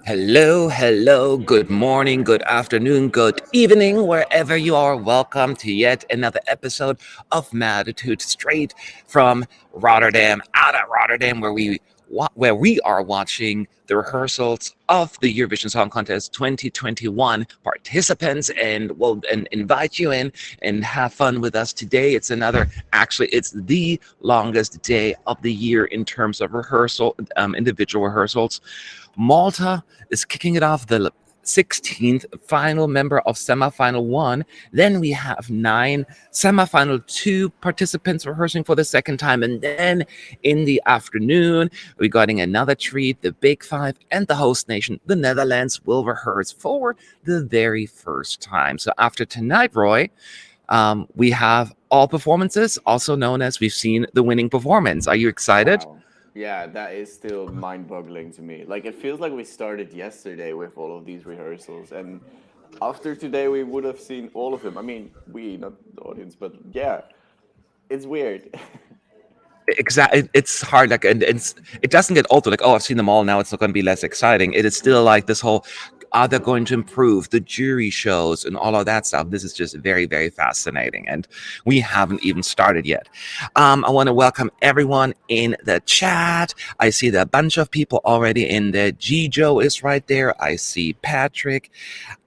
Hello, hello, good morning, good afternoon, good evening, wherever you are. Welcome to yet another episode of Matitude straight from Rotterdam, out of Rotterdam, where we are watching the rehearsals of the Eurovision Song Contest 2021 participants, and we'll invite you in and have fun with us today. It's the longest day of the year in terms of individual rehearsals. Malta is kicking it off, the 16th final member of semifinal one. Then we have nine semifinal two participants rehearsing for the second time. And then in the afternoon, we're getting another treat. The Big Five and the host nation, the Netherlands, will rehearse for the very first time. So after tonight, Roy, we have all performances, also known as we've seen the winning performance. Are you excited? Wow. Yeah, that is still mind-boggling to me. Like it feels like we started yesterday with all of these rehearsals, and after today we would have seen all of them. I mean, we, not the audience, but yeah, it's weird. Exactly, it's hard, like, and it doesn't get altered like, oh, I've seen them all, now it's not going to be less exciting. It is still like this whole, are they going to improve the jury shows and all of that stuff? This is just very, very fascinating, and we haven't even started yet. I want to welcome everyone in the chat. I see that a bunch of people already in there. Gijo is right there. I see Patrick.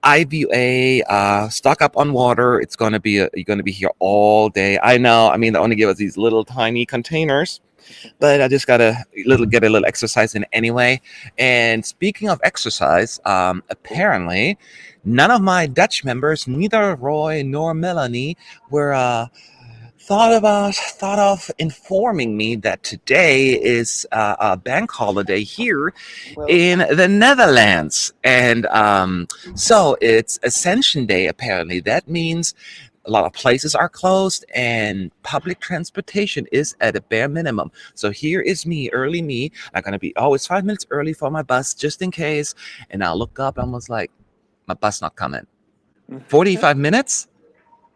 IBA, stock up on water. You're gonna be here all day. I know. I mean, they only give us these little tiny containers, but I just gotta get a little exercise in anyway. And speaking of exercise, apparently, none of my Dutch members, neither Roy nor Melanie, were thought of informing me that today is a bank holiday here Well, in the Netherlands. And so it's Ascension Day, apparently. That means a lot of places are closed and public transportation is at a bare minimum. So here is me, early me. I'm going to be always 5 minutes early for my bus just in case. And I'll look up and I was like, my bus not coming. 45 minutes?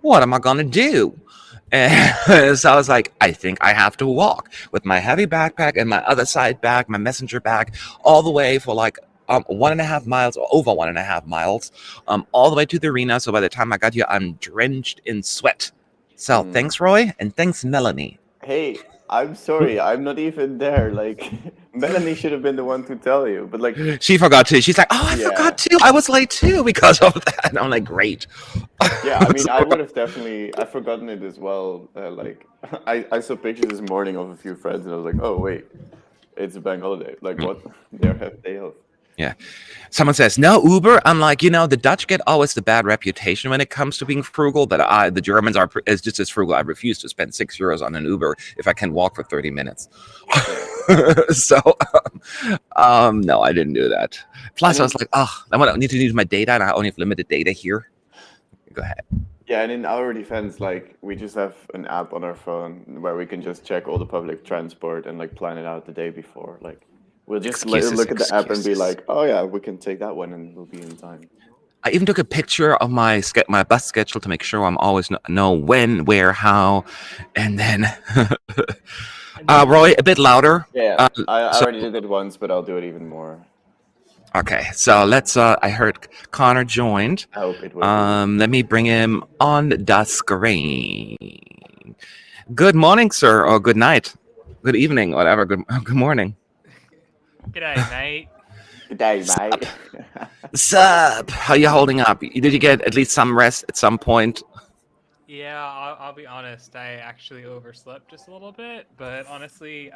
What am I going to do? And so I was like, I think I have to walk with my heavy backpack and my other side bag, my messenger bag, all the way for like 1.5 miles, or over 1.5 miles, all the way to the arena. So by the time I got here, I'm drenched in sweat. So mm. thanks, Roy, and thanks, Melanie. Hey, I'm sorry, I'm not even there. Like Melanie should have been the one to tell you, but like, She forgot too. She's like, oh, I yeah. forgot too. I was late too because of that. And I'm like, great. Yeah, I mean, So, I would have definitely, I've forgotten it as well. Like, I saw pictures this morning of a few friends, and I was like, oh wait, it's a bank holiday. Like, what? They're half day off. yeah. Someone says, no Uber. I'm like, the Dutch get always the bad reputation when it comes to being frugal, but the Germans is just as frugal. I refuse to spend €6 on an Uber if I can walk for 30 minutes. Yeah. So, no, I didn't do that. And Plus, I in was like, oh, I need to use my data, and I only have limited data here. Go ahead. yeah, and in our defense, like we just have an app on our phone where we can just check all the public transport and like plan it out the day before. Like we'll just Excuses, look at the app and be excuses. like, oh yeah, we can take that one and we'll be in time. I even took a picture of my bus schedule to make sure I'm always know when, where, how, and then Roy, a bit louder. Yeah, I So already did it once, but I'll do it even more. okay, so let's. I heard Connor joined. I hope it will be. Let me bring him on the screen. Good morning, sir, or good night, good evening, whatever. Good morning. G'day, mate. Good day, Sup? mate. Sup? How you holding up? Did you get at least some rest at some point? Yeah, I'll be honest. I actually overslept just a little bit, but honestly,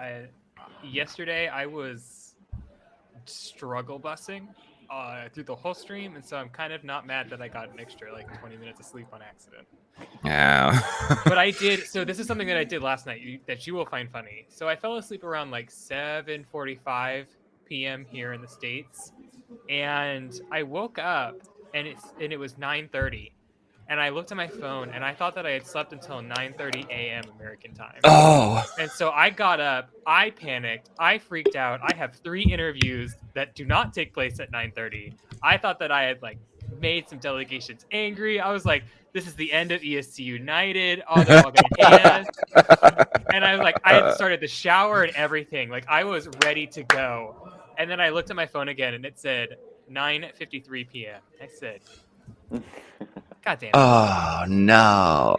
yesterday I was struggle busing through the whole stream, and so I'm kind of not mad that I got an extra like 20 minutes of sleep on accident. Yeah. But I did. So this is something that I did last night that you will find funny. So I fell asleep around like 7:45 p.m. here in the States, and I woke up and it was 9:30. And I looked at my phone and I thought that I had slept until 9:30 a.m. American time. Oh. And so I got up, I panicked, I freaked out. I have 3 interviews that do not take place at 9:30. I thought that I had like made some delegations angry. I was like, this is the end of ESC United. Oh, they're all gonna hate us. And I was like, I had started the shower and everything. Like I was ready to go. And then I looked at my phone again and it said 9:53 p.m. I said, God damn it. Oh no!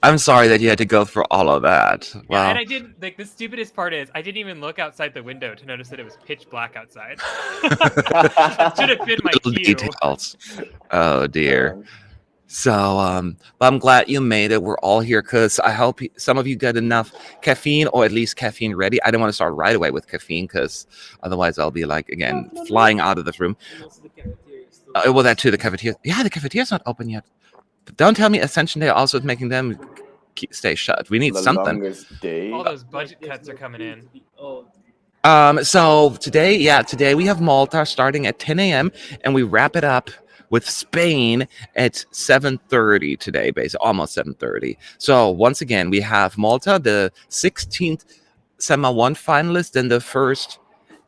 I'm sorry that you had to go through all of that. Yeah, Well, and I didn't, like, the stupidest part is I didn't even look outside the window to notice that it was pitch black outside. That should have been my little cue. details. Oh dear. So, but I'm glad you made it. We're all here because I hope some of you get enough caffeine, or at least caffeine ready. I don't want to start right away with caffeine because otherwise I'll be like, again, flying out of this room. Well, that too, the cafeteria. Yeah, the cafeteria's not open yet. But don't tell me Ascension Day also is making them stay shut. We need The something. longest day. All those budget cuts are coming in. So today we have Malta starting at 10 a.m. and we wrap it up with Spain at 7:30 today, basically almost 7:30. So once again, we have Malta, the 16th semi-1 finalist, and the first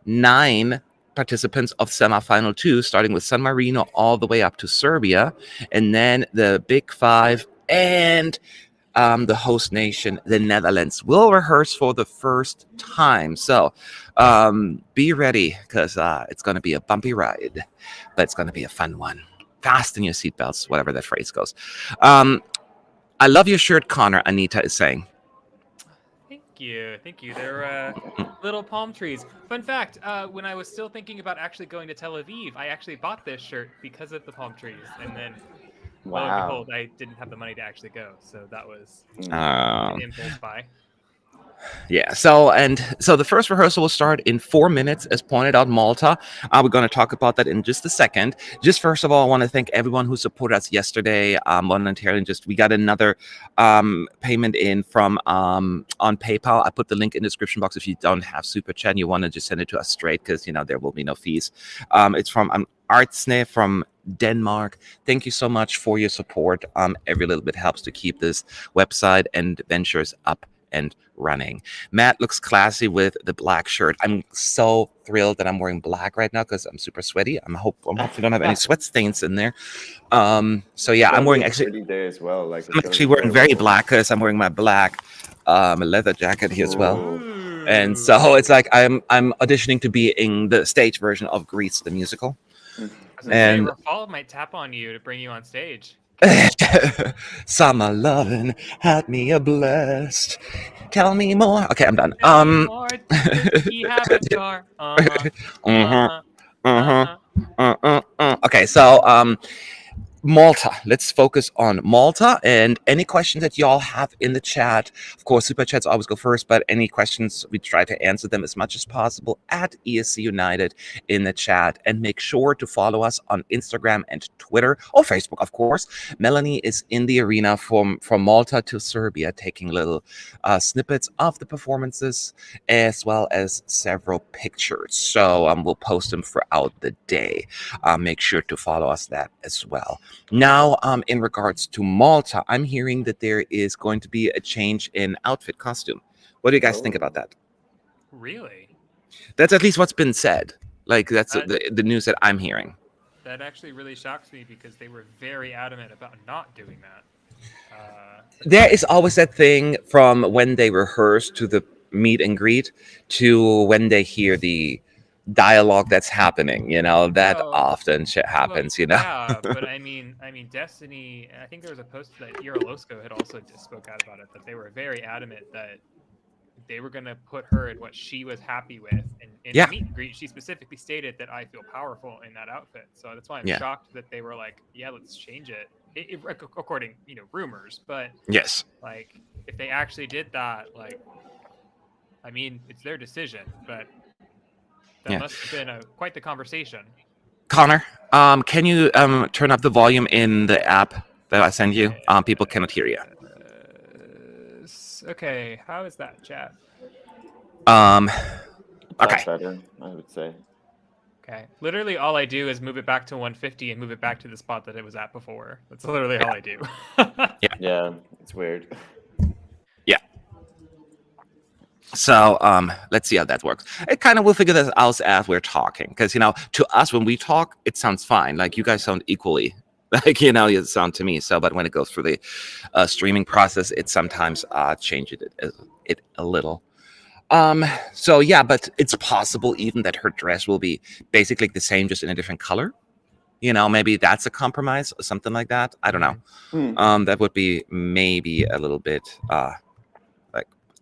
9 participants of semi-final 2, starting with San Marino all the way up to Serbia, and then the Big 5 and the host nation, the Netherlands, will rehearse for the first time. So be ready because it's going to be a bumpy ride, but it's going to be a fun one. Fasten your seatbelts, whatever that phrase goes. I love your shirt, Connor, Anita is saying. Thank you. They're little palm trees. Fun fact, when I was still thinking about actually going to Tel Aviv, I actually bought this shirt because of the palm trees. And then, lo and behold, I didn't have the money to actually go. So that was an impulse buy. Yeah, so the first rehearsal will start in 4 minutes, as pointed out, Malta. We're going to talk about that in just a second. Just first of all, I want to thank everyone who supported us yesterday voluntarily. We got another payment in from on PayPal. I put the link in the description box if you don't have Super Chat and you want to just send it to us straight because, there will be no fees. It's from Artsne from Denmark. Thank you so much for your support. Every little bit helps to keep this website and ventures up and running. Matt looks classy with the black shirt. I'm so thrilled that I'm wearing black right now because I'm super sweaty. I'm hopefully don't have any sweat stains in there. So yeah, I'm wearing actually day as well. I'm actually wearing very black because I'm wearing my black leather jacket here as well. And so it's like I'm auditioning to be in the stage version of Grease the musical. And Rafał might tap on you to bring you on stage. Summer lovin' had me a blast. Tell me more. Okay, I'm done. Okay, so Malta. Let's focus on Malta and any questions that y'all have in the chat. Of course, super chats always go first, but any questions, we try to answer them as much as possible at ESC United in the chat. And make sure to follow us on Instagram and Twitter or Facebook, of course. Melanie is in the arena from Malta to Serbia, taking little snippets of the performances as well as several pictures. So we'll post them throughout the day. Make sure to follow us that as well. Now, in regards to Malta, I'm hearing that there is going to be a change in outfit costume. What do you guys think about that? Really? That's at least what's been said. Like, that's the news that I'm hearing. That actually really shocks me because they were very adamant about not doing that. There is always that thing from when they rehearse to the meet and greet to when they hear the dialogue that's happening, often shit happens, Yeah, but I mean, Destiny, I think there was a post that Eurolosco had also just spoke out about it, that they were very adamant that they were going to put her in what she was happy with. And in the meet and greet, she specifically stated that I feel powerful in that outfit. So that's why I'm shocked that they were like, yeah, let's change it. According, rumors. But yes, like, if they actually did that, like, I mean, it's their decision, but that must have been quite the conversation. Connor, can you turn up the volume in the app that I sent you? People cannot hear you. Okay, how is that, chat? Okay. Better, I would say. Okay. Literally all I do is move it back to 150 and move it back to the spot that it was at before. That's literally all I do. Yeah, it's weird. Yeah. So let's see how that works. It kind of will figure this out as we're talking, because to us when we talk, it sounds fine. Like you guys sound equally, like you sound to me. So, but when it goes through the streaming process, it sometimes changes it a little. So yeah, but it's possible even that her dress will be basically the same, just in a different color. Maybe that's a compromise or something like that. I don't know. That would be maybe a little bit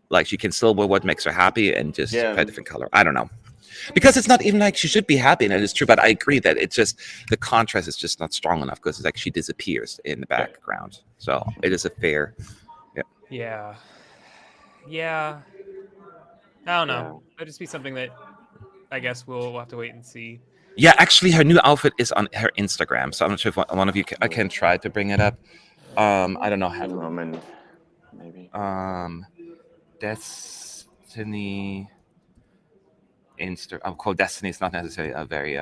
like she can still wear what makes her happy and just a different color. I don't know. Because it's not even like she should be happy, and it is true, but I agree that it's just the contrast is just not strong enough because it's like she disappears in the background. So it is a fair. Yeah. I don't know. It'll just be something that I guess we'll have to wait and see. Yeah, actually, her new outfit is on her Instagram, so I'm not sure if one of you I can try to bring it up. I don't know how. Moment, maybe. Destiny. Called Destiny is not necessarily a very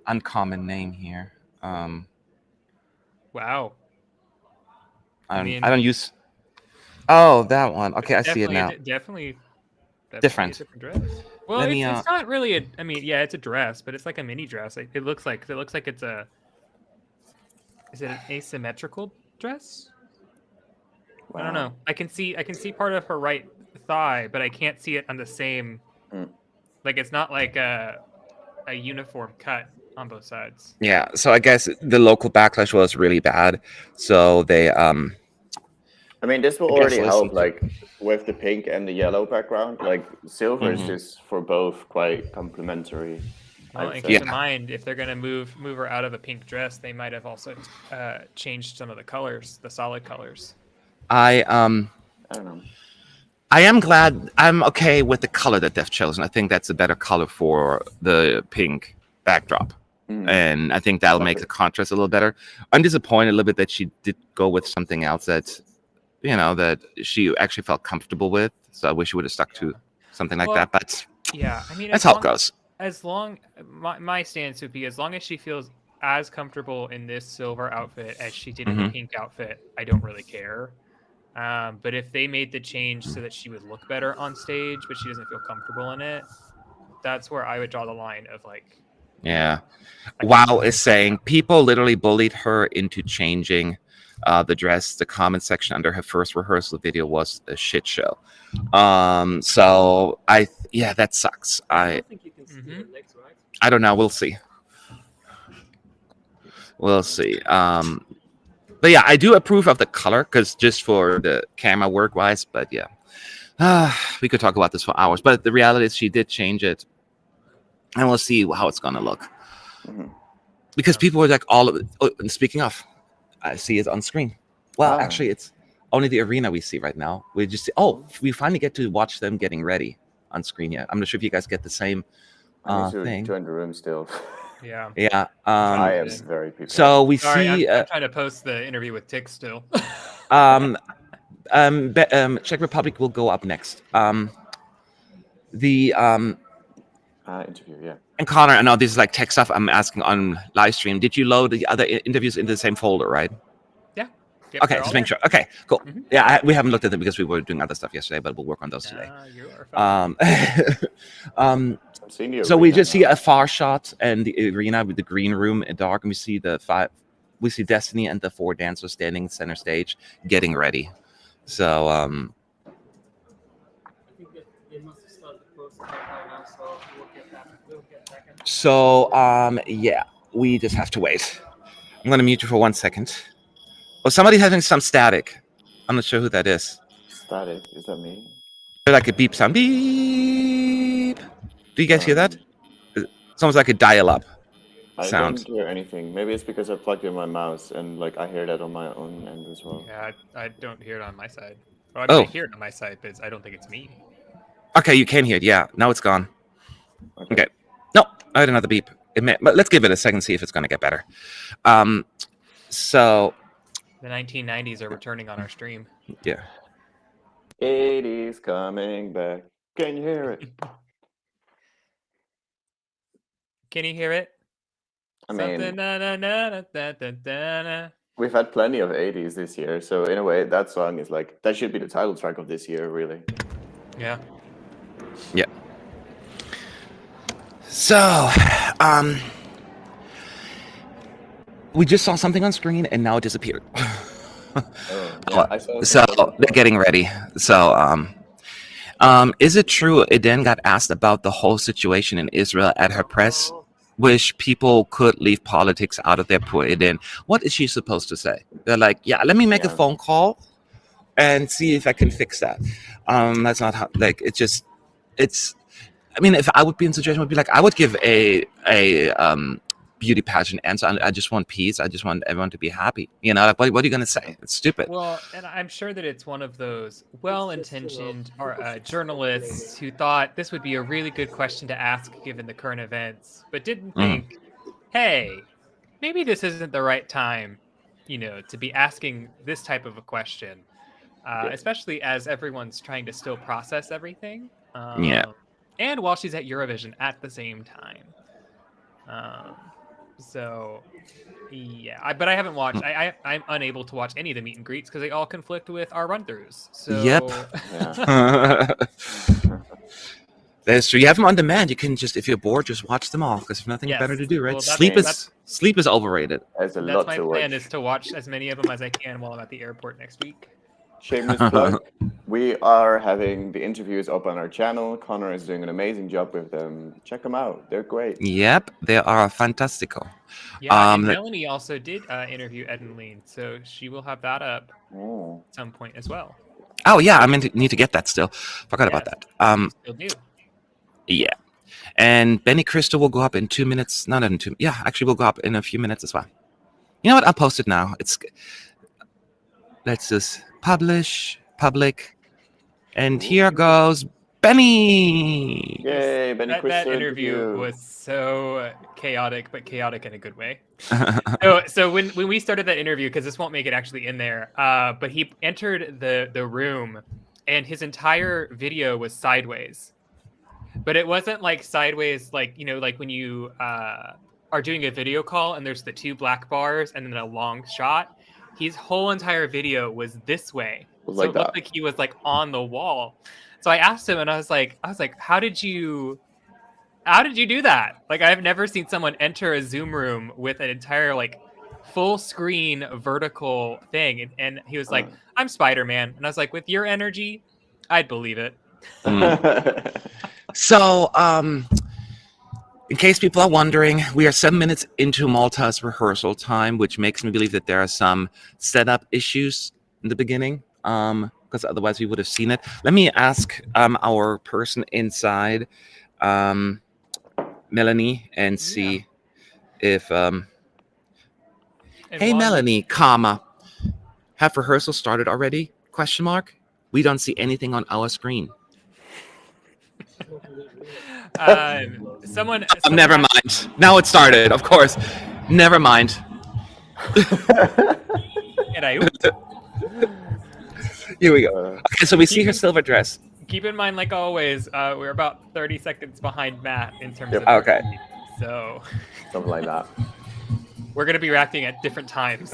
uncommon name here. Wow. I don't use. Oh, that one. Okay, I see it now. Definitely different. A different dress. Well, it's not really a. I mean, yeah, it's a dress, but it's like a mini dress. It looks like it's a. Is it an asymmetrical dress? Wow. I don't know. I can see part of her right thigh, but I can't see it on the same. Like it's not like a uniform cut on both sides. Yeah, so I guess the local backlash was really bad. So they I mean, this will already help, like with the pink and the yellow background. Like silver is just for both quite complementary. Well, and keep in mind, if they're gonna move her out of a pink dress, they might have also changed some of the colors, the solid colors. I don't know. I am glad. I'm okay with the color that they've chosen. I think that's a better color for the pink backdrop. And I think that'll make the contrast a little better. I'm disappointed a little bit that she did go with something else that she actually felt comfortable with. So I wish she would have stuck to something like that. But yeah, I mean, that's how it goes. My stance would be as long as she feels as comfortable in this silver outfit as she did in the pink outfit, I don't really care. But if they made the change so that she would look better on stage, but she doesn't feel comfortable in it, that's where I would draw the line of like. Yeah. Wow is saying people literally bullied her into changing the dress. The comment section under her first rehearsal video was a shit show. So that sucks. I don't think you can see her legs, right? I don't know. We'll see. But yeah, I do approve of the color because just for the camera work wise. But yeah, we could talk about this for hours. But the reality is she did change it. And we'll see how it's going to look. Because people were like, and speaking of, I see it on screen. Well, actually, it's only the arena we see right now. We just we finally get to watch them getting ready on screen yet. I'm not sure if you guys get the same thing. Join the room still. Yeah. Yeah. I am very prepared. So we Sorry, see. I'm trying to post the interview with Tick still. Czech Republic will go up next. Interview, yeah. And Connor, I know this is like tech stuff I'm asking on live stream. Did you load the other interviews into the same folder, right? Yeah. Yep, okay, just make sure. Okay, cool. Yeah, we haven't looked at them because we were doing other stuff yesterday, but we'll work on those today. You are fine. So we just see a far shot and the arena with the green room in dark, and we see we see Destiny and the 4 dancers standing center stage getting ready. So I think they must have started the process by now, so we'll get back. So yeah, we just have to wait. I'm gonna mute you for 1 second. Oh, somebody's having some static. I'm not sure who that is. Static? Is that me? Like a beep sound. Beep. Do you guys hear that? It's almost like a dial-up sound. I don't hear anything. Maybe it's because I plugged in my mouse and like I hear that on my own end as well. Yeah, I don't hear it on my side. Well, I hear it on my side, but I don't think it's me. Okay, you can hear it. Yeah, now it's gone. Okay. No, I had another beep. But let's give it a second, see if it's going to get better. So. The 1990s are returning on our stream. Yeah. 80s coming back. Can you hear it? Can you hear it? I mean, we've had plenty of 80s this year, so in a way, that song is like that should be the title track of this year, really. Yeah. Yeah. So, we just saw something on screen, and now it disappeared. I saw so they're getting ready. So, Is it true Eden got asked about the whole situation in Israel at her press? Wish people could leave politics out of their poor Eden. What is she supposed to say? They're like, yeah, let me make a phone call and see if I can fix that. That's not how, like, it's, I mean, if I would be in a situation, I would be like, I would give a beauty pageant answer. I just want peace. I just want everyone to be happy. You know, like, what are you going to say? It's stupid. Well, and I'm sure that it's one of those well-intentioned journalists who thought this would be a really good question to ask given the current events, but didn't think, hey, maybe this isn't the right time, you know, to be asking this type of a question, especially as everyone's trying to still process everything. And while she's at Eurovision at the same time. So, yeah, but I haven't watched. I'm unable to watch any of the meet and greets because they all conflict with our run-throughs. So, yep. That's true. You have them on demand. You can just, if you're bored, just watch them all because there's nothing better to do, right? Well, sleep is overrated. That's my plan is to watch as many of them as I can while I'm at the airport next week. Shameless plug. We are having the interviews up on our channel. Connor is doing an amazing job with them. Check them out. They're great. Yep, they are fantastico. Yeah, and Melanie also did interview Adrenalina, so she will have that up at some point as well. Oh, yeah, I need to get that still. Forgot about that. Still do. Yeah. And Benny Cristo will go up in 2 minutes. Not in 2. Yeah, actually, we'll go up in a few minutes as well. You know what? I'll post it now. Let's just public, and here goes Benny. Yay, Benny Cristo. That interview was so chaotic, but chaotic in a good way. so when we started that interview, because this won't make it actually in there, but he entered the room, and his entire video was sideways. But it wasn't like sideways, like, you know, like when you are doing a video call and there's the 2 black bars and then a long shot. His whole entire video was this way. So it looked like he was like on the wall. So I asked him and I was like, how did you do that? Like, I've never seen someone enter a Zoom room with an entire like full screen vertical thing. And he was like, I'm Spider-Man. And I was like, with your energy, I'd believe it. So, in case people are wondering, we are 7 minutes into Malta's rehearsal time, which makes me believe that there are some setup issues in the beginning, because otherwise we would have seen it. Let me ask our person inside, Melanie, and see if... Hey, Melanie, have rehearsals started already? Question mark. We don't see anything on our screen. Someone never mind. Now it started, of course. Never mind. Here we go. Okay, so we see her silver dress. Keep in mind, like always, we're about 30 seconds behind Matt in terms of... Okay. So... Something like that. We're going to be reacting at different times.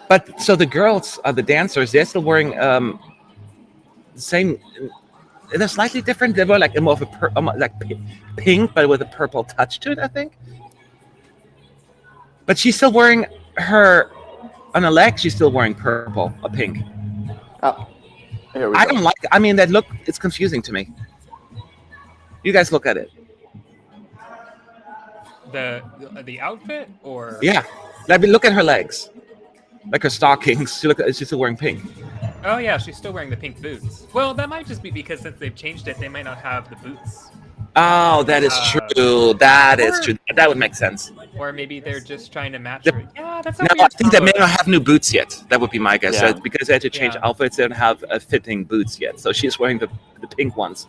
But, so the girls, the dancers, they're still wearing the same... They're slightly different. They were like more of a pink, but with a purple touch to it, I think. But she's still wearing on her leg. She's still wearing purple or pink. Oh, here we go. I don't like. I mean, it's confusing to me. You guys look at it. The outfit, or yeah, look at her legs, like her stockings. She's still wearing pink. Oh yeah, she's still wearing the pink boots. Well, that might just be because since they've changed it, they might not have the boots. Oh, that is true. That is true. That would make sense. Or maybe they're just trying to match her. Yeah, that's no, I think they may not have new boots yet. That would be my guess. Yeah. So because they had to change outfits, they don't have fitting boots yet. So she's wearing the pink ones.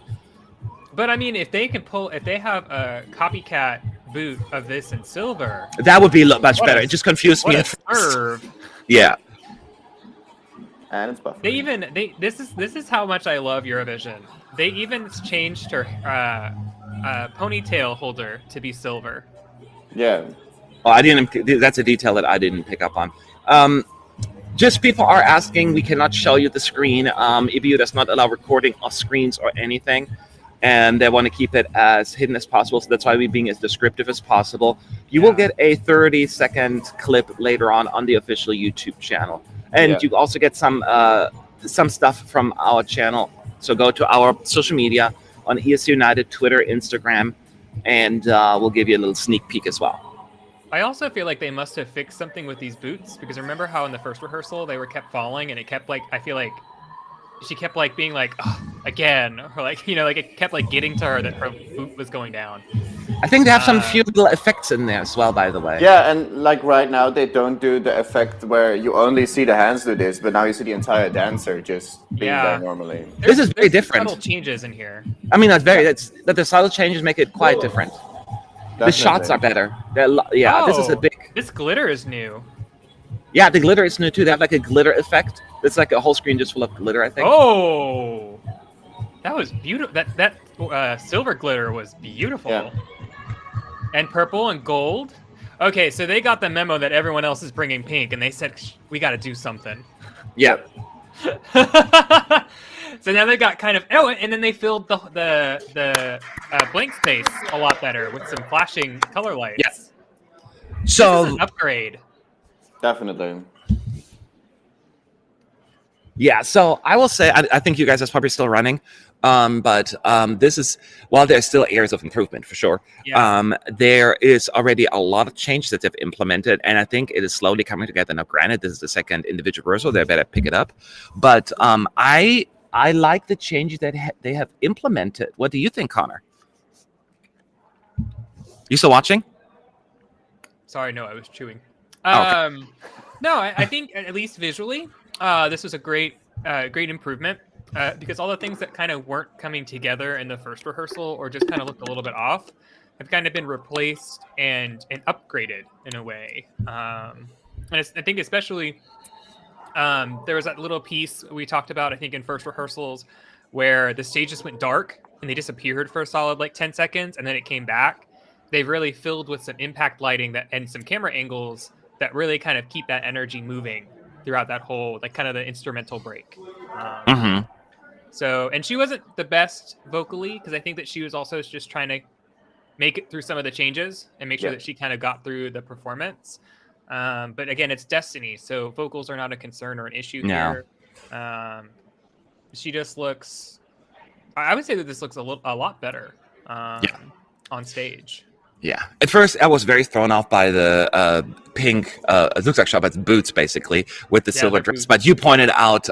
But I mean, if they have a copycat boot of this in silver, that would be much better. It just confused me at first. Yeah. And it's buffering. This is how much I love Eurovision. They even changed her ponytail holder to be silver. Yeah. Well, that's a detail that I didn't pick up on. Just people are asking. We cannot show you the screen. EBU does not allow recording of screens or anything, and they want to keep it as hidden as possible. So that's why we're being as descriptive as possible. You will get a 30-second clip later on the official YouTube channel. And you also get some stuff from our channel So go to our social media on ES United, Twitter, Instagram, and we'll give you a little sneak peek as well. I also feel like they must have fixed something with these boots, because remember how in the first rehearsal they were kept falling, and it kept like, I feel like she kept like being like, oh, again, or like, you know, like it kept like getting to her that her boot was going down. I think they have some few little effects in there as well, by the way. Yeah, and like right now they don't do the effect where you only see the hands do this, but now you see the entire dancer just being there normally. This is very different. Subtle changes in here. I mean, that the subtle changes make it quite different. Definitely. The shots are better. This is a big. This glitter is new. Yeah, the glitter is new too. They have like a glitter effect. It's like a whole screen just full of glitter, I think. Oh, that was beautiful. That silver glitter was beautiful. Yeah. And purple and gold. Okay, so they got the memo that everyone else is bringing pink, and they said we got to do something. Yeah. So now they got kind of and then they filled the blank space a lot better with some flashing color lights. Yes. So this is an upgrade. Definitely. Yeah, so I will say I think you guys are probably still running, but this is while there's still areas of improvement for sure. Yeah. There is already a lot of changes that they've implemented, and I think it is slowly coming together. Now, granted, this is the second individual rehearsal; they better pick it up. But I like the changes that they have implemented. What do you think, Connor? You still watching? Sorry, no, I was chewing. Okay. No, I think at least visually. This was a great improvement because all the things that kind of weren't coming together in the first rehearsal or just kind of looked a little bit off have kind of been replaced and upgraded in a way. And I think especially there was that little piece we talked about, I think, in first rehearsals where the stage just went dark and they disappeared for a solid like 10 seconds and then it came back. They've really filled with some impact lighting and some camera angles that really kind of keep that energy moving throughout that whole, like, kind of the instrumental break. So, and she wasn't the best vocally, because I think that she was also just trying to make it through some of the changes and make sure that she kind of got through the performance. But again, it's Destiny, so vocals are not a concern or an issue here. She just looks, I would say that this looks a lot better on stage. Yeah. At first, I was very thrown off by the pink, it looks like Shabbat's boots, basically, with the silver dress. Boots. But you pointed out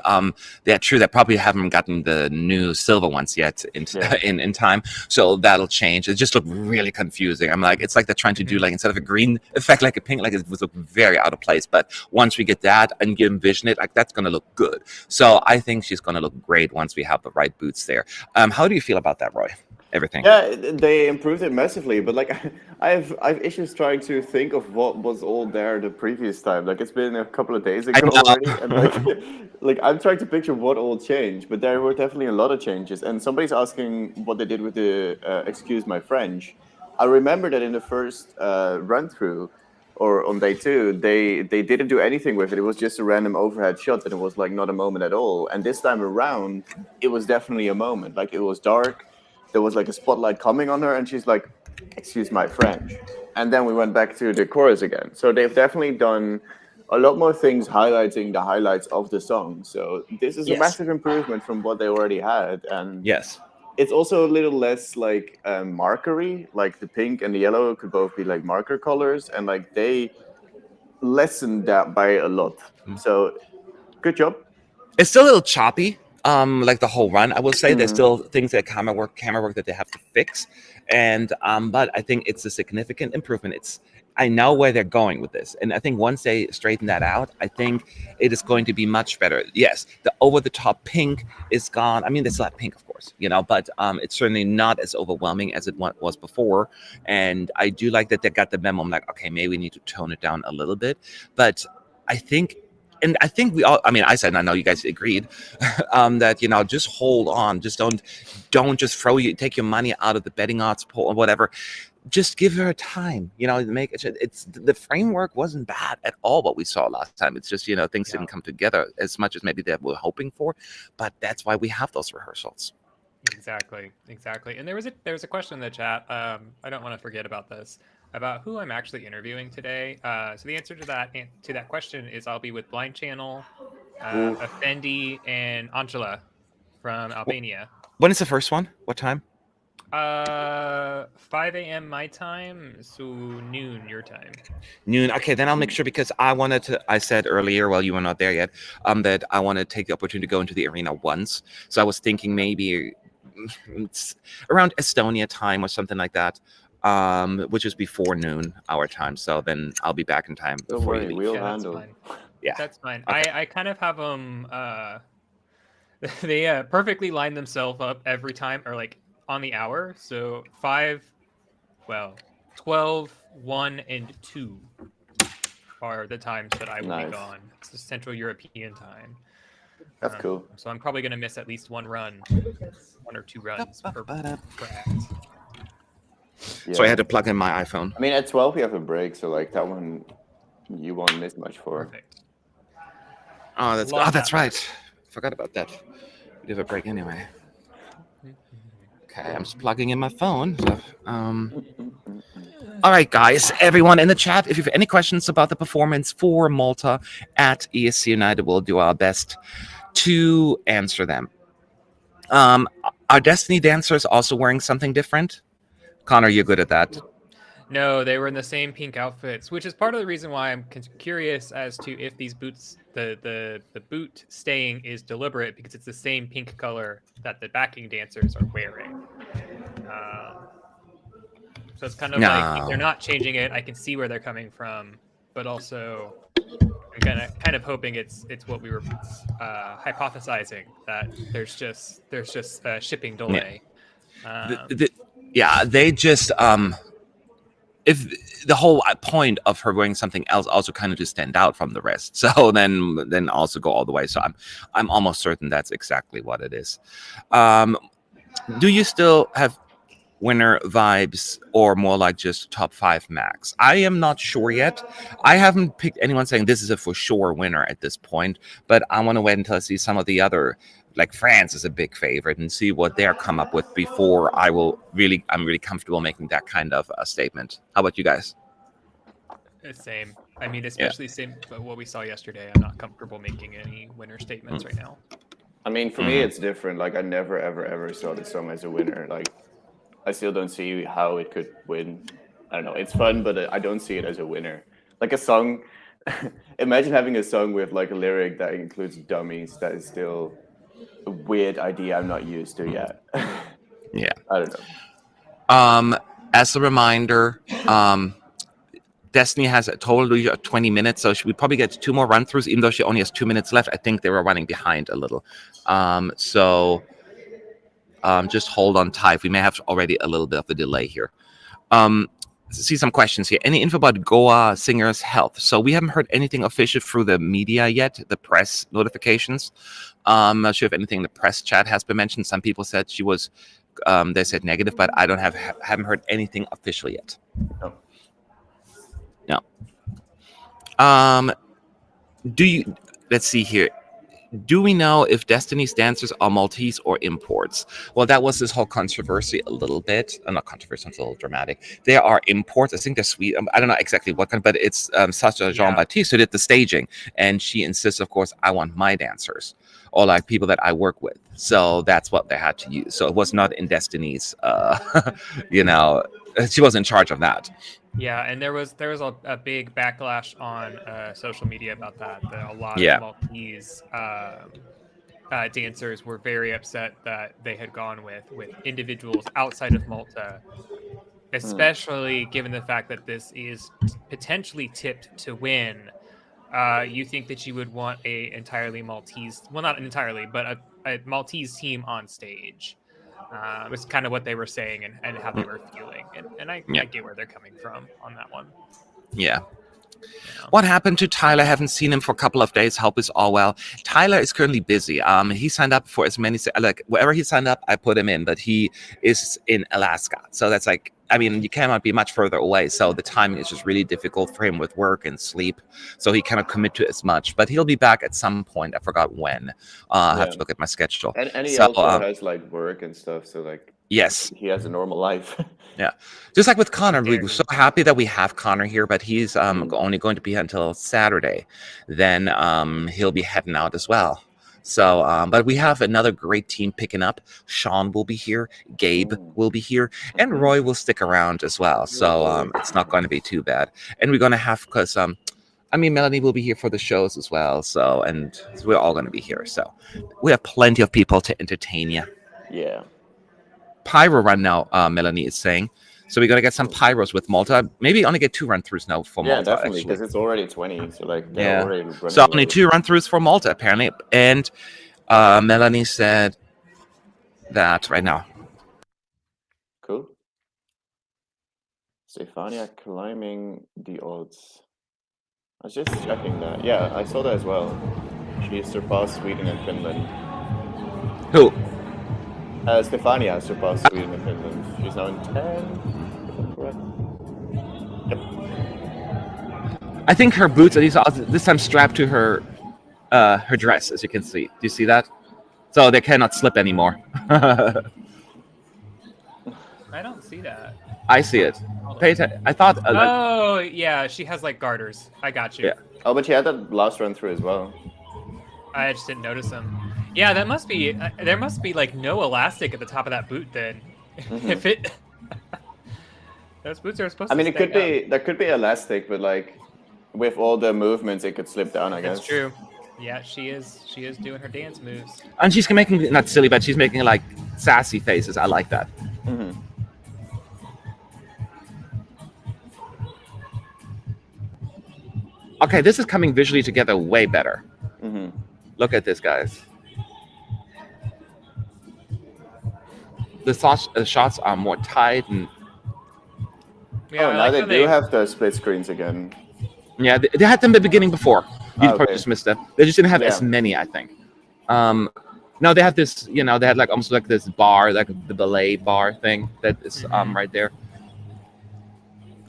true, they probably haven't gotten the new silver ones yet in time. So that'll change. It just looked really confusing. I'm like, it's like they're trying to do, like, instead of a green effect, like a pink, like it was look very out of place. But once we get that and you envision it, like, that's going to look good. So I think she's going to look great once we have the right boots there. How do you feel about that, Roy? Everything. Yeah, they improved it massively, but like I have issues trying to think of what was all there the previous time. Like, it's been a couple of days ago already, and like I'm trying to picture what all changed, but there were definitely a lot of changes. And somebody's asking what they did with the excuse my French. I remember that in the first run through, or on day 2, they didn't do anything with it. It was just a random overhead shot, and it was like not a moment at all. And this time around, it was definitely a moment. Like, it was dark. There was like a spotlight coming on her, and she's like, "Excuse my French." And then we went back to the chorus again. So they've definitely done a lot more things highlighting the highlights of the song. So this is a massive improvement from what they already had. And it's also a little less like markery. Like, the pink and the yellow could both be like marker colors, and like they lessened that by a lot. So good job. It's still a little choppy. Like the whole run, I will say there's still things that camera work that they have to fix, and but I think it's a significant improvement. I know where they're going with this, and I think once they straighten that out, I think it is going to be much better. Yes, the over-the-top pink is gone. I mean, there's not pink, of course, but it's certainly not as overwhelming as it was before. And I do like that they got the memo. I'm like, okay, maybe we need to tone it down a little bit, but I think. And I think we all, I mean, I said, and I know you guys agreed, that, just hold on. Just don't just take your money out of the betting odds pool or whatever. Just give her time, make it. The framework wasn't bad at all, what we saw last time. It's just, things didn't come together as much as maybe they were hoping for. But that's why we have those rehearsals. Exactly. And there was a question in the chat. I don't want to forget about this. About who I'm actually interviewing today. So the answer to that question is I'll be with Blind Channel, Effendi, and Angela. from Albania. When is the first one? What time? 5 a.m. my time, so noon your time. Noon. Okay, then I'll make sure, because I said earlier, while you were not there yet, that I want to take the opportunity to go into the arena once. So I was thinking maybe it's around Estonia time or something like that, which is before noon our time. So then I'll be back in time. Don't worry, you leave. we'll Yeah, that's handle. fine. Yeah. That's fine. Okay. I kind of have them. They perfectly line themselves up every time, or like on the hour. So 12, 1, and 2 are the times that I will be gone. It's the Central European time. That's cool. So I'm probably going to miss at least one or 2 runs per act. Yeah. So I had to plug in my iPhone. I mean, at 12 we have a break, so like that one you won't miss much for. Perfect. Oh, that's Love that's that. right. Forgot about that. We have a break anyway. Okay, I'm just plugging in my phone. So, all right, guys, everyone in the chat, if you have any questions about the performance for Malta at ESC United, we'll do our best to answer them. Are Destiny dancers also wearing something different? Connor, you're good at that. No, they were in the same pink outfits, which is part of the reason why I'm curious as to if these boots, the boot staying is deliberate, because it's the same pink color that the backing dancers are wearing. So it's kind of like, if they're not changing it, I can see where they're coming from, but also I'm kind of hoping it's what we were hypothesizing, that there's just a shipping delay. They just if the whole point of her wearing something else also kind of just stand out from the rest, so then also go all the way. So I'm almost certain that's exactly what it is. Do you still have winner vibes, or more like just top 5 max? I am not sure yet. I haven't picked anyone saying this is a for sure winner at this point, but I want to wait until I see some of the other, like France is a big favorite, and see what they're come up with before I'm really comfortable making that kind of a statement. How about you guys? Same. I mean, especially same what we saw yesterday. I'm not comfortable making any winner statements right now. I mean, for me, it's different. Like, I never, ever saw this song as a winner. Like, I still don't see how it could win. I don't know. It's fun, but I don't see it as a winner. Like a song, imagine having a song with like a lyric that includes dummies. That is still a weird idea I'm not used to yet. Yeah. I don't know. As a reminder, Destiny has a total of 20 minutes, so she would probably get 2 more run-throughs, even though she only has 2 minutes left. I think they were running behind a little. Just hold on tight. We may have already a little bit of a delay here. See some questions here. Any info about Goa singer's health? So we haven't heard anything official through the media yet, the press notifications. I'm not sure if anything in the press chat has been mentioned. Some people said she was, they said negative, but I haven't heard anything official yet. No. Let's see here. Do we know if Destiny's dancers are Maltese or imports? Well, that was this whole controversy a little bit. Not controversy, it's a little dramatic. There are imports. I think they're sweet. I don't know exactly what kind, but it's Sasha Jean-Baptiste who did the staging. And she insists, of course, I want my dancers, or like people that I work with. So that's what they had to use. So it was not in Destiny's, she was in charge of that. Yeah, and there was a big backlash on social media about that. A lot of Maltese dancers were very upset that they had gone with individuals outside of Malta, especially given the fact that this is potentially tipped to win. You think that you would want a entirely Maltese, well, not entirely, but a Maltese team on stage. Was kind of what they were saying and how they were feeling. And I get where they're coming from on that one. Yeah. What happened to Tyler? Haven't seen him for a couple of days. Hope is all well. Tyler is currently busy. He signed up for as many, like wherever he signed up, I put him in, but he is in Alaska. So that's like, I mean, you cannot be much further away. So the timing is just really difficult for him with work and sleep. So he cannot commit to as much, but he'll be back at some point. I forgot when. I have to look at my schedule. And he also has like work and stuff. So like, yes, he has a normal life. Yeah. Just like with Connor, we're so happy that we have Connor here, but he's only going to be here until Saturday. Then he'll be heading out as well. So, but we have another great team picking up. Sean will be here, Gabe will be here, and Roy will stick around as well. So it's not going to be too bad. And we're going to have, because Melanie will be here for the shows as well. So, and we're all going to be here. So we have plenty of people to entertain you. Yeah. Pyro run now, Melanie is saying. So we're going to get some pyros with Malta. Maybe only get 2 run-throughs now for Malta. Yeah, definitely, because it's already 20. So, like, they're already running. So only 2 run-throughs for Malta, apparently. And Melanie said that right now. Cool. Stefania climbing the odds. I was just checking that. Yeah, I saw that as well. She surpassed Sweden and Finland. Who? Stefania surpassed Sweden and Finland. She's now in 10. Correct. Yep. I think her boots are this time strapped to her dress, as you can see. Do you see that? So they cannot slip anymore. I don't see that. I see it. I thought. Oh yeah, she has like garters. I got you. Yeah. Oh, but she had that last run through as well. I just didn't notice them. Yeah, that must be. There must be like no elastic at the top of that boot then. If it. Those boots are supposed to. I mean, it could be. That could be elastic, but like, with all the movements, it could slip down. I guess. That's true. Yeah, she is doing her dance moves. And she's making, not silly, but she's making like sassy faces. I like that. Mm-hmm. Okay, this is coming visually together way better. Mm-hmm. Look at this, guys. The shots are more tight and. Yeah, now they do have the split screens again. Yeah, they had them at the beginning before. You probably just missed them. They just didn't have as many, I think. No, they have this. They had like almost like this bar, like the ballet bar thing that is right there.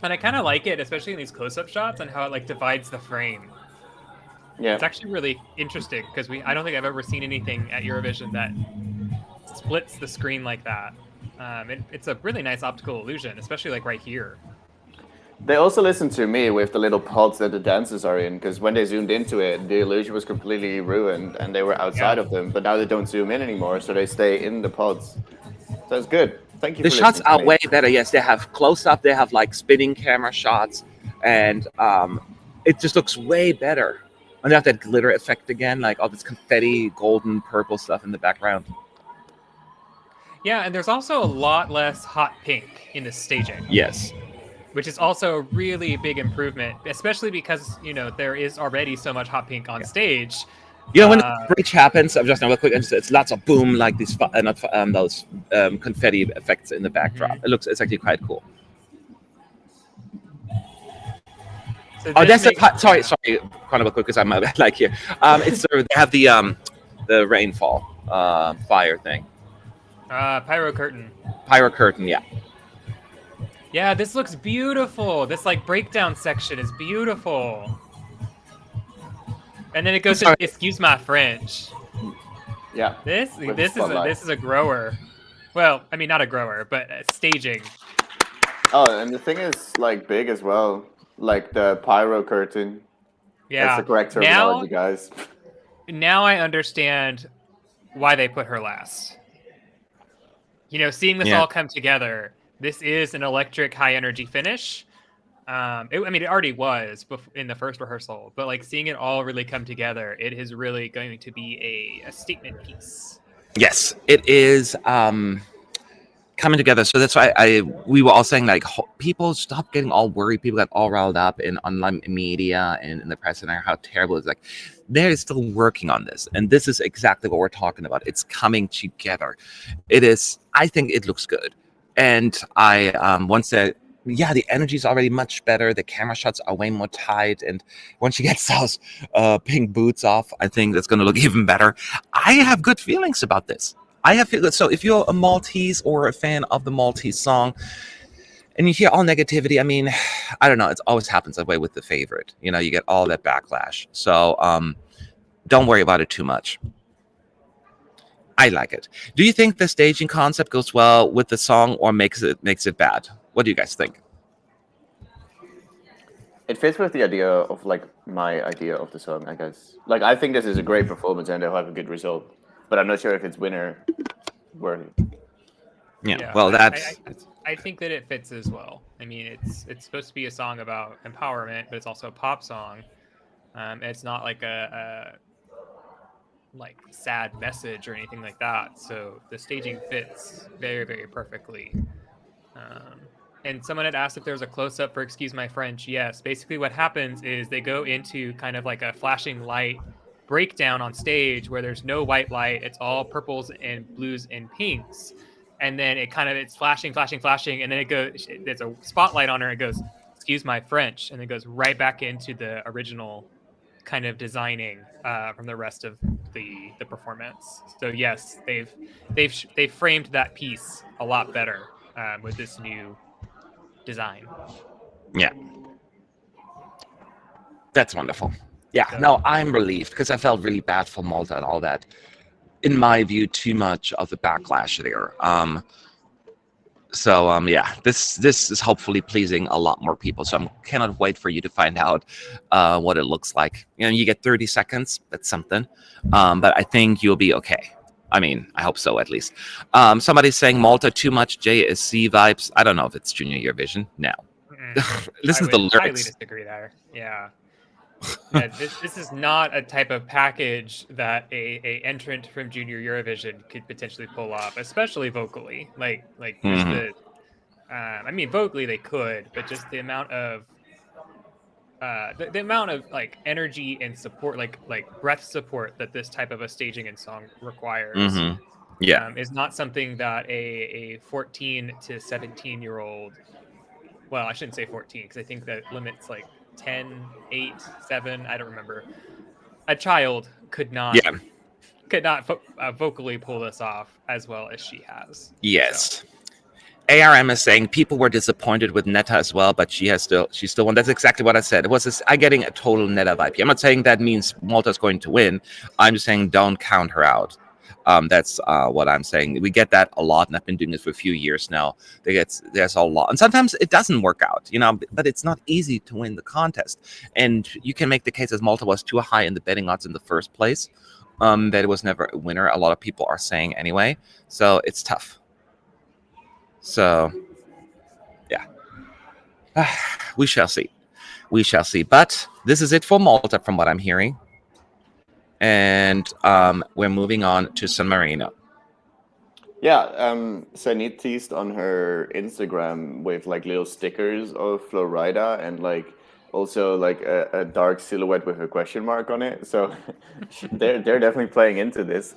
And I kind of like it, especially in these close-up shots, and how it like divides the frame. Yeah, it's actually really interesting because I don't think I've ever seen anything at Eurovision that splits the screen like that. It's a really nice optical illusion, especially like right here. They also listened to me with the little pods that the dancers are in, because when they zoomed into it, the illusion was completely ruined, and they were outside of them. But now they don't zoom in anymore, so they stay in the pods. So it's good. Thank you. The shots are way better. Yes, they have close up. They have like spinning camera shots, and it just looks way better. And they have that glitter effect again, like all this confetti, golden, purple stuff in the background. Yeah, and there's also a lot less hot pink in the staging. Yes. Which is also a really big improvement, especially because, there is already so much hot pink on stage. When the bridge happens, I'm just real quick, it's lots of boom, like these those confetti effects in the backdrop. It's actually quite cool. So that's sorry, kind of a quick, because I'm like here. They have the rainfall fire thing. Pyro curtain. Pyro curtain, yeah. Yeah, this looks beautiful. This like breakdown section is beautiful. And then it goes to excuse my French. Yeah. This is a grower. Well, I mean not a grower, but staging. Oh, and the thing is like big as well, like the pyro curtain. Yeah. That's the correct terminology, guys. Now I understand why they put her last. Seeing this all come together. This is an electric high energy finish. It already was in the first rehearsal, but like seeing it all really come together, it is really going to be a statement piece. Yes, it is coming together. So that's why we were all saying like people stop getting all worried. People got all riled up in online media and in the press and how terrible it's like. They're still working on this, and this is exactly what we're talking about. It's coming together. It is. I think it looks good. And the energy is already much better. The camera shots are way more tight. And once she gets those pink boots off, I think that's going to look even better. I have good feelings about this. So if you're a Maltese or a fan of the Maltese song and you hear all negativity, I mean, I don't know. It always happens that way with the favorite. You get all that backlash. So don't worry about it too much. I like it. Do you think the staging concept goes well with the song or makes it bad? What do you guys think? It fits with the idea of like my idea of the song, I guess. Like I think this is a great performance and they'll have a good result, but I'm not sure if it's winner worthy. Yeah. Well, I think that it fits as well. I mean, it's supposed to be a song about empowerment, but it's also a pop song. It's not like a like sad message or anything like that. So the staging fits very, very perfectly. And someone had asked if there was a close-up for Excuse My French. Yes, basically what happens is they go into kind of like a flashing light breakdown on stage where there's no white light. It's all purples and blues and pinks. And then it's flashing, and then it goes, there's a spotlight on her. It goes, Excuse My French. And it goes right back into the original kind of designing from the rest of the performance. So yes, they've framed that piece a lot better with this new design. Yeah, that's wonderful. Yeah, no, I'm relieved because I felt really bad for Malta and all that. In my view, too much of the backlash there. Yeah, this is hopefully pleasing a lot more people. So I cannot wait for you to find out what it looks like. You know, you get 30 seconds. That's something. But I think you'll be okay. I mean, I hope so, at least. Somebody's saying Malta too much JSC vibes. I don't know if it's Junior Eurovision. No. Listen to the lyrics. I highly disagree there. Yeah. Yeah, this is not a type of package that a entrant from Junior Eurovision could potentially pull off, especially vocally. Like just I mean, vocally they could, but just the amount of the amount of like energy and support, like breath support that this type of a staging and song requires, is not something that a 14 to 17-year-old. Well, I shouldn't say 14 because I think that limits like 10, 8, 7. I don't remember. A child could not vocally pull this off as well as she has. Yes. So. ARM is saying people were disappointed with Netta as well, but she still won. That's exactly what I said. It was I'm getting a total Netta vibe. I'm not saying that means Malta's going to win. I'm just saying don't count her out. That's what I'm saying. We get that a lot, and I've been doing this for a few years now. There's a lot, and sometimes it doesn't work out, you know. But it's not easy to win the contest, and you can make the case that Malta was too high in the betting odds in the first place. That it was never a winner. A lot of people are saying anyway, so it's tough. So, yeah, we shall see. We shall see. But this is it for Malta, from what I'm hearing. And we're moving on to San Marino. Yeah, Senhit teased on her Instagram with like little stickers of Florida and like also like a dark silhouette with a question mark on it. So they're definitely playing into this.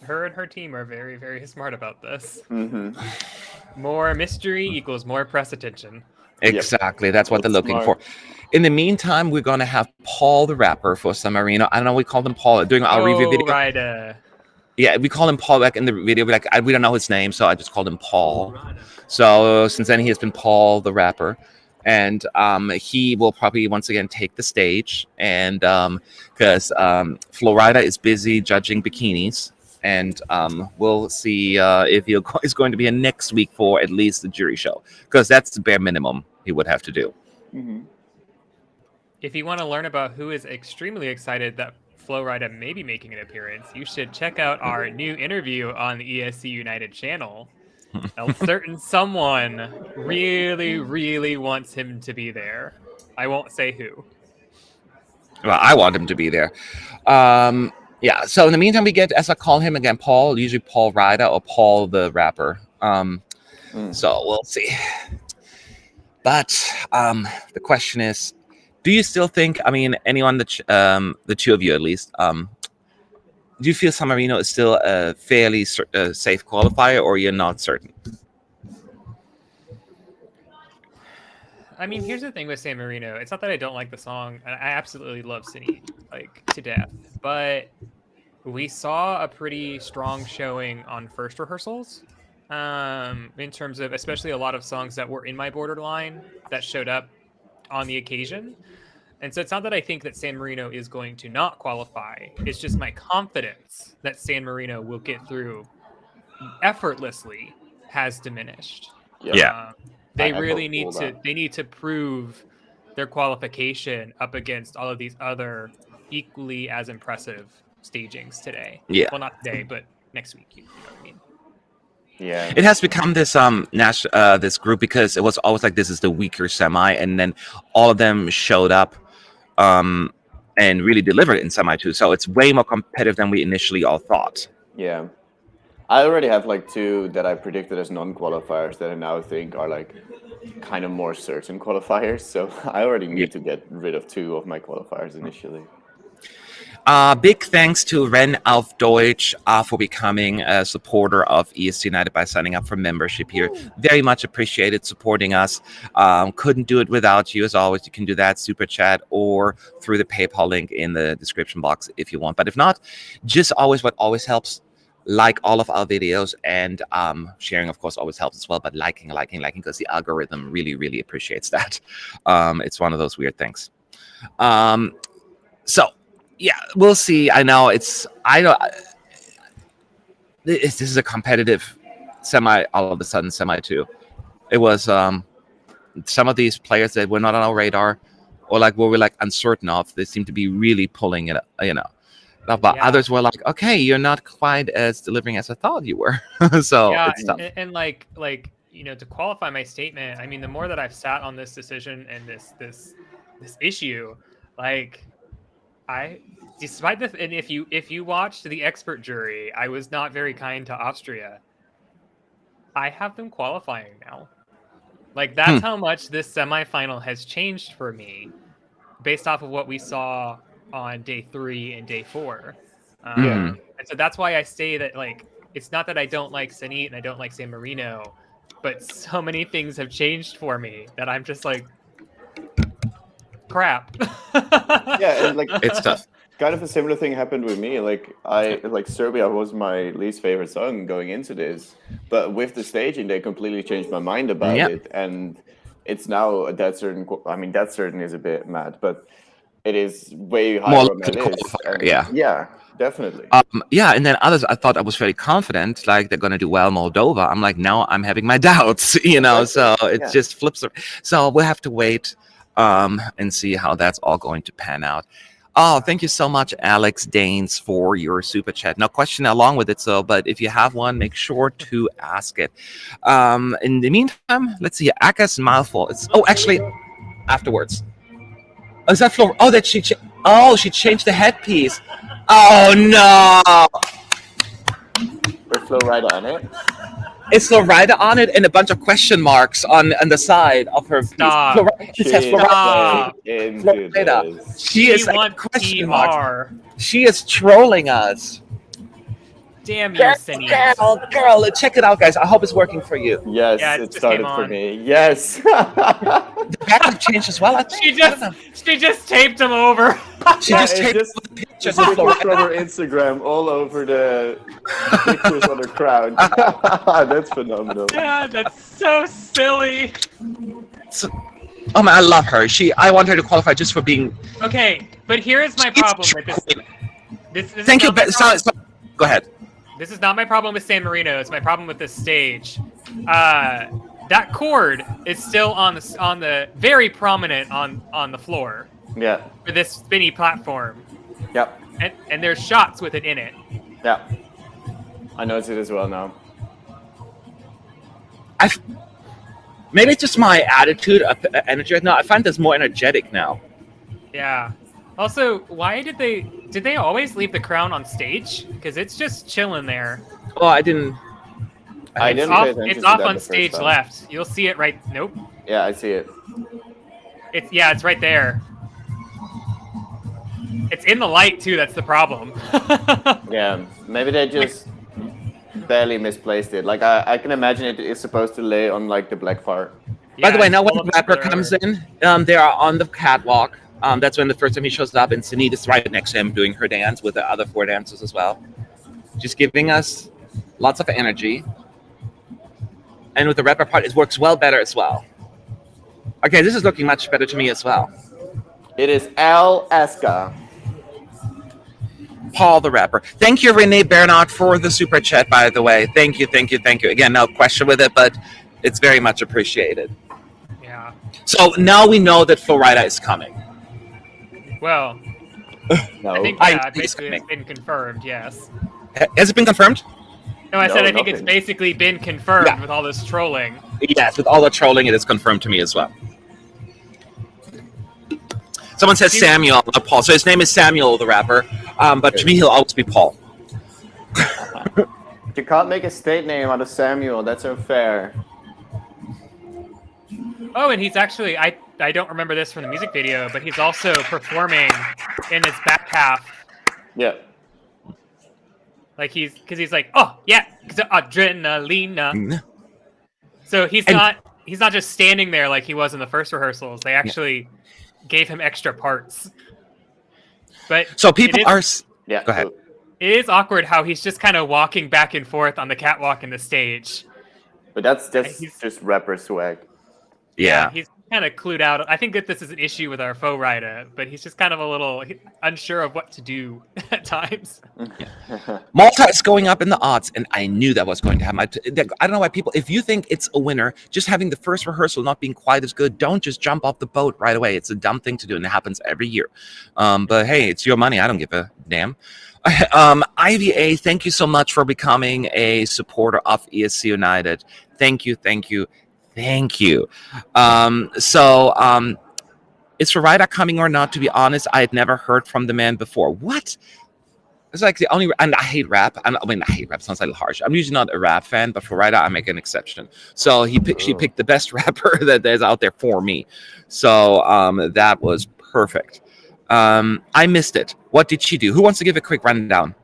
Her and her team are very, very smart about this. Mm-hmm. More mystery equals more press attention. Exactly. Yep. That's what they're looking for. In the meantime, we're going to have Paul the rapper for San Marino. I don't know, we called him Paul during our review video. Right. Yeah, we call him Paul back in the video. We don't know his name, so I just called him Paul. So since then, he has been Paul the rapper. And he will probably once again take the stage. And because Florida is busy judging bikinis. And we'll see if he is going to be in next week for at least the jury show. Because that's the bare minimum he would have to do. Mm-hmm. If you want to learn about who is extremely excited that Florida may be making an appearance, you should check out our new interview on the ESC United channel. A certain someone really, really wants him to be there. I won't say who. Well, I want him to be there. Yeah, so in the meantime, we get, as I call him again, Paul, usually Paul Ryder or Paul the rapper. So we'll see. But the question is, do you still think, I mean, anyone, the two of you at least, do you feel San Marino is still a fairly safe qualifier, or you're not certain? I mean, here's the thing with San Marino. It's not that I don't like the song. I absolutely love Senhit, like, to death. But we saw a pretty strong showing on first rehearsals in terms of especially a lot of songs that were in my borderline that showed up on the occasion. And so it's not that I think that San Marino is going to not qualify. It's just my confidence that San Marino will get through effortlessly has diminished. Yeah. They I really hope need all to. that. They need to prove their qualification up against all of these other equally as impressive stagings today. Yeah. Well, not today, but next week. You know what I mean? Yeah. It has become this this group because it was always like this is the weaker semi, and then all of them showed up and really delivered in semi too. So it's way more competitive than we initially all thought. Yeah. I already have like 2 that I predicted as non-qualifiers that I now think are like kind of more certain qualifiers. So I already need to get rid of 2 of my qualifiers initially. Big thanks to Ren auf Deutsch for becoming a supporter of ESC United by signing up for membership here. Very much appreciated supporting us. Couldn't do it without you. As always, you can do that super chat or through the PayPal link in the description box if you want. But if not, just always what always helps. Like all of our videos, and sharing, of course, always helps as well. But liking, because the algorithm really, really appreciates that. It's one of those weird things. So. Yeah, we'll see. I know this is a competitive semi, all of a sudden semi too. It was some of these players that were not on our radar or like were we like uncertain of, they seem to be really pulling it, But others were like, okay, you're not quite as delivering as I thought you were. So it's tough. And like to qualify my statement, I mean, the more that I've sat on this decision and this issue, like despite this, and if you watched the expert jury, I was not very kind to Austria. I have them qualifying now. Like that's how much this semifinal has changed for me, based off of what we saw on day 3 and day 4. And so that's why I say that, like, it's not that I don't like Senhit and I don't like San Marino, but so many things have changed for me that I'm just like, crap. Yeah, and like It's tough. Kind of a similar thing happened with me. Like Serbia was my least favorite song going into this, but with the staging, they completely changed my mind about it, and it's now a dead certain. I mean, dead certain is a bit mad, but it is way higher More on my list. And yeah, definitely. And then others, I thought I was very confident, like they're going to do well. Moldova, I'm like, now I'm having my doubts, So it just flips. So we'll have to wait and see how that's all going to pan out. Oh, thank you so much, Alex Danes, for your super chat. No question along with it, but if you have one, make sure to ask it. In the meantime, let's see. Aka's mouthful. Actually, afterwards. Oh, is that Flo? Oh, she changed the headpiece. Oh no! With Flo Rida on it. It's Flo Rida on it and a bunch of question marks on the side of her piece. It says Flo Rida. She is like question marks. She is trolling us. Damn you, Senhit. Girl, check it out, guys. I hope it's working for you. Yes, it started for me. Yes. The backup changed as well. She just taped him over. She just taped the pictures from her Instagram all over the pictures on the crowd. That's phenomenal. Yeah, that's so silly. Oh man, I love her. I want her to qualify just for being. Okay, but here is my problem with this. Thank you. Go ahead. This is not my problem with San Marino. It's my problem with this stage. That cord is still on the very prominent on the floor. Yeah. For this spinny platform. Yep. And there's shots with it in it. Yeah. I noticed it as well now. Maybe it's just my attitude, energy. No, I find this more energetic now. Yeah. Also, why did they always leave the crown on stage? Because it's just chilling there. Oh, I didn't. It's off on stage left. You'll see it right. Nope. Yeah, I see it. It's right there. It's in the light too. That's the problem. Yeah, maybe they just barely misplaced it. Like I can imagine it is supposed to lay on like the black part. Yeah, by the way, now when the rapper comes in, they are on the catwalk. That's when the first time he shows up, and Senhit is right next to him doing her dance with the other 4 dancers as well. Just giving us lots of energy. And with the rapper part, it works well better as well. Okay, this is looking much better to me as well. It is Al Aska. Paul the rapper. Thank you, Renee Bernard, for the super chat, by the way. Thank you. Again, no question with it, but It's very much appreciated. Yeah. So now we know that Florida is coming. Well, No, I think basically it's been confirmed. Yes. Has it been confirmed? No, I said I think it's nothing. basically been confirmed Yeah. with all this trolling. Yes, with all the trolling, it is confirmed to me as well. Someone says Samuel, not Paul. So his name is Samuel, the rapper. But to me, he'll always be Paul. You can't make a state name out of Samuel. That's unfair. Oh, and he's actually I don't remember this from the music video, but he's also performing in his back half. Yeah. Like he's like, oh yeah, Adrenalina. So he's not just standing there like he was in the first rehearsals. They actually gave him extra parts. But so people are. Yeah. Go ahead. It is awkward how he's just kind of walking back and forth on the catwalk and the stage. But that's just rapper swag. Yeah. He's kind of clued out. I think that this is an issue with our faux rider, but he's just kind of a little unsure of what to do at times. Malta is going up in the odds, and I knew that was going to happen. I don't know why people, if you think it's a winner, just having the first rehearsal not being quite as good, don't just jump off the boat right away. It's a dumb thing to do, and it happens every year. But hey, it's your money. I don't give a damn. IVA, thank you so much for becoming a supporter of ESC United. Thank you. Is Florida coming or not? To be honest, I had never heard from the man before. What? It's like the only, and I hate rap. I hate rap. Sounds a little harsh. I'm usually not a rap fan, but Florida, I make an exception. So she picked the best rapper that there's out there for me. So that was perfect. I missed it. What did she do? Who wants to give a quick rundown?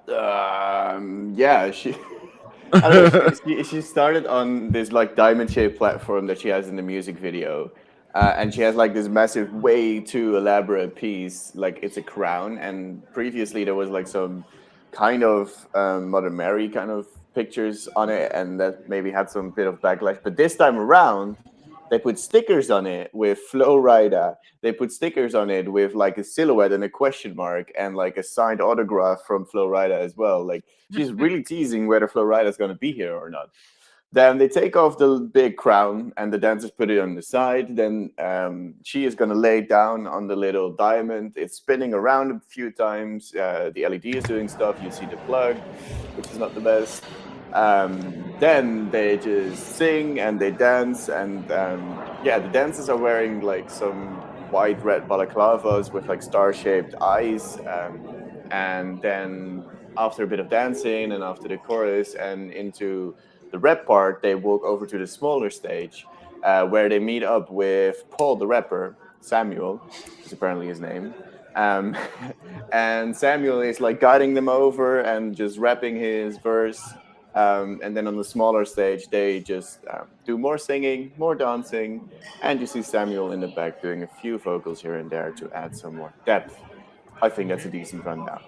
Yeah, she. I don't know, she started on this like diamond-shaped platform that she has in the music video, and she has like this massive, way too elaborate piece, like it's a crown. And previously there was like some kind of Mother Mary kind of pictures on it, and that maybe had some bit of backlash. But this time around, they put stickers on it with Flow Rida. They put stickers on it with like a silhouette and a question mark and like a signed autograph from Flow Rida as well. Like she's really teasing whether Flow Rida is going to be here or not. Then they take off the big crown and the dancers put it on the side. Then she is going to lay down on the little diamond. It's spinning around a few times. The LED is doing stuff. You see the plug, which is not the best. Then they just sing and they dance, and the dancers are wearing like some white red balaclavas with like star-shaped eyes, and then after a bit of dancing and after the chorus and into the rap part, they walk over to the smaller stage where they meet up with Paul the rapper, Samuel is apparently his name. And Samuel is like guiding them over and just rapping his verse. And then on the smaller stage, they just do more singing, more dancing, and you see Samuel in the back doing a few vocals here and there to add some more depth. I think that's a decent rundown.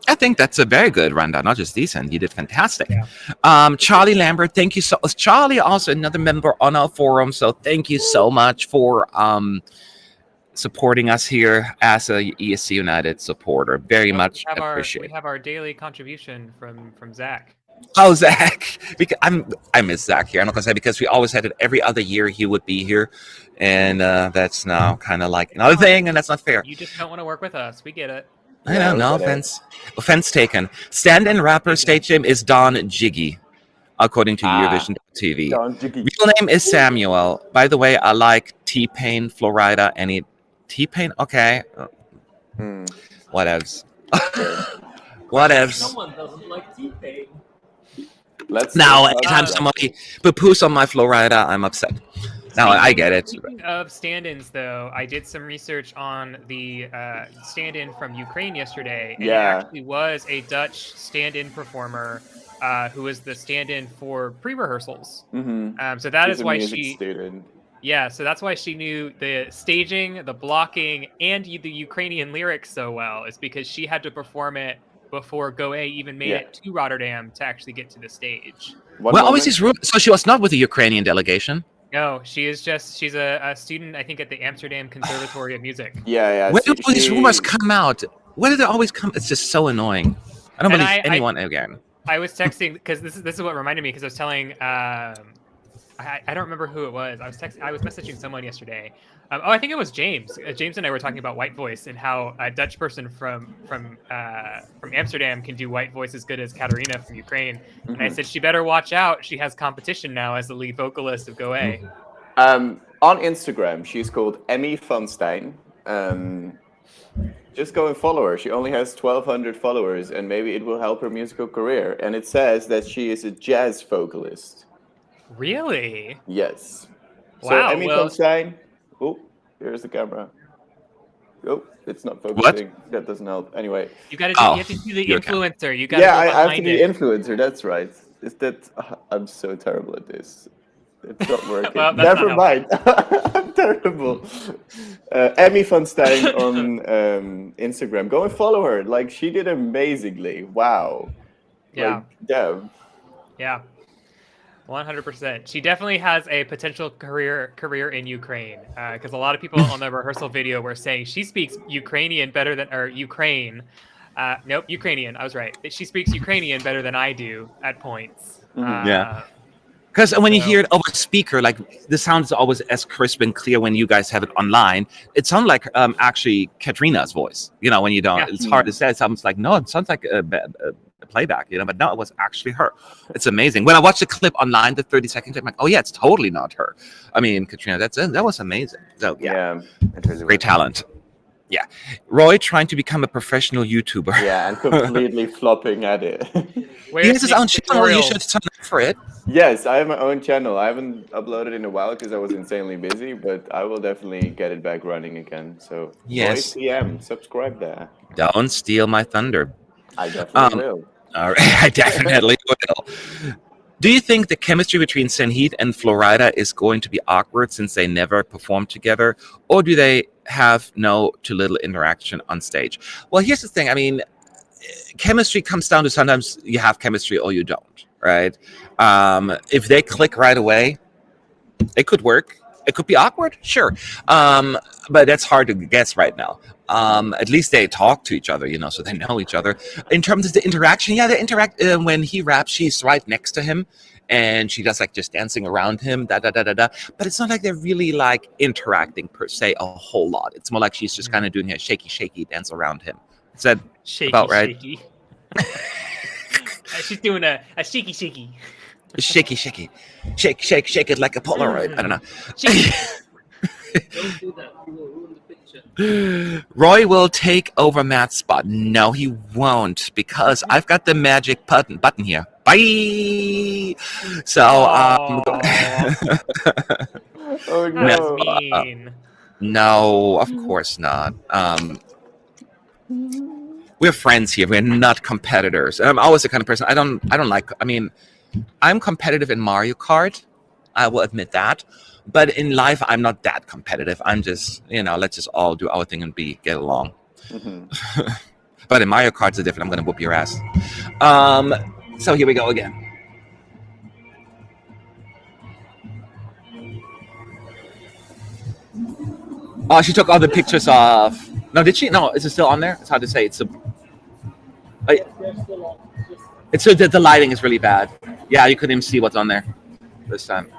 I think that's a very good rundown, not just decent. You did fantastic. Yeah. Charlie Lambert, thank you so much. Charlie, also another member on our forum, so thank you so much for supporting us here as a ESC United supporter. Very much appreciate it. We have our daily contribution from Zach. Oh, Zach! Because I miss Zach here. I'm not gonna say because we always had it every other year he would be here, and that's now kind of like another thing, and that's not fair. You just don't want to work with us. We get it. I know, no offense. Offense taken. Stand-in rapper stage name is Don Jiggy, according to Eurovision TV. Don Jiggy. Real name is Samuel. By the way, I like T-Pain, Florida. Any T-Pain? Okay. Whatevs. Whatevs. Someone doesn't like T-Pain. Now, anytime somebody poo-poos on my Florida, I'm upset. Now, I get it. Speaking of stand-ins, though, I did some research on the stand-in from Ukraine yesterday, and it actually was a Dutch stand-in performer who was the stand-in for pre-rehearsals. Mm-hmm. So that is why student. Yeah, so that's why she knew the staging, the blocking, and the Ukrainian lyrics so well, is because she had to perform it before Goe even made it to Rotterdam to actually get to the stage. Always these rumors. So she was not with the Ukrainian delegation? No, she's a student, I think, at the Amsterdam Conservatory of Music. Yeah. Where do all these rumors come out? Where do they always come? It's just so annoying. I don't believe anyone again. I was texting because this is what reminded me because I was telling I don't remember who it was. I was messaging someone yesterday. I think it was James. James and I were talking about white voice and how a Dutch person from Amsterdam can do white voice as good as Katarina from Ukraine. Mm-hmm. And I said she better watch out. She has competition now as the lead vocalist of Go A. On Instagram, she's called Emmy Funstein. Just go and follow her. She only has 1,200 followers, and maybe it will help her musical career. And it says that she is a jazz vocalist. Really? Yes. Wow. So Emmy Funstein. Oh, here's the camera. Oh, it's not focusing. What? That doesn't help. Anyway. You have to do the influencer. You got. Yeah, I have to be the influencer. That's right. Is that? I'm so terrible at this. It's not working. Well, Never mind. I'm terrible. Emmy Funstein on Instagram. Go and follow her. Like, she did amazingly. Wow. Yeah. Like, damn. Yeah. 100%. She definitely has a potential career in Ukraine because a lot of people on the rehearsal video were saying she speaks Ukrainian better than Ukraine. Nope, Ukrainian. I was right. She speaks Ukrainian better than I do at points. Yeah. Because when you hear it over speaker, like the sound is always as crisp and clear when you guys have it online. It sounds like actually Katrina's voice. You know, when you don't, it's hard to say. It sounds like it sounds like a playback. You know, but no, it was actually her. It's amazing. When I watched the clip online, the 30 seconds, I'm like, oh yeah, it's totally not her. I mean, Katrina, that was amazing. So yeah, really great talent. Yeah, Roy trying to become a professional YouTuber. Yeah, and completely flopping at it. He has his own channel. You should sign up for it. Yes, I have my own channel. I haven't uploaded in a while because I was insanely busy, but I will definitely get it back running again. So yes, Roy PM, subscribe there. Don't steal my thunder. I definitely will. All right, I definitely will. Do you think the chemistry between Senhit and Florida is going to be awkward since they never performed together, or do they have no to little interaction on stage? Well, here's the thing. I mean, chemistry comes down to sometimes you have chemistry or you don't, right? If they click right away, it could work. It could be awkward, sure. But that's hard to guess right now. At least they talk to each other, you know, so they know each other. In terms of the interaction, they interact. When he raps, she's right next to him, and she does like just dancing around him, But it's not like they're really like interacting per se a whole lot. It's more like she's just kind of doing a shaky dance around him. Is that about right? Shaky. She's doing a shaky. Shaky. Shake it like a Polaroid. I don't know. Don't do that. You will ruin the picture. Roy will take over Matt's spot. No, he won't, because I've got the magic button here. Bye. So, oh no. That's mean. No, of course not. We're friends here. We're not competitors. And I'm always the kind of person I don't like. I mean, I'm competitive in Mario Kart. I will admit that. But in life, I'm not that competitive. I'm just, let's just all do our thing and get along. Mm-hmm. But in Mario Kart, it's different. I'm going to whoop your ass. So here we go again. Oh, she took all the pictures off. No, did she? No, is it still on there? It's hard to say. It's the lighting is really bad. Yeah, you couldn't even see what's on there this time.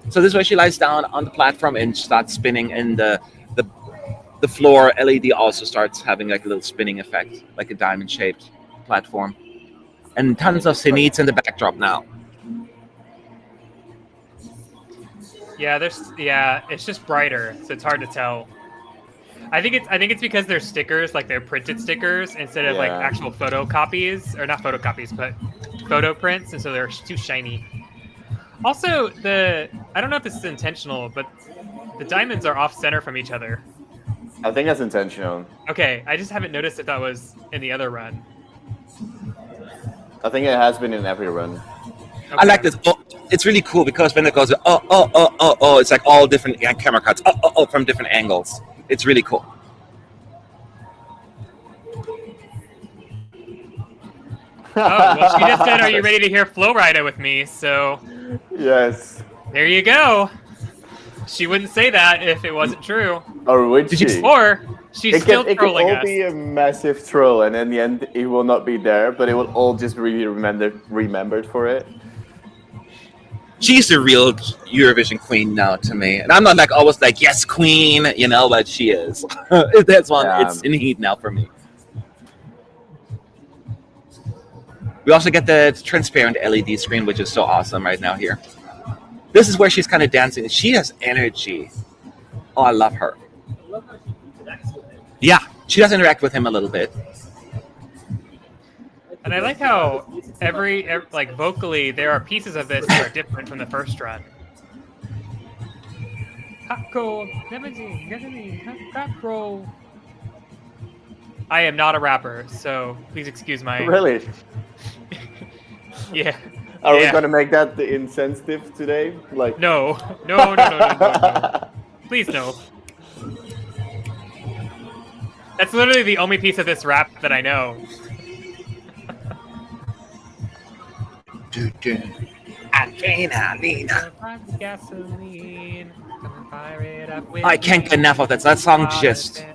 So this way she lies down on the platform and starts spinning, and the floor LED also starts having like a little spinning effect, like a diamond-shaped platform. And tons of Senhits in the backdrop now. Yeah, it's just brighter, so it's hard to tell. I think it's because they're stickers, like they're printed stickers instead of like actual photocopies, or not photocopies, but photo prints, and so they're too shiny. Also, I don't know if this is intentional, but the diamonds are off center from each other. I think that's intentional. Okay, I just haven't noticed if that was in the other run. I think it has been in every run. Okay. I like this. Oh, it's really cool because when it goes, it's like all different camera cuts, from different angles. It's really cool. Oh, well, she just said, "Are you ready to hear Flowrider with me?" So, yes. There you go. She wouldn't say that if it wasn't true. Or would she? Or She's still it can trolling all us. be a massive troll, and in the end, he will not be there, but it will all just be remembered for it. She's the real Eurovision queen now to me, and I'm not like always like yes, queen, you know, but she is. That's one. Yeah. It's in heat now for me. We also get the transparent LED screen, which is so awesome right now here. This is where she's kind of dancing. She has energy. Oh, I love her. I love how she interacts with him. Yeah, she does interact with him a little bit. And I like how every like vocally there are pieces of this that are different from the first run. I am not a rapper, so please excuse my. Really? Yeah. Are we Yeah. gonna make that the insensitive today? Like No. Please no. That's literally the only piece of this rap that I know. Adrenalina. Gasoline, come fire it up with I can't get enough of that. That song just.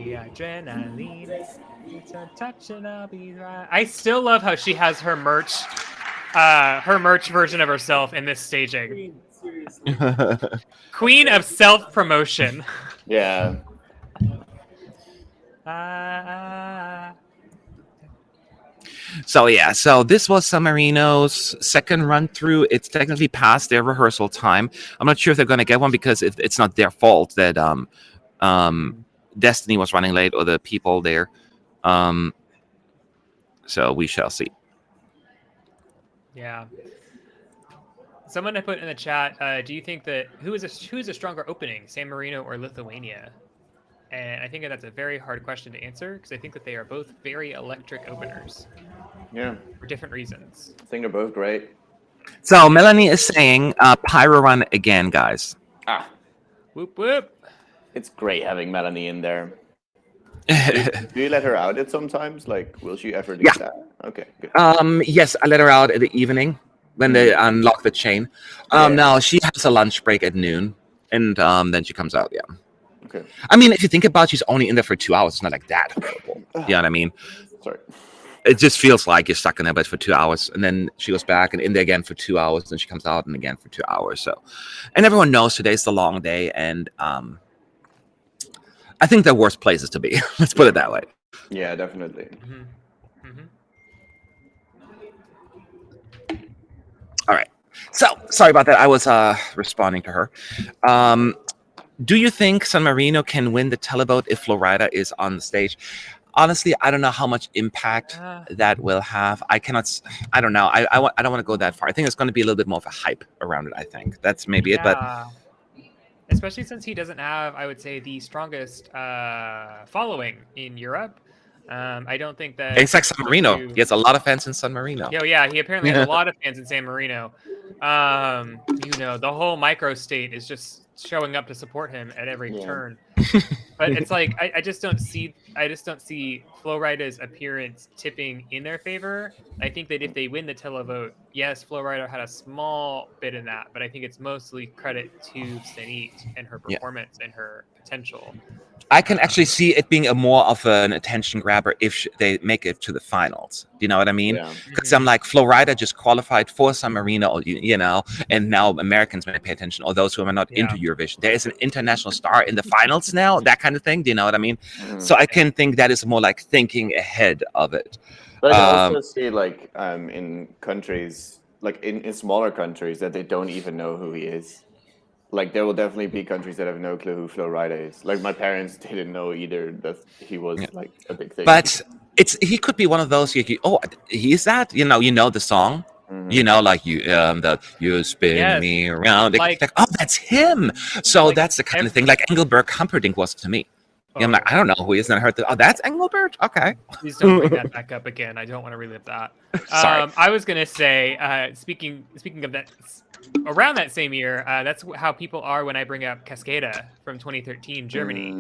Adrenaline, it's a touch and I'll be right. I still love how she has her merch version of herself in this staging. Seriously. Queen of self-promotion. yeah. So this was San Marino's second run through. It's technically past their rehearsal time. I'm not sure if they're going to get one because it's not their fault that Destiny was running late or the people there. So we shall see. Yeah. Someone I put in the chat, do you think that who is a stronger opening, San Marino or Lithuania? And I think that's a very hard question to answer because I think that they are both very electric openers Yeah. for different reasons. I think they're both great. So Melanie is saying Pyro Run again, guys. Whoop whoop. It's great having Melanie in there. Do you let her out at sometimes? Like, will she ever do that? Okay, good. Yes, I let her out in the evening when they unlock the chain. Now she has a lunch break at noon, and then she comes out. Yeah. Okay. I mean, if you think about it, she's only in there for 2 hours. It's not like that horrible. You know what I mean? Sorry. It just feels like you're stuck in there, but for 2 hours, and then she goes back and in there again for 2 hours, and she comes out and again for 2 hours. So, and everyone knows today's the long day, and I think they're worse places to be. Let's put it that way. Yeah, definitely. Mm-hmm. Mm-hmm. All right. So sorry about that. I was responding to her. Do you think San Marino can win the televote if Florida is on the stage? Honestly, I don't know how much impact that will have. I don't know. I don't want to go that far. I think it's going to be a little bit more of a hype around it. I think that's maybe it. But especially since he doesn't have, I would say, the strongest following in Europe. I don't think that it's like San Marino. He has a lot of fans in San Marino. Oh yeah, he apparently has a lot of fans in San Marino. The whole microstate is just showing up to support him at every turn. But it's like I just don't see Flowrider's appearance tipping in their favor. I think that if they win the televote, yes, Flowrider had a small bit in that, but I think it's mostly credit to Senhit and her performance and her potential. I can actually see it being a more of an attention grabber if they make it to the finals. Do you know what I mean? Because I'm like, Flowrider just qualified for San Marino, and now Americans may pay attention, or those who are not into Eurovision. There is an international star in the finals now, that kind of thing. Do you know what I mean? So I can think that is more like thinking ahead of it. But I can also see, like, in countries, like in smaller countries, that they don't even know who he is. Like, there will definitely be countries that have no clue who Flowrider is. Like, my parents didn't know either that he was like a big thing. But he could be one of those. He's that. You know the song. Like you spin me around. Like, oh, that's him. So like, that's the kind of thing. Like Engelbert Humperdinck was to me. I'm like, I don't know who he is. And I heard that. Oh, that's Engelbert. Okay. Please don't bring that back up again. I don't want to relive that. Sorry. I was gonna say, speaking of that. Around that same year, that's how people are when I bring up Cascada from 2013 Germany,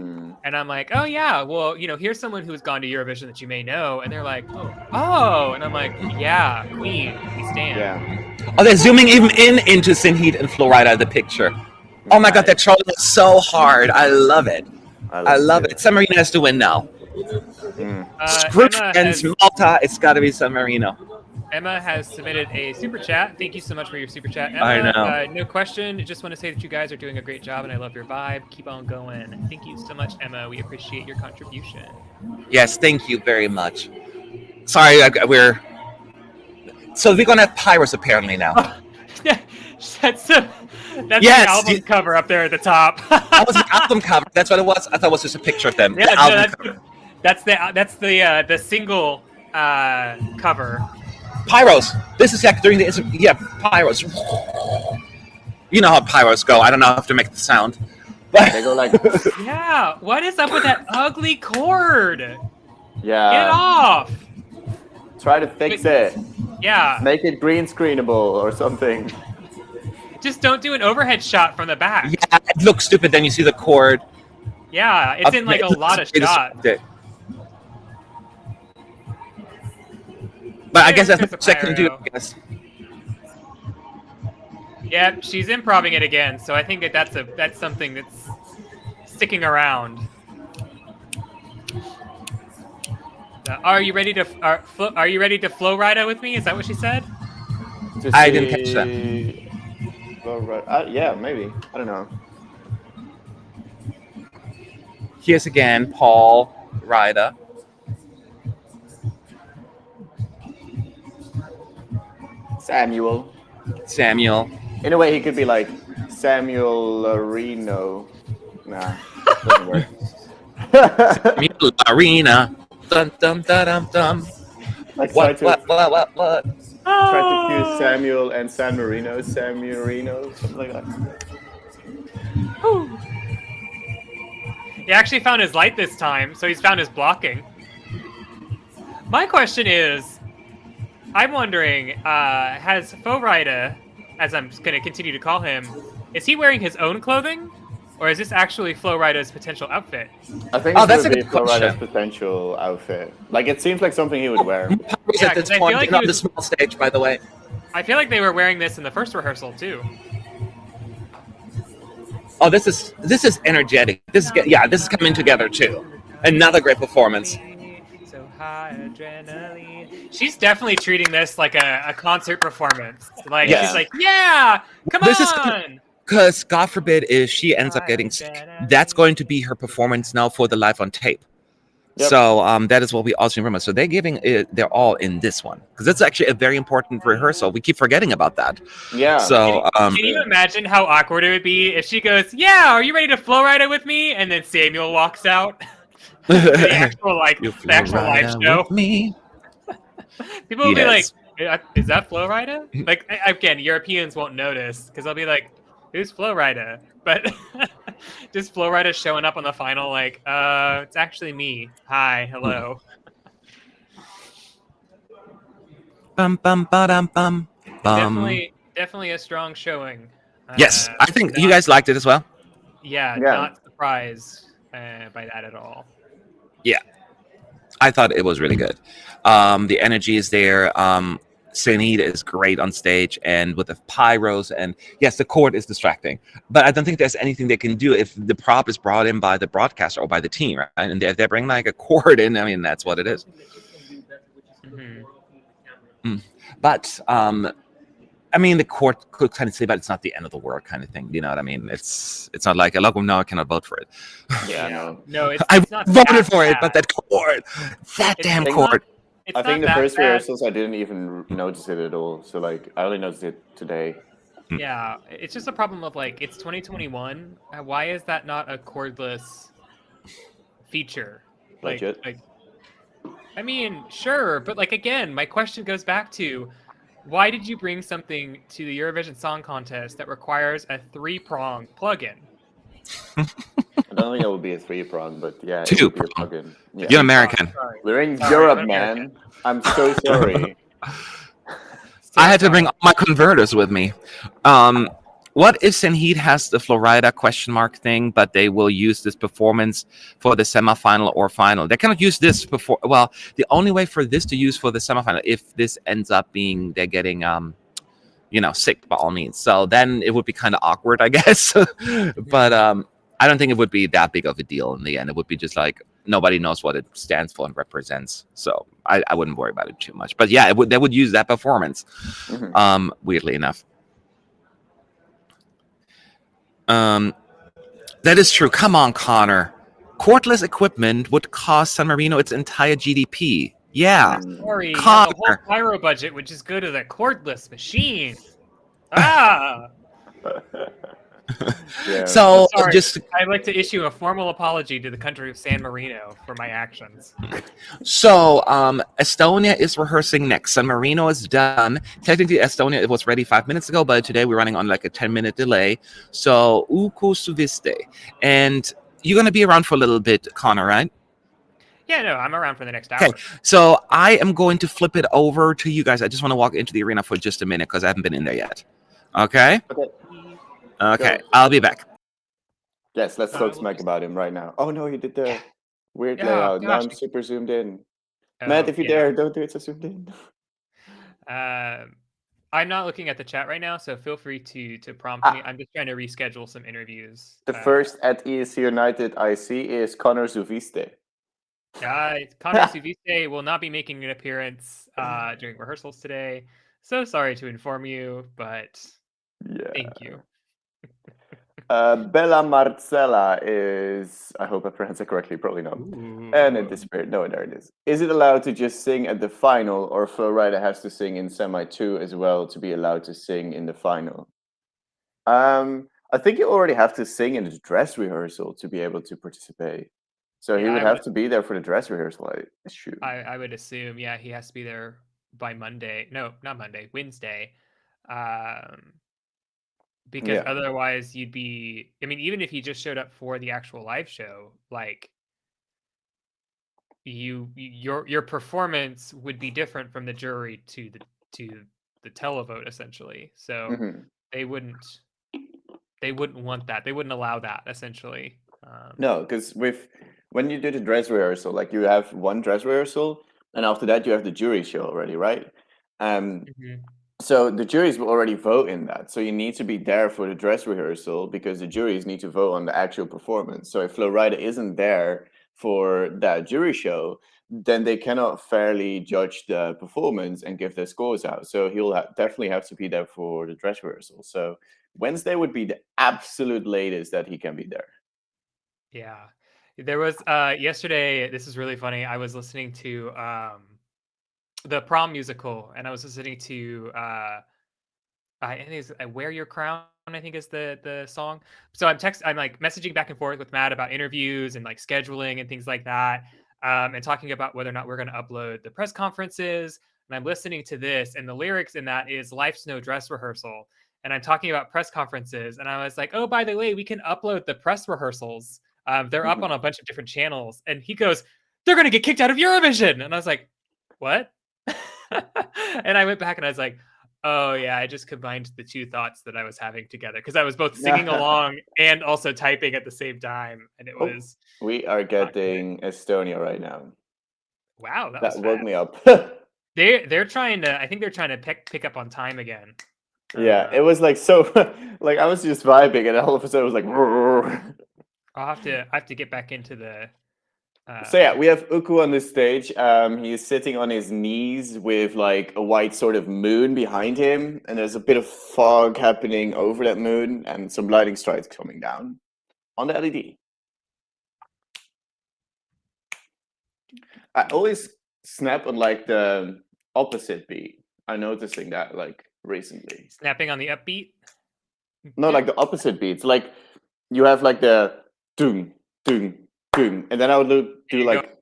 and I'm like, oh yeah, well, here's someone who's gone to Eurovision that you may know, and they're like, oh, and I'm like, yeah, Queen, we stand. Yeah. Oh, they're zooming even into Senhit and Florida the picture. Oh my God, that troll is so hard. I love it. I love it. San Marino has to win now. Screw Emma friends, has- Malta. It's got to be San Marino. Emma has submitted a super chat. Thank you so much for your super chat, Emma. I know. No question. Just want to say that you guys are doing a great job, and I love your vibe. Keep on going. Thank you so much, Emma. We appreciate your contribution. Yes, thank you very much. Sorry, so we're gonna have pyros apparently now. Yeah, that's the Yes, album cover up there at the top. That was an album cover. That's what it was. I thought it was just a picture of them. Yeah, The no, album cover. that's the single cover. Pyros. This is like during the pyros. You know how pyros go. I don't know how to make the sound. But They go like, Yeah, what is up with that ugly cord? Get it yeah. off. Try to fix it. Yeah, Make it green screenable or something. just don't do an overhead shot from the back. yeah, it looks stupid. Then you see the cord. Yeah, it's in like a lot of shots. But I guess that's There's what a Czech can do. pyro. I guess. Yep, she's improving it again, so I think that's something that's sticking around. Are you ready to flow ride with me? Is that what she said? I didn't catch that. Well, right. Yeah, maybe. I don't know. Here's again Paul Ryder. Samuel. Samuel. In a way, he could be like Samuel Marino. Nah, doesn't work. Samuel Arena. Dum dum da dum dum. Like What? try to fuse Oh. Samuel and San Marino, something like that. He actually found his light this time, so he's found his blocking. My question is, I'm wondering, has Flowrider, as I'm going to continue to call him, is he wearing his own clothing? Or is this actually Flowrider's potential outfit? I think that's this a would be good question. Flowrider's potential outfit. Like, it seems like something he would wear. Pyros Yeah, at this 'cause I point feel like and he on the was- small stage, by the way. I feel like they were wearing this in the first rehearsal, too. Oh, this is energetic. This is coming together too. Another great performance. So high adrenaline. She's definitely treating this like a concert performance. Like, Yeah. she's like, yeah, come This is- on! Because God forbid if she ends up getting sick, that's going to be her performance now for the live on tape. Yep. So that is what we also remember. So they're giving it their all in this one because it's actually a very important rehearsal. We keep forgetting about that. Yeah. So Can you imagine how awkward it would be if she goes, yeah, are you ready to flow ride with me? And then Samuel walks out. the actual live show. Me. People will Yes. be like, is that Flow Rider? Like, again, Europeans won't notice because they'll be like, who's Flow Rider? But just Flow Rider showing up on the final, like, it's actually me. Hi, hello. Bum bum ba-dum bum bum. Definitely a strong showing. Yes, I think you not- guys liked it as well. Yeah, Yeah. not surprised by that at all. I thought it was really good. The energy is there. Senhit is great on stage and with the pyros, and yes, the chord is distracting, but I don't think there's anything they can do if the prop is brought in by the broadcaster or by the team, right? And if they bring like a chord in, I mean, that's what it is. But I mean, the court could kind of say, but it's not the end of the world kind of thing. You know what I mean? It's not like a Loco. No, I cannot vote for it. Yeah, no. No, it's I not voted that for it, bad. but that chord, that It's damn not- chord. It's I think not the that first bad. rehearsals, I didn't even notice it at all. So, like, I only noticed it today. Yeah, it's just a problem of like it's 2021. Why is that not a cordless feature? Legit. I mean, sure, but like again, my question goes back to why did you bring something to the Eurovision Song Contest that requires a 3-prong plugin? I don't think it would be a 3-prong, but yeah, it Two would be a prong. plugin. Yeah. You're American. Sorry. We're in Sorry, Europe, I'm man. I'm so sorry. I had to bring all my converters with me. What if Senhit has the Florida question mark thing, but they will use this performance for the semifinal or final? They cannot use this before. Well, the only way for this to use for the semifinal, if this ends up being they're getting sick by all means. So then it would be kind of awkward, I guess. But I don't think it would be that big of a deal in the end. It would be just like nobody knows what it stands for and represents. So I wouldn't worry about it too much. But yeah, they would use that performance. Weirdly enough. That is true. Come on, Connor. Cordless equipment would cost San Marino its entire GDP. Yeah. Sorry, you have a whole pyro budget, which is good as a cordless machine. Ah. Yeah. So Sorry, just I'd like to issue a formal apology to the country of San Marino for my actions. so Estonia is rehearsing next. San Marino is done. Technically, Estonia it was ready 5 minutes ago, but today we're running on like a 10-minute delay. So Uku Suviste, and you're gonna be around for a little bit, Connor, right? Yeah, no, I'm around for the next hour. Okay, so I am going to flip it over to you guys. I just want to walk into the arena for just a minute because I haven't been in there yet. Okay. Okay, I'll be back. Yes, let's talk smack about him right now. Oh no, he did the weird Oh, layout. Now gosh. I'm super zoomed in. Oh, Matt, if you yeah. dare, don't do it so zoomed in. I'm not looking at the chat right now, so feel free to prompt me. I'm just trying to reschedule some interviews. The first at ESC United I see is Connor Suviste. Connor Suviste will not be making an appearance during rehearsals today. So sorry to inform you, but Yeah. thank you. Bella Marcella is, I hope I pronounced it correctly, probably not. And it disappeared. No, there it is. Is it allowed to just sing at the final, or Flowrider has to sing in semi 2 as well to be allowed to sing in the final? I think you already have to sing in the dress rehearsal to be able to participate. So he would have to be there for the dress rehearsal, I assume. I would assume, yeah, he has to be there by Monday. No, not Monday, Wednesday. Because otherwise you'd be, I mean, even if he just showed up for the actual live show, like your performance would be different from the jury to the televote essentially. So they wouldn't want that. They wouldn't allow that essentially. No, because when you do the dress rehearsal, like you have one dress rehearsal, and after that you have the jury show already, right? So the juries will already vote in that. So you need to be there for the dress rehearsal because the juries need to vote on the actual performance. So if Flowrider isn't there for that jury show, then they cannot fairly judge the performance and give their scores out. So he'll definitely have to be there for the dress rehearsal. So Wednesday would be the absolute latest that he can be there. Yeah. There was yesterday, this is really funny. I was listening to the prom musical, and I was listening to I think it's Wear Your Crown, I think is the song. So I'm like messaging back and forth with Matt about interviews and like scheduling and things like that, and talking about whether or not we're going to upload the press conferences. And I'm listening to this, and the lyrics in that is "Life's no dress rehearsal," and I'm talking about press conferences, and I was like, oh, by the way, we can upload the press rehearsals. They're up on a bunch of different channels. And he goes, they're going to get kicked out of Eurovision. And I was like, what? And I went back and I was like, oh yeah, I just combined the two thoughts that I was having together because I was both singing along and also typing at the same time, and it was. We are getting Estonia right now. Wow, that woke me up. They're trying to. I think they're trying to pick up on time again. Yeah, it was like so. Like I was just vibing, and all of a sudden it was like. I have to get back into the. So yeah, we have Uku on the stage. He is sitting on his knees with like a white sort of moon behind him, and there's a bit of fog happening over that moon, and some lightning strikes coming down on the LED. I always snap on like the opposite beat. I'm noticing that like recently. Snapping on the upbeat? No, like the opposite beats. Like you have like the doom, doom, doom, and then I would do like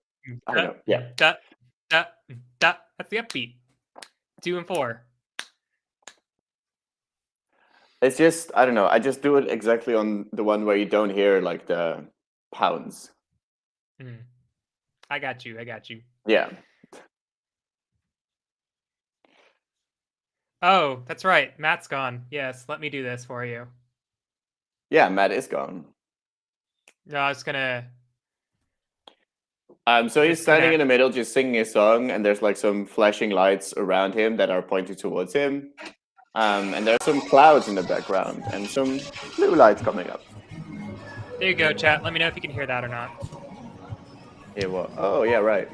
I don't know. Yeah. That's the upbeat. 2 and 4. It's just I don't know. I just do it exactly on the one where you don't hear like the pounds. I got you. Yeah. Oh, that's right. Matt's gone. Yes, let me do this for you. Yeah, Matt is gone. No, I was gonna. So he's standing in the middle, just singing a song, and there's like some flashing lights around him that are pointed towards him. And there's some clouds in the background and some blue lights coming up. There you go, chat. Let me know if you can hear that or not. Yeah, well, oh, yeah, right.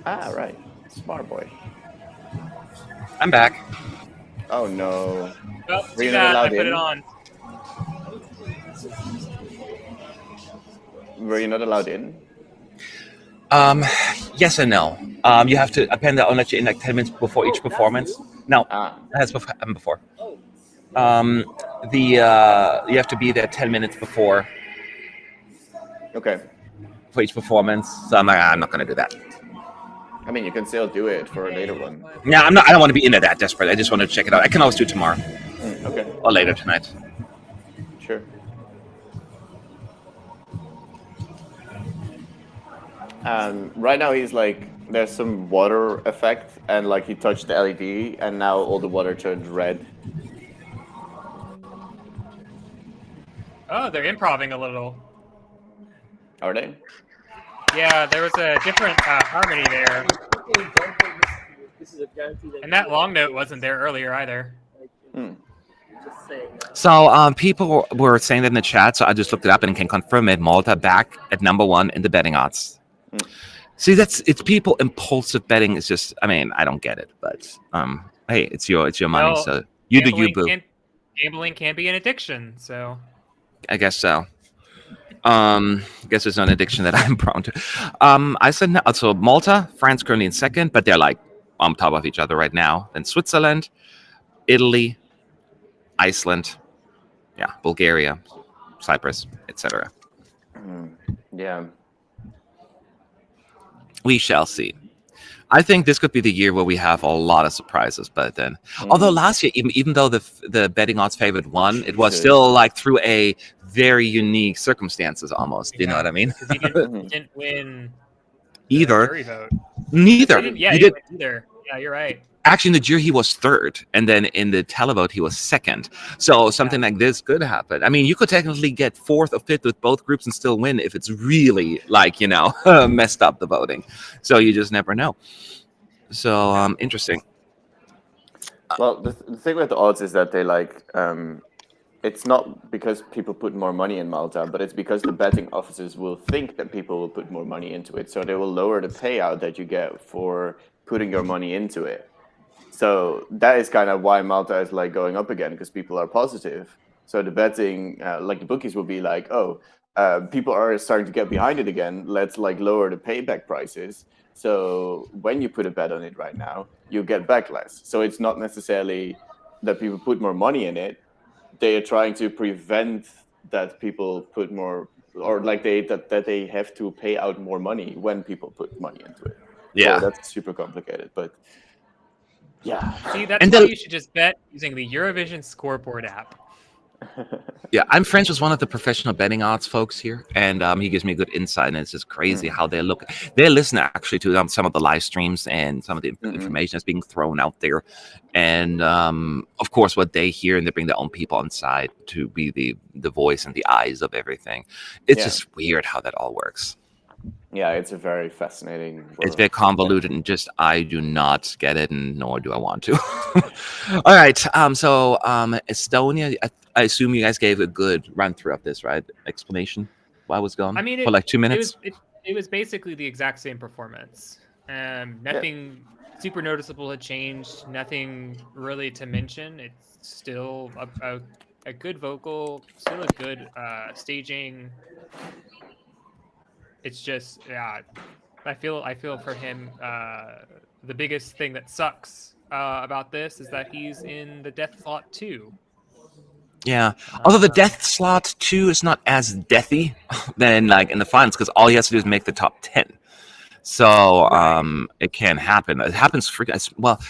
Right. Smart boy. I'm back. Oh, no. Oh, Were too you not bad. I allowed put it in? on. Were you not allowed in? Yes and no. You have to append that on let you in like 10 minutes before each performance. No, that's happened before. You have to be there 10 minutes before Okay. for each performance. So I'm like, I'm not gonna do that. I mean, you can still do it for a later one. Yeah, I'm not. I don't want to be into that desperate. I just want to check it out. I can always do it tomorrow Okay. or later tonight. Sure. Right now he's like, there's some water effect, and like he touched the LED, and now all the water turned red. Oh, they're improving a little. Are they? Yeah, there was a different harmony there. This is a guarantee that And that long note wasn't there earlier either. just saying that. So people were saying that in the chat, so I just looked it up and can confirm it. Malta back at number 1 in the betting odds. See, it's people impulsive betting. It's just, I mean, I don't get it, but hey, it's your money, Well, so you do you, boo. Gambling can be an addiction, so I guess so. I guess it's an addiction that I'm prone to. Iceland, also Malta, France currently in second, but they're like on top of each other right now. Then Switzerland, Italy, Iceland, Bulgaria, Cyprus, etc. Yeah. We shall see. I think this could be the year where we have a lot of surprises. But then, although last year, even though the betting odds favored won, it was still like through a very unique circumstances almost. You know what I mean? Because he didn't win Either. the jury vote. Neither. He He didn't did. win either. Yeah, you're right. Actually, in the jury, he was third, and then in the televote, he was second. So something like this could happen. I mean, you could technically get fourth or fifth with both groups and still win if it's really like messed up the voting. So you just never know. So interesting. Well, the thing with the odds is that they like, it's not because people put more money in Malta, but it's because the betting offices will think that people will put more money into it. So they will lower the payout that you get for putting your money into it. So that is kind of why Malta is like going up again, because people are positive. So the betting, like the bookies will be like, people are starting to get behind it again. Let's like lower the payback prices. So when you put a bet on it right now, you get back less. So it's not necessarily that people put more money in it. They are trying to prevent that people put more, or like that they have to pay out more money when people put money into it. Yeah, so that's super complicated, but yeah. See, that's why you should just bet using the Eurovision scoreboard app. Yeah, I'm friends with one of the professional betting odds folks here, and he gives me good insight, and it's just crazy how they look. They listen actually to some of the live streams and some of the information that's being thrown out there, and of course what they hear, and they bring their own people on side to be the voice and the eyes of everything. It's just weird how that all works. Yeah, it's a very fascinating world. It's very convoluted, and just I do not get it, and nor do I want to. All right, so Estonia, I assume you guys gave a good run through of this, right? Explanation why it was gone. I mean, for like 2 minutes. It was basically the exact same performance. Nothing super noticeable had changed. Nothing really to mention. It's still a good vocal, still a good staging. It's just, I feel for him. The biggest thing that sucks about this is that he's in the death slot 2. Yeah, although the death slot 2 is not as deathy than like in the finals, because all he has to do is make the top 10. So it can happen. It happens frequently. Well,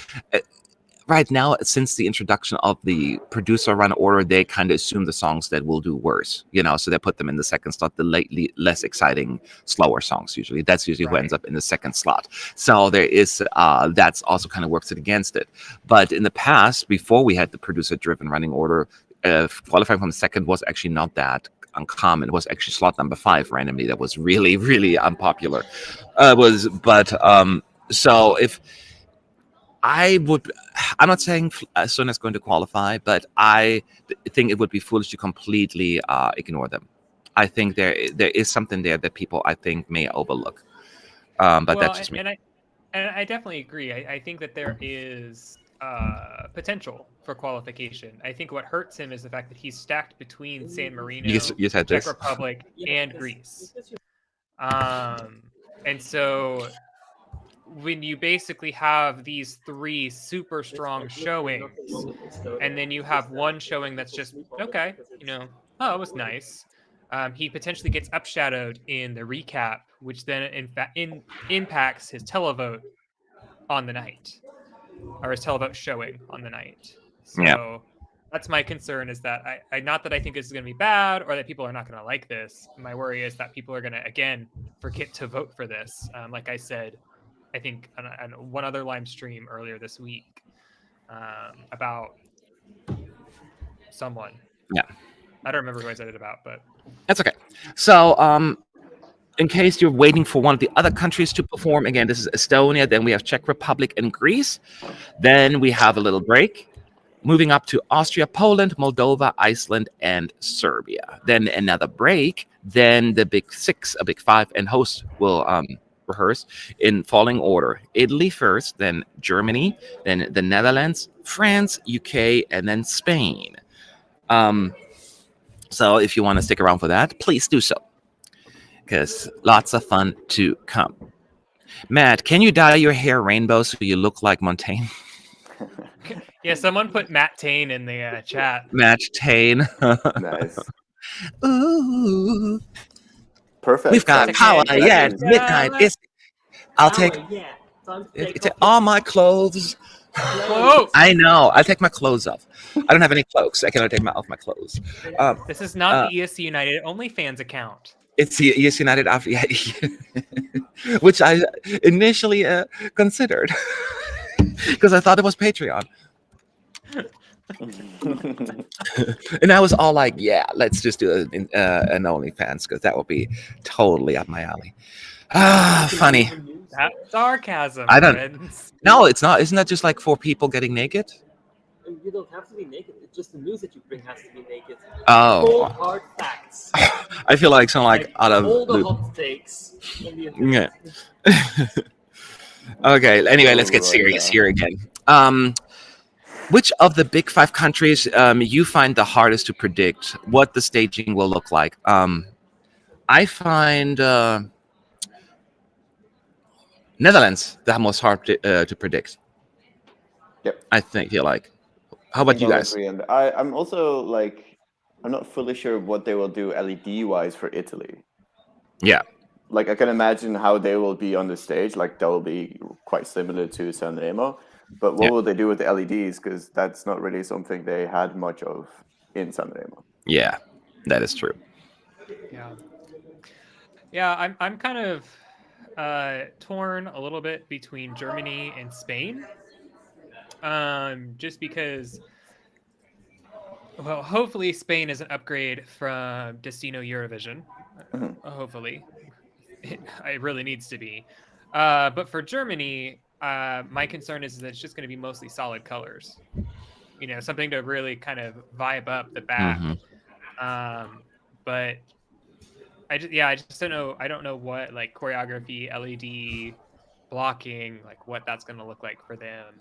right now, since the introduction of the producer run order, they kind of assume the songs that will do worse, so they put them in the second slot, the lately less exciting, slower songs usually. That's usually who ends up in the second slot. So there is, that's also kind of works it against it. But in the past, before we had the producer-driven running order, qualifying from the second was actually not that uncommon. It was actually slot number 5 randomly. That was really, really unpopular. So if I'm not saying Estonia is going to qualify, but I think it would be foolish to completely ignore them. I think there is something there that people I think may overlook. But Well, that's just me. and I definitely agree. I think that there is potential for qualification. I think what hurts him is the fact that he's stacked between San Marino, You said Czech this. Republic, and Greece. And so when you basically have these three super strong showings, and then you have one showing that's just okay, oh, it was nice. He potentially gets upshadowed in the recap, which then in fact impacts his televote on the night, or his televote showing on the night. So that's my concern, is that I not that I think this is going to be bad or that people are not going to like this. My worry is that people are going to, again, forget to vote for this. Like I said, I think on one other live stream earlier this week about someone. Yeah. I don't remember who I said it about, but That's okay. So, in case you're waiting for one of the other countries to perform, again, this is Estonia. Then we have Czech Republic and Greece. Then we have a little break, moving up to Austria, Poland, Moldova, Iceland, and Serbia. Then another break. Then the big six, a big five, and host will rehearse in falling order. Italy first, then Germany, then the Netherlands, France, UK, and then Spain. So if you want to stick around for that, please do so, because lots of fun to come. Matt, can you dye your hair rainbow so you look like Montaigne? yeah, someone put Matt Tane in the chat. Matt Tane. Nice. Ooh. Perfect. We've got power. Yeah, it's midnight. I'll take all my clothes. Whoa! I know. I'll take my clothes off. I don't have any cloaks. I cannot take off my clothes. This is not the ESC United OnlyFans account. It's the ES United after, which I initially considered because I thought it was Patreon. And I was all like, yeah, let's just do an OnlyFans because that would be totally up my alley. Funny. That's sarcasm. I don't. Friends. No, it's not. Isn't that just like 4 people getting naked? You don't have to be naked. It's just the news that you bring has to be naked. Oh. Cold hard facts. I feel like some like out of all the loop. hot takes. On the internet. Yeah. Okay. Anyway, let's get serious here again. Which of the big 5 countries you find the hardest to predict what the staging will look like? I find Netherlands the most hard to predict. Yep. I feel like. How about you guys? And I'm also like, I'm not fully sure what they will do LED wise for Italy. Yeah. Like I can imagine how they will be on the stage. Like that will be quite similar to Sanremo. But what will they do with the LEDs? Because that's not really something they had much of in Sanremo. Yeah, that is true. Yeah, I'm kind of torn a little bit between Germany and Spain. Just because, well, hopefully Spain is an upgrade from Destino Eurovision. Hopefully. It really needs to be. But for Germany, my concern is that it's just going to be mostly solid colors. Something to really kind of vibe up the back. But I just don't know. I don't know what like choreography, LED, blocking, like what that's going to look like for them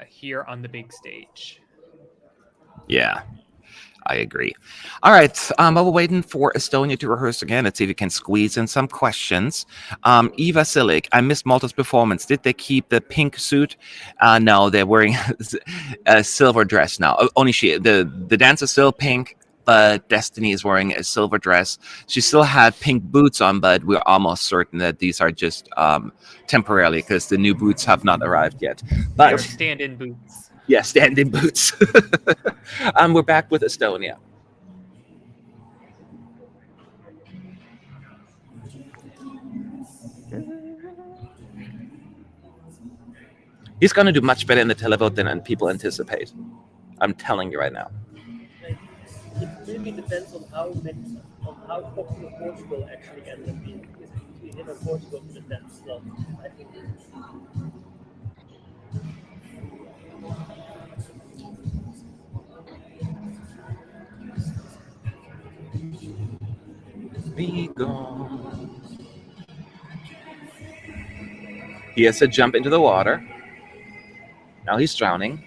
here on the big stage. Yeah, I agree. All right, while we're waiting for Estonia to rehearse again, let's see if we can squeeze in some questions. Eva Silic, I missed Malta's performance. Did they keep the pink suit? No, they're wearing a silver dress now. Only the dance is still pink, but Destiny is wearing a silver dress. She still had pink boots on, but we're almost certain that these are just temporarily because the new boots have not arrived yet. But they're stand-in boots. Yeah, stand-in boots. We're back with Estonia. He's going to do much better in the televote than people anticipate. I'm telling you right now. It really depends on how popular Portugal actually ends up being. Because between him and Portugal for the 10th slot, I think. be gone. He has to jump into the water. Now he's drowning.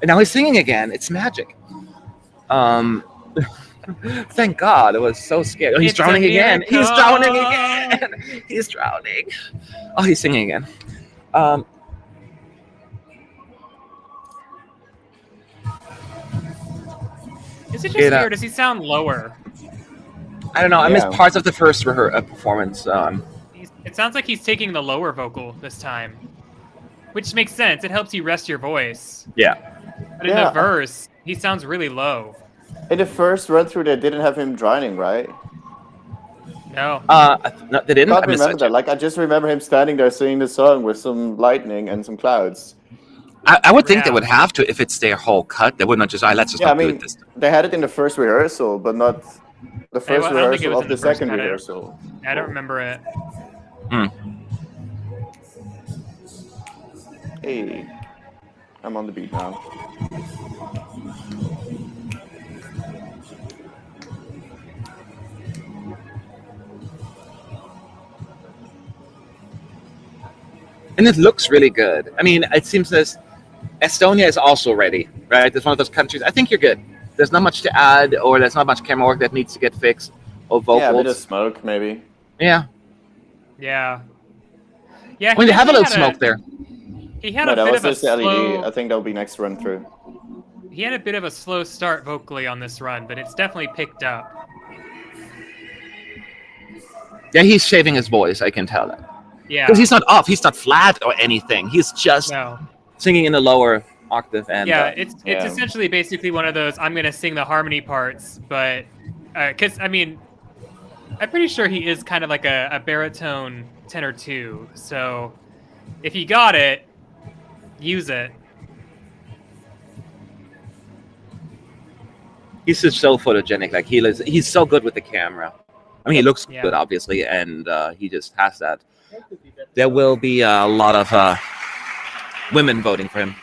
And now he's singing again. It's magic. Thank God. It was so scary. Oh, he's drowning again. He's drowning again. He's drowning. Oh, he's singing again. Is it just weird? Does he sound lower? I don't know. I missed parts of the first performance. It sounds like he's taking the lower vocal this time, which makes sense. It helps you rest your voice. Yeah. But in the verse, he sounds really low. In the first run through, they didn't have him drowning, right? No. No, they didn't. I remember that. Like, I just remember him standing there singing the song with some lightning and some clouds. I would think they would have to if it's their whole cut. They would not just, let's just not do it this time. They had it in the first rehearsal, but not the first rehearsal of the second rehearsal. I don't remember it. Hey, I'm on the beat now. And it looks really good. I mean, it seems as Estonia is also ready, right? It's one of those countries. I think you're good. There's not much to add, or there's not much camera work that needs to get fixed, or vocals. Yeah, a bit of smoke, maybe. Yeah. Yeah. Yeah. Well, you have a little smoke there. He had a bit of a slow... LED. I think that'll be next run through. He had a bit of a slow start vocally on this run, but it's definitely picked up. Yeah, he's shaving his voice. I can tell that. Yeah. Because he's not off. He's not flat or anything. He's just singing in a lower octave. And it's essentially basically one of those, I'm going to sing the harmony parts, but... Because, I mean, I'm pretty sure he is kind of like a baritone tenor too. So if you got it, use it. He's just so photogenic. Like he's so good with the camera. I mean, he looks good, obviously, and he just has that. There will be a lot of women voting for him.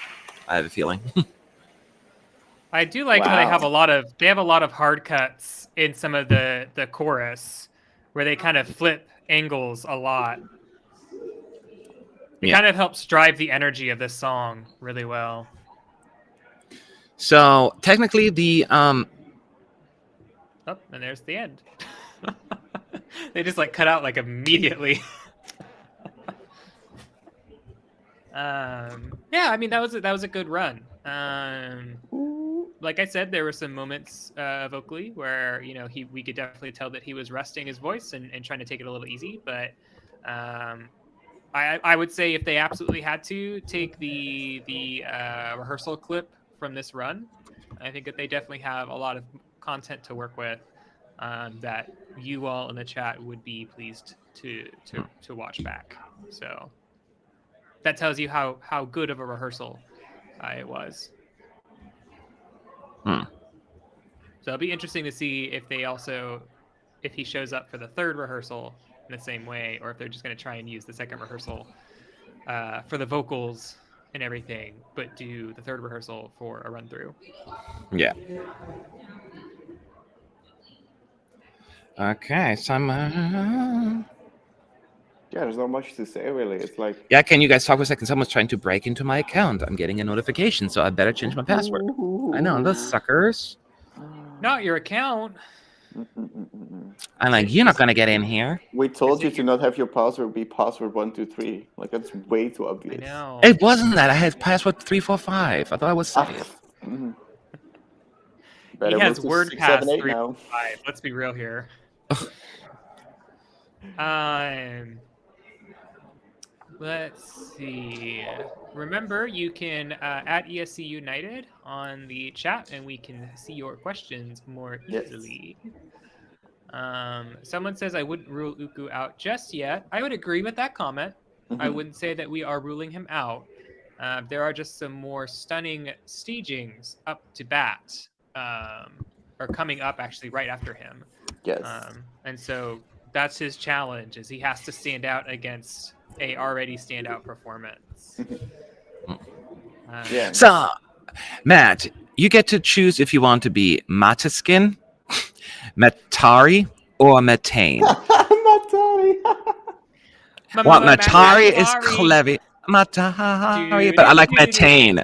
I have a feeling. I do like how they have a lot of hard cuts in some of the chorus, where they kind of flip angles a lot. It kind of helps drive the energy of this song really well. So technically, the and there's the end. They just like cut out like immediately. Yeah, I mean that was a good run. Like I said, there were some moments vocally where we could definitely tell that he was resting his voice and trying to take it a little easy. But I would say if they absolutely had to take the rehearsal clip from this run, I think that they definitely have a lot of content to work with that you all in the chat would be pleased to watch back. So that tells you how good of a rehearsal it was. So it'll be interesting to see if he shows up for the third rehearsal in the same way, or if they're just going to try and use the second rehearsal for the vocals and everything, but do the third rehearsal for a run through. Yeah. Okay, yeah, there's not much to say really. It's like, yeah, can you guys talk for a second? Someone's trying to break into my account. I'm getting a notification, so I better change my password. I know, those suckers. Not your account. I'm like, you're not gonna get in here. We told you to not have your password be password 123. Like, that's way too obvious. I know. It wasn't that. I had password 345. I thought I was safe. He has WordPass 345. Let's be real here. Let's see. Remember, you can at ESC United on the chat, and we can see your questions more easily. Someone says I wouldn't rule Uku out just yet. I would agree with that comment. I wouldn't say that we are ruling him out. There are just some more stunning stagings up to bat, or coming up actually right after him. Yes. And so that's his challenge, is he has to stand out against a already standout performance. So, Matt, you get to choose if you want to be Måneskin, Matari, or Matane? Matari. Well, Matari is clever. Matari, but I like Matane.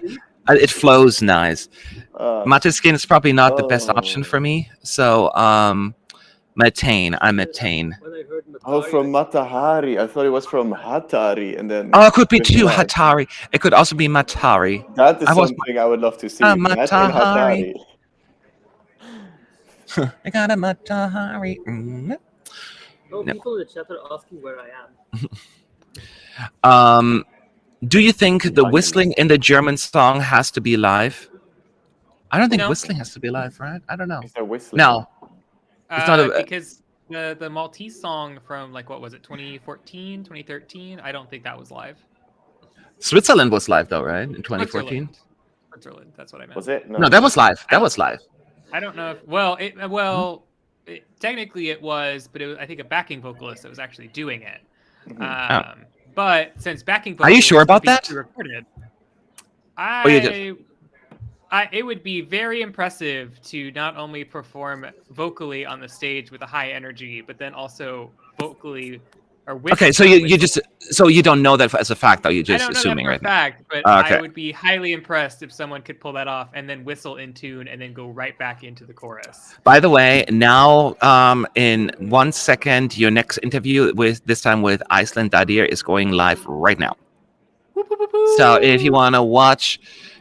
It flows nice. Måneskin is probably not the best option for me. So, Matane. I'm Matane. When I heard Oh, Matari, from Matahari. I thought it was from Hatari, and then. Oh, it could be with too Mat. Hatari. It could also be Matari. That is I was- something I would love to see. Mat and Matahari. Hatari. I got a Matari. no, No. people in the chat are asking where I am. Do you think the whistling in the German song has to be live? I don't think No. whistling has to be live, right? I don't know. Is there whistling? No. It's not a- because the Maltese song from like what was it 2014 2013 I don't think that was live. Switzerland was live though, right? In 2014. Switzerland, that's what I meant. Was it? No, that was live. That was live. I don't know if technically it was, but it was, I think, a backing vocalist that was actually doing it. Mhm. But since backing Are vocals you sure about could be that? pre-recorded, Or you it would be very impressive to not only perform vocally on the stage with a high energy, but then also vocally or with. Okay, so you just so you don't know that as a fact, though. You're I just don't know assuming, that right? for a fact, but Okay. I would be highly impressed if someone could pull that off and then whistle in tune and then go right back into the chorus. By the way, now in 1 second, your next interview with this time with Iceland Daði is going live right now. So if you want to watch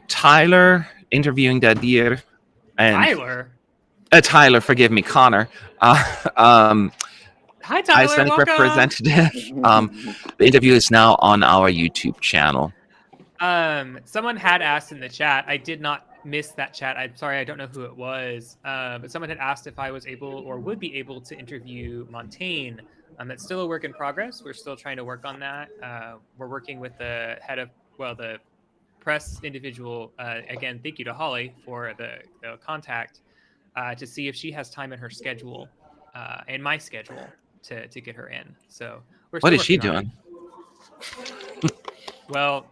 Tyler interviewing Daði and Tyler, forgive me, Connor, hi Tyler, Icelandic welcome. representative, the interview is now on our YouTube channel. Someone had asked in the chat. I did not miss that chat. I'm sorry, I don't know who it was. But someone had asked if I was able or would be able to interview Montaigne. That's still a work in progress. We're still trying to work on that. We're working with the head of, the press individual. Again, thank you to Holly for the contact to see if she has time in her schedule and my schedule to get her in. So we're What still is she working on doing? it. Well,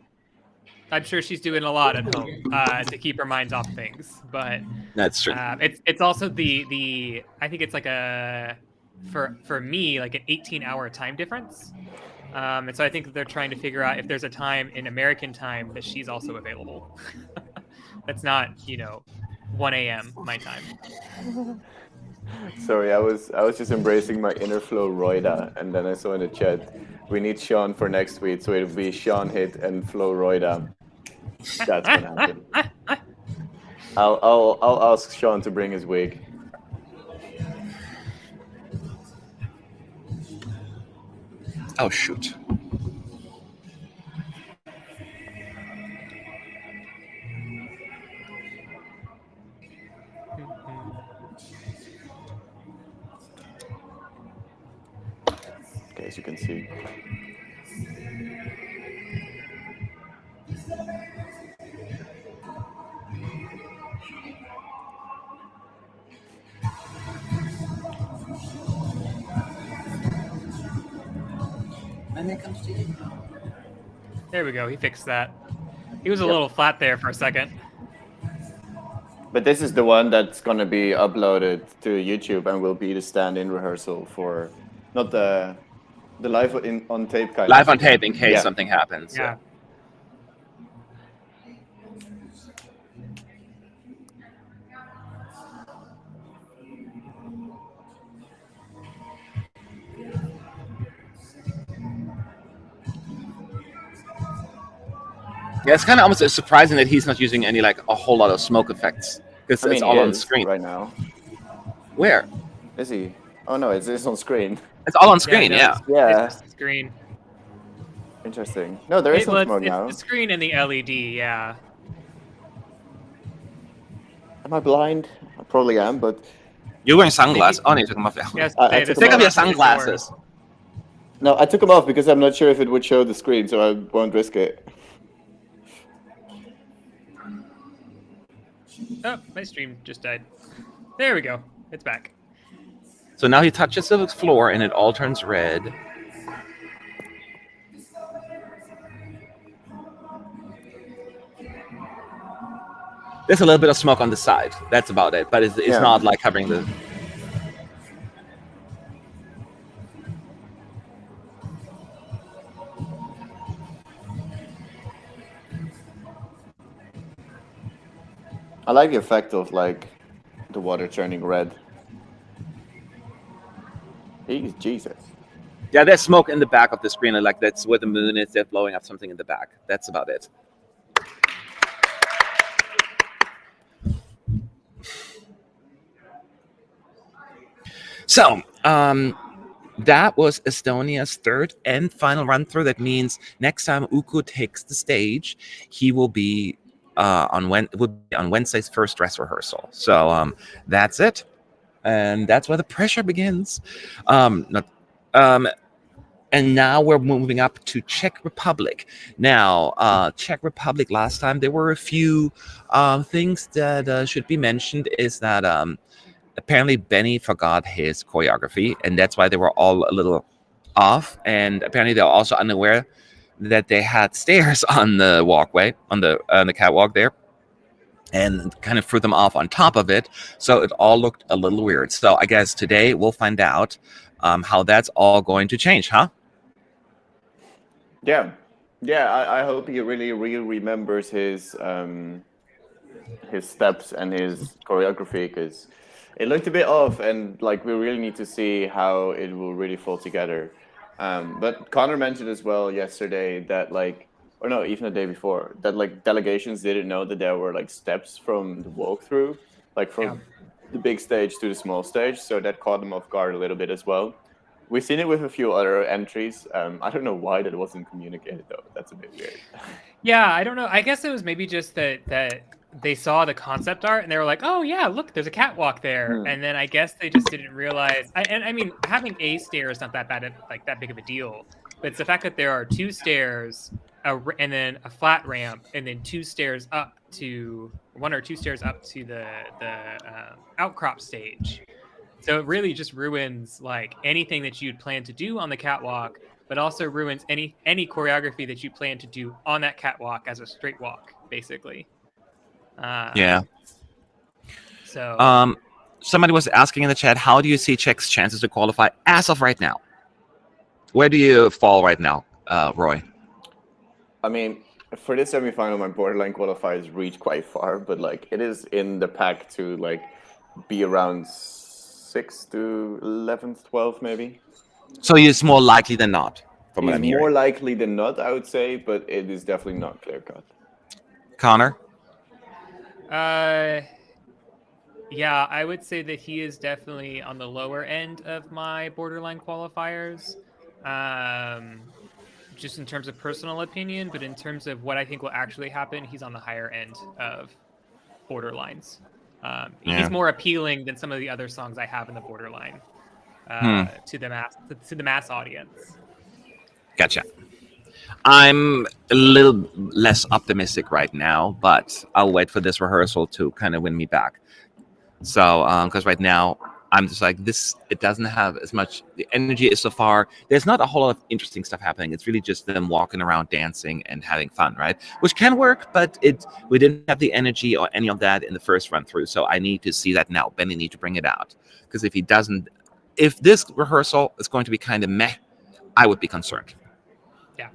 I'm sure she's doing a lot at home to keep her mind off things. But That's true. it's also the I think it's like for me like an 18-hour time difference. And so I think that they're trying to figure out if there's a time in American time that she's also available. That's not 1 a.m. my time. Sorry, I was just embracing my inner flow Roida, and then I saw in the chat we need Sean for next week, so it'll be Sean Hit and Flow Roida. That's gonna happen. I'll ask Sean to bring his wig. Oh shoot. Okay, as you can see. There we go. He fixed that. He was a little flat there for a second. But this is the one that's gonna be uploaded to YouTube and will be the stand-in rehearsal for not the live on tape kind. Live on tape in case Yeah. something happens. Yeah. Yeah, it's kind of almost surprising that he's not using any a whole lot of smoke effects because it's all he on is screen. right now. Where? Is he? Oh no, it's on screen. It's all on screen. no, Yeah. Yeah. It's just the screen. Interesting. No, there is some smoke It's now. the screen and the LED. Yeah. Am I blind? I probably am, but You're wearing sunglasses. Oh, no, you took them off. Yes. I the took Take off your sunglasses sunglasses. no, I took them off because I'm not sure if it would show the screen, so I won't risk it. Oh, my stream just died. There we go. It's back. So now he touches the floor and it all turns red. There's a little bit of smoke on the side. That's about it. But it's Yeah. not like covering the... I like the effect of like the water turning red. He's Jesus. Yeah, there's smoke in the back of the screen, and like that's where the moon is. They're blowing up something in the back. That's about it. So, that was Estonia's third and final run through. That means next time Uku takes the stage, he will be on Wednesday's first dress rehearsal. So that's it, and that's where the pressure begins. And now we're moving up to Czech Republic. Now, Czech Republic, last time there were a few things that should be mentioned. Is that apparently Benny forgot his choreography, and that's why they were all a little off. And apparently they're also unaware that they had stairs on the walkway, on the catwalk there, and kind of threw them off on top of it. So it all looked a little weird. So I guess today we'll find out how that's all going to change, huh? Yeah, I hope he really remembers his steps and his choreography, because it looked a bit off, and like we really need to see how it will really fall together. But Connor mentioned as well yesterday that like, or no, even the day before, that like delegations didn't know that there were like steps from the walkthrough, like from the big stage to the small stage, so that caught them off guard a little bit as well. We've seen it with a few other entries. I don't know why that wasn't communicated though. That's a bit weird. Yeah, I don't know. I guess it was maybe just that they saw the concept art and they were like, "Oh yeah, look, there's a catwalk there." And then I guess they just didn't realize. And I mean, having a stair is not that bad, like that big of a deal. But it's the fact that there are two stairs, and then a flat ramp, and then one or two stairs up to the outcrop stage. So it really just ruins like anything that you'd plan to do on the catwalk, but also ruins any choreography that you plan to do on that catwalk as a straight walk, basically. Yeah. So somebody was asking in the chat, how do you see Czech's chances to qualify as of right now? Where do you fall right now, Roy? I mean, for this semifinal, my borderline qualifiers reach quite far, but like it is in the pack to like be around 6th to 11th, 12th, maybe. So it's more likely than not, from what I'm hearing. More likely than not, I would say, but it is definitely not clear cut. Connor? Yeah, I would say that he is definitely on the lower end of my borderline qualifiers. Just in terms of personal opinion, but in terms of what I think will actually happen, he's on the higher end of borderlines. He's more appealing than some of the other songs I have in the borderline to the mass audience. Gotcha. I'm a little less optimistic right now, but I'll wait for this rehearsal to kind of win me back. So, because right now I'm just like this, it doesn't have as much, the energy is so far, there's not a whole lot of interesting stuff happening. It's really just them walking around dancing and having fun, right? Which can work, but we didn't have the energy or any of that in the first run through. So I need to see that now. Benny need to bring it out. Because if he doesn't, if this rehearsal is going to be kind of meh, I would be concerned. Yeah.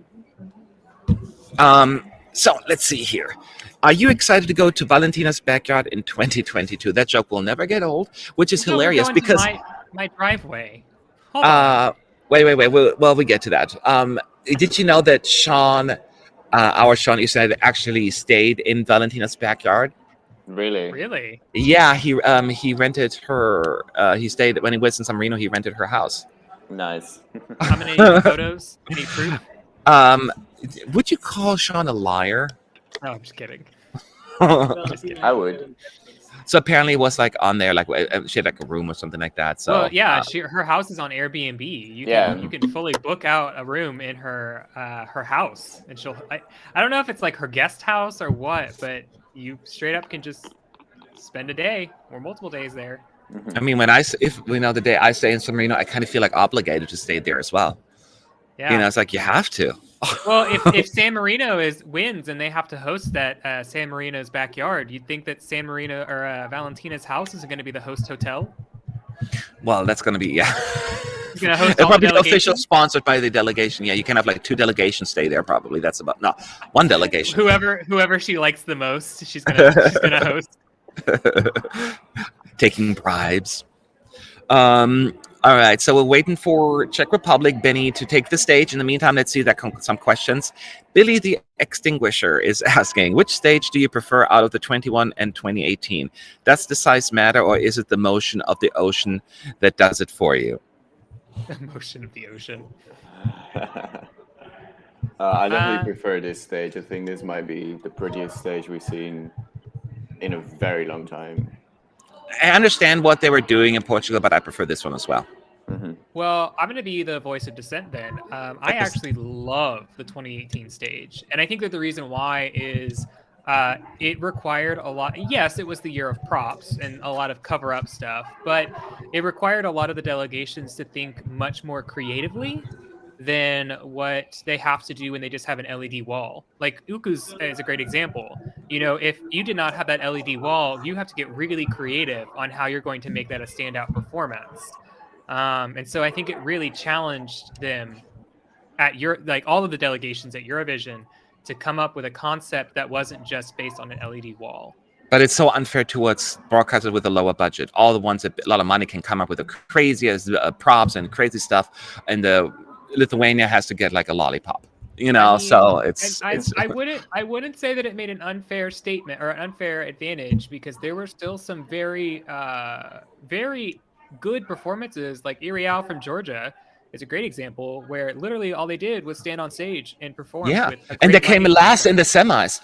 So let's see here. Are you excited to go to Valentina's backyard in 2022? That joke will never get old, which is hilarious because my driveway. Hold on. Wait. We get to that. Did you know that Sean, our Sean, you said actually stayed in Valentina's backyard? Really? Really? Yeah, he rented her. He stayed when he was in San Marino. He rented her house. Nice. How many photos? Any proof? Would you call Sean a liar? No, I'm just kidding. I would. So apparently it was like on there, like she had like a room or something like that. So well, yeah, her house is on Airbnb. You can fully book out a room in her house, and I don't know if it's like her guest house or what, but you straight up can just spend a day or multiple days there. I mean, if we know the day I stay in San Marino, I kind of feel like obligated to stay there as well. Yeah, you know, it's like you have to. Well, if San Marino wins and they have to host that San Marino's backyard, you'd think that San Marino or Valentina's house is going to be the host hotel. Well, that's going to be It's going to host it'll all the probably be official sponsored by the delegation. Yeah, you can have like 2 delegations stay there. Probably that's about 1 delegation. Whoever she likes the most, she's gonna host. Taking bribes. All right, so we're waiting for Czech Republic, Benny, to take the stage. In the meantime, let's see some questions. Billy the Extinguisher is asking, which stage do you prefer out of the 21 and 2018? Does the size matter, or is it the motion of the ocean that does it for you? The motion of the ocean. I definitely prefer this stage. I think this might be the prettiest stage we've seen in a very long time. I understand what they were doing in Portugal, but I prefer this one as well. Mm-hmm. Well, I'm going to be the voice of dissent then. I actually love the 2018 stage. And I think that the reason why is it required a lot. Yes, it was the year of props and a lot of cover-up stuff, but it required a lot of the delegations to think much more creatively than what they have to do when they just have an LED wall. Like Uku's is a great example. You know, if you did not have that LED wall, you have to get really creative on how you're going to make that a standout performance. And so I think it really challenged them at all of the delegations at Eurovision to come up with a concept that wasn't just based on an LED wall. But it's so unfair towards broadcasters with a lower budget. All the ones that a lot of money can come up with the craziest props and crazy stuff, and the Lithuania has to get like a lollipop, you know. I mean, so it's. I wouldn't say that it made an unfair statement or an unfair advantage, because there were still some very good performances. Like Irial from Georgia is a great example, where literally all they did was stand on stage and perform. Yeah, and they came last in the semis.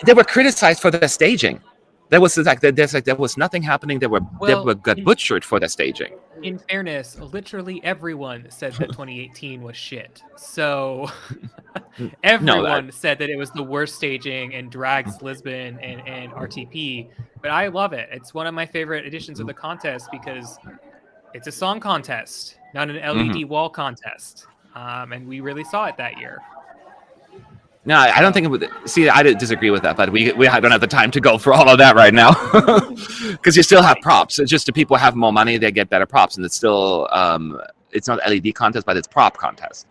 They were criticized for the staging. There was there was nothing happening. They got butchered for the staging. In fairness, literally everyone said that 2018 was shit. So everyone said that it was the worst staging and drags Lisbon and RTP. But I love it. It's one of my favorite editions of the contest because it's a song contest, not an LED wall contest. And we really saw it that year. No, I don't think it would. See, I disagree with that, but we don't have the time to go for all of that right now, because you still have props. It's just the people have more money, they get better props, and it's still it's not LED contest, but it's prop contest.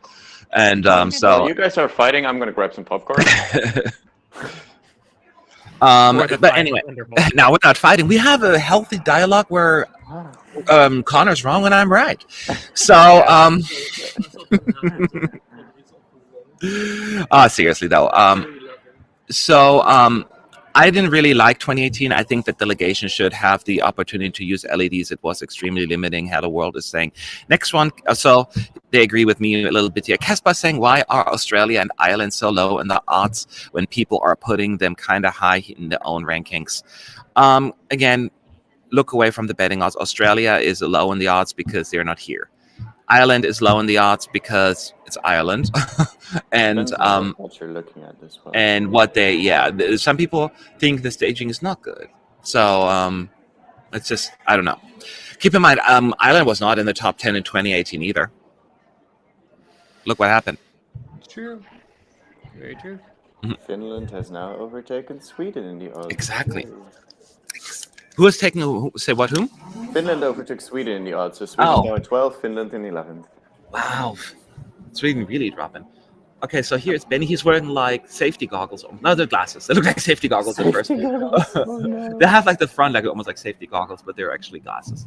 And so you guys are fighting. I'm gonna grab some popcorn. But anyway, now we're not fighting. We have a healthy dialogue where Connor's wrong and I'm right. So seriously though, I didn't really like 2018. I think that delegation should have the opportunity to use LEDs. It was extremely limiting. Hello World is saying. Next one, so they agree with me a little bit here. Caspar saying, why are Australia and Ireland so low in the odds when people are putting them kind of high in their own rankings? Again, look away from the betting odds. Australia is low in the odds because they're not here. Ireland is low in the odds because it's Ireland. And what you're looking at this one. And some people think the staging is not good. So it's just, I don't know. Keep in mind, Ireland was not in the top 10 in 2018 either. Look what happened. True. Very true. Finland has now overtaken Sweden in the odds. Exactly. Who has taken, say what, whom? Finland overtook Sweden in the odds. So Sweden now at 12, Finland in 11th. Wow. Sweden really dropping. Okay, so here's Benny. He's wearing like safety goggles. No, they're glasses. They look like safety goggles at first. Oh, no. They have like the front, like almost like safety goggles, but they're actually glasses.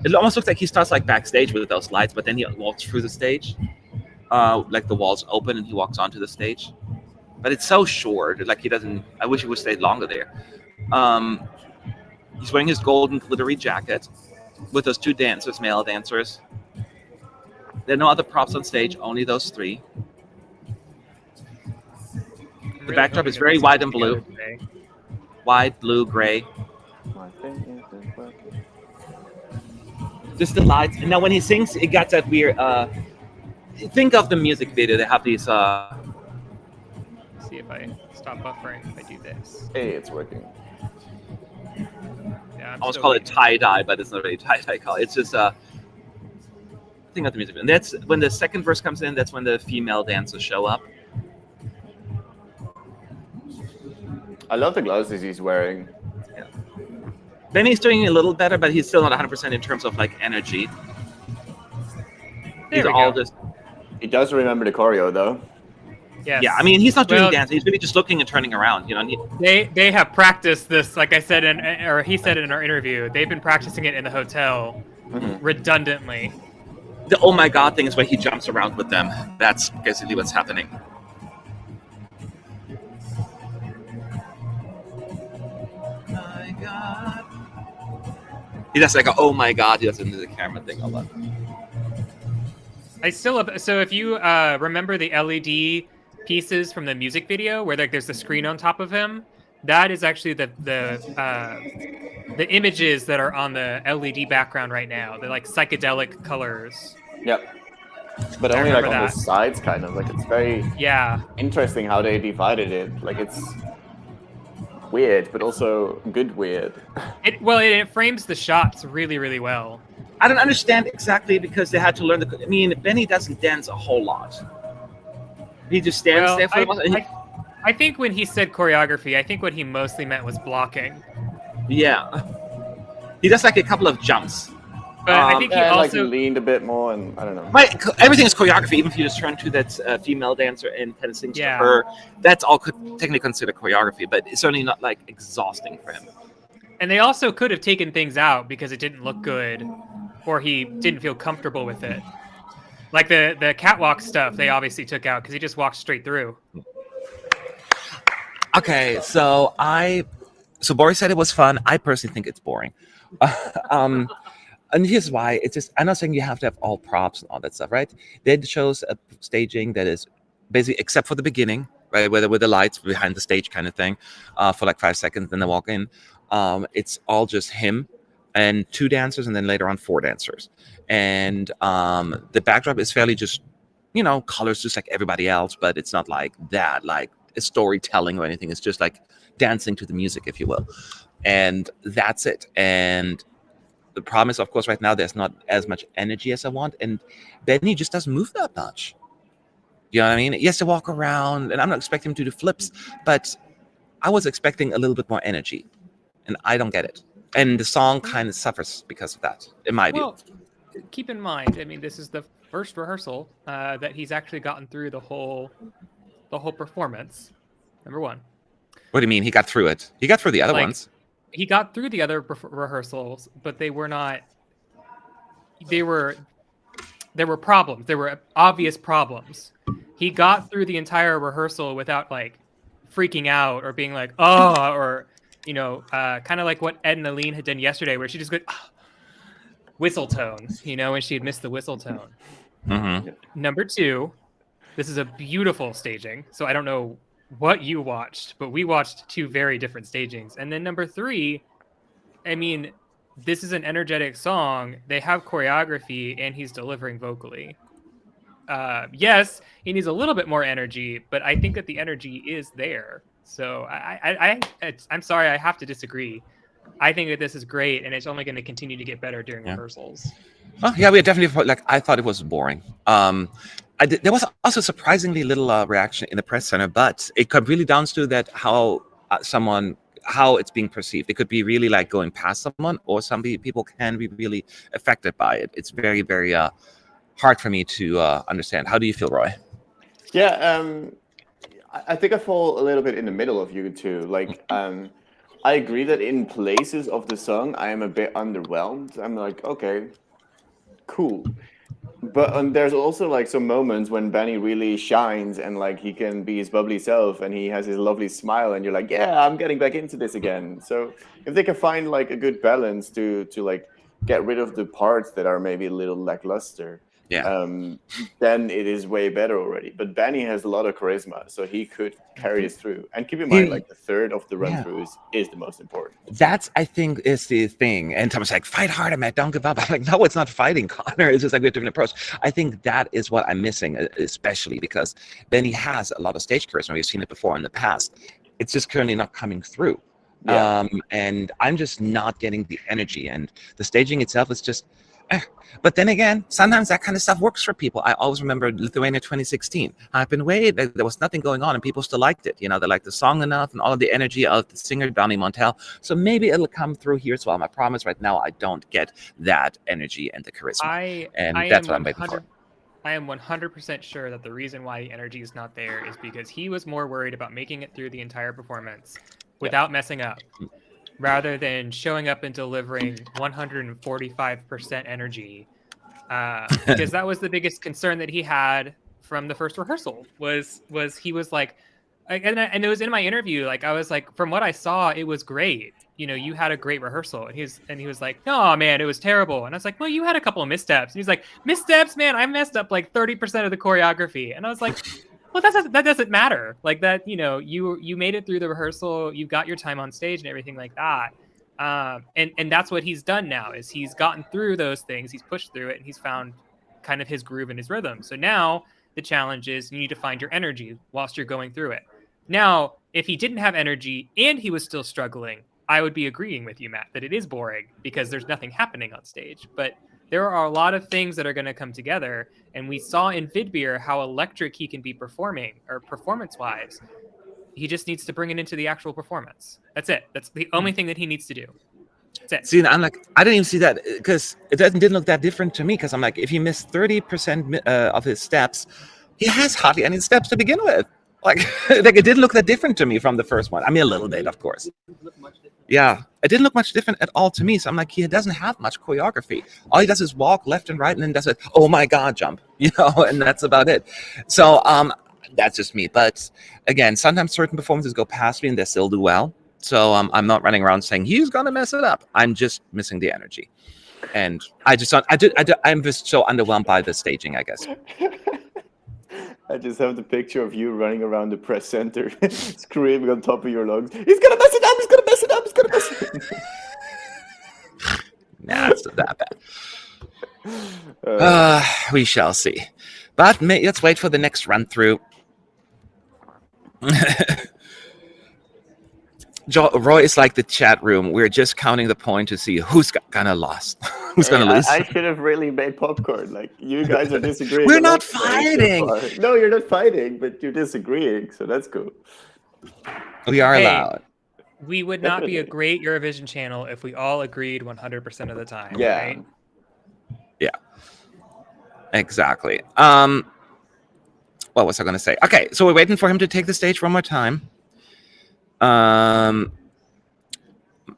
It almost looks like he starts like backstage with those lights, but then he walks through the stage. Like the walls open and he walks onto the stage. But it's so short. Like he doesn't, I wish he would stay longer there. He's wearing his golden glittery jacket with those two dancers, male dancers. There are no other props on stage, only those three. The backdrop is very white and blue. White, blue, gray. Just the lights. And now when he sings, it gets that weird. Think of the music video. They have these. See if I stop buffering if I do this. Hey, it's working. Yeah, I almost call it tie-dye, but it's not really tie-dye color. It's just think of the music video. And that's when the second verse comes in. That's when the female dancers show up. I love the glasses he's wearing. Yeah. Benny's doing a little better, but he's still not 100% in terms of like energy. There we go. He does remember the choreo though. Yes. Yeah, I mean, he's not doing Well, dancing. He's really just looking and turning around. You know. They have practiced this, like I said, or he said in our interview. They've been practicing it in the hotel redundantly. The oh my god thing is where he jumps around with them. That's basically what's happening. My god. He does like a oh my god. He does into the camera thing a lot. So if you remember the LED pieces from the music video where there's the screen on top of him, that is actually the images that are on the LED background right now. They're like psychedelic colors. Yep. But only like on the sides, kind of. Like it's very interesting how they divided it. Like it's weird, but also good weird. It frames the shots really, really well. I don't understand exactly because they had to learn I mean, Benny doesn't dance a whole lot. He just stands there for a while. I think when he said choreography, I think what he mostly meant was blocking. Yeah. He does like a couple of jumps. But I think he also like leaned a bit more, and I don't know. Everything is choreography, even if you just turn to that female dancer and kind of sings to her. That's all technically considered choreography, but it's certainly not like exhausting for him. And they also could have taken things out because it didn't look good, or he didn't feel comfortable with it. Like the catwalk stuff, they obviously took out because he just walked straight through. Okay, so Boris said it was fun. I personally think it's boring. And here's why. It's just, I'm not saying you have to have all props and all that stuff, right? They shows a staging that is basically, except for the beginning, right, with the lights behind the stage kind of thing, for like 5 seconds, then they walk in. It's all just him and 2 dancers, and then later on 4 dancers. And the backdrop is fairly just, colors just like everybody else, but it's not like that, like a storytelling or anything. It's just like dancing to the music, if you will. And that's it. And the problem is, of course, right now there's not as much energy as I want, and Benny just doesn't move that much. You know what I mean? He has to walk around, and I'm not expecting him to do flips, but I was expecting a little bit more energy, and I don't get it. And the song kind of suffers because of that, in my view. Keep in mind, I mean, this is the first rehearsal that he's actually gotten through the whole performance. Number one. What do you mean? He got through it? He got through the other ones. He got through the other rehearsals, but they were not. There were problems. There were obvious problems. He got through the entire rehearsal without like freaking out or being like, oh, or kind of like what Adrenalina had done yesterday, where she just goes whistle tone, and she had missed the whistle tone. Mm-hmm. Number 2, this is a beautiful staging. So I don't know what you watched, but we watched 2 very different stagings. And then number 3, I mean, this is an energetic song. They have choreography, and he's delivering vocally. Yes, he needs a little bit more energy, but I think that the energy is there. So I'm sorry, I have to disagree. I think that this is great, and it's only going to continue to get better during rehearsals. Oh yeah, we definitely I thought it was boring. There was also surprisingly little reaction in the press center, but it comes really down to that how it's being perceived. It could be really like going past someone, or some people can be really affected by it. It's very, very hard for me to understand. How do you feel, Roy? Yeah, I think I fall a little bit in the middle of you two. Like, I agree that in places of the song, I am a bit underwhelmed. I'm like, okay, cool. But there's also like some moments when Benny really shines, and like he can be his bubbly self, and he has his lovely smile, and you're like, yeah, I'm getting back into this again. So if they can find like a good balance to like get rid of the parts that are maybe a little lackluster, then it is way better already. But Benny has a lot of charisma, so he could carry us through. And keep in mind, like the third of the run-throughs is the most important. That's, I think, is the thing. And Thomas like, fight harder, Matt, don't give up. I'm like, no, it's not fighting, Connor. It's just like a different approach. I think that is what I'm missing, especially because Benny has a lot of stage charisma. We've seen it before in the past. It's just currently not coming through. Yeah. And I'm just not getting the energy. And the staging itself is just... But then again, sometimes that kind of stuff works for people. I always remember Lithuania 2016. I've been there was nothing going on, and people still liked it. They liked the song enough and all of the energy of the singer, Donny Montel. So maybe it'll come through here as well. My promise right now, I don't get that energy and the charisma. That's what I'm waiting for. I am 100% sure that the reason why the energy is not there is because he was more worried about making it through the entire performance without messing up, rather than showing up and delivering 145% energy. Because that was the biggest concern that he had from the first rehearsal. Was he was like, and it was in my interview. Like I was like, from what I saw, it was great. You know, you had a great rehearsal. And he was like, no, man, it was terrible. And I was like, well, you had a couple of missteps. And he's like, missteps, man, I messed up like 30% of the choreography. And I was like, well, that doesn't matter. Like that, you know, you made it through the rehearsal, you got your time on stage and everything like that. And that's what he's done now, is he's gotten through those things, he's pushed through it, and he's found kind of his groove and his rhythm. So now the challenge is you need to find your energy whilst you're going through it. Now, if he didn't have energy and he was still struggling, I would be agreeing with you, Matt, that it is boring because there's nothing happening on stage. But there are a lot of things that are going to come together. And we saw in Vidbeer how electric he can be performing, or performance-wise. He just needs to bring it into the actual performance. That's it. That's the only thing that he needs to do. That's it. See, I'm like, I didn't even see that because it didn't look that different to me. Because I'm like, if he missed 30% of his steps, he has hardly any steps to begin with. Like it didn't look that different to me from the first one. I mean, a little bit, of course. Yeah, it didn't look much different at all to me. So I'm like, he doesn't have much choreography. All he does is walk left and right, and then does it. Oh my God, jump, and that's about it. So that's just me. But again, sometimes certain performances go past me, and they still do well. So I'm not running around saying he's gonna mess it up. I'm just missing the energy, and I'm just so underwhelmed by the staging, I guess. I just have the picture of you running around the press center, screaming on top of your lungs. He's gonna mess it up! He's gonna mess it up! He's gonna mess it up! Nah, it's not that bad. We shall see. But let's wait for the next run through. Roy is like the chat room. We're just counting the point to see who's gonna lose. Who's gonna lose? I should have really made popcorn. Like, you guys are disagreeing. We're not fighting. So no, you're not fighting, but you're disagreeing. So that's cool. We are allowed. We would not be a great Eurovision channel if we all agreed 100% of the time. Yeah. Right? Yeah. Exactly. What was I gonna say? Okay, so we're waiting for him to take the stage one more time.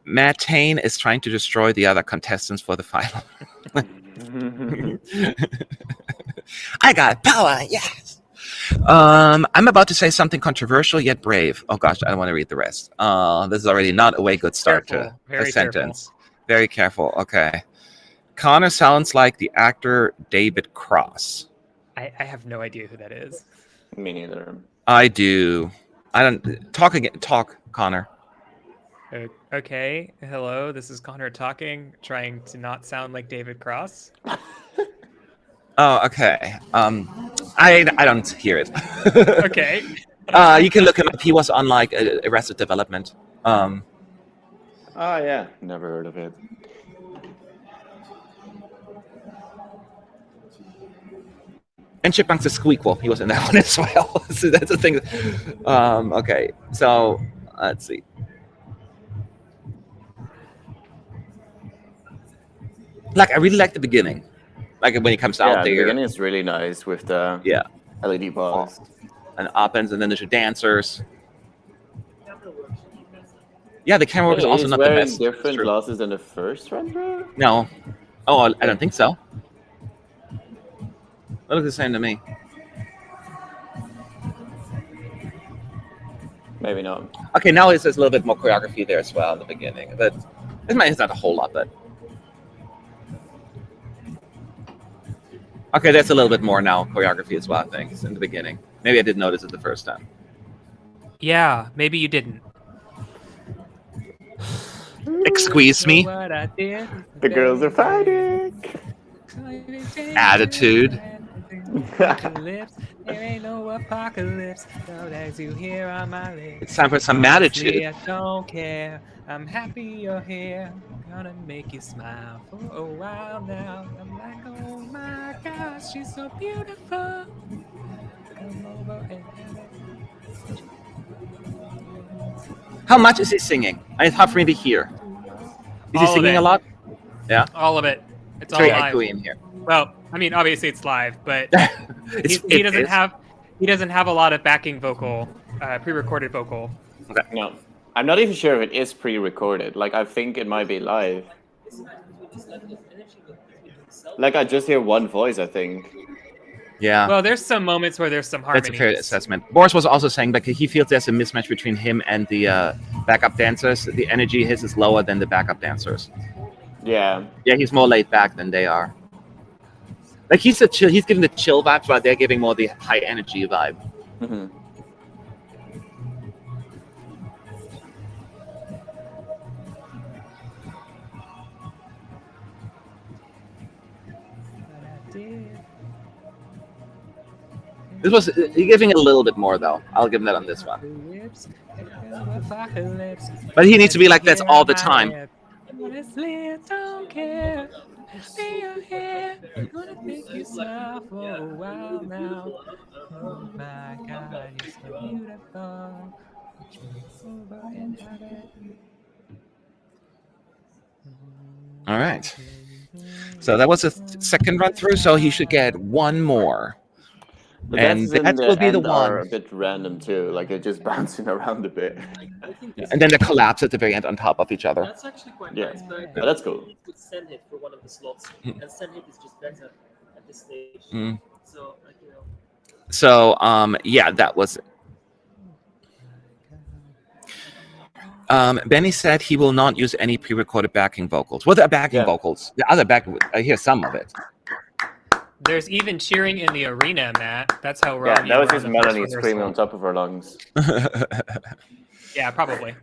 Matt Tane is trying to destroy the other contestants for the final. I got power, yes. I'm about to say something controversial yet brave. Oh gosh, I don't want to read the rest. This is already not a way good start to a sentence. Very careful. Okay. Connor sounds like the actor David Cross. I have no idea who that is. Me neither. I do. I don't talk again. Talk, Connor. Okay. Hello, this is Connor talking, trying to not sound like David Cross. Oh, okay. I don't hear it. Okay. You can look him up. He was on like Arrested Development. Oh yeah, never heard of it. And Chipmunks is Squeakquel. He was in that one as well. So that's the thing. Okay, so let's see. Like, I really like the beginning. Like when he comes out there. The beginning is really nice with the LED bars. And opens, and then there's your dancers. Yeah, the camera work is also not the best. Different glasses than the first render? No. Oh, I don't think so. They look the same to me. Maybe not. Okay, now there's a little bit more choreography there as well in the beginning, but it's not a whole lot. But okay, that's a little bit more now choreography as well. I think in the beginning. Maybe I didn't notice it the first time. Yeah, maybe you didn't. Excuse me. The girls are fighting. Attitude. There ain't no apocalypse. As you hear on my lips. It's time for some attitude. I don't care. I'm happy you're here. I'm gonna make you smile for a while now. I'm like, oh my gosh, she's so beautiful. Come over and How much is he singing? It's hard for me to hear. Is he singing a lot? Yeah. all of it. It's all very live. echoey in here. Well, I mean, obviously it's live, but He doesn't have a lot of backing vocal, pre-recorded vocal. No, I'm not even sure if it is pre-recorded. Like, I think it might be live. Like, I just hear one voice, I think. Yeah. Well, there's some moments where there's some harmonies. That's a fair assessment. Boris was also saying that he feels there's a mismatch between him and the backup dancers. The energy his is lower than the backup dancers. Yeah. Yeah, he's more laid back than they are. Like he's giving the chill vibes, while they're giving more the high energy vibe. Mm-hmm. This was he's giving a little bit more though. I'll give him that on this one. But he needs to be like this all the time. Don't care. Gonna think yourself for a while now. Oh my God, you're so beautiful. All right. So that was a second run through. So he should get one more. But And that will be the are a one. bit random too. Like, they're just bouncing around a bit. And then the collapse at the very end on top of each other. That's actually quite Yeah. nice. But But that's cool. Put Senhit for one of the slots, and Senhit is just better at this stage. Mm. So, like, you know. So yeah, that was it. Benny said he will not use any pre-recorded backing vocals. What are backing vocals? The other back, I hear some of it. There's even cheering in the arena, Matt. That's how raw. Yeah, you that was were just on the first Melanie screaming on rehearsal. top of her lungs. Yeah, probably.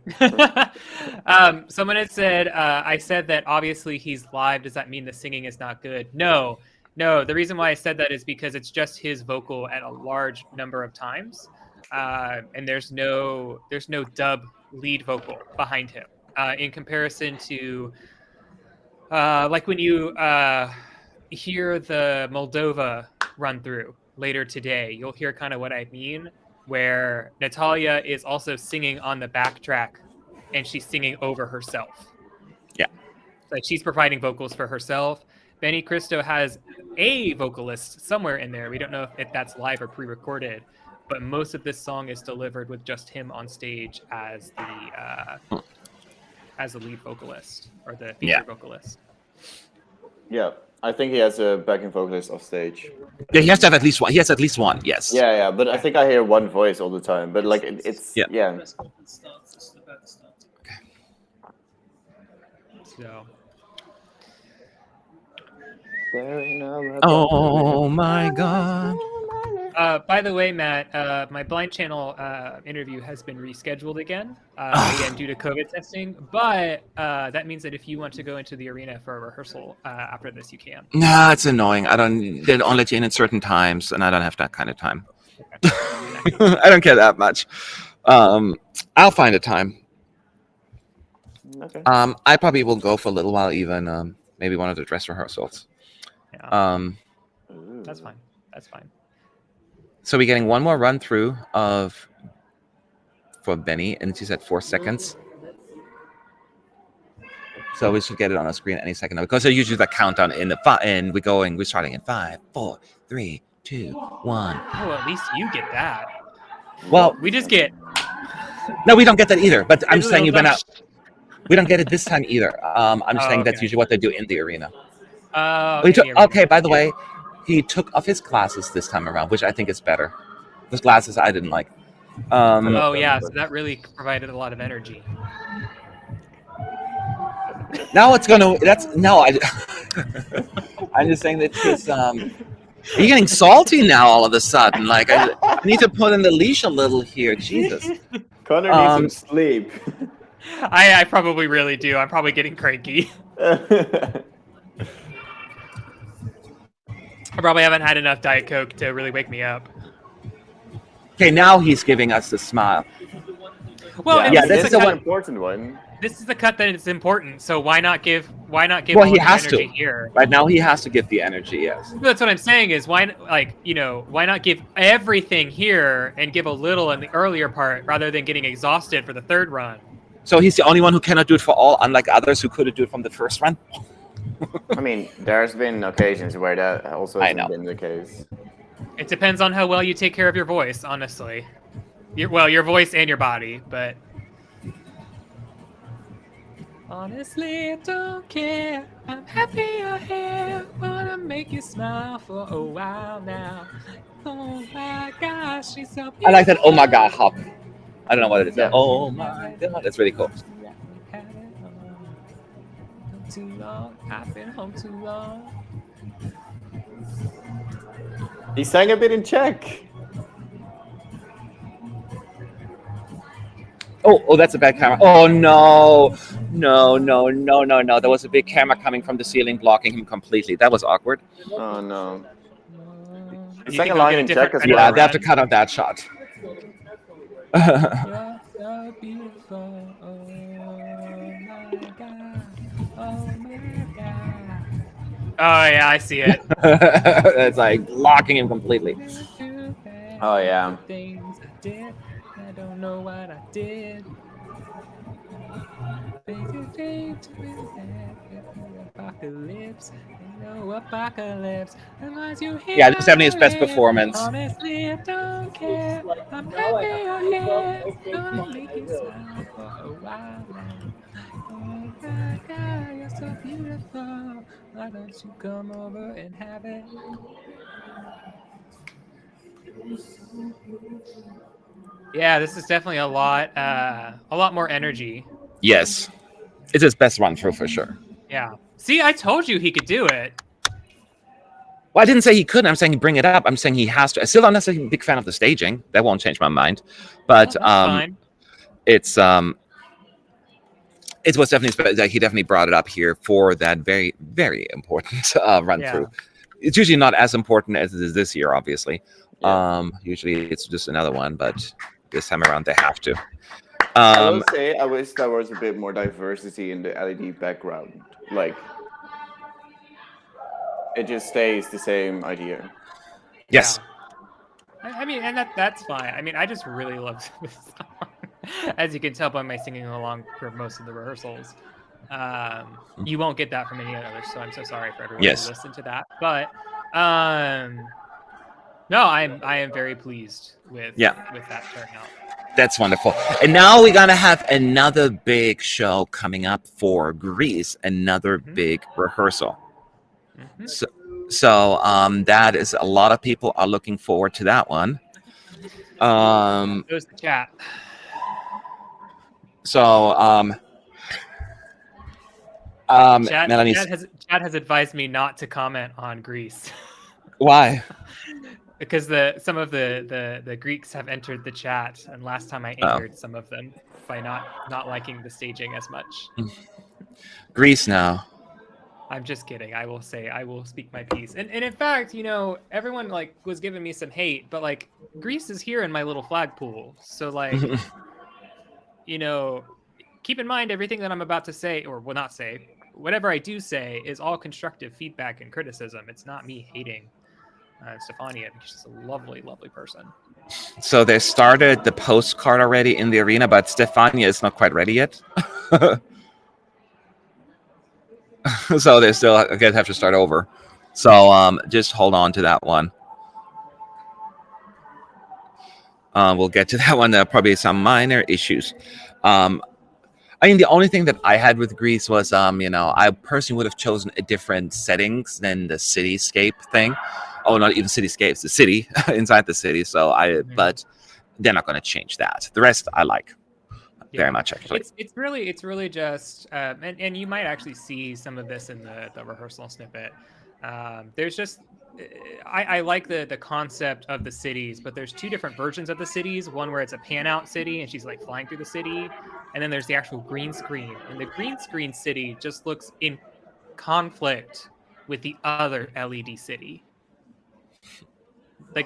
Someone had said, I said that obviously he's live. Does that mean the singing is not good? No. The reason why I said that is because it's just his vocal at a large number of times. And there's no dub lead vocal behind him. In comparison to like when you hear the Moldova run through later today, you'll hear kind of what I mean, where Natalia is also singing on the backtrack and she's singing over herself. Yeah. Like she's providing vocals for herself. Benny Cristo has a vocalist somewhere in there. We don't know if that's live or pre-recorded, but most of this song is delivered with just him on stage as the lead vocalist or the feature vocalist. Yeah, I think he has a backing vocalist off stage. Yeah, he has to have at least one. He has at least one. Yes. Yeah, but I think I hear one voice all the time. But like, it's Yeah. yeah. Press conference starts, it's about to start. So Oh my God. by the way, Matt, my blind channel interview has been rescheduled again due to COVID testing. But that means that if you want to go into the arena for a rehearsal after this, you can. Nah, it's annoying. They don't let you in at certain times, and I don't have that kind of time. I don't care that much. I'll find a time. Okay. I probably will go for a little while, even maybe one of the dress rehearsals. Yeah, that's fine. That's fine. So we're getting one more run through for Benny, and she's at 4 seconds. So we should get it on a screen any second now, because they're usually the countdown and we're starting in 5, 4, 3, 2, 1. Oh, at least you get that. Well, We just get. no, we don't get that either. But I'm saying little we don't get it this time either. I'm just saying that's okay. usually what they do in the arena. Okay, Okay, by the way, he took off his glasses this time around, which I think is better. Those glasses I didn't like. Oh yeah, so that really provided a lot of energy. Now it's gonna. I'm just saying that his. You're getting salty now all of a sudden. Like I need to put in the leash a little here. Jesus. Connor needs some sleep. I probably really do. I'm probably getting cranky. I probably haven't had enough Diet Coke to really wake me up. Okay, now he's giving us the smile. Well, yeah, and yeah, this that's is the a one. important one. This is the cut that is important. So why not give Well, all he the has energy to. here? Right now, he has to give the energy. Yes. That's what I'm saying is why not give everything here and give a little in the earlier part rather than getting exhausted for the third run. So he's the only one who cannot do it for all, unlike others who couldn't do it from the first run. I mean, there's been occasions where that also I hasn't know. been the case. It depends on how well you take care of your voice, honestly. Your voice and your body, but honestly, I don't care. I'm happy you're here. Wanna make you smile for a while now. Oh my gosh, she's so beautiful. I like that Omaga hop. I don't know what it is. Yeah. Oh my god, that's really cool. Too long, I've been home too long. He sang a bit in Czech. Oh, that's a bad camera. Oh no. There was a big camera coming from the ceiling blocking him completely. That was awkward. Oh no. He You sang think a I'll line get a in different Czech as kind of Yeah, well. they have to friend? cut out that shot. You're so beautiful. Oh my god. Oh my god. Oh yeah, I see it. It's like locking him completely. Oh, yeah. Things I did, I don't know what I did. Apocalypse, no apocalypse. Yeah, this is definitely his best performance. Honestly, I don't care. I'm Now I happy have you're to here. okay, Gonna fine, make I you will. smile for a while now. Oh my God, you're so beautiful. Why don't you come over and have it? Yeah, this is definitely a lot more energy. Yes. It's his best run through for sure. Yeah. See, I told you he could do it. Well, I didn't say he couldn't. I'm saying bring it up. I'm saying he has to. I still not necessarily a big fan of the staging. That won't change my mind. But Oh, that's fine. it's it was definitely he definitely brought it up here for that very, very important run Yeah. through. It's usually not as important as it is this year, obviously. Yeah. Usually it's just another one, but this time around they have to. I will say I wish there was a bit more diversity in the LED background. Like, it just stays the same idea. Yes. Yeah. I mean, and that's fine. I mean, I just really love this song. As you can tell by my singing along for most of the rehearsals. You won't get that from any others, so I'm so sorry for everyone Yes. who listened to that. But no, I am very pleased with that turnout. That's wonderful. And now we're going to have another big show coming up for Greece, another big rehearsal. Mm-hmm. So that is a lot of people are looking forward to that one. Goes the chat. So Melanie, Chad has advised me not to comment on Greece. Why? Because some of the Greeks have entered the chat, and last time I angered some of them by not liking the staging as much. Greece now. I'm just kidding. I will speak my piece. And in fact, everyone was giving me some hate, but Greece is here in my little flag pool. So keep in mind everything that I'm about to say, or will not say, whatever I do say is all constructive feedback and criticism. It's not me hating Stefania, because she's a lovely, lovely person. So they started the postcard already in the arena, but Stefania is not quite ready yet. So they still again have to start over. So just hold on to that one. We'll get to that one. There are probably some minor issues. I mean, the only thing that I had with Greece was, I personally would have chosen a different settings than the cityscape thing. Oh, not even cityscapes, the city inside the city. So but they're not going to change that. The rest I like very much, actually. It's really just, and you might actually see some of this in the rehearsal snippet. There's just, I like the concept of the cities, but there's two different versions of the cities. One where it's a pan out city and she's flying through the city, and then there's the actual green screen. And the green screen city just looks in conflict with the other LED city.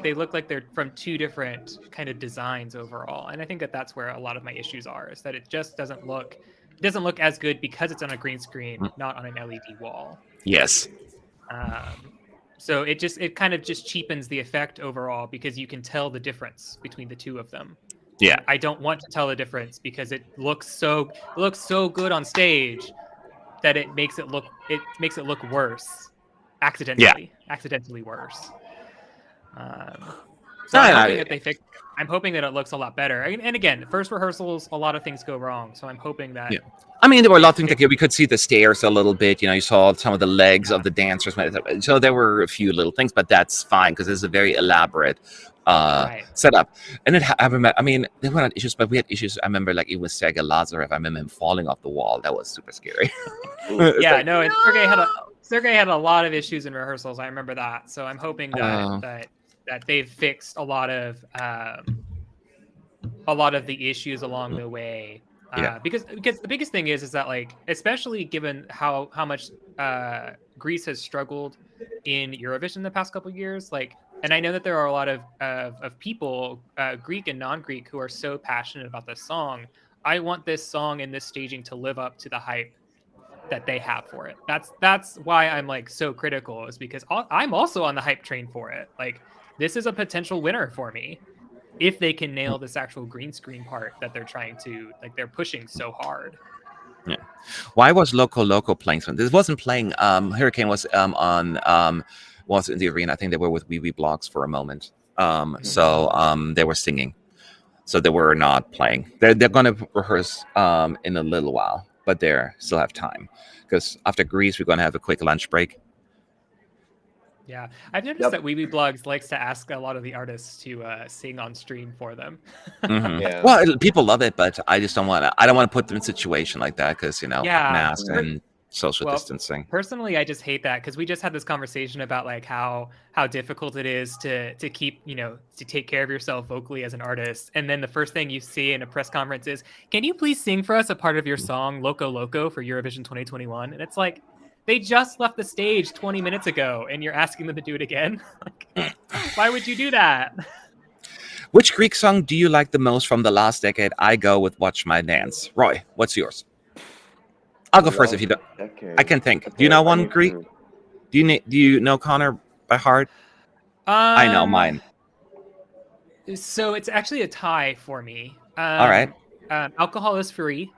They look like they're from two different kind of designs overall, and I think that's where a lot of my issues are. Is that it just doesn't look as good because it's on a green screen, not on an LED wall. Yes. So it kind of just cheapens the effect overall, because you can tell the difference between the two of them. Yeah. I don't want to tell the difference because it looks so good on stage, that it makes it look worse, accidentally worse. So I'm hoping that they fix. I'm hoping that it looks a lot better. And again, first rehearsals, a lot of things go wrong. So I'm hoping that. Yeah. I mean, there were a lot of things like we could see the stairs a little bit. You saw some of the legs of the dancers. So there were a few little things, but that's fine because it's a very elaborate setup. And I remember, I mean, there were not issues, but we had issues. I remember, like, it was Sergei Lazarev. I remember him falling off the wall. That was super scary. And Sergei had a lot of issues in rehearsals. I remember that. So I'm hoping that they've fixed a lot of the issues along the way. Because the biggest thing is that, like, especially given how much Greece has struggled in Eurovision the past couple of years, like, and I know that there are a lot of people, Greek and non-Greek, who are so passionate about this song. I want this song and this staging to live up to the hype that they have for it. That's why I'm, like, so critical, is because I'm also on the hype train for it. Like, this is a potential winner for me if they can nail this actual green screen part that they're trying to, like, they're pushing so hard. Yeah. Why was Loco playing something? This wasn't playing. Hurricane was was in the arena. I think they were with Wee Wee Blocks for a moment. So they were singing. So they were not playing. They're going to rehearse in a little while, but they still have time, because after Greece we're going to have a quick lunch break. Yeah, I've noticed that Weeby Blogs likes to ask a lot of the artists to sing on stream for them. Well, people love it, but I just don't want to. I don't want to put them in a situation like that because mask and social distancing. Personally, I just hate that, because we just had this conversation about, like, how difficult it is to keep, to take care of yourself vocally as an artist, and then the first thing you see in a press conference is, "Can you please sing for us a part of your song Loco Loco for Eurovision 2021?" And it's like, they just left the stage 20 minutes ago, and you're asking them to do it again? Why would you do that? Which Greek song do you like the most from the last decade? I go with Watch My Dance. Roy, what's yours? I'll go first if you don't. I can think. Do you know one Greek? Do you know Connor by heart? I know mine. So it's actually a tie for me. All right. Alcohol is Free.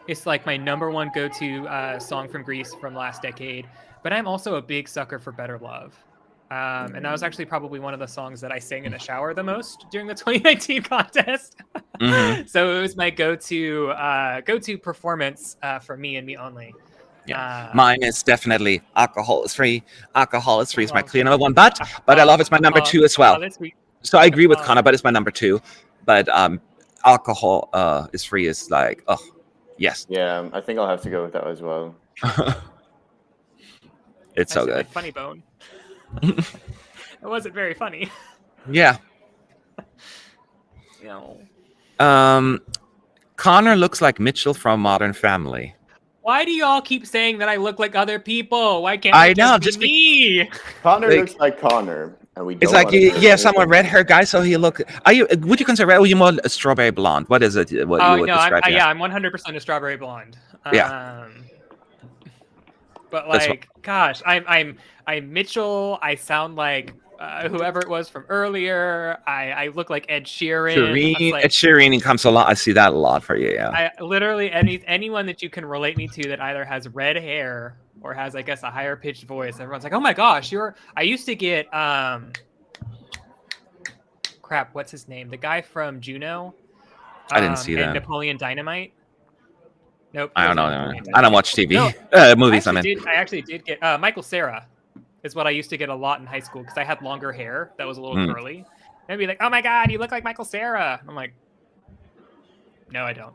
It's, like, my number one go-to song from Greece from last decade. But I'm also a big sucker for Better Love. And that was actually probably one of the songs that I sang in the shower the most during the 2019 contest. So it was my go-to performance for me and me only. Yeah, mine is definitely Alcohol is Free. Alcohol is Free is my clear number one, but I love it's my number two as well. So I agree with Connor, but it's my number two. But Alcohol is Free is like, oh, yes. Yeah, I think I'll have to go with that as well. It's so good. Funny bone. It wasn't very funny. Yeah. Connor looks like Mitchell from Modern Family. Why do you all keep saying that I look like other people? Why can't I it know, just be me? Connor looks like Connor, and we. It's like you have someone red hair guy, so he look. Are you? Would you consider red? Or are you more a strawberry blonde? What is it? What you would describe? I'm 100% a strawberry blonde. But, like, gosh, I'm Mitchell. I sound like whoever it was from earlier. I look like Ed Sheeran. Ed Sheeran comes a lot. I see that a lot for you. Yeah. I literally anyone that you can relate me to that either has red hair or has, I guess, a higher pitched voice. Everyone's like, "Oh my gosh, I used to get crap. What's his name? The guy from Juno. I didn't see that. And Napoleon Dynamite. Nope. I don't know. I don't watch TV. Movies. I actually did get Michael Cera. Is what I used to get a lot in high school because I had longer hair that was a little curly. And be like, "Oh my God, you look like Michael Cera." I'm like, "No, I don't."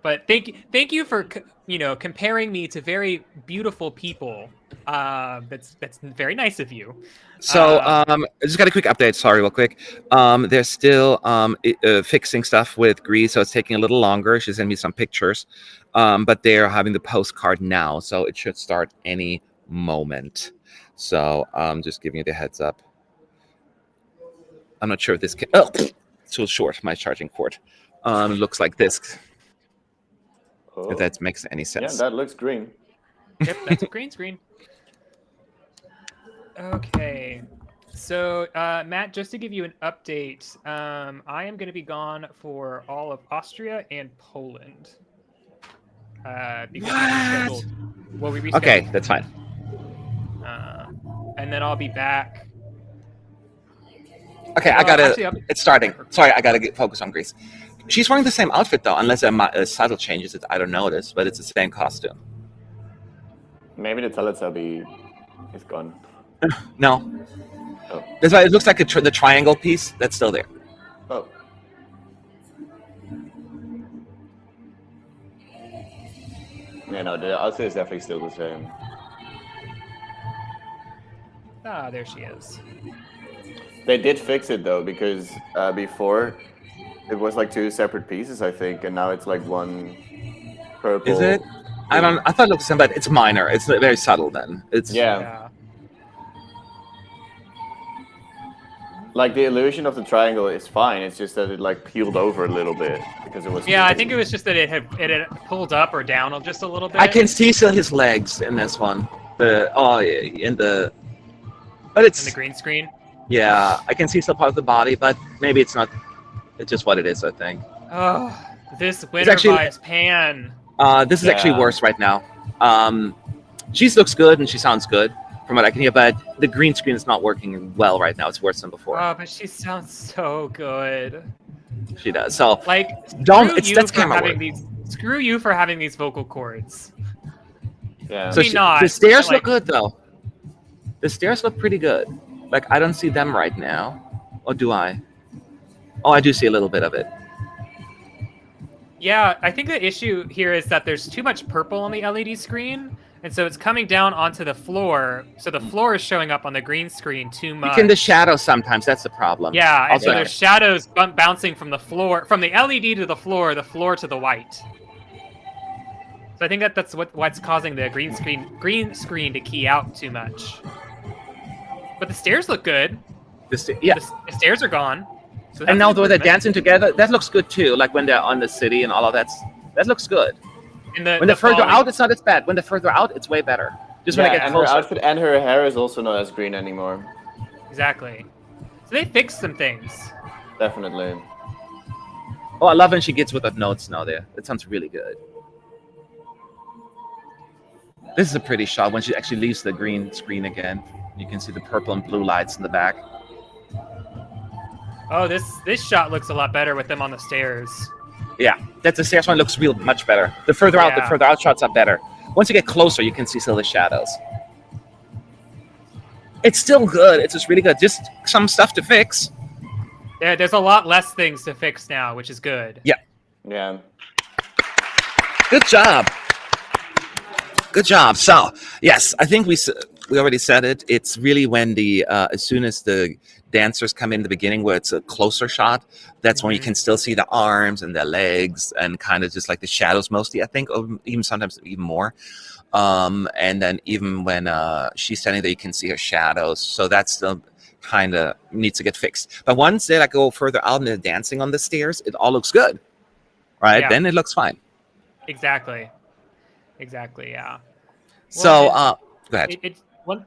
But thank you for comparing me to very beautiful people. That's very nice of you. So I just got a quick update. Sorry, real quick. They're still fixing stuff with Greece, so it's taking a little longer. She sent me some pictures, but they're having the postcard now, so it should start any moment. So just giving you the heads up. I'm not sure if this can. Oh, it's too short. My charging cord looks like this. Oh. If that makes any sense. Yeah, that looks green. Yep, that's a green screen. Okay. So, Matt, just to give you an update, I am going to be gone for all of Austria and Poland. because we rescheduled. Well, we rescheduled. Okay, that's fine. And then I'll be back. Okay, it's starting. Sorry, I gotta get focused on Greece. She's wearing the same outfit though, unless a subtle changes. I don't notice, but it's the same costume. Maybe the Teletubby is gone. No. Oh. That's why it looks like the triangle piece that's still there. Oh. Yeah, no, the outfit is definitely still the same. Ah, there she is. They did fix it though, because before it was like two separate pieces, I think, and now it's like one purple. Is it? I thought it looked similar, but it's minor. It's very subtle then. Yeah. Like the illusion of the triangle is fine. It's just that it like peeled over a little bit because it was. Yeah, I think it was just that it had pulled up or down just a little bit. I can see still his legs in this one. But it's in the green screen. Yeah, I can see still part of the body, but maybe it's not. It's just what it is, I think. Oh, this winter vibes pan. This is actually worse right now. She looks good and she sounds good from what I can hear, but the green screen is not working well right now. It's worse than before. Oh, but she sounds so good. She does. So like, screw you for having these vocal cords. Yeah. So the stairs look good though. The stairs look pretty good. Like I don't see them right now, or do I? Oh, I do see a little bit of it. Yeah, I think the issue here is that there's too much purple on the LED screen, and so it's coming down onto the floor. So the floor is showing up on the green screen too much. In the shadows sometimes, that's the problem. Yeah, and so there's shadows bouncing from the floor, from the LED to the floor to the white. So I think that's what's causing the green screen to key out too much. But the stairs look good. The stairs are gone. So and now the way they're dancing together, that looks good too. Like when they're on the city and all of that looks good. When they're further out, it's not as bad. When they're further out, it's way better. Just when I get closer. Her outfit and her hair is also not as green anymore. Exactly. So they fixed some things. Definitely. Oh, I love when she gets with the notes now there. That sounds really good. This is a pretty shot when she actually leaves the green screen again. You can see the purple and blue lights in the back. Oh, this shot looks a lot better with them on the stairs. Yeah, that's the stairs one looks much better. The further out shots are better. Once you get closer, you can see still the shadows. It's still good. It's just really good. Just some stuff to fix. There's a lot less things to fix now, which is good. Yeah. Yeah. Good job. Good job. So, yes, I think we already said it. It's really when as soon as the dancers come in the beginning where it's a closer shot, that's when you can still see the arms and the legs and kind of just like the shadows mostly, I think, or even sometimes even more. And then even when she's standing there, you can see her shadows. So that's still kind of needs to get fixed. But once they go further out and they're dancing on the stairs, it all looks good, right? Yeah. Then it looks fine. Exactly, yeah. So, go ahead.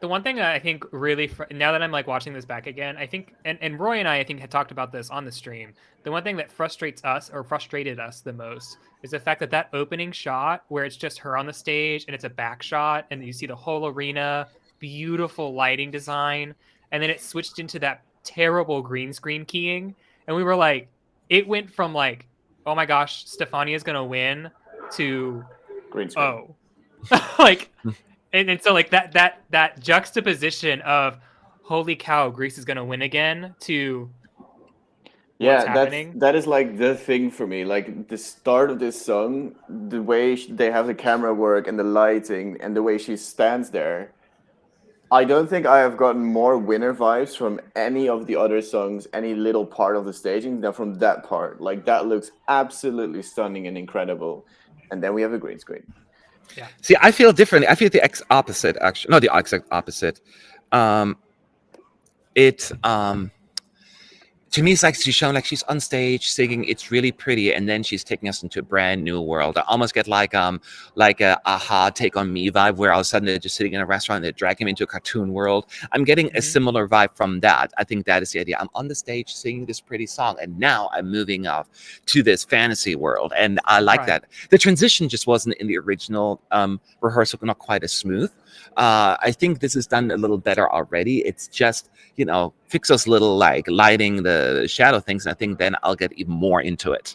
The one thing that I think really, now that I'm like watching this back again, I think, and Roy and I think had talked about this on the stream. The one thing that frustrated us the most is the fact that opening shot where it's just her on the stage and it's a back shot and you see the whole arena, beautiful lighting design, and then it switched into that terrible green screen keying, and we were like, it went from like, oh my gosh, Stefania is gonna win to green screen. like. And so like that juxtaposition of holy cow, Greece is gonna win again to what's happening. That is like the thing for me. Like the start of this song, the way they have the camera work and the lighting and the way she stands there. I don't think I have gotten more winner vibes from any of the other songs, any little part of the staging than from that part. Like that looks absolutely stunning and incredible. And then we have a green screen. Yeah. See, I feel differently. I feel the opposite, actually. No, the exact opposite. To to me, it's like she's shown like she's on stage singing. It's really pretty, and then she's taking us into a brand new world. I almost get like a aha Take on Me vibe, where all of a sudden they're just sitting in a restaurant and they drag him into a cartoon world. I'm getting a similar vibe from that. I think that is the idea. I'm on the stage singing this pretty song, and now I'm moving off to this fantasy world, and I like that. The transition just wasn't in the original rehearsal, not quite as smooth. I think this is done a little better already. It's just, fix those little like lighting the shadow things, and I think then I'll get even more into it.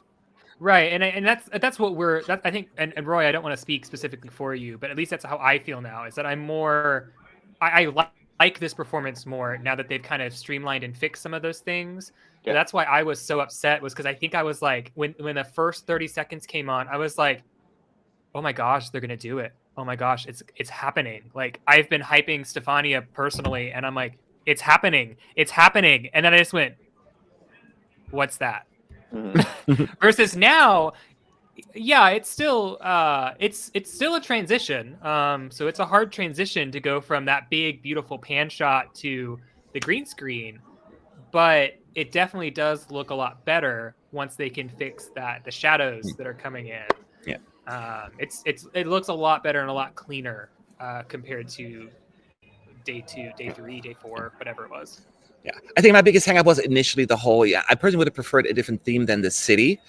Right, and that's what I think. And Roy, I don't want to speak specifically for you, but at least that's how I feel now. Is that I'm more, I like this performance more now that they've kind of streamlined and fixed some of those things. Yeah. That's why I was so upset, was because I think I was like, when the first 30 seconds came on, I was like, oh my gosh, they're gonna do it. Oh my gosh, it's happening. Like, I've been hyping Stefania personally, and I'm like, it's happening. And then I just went, what's that? Versus now, yeah, it's still a transition. So it's a hard transition to go from that big, beautiful pan shot to the green screen, but it definitely does look a lot better once they can fix the shadows that are coming in. Yeah. It looks a lot better and a lot cleaner compared to day 2, day 3, day 4, whatever it was. Yeah, I think my biggest hang up was initially the whole, I personally would have preferred a different theme than the city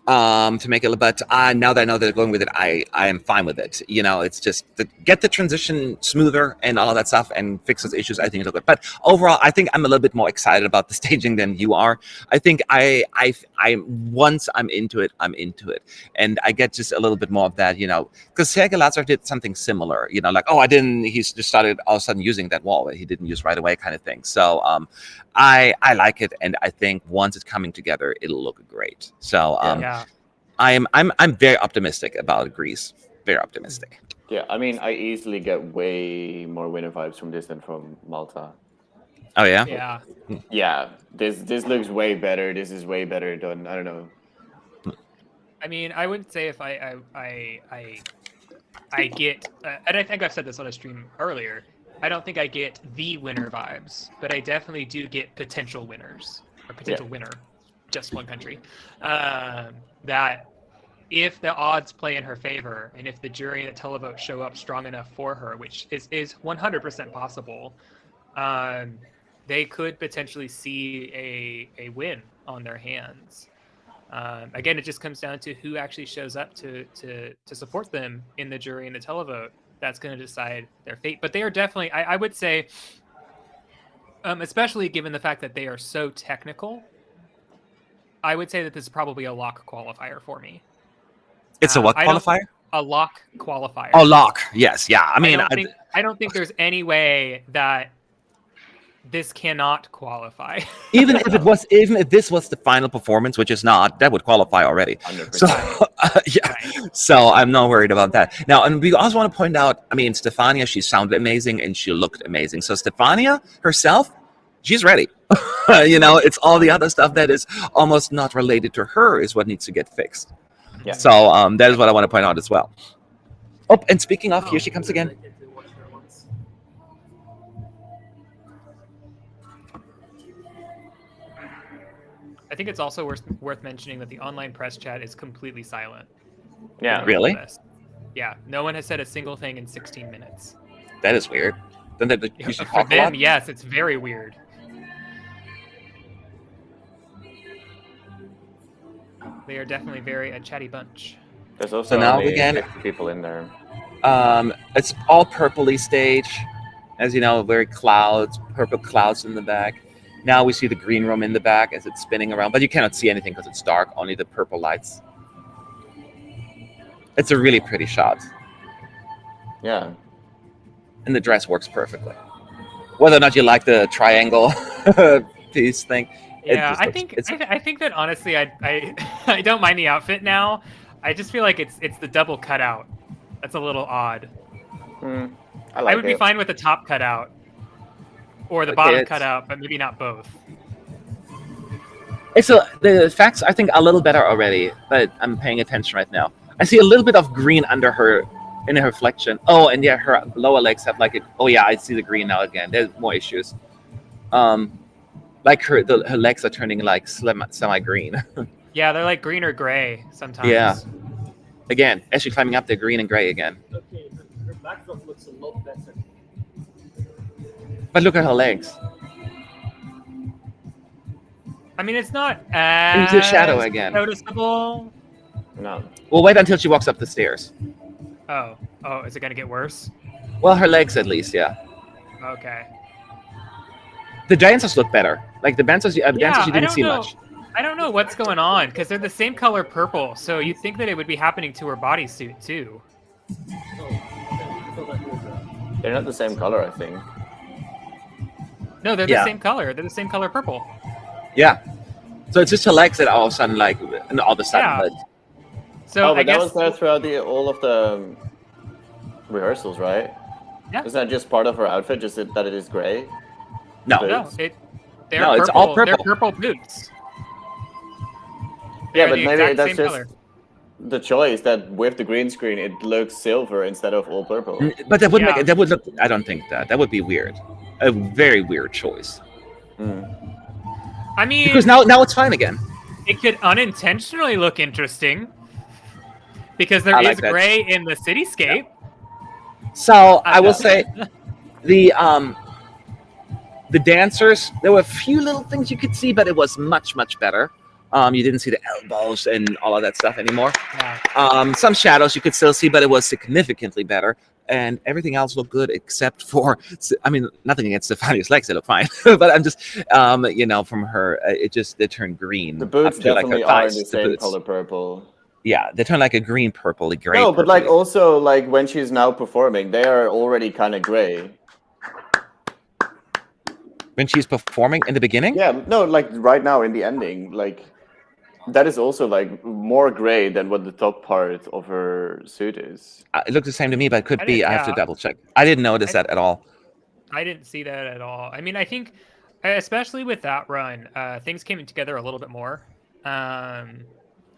to make it, but now that I know they're going with it, I am fine with it. It's just get the transition smoother and all of that stuff and fix those issues. I think it'll good. But overall, I think I'm a little bit more excited about the staging than you are. I think I once I'm into it, and I get just a little bit more of that, because Sergei Lazar did something similar, he's just started all of a sudden using that wall that he didn't use right away, kind of thing. So I like it, and I think once it's coming together, it'll look great. So I'm very optimistic about Greece. Very optimistic. Yeah, I mean, I easily get way more winter vibes from this than from Malta. Oh yeah. Yeah. This looks way better. This is way better done. I don't know. I mean, I wouldn't say if I get, and I think I've said this on a stream earlier, I don't think I get the winner vibes, but I definitely do get potential winners, or potential winner, just one country. That if the odds play in her favor, and if the jury and the televote show up strong enough for her, which is 100% possible, they could potentially see a win on their hands. Again, it just comes down to who actually shows up to support them in the jury and the televote. That's going to decide their fate. But they are definitely, I would say, especially given the fact that they are so technical, I would say that this is probably a lock qualifier for me. It's a what qualifier? A lock qualifier. Oh, lock. Yes. Yeah. I mean, I don't think there's any way that this cannot qualify. even if this was the final performance, which is not, that would qualify already. 100%. So Right. So I'm not worried about that. Now, and we also want to point out, I mean, Stefania, she sounded amazing and she looked amazing. So Stefania herself, she's ready. It's all the other stuff that is almost not related to her is what needs to get fixed. Yeah. So that is what I want to point out as well. Oh, and speaking of, here she comes again. I think it's also worth mentioning that the online press chat is completely silent. Yeah. Really? Yeah. No one has said a single thing in 16 minutes. That is weird. Then they usually for them, yes, it's very weird. They are definitely a chatty bunch. There's also now only again 50 people in there. It's all purpley stage, as you know, very purple clouds in the back. Now we see the green room in the back as it's spinning around, but you cannot see anything because it's dark, only the purple lights. It's a really pretty shot. Yeah. And the dress works perfectly. Whether or not you like the triangle piece thing. Yeah, I think that honestly, I don't mind the outfit now. I just feel like it's the double cutout. That's a little odd. I would be fine with the top cutout. Or the bottom cutout, but maybe not both. The effects, I think, are a little better already, but I'm paying attention right now. I see a little bit of green under her in her reflection. Oh, and yeah, her lower legs have I see the green now again. There's more issues. Like her legs are turning like semi-green. Yeah, they're like green or gray sometimes. Yeah. Again, as she's climbing up, they're green and gray again. Okay, her backdrop looks a lot better. But look at her legs. I mean, it's not Into the shadow as again. noticeable. No. We'll wait until she walks up the stairs. Oh, is it gonna get worse? Well, her legs at least, yeah. Okay. The dancers look better. Like the dancers you I didn't don't see know. much. I don't know what's going on because they're the same color purple, so you'd think that it would be happening to her bodysuit too. They're not the same color, I think. No, they're Yeah. the same color. They're the same color purple. Yeah. So it's just her legs that all of a sudden, like, and all of a sudden, Yeah. but So but I that guess was there throughout all of the rehearsals, right? Yeah. Isn't that just part of her outfit, just that it is gray? no. no, Boots? they're No, purple. it's all They're purple. purple boots. Yeah, They're but the maybe exact that's same just color. the choice that with the green screen it looks silver instead of all purple. But that would Yeah. make that would look. I don't think that would be weird. A very weird choice. I mean, Because now it's fine again. it could unintentionally look interesting because there I is like that. gray in the cityscape. So I will say, the dancers, there were a few little things you could see, but it was much better. You didn't see the elbows and all of that stuff anymore. Yeah. Some shadows you could still see, but it was significantly better. And everything else looked good except for, I mean, nothing against Stefania's legs, they look fine. But I'm just, from her, it turned green. The boots up to, like, her definitely are in thighs, the the same boots. color purple. Yeah, they turn like a green purple, gray. No, but like purpley. also like when she's now performing, they are already kind of gray. When she's performing in the beginning? Yeah, no, like right now in the ending, like that is also like more gray than what the top part of her suit is. It looked the same to me, but it could I be. didn't- I have to yeah. double check. I didn't notice that at all. I didn't see that at all. I mean, I think, especially with that run, things came together a little bit more.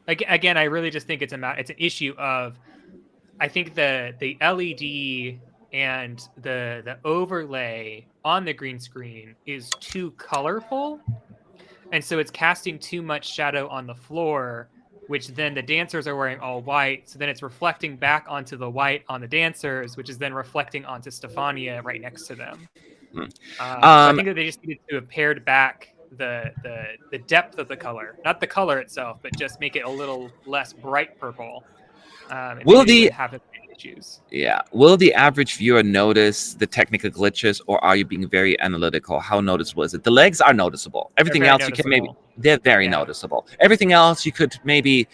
Again, I really just think it's an issue of, I think the LED and the overlay on the green screen is too colorful, and so it's casting too much shadow on the floor, which then the dancers are wearing all white, so then it's reflecting back onto the white on the dancers, which is then reflecting onto Stefania right next to them. So I think that they just needed to have paired back the depth of the color, not the color itself, but just make it a little less bright purple. And Will maybe the- you wouldn't have as many issues? Yeah. Will the average viewer notice the technical glitches, or are you being very analytical? How noticeable is it? The legs are noticeable. Everything very else you can maybe noticeable. they're very Yeah. noticeable. Everything else you could maybe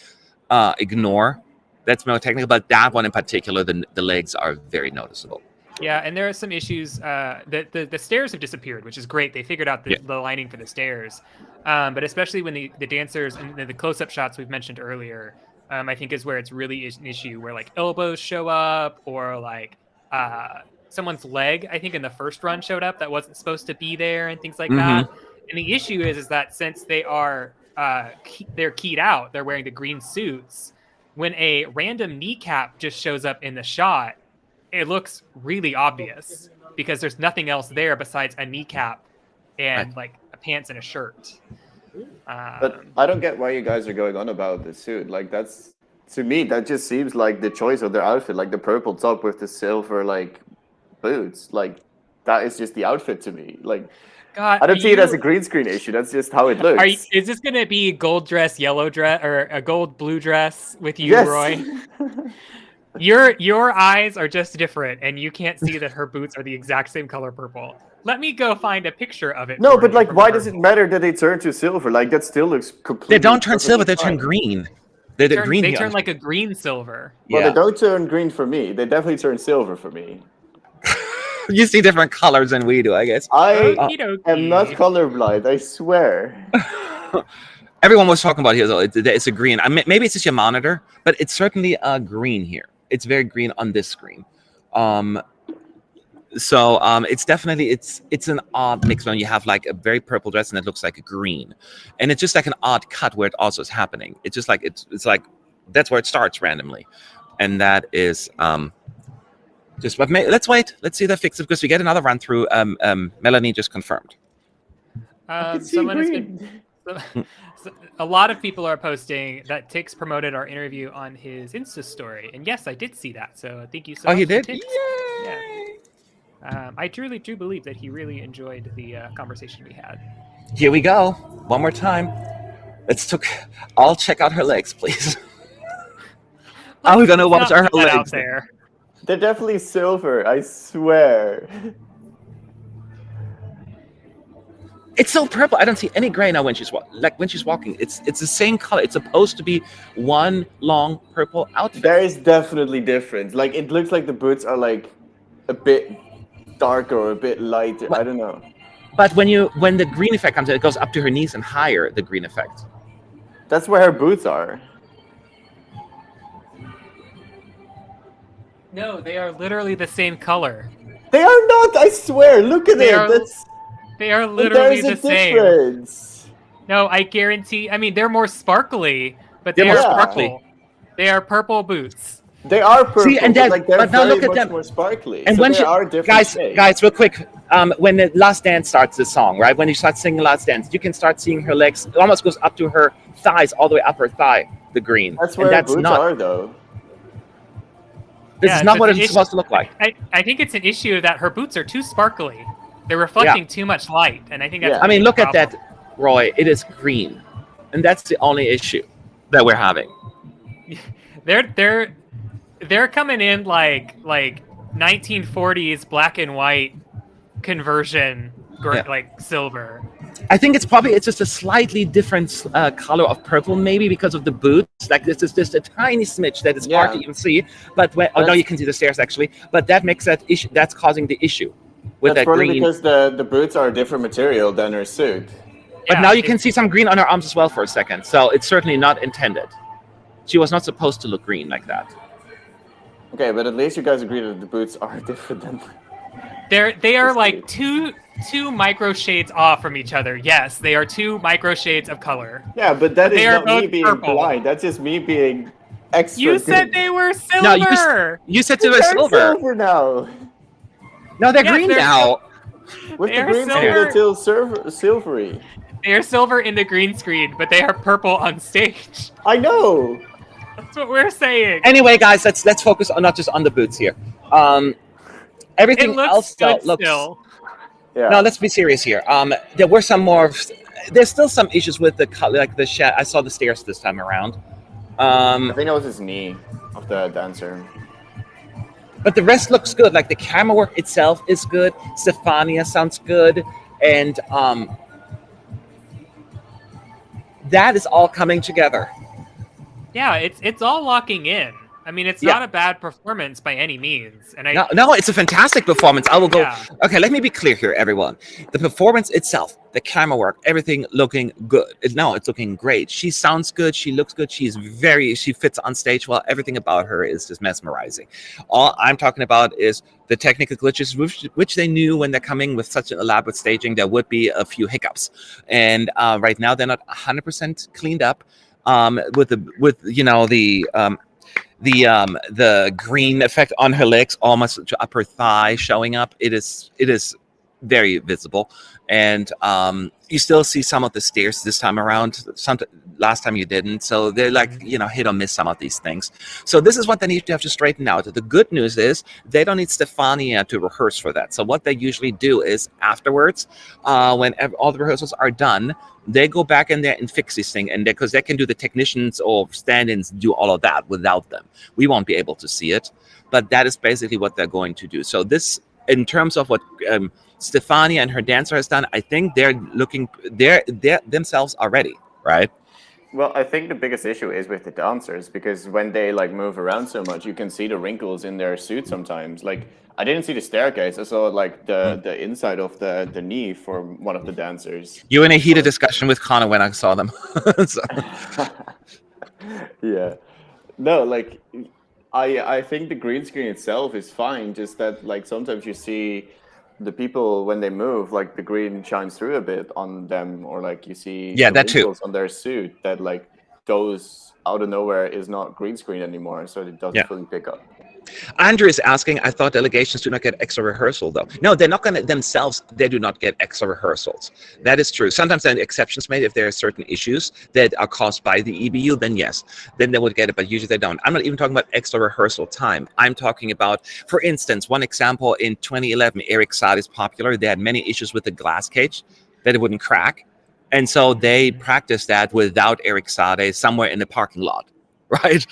ignore. That's more technical, but that one in particular, the legs are very noticeable. Yeah, and there are some issues. The stairs have disappeared, which is great. They figured out the lining for the stairs. But especially when the dancers and the close-up shots we've mentioned earlier, I think is where it's really an issue, where like elbows show up, or like someone's leg, I think in the first run showed up that wasn't supposed to be there, and things like that. And the issue is that since they are they're keyed out, they're wearing the green suits. When a random kneecap just shows up in the shot, it looks really obvious because there's nothing else there besides a kneecap and like a pants and a shirt. But I don't get why you guys are going on about the suit. Like that's, to me, that just seems like the choice of their outfit, like the purple top with the silver like boots. Like that is just the outfit to me. Like God, I don't see it as a green screen issue. That's just how it looks. Is this gonna be gold dress, yellow dress, or a gold blue dress with you, Yes. Roy? Your eyes are just different, and you can't see that her boots are the exact same color purple. Let me go find a picture of it. No, for but you like, from why her. does it matter that they turn to silver? Like that still looks completely. They don't turn silver; they turn fine. green. They're the green. They here. turn like a green silver. Well, Yeah. they don't turn green for me. They definitely turn silver for me. You see different colors than we do, I guess. I Okey-dokey. am not colorblind. I swear. Everyone was talking about here, though. It's a green. Maybe it's just your monitor, but it's certainly a green here. It's very green on this screen. So it's definitely it's an odd mix when you have like a very purple dress and it looks like a green, and it's just like an odd cut where it also is happening. It's just like it's like that's where it starts randomly, and that is just what. Let's wait. Let's see that fix it because we get another run through. Melanie just confirmed. can see Someone has green. been. A lot of people are posting that Tix promoted our interview on his Insta story, and yes, I did see that. So thank you so much. Oh, you did? Tix. Yay! Yeah. I truly do believe that he really enjoyed the conversation we had. Here we go. One more time. I'll check out her legs, please. Are we gonna watch her Not put that out legs? there. They're definitely silver, I swear. It's so purple. I don't see any gray now when she's walking. It's the same color. It's supposed to be one long purple outfit. There is definitely difference. Like, it looks like the boots are like a bit darker or a bit lighter. I don't know. But when the green effect comes in, it goes up to her knees and higher. The green effect. That's where her boots are. No, they are literally the same color. They are not. I swear. Look at it. They are But literally there's the a same. difference. No, I guarantee. I mean, they're more sparkly, but they They're are more purple. sparkly. They are purple boots. They are purple. See, and then, but they're but now very look at much them. more sparkly. And so when they are different shades. guys, real quick, when the last dance starts, the song, right? When you start singing Last Dance, you can start seeing her legs. It almost goes up to her thighs, all the way up her thigh. The green. That's where and her that's boots not. are, though. This Yeah, is not so what it's it's an supposed to look like. I think it's an issue that her boots are too sparkly. They're reflecting too much light, and I think that's. Yeah. I mean, look at problem. that, Roy. It is green, and that's the only issue that we're having. They're coming in like 1940s black and white conversion, Yeah. like silver. I think it's just a slightly different color of purple, maybe because of the boots. Like this is just a tiny smidge that is hard to even see. But now you can see the stairs actually. But that makes that issue. That's causing the issue with That's that probably green. because the boots are a different material than her suit. But Yeah, now you can see some green on her arms as well for a second. So it's certainly not intended. She was not supposed to look green like that. Okay, but at least you guys agree that the boots are different than. They are like two micro shades off from each other. Yes, they are two micro shades of color. Yeah, but that is They are not me both being purple. blind. That's just me being extra. You said good. they were silver. No, you said they were They're silver. silver now. No, they're Yes, green they're now. With They the are green screen, silver. they're still silvery. They are silver in the green screen, but they are purple on stage. I know. That's what we're saying. Anyway, guys, let's focus on not just on the boots here. Everything It looks else though good looks. still. Yeah. No, let's be serious here. There were some more. There's still some issues with the color, like the I saw the stairs this time around. I think that was his knee of the dancer. But the rest looks good. Like the camera work itself is good. Stefania sounds good, and that is all coming together. Yeah, it's all locking in. I mean, it's Yeah. not a bad performance by any means. And No, it's a fantastic performance. I will go. Yeah. Okay, let me be clear here, everyone. The performance itself, the camera work, everything looking good. It's looking great. She sounds good. She looks good. She fits on stage well. Everything about her is just mesmerizing. All I'm talking about is the technical glitches, which they knew when they're coming with such an elaborate staging, there would be a few hiccups. And right now they're not 100% cleaned up. With the green effect on her legs, almost to upper thigh showing up. It is very visible, and you still see some of the stairs this time around. Last time you didn't, so they're like hit or miss some of these things. So this is what they need to have to straighten out. The good news is they don't need Stefania to rehearse for that. So what they usually do is afterwards, when all the rehearsals are done, they go back in there and fix this thing, and because they can do the technicians or stand-ins do all of that without them. We won't be able to see it, but that is basically what they're going to do. So this, in terms of what Stefania and her dancer has done, I think they're themselves are ready, right? Well, I think the biggest issue is with the dancers, because when they move around so much, you can see the wrinkles in their suit sometimes. Like, I didn't see the staircase. I saw the inside of the knee for one of the dancers. You were in a heated discussion with Connor when I saw them. So. Yeah. No, I think the green screen itself is fine, just that sometimes you see the people when they move, the green shines through a bit on them, or you see the that too wrinkles on their suit that goes out of nowhere, is not green screen anymore, so it doesn't fully pick up. Andrew is asking, I thought delegations do not get extra rehearsal, though. No, they're not going to themselves, they do not get extra rehearsals. That is true. Sometimes there are exceptions made if there are certain issues that are caused by the EBU, then yes, then they would get it, but usually they don't. I'm not even talking about extra rehearsal time. I'm talking about, for instance, one example in 2011, Eric Saade is popular. They had many issues with the glass cage that it wouldn't crack. And so they practiced that without Eric Saade somewhere in the parking lot. Right,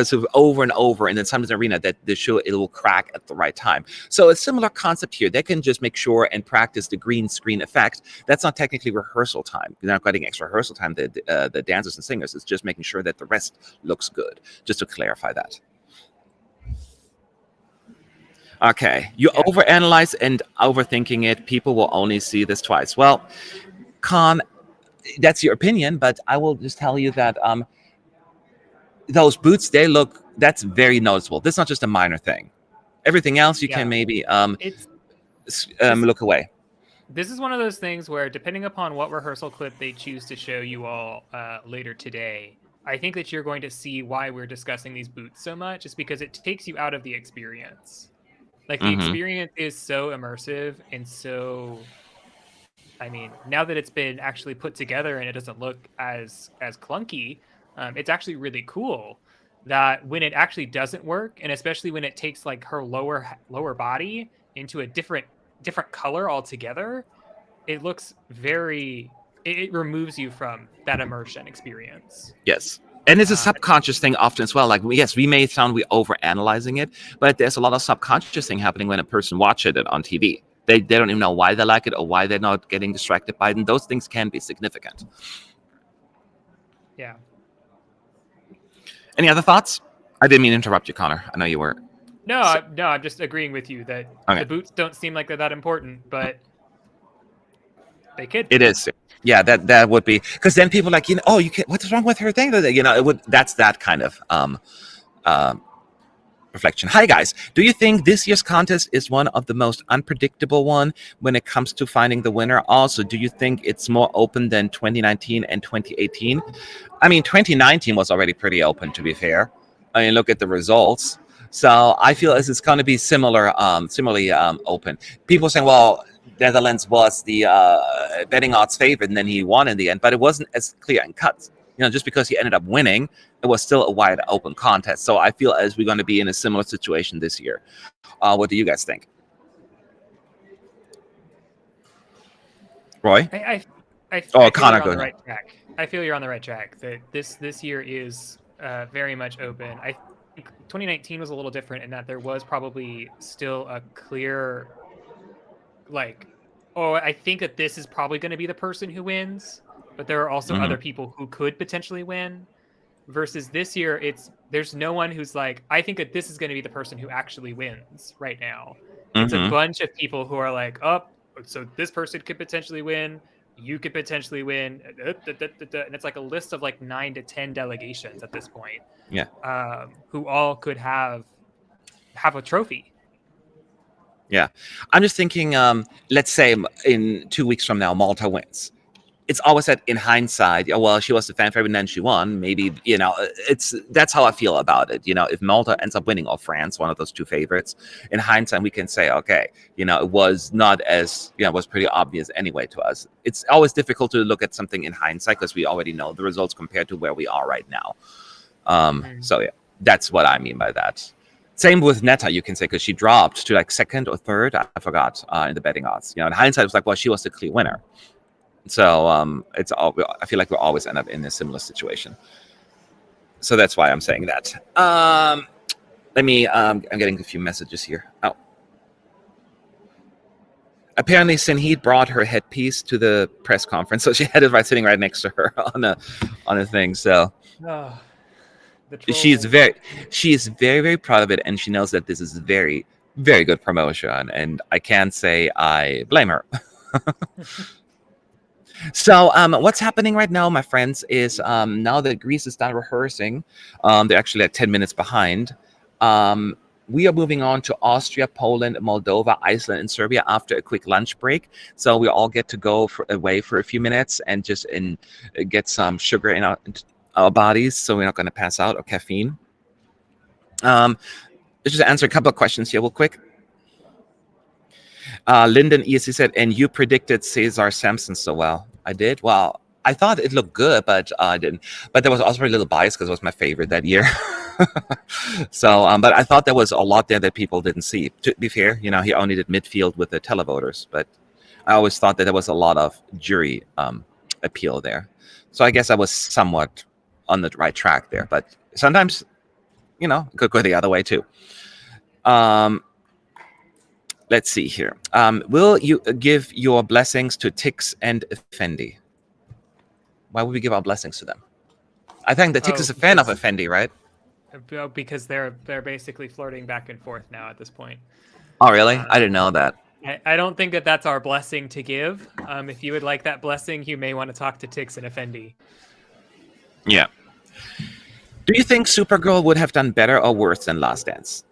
so over and over, and then sometimes in the arena that the show it will crack at the right time. So a similar concept here. They can just make sure and practice the green screen effect. That's not technically rehearsal time. They're not getting extra rehearsal time. The dancers and singers. It's just making sure that the rest looks good. Just to clarify that. Okay, you overanalyze and overthinking it. People will only see this twice. Well, Khan, that's your opinion, but I will just tell you that those boots, that's very noticeable. This is not just a minor thing. Everything else you can maybe look away. This is one of those things where, depending upon what rehearsal clip they choose to show you all later today, I think that you're going to see why we're discussing these boots so much, is because it takes you out of the experience. Like, the experience is so immersive and so, I mean, now that it's been actually put together and it doesn't look as clunky, it's actually really cool that when it actually doesn't work, and especially when it takes like her lower body into a different color altogether, it looks it removes you from that immersion experience. Yes. And it's a subconscious thing often as well. Like, yes, we may sound we're overanalyzing it, but there's a lot of subconscious thing happening when a person watches it on TV. They don't even know why they like it or why they're not getting distracted by it. And those things can be significant. Yeah. Any other thoughts? I didn't mean to interrupt you, Connor. I know you were. No, I'm just agreeing with you that the boots don't seem like they're that important, but they could. It is. Yeah, that would be, because then people are like, oh, you can. What's wrong with her thing? It would. That's that kind of reflection. Hi guys, do you think this year's contest is one of the most unpredictable one when it comes to finding the winner? Also, do you think it's more open than 2019 and 2018? I mean, 2019 was already pretty open, to be fair. I mean, look at the results. So I feel as it's going to be similarly open. People saying, well, Netherlands was the betting odds favorite, and then he won in the end, but it wasn't as clear and cut. Just because he ended up winning, it was still a wide open contest. So I feel as we're going to be in a similar situation this year. What do you guys think? Roy? I feel Connor, you're go on the ahead. right track. I feel you're on the right track. That this year is very much open. I think 2019 was a little different in that there was probably still a clear, I think that this is probably going to be the person who wins, but there are also other people who could potentially win. Versus this year, there's no one who's like, I think that this is going to be the person who actually wins right now. It's a bunch of people who are like, so this person could potentially win. You could potentially win. And it's like a list of like 9 to 10 delegations at this point. Yeah. Who all could have a trophy. Yeah. I'm just thinking, let's say in 2 weeks from now, Malta wins. It's always that in hindsight, well, she was the fan favorite and then she won. Maybe, that's how I feel about it. If Malta ends up winning or France, one of those two favorites, in hindsight, we can say, okay, it was not as, it was pretty obvious anyway to us. It's always difficult to look at something in hindsight because we already know the results compared to where we are right now. So yeah, that's what I mean by that. Same with Netta, you can say, because she dropped to like second or third, I forgot, in the betting odds. In hindsight, it was like, well, she was the clear winner. So I feel like we'll always end up in a similar situation. So that's why I'm saying that. Let me. I'm getting a few messages here. Oh, apparently Senhit brought her headpiece to the press conference, so she had it sitting right next to her on a thing. So she is very, very proud of it, and she knows that this is very, very good promotion, and I can't say I blame her. So what's happening right now, my friends, is now that Greece is done rehearsing, they're actually like 10 minutes behind. We are moving on to Austria, Poland, Moldova, Iceland, and Serbia after a quick lunch break. So we all get to go away for a few minutes and just get some sugar in our bodies so we're not going to pass out, or caffeine. Let's just answer a couple of questions here real quick. Lyndon ESC said, and you predicted Cesar Sampson so well. I did? Well, I thought it looked good, but I didn't. But there was also a little bias because it was my favorite that year. So, but I thought there was a lot there that people didn't see. To be fair, he only did midfield with the televoters, but I always thought that there was a lot of jury appeal there. So I guess I was somewhat on the right track there. But sometimes, it could go the other way too. Let's see here. Will you give your blessings to Tix and Effendi? Why would we give our blessings to them? I think that Tix is a fan of Effendi, right? Because they're basically flirting back and forth now at this point. Oh, really? I didn't know that. I don't think that that's our blessing to give. If you would like that blessing, you may want to talk to Tix and Effendi. Yeah. Do you think Supergirl would have done better or worse than Last Dance?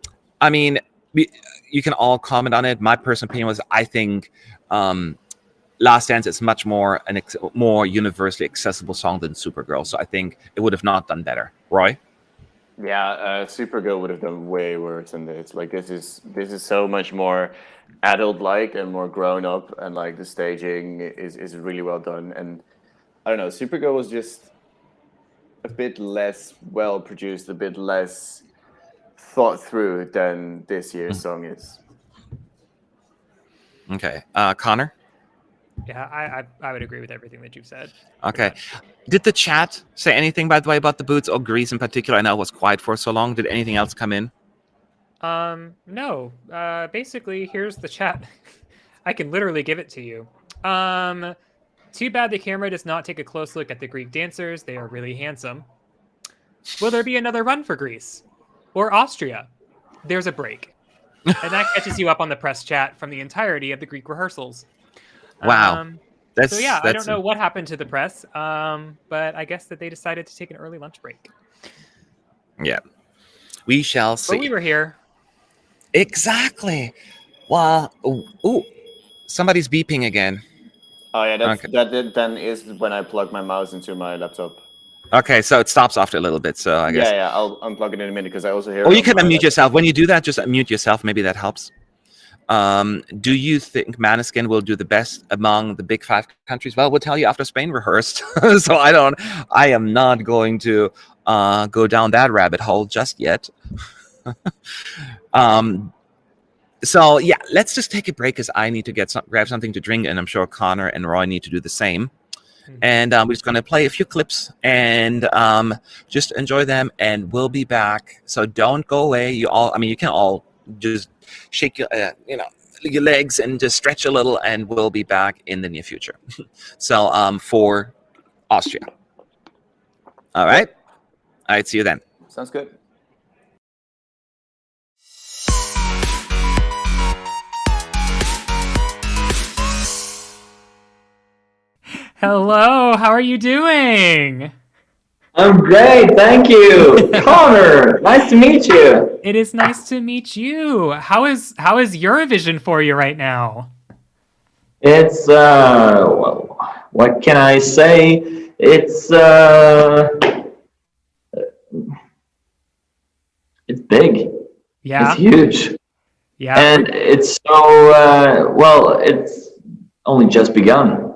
I mean, you can all comment on it. My personal opinion was I think Last Dance is much more more universally accessible song than Supergirl. So I think it would have not done better. Roy? Yeah, Supergirl would have done way worse than this. Like this is so much more adult-like and more grown-up, and like the staging is really well done. And I don't know, Supergirl was just a bit less well produced, a bit less thought through than this year's song is. Okay, Connor? Yeah, I would agree with everything that you've said. Okay. Did the chat say anything, by the way, about the boots or Greece in particular? I know it was quiet for so long. Did anything else come in? No. Basically, here's the chat. I can literally give it to you. Too bad the camera does not take a close look at the Greek dancers. They are really handsome. Will there be another run for Greece? Or Austria? There's a break. And that catches you up on the press chat from the entirety of the Greek rehearsals. Wow. I don't know what happened to the press, but I guess that they decided to take an early lunch break. Yeah. We shall see. But we were here. Exactly. Well, ooh, somebody's beeping again. Oh yeah, that then is when I plug my mouse into my laptop. Okay, so it stops after a little bit, so I guess. Yeah, I'll unplug it in a minute because I also hear. Or you can unmute yourself. When you do that, just unmute yourself. Maybe that helps. Do you think Måneskin will do the best among the big 5 countries? Well, we'll tell you after Spain rehearsed. So I am not going to go down that rabbit hole just yet. So yeah, let's just take a break because I need to grab something to drink, and I'm sure Connor and Roy need to do the same. And we're just going to play a few clips and just enjoy them, and we'll be back. So don't go away. You can all just shake your legs and just stretch a little, and we'll be back in the near future. So for Austria. All right. See you then. Sounds good. Hello, how are you doing? I'm great, thank you. Connor, nice to meet you. It is nice to meet you. How is Eurovision for you right now? It's what can I say? It's big. Yeah. It's huge. Yeah. And it's so it's only just begun.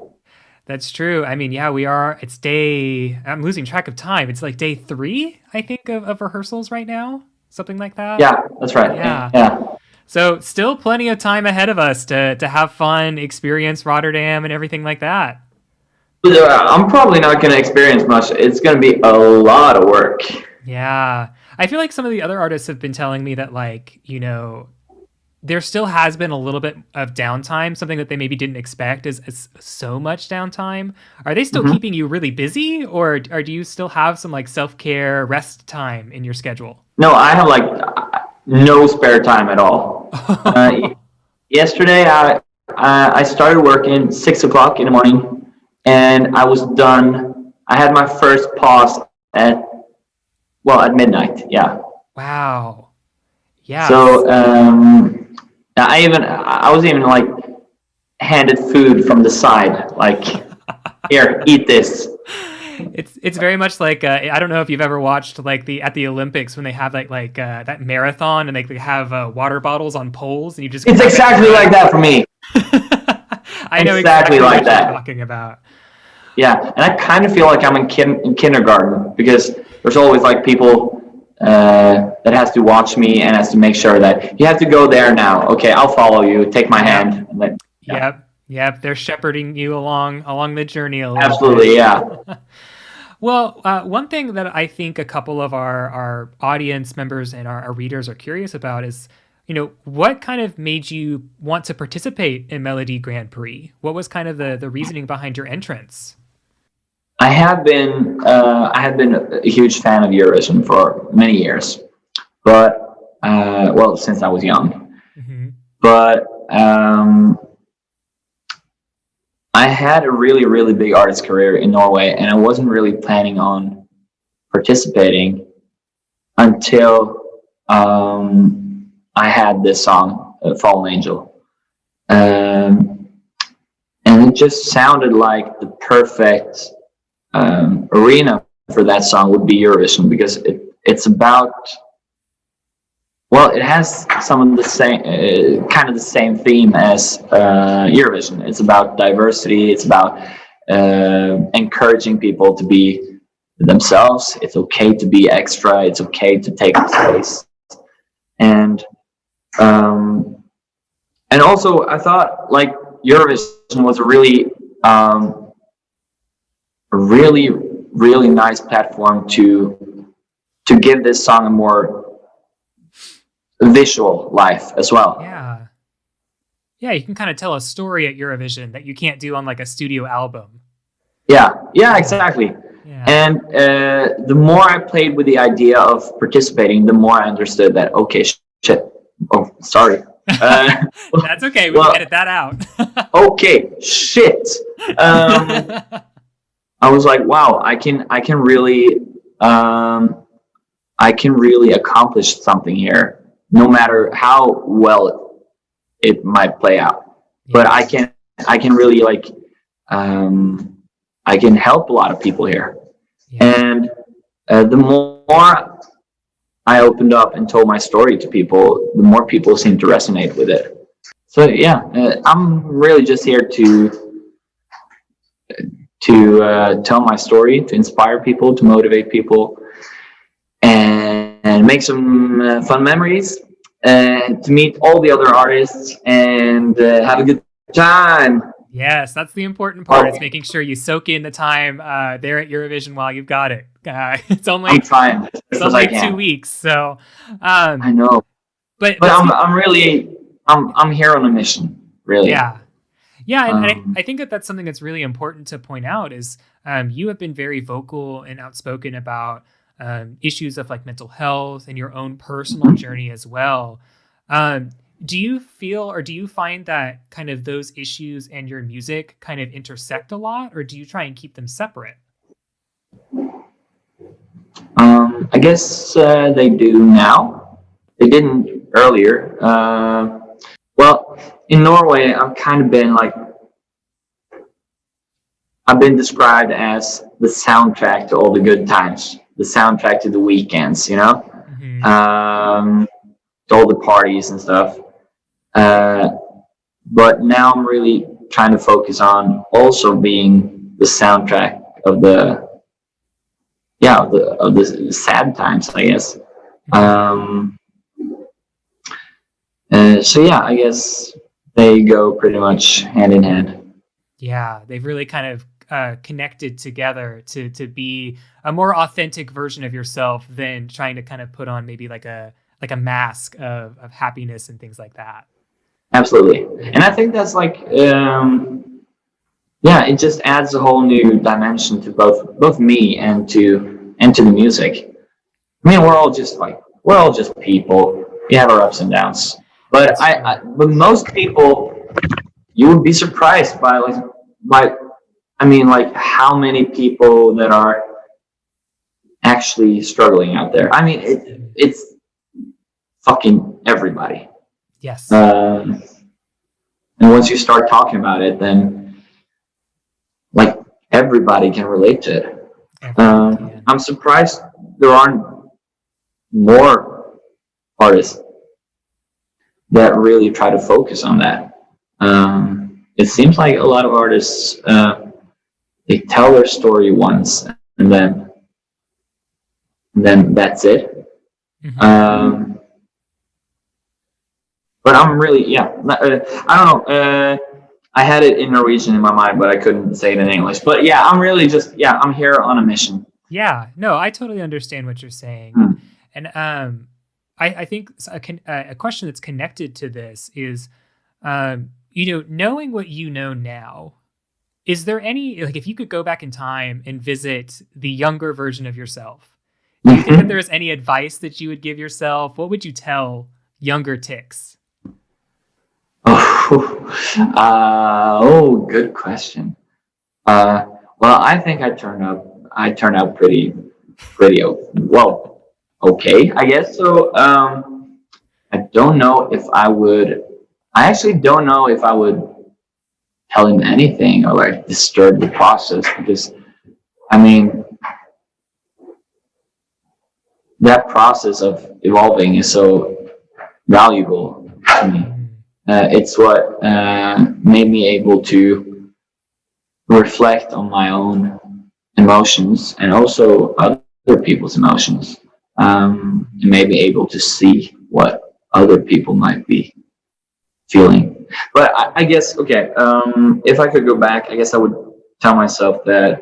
That's true. I mean, yeah, we are. It's I'm losing track of time. It's like day 3, I think, of rehearsals right now. Something like that. Yeah, that's right. Yeah. So still plenty of time ahead of us to have fun, experience Rotterdam and everything like that. I'm probably not going to experience much. It's going to be a lot of work. Yeah. I feel like some of the other artists have been telling me that, there still has been a little bit of downtime. Something that they maybe didn't expect is so much downtime. Are they still keeping you really busy, or do you still have some self-care rest time in your schedule? No, I have no spare time at all. Yesterday, I started working 6 o'clock in the morning, and I was done. I had my first pause at midnight. Yeah. Wow. Yeah. So I was even handed food from the side, here, eat this. It's very much like I don't know if you've ever watched like at the Olympics when they have like that marathon and they have water bottles on poles and you just. It's exactly like that for me. I know exactly like what you're talking about. Yeah, and I kind of feel like I'm in kindergarten because there's always like people that has to watch me and has to make sure that you have to go there now. Okay, I'll follow you. Take my hand. And then, yeah. Yep. They're shepherding you along the journey a little Absolutely, bit. Yeah. Well, one thing that I think a couple of our audience members and our readers are curious about is, what kind of made you want to participate in Melody Grand Prix? What was kind of the reasoning behind your entrance? I have been a huge fan of Eurovision for many years, but since I was young. Mm-hmm. But I had a really, really big artist career in Norway, and I wasn't really planning on participating until I had this song, Fallen Angel. And it just sounded like the perfect arena for that song would be Eurovision, because it's about, it has some of the same kind of the same theme as Eurovision. It's about diversity. It's about encouraging people to be themselves. It's okay to be extra. It's okay to take space. And also I thought like Eurovision was a really really nice platform to give this song a more visual life as well. Yeah, you can kind of tell a story at Eurovision that you can't do on like a studio album. Yeah, exactly. Yeah. And the more I played with the idea of participating, the more I understood that, okay, shit. Oh, sorry. That's okay. We can edit that out. Okay, shit. I was like, wow, I can really accomplish something here, no matter how well it might play out. Yes. But I can really like I can help a lot of people here. Yeah. And the more I opened up and told my story to people, the more people seem to resonate with it. So yeah, I'm really just here to tell my story, to inspire people, to motivate people, and make some fun memories, and to meet all the other artists and have a good time. Yes, that's the important part. It's making sure you soak in the time there at Eurovision while you've got it. It's only I'm trying. It's only 2 weeks, so I know. But I'm here on a mission, really. Yeah, and I think that's something that's really important to point out is you have been very vocal and outspoken about issues of like mental health and your own personal journey as well. Do you feel, or do you find that kind of those issues and your music kind of intersect a lot, or do you try and keep them separate? I guess they do now. They didn't earlier. Well, in Norway, I've been described as the soundtrack to all the good times, the soundtrack to the weekends, you know, to all the parties and stuff. But now I'm really trying to focus on also being the soundtrack of the sad times, I guess. So yeah, I guess they go pretty much hand in hand. Yeah, they've really kind of connected together to be a more authentic version of yourself than trying to kind of put on maybe like a mask of happiness and things like that. Absolutely. And I think that's like it just adds a whole new dimension to both me and to the music. I mean, we're all just people. We have our ups and downs. But but most people, you would be surprised by how many people that are actually struggling out there. I mean, it's fucking everybody. Yes. And once you start talking about it, then like everybody can relate to it. I'm surprised there aren't more artists that really try to focus on that. It seems like a lot of artists, they tell their story once and then that's it. But I'm really, I don't know. I had it in Norwegian in my mind, but I couldn't say it in English. But yeah, I'm really I'm here on a mission. Yeah, no, I totally understand what you're saying. And I think a question that's connected to this is, knowing what you know now, is there any, like, if you could go back in time and visit the younger version of yourself, do you think that there's any advice that you would give yourself? What would you tell younger Tix? Good question. Well, I think I turned out pretty well, okay, I guess. So, I don't know if I actually don't know if I would tell him anything or like disturb the process, because I mean, that process of evolving is so valuable to me. It's what made me able to reflect on my own emotions and also other people's emotions. And made me able to see what other people might be feeling. But I guess, okay, if I could go back, I guess I would tell myself that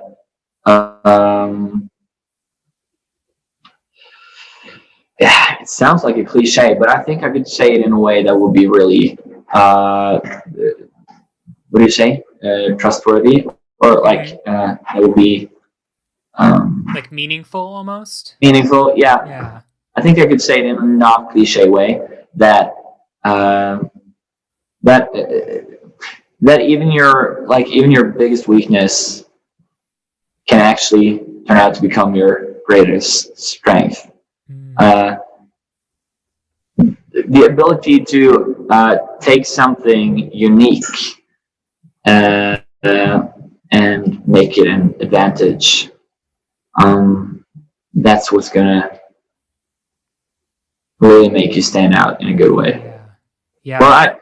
it sounds like a cliche, but I think I could say it in a way that would be really, what do you say? Trustworthy, or like that would be like meaningful almost. Meaningful, yeah. I think I could say it in a not cliche way that that even your biggest weakness can actually turn out to become your greatest strength. The ability to take something unique and make it an advantage. That's what's gonna really make you stand out in a good way. Yeah. Well, I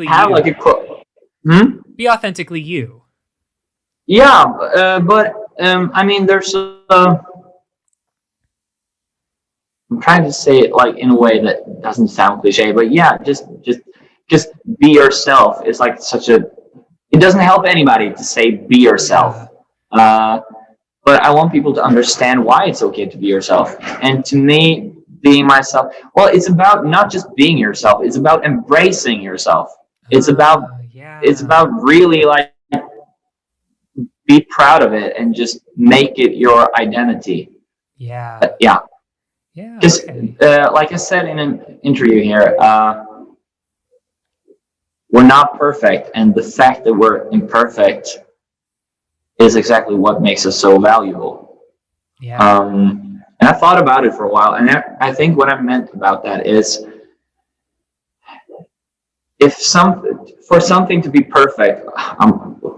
have like a quote. Be authentically you. Yeah, but I mean, there's I'm trying to say it like in a way that doesn't sound cliche, but yeah, just be yourself. It's like it doesn't help anybody to say be yourself. But I want people to understand why it's okay to be yourself. And to me, being myself, well, it's about not just being yourself, it's about embracing yourself. It's about really like be proud of it and just make it your identity. Just like I said in an interview here, we're not perfect, and the fact that we're imperfect is exactly what makes us so valuable. And I thought about it for a while, and I think what I meant about that is, for something to be perfect,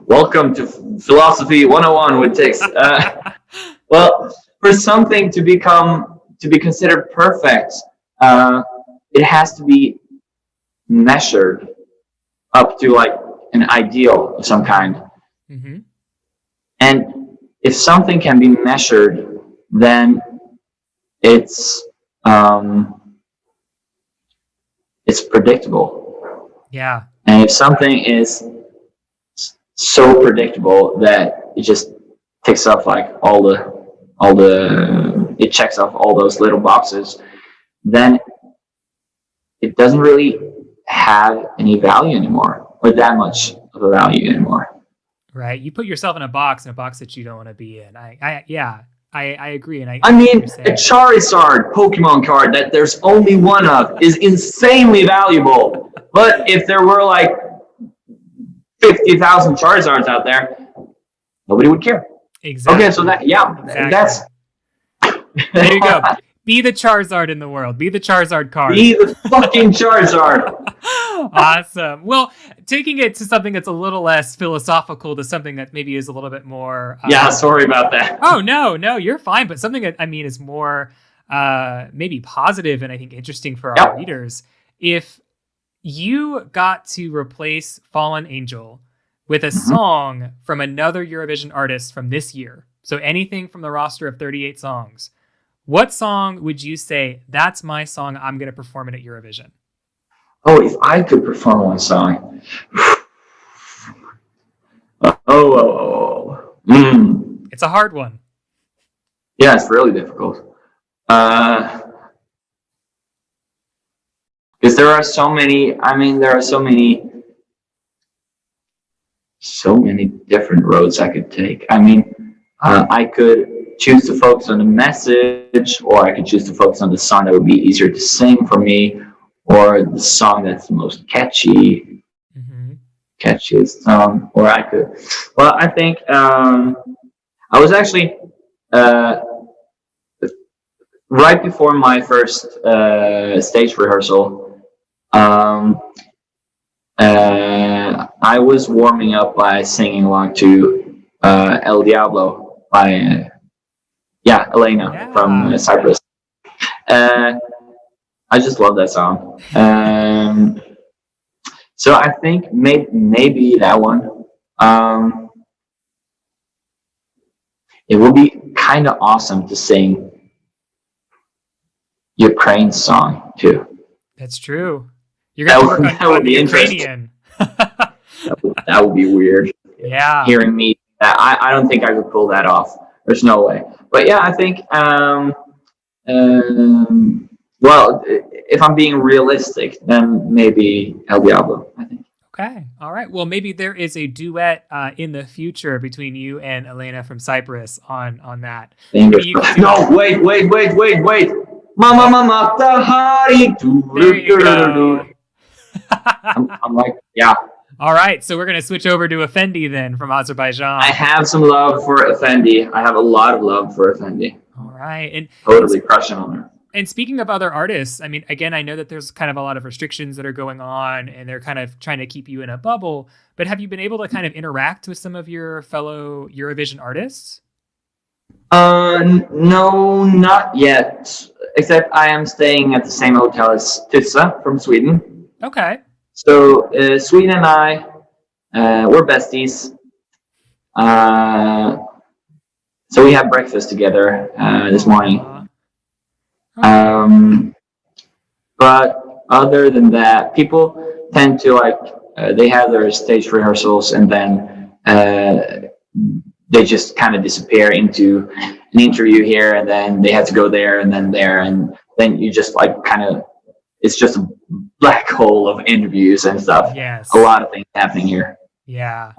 welcome to Philosophy 101 with Tix. Well, for something to be considered perfect, it has to be measured up to like an ideal of some kind. And if something can be measured, then it's predictable. And if something is so predictable that it just ticks off like it checks off all those little boxes, then it doesn't really have any value anymore, or that much of a value anymore. Right. You put yourself in a box that you don't want to be in. I agree. And I mean, a Charizard Pokemon card that there's only one of is insanely valuable. But if there were like 50,000 Charizards out there, nobody would care. Exactly. Okay, so that's. There you go. Be the Charizard in the world. Be the Charizard card. Be the fucking Charizard. Awesome. Well, taking it to something that's a little less philosophical to something that maybe is a little bit more. Yeah, sorry about that. Oh, no, you're fine. But something that, I mean, is more maybe positive and I think interesting for our readers. If you got to replace Fallen Angel with a song from another Eurovision artist from this year, so anything from the roster of 38 songs, what song would you say, that's my song, I'm going to perform it at Eurovision? Oh, if I could perform one song. It's a hard one. Yeah, it's really difficult. Because there are so many, there are so many different roads I could take. I could choose to focus on the message, or I could choose to focus on the song that would be easier to sing for me, or the song that's the most catchiest song. Or I could, I think I was actually right before my first stage rehearsal. I was warming up by singing along to El Diablo by Elena from Cyprus. I just love that song. So I think maybe that one. It would be kind of awesome to sing Ukraine's song too. That's true. You're going to work on that would be Ukrainian. That would be weird. Yeah. Hearing me, I don't think I could pull that off. There's no way. But yeah, I think, well, if I'm being realistic, then maybe El Diablo, I think. Okay. All right. Well, maybe there is a duet in the future between you and Elena from Cyprus on that. No, wait. Mama, there you go. I'm like, yeah. All right. So we're going to switch over to Effendi then from Azerbaijan. I have some love for Effendi. I have a lot of love for Effendi. All right. And totally crushing on her. And speaking of other artists, I mean, again, I know that there's kind of a lot of restrictions that are going on and they're kind of trying to keep you in a bubble, but have you been able to kind of interact with some of your fellow Eurovision artists? No, not yet. Except I am staying at the same hotel as Tussa from Sweden. Okay. So Sweden and I, we're besties. So we had breakfast together this morning. But other than that, people tend to they have their stage rehearsals and then they just kind of disappear into an interview here, and then they have to go there and then there, and then you just it's just a black hole of interviews and stuff. Yes. A lot of things happening here. Yeah.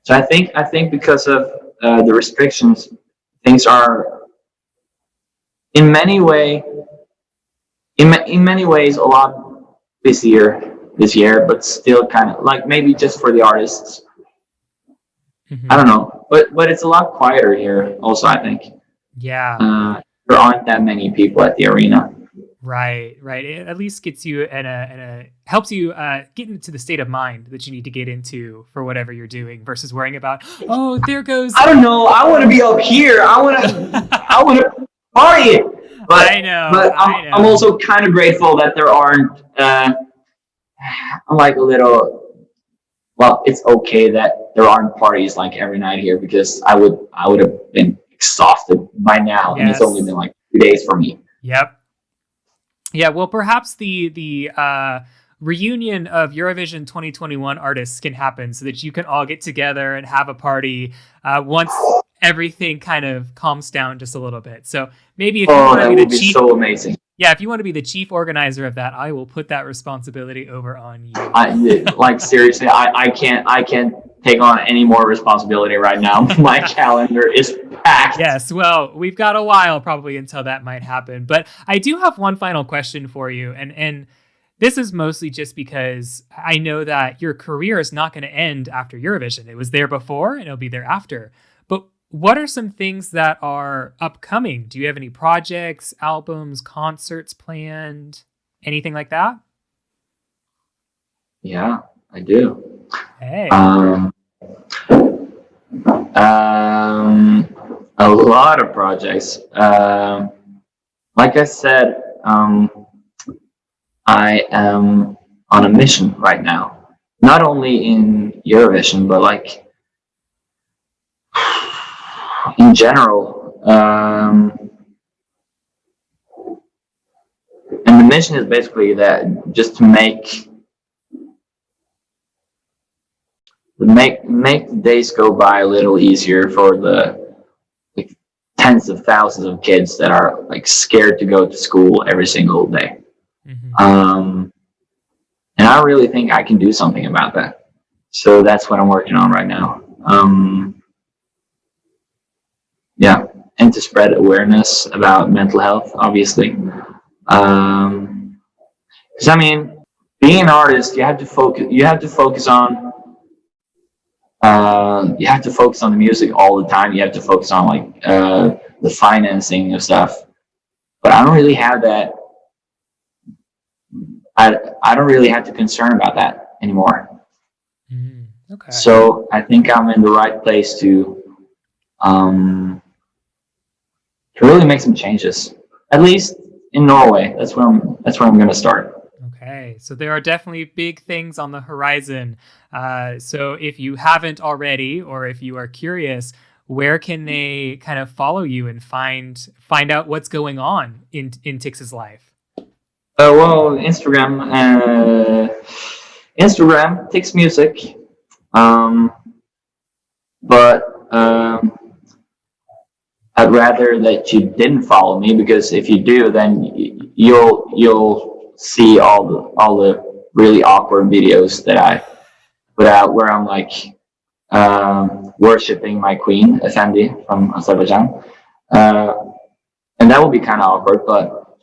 So I think because of the restrictions, things are in many ways a lot busier this year, but still kind of like maybe just for the artists. I don't know, but it's a lot quieter here also, I think. Yeah. There aren't that many people at the arena. Right. It at least gets you and helps you get into the state of mind that you need to get into for whatever you're doing versus worrying about, oh, there goes. I don't know. I want to be up here. I want to party. But, I know. But I'm also kind of grateful that there aren't, I'm like a little, well, it's okay that there aren't parties like every night here because I would have been exhausted by now. Yes. And it's only been like 2 days for me. Yep. Yeah, well, perhaps the reunion of Eurovision 2021 artists can happen so that you can all get together and have a party once everything kind of calms down just a little bit. So maybe if you want to be the chief, so amazing. Yeah, if you want to be the chief organizer of that, I will put that responsibility over on you. Seriously, I can't take on any more responsibility right now. My calendar is packed. Yes, well, we've got a while probably until that might happen. But I do have one final question for you. And this is mostly just because I know that your career is not going to end after Eurovision. It was there before and it'll be there after. But what are some things that are upcoming? Do you have any projects, albums, concerts planned? Anything like that? Yeah, I do. Hey. A lot of projects. Like I said, I am on a mission right now. Not only in Eurovision, but like in general. And the mission is basically that just to make the days go by a little easier for the like tens of thousands of kids that are like scared to go to school every single day. Mm-hmm. And I really think I can do something about that. So that's what I'm working on right now. Yeah, and to spread awareness about mental health, obviously. Because I mean, being an artist, you have to focus. You have to focus on. You have to focus on the music all the time. You have to focus on like the financing of stuff. But I don't really have that. I don't really have to concern about that anymore. Okay. So I think I'm in the right place to really make some changes. At least in Norway, that's where I'm going to start. Okay, so there are definitely big things on the horizon. So if you haven't already, or if you are curious, where can they kind of follow you and find out what's going on in Tix's life? Well, Instagram, Tix Music. But I'd rather that you didn't follow me, because if you do, then you'll see all the really awkward videos that I put out where I'm like worshipping my queen, Effendi from Azerbaijan, and that will be kind of awkward. But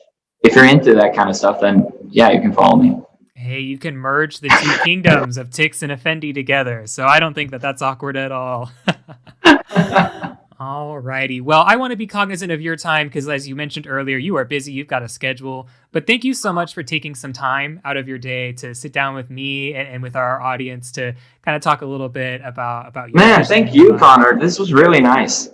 if you're into that kind of stuff, then yeah, you can follow me. Hey, you can merge the two kingdoms of Tix and Effendi together, so I don't think that that's awkward at all. Alrighty. Well, I want to be cognizant of your time because, as you mentioned earlier, you are busy. You've got a schedule. But thank you so much for taking some time out of your day to sit down with me and with our audience to kind of talk a little bit about your. Man, thank you, Connor. This was really nice.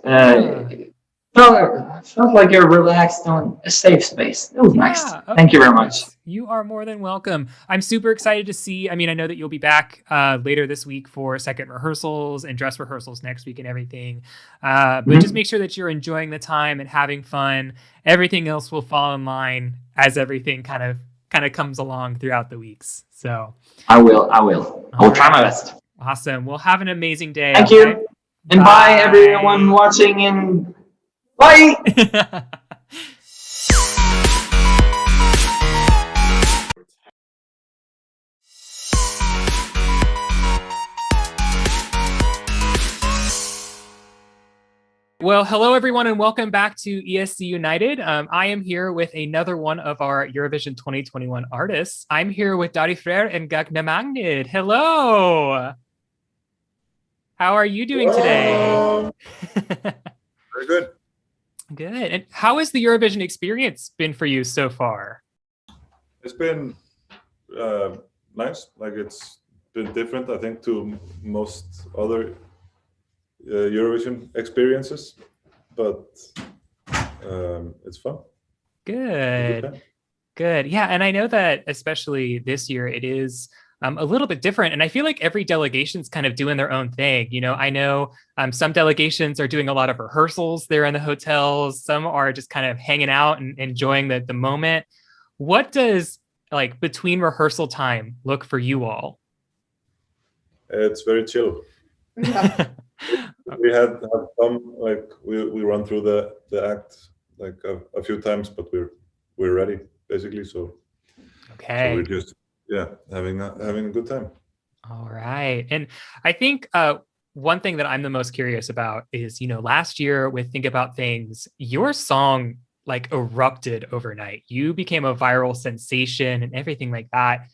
Felt like you're relaxed on a safe space. It was nice. Thank you very much. You are more than welcome. I'm super excited to see. I mean, I know that you'll be back later this week for second rehearsals and dress rehearsals next week and everything. But just make sure that you're enjoying the time and having fun. Everything else will fall in line as everything kind of comes along throughout the weeks. So I will try my best. Awesome. Well, have an amazing day. Thank you. And bye everyone watching, and bye. Well, hello everyone, and welcome back to ESC United. I am here with another one of our Eurovision 2021 artists. I'm here with Daði and Gagnamagnið. Hello. How are you doing today? Very good. Good. And how has the Eurovision experience been for you so far? It's been nice. Like, it's been different, I think, to most other Eurovision experiences, but it's fun. Good. Yeah, and I know that especially this year it is a little bit different, and I feel like every delegation's kind of doing their own thing. You know, I know some delegations are doing a lot of rehearsals. They're in the hotels. Some are just kind of hanging out and enjoying the moment. What does like between rehearsal time look for you all? It's very chill. We had some, like, we run through the act like a few times, but we're ready basically. So okay, so we're just having a good time. All right. And I think one thing that I'm the most curious about is, you know, last year with Think About Things, your song like erupted overnight. You became a viral sensation and everything like that.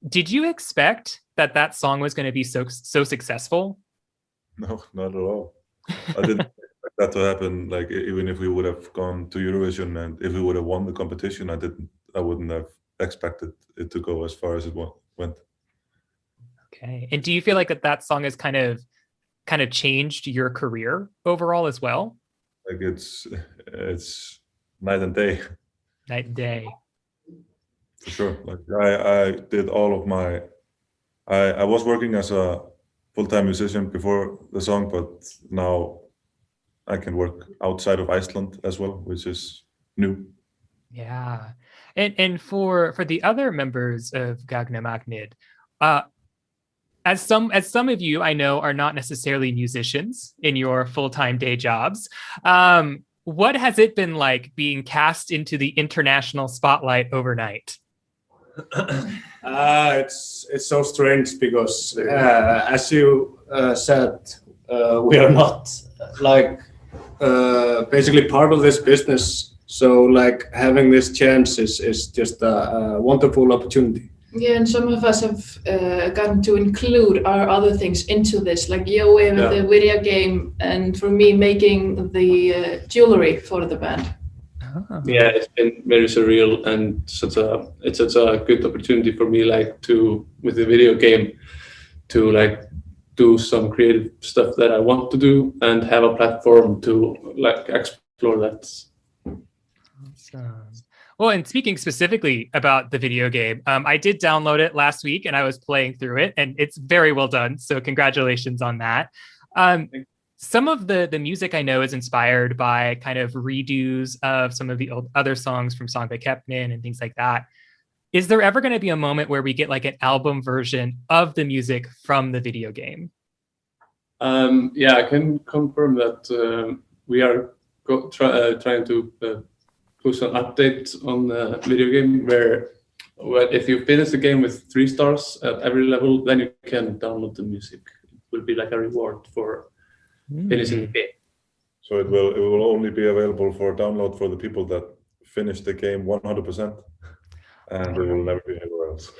Did you expect that song was going to be so successful? No, not at all. I didn't expect that to happen. Like, even if we would have gone to Eurovision and if we would have won the competition, I wouldn't have expected it to go as far as it went. Okay. And do you feel like that song has kind of changed your career overall as well? Like it's night and day. Night and day. For sure. Like I did all of my I was working as a full-time musician before the song, but now I can work outside of Iceland as well, which is new. Yeah. And for the other members of Gagnamagnið, as some of you I know are not necessarily musicians in your full-time day jobs, what has it been like being cast into the international spotlight overnight? It's so strange because as you said, we are not like basically part of this business. So like having this chance is just a wonderful opportunity. Yeah, and some of us have gotten to include our other things into this, like Jói with the video game, and for me making the jewelry for the band. Oh. Yeah, it's been very surreal, and it's such a good opportunity for me, like to with the video game, to like do some creative stuff that I want to do and have a platform to like explore that. Awesome. Well, and speaking specifically about the video game, I did download it last week and I was playing through it, and it's very well done. So congratulations on that. Some of the music I know is inspired by kind of redos of some of the other songs from Söngvakeppnin and things like that. Is there ever going to be a moment where we get like an album version of the music from the video game? Yeah, I can confirm that we are trying to push an update on the video game where if you finish the game with 3 stars at every level, then you can download the music. It will be like a reward for finishing the game. So it will only be available for download for the people that finish the game 100%, and it will never be anywhere else.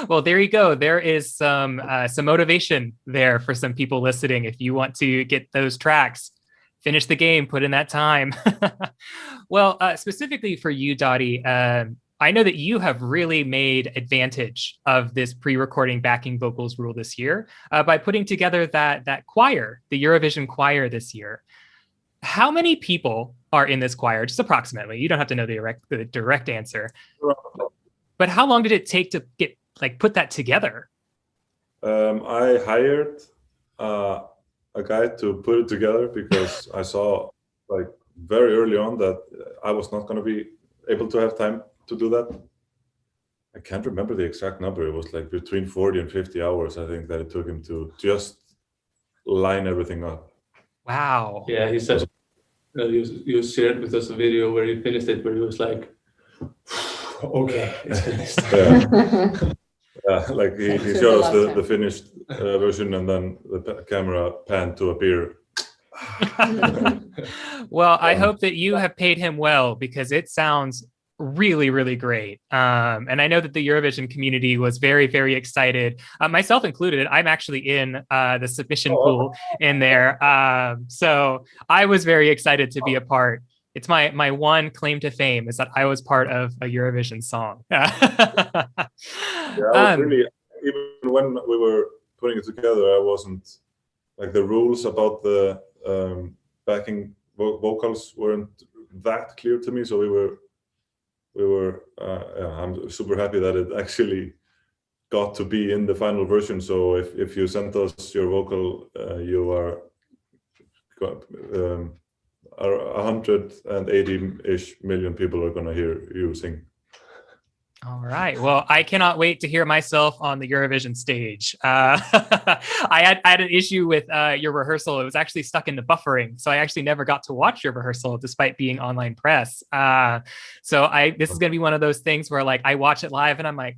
Well, there you go. There is some motivation there for some people listening. If you want to get those tracks, finish the game, put in that time. Well, specifically for you, Daði, I know that you have really made advantage of this pre-recording backing vocals rule this year by putting together that choir, the Eurovision choir this year. How many people are in this choir? Just approximately. You don't have to know the direct answer. But how long did it take to get put that together? I hired a guy to put it together because I saw like very early on that I was not going to be able to have time to do that. I can't remember the exact number. It was like between 40 and 50 hours, I think, that it took him to just line everything up. Wow. Yeah, he said you shared with us a video where he finished it, where he was like, okay, it's finished. Yeah, like he showed us the finished version, and then the camera panned to a beer. Well, I hope that you have paid him well, because it sounds really, really great. And I know that the Eurovision community was very, very excited, myself included. I'm actually in the submission pool in there. So I was very excited to be a part. It's my one claim to fame is that I was part of a Eurovision song. Yeah, I was really, even when we were putting it together, I wasn't like the rules about the backing vocals weren't that clear to me. So I'm super happy that it actually got to be in the final version. So if you sent us your vocal, you are 180-ish million people are going to hear you sing. All right. Well, I cannot wait to hear myself on the Eurovision stage. I had an issue with your rehearsal. It was actually stuck in the buffering, so I actually never got to watch your rehearsal despite being online press. So this is going to be one of those things where like I watch it live and I'm like,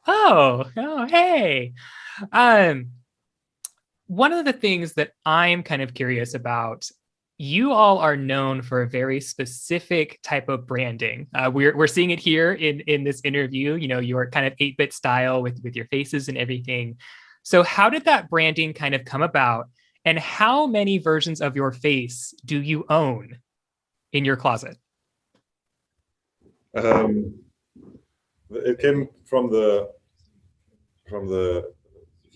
oh, hey. One of the things that I'm kind of curious about, you all are known for a very specific type of branding. We're seeing it here in this interview, your kind of 8-bit style with your faces and everything. So how did that branding kind of come about? And how many versions of your face do you own in your closet? It came from the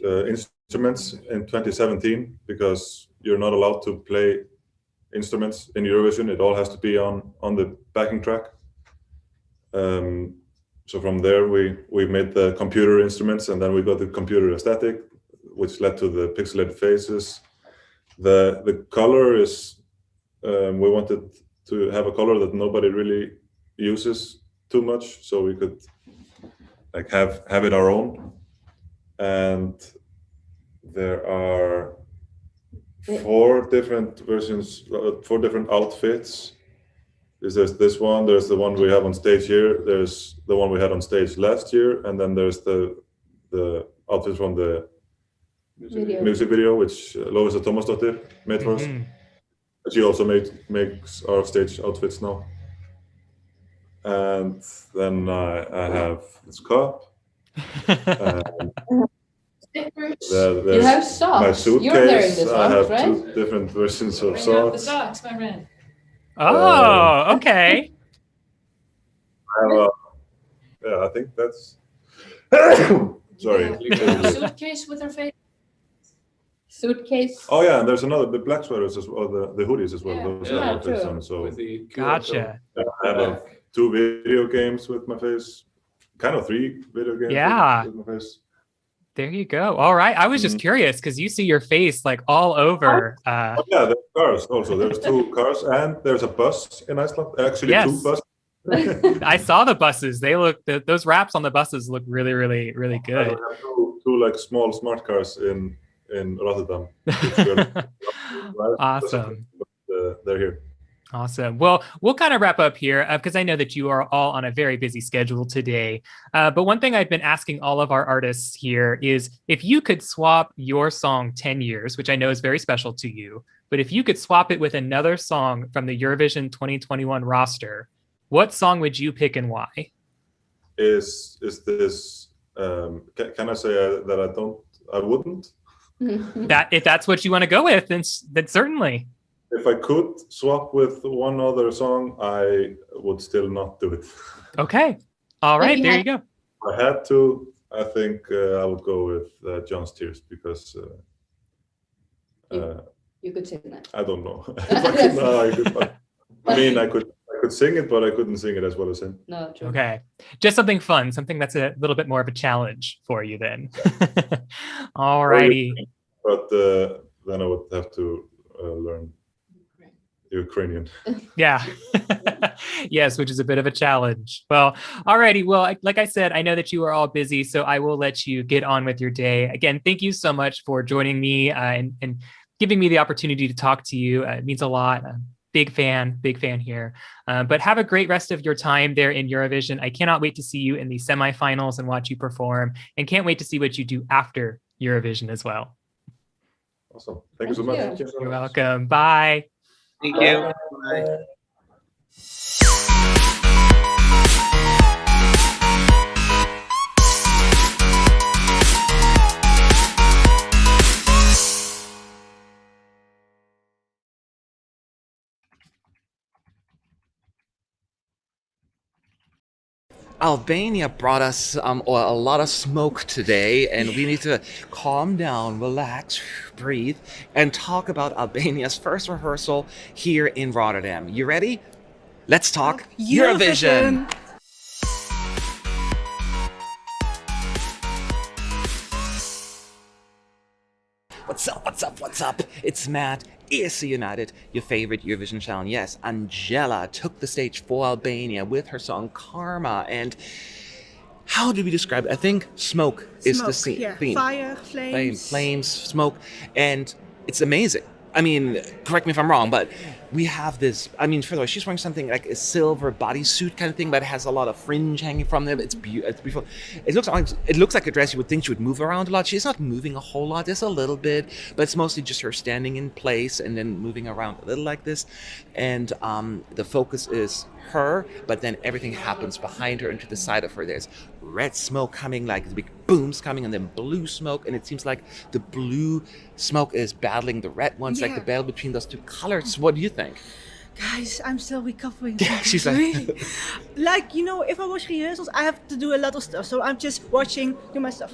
instruments in 2017 because you're not allowed to play instruments in Eurovision. It all has to be on the backing track. So from there we made the computer instruments, and then we got the computer aesthetic, which led to the pixelated faces. The color is we wanted to have a color that nobody really uses too much, so we could like have it our own. And there are 4 different versions, 4 different outfits. There's this one, there's the one we have on stage here, there's the one we had on stage last year, and then there's the outfit from the music video, which Lovísa Tómasdóttir made for us. She also makes our stage outfits now. And then I have this cup. You have socks. My suitcase. You're wearing the socks, I have right? 2 different versions of Bring out the socks. socks, my friend. Oh, okay. Yeah, I think that's. Sorry. A suitcase with her face. Suitcase. Oh yeah, and there's the black sweaters as well, the hoodies as well. Yeah. Those Yeah, have my face true. on, so With the Gotcha. I have 2 video games with my face, kind of 3 video games Yeah. with my face. There you go. All right. I was just curious because you see your face like all over. Oh, yeah, there's cars also. There's 2 cars and there's a bus in Iceland. Actually, Yes. 2 buses. I saw the buses. They look those wraps on the buses look really, really, really I good. have 2 like small smart cars in Rotterdam. Awesome. But, they're here. Awesome. Well, we'll kind of wrap up here because I know that you are all on a very busy schedule today. But one thing I've been asking all of our artists here is if you could swap your song 10 years, which I know is very special to you, but if you could swap it with another song from the Eurovision 2021 roster, what song would you pick and why? Is this? Can I say that I wouldn't? That if that's what you want to go with, then certainly. If I could swap with one other song, I would still not do it. Okay. All right. Maybe There you go. If I had to, I think I would go with John's Tears because You could sing that. I don't know. I could sing it, but I couldn't sing it as well as him. No, true. Okay. Just something fun, something that's a little bit more of a challenge for you then. All righty. But then I would have to learn Ukrainian. Yeah. Yes, which is a bit of a challenge. Well, alrighty. Well, like I said, I know that you are all busy, so I will let you get on with your day. Again, thank you so much for joining me and giving me the opportunity to talk to you. It means a lot. Big fan here. But have a great rest of your time there in Eurovision. I cannot wait to see you in the semifinals and watch you perform, and can't wait to see what you do after Eurovision as well. Awesome. Thank you so much. Thank you. You're welcome. Bye. Thank you. Albania brought us a lot of smoke today, and we need to calm down, relax, breathe, and talk about Albania's first rehearsal here in Rotterdam. You ready? Let's talk Eurovision. What's up? It's Matt, ESC United, your favorite Eurovision challenge. Yes, Angela took the stage for Albania with her song Karma. And how do we describe it? I think smoke is the theme. Fire, flames. Smoke. And it's amazing. I mean, correct me if I'm wrong, but we have this, I mean, first of all, she's wearing something like a silver bodysuit kind of thing, but it has a lot of fringe hanging from them. It's beautiful. It looks like a dress you would think she would move around a lot. She's not moving a whole lot, just a little bit, but it's mostly just her standing in place and then moving around a little like this. And the focus is her, but then everything happens behind her and to the side of her. There's red smoke coming, like the big booms coming, and then blue smoke, and it seems like the blue smoke is battling the red ones, like the battle between those two colors. What do you think? Guys, I'm still recovering. She's like, like, you know, if I watch rehearsals, I have to do a lot of stuff. So I'm just watching, do my stuff.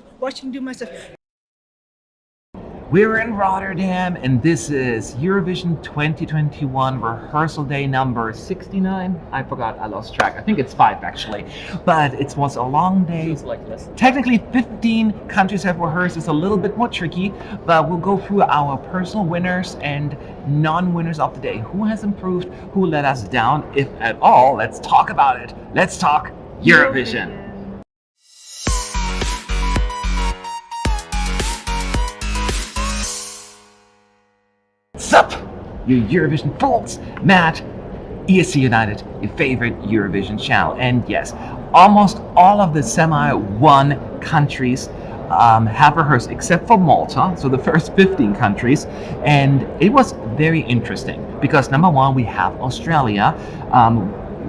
We're in Rotterdam, and this is Eurovision 2021 rehearsal day number 69. I forgot, I lost track. I think it's 5 actually. But it was a long day. Feels like less. Technically 15 countries have rehearsed. It's a little bit more tricky, but we'll go through our personal winners and non-winners of the day. Who has improved? Who let us down? If at all, let's talk about it. Let's talk Eurovision. What's up, you Eurovision fools? Matt, ESC United, your favorite Eurovision channel. And yes, almost all of the semi-1 countries have rehearsed except for Malta, so the first 15 countries. And it was very interesting because number one, we have Australia,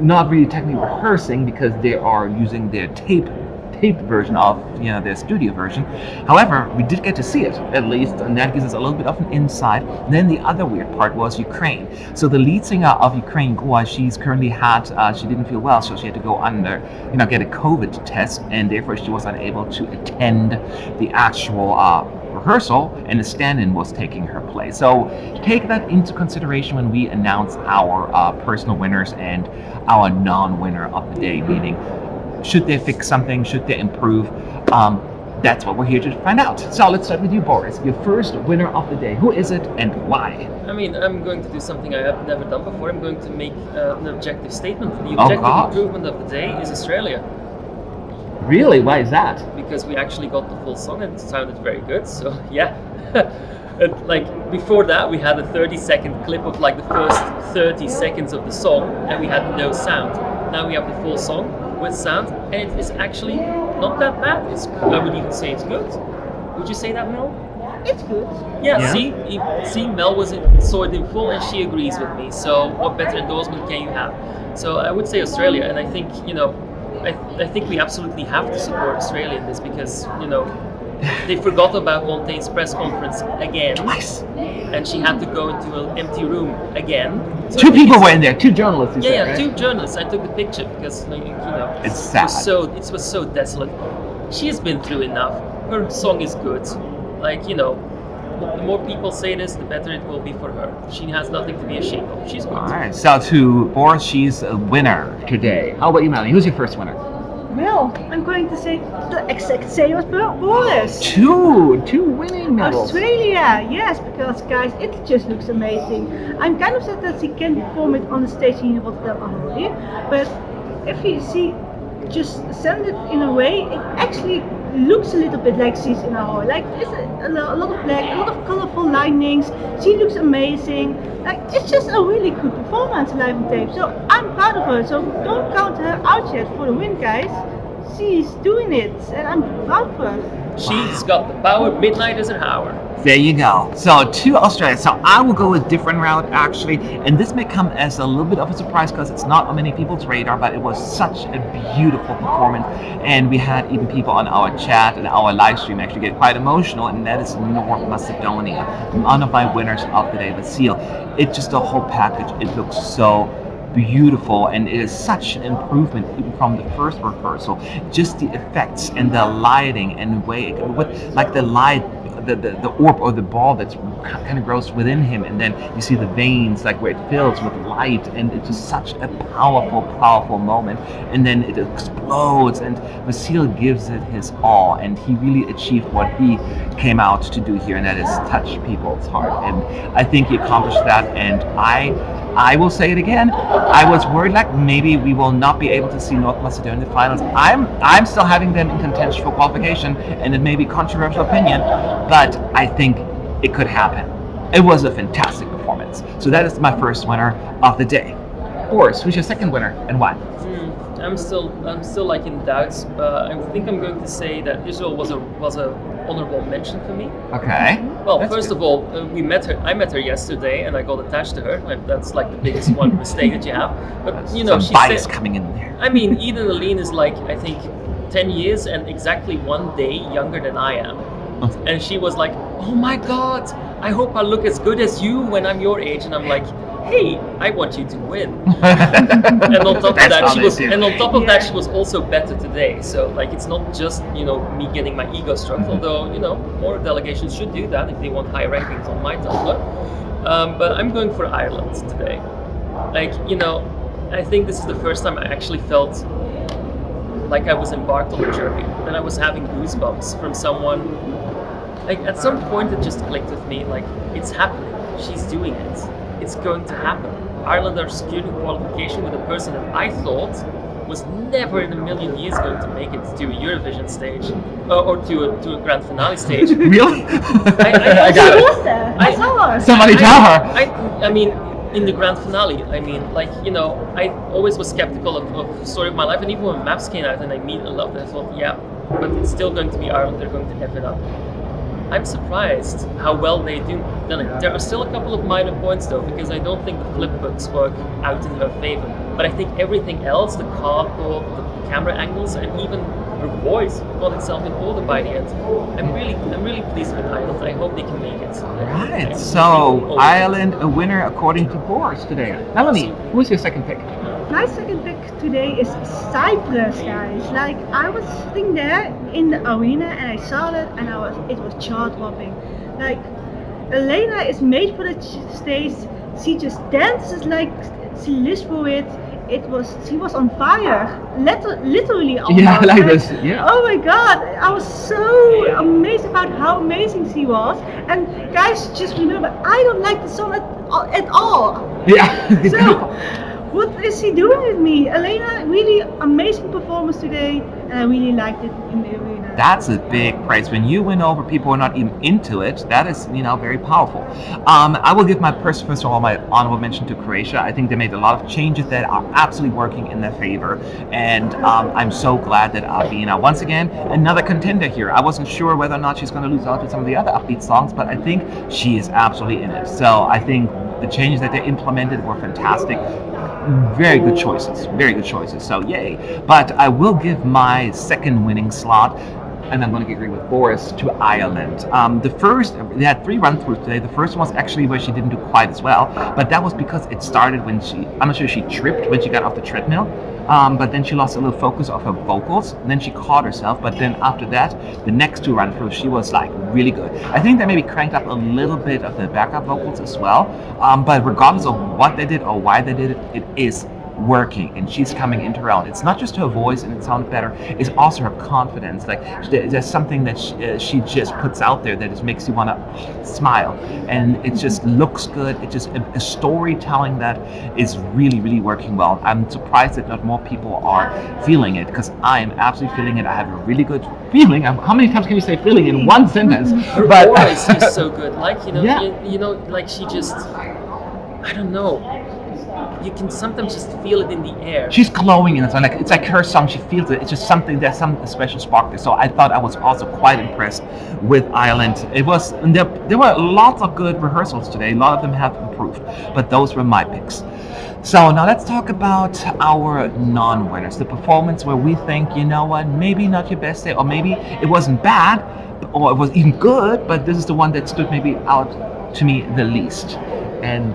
not really technically rehearsing because they are using their taped version of their studio version. However, we did get to see it at least, and that gives us a little bit of an insight. And then the other weird part was Ukraine. So the lead singer of Ukraine, Goa, she's currently she didn't feel well, so she had to go get a COVID test, and therefore she was unable to attend the actual rehearsal, and a stand-in was taking her place. So take that into consideration when we announce our personal winners and our non-winner of the day, meaning should they fix something? Should they improve? That's what we're here to find out. So let's start with you, Boris. Your first winner of the day. Who is it and why? I mean, I'm going to do something I have never done before. I'm going to make an objective statement. The objective improvement of the day is Australia. Really? Why is that? Because we actually got the full song and it sounded very good. So yeah. Before that, we had a 30-second clip of the first 30 seconds of the song, and we had no sound. Now we have the full song with sound, and it is actually not that bad. I would even say it's good. Would you say that, Mel? It's good. Yeah. See, Mel saw it in full, and she agrees with me. So what better endorsement can you have? So I would say Australia, and I think I think we absolutely have to support Australia in this because they forgot about Montaigne's press conference again. Twice. And she had to go into an empty room again. So 2 people were in there, 2 journalists. You said, right? 2 journalists. I took the picture because it's sad. It was so desolate. She has been through enough. Her song is good. The more people say this, the better it will be for her. She has nothing to be ashamed of. She's good. All right. So to Boris, she's a winner today. How about you, Melanie? Who's your first winner? Well, I'm going to say the exact same as Boris. 2 winning medals. Australia, yes, because guys, it just looks amazing. I'm kind of sad that she can't perform it on the stage in Rotterdam already, but if you see, just send it in a way, it actually looks a little bit like she's in a hall. It's a lot of black, a lot of colorful linings. She looks amazing. It's just a really good performance live on tape. So I'm proud of her. So don't count her out yet for the win, guys. She's doing it, and I'm proud for her. She's got the power. Midnight is an hour. There you go. So to Australia. So I will go a different route actually, and this may come as a little bit of a surprise because it's not on many people's radar, but it was such a beautiful performance, and we had even people on our chat and our live stream actually get quite emotional, and that is North Macedonia, one of my winners of the day, the seal. It's just a whole package. It looks so beautiful, and it is such an improvement even from the first rehearsal. Just the effects and the lighting and the way the light, the orb or the ball that's kind of grows within him, and then you see the veins where it fills with light, and it's just such a powerful moment, and then it explodes, and Vasil gives it his all, and he really achieved what he came out to do here, and that is touch people's heart, and I think he accomplished that. And I will say it again, I was worried maybe we will not be able to see North Macedonia in the finals. I'm still having them in contention for qualification, and it may be controversial opinion, but I think it could happen. It was a fantastic performance. So that is my first winner of the day. Boris, who's your second winner and why? I'm still in doubts, but I think I'm going to say that Israel was a honorable mention for me. Okay. Well, first of all, I met her yesterday, and I got attached to her. That's the biggest one mistake that you have. But some bias coming in there. I mean, Eden Aline is I think 10 years and exactly 1 day younger than I am. And she was like, "Oh my God, I hope I look as good as you when I'm your age." And I'm like, hey, I want you to win. And on top of that, she was also better today. So like, it's not just me getting my ego stroked. Although more delegations should do that if they want high rankings on my tableau. But I'm going for Ireland today. Like I think this is the first time I actually felt like I was embarked on a journey. That I was having goosebumps from someone. Like at some point it just clicked with me. Like it's happening. She's doing it. It's going to happen. Ireland are securing qualification with a person that I thought was never in a million years going to make it to a Eurovision stage or to a grand finale stage. Really? I was there. I saw her. Somebody tell her. I mean, in the grand finale, I always was skeptical of Story of My Life, and even when Maps came out and I loved it, I thought, yeah, but it's still going to be Ireland. They're going to F it up. I'm surprised how well they done it. There are still a couple of minor points though, because I don't think the flip books work out in her favor. But I think everything else, the cardboard, the camera angles, and even her voice got itself in order by the end. I'm really pleased with Ireland. I hope they can make it. Right. So Ireland a winner according to Boris today. Melanie, who's your second pick? My second pick today is Cyprus, guys. Like, I was sitting there in the arena and I saw that and it was jaw-dropping. Like, Elena is made for the stage. She just dances like she lives for it. She was on fire, literally almost. Yeah, like this. Yeah. Oh my God, I was so amazed about how amazing she was. And guys, just remember, I don't like the song at all. Yeah. So, what is she doing with me? Elena, really amazing performance today, and I really liked it in the arena. That's a big praise. When you win over people who are not even into it, that is, very powerful. I will give first of all, my honorable mention to Croatia. I think they made a lot of changes that are absolutely working in their favor. And I'm so glad that Albina, once again, another contender here. I wasn't sure whether or not she's going to lose out to some of the other upbeat songs, but I think she is absolutely in it. So I think the changes that they implemented were fantastic. Very good choices. So yay. But I will give my second winning slot, and I'm going to agree with Boris, to Ireland. They had 3 run-throughs today. The first one was actually where she didn't do quite as well, but that was because it started when I'm not sure she tripped when she got off the treadmill, but then she lost a little focus of her vocals, and then she caught herself, but then after that, the next 2 run-throughs, she was like really good. I think they maybe cranked up a little bit of the backup vocals as well, but regardless of what they did or why they did it, it is working, and she's coming into her own. It's not just her voice and it sounded better, it's also her confidence. Like, there's something that she just puts out there that just makes you want to smile, and it just looks good. It's just a storytelling that is really, really working well. I'm surprised that not more people are feeling it, because I am absolutely feeling it. I have a really good feeling. How many times can you say feeling in one sentence? Her voice is so good. Like, like she just, I don't know. You can sometimes just feel it in the air. She's glowing in it. It's like her song. She feels it. It's just something. There's some special spark there. So I thought I was also quite impressed with Ireland. It was. There were lots of good rehearsals today. A lot of them have improved, but those were my picks. So now let's talk about our non-winners. The performance where we think, maybe not your best day, or maybe it wasn't bad, or it was even good, but this is the one that stood maybe out to me the least. And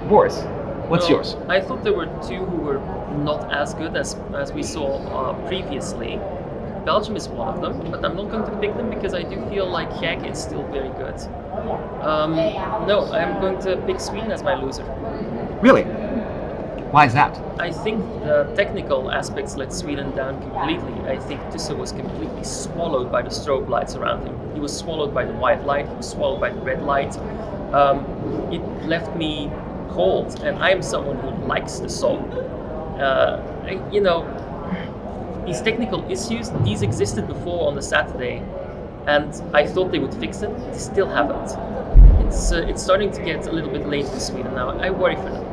Boris, what's yours? I thought there were 2 who were not as good as we saw previously. Belgium is one of them, but I'm not going to pick them because I do feel like Czech is still very good. No, I'm going to pick Sweden as my loser. Really? Why is that? I think the technical aspects let Sweden down completely. I think Tusse was completely swallowed by the strobe lights around him. He was swallowed by the white light, he was swallowed by the red light. It left me cold, and I am someone who likes the song. These technical issues, these existed before on the Saturday, and I thought they would fix it. They still haven't. It's starting to get a little bit late for Sweden now. I worry for them.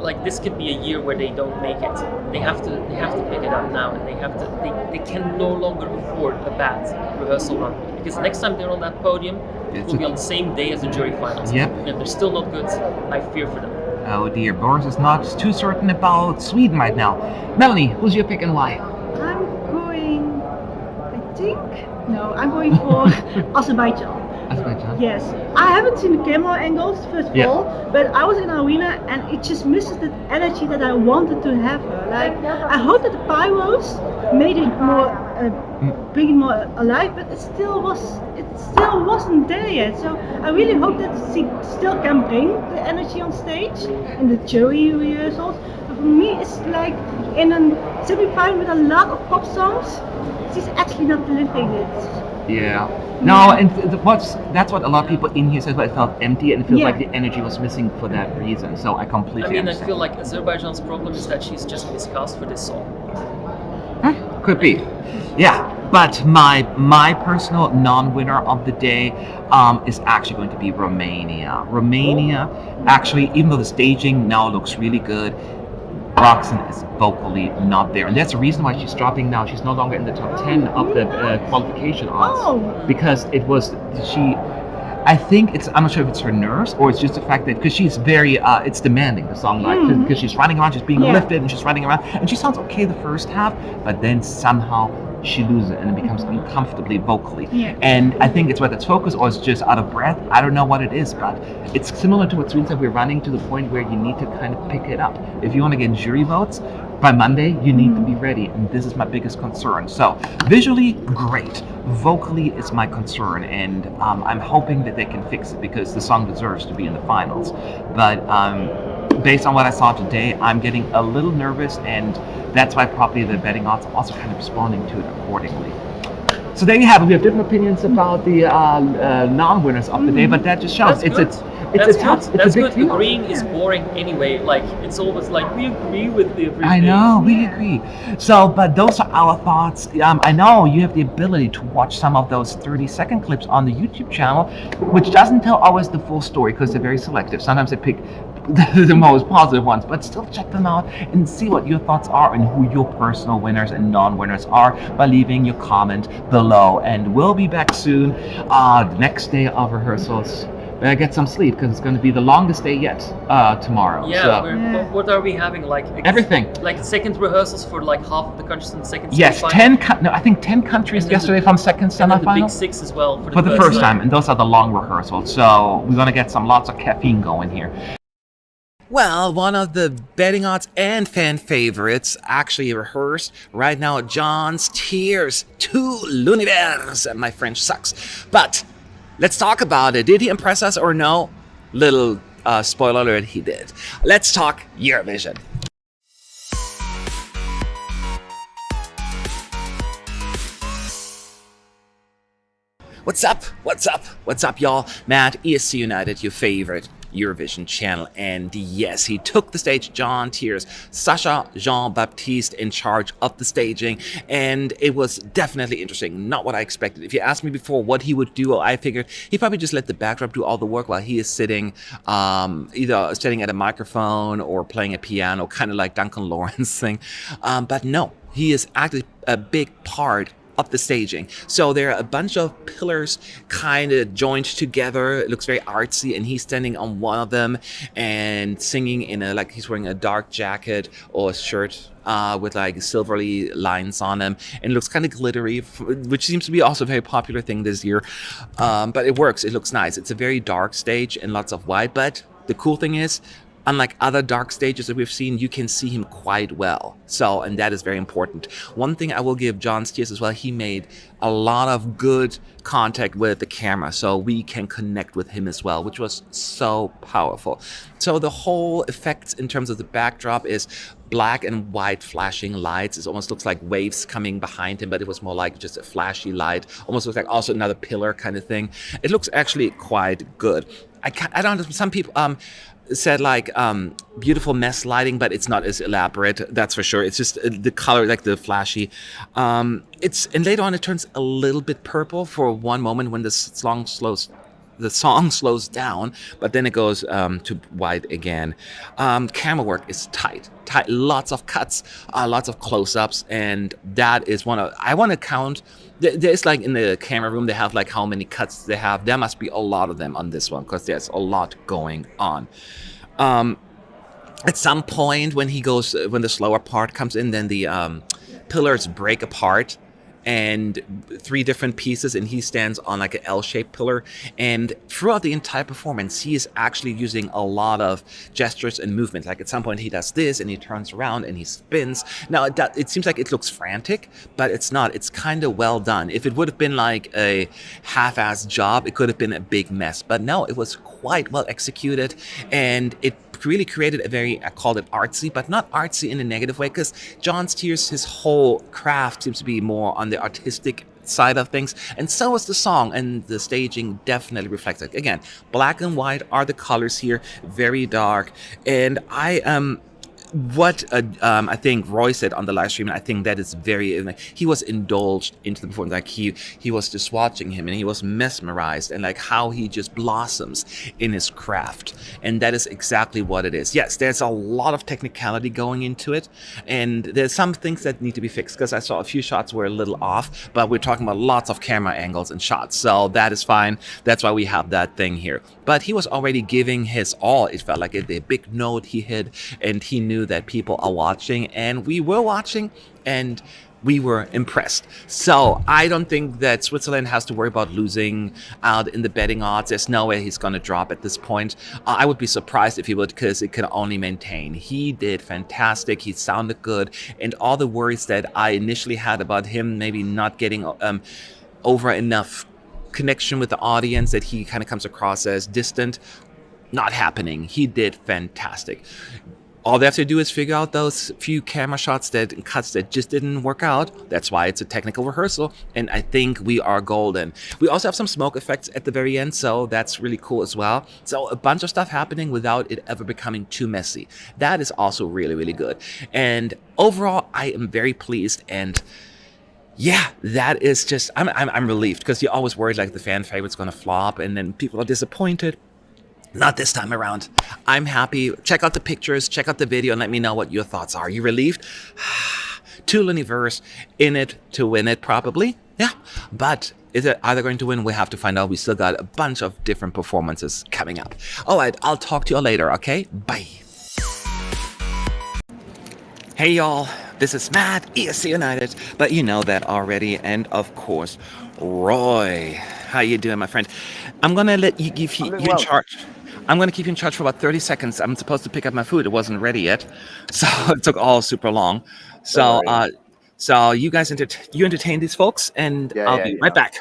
Like this could be a year where they don't make it. They have to pick it up now, and they can no longer afford a bad rehearsal run, because next time they're on that podium, it will be on the same day as the jury finals. Yep. And if they're still not good, I fear for them. Oh dear, Boris is not too certain about Sweden right now. Melanie, who's your pick and why? I'm going for Azerbaijan. Azerbaijan. Yes, I haven't seen the camera angles first of Yeah. all, but I was in arena and it just misses the energy that I wanted to have her. Like I hope that the pyros made it more, bring it more alive, but it still wasn't there yet. So I really hope that she still can bring the energy on stage in the jury rehearsals. But for me, it's like in a semi-final with a lot of pop songs, she's actually not delivering it. Yeah. No, and that's what a lot of people in here said, but it felt empty and it feels Yeah. like the energy was missing for that reason. So I completely I mean, I understand. feel like Azerbaijan's problem is that she's just miscast for this song. Could be. Yeah. But my personal non-winner of the day is actually going to be Romania. Romania, actually, even though the staging now looks really good, Roxanne is vocally not there, and that's the reason why she's dropping now. She's no longer in the top 10 of the qualification odds because it was she. I think I'm not sure if it's her nerves or it's just the fact that because she's very it's demanding, the song, like because she's running around, she's being lifted and she's running around and she sounds okay the first half, but then somehow she loses it and it becomes uncomfortably vocally. And I think it's whether it's focus or it's just out of breath. I don't know what it is, but it's similar to what Sweden said. We're running to the point where you need to kind of pick it up. If you want to get jury votes by Monday, you need to be ready, and this is my biggest concern. So visually, great. Vocally is my concern, and I'm hoping that they can fix it because the song deserves to be in the finals. But based on what I saw today, I'm getting a little nervous, and that's why probably the betting odds are also kind of responding to it accordingly. So there you have it. We have different opinions about the non-winners of the day, but that just shows it's a big deal. Agreeing is boring anyway. Like it's always like we agree with everything. I know, we agree. So, but those are our thoughts. I know you have the ability to watch some of those 30-second clips on the YouTube channel, which doesn't tell always the full story because they're very selective. Sometimes they pick the most positive ones, but still check them out and see what your thoughts are and who your personal winners and non-winners are by leaving your comment below. And we'll be back soon, the next day of rehearsals. Better get some sleep because it's going to be the longest day yet tomorrow. Yeah, so. What are we having? Like Everything. Like second rehearsals for like half of the countries in the second. Yes, semi-final? I think 10 countries yesterday from second And then the semifinal. big six as well For the first time, and those are the long rehearsals. So we're going to get lots of caffeine going here. Well, one of the betting odds and fan favorites actually rehearsed right now. John's Tears to l'Univers. My French sucks, but let's talk about it. Did he impress us or no? Little spoiler alert, he did. Let's talk Eurovision. What's up? What's up? What's up, y'all? Matt, ESC United, your favorite Eurovision channel. And yes, he took the stage, John Tears, Sasha Jean-Baptiste in charge of the staging. And it was definitely interesting. Not what I expected. If you asked me before what he would do, I figured he'd probably just let the backdrop do all the work while he is sitting, either sitting at a microphone or playing a piano, kind of like Duncan Lawrence thing. But no, he is actually a big part of the staging. So there are a bunch of pillars kind of joined together. It looks very artsy, and he's standing on one of them and singing in like he's wearing a dark jacket or a shirt with like silvery lines on him, and it looks kind of glittery, which seems to be also a very popular thing this year. But it works. It looks nice. It's a very dark stage and lots of white, but the cool thing is, unlike other dark stages that we've seen, you can see him quite well. So, and that is very important. One thing I will give John Tears as well, he made a lot of good contact with the camera, so we can connect with him as well, which was so powerful. So the whole effects in terms of the backdrop is black and white flashing lights. It almost looks like waves coming behind him, but it was more like just a flashy light. Almost looks like also another pillar kind of thing. It looks actually quite good. I don't know, some people said like beautiful mesh lighting, but it's not as elaborate, that's for sure. It's just the color, like the flashy. And later on it turns a little bit purple for one moment when the song slows down, but then it goes to white again. Camera work is tight, lots of cuts, lots of close-ups, and that is I want to count. There's like in the camera room, they have like how many cuts they have. There must be a lot of them on this one because there's a lot going on. At some point when the slower part comes in, then the pillars break apart, and 3 different pieces, and he stands on like an L-shaped pillar. And throughout the entire performance, he is actually using a lot of gestures and movements. Like at some point he does this and he turns around and he spins. Now it seems like it looks frantic, but it's not. It's kind of well done. If it would have been like a half-assed job, it could have been a big mess. But no, it was quite well executed, and it really created a very, I called it artsy, but not artsy in a negative way, because John Steers, his whole craft seems to be more on the artistic side of things, and so is the song, and the staging definitely reflects it. Again, black and white are the colors here, very dark, and what I think Roy said on the live stream, I think that is very, he was indulged into the performance. Like he was just watching him and he was mesmerized, and like how he just blossoms in his craft. And that is exactly what it is. Yes, there's a lot of technicality going into it, and there's some things that need to be fixed, because I saw a few shots were a little off, but we're talking about lots of camera angles and shots, so that is fine. That's why we have that thing here. But he was already giving his all. It felt like the big note he hit, and he knew that people are watching, and we were watching, and we were impressed. So I don't think that Switzerland has to worry about losing out in the betting odds. There's no way he's going to drop at this point. I would be surprised if he would, because it can only maintain. He did fantastic. He sounded good, and all the worries that I initially had about him maybe not getting over enough connection with the audience, that he kind of comes across as distant, not happening. He did fantastic. All they have to do is figure out those few camera shots and cuts that just didn't work out. That's why it's a technical rehearsal, and I think we are golden. We also have some smoke effects at the very end, so that's really cool as well. So a bunch of stuff happening without it ever becoming too messy. That is also really, really good. And overall, I am very pleased, and yeah, that is just, I'm relieved, because you're always worried like the fan favorite's gonna flop and then people are disappointed. Not this time around. I'm happy. Check out the pictures, check out the video, and let me know what your thoughts are. You relieved? Tool Universe in it to win it, probably. Yeah. But are they going to win? We have to find out. We still got a bunch of different performances coming up. All right, I'll talk to you later, okay? Bye. Hey, y'all. This is Matt, ESC United, but you know that already. And of course, Roy. How you doing, my friend? I'm going to let you in charge. I'm going to keep you in charge for about 30 seconds. I'm supposed to pick up my food. It wasn't ready yet. So it took all super long. So you guys entertain these folks, and I'll be right back.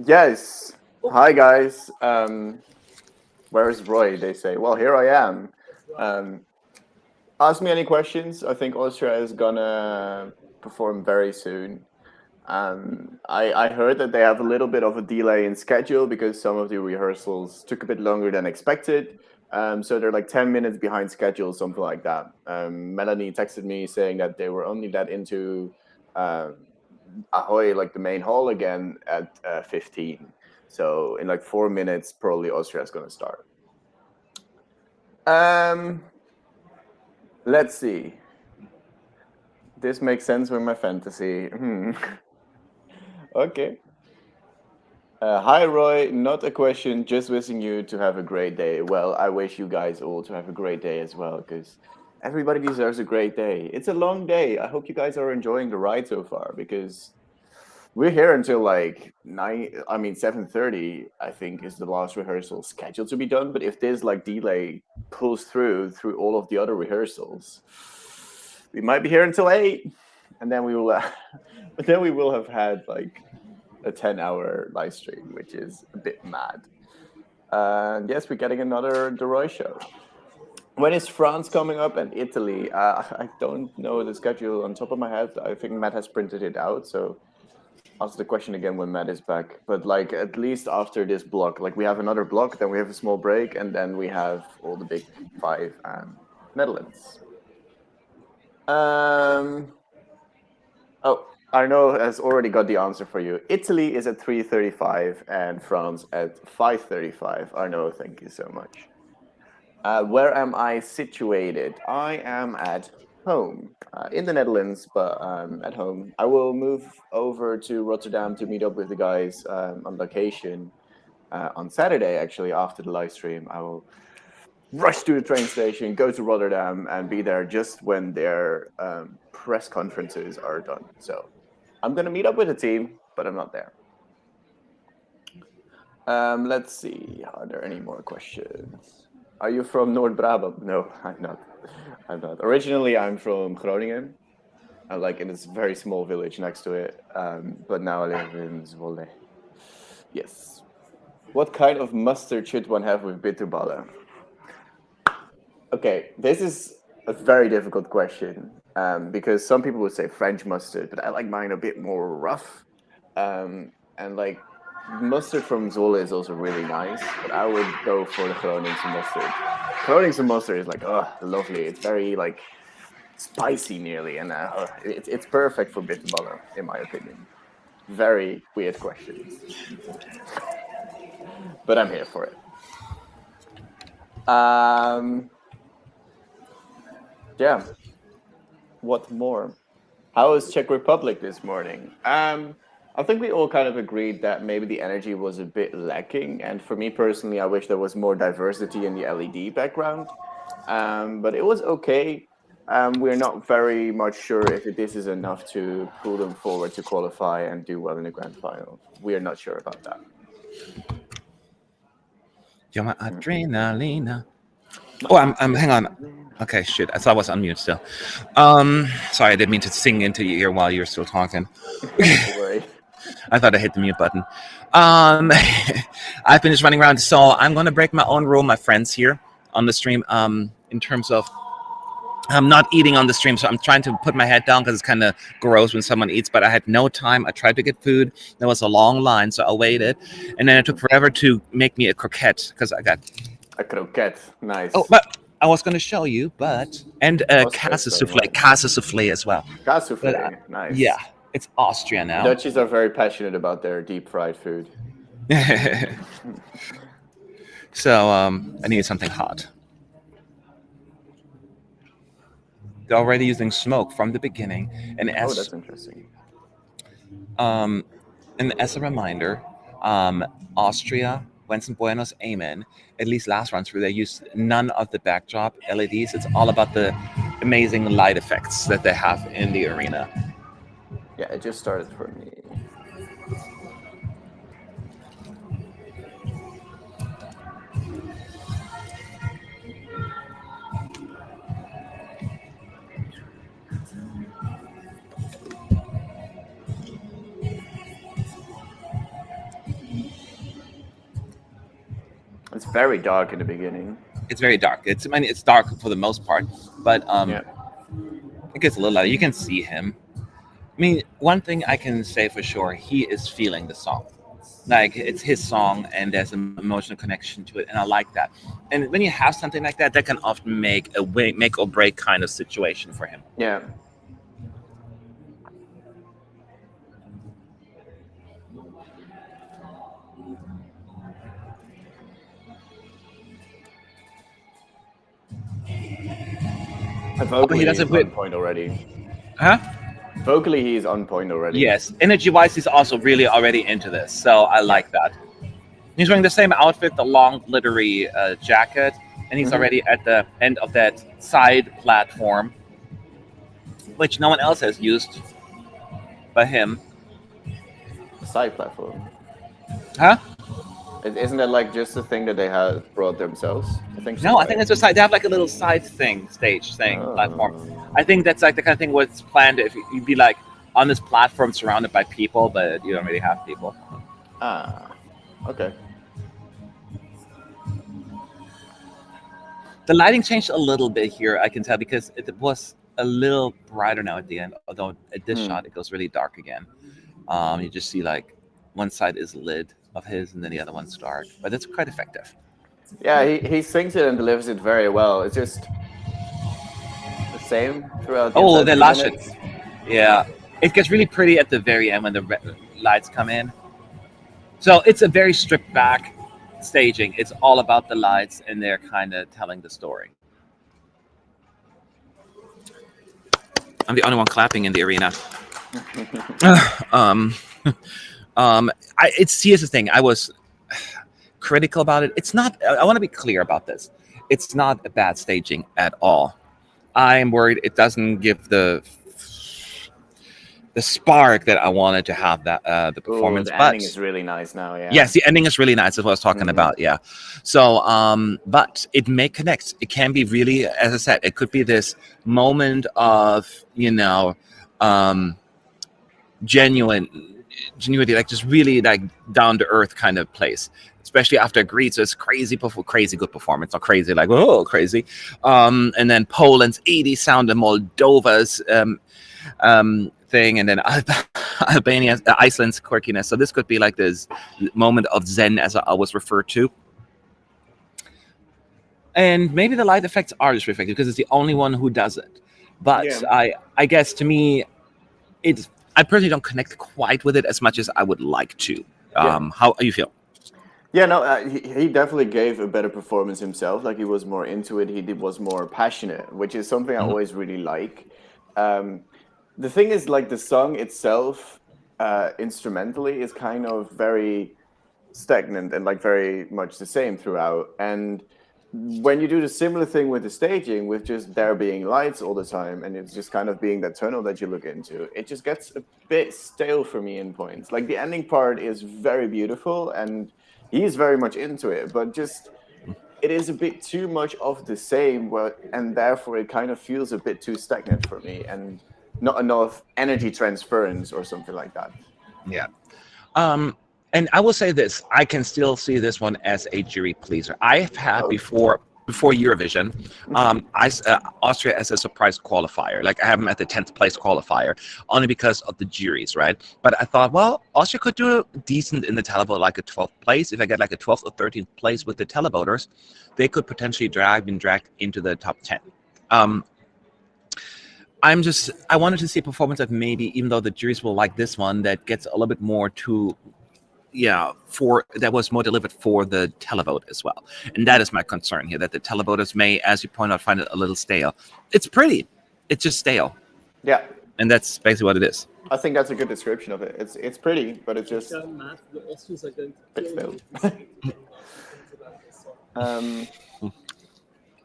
Yes. Hi, guys. Where is Roy, they say. Well, here I am. Ask me any questions. I think Austria is going to perform very soon. I heard that they have a little bit of a delay in schedule because some of the rehearsals took a bit longer than expected. So they're like 10 minutes behind schedule, something like that. Melanie texted me saying that they were only let into Ahoy, like the main hall again, at 15. So in like 4 minutes, probably Austria is going to start. Let's see. This makes sense with my fantasy. Okay. Hi, Roy. Not a question, just wishing you to have a great day. Well, I wish you guys all to have a great day as well, because everybody deserves a great day. It's a long day. I hope you guys are enjoying the ride so far, because we're here until like 7:30, I think, is the last rehearsal scheduled to be done. But if this like delay pulls through all of the other rehearsals, we might be here until 8, and then we will have had like a 10-hour live stream, which is a bit mad. Yes, we're getting another The Roy show. When is France coming up and Italy? I don't know the schedule on top of my head. I think Matt has printed it out, so ask the question again when Matt is back. But like at least after this block, like we have another block, then we have a small break, and then we have all the big 5 and Netherlands. Oh, Arnaud has already got the answer for you. Italy is at 3:35 and France at 5:35. Arnaud, thank you so much. Where am I situated? I am at home in the Netherlands, but at home. I will move over to Rotterdam to meet up with the guys on location on Saturday, actually, after the live stream. I will rush to the train station, go to Rotterdam, and be there just when their press conferences are done. So I'm gonna meet up with the team, but I'm not there. Let's see. Are there any more questions? Are you from Noord-Brabant? No, I'm not. I'm not. Originally, I'm from Groningen. I like in this very small village next to it. But now I live in Zwolle. Yes. What kind of mustard should one have with bitterballen? Okay, this is a very difficult question because some people would say French mustard, but I like mine a bit more rough. And like mustard from Zwolle is also really nice, but I would go for the Groningen mustard. Groningen mustard is like, oh, lovely. It's very like spicy nearly, and it's perfect for bitterballen, in my opinion. Very weird questions, but I'm here for it. Yeah. What more? How is Czech Republic this morning? I think we all kind of agreed that maybe the energy was a bit lacking, and for me personally, I wish there was more diversity in the LED background. But it was okay. We're not very much sure if this is enough to pull them forward to qualify and do well in the grand final. We are not sure about that. You're my adrenalina. Oh, I'm hang on. Okay, shit. I thought I was on mute still. Sorry, I didn't mean to sing into your ear while you were still talking. Don't worry. I thought I hit the mute button. I've been just running around, so I'm going to break my own rule, my friends here on the stream. In terms of I'm not eating on the stream, so I'm trying to put my head down because it's kind of gross when someone eats, but I had no time. I tried to get food. There was a long line, so I waited. And then it took forever to make me a croquette because I got... A croquette, nice. Oh, but I was going to show you, but... And Casse souffle, Casse souffle as well. Casse souffle, nice. Yeah, it's Austria now. Dutchies are very passionate about their deep-fried food. So, I need something hot. They're already using smoke from the beginning. And as, that's interesting. And as a reminder, Austria, Vincent, Buenos, Amen, at least last rounds where they used none of the backdrop LEDs. It's all about the amazing light effects that they have in the arena. Yeah, it just started for me. It's very dark in the beginning. It's very dark. It's dark for the most part, but yeah. It gets a little lighter. You can see him. I mean, one thing I can say for sure, he is feeling the song. Like, it's his song, and there's an emotional connection to it, and I like that. And when you have something like that, that can often make a make or break kind of situation for him. Yeah. Vocally, he doesn't on point already. Huh? Vocally, he's on point already. Yes, energy-wise, he's also really already into this, so I like that. He's wearing the same outfit, the long glittery jacket, and he's already at the end of that side platform, which no one else has used but him. The side platform? Huh? Isn't that like just a thing that they have brought themselves? I think so. No, I think it's a side. They have like a little side stage platform. I think that's like the kind of thing what's planned if you'd be like on this platform surrounded by people, but you don't really have people. Ah, okay. The lighting changed a little bit here, I can tell, because it was a little brighter now at the end, although at this shot it goes really dark again. You just see like one side is lit of his and then the other one's dark, but it's quite effective. Yeah, he sings it and delivers it very well. It's just the same throughout the they lash it. Yeah, it gets really pretty at the very end when the lights come in. So it's a very stripped back staging. It's all about the lights and they're kind of telling the story. I'm the only one clapping in the arena. Here's the thing. I was critical about it. It's not. I want to be clear about this. It's not a bad staging at all. I'm worried it doesn't give the spark that I wanted to have that the performance. The but ending is really nice now. Yeah. yes, the ending is really nice. That's what I was talking about. Yeah. So, but it may connect. It can be really, as I said, it could be this moment of, genuinity, like just really like down to earth kind of place, especially after Greece. It's crazy good performance, not crazy like crazy. And then Poland's 80 sound and Moldova's thing, and then Albania, Iceland's quirkiness. So this could be like this moment of Zen, as I always refer to. And maybe the light effects are just reflected because it's the only one who does it. But I guess to me, I personally don't connect quite with it as much as I would like to. How do you feel? Yeah, no, he definitely gave a better performance himself. Like, he was more into it. He was more passionate, which is something I always really like. The thing is, like, the song itself, instrumentally, is kind of very stagnant and like very much the same throughout. And when you do the similar thing with the staging, with just there being lights all the time, and it's just kind of being that tunnel that you look into, it just gets a bit stale for me in points. Like, the ending part is very beautiful, and he's very much into it, but just it is a bit too much of the same, and therefore it kind of feels a bit too stagnant for me, and not enough energy transference or something like that. Yeah. And I will say this, I can still see this one as a jury pleaser. I've had before Eurovision, Austria as a surprise qualifier. Like, I have them at the 10th place qualifier, only because of the juries, right? But I thought, well, Austria could do decent in the televote, like a 12th place. If I get like a 12th or 13th place with the televoters, they could potentially be dragged into the top 10. I wanted to see a performance that maybe, even though the juries will like this one, that gets a little bit more to, that was more delivered for the televote as well. And that is my concern here, that the televoters may, as you point out, find it a little stale. It's pretty, it's just stale. Yeah. And that's basically what it is. I think that's a good description of it. It's pretty, but it's just the Austrians are going to bit stale.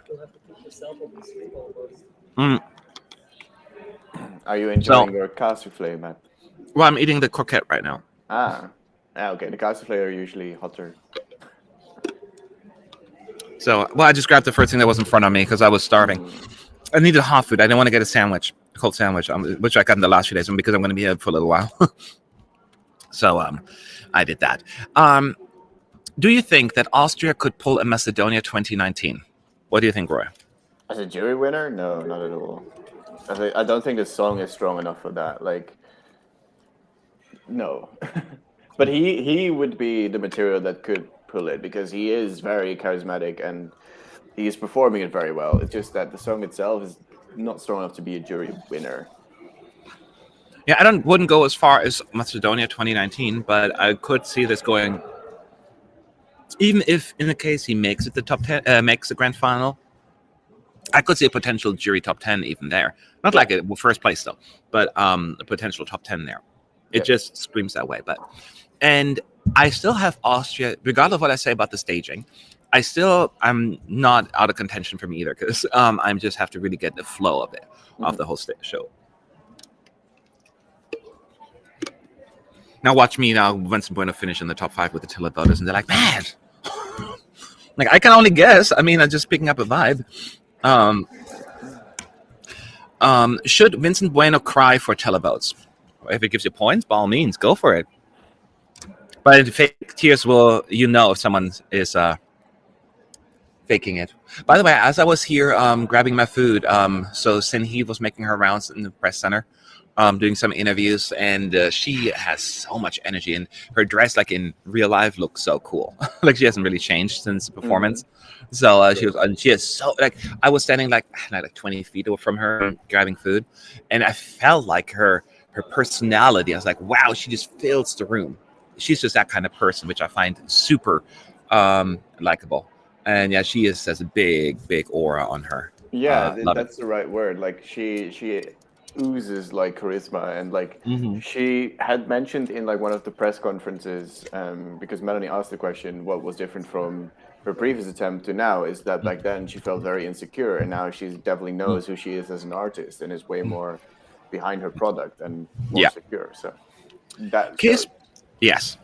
You'll have to put yourself on the street almost. Are you enjoying your Casse souffle, Matt? Well, I'm eating the croquette right now. Okay. The Casse souffle are usually hotter. So, I just grabbed the first thing that was in front of me because I was starving. I needed hot food. I didn't want to get a cold sandwich, which I got in the last few days, because I'm going to be here for a little while. So, I did that. Do you think that Austria could pull a Macedonia 2019? What do you think, Roy? As a jury winner? No, not at all. I don't think the song is strong enough for that. Like, no. But he would be the material that could pull it, because he is very charismatic and he is performing it very well. It's just that the song itself is not strong enough to be a jury winner. Yeah, I wouldn't go as far as Macedonia 2019, but I could see this going. Even if, in the case he makes it the top 10, makes the grand final, I could see a potential jury top 10 even there. Not like a first place though, but a potential top 10 there. It just screams that way. And I still have Austria, regardless of what I say about the staging. I'm not out of contention for me either, because I just have to really get the flow of it, of the whole show. Now watch me now, Vincent Bueno finish in the top 5 with the televoters, and they're like, man, like, I can only guess. I mean, I'm just picking up a vibe. Should Vincent Bueno cry for televotes? If it gives you points, by all means, go for it. But fake tears will, if someone is faking it. By the way, as I was here grabbing my food, so Senhit was making her rounds in the press center, doing some interviews, and she has so much energy, and her dress, like in real life, looks so cool. Like, she hasn't really changed since the performance. So she is so, like, I was standing like 20 feet away from her grabbing food, and I felt like her personality. I was like, wow, she just fills the room. She's just that kind of person, which I find super likable. And yeah, she has a big aura on her. Yeah, that's the right word. Like, she oozes like charisma, and like she had mentioned in like one of the press conferences, because Melanie asked the question, what was different from her previous attempt to now, is that back then she felt very insecure, and now she definitely knows who she is as an artist and is way more behind her product and more Yeah. secure. So that Kiss, yes.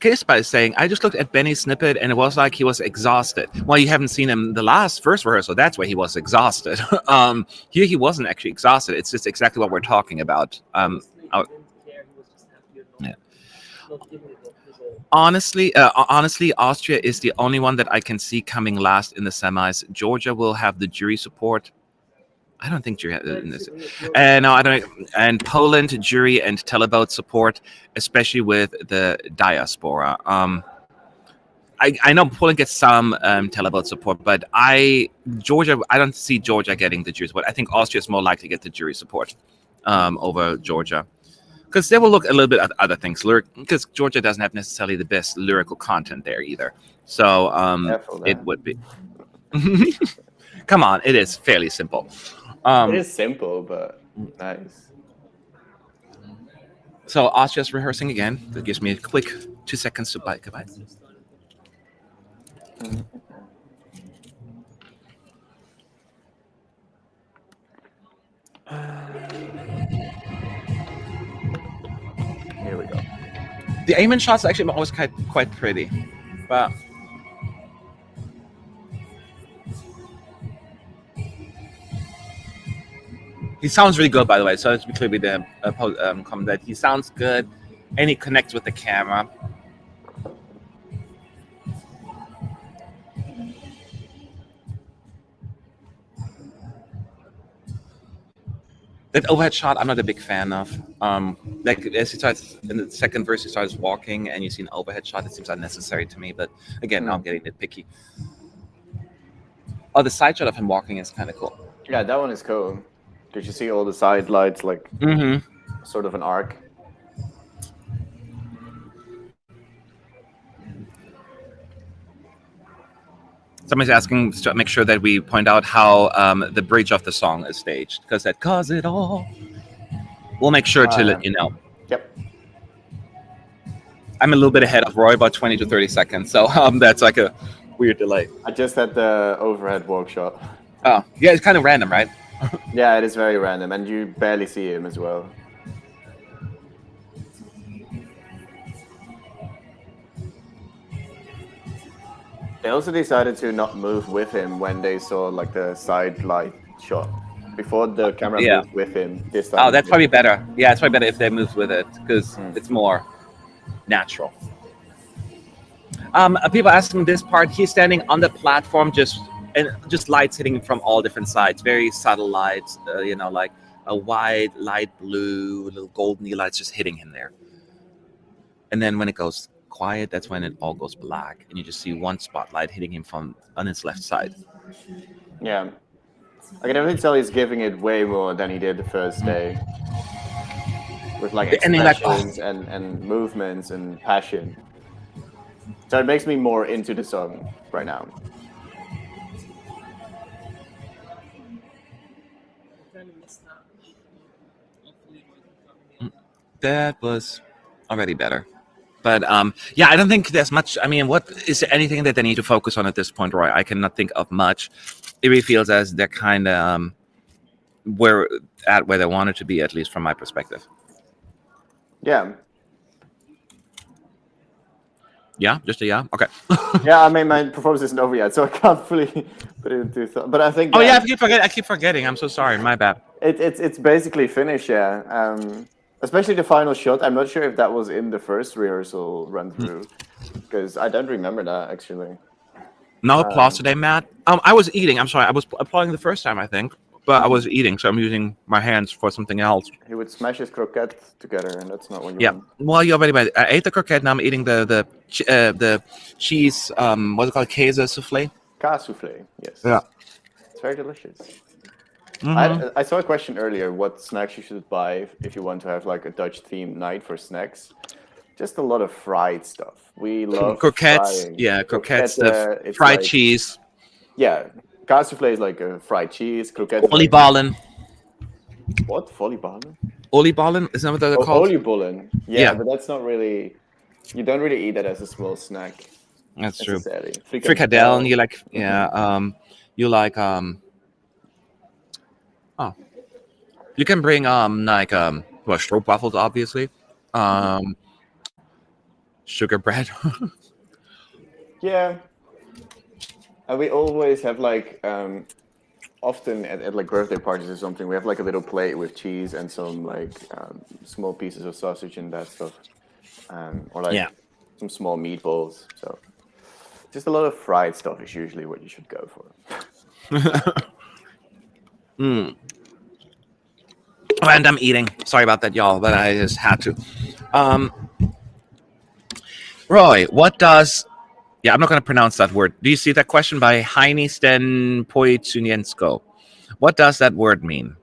Kiss by saying, I just looked at Benny's snippet and it was like he was exhausted. Well, you haven't seen him the first rehearsal. That's why he was exhausted. Here he wasn't actually exhausted. It's just exactly what we're talking about. Yeah. Honestly, Austria is the only one that I can see coming last in the semis. Georgia will have the jury support. I don't think jury in this. No, I don't. And Poland jury and teleboat support, especially with the diaspora. I know Poland gets some teleboat support, but Georgia, I don't see Georgia getting the jury support. I think Austria is more likely to get the jury support over Georgia, because they will look a little bit at other things. Because Georgia doesn't have necessarily the best lyrical content there either. So it would be. Come on, it is fairly simple. It is simple, but nice. So Austria's rehearsing again. That gives me a quick 2 seconds to bye. Goodbye. Here we go. The aim-in shots actually always quite pretty, but. He sounds really good, by the way. So let's be clear with the comment that he sounds good, and he connects with the camera. That overhead shot, I'm not a big fan of. Like as he starts in the second verse, he starts walking, and you see an overhead shot. It seems unnecessary to me, but again, now I'm getting nitpicky. Oh, the side shot of him walking is kind of cool. Yeah, that one is cool. Did you see all the side lights, like sort of an arc? Somebody's asking to make sure that we point out how the bridge of the song is staged, because that "cause it all." We'll make sure to let you know. Yep. I'm a little bit ahead of Roy, about 20 to 30 seconds, so that's like a weird delay. I just had the overhead walk shot. Oh, yeah, it's kind of random, right? Yeah, it is very random, and you barely see him as well. They also decided to not move with him when they saw like the side light shot. Before the camera moved with him this time. Oh, that's probably better. Yeah, it's probably better if they move with it, because it's more natural. People asking this part, he's standing on the platform, just lights hitting him from all different sides, very subtle lights, like a white, light blue, little golden lights just hitting him there. And then when it goes quiet, that's when it all goes black, and you just see one spotlight hitting him on his left side. Yeah, I can definitely tell he's giving it way more than he did the first day, with like expressions and movements and passion. So it makes me more into the song right now. That was already better. But I don't think there's much. I mean, what is there anything that they need to focus on at this point, Roy? I cannot think of much. It really feels as they're kind of where they wanted to be, at least from my perspective. Yeah. Yeah, just a yeah. Okay. Yeah, I mean, my performance isn't over yet, so I can't fully put it into thought. But I think. Oh yeah, I keep forgetting. I'm so sorry. My bad. It's basically finished. Yeah. Especially the final shot. I'm not sure if that was in the first rehearsal run through, because I don't remember that actually. No applause today, Matt. I was eating. I'm sorry. I was applauding the first time, I think, but I was eating, so I'm using my hands for something else. He would smash his croquette together, and that's not what you want. Well, you already made. I ate the croquette. Now I'm eating the cheese. What's it called? Casse souffle. Casse souffle. Yes. Yeah. It's very delicious. Mm-hmm. I saw a question earlier, what snacks you should buy if you want to have like a Dutch themed night for snacks. Just a lot of fried stuff. We love croquettes. frying. Yeah, croquettes. The it's fried like, cheese. Yeah, casse souffle is like a fried cheese. Croquettes. Oliebollen. What? Oliebollen? Oliebollen? Is that what they're called? Oliebollen. Yeah, but that's not really. You don't really eat that as a small snack. That's true. Frikadelle. You like? Yeah. You like? You can bring stroopwafels, obviously. Sugar bread. Yeah. And we always have like often at like birthday parties or something, we have like a little plate with cheese and some like small pieces of sausage and that stuff, or like some small meatballs. So just a lot of fried stuff is usually what you should go for. And I'm eating. Sorry about that, y'all, but I just had to. Roy, what does... Yeah, I'm not going to pronounce that word. Do you see that question by Heini Sten Poitsuniensko? What does that word mean?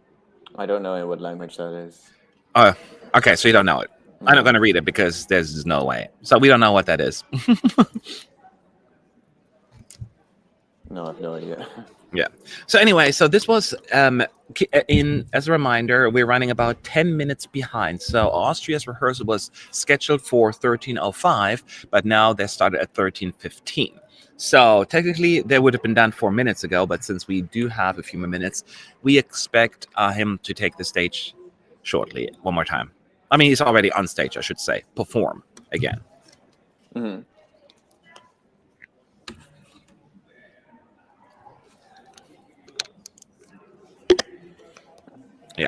I don't know in what language that is. Oh, okay, so you don't know it. I'm not going to read it because there's no way. So we don't know what that is. No, I have no idea. Yeah. So anyway, so this was as a reminder, we're running about 10 minutes behind. So Austria's rehearsal was scheduled for 13:05, but now they started at 13:15. So technically, they would have been done 4 minutes ago, but since we do have a few more minutes, we expect him to take the stage shortly. One more time. I mean, he's already on stage, I should say. Perform again. Mm-hmm. Yeah.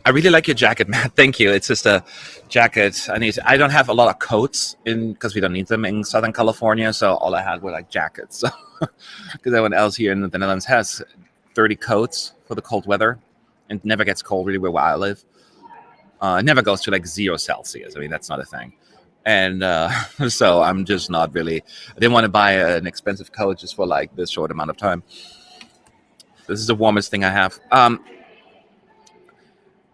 I really like your jacket, Matt. Thank you. It's just a jacket. I don't have a lot of coats because we don't need them in Southern California. So all I had were like jackets. Because everyone else here in the Netherlands has 30 coats for the cold weather. And never gets cold really where I live. It never goes to like 0 Celsius. I mean, that's not a thing. And so I'm just not really... I didn't want to buy an expensive coat just for like this short amount of time. This is the warmest thing I have.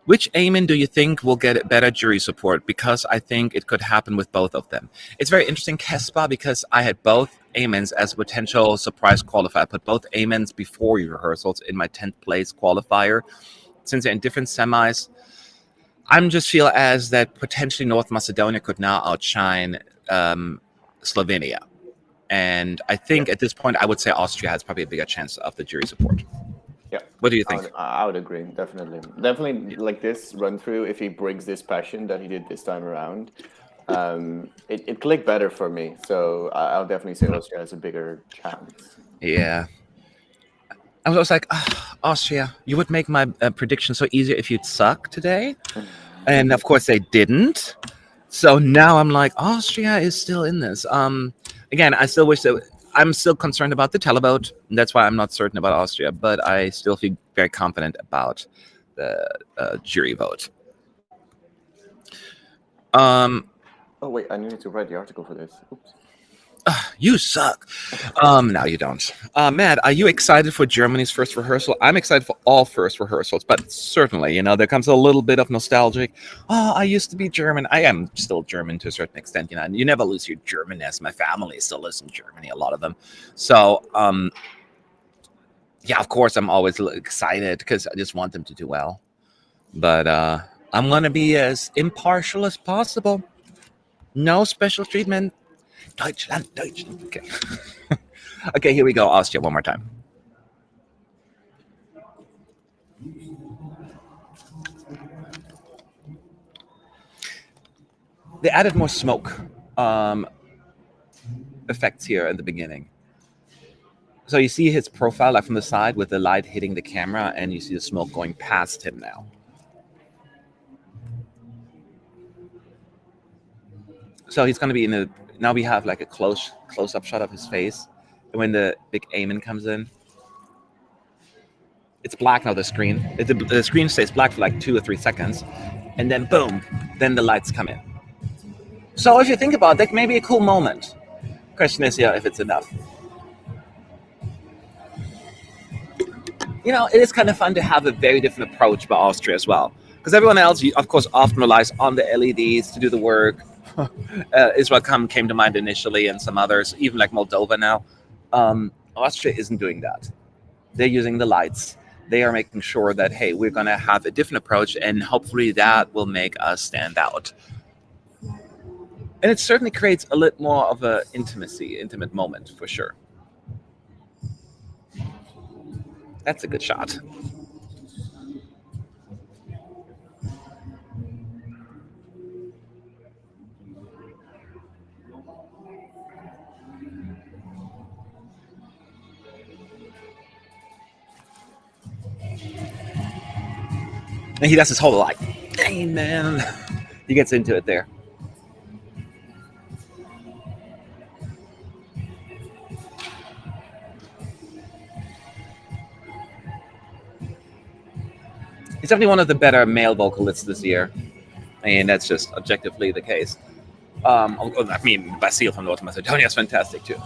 Which Amen do you think will get better jury support? Because I think it could happen with both of them. It's very interesting, Kespa, because I had both Amens as a potential surprise qualifier. I put both Amens before rehearsals in my 10th place qualifier. Since they're in different semis, I'm just feel as that potentially North Macedonia could now outshine Slovenia. And I think at this point, I would say Austria has probably a bigger chance of the jury support. Yeah. What do you think? I would agree, definitely. Definitely, like this run through, if he brings this passion that he did this time around, it clicked better for me. So I'll definitely say Austria has a bigger chance. Yeah. I was like, Austria, you would make my prediction so easier if you'd suck today. And of course they didn't. So now I'm like, Austria is still in this. Again, I still wish that I'm still concerned about the televote. And that's why I'm not certain about Austria, but I still feel very confident about the jury vote. Oh, wait, I needed to write the article for this. Oops. You suck. No, you don't. Matt, are you excited for Germany's first rehearsal? I'm excited for all first rehearsals, but certainly, there comes a little bit of nostalgic. I used to be German. I am still German to a certain extent. You never lose your Germanness. My family still lives in Germany, a lot of them. So, yeah, of course, I'm always excited because I just want them to do well. But I'm going to be as impartial as possible. No special treatment. Deutschland. Okay. Okay, here we go. Austria one more time. They added more smoke effects here at the beginning. So you see his profile like from the side with the light hitting the camera, and you see the smoke going past him now. So he's going to be in a... Now we have like a close-up shot of his face. And when the big Amen comes in, it's black now, the screen. The screen stays black for like 2 or 3 seconds. And then boom, then the lights come in. So if you think about it, that may be a cool moment. Question is, if it's enough. It is kind of fun to have a very different approach by Austria as well. Because everyone else, of course, often relies on the LEDs to do the work. Israel came to mind initially, and some others, even like Moldova now. Austria isn't doing that. They're using the lights. They are making sure that, hey, we're going to have a different approach, and hopefully that will make us stand out. And it certainly creates a little more of an intimate moment, for sure. That's a good shot. And he does his whole like, dang man. He gets into it there. He's definitely one of the better male vocalists this year. I mean, that's just objectively the case. I mean, Basil from North Macedonia is fantastic too.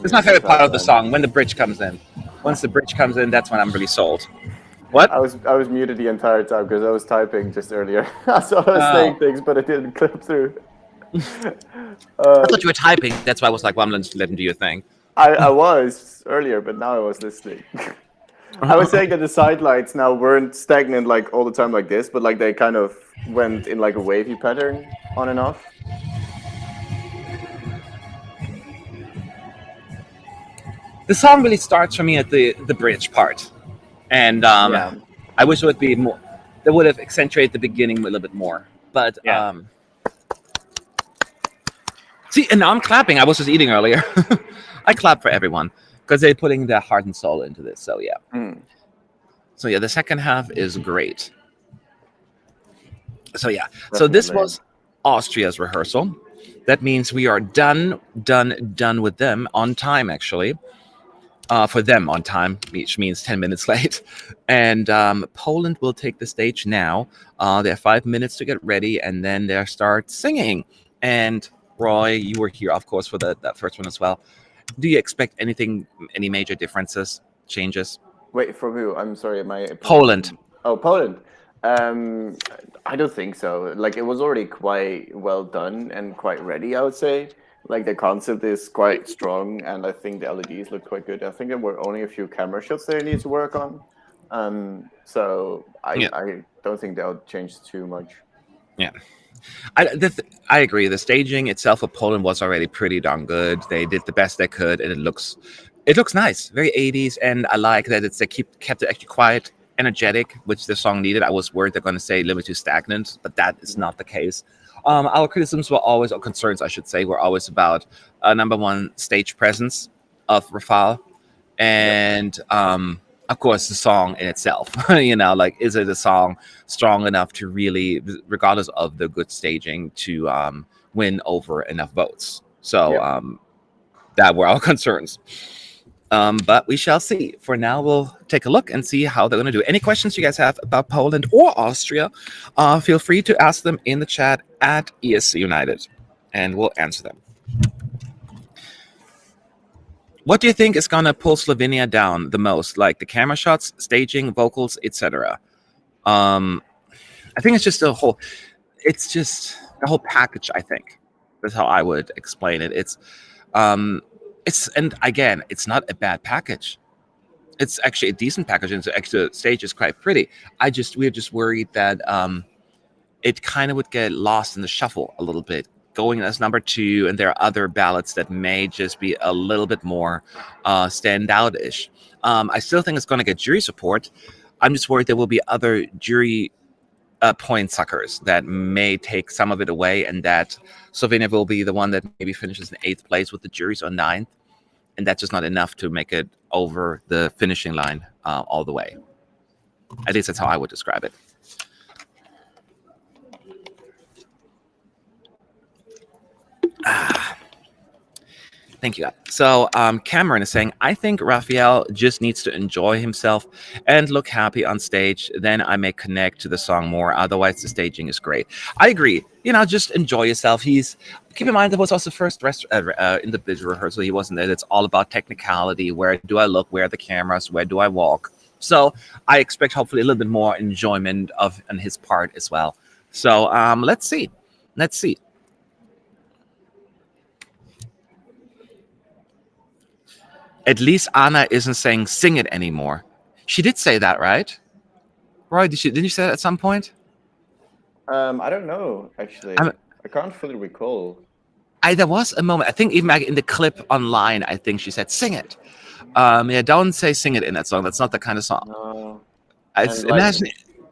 It's my favorite part of the song, when the bridge comes in. Once the bridge comes in, that's when I'm really sold. What? I was muted the entire time because I was typing just earlier. So I was saying things, but it didn't clip through. I thought you were typing. That's why I was like, well, I'm just letting do your thing. I was earlier, but now I was listening. I was saying that the sidelights now weren't stagnant like all the time like this, but like they kind of went in like a wavy pattern on and off. The song really starts for me at the bridge part. And I wish it would be more, they would have accentuated the beginning a little bit more. But see, and now I'm clapping. I was just eating earlier. I clap for everyone because they're putting their heart and soul into this. So yeah. So yeah, the second half is great. So yeah. Definitely. So this was Austria's rehearsal. That means we are done with them on time, actually. For them on time, which means 10 minutes late. And Poland will take the stage now. They have 5 minutes to get ready, and then they'll start singing. And Roy, you were here, of course, for that first one as well. Do you expect any major differences, changes? Wait, from who? I'm sorry, Poland. Oh, Poland. I don't think so. Like, it was already quite well done and quite ready, I would say. Like, the concept is quite strong, and I think the LEDs look quite good. I think there were only a few camera shots they need to work on. So I don't think they'll change too much. Yeah. I agree. The staging itself of Poland was already pretty darn good. They did the best they could, and it looks nice, very 80s. And I like that they kept it actually quiet, energetic, which the song needed. I was worried they're going to say a little bit too stagnant, but that is not the case. Our criticisms were always, or concerns, I should say, were always about number one, stage presence of Rafał, and of course, the song in itself. Like, is it a song strong enough to really, regardless of the good staging, to win over enough votes? So that were our concerns. But we shall see. For now, we'll take a look and see how they're going to do. Any questions you guys have about Poland or Austria, feel free to ask them in the chat at ESC United, and we'll answer them. What do you think is going to pull Slovenia down the most? Like the camera shots, staging, vocals, etc. I think it's just the whole package, I think. That's how I would explain it. And again, it's not a bad package. It's actually a decent package, and the stage is quite pretty. We're just worried that it kind of would get lost in the shuffle a little bit, going as number 2, and there are other ballots that may just be a little bit more stand-out-ish. I still think it's going to get jury support. I'm just worried there will be other jury point suckers that may take some of it away, and that Slovenia will be the one that maybe finishes in 8th place with the juries, or 9th, and that's just not enough to make it over the finishing line all the way. At least that's how I would describe it. Thank you. So Cameron is saying, I think Rafał just needs to enjoy himself and look happy on stage. Then I may connect to the song more. Otherwise, the staging is great. I agree. Just enjoy yourself. Keep in mind, that was also the first individual rehearsal. He wasn't there. It's all about technicality. Where do I look? Where are the cameras? Where do I walk? So I expect hopefully a little bit more enjoyment on his part as well. So let's see. At least Anna isn't saying "sing it" anymore. She did say that, right? Roy, didn't you say that at some point? I don't know, actually. I can't fully recall. There was a moment. I think even in the clip online, I think she said "sing it." Don't say "sing it" in that song. That's not the kind of song. No.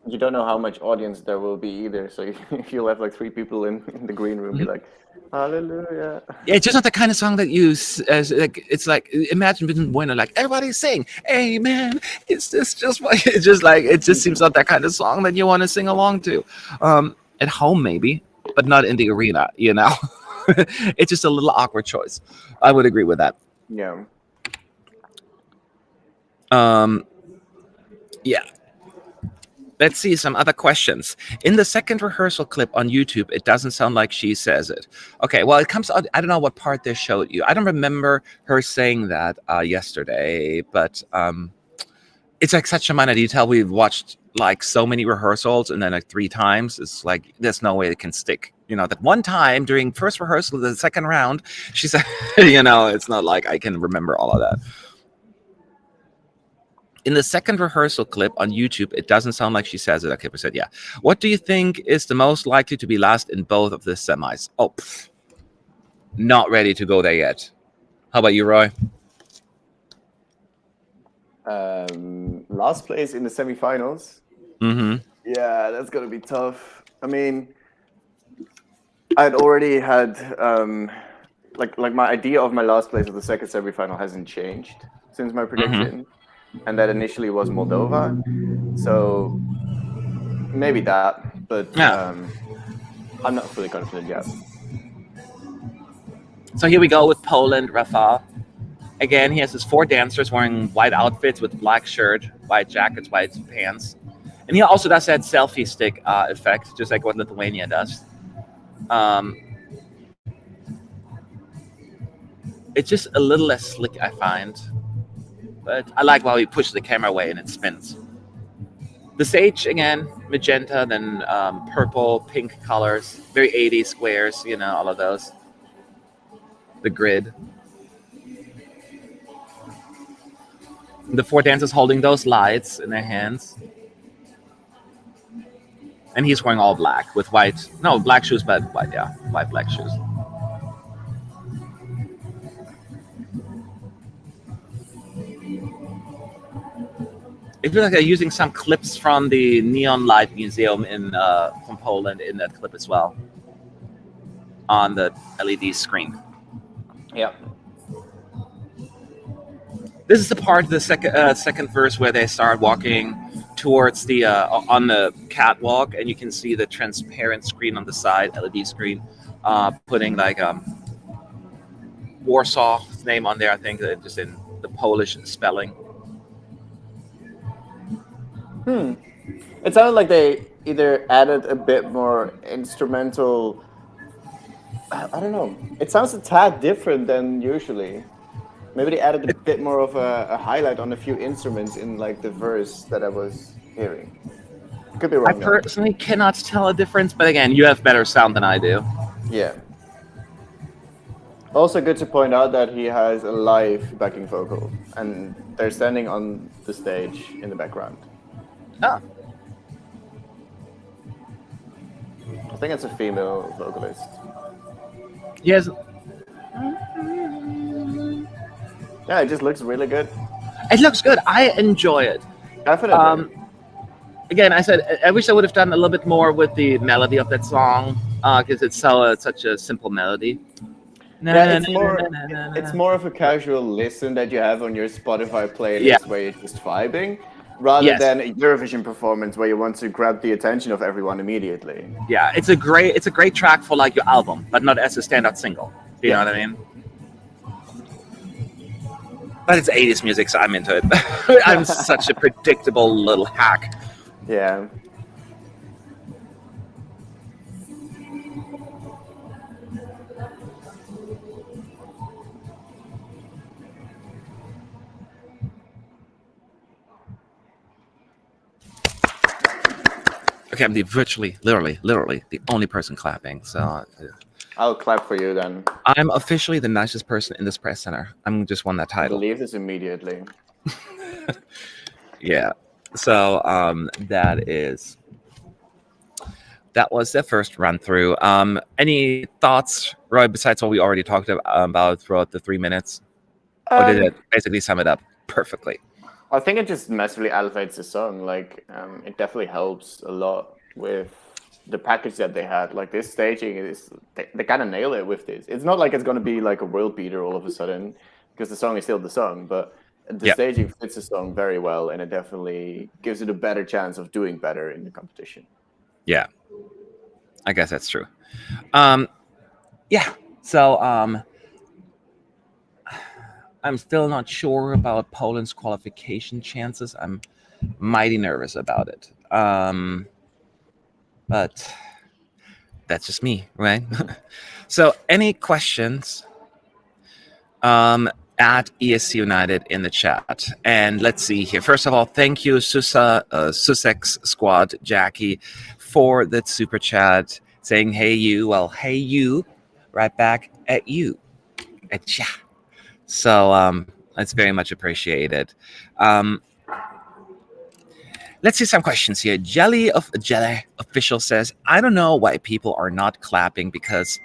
you don't know how much audience there will be either. So you'll have like 3 people in the green room be like, hallelujah. Yeah, it's just not the kind of song that you like. It's like, imagine Vincent Bueno, like everybody sing, amen. It's just like it just seems not that kind of song that you want to sing along to. At home maybe, but not in the arena. You know, it's just a little awkward choice. I would agree with that. Yeah. Yeah. Let's see some other questions. In the second rehearsal clip on YouTube, it doesn't sound like she says it. Okay, well, it comes out. I don't know what part they showed you. I don't remember her saying that yesterday, but it's like such a minor detail. We've watched like so many rehearsals, and then like 3 times. It's like there's no way it can stick. You know, that one time during first rehearsal of the second round, she said, you know, it's not like I can remember all of that. In the second rehearsal clip on YouTube, it doesn't sound like she says it. Okay, we said, yeah. What do you think is the most likely to be last in both of the semis? Oh, not ready to go there yet. How about you, Roy? Last place in the semifinals. Mm-hmm. Yeah, that's gonna be tough. I mean, I'd already had like my idea of my last place of the second semifinal hasn't changed since my prediction. And that initially was Moldova, so maybe that, but I'm not fully confident yet. So here we go with Poland, Rafał. Again, he has his 4 dancers wearing white outfits with black shirt, white jackets, white pants. And he also does that selfie stick effect, just like what Lithuania does. It's just a little less slick, I find. But I like how he pushes the camera away and it spins. The stage, again, magenta, then purple, pink colors, very 80s squares, you know, all of those. The grid. The 4 dancers holding those lights in their hands. And he's wearing all black with white, no, black shoes, but white, yeah, white, black shoes. It feels like they're using some clips from the Neon Light Museum from Poland in that clip as well, on the LED screen. Yeah. This is the part of the second verse where they start walking towards the on the catwalk, and you can see the transparent screen on the side, LED screen, putting like Warsaw's name on there. I think just in the Polish spelling. It sounded like they either added a bit more instrumental. I don't know. It sounds a tad different than usually. Maybe they added a bit more of a highlight on a few instruments in like the verse that I was hearing. Could be wrong. I personally cannot tell a difference, but again, you have better sound than I do. Yeah. Also good to point out that he has a live backing vocal, and they're standing on the stage in the background. Oh. I think it's a female vocalist. Yes. Yeah, it just looks really good. It looks good. I enjoy it. Definitely. Again, I said I wish I would have done a little bit more with the melody of that song because it's such a simple melody. Yeah, it's more of a casual listen that you have on your Spotify playlist where you're just vibing, rather than a Eurovision performance where you want to grab the attention of everyone immediately. Yeah, it's a great track for like your album, but not as a standout single. Do you know what I mean? But it's 80s music, so I'm into it. I'm such a predictable little hack. Yeah. Okay, I'm literally the only person clapping. So I'll clap for you then. I'm officially the nicest person in this press center. I'm just won that I title. believe this immediately. Yeah. So that was the first run through. Any thoughts, Roy, besides what we already talked about throughout the 3 minutes? Or did it basically sum it up perfectly? I think it just massively elevates the song. Like, it definitely helps a lot with the package that they had. Like, this staging is they kind of nail it with this. It's not like it's going to be like a world beater all of a sudden, because the song is still the song, but the staging fits the song very well, and it definitely gives it a better chance of doing better in the competition. Yeah, I guess that's true. Yeah, so I'm still not sure about Poland's qualification chances. I'm mighty nervous about it. But that's just me, right? So any questions at ESC United in the chat? And let's see here. First of all, thank you, Sussex Squad, Jackie, for the super chat saying, hey, you. Well, hey, you, right back at you. At ya. So that's very much appreciated. Let's see some questions here. Jelly Official says, I don't know why people are not clapping, because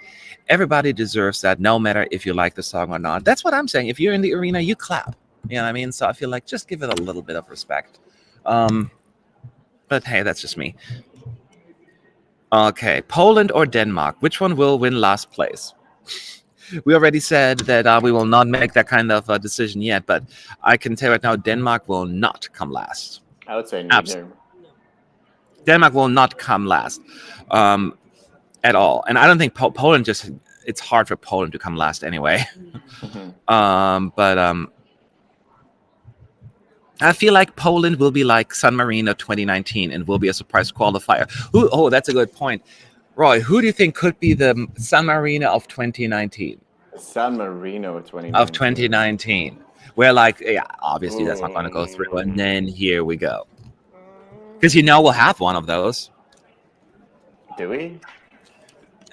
everybody deserves that, no matter if you like the song or not. That's what I'm saying. If you're in the arena, you clap. You know what I mean? So I feel like just give it a little bit of respect. But hey, that's just me. Okay, Poland or Denmark? Which one will win last place? We already said that we will not make that kind of decision yet, but I can tell right now, Denmark will not come last. I would say neither. Denmark will not come last at all. And I don't think Poland it's hard for Poland to come last anyway. But I feel like Poland will be like San Marino 2019 and will be a surprise qualifier. Oh, that's a good point. Roy, who do you think could be the San Marino of 2019? San Marino 2019. Of 2019. Where, like, yeah, obviously that's not going to go through. And then here we go. Because we'll have one of those. Do we?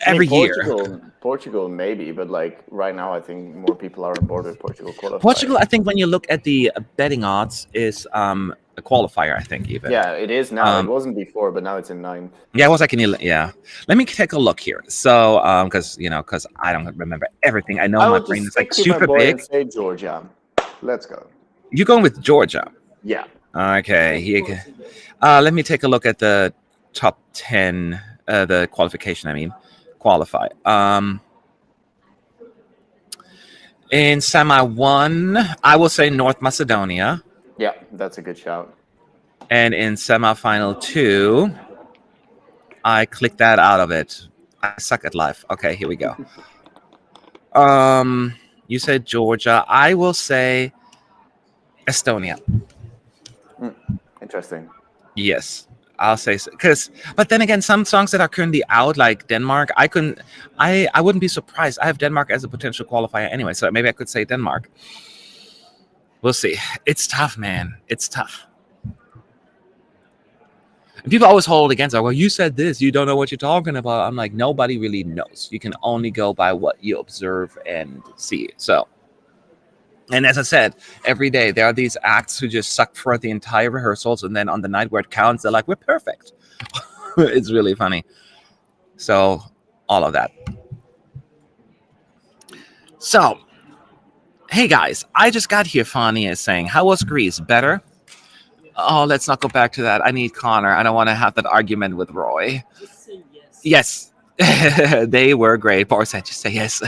Every year. Portugal, maybe, but like right now, I think more people are on board with Portugal qualifier. Portugal, I think when you look at the betting odds, is a qualifier, I think, even. Yeah, it is now. It wasn't before, but now it's in 9th. Yeah, it was like yeah. Let me take a look here. So, because I don't remember everything. I know my brain is like super big. And say Georgia. Let's go. You going with Georgia? Yeah. Okay. Here. Let me take a look at the top 10, the qualification. I mean, qualify. In semi 1, I will say North Macedonia. Yeah, that's a good shout. And in semi-final 2, I clicked that out of it. I suck at life. Okay, here we go. You said Georgia. I will say Estonia. Interesting. Yes, I'll say so. But then again, some songs that are currently out, like Denmark, I wouldn't be surprised. I have Denmark as a potential qualifier anyway, so maybe I could say Denmark. We'll see. It's tough, man. It's tough. And people always hold against, well, you said this, you don't know what you're talking about. I'm like, nobody really knows. You can only go by what you observe and see. So, and as I said, every day there are these acts who just suck for the entire rehearsals, and then on the night where it counts, they're like, we're perfect. It's really funny. So, all of that. So, hey guys, I just got here. Fani is saying, how was Greece? Better? Oh, let's not go back to that. I need Connor. I don't want to have that argument with Roy. Just say yes. Yes, they were great. Boris said, just say yes.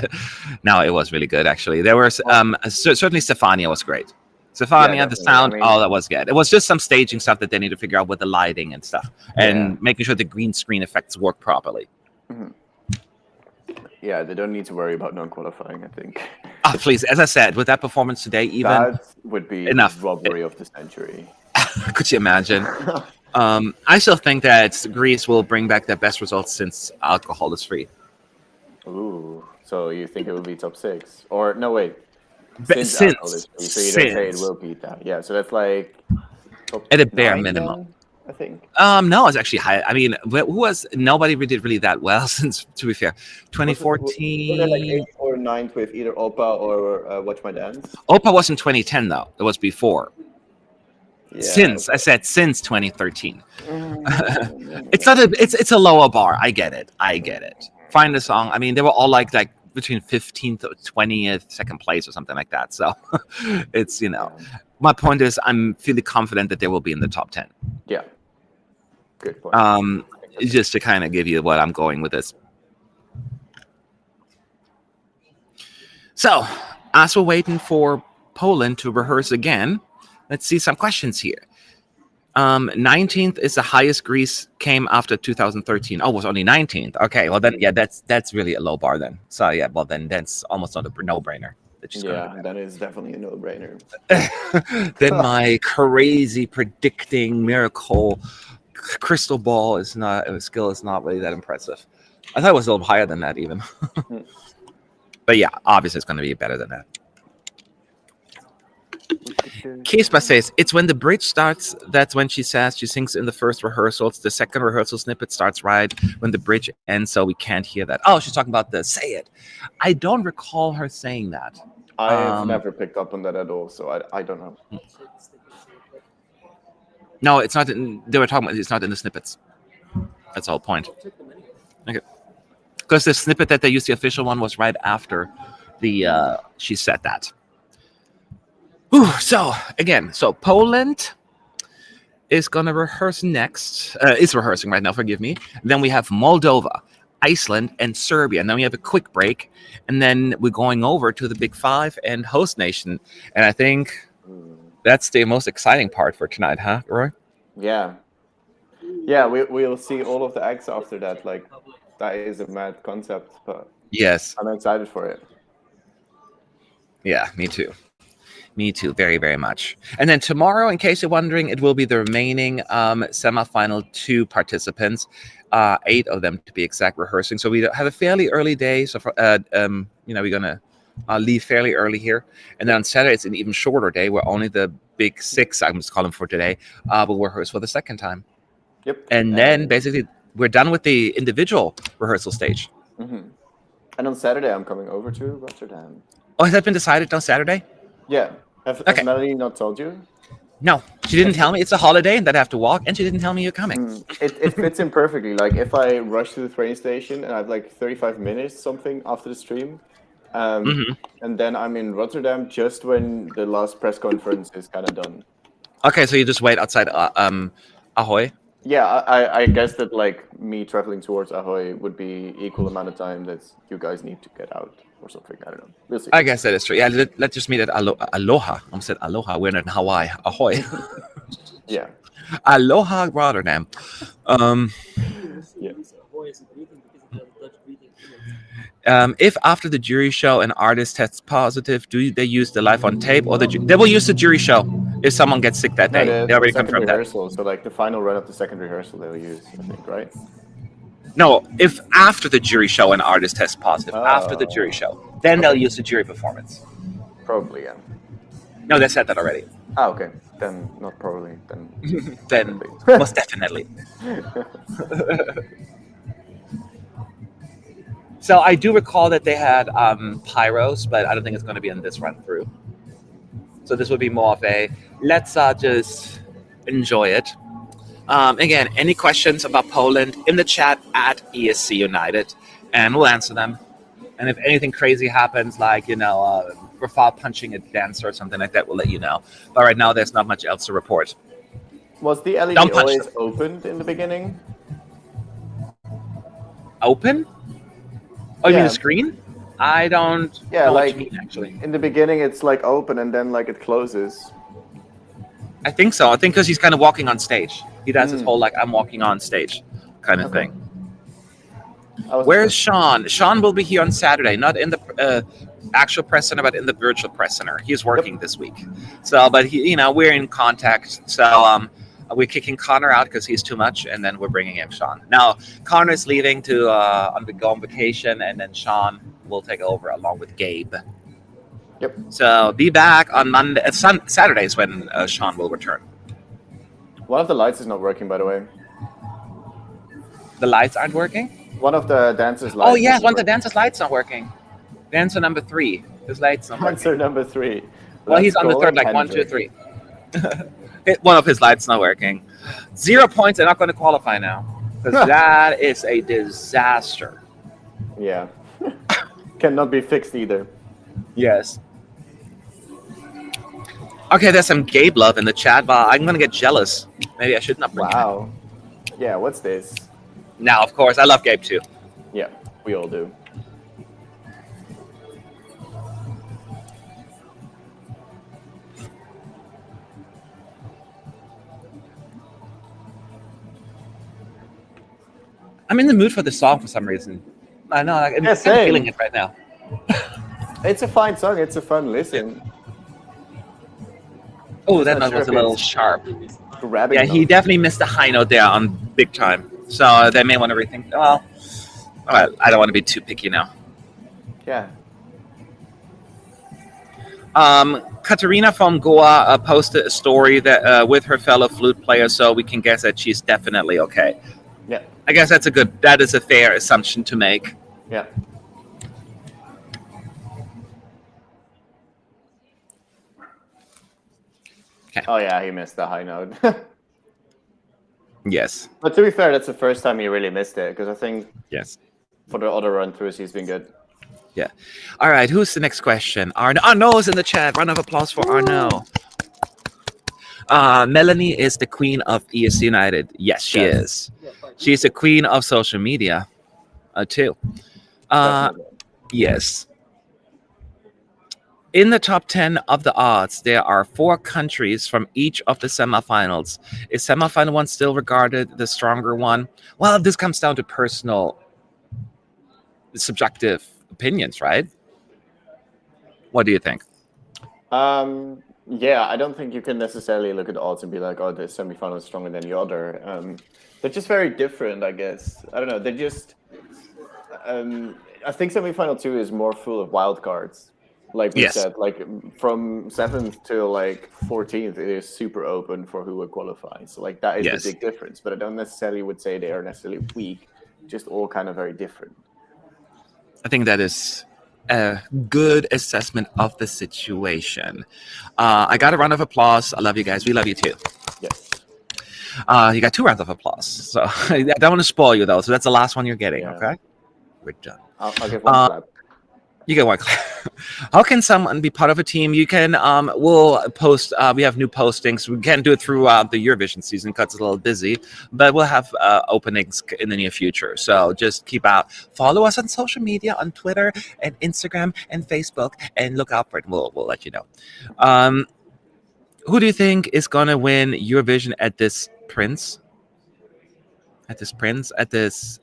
No, it was really good, actually. There were certainly Stefania was great. Stefania, the sound, that was good. It was just some staging stuff that they need to figure out with the lighting and stuff, and making sure the green screen effects work properly. Mm-hmm. Yeah, they don't need to worry about non-qualifying, I think. Oh, please, as I said, with that performance today, even that would be enough. The robbery of the century. Could you imagine? I still think that Greece will bring back their best results since alcohol is free. Ooh, so you think it will be top 6? Or no, wait. Since alcohol is free, so you don't say it will beat that. Yeah, so that's like top at a bare 9 minimum. Then, I think. No, it's actually high. I mean, nobody really did really that well since, to be fair, 2014. Was it like 8th or 9th with either Opa or Watch My Dance? Opa was in 2010 though. It was before. Yeah, I said since 2013. It's not it's a lower bar. I get it. Find a song. I mean, they were all like between 15th or 20th, second place or something like that. So it's my point is, I'm fairly confident that they will be in the top 10. Yeah. Good point. Just to kind of give you what I'm going with this. So, as we're waiting for Poland to rehearse again, let's see some questions here. 19th is the highest Greece came after 2013. Oh, it was only 19th. Okay, well then, yeah, that's really a low bar then. So yeah, well then that's almost not a no-brainer. That is definitely a no-brainer. Then my crazy predicting miracle crystal ball skill is not really that impressive. I thought it was a little higher than that even. But yeah, obviously it's going to be better than that. Kispa says, it's when the bridge starts, that's when she says she sings in the first rehearsals. The second rehearsal snippet starts right when the bridge ends, so we can't hear that. Oh, she's talking about the say it. I don't recall her saying that. I have never picked up on that at all, so I don't know. No, it's not. They were talking about it's not in the snippets. That's the whole point. Okay. Because the snippet that they used, the official one, was right after the she said that. So Poland is gonna rehearse next. Is rehearsing right now. Forgive me. Then we have Moldova, Iceland, and Serbia. And then we have a quick break, and then we're going over to the Big Five and host nation. And I think that's the most exciting part for tonight, huh, Roy? Yeah. We'll see all of the acts after that. Like, that is a mad concept, but yes, I'm excited for it. Yeah, me too. Me too, very, very much. And then tomorrow, in case you're wondering, it will be the remaining semifinal 2 participants, 8 of them to be exact, rehearsing. So we have a fairly early day. So, we're gonna leave fairly early here, and then on Saturday it's an even shorter day where only the big 6, I'm just calling for today, will rehearse for the second time. Yep. And then basically we're done with the individual rehearsal stage. Mm-hmm. And on Saturday I'm coming over to Rotterdam. Oh, has that been decided on Saturday? Yeah. Has Melanie not told you? No, she didn't tell me. It's a holiday and that I have to walk, and she didn't tell me you're coming. It fits in perfectly. Like, if I rush to the train station and I have like 35 minutes something after the stream, and then I'm in Rotterdam just when the last press conference is kind of done. Okay, so you just wait outside Ahoy? Yeah, I guess that like me traveling towards Ahoy would be equal amount of time that you guys need to get out or something. I don't know. We'll see. I guess that is true. Yeah, let's just meet at Aloha. I said Aloha. We're in Hawaii. Ahoy. Yeah. Aloha, Rotterdam. If after the jury show an artist tests positive, do they use the live on tape, or they will use the jury show if someone gets sick that day? They already confirmed that. So like the final run of the second rehearsal they will use, I think, right? No, if after the jury show an artist tests positive, after the jury show, then they'll use the jury performance. Probably, yeah. No, they said that already. Ah, okay. Then not probably. Then. Then most definitely. So I do recall that they had pyros, but I don't think it's going to be in this run through. So this would be more of a let's just enjoy it. Again, any questions about Poland in the chat at ESC United, and we'll answer them. And if anything crazy happens, like Rafał punching a dancer or something like that, we'll let you know. But right now, there's not much else to report. Was the LED always opened in the beginning? Open? Oh, you mean the screen? I don't know what you mean, actually. In the beginning, it's like open and then like it closes. I think so. I think because he's kind of walking on stage. He does his whole like I'm walking on stage kind of thing. Where's Sean? Sean will be here on Saturday, not in the actual press center, but in the virtual press center. He's working this week. So, but we're in contact. So we're kicking Connor out because he's too much, and then we're bringing in Sean. Now, Connor's leaving to go on vacation, and then Sean will take over along with Gabe. Yep. So be back on Monday. Saturdays when Sean will return. One of the lights is not working, by the way. The lights aren't working? One of the dancers' lights. Oh yeah, one of the dancers' lights not working. Dancer number 3. His lights not working. Dancer number 3. Well, he's on the third, like Jendrik. 1, 2, 3. One of his lights not working. 0 points. They're not going to qualify now because that is a disaster. Yeah, cannot be fixed either. Yes. Okay, there's some Gabe love in the chat, but I'm gonna get jealous. Maybe I should not bring Wow. Yeah, what's this? Now, of course, I love Gabe too. Yeah, we all do. I'm in the mood for this song for some reason. I know, I'm kind of same. feeling it right now. It's a fine song. It's a fun listen. Oh, that not note sure was a if little it's sharp. Grabbing Yeah, he note. definitely missed the high note there on big time. So they may want to rethink. Well, all right, I don't want to be too picky now. Yeah. Katerina from Goa posted a story that with her fellow flute player, so we can guess that she's definitely okay. Yeah. I guess that is a fair assumption to make. Yeah. Okay. Oh yeah, he missed the high note. Yes. But to be fair, that's the first time he really missed it, because I think Yes. for the other run-throughs, he's been good. Yeah. All right. Who's the next question? Arnaud's in the chat. Round of applause for Arnaud. Melanie is the queen of ES United. Yes, she is. She's the queen of social media, too. Yes. In the top 10 of the odds, there are 4 countries from each of the semifinals. Is semifinal one still regarded the stronger one? Well, this comes down to personal, subjective opinions, right? What do you think? Yeah, I don't think you can necessarily look at the odds and be like, oh, the semifinal is stronger than the other. They're just very different, I guess. I don't know. They're just. I think semifinal 2 is more full of wild cards. Like we said, like from 7th to like 14th, it is super open for who would qualify. So like that is the big difference. But I don't necessarily would say they are necessarily weak. Just all kind of very different. I think that is a good assessment of the situation. I got a round of applause. I love you guys. We love you too. Yes. You got 2 rounds of applause. So I don't want to spoil you though. So that's the last one you're getting. Okay. We're done. I'll give one clap. You get one clap. How can someone be part of a team? You can. We'll post. We have new postings. We can't do it throughout the Eurovision season because it's a little busy, but we'll have openings in the near future. So just keep out. Follow us on social media on Twitter and Instagram and Facebook, and look out for it. We'll let you know. Who do you think is gonna win Eurovision at this Prince? At this point? At this,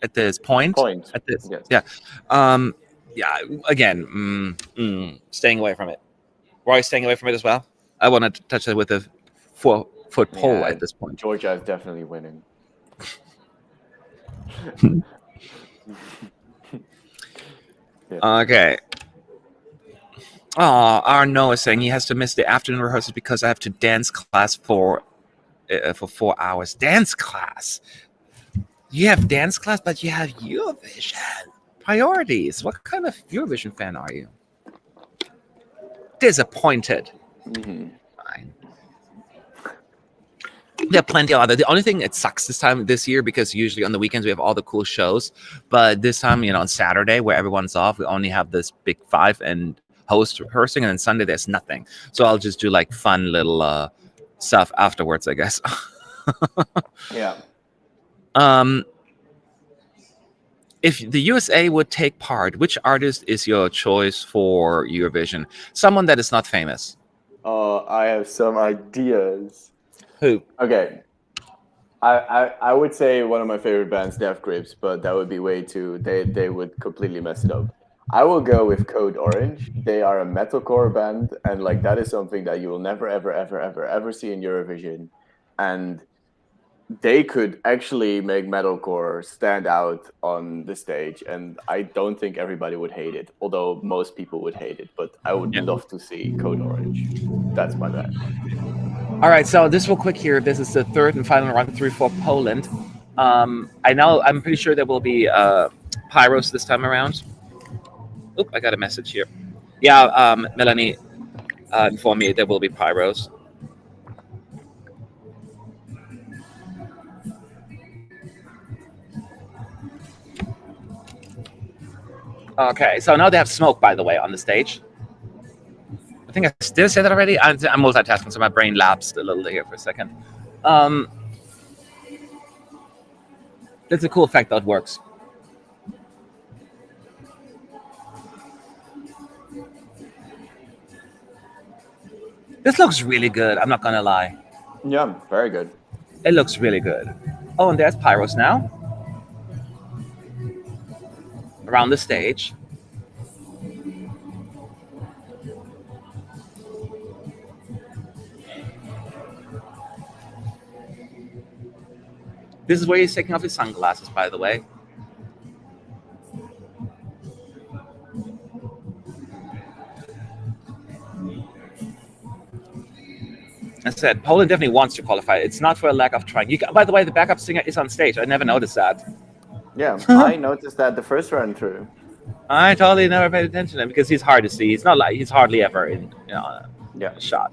yes. Yeah. Yeah, again, staying away from it. Roy staying away from it as well. I want to touch it with a 4-foot pole at this point. Georgia is definitely winning. Okay. Arnaud is saying he has to miss the afternoon rehearsals because I have to dance class for 4 hours. Dance class? You have dance class, but you have Eurovision. Priorities. What kind of Eurovision fan are you? Disappointed. Fine. There are plenty of other. The only thing that sucks this year, because usually on the weekends we have all the cool shows, but this time, on Saturday where everyone's off, we only have this big 5 and host rehearsing, and then Sunday there's nothing. So I'll just do like fun little stuff afterwards, I guess. Yeah. If the USA would take part, which artist is your choice for Eurovision? Someone that is not famous. Oh, I have some ideas. Who? Okay. I would say one of my favorite bands, Death Grips, but that would be way too. They would completely mess it up. I will go with Code Orange. They are a metalcore band, and like that is something that you will never, ever, ever, ever, ever see in Eurovision. And they could actually make metalcore stand out on the stage, and I don't think everybody would hate it, although most people would hate it. But I would love to see Code Orange. That's my bet. All right, so this real quick here. This is the 3rd and final run through for Poland. I'm pretty sure there will be pyros this time around. Oop, I got a message here. Yeah, Melanie informed me there will be pyros. Okay, so now they have smoke, by the way, on the stage. I think I did I say that already. I'm multitasking, so my brain lapsed a little here for a second. That's a cool fact that works. This looks really good. I'm not gonna lie. Yeah, very good. It looks really good. Oh, and there's pyros now around the stage. This is where he's taking off his sunglasses, by the way. I said, Poland definitely wants to qualify. It's not for a lack of trying. By the way, the backup singer is on stage. I never noticed that. Yeah, I noticed that the first run through. I totally never paid attention to him because he's hard to see. He's not like he's hardly ever in a shot.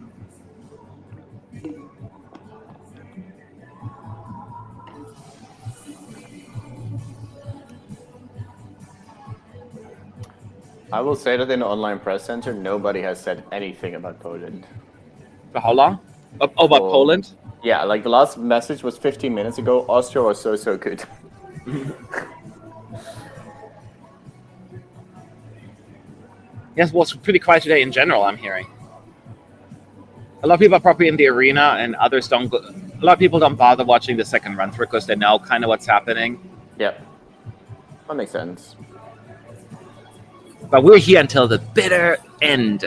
I will say that in the online press center, nobody has said anything about Poland. For how long? About Poland? Yeah, like the last message was 15 minutes ago. Austria was so good. Yes, well, it's pretty quiet today in general, I'm hearing. A lot of people are probably in the arena and others don't go. A lot of people don't bother watching the second run through because they know kind of what's happening. Yeah, that makes sense. But we're here until the bitter end.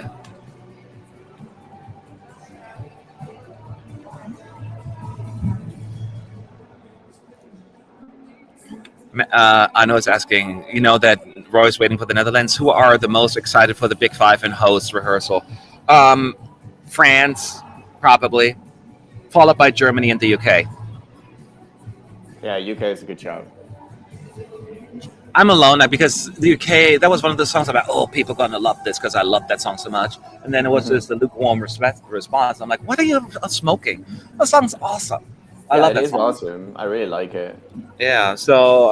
I know it's asking, you know that Roy's waiting for the Netherlands. Who are the most excited for the Big Five and host rehearsal? France, probably, followed by Germany and the UK. Yeah, UK is a good shout. I'm alone because the UK, that was one of the songs about, oh, people are going to love this because I love that song so much. And then it was just a lukewarm response. I'm like, what are you smoking? That song's awesome. I love that song. It is awesome. I really like it. Yeah, so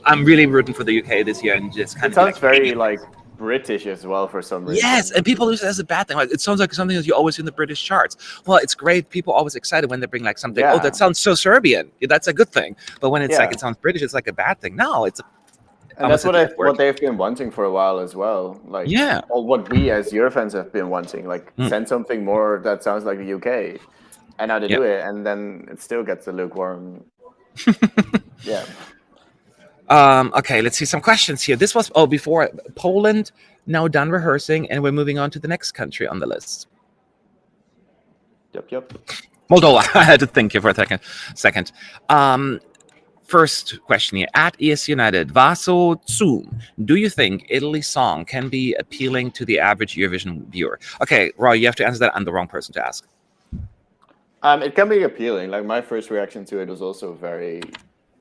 I'm really rooting for the UK this year and just kind of. It sounds very like British as well for some reason. Yes, and people use it as a bad thing. Like, it sounds like something that you always see in the British charts. Well, it's great. People are always excited when they bring like something. Yeah. Oh, that sounds so Serbian. That's a good thing. But when it's like it sounds British, it's like a bad thing. No, it's. And that's what they've been wanting for a while as well. Like, or what we as Eurofans have been wanting. Like, send something more that sounds like the UK. And now they do it, and then it still gets the lukewarm. Yeah. Okay, let's see some questions here. This was before Poland now done rehearsing, and we're moving on to the next country on the list. Yep. Moldova. I had to think here for a second. First question here at ES United. Vaso Zoom. Do you think Italy's song can be appealing to the average Eurovision viewer? Okay, Roy, you have to answer that. I'm the wrong person to ask. It can be appealing. Like my first reaction to it was also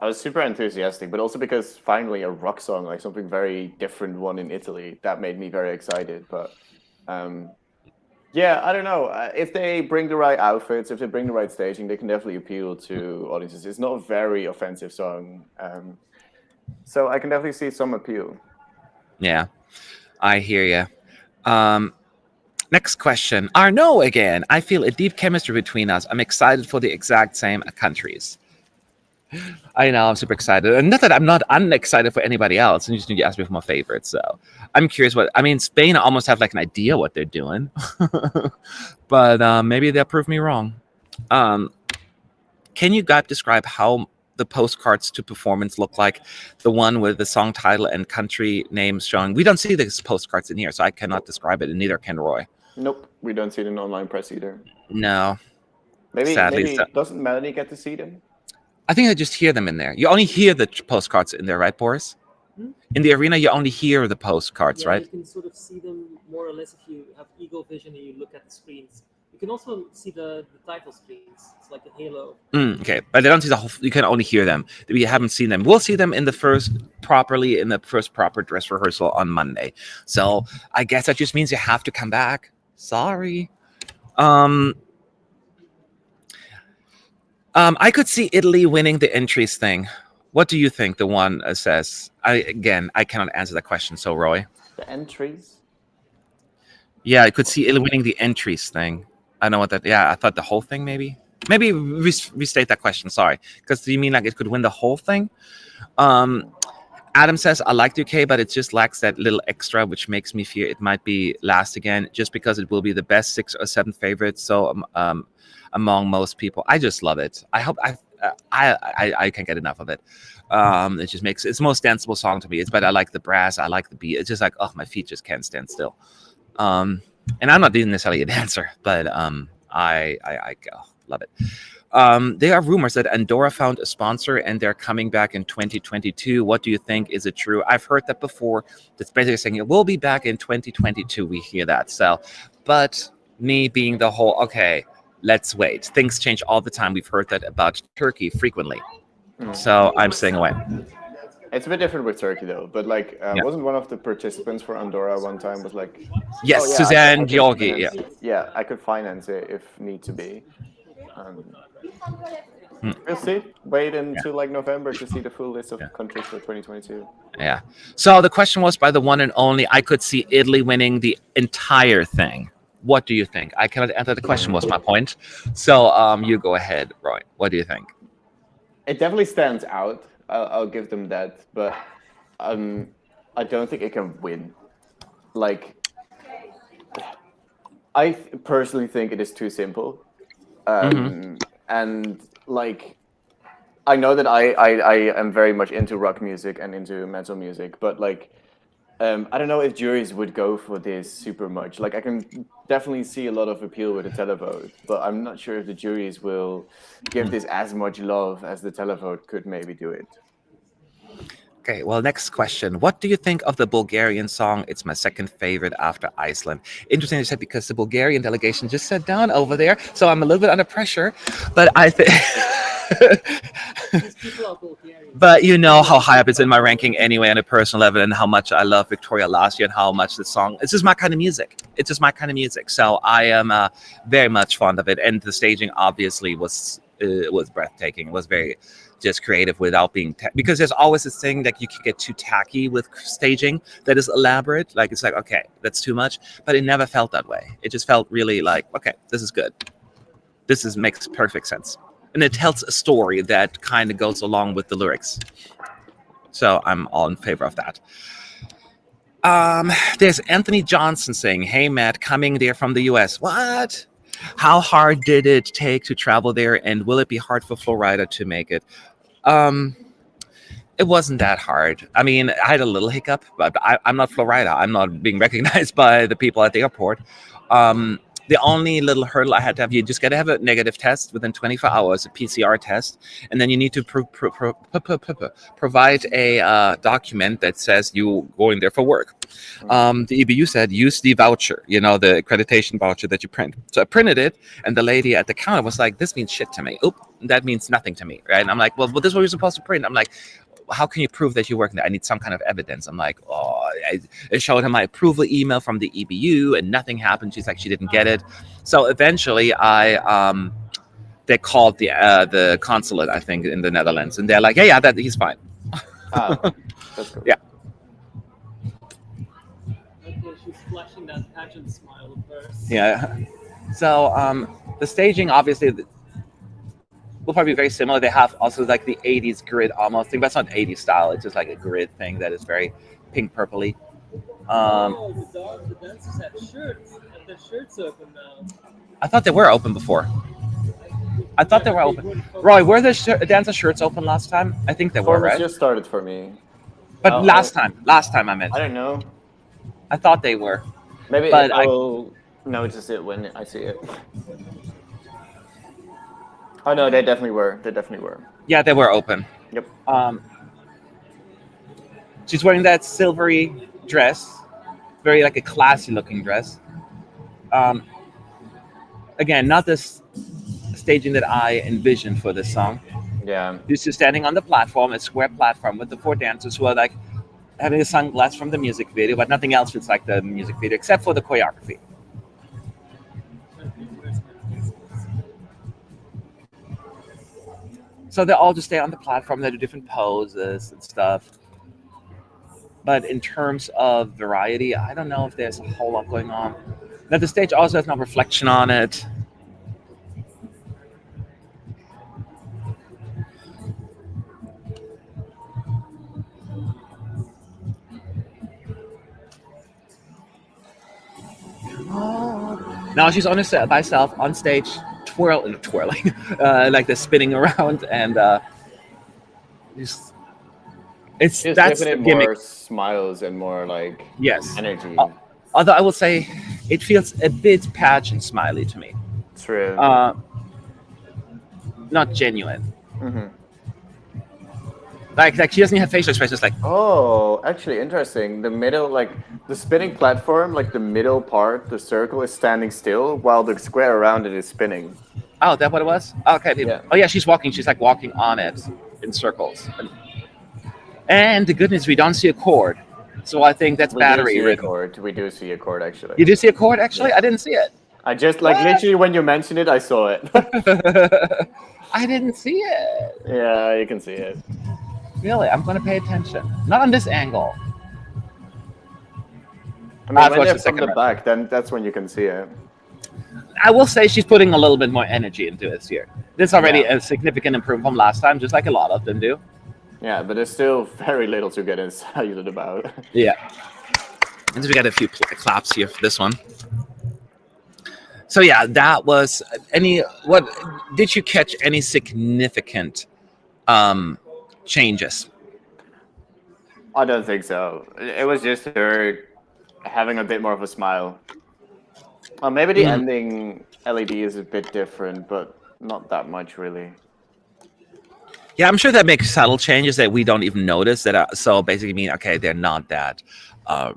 I was super enthusiastic, but also because finally a rock song, like something very different one in Italy, that made me very excited. But yeah, I don't know. If they bring the right outfits, if they bring the right staging, they can definitely appeal to audiences. It's not a very offensive song. So I can definitely see some appeal. Yeah, I hear you. Next question. Arnaud again. I feel a deep chemistry between us. I'm excited for the exact same countries. I know, I'm super excited. And not that I'm not unexcited for anybody else. And you just need to ask me for my favorites. So I'm curious Spain, I almost have like an idea what they're doing. But maybe they'll prove me wrong. Can you guys describe how the postcards to performance look like? The one with the song title and country names showing. We don't see these postcards in here, so I cannot describe it, and neither can Roy. Nope, we don't see it in online press either. No. Maybe doesn't Melanie get to see them? I think I just hear them in there. You only hear the postcards in there, right, Boris? In the arena, you only hear the postcards, right? You can sort of see them more or less if you have eagle vision and you look at the screens. You can also see the title screens. It's like a halo. Okay, but they don't see the whole. You can only hear them. We haven't seen them. We'll see them in the first proper dress rehearsal on Monday. So I guess that just means you have to come back. Sorry. I could see Italy winning the entries thing. What do you think? The one says. I cannot answer that question. So Roy. The entries. Yeah, I could see winning the entries thing. I know what that. Yeah, I thought the whole thing maybe. Maybe restate that question. Sorry, because do you mean like it could win the whole thing? Adam says I like the UK, but it just lacks that little extra, which makes me fear it might be last again, just because it will be the best 6 or 7 favorites. So among most people, I just love it. I hope I can't get enough of it. It just makes it's the most danceable song to me. It's but I like the brass, I like the beat. It's just like my feet just can't stand still. And I'm not even necessarily a dancer, but I love it. There are rumors that Andorra found a sponsor and they're coming back in 2022. What do you think? Is it true? I've heard that before. That's basically saying it will be back in 2022. We hear that. So, but me being the whole, okay, let's wait. Things change all the time. We've heard that about Turkey frequently. So I'm staying away. It's a bit different with Turkey though, but like, wasn't one of the participants for Andorra one time was like, yes, oh, yeah, Suzanne Georgi, yeah, I could finance it if need to be. We'll see. Wait until like November to see the full list of countries for 2022. Yeah. So the question was by the one and only. I could see Italy winning the entire thing. What do you think? I cannot answer the question. Was my point. So you go ahead, Roy. What do you think? It definitely stands out. I'll give them that, but I don't think it can win. Like, I personally think it is too simple. And like, I know that I am very much into rock music and into metal music, but like, I don't know if juries would go for this super much. Like, I can definitely see a lot of appeal with the televote, but I'm not sure if the juries will give this as much love as the televote could maybe do it. Okay, well, next question. What do you think of the Bulgarian song? It's my second favorite after Iceland. Interesting you said because the Bulgarian delegation just sat down over there, so I'm a little bit under pressure, but I think... But you know how high up it's in my ranking anyway on a personal level and how much I love Victoria last year and how much the song... It's just my kind of music. It's just my kind of music. So I am very much fond of it. And the staging obviously was breathtaking. It was very... just creative without being because there's always this thing that you can get too tacky with staging that is elaborate. Like it's like, okay, that's too much, but it never felt that way. It just felt really like, okay, this is good. Makes perfect sense. And it tells a story that kind of goes along with the lyrics. So I'm all in favor of that. There's Anthony Johnson saying, hey, Matt, coming there from the US. What? How hard did it take to travel there, and will it be hard for Florida to make it? It wasn't that hard. I mean, I had a little hiccup, but I'm not Florida. I'm not being recognized by the people at the airport. The only little hurdle I had to have, you just got to have a negative test within 24 hours, a PCR test, and then you need to provide a document that says you're going there for work. The EBU said, use the voucher, the accreditation voucher that you print. So I printed it, and the lady at the counter was like, this means shit to me. Oop, that means nothing to me, right? And I'm like, well, this is what you're supposed to print. I'm like, how can you prove that you're working there? I need some kind of evidence. I'm like, I showed her my approval email from the EBU and nothing happened. She's like, she didn't get it. So eventually they called the consulate, I think, in the Netherlands. And they're like, yeah, he's fine. That's cool. Okay, Yeah. she's flashing that pageant smile of hers. Yeah. So the staging, obviously, will probably be very similar. They have also like the 80s grid almost thing, but it's not 80s style. It's just like a grid thing that is very pink purpley. The dancers have shirts, and the shirts open now. I thought they were open before. I thought they were open. Roy, were the dancer shirts open last time? I think they were, right? Just started for me. But last time I meant. I don't know. I thought they were. Maybe but I will notice it when I see it. Oh no, they definitely were. Yeah, they were open. Yep. She's wearing that silvery dress, very like a classy looking dress. Again, not this staging that I envisioned for this song. Yeah. She's just standing on the platform, a square platform with the 4 dancers who are like having a sunglass from the music video, but nothing else fits like the music video except for the choreography. So they all just stay on the platform. They do different poses and stuff. But in terms of variety, I don't know if there's a whole lot going on. Now the stage also has no reflection on it. Now she's on by herself on stage, twirling, like they're spinning around, and that's the definitely gimmick. more smiles and more like Yes. energy. Although I will say it feels a bit pageant smiley to me. True. Not genuine. Mhm. Like she doesn't have facial expressions. Like, Oh, actually interesting. The middle, like the spinning platform, like the middle part, the circle is standing still while the square around it is spinning. oh, that what it was? Okay. Yeah. Oh yeah, she's walking. She's like walking on it in circles. And the good news, we don't see a chord. So I think that's We battery do see a ridden. chord. We do see a chord actually. You do see a chord actually? I didn't see it. I just like literally when you mentioned it, I saw it. I didn't see it. Yeah, you can see it. Really, I'm going to pay attention. Not on this angle. I mean, I've when watched they're the from second the back, then that's when you can see it. I will say she's putting a little bit more energy into this year. This is already Yeah. a significant improvement from last time, just like a lot of them do. Yeah, but there's still very little to get excited about. Yeah. And so we got a few claps here for this one. So yeah, that was what did you catch any significant changes? I don't think so. It was just her having a bit more of a smile. Maybe the ending LED is a bit different, but not that much really. Yeah, I'm sure that makes subtle changes that we don't even notice. So basically, mean okay, they're not that. I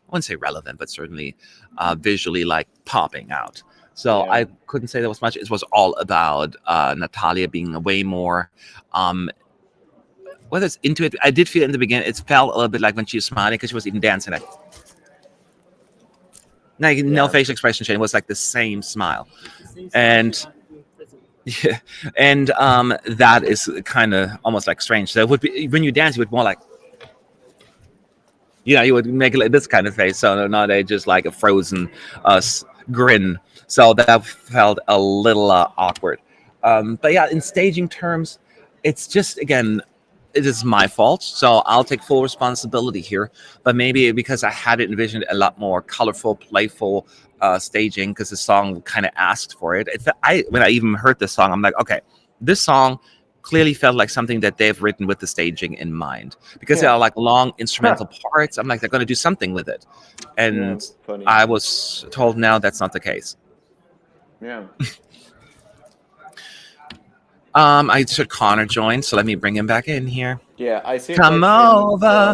wouldn't say relevant, but certainly visually like popping out. So Yeah. I couldn't say there was much. It was all about Natalia being way more. Whether it's into it, I did feel in the beginning. It felt a little bit like when she was smiling because she was even dancing. Like, no facial expression change. It was like the same smile, and. Yeah, and that is kind of almost like strange. So it would be when you dance, you would more like, you would make like this kind of face. So not just like a frozen grin. So that felt a little awkward. But yeah, in staging terms, it's just again, it is my fault. So I'll take full responsibility here. But maybe because I had it envisioned a lot more colorful, playful. Staging because the song kind of asked for it. When I even heard this song, I'm like, okay, this song clearly felt like something that they've written with the staging in mind because there are like long instrumental parts. I'm like, they're going to do something with it, and I was told now that's not the case. Yeah. I should Connor join, so let me bring him back in here. Yeah, I see. Come over.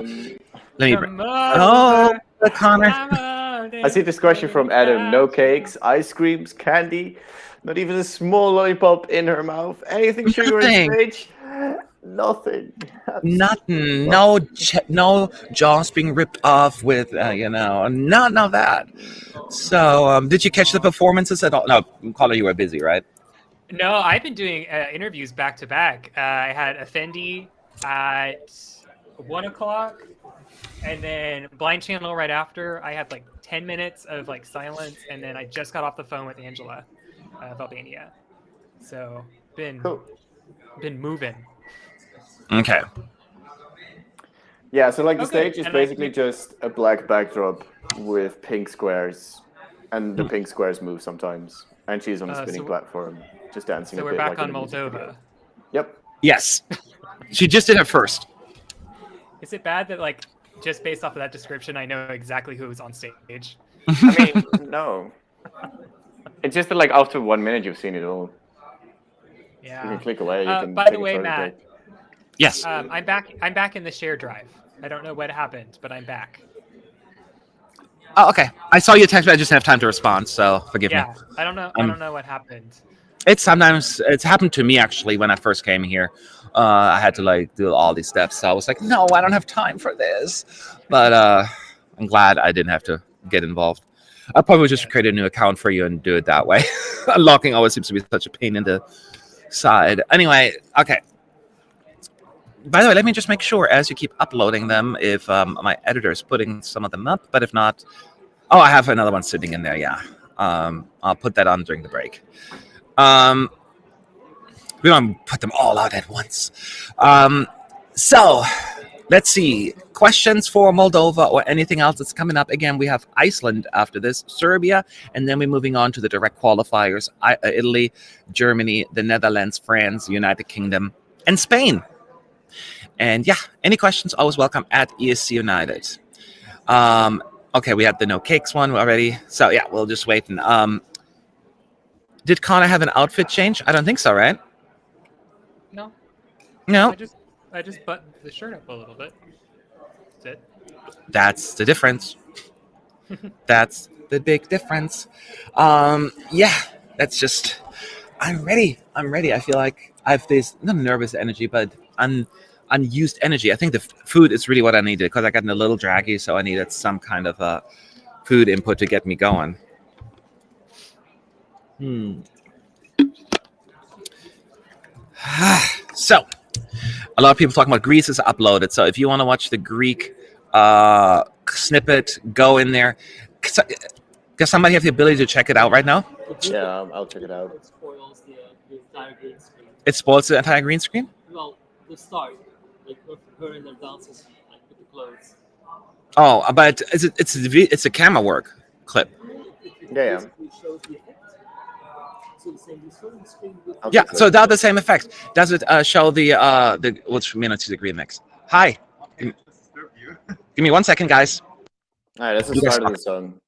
Let me bring. Oh, Connor. I see this question from Adam. No cakes, ice creams, candy, not even a small lollipop in her mouth. Anything sugar on stage? Nothing. Nothing. No jaws being ripped off with, none of that. So, did you catch the performances at all? No, Caller, you were busy, right? No, I've been doing interviews back to back. I had Effendi at 1 o'clock. And then Blind Channel right after. I had like 10 minutes of like silence, and then I just got off the phone with Angela of Albania. So been moving. Okay. Yeah, so like the stage is basically just a black backdrop with pink squares, and the pink squares move sometimes, and she's on a spinning platform, just dancing. So we're back on Moldova. Yep. Yes. She just did it first. Is it bad that like just based off of that description, I know exactly who was on stage? I mean, no. It's just that like after 1 minute, you've seen it all. Yeah. You can click away. You can by the way, Matt. Yes. I'm back. I'm back in the share drive. I don't know what happened, but I'm back. Oh, okay. I saw your text, but I just didn't have time to respond, so forgive me. Yeah, I don't know. I don't know what happened. It's happened to me actually when I first came here. I had to like do all these steps, so I was like, no, I don't have time for this. But I'm glad I didn't have to get involved. I probably would just create a new account for you and do it that way. Unlocking always seems to be such a pain in the side. Anyway, okay. By the way, let me just make sure as you keep uploading them if my editor is putting some of them up. But if not, I have another one sitting in there. Yeah. I'll put that on during the break. We don't put them all out at once. So let's see. Questions for Moldova or anything else that's coming up? Again, we have Iceland after this, Serbia, and then we're moving on to the direct qualifiers: Italy, Germany, the Netherlands, France, United Kingdom, and Spain. And yeah, any questions, always welcome at ESC United. Okay, we had the no cakes one already. So yeah, we'll just wait. And did Connor have an outfit change? I don't think so, right? No. No. I just buttoned the shirt up a little bit. That's it. That's the difference. That's the big difference. Yeah, that's just. I'm ready. I feel like I have this not nervous energy, but unused energy. I think the food is really what I needed because I got a little draggy, so I needed some kind of food input to get me going. So, a lot of people talking about Greece is uploaded. So if you want to watch the Greek snippet, go in there. Does somebody have the ability to check it out right now? Yeah, I'll check it out. It spoils the entire green screen. It spoils the entire green screen? Well, the start, like her in their dances, like with the clothes. Oh, but it's a camera work clip. Yeah. Shows the effect. So the same screen with Yeah, so that's the same effect. Does it show the which minutes the green mix? Hi. Give me 1 second, guys. All right, that's the start of the song.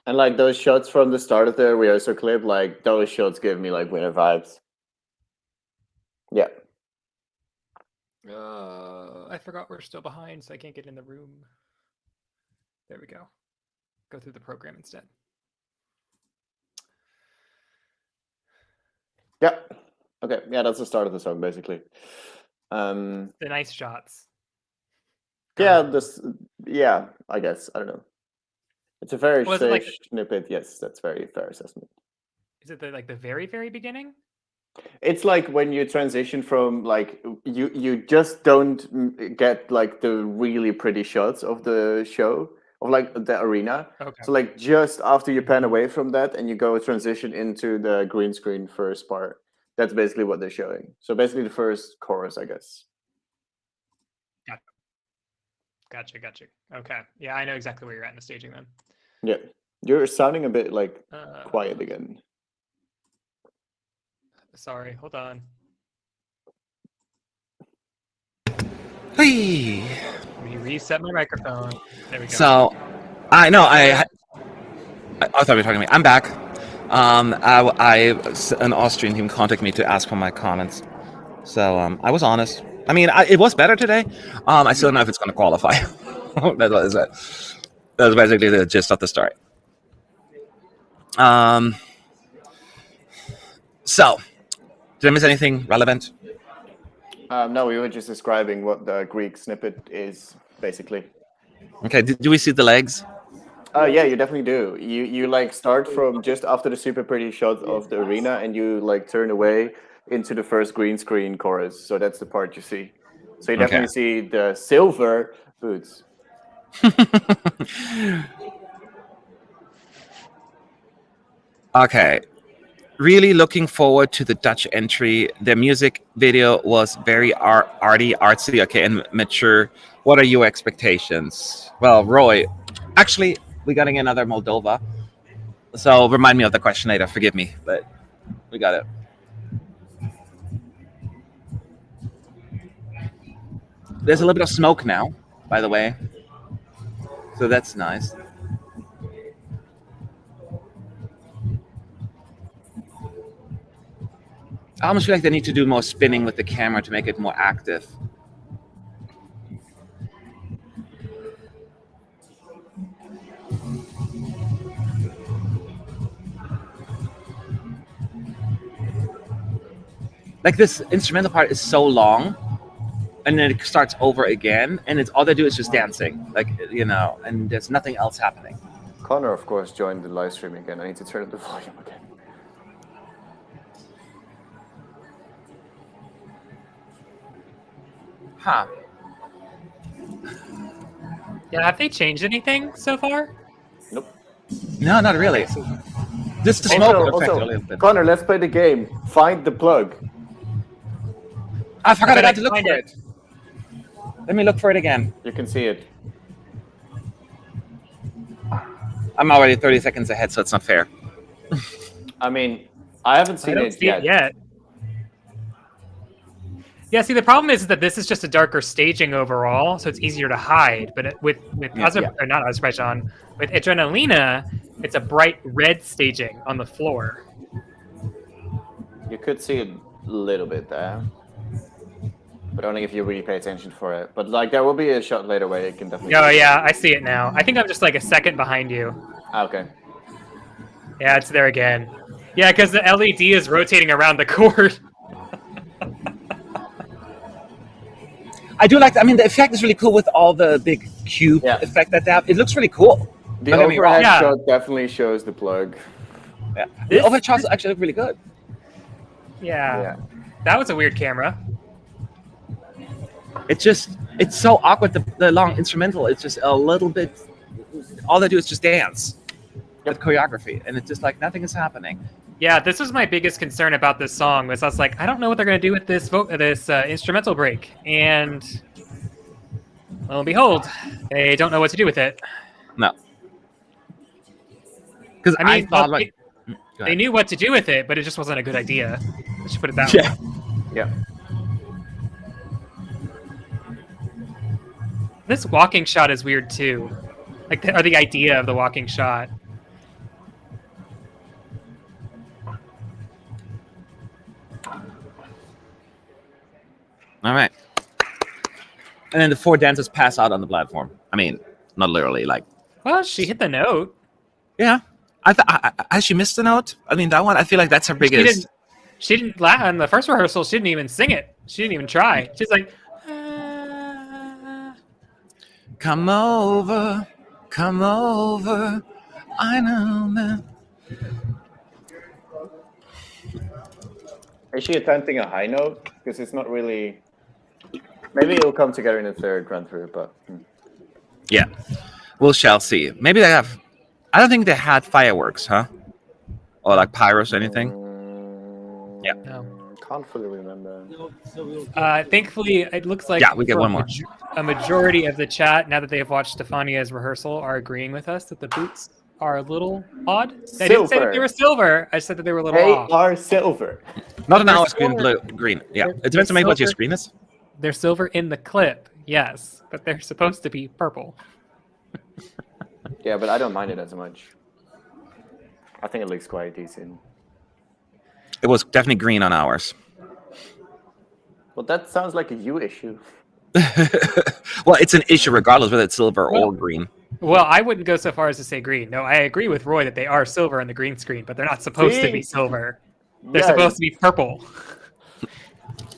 And like those shots from the start of the rehearsal clip, like those shots give me like winter vibes. Yeah. I forgot we're still behind, so I can't get in the room. There we go. Go through the program instead. Yeah. Okay. Yeah, that's the start of the song, basically. The nice shots. Yeah. Yeah. I guess I don't know. It's a very safe snippet. Yes, that's very fair assessment. Is it the very very beginning? It's like when you transition from like you just don't get like the really pretty shots of the show. Of like the arena. Okay. So like just after you pan away from that and you go transition into the green screen first part, that's basically what they're showing. So basically the first chorus, I guess. Gotcha. Okay. Yeah, I know exactly where you're at in the staging then. Yeah. You're sounding a bit like quiet again. Sorry, hold on. Whee! Let me reset my microphone. There we go. So, I know I thought you were talking to me. I'm back. An Austrian team contacted me to ask for my comments. So I was honest. I mean, it was better today. I still don't know if it's going to qualify. That's basically the gist of the story. So, did I miss anything relevant? No, we were just describing what the Greek snippet is, basically. Okay, do we see the legs? Yeah, you definitely do. You like start from just after the super pretty shot of the arena and you like turn away into the first green screen chorus. So that's the part you see. So you definitely see the silver boots. Okay. Really looking forward to the Dutch entry. The music video was very artsy, okay, and mature. What are your expectations? Well, Roy, actually, we're getting another Moldova. So remind me of the question later. Forgive me, but we got it. There's a little bit of smoke now, by the way. So that's nice. I almost feel like they need to do more spinning with the camera to make it more active. Like this instrumental part is so long, and then it starts over again, and it's all they do is just dancing, like, you know, and there's nothing else happening. Connor, of course, joined the live stream again. I need to turn up the volume again. Huh. Yeah, have they changed anything so far? Nope. No, not really. Just the smoke effect a little bit. Connor, let's play the game. Find the plug. I forgot I bet I got to look can for find it. Let me look for it again. You can see it. I'm already 30 seconds ahead, so it's not fair. I mean, I haven't I seen don't it see it yet. yet. Yeah, see, the problem is that this is just a darker staging overall, so it's easier to hide. But with or not Azerbaijan, with Adrenalina, it's a bright red staging on the floor. You could see it a little bit there, but only if you really pay attention for it. But like, there will be a shot later where you can definitely. Oh yeah, I see it now. I think I'm just like a second behind you. Okay. Yeah, it's there again. Yeah, because the LED is rotating around the court. I do like. I mean, the effect is really cool with all the big cube effect that they have. It looks really cool. The overhead shot definitely shows the plug. Yeah. The overhead shots actually look really good. Yeah. That was a weird camera. It's so awkward. The long instrumental. It's just a little bit. All they do is just dance with choreography, and it's just like nothing is happening. Yeah, this was my biggest concern about this song. Was I was like, I don't know what they're gonna do with this instrumental break, and lo and behold, they don't know what to do with it. No, because I mean, thought they knew what to do with it, but it just wasn't a good idea. Let's just put it that way. Yeah. This walking shot is weird too, like the idea of the walking shot. All right. And then the 4 dancers pass out on the platform. I mean, not literally, like. Well, she hit the note. Yeah. Has she missed the note? I mean, that one, I feel like that's her biggest. She didn't on the first rehearsal, she didn't even sing it. She didn't even try. She's like, come over, I know that. Is she attempting a high note? Because it's not really. Maybe it'll come together in the third run through, but. Yeah, we shall see. Maybe they have. I don't think they had fireworks, huh? Or like pyros or anything. Yeah. No. Can't fully remember. Thankfully, it looks like we get one more. A majority of the chat, now that they have watched Stefania's rehearsal, are agreeing with us that the boots are a little odd. I didn't say that they were silver. I said that they were a little off. They are silver. Not an our screen, green. Yeah, it depends on what your screen is. They're silver in the clip, yes, but they're supposed to be purple. Yeah, but I don't mind it as much. I think it looks quite decent. It was definitely green on ours. Well, that sounds like a you issue. Well, it's an issue regardless whether it's silver or green. Well, I wouldn't go so far as to say green. No, I agree with Roy that they are silver on the green screen, but they're not supposed to be silver. They're supposed to be purple.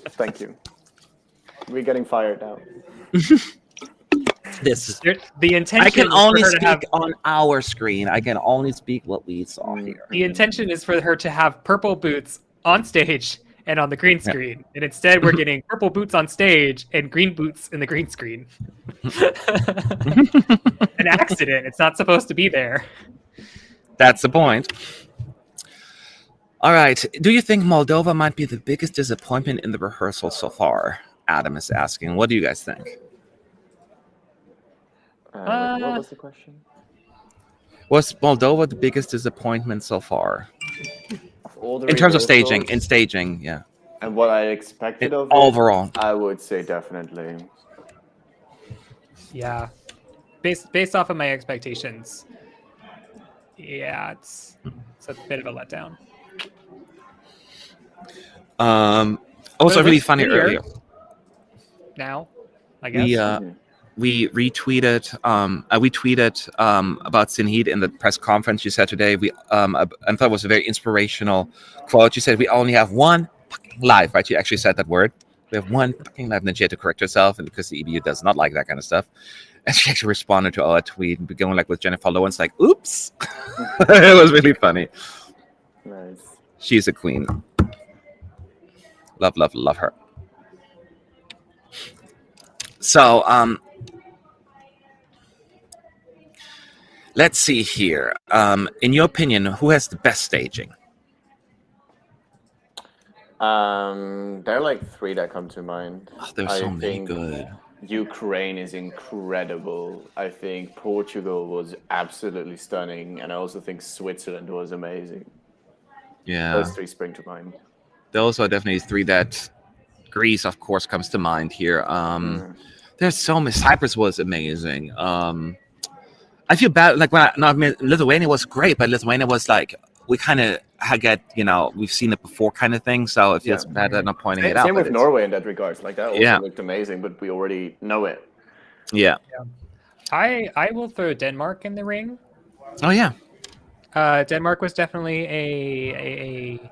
Thank you. We're getting fired now. The intention. I can is only for her to speak have, on our screen. I can only speak what we saw here. The intention is for her to have purple boots on stage and on the green screen, and instead we're getting purple boots on stage and green boots in the green screen. An accident. It's not supposed to be there. That's the point. All right. Do you think Moldova might be the biggest disappointment in the rehearsal so far? Adam is asking. What do you guys think? What was the question? Was Moldova the biggest disappointment so far? All In terms of staging, yeah. And what I expected of it, overall, I would say definitely. Yeah. Based off of my expectations. Yeah, it's a bit of a letdown. Also really funny earlier. Now, I guess. We retweeted about Senhit in the press conference. She said today I thought it was a very inspirational quote. She said we only have one fucking life, right? She actually said that word. We have one fucking life, and then she had to correct herself, and because the EBU does not like that kind of stuff. And she actually responded to our tweet, going like with Jennifer Lawrence, like, "Oops." It was really funny. Nice. She's a queen. Love, love, love her. So Let's see here. In your opinion, who has the best staging? There are like 3 that come to mind. Oh, there's so many good. Ukraine is incredible. I think Portugal was absolutely stunning, and I also think Switzerland was amazing. Yeah, those 3 spring to mind. Those are definitely 3 that. Greece, of course, comes to mind here. There's so many. Cyprus was amazing. I feel bad, like Lithuania was great, but Lithuania was like we kind of get, we've seen it before kind of thing, so it feels bad at not pointing it out. Same with Norway in that regards. Like that also looked amazing, but we already know it. Yeah. I will throw Denmark in the ring. Oh yeah. Denmark was definitely a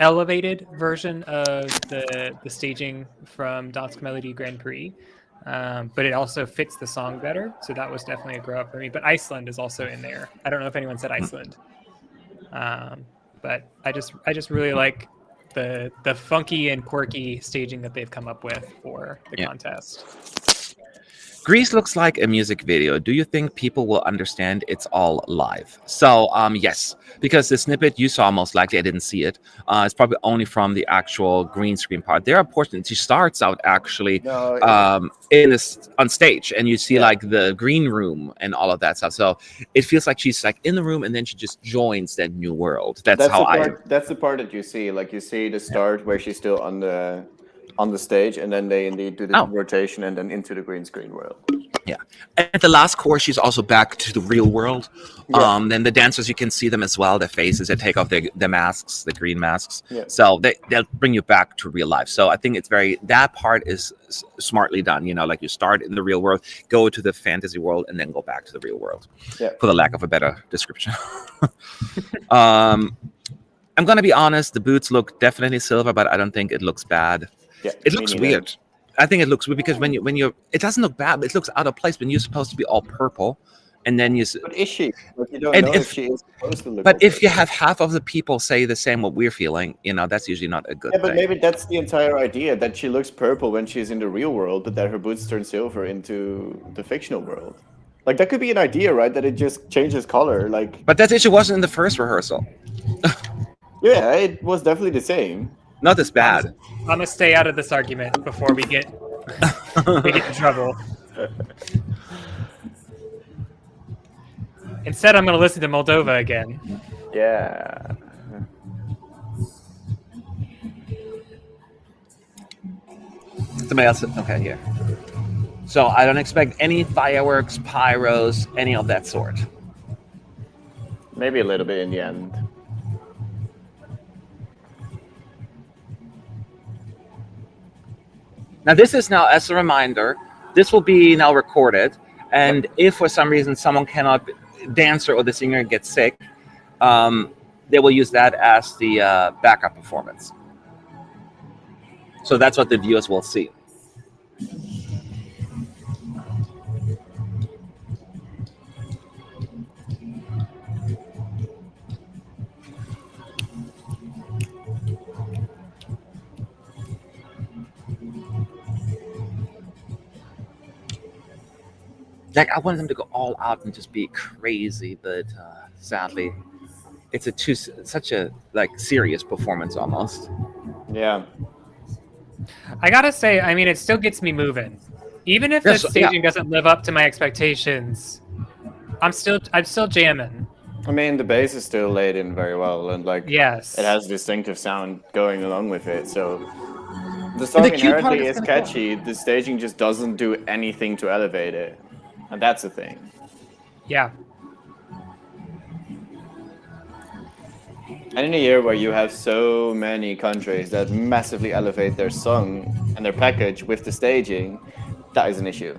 elevated version of the staging from Dansk Melody Grand Prix, but it also fits the song better, so that was definitely a grow up for me. But Iceland is also in there. I don't know if anyone said Iceland, but I just really like the funky and quirky staging that they've come up with for the contest. Greece looks like a music video. Do you think people will understand it's all live? So, yes, because the snippet you saw, most likely I didn't see it. It's probably only from the actual green screen part. There are portions. She starts out actually on stage, and you see like the green room and all of that stuff. So it feels like she's like in the room, and then she just joins that new world. That's the part that you see. Like you see the start where she's still on the stage, and then they indeed do the rotation and then into the green screen world. Yeah. At the last chorus, she's also back to the real world. Yeah. Then the dancers, you can see them as well, their faces, they take off their masks, the green masks. Yeah. So they'll bring you back to real life. So I think it's that part is smartly done. Like you start in the real world, go to the fantasy world, and then go back to the real world. Yeah. For the lack of a better description. I'm going to be honest, the boots look definitely silver, but I don't think it looks bad. Yeah, it looks weird. I think it looks weird because when you're, it doesn't look bad, but it looks out of place when you're supposed to be all purple, and then you. But is she? Like you don't know if she is supposed to look. But if you have half of the people say the same what we're feeling, that's usually not a good thing. But maybe that's the entire idea, that she looks purple when she's in the real world, but that her boots turn silver into the fictional world. Like that could be an idea, right? That it just changes color, like. But that issue wasn't in the first rehearsal. Yeah, it was definitely the same. Not as bad. I'm gonna stay out of this argument before we get in trouble. Instead, I'm gonna listen to Moldova again. Yeah. Somebody else. Okay, here. So I don't expect any fireworks, pyros, any of that sort. Maybe a little bit in the end. Now, this is now, as a reminder, this will be now recorded. And if for some reason someone cannot, dancer or the singer gets sick, they will use that as the backup performance. So that's what the viewers will see. Like, I wanted them to go all out and just be crazy, but sadly, it's such a serious performance almost. Yeah. I gotta say, I mean, it still gets me moving, even if the staging doesn't live up to my expectations. I'm still jamming. I mean, the bass is still laid in very well, and it has a distinctive sound going along with it. So the song inherently is catchy. The staging just doesn't do anything to elevate it. And that's the thing. Yeah. And in a year where you have so many countries that massively elevate their song and their package with the staging, that is an issue.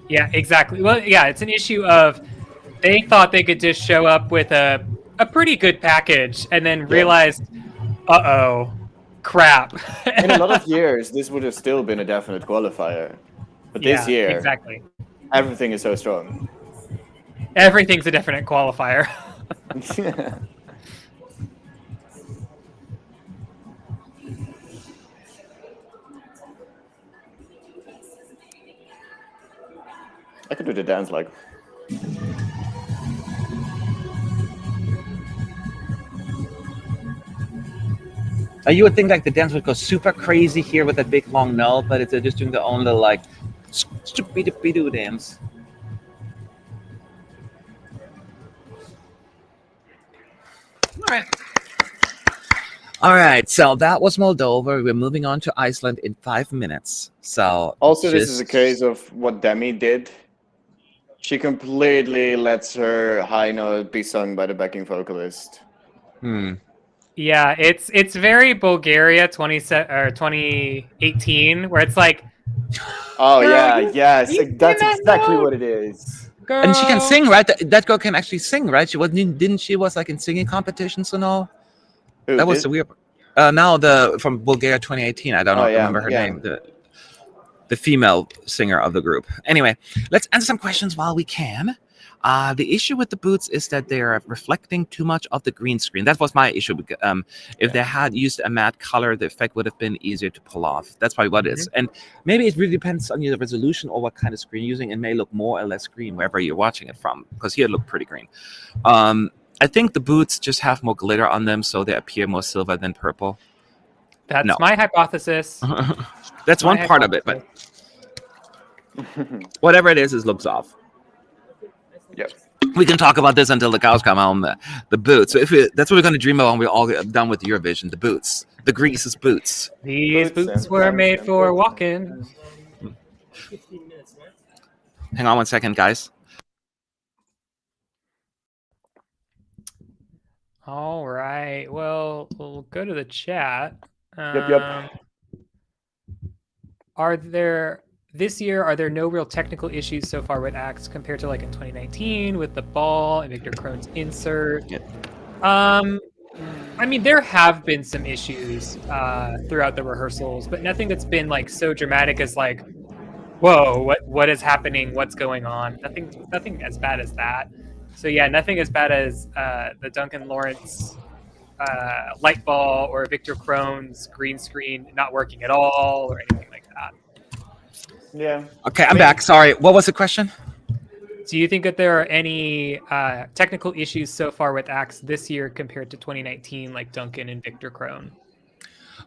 Yeah, exactly. Well, yeah, it's an issue of they thought they could just show up with a pretty good package and then realized, uh-oh, crap. In a lot of years, this would have still been a definite qualifier. But this year... exactly. Everything is so strong. Everything's a definite qualifier. I could do the dance like... You would think like the dance would go super crazy here with that big long note, but they're just doing their own little like stupid-doo dance. All right, so that was Moldova. We're moving on to Iceland in 5 minutes. So also, this is a case of what Demi did. She completely lets her high note be sung by the backing vocalist. Yeah, it's very Bulgaria 2018, where it's like, oh girl, yes, that's exactly what it is. girl. And she can sing, right? That girl can actually sing, right? She was like in singing competitions and all. Who, That was the weird. Now from Bulgaria 2018. I don't remember her name. The female singer of the group. Anyway, let's answer some questions while we can. The issue with the boots is that they are reflecting too much of the green screen. That was my issue. If they had used a matte color, the effect would have been easier to pull off. That's probably what it is. And maybe it really depends on your resolution or what kind of screen you're using. It may look more or less green wherever you're watching it from, because here it looked pretty green. I think the boots just have more glitter on them, so they appear more silver than purple. That's my hypothesis. That's one part of it, but whatever it is, it looks off. Yep. We can talk about this until the cows come home. The boots. So that's what we're going to dream about when we're all done with Eurovision. The boots. The Greece's boots. These boots were made for walking. 15 minutes, right? Hang on one second, guys. All right. Well, we'll go to the chat. Yep. Are there no real technical issues so far with acts compared to like in 2019 with the ball and Victor Krone's insert? Yep. I mean, there have been some issues throughout the rehearsals, but nothing that's been like so dramatic as like, whoa, what is happening? What's going on? Nothing as bad as that. So yeah, nothing as bad as the Duncan Lawrence light ball or Victor Krone's green screen not working at all or anything like that. Yeah. Okay, I'm back. Sorry. What was the question? Do you think that there are any technical issues so far with acts this year compared to 2019, like Duncan and Victor Krone?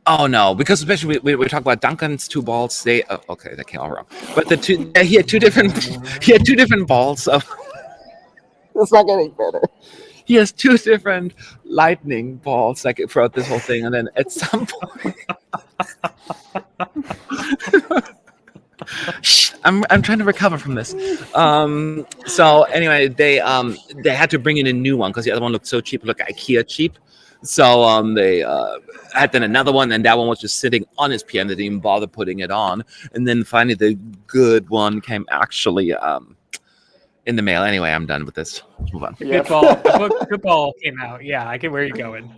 Oh no, because especially we talk about Duncan's two balls. That came all wrong. But he had two different balls. So it's not getting better. He has two different lightning balls like throughout this whole thing, and then at some point, I'm trying to recover from this. So anyway, they had to bring in a new one because the other one looked so cheap, like IKEA cheap. So they had then another one, and that one was just sitting on his piano. They didn't even bother putting it on. And then finally, the good one came actually in the mail. Anyway, I'm done with this. Let's move on. Good ball. Good ball came out. Yeah, I get where you're going.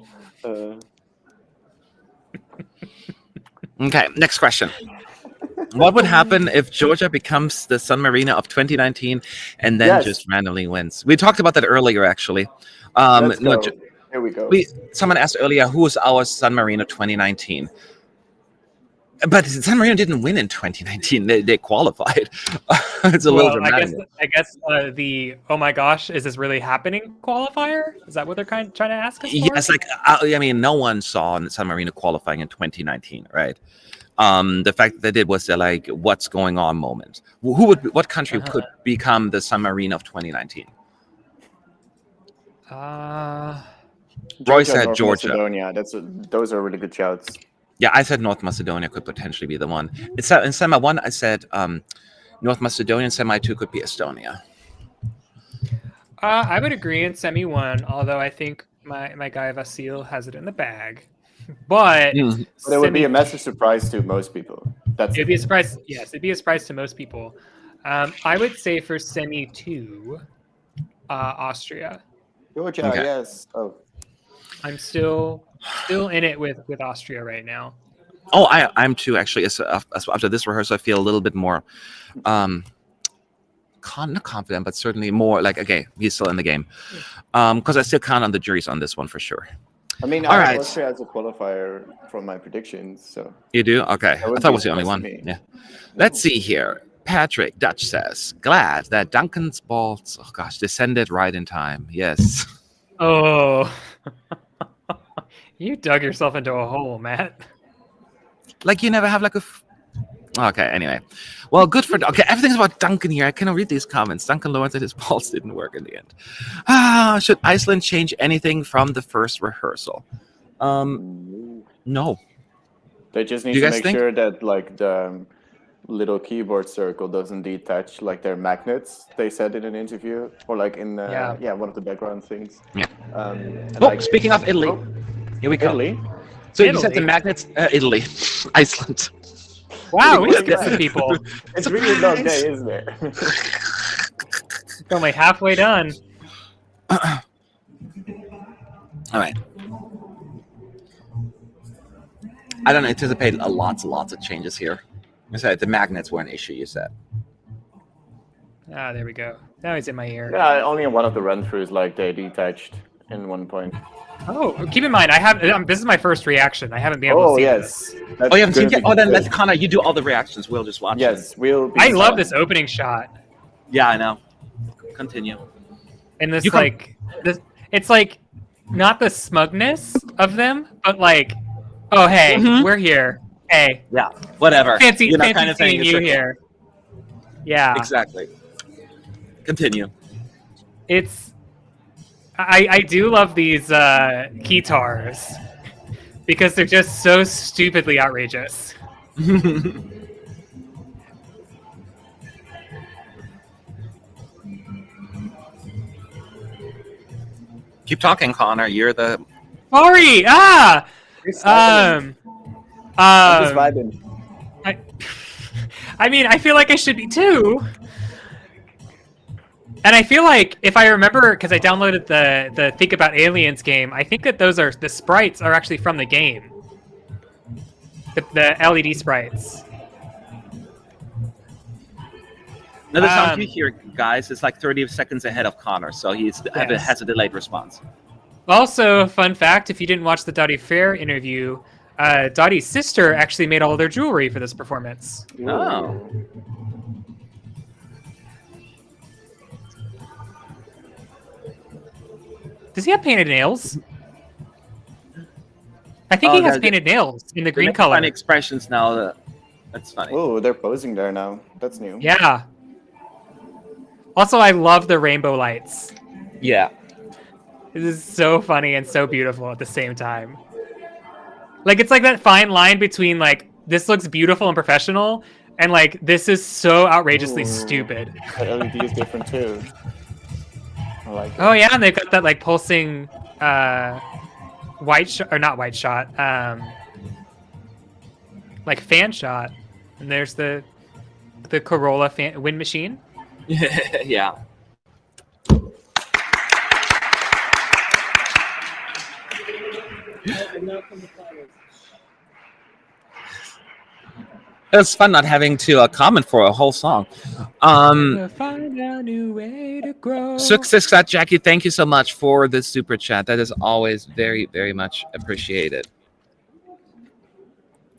Okay, next question. What would happen if Georgia becomes the San Marino of 2019 and then just randomly wins? We talked about that earlier, actually. Here we go. Someone asked earlier, who is our San Marino 2019? But San Marino didn't win in 2019. They qualified. It's a little dramatic. I guess the oh my gosh, is this really happening qualifier? Is that what they're trying to ask us for? Yes, I mean, no one saw San Marino qualifying in 2019, right? The fact that they did was the like, what's going on moment. What country could become the San Marino of 2019? Roy said Georgia. Macedonia. Those are really good shouts. Yeah, I said North Macedonia could potentially be the one. In semi one, I said North Macedonia. In semi two could be Estonia. I would agree in semi one, although I think my guy Vasil has it in the bag. But it would be a massive surprise to most people. It'd be a surprise. Yes, it'd be a surprise to most people. I would say for semi two, Austria. Georgia, yes. Oh, I'm still in it with Austria right now. Oh, I'm too actually. After this rehearsal, I feel a little bit more, not confident, but certainly more like, okay, he's still in the game, because I still count on the juries on this one for sure. I mean, all right. Austria has a qualifier from my predictions, so you do. Okay, I thought it was the only one. Yeah. Let's see here. Patrick Dutch says, glad that Duncan's balls, descended right in time. Yes. Oh. You dug yourself into a hole, Matt. Like you never have like a. Okay, anyway. Well, good for. Okay, everything's about Duncan here. I cannot read these comments. Duncan Lawrence said his pulse didn't work in the end. Should Iceland change anything from the first rehearsal? No. They just need You to guys make think? sure that like the little keyboard circle doesn't detach like their magnets. They said in an interview or like in one of the background things. Yeah. And, Oh, speaking of Italy, here we go. Italy. So you said Italy? the magnets, Italy, Iceland. Wow, we skipped some people. It's really not gay, isn't it? Only halfway done. All right. I don't anticipate lots of changes here. You said the magnets were an issue, you said. Ah, there we go. Now he's in my ear. Yeah, only in one of the run-throughs, like they detached in one point. Oh, keep in mind, I have this is my first reaction. I haven't been able to see this. That's Oh, you haven't seen it gonna yet? Oh, then be let good. Connor, you do all the reactions. We'll just watch it. Yes, we'll. Be I love fine. this opening shot. Yeah, I know. Continue. And this You can- like this, it's like not the smugness of them, but like, oh hey, Mhm. we're here. Hey, Yeah, whatever. fancy, You know, fancy kind of thing. seeing It's you okay. here. Yeah, Exactly. Continue. it's. I do love these guitars because they're just so stupidly outrageous. Keep talking, Connor. You're the. Sorry. Ah. I'm just vibing. I mean, I feel like I should be too. And I feel like if I remember, because I downloaded the Think About Aliens game, I think that those are the sprites are actually from the game. The LED sprites. No, the sound you hear, guys, is like 30 seconds ahead of Connor, so Yes. has a delayed response. Also, fun fact: if you didn't watch the Daði Fair interview, Daði's sister actually made all their jewelry for this performance. Oh. Does he have painted nails? I think he has painted nails in the green color. Funny expressions now. That's funny. Oh, they're posing there now. That's new. Yeah. Also, I love the rainbow lights. Yeah. This is so funny and so beautiful at the same time. Like, it's like that fine line between, like, this looks beautiful and professional, and, like, this is so outrageously stupid. That LED is different too. I like it. Oh, yeah, and they've got that, like, pulsing, white shot, or not white shot, like, fan shot. And there's the Corolla wind machine. Yeah. And now come the flowers. It was fun not having to comment for a whole song. To find a new way to grow. Success chat, Jackie. Thank you so much for the super chat. That is always very, very much appreciated.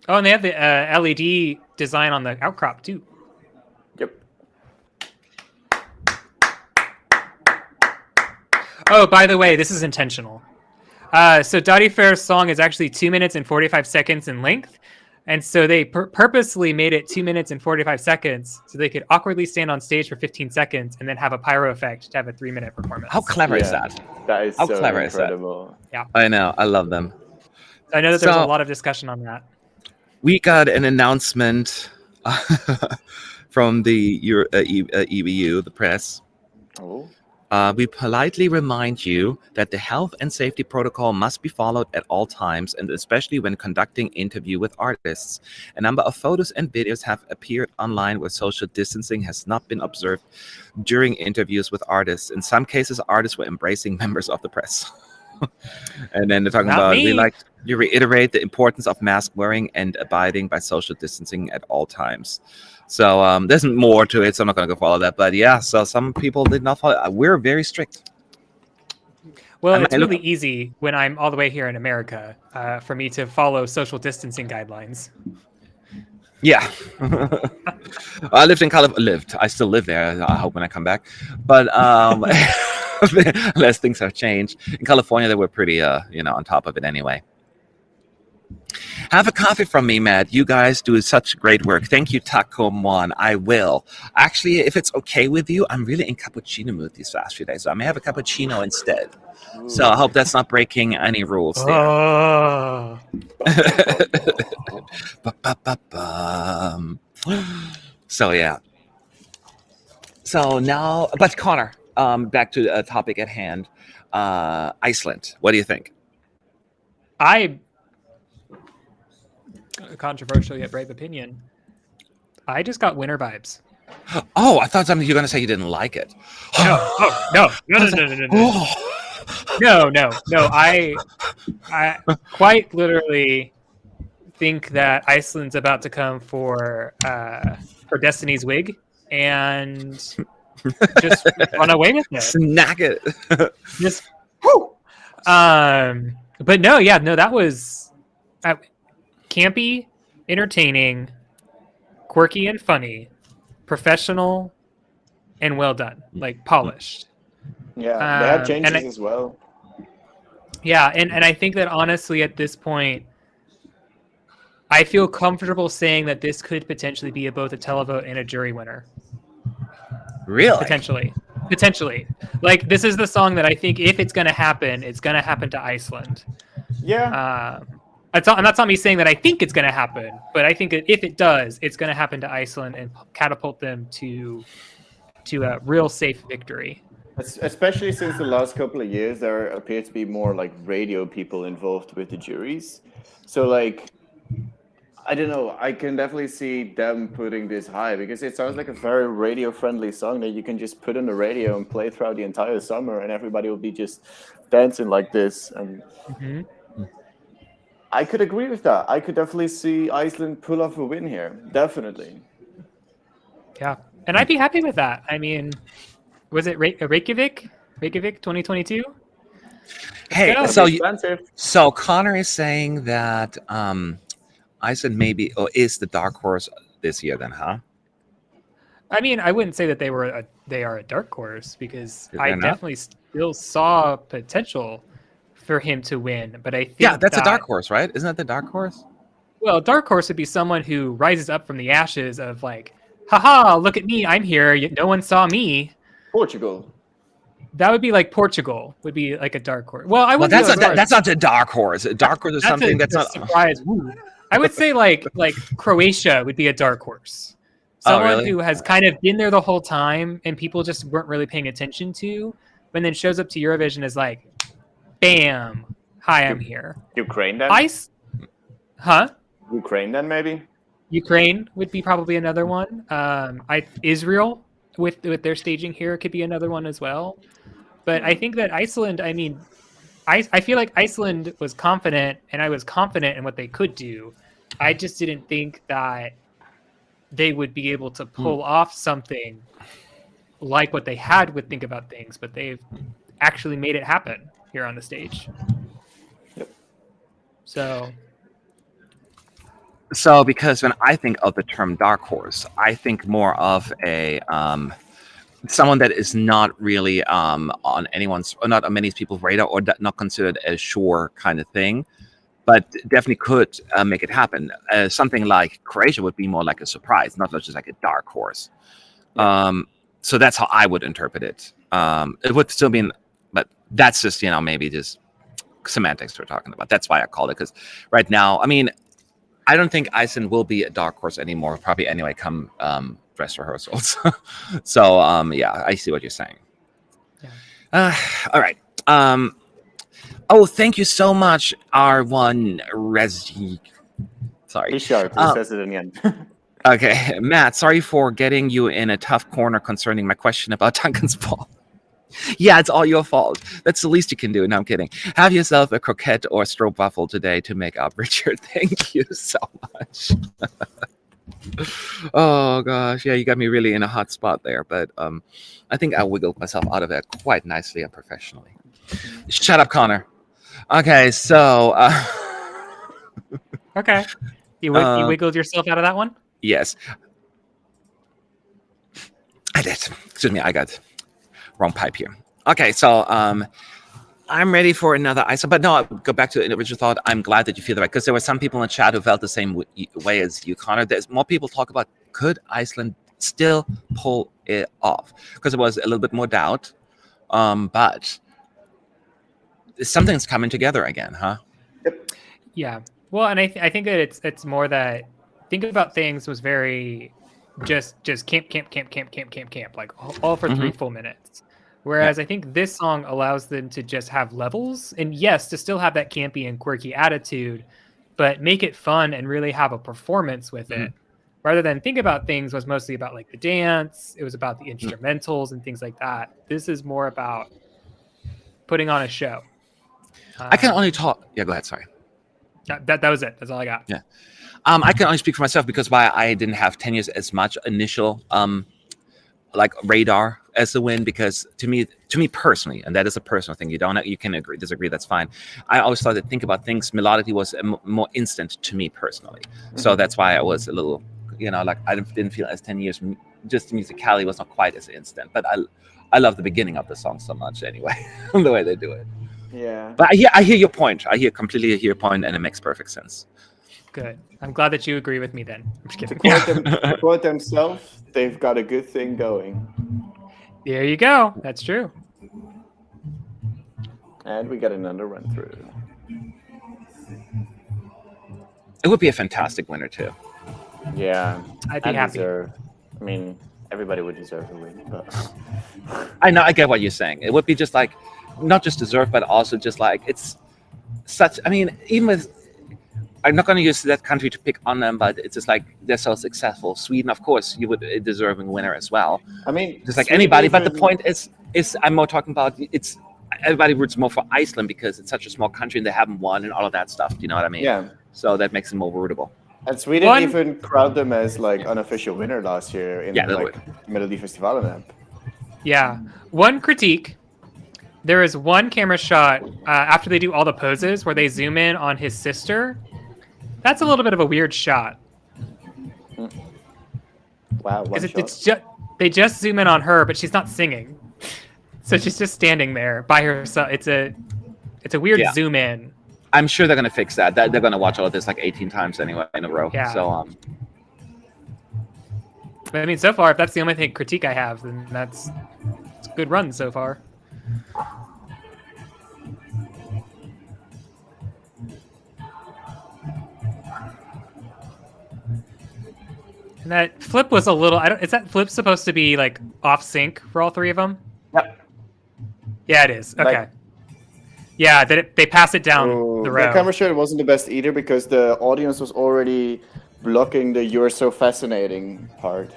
Oh, and they have the LED design on the outcrop too. Yep. Oh, by the way, this is intentional. So Daði Fair's song is actually 2 minutes and 45 seconds in length. And so they purposely made it 2 minutes and 45 seconds so they could awkwardly stand on stage for 15 seconds and then have a pyro effect to have a 3-minute performance. How clever is Yeah. that? That is How so clever is that? incredible. I know. I love them. I know that there's So- a lot of discussion on that. We got an announcement from the EBU, the press. Oh. We politely remind you that the health and safety protocol must be followed at all times, and especially when conducting interview with artists. A number of photos and videos have appeared online where social distancing has not been observed during interviews with artists. In some cases, artists were embracing members of the press. And then they're talking Not about, me. we like to reiterate the importance of mask wearing and abiding by social distancing at all times. So there's more to it, so I'm not going to go follow that. But yeah, so some people did not follow. We're very strict. Well, I it's look- really easy when I'm all the way here in America for me to follow social distancing guidelines. Yeah. I lived in California. I still live there. I hope when I come back. But unless things have changed. In California, they were pretty, on top of it anyway. Have a coffee from me, Matt. You guys do such great work. Thank you, Taco1. I will. Actually, if it's okay with you, I'm really in cappuccino mood these last few days, so I may have a cappuccino instead. So I hope that's not breaking any rules there. So yeah. So now, but Connor, back to the topic at hand. Iceland. What do you think? Controversial yet brave opinion. I just got winter vibes. Oh, I thought something you were going to say you didn't like it. No. I quite literally think that Iceland's about to come for Destiny's wig and just run away with it. Snack it. Just whoo. But no, that was campy, entertaining, quirky and funny, professional, and well done, like polished. Yeah, they had changes as well. Yeah, and I think that honestly at this point, I feel comfortable saying that this could potentially be both a televote and a jury winner. Really? Potentially. Like, this is the song that I think if it's going to happen to Iceland. Yeah. That's not me saying that I think it's going to happen, but I think that if it does, it's going to happen to Iceland and catapult them to a real safe victory. Especially since the last couple of years, there appear to be more like radio people involved with the juries. So like, I don't know, I can definitely see them putting this high because it sounds like a very radio-friendly song that you can just put on the radio and play throughout the entire summer and everybody will be just dancing like this. And I could agree with that. I could definitely see Iceland pull off a win here. Definitely. Yeah. And I'd be happy with that. I mean, was it Reykjavik 2022? Hey, so Connor is saying that Iceland maybe is the dark horse this year then, huh? I mean, I wouldn't say that they are a dark horse because I definitely still saw potential for him to win, but I think that's a dark horse, right? Isn't that the dark horse? Well, dark horse would be someone who rises up from the ashes of like, haha, look at me, I'm here, no one saw me. Portugal. That would be like Portugal would be like a dark horse. Well, that's not a dark horse. A dark horse is something that's not surprise. I would say like Croatia would be a dark horse. Someone who has kind of been there the whole time and people just weren't really paying attention to, but then shows up to Eurovision as like, bam, hi, I'm here. Ukraine then? Ukraine then maybe? Ukraine would be probably another one. Israel with their staging here could be another one as well. But I think that Iceland, I mean, I feel like Iceland was confident and I was confident in what they could do. I just didn't think that they would be able to pull off something like what they had with Think About Things, but they've actually made it happen here on the stage. Yep. So because when I think of the term dark horse, I think more of a someone that is not really on anyone's or not on many people's radar or not considered a sure kind of thing, but definitely could make it happen. Something like Croatia would be more like a surprise, not just like a dark horse. So that's how I would interpret it. It would still be, but that's just, maybe just semantics we're talking about. That's why I called it, because right now, I mean, I don't think Iceland will be a dark horse anymore, probably anyway, come dress rehearsals. So, yeah, I see what you're saying. Yeah. All right. Thank you so much, R1 Rezi. Sorry. He says it in the end. Okay, Matt, sorry for getting you in a tough corner concerning my question about Duncan's ball. Yeah, it's all your fault. That's the least you can do. No, I'm kidding. Have yourself a croquette or stroopwafel today to make up, Richard. Thank you so much. Oh, gosh. Yeah, you got me really in a hot spot there. But I think I wiggled myself out of it quite nicely and professionally. Shut up, Connor. Okay, so... Okay. You wiggled yourself out of that one? Yes. I did. Excuse me, I got... wrong pipe here. Okay, so I'm ready for another Iceland. But no, I'll go back to the original thought. I'm glad that you feel that way because there were some people in the chat who felt the same way as you, Connor. There's more people talk about could Iceland still pull it off because there was a little bit more doubt. But something's coming together again, huh? Yeah. Well, and I think that it's more that Think About Things was very just camp, like all for 3 full minutes. Whereas I think this song allows them to just have levels, and yes, to still have that campy and quirky attitude, but make it fun and really have a performance with it. Rather than Think About Things was mostly about like the dance, it was about the instrumentals and things like that. This is more about putting on a show. I can only talk. Yeah, go ahead. Sorry. That was it. That's all I got. Yeah. I can only speak for myself because why I didn't have 10 years as much initial like radar as the win, because to me personally, and that is a personal thing, you can agree, disagree, that's fine. I always thought that Think About Things melodically was more instant to me personally. So that's why I was a little, like I didn't feel as 10 years, just musicality was not quite as instant, but I love the beginning of the song so much anyway, the way they do it. Yeah. But I hear your point. I completely hear your point, and it makes perfect sense. Good. I'm glad that you agree with me then. I'm just kidding. To quote themselves, they've got a good thing going. There you go. That's true. And we got another run through. It would be a fantastic winner too. Yeah. I'd be happy. Everybody would deserve a win, but I know, I get what you're saying. It would be just like, not just deserved, but also just like, it's such, even with, I'm not going to use that country to pick on them, but it's just like they're so successful. Sweden, of course, you would a deserving winner as well. Just like anybody. But the point is I'm more talking about it's everybody roots more for Iceland because it's such a small country and they haven't won and all of that stuff. Do you know what I mean? Yeah. So that makes them more rootable. And Sweden even crowned them as like unofficial winner last year in Melodifestivalen. Yeah. One critique. There is one camera shot after they do all the poses where they zoom in on his sister. That's a little bit of a weird shot. Wow. They just zoom in on her, but she's not singing. So she's just standing there by herself. It's a weird zoom in. I'm sure they're going to fix that. They're going to watch all of this like 18 times anyway in a row. Yeah. So But so far, if that's the only critique I have, then it's a good run so far. And that flip was a little. Is that flip supposed to be like off sync for all 3 of them? Yep. Yeah, it is. Okay. Yeah, they pass it down the row. The camera shot wasn't the best either because the audience was already blocking the "You're so fascinating" part.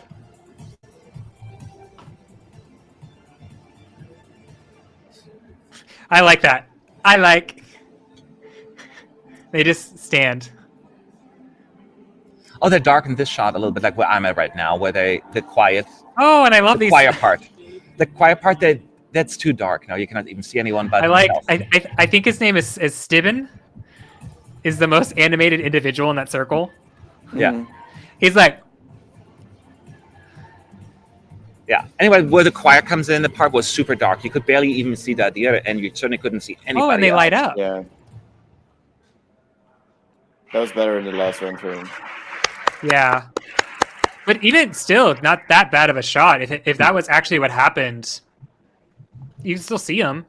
I like that. They just stand. they're darkened this shot a little bit like where I'm at right now, where the quiet. Oh, and I love these. Quiet part. The quiet part that's too dark. Now you cannot even see anyone but himself. I think his name is Stibben. Is the most animated individual in that circle. Yeah. He's like. Yeah. Anyway, where the choir comes in, the part was super dark. You could barely even see the idea, and you certainly couldn't see anybody. Oh, and they else. light up. Yeah. That was better in the last run through. Yeah. But even still, not that bad of a shot. If that was actually what happened, you can still see him.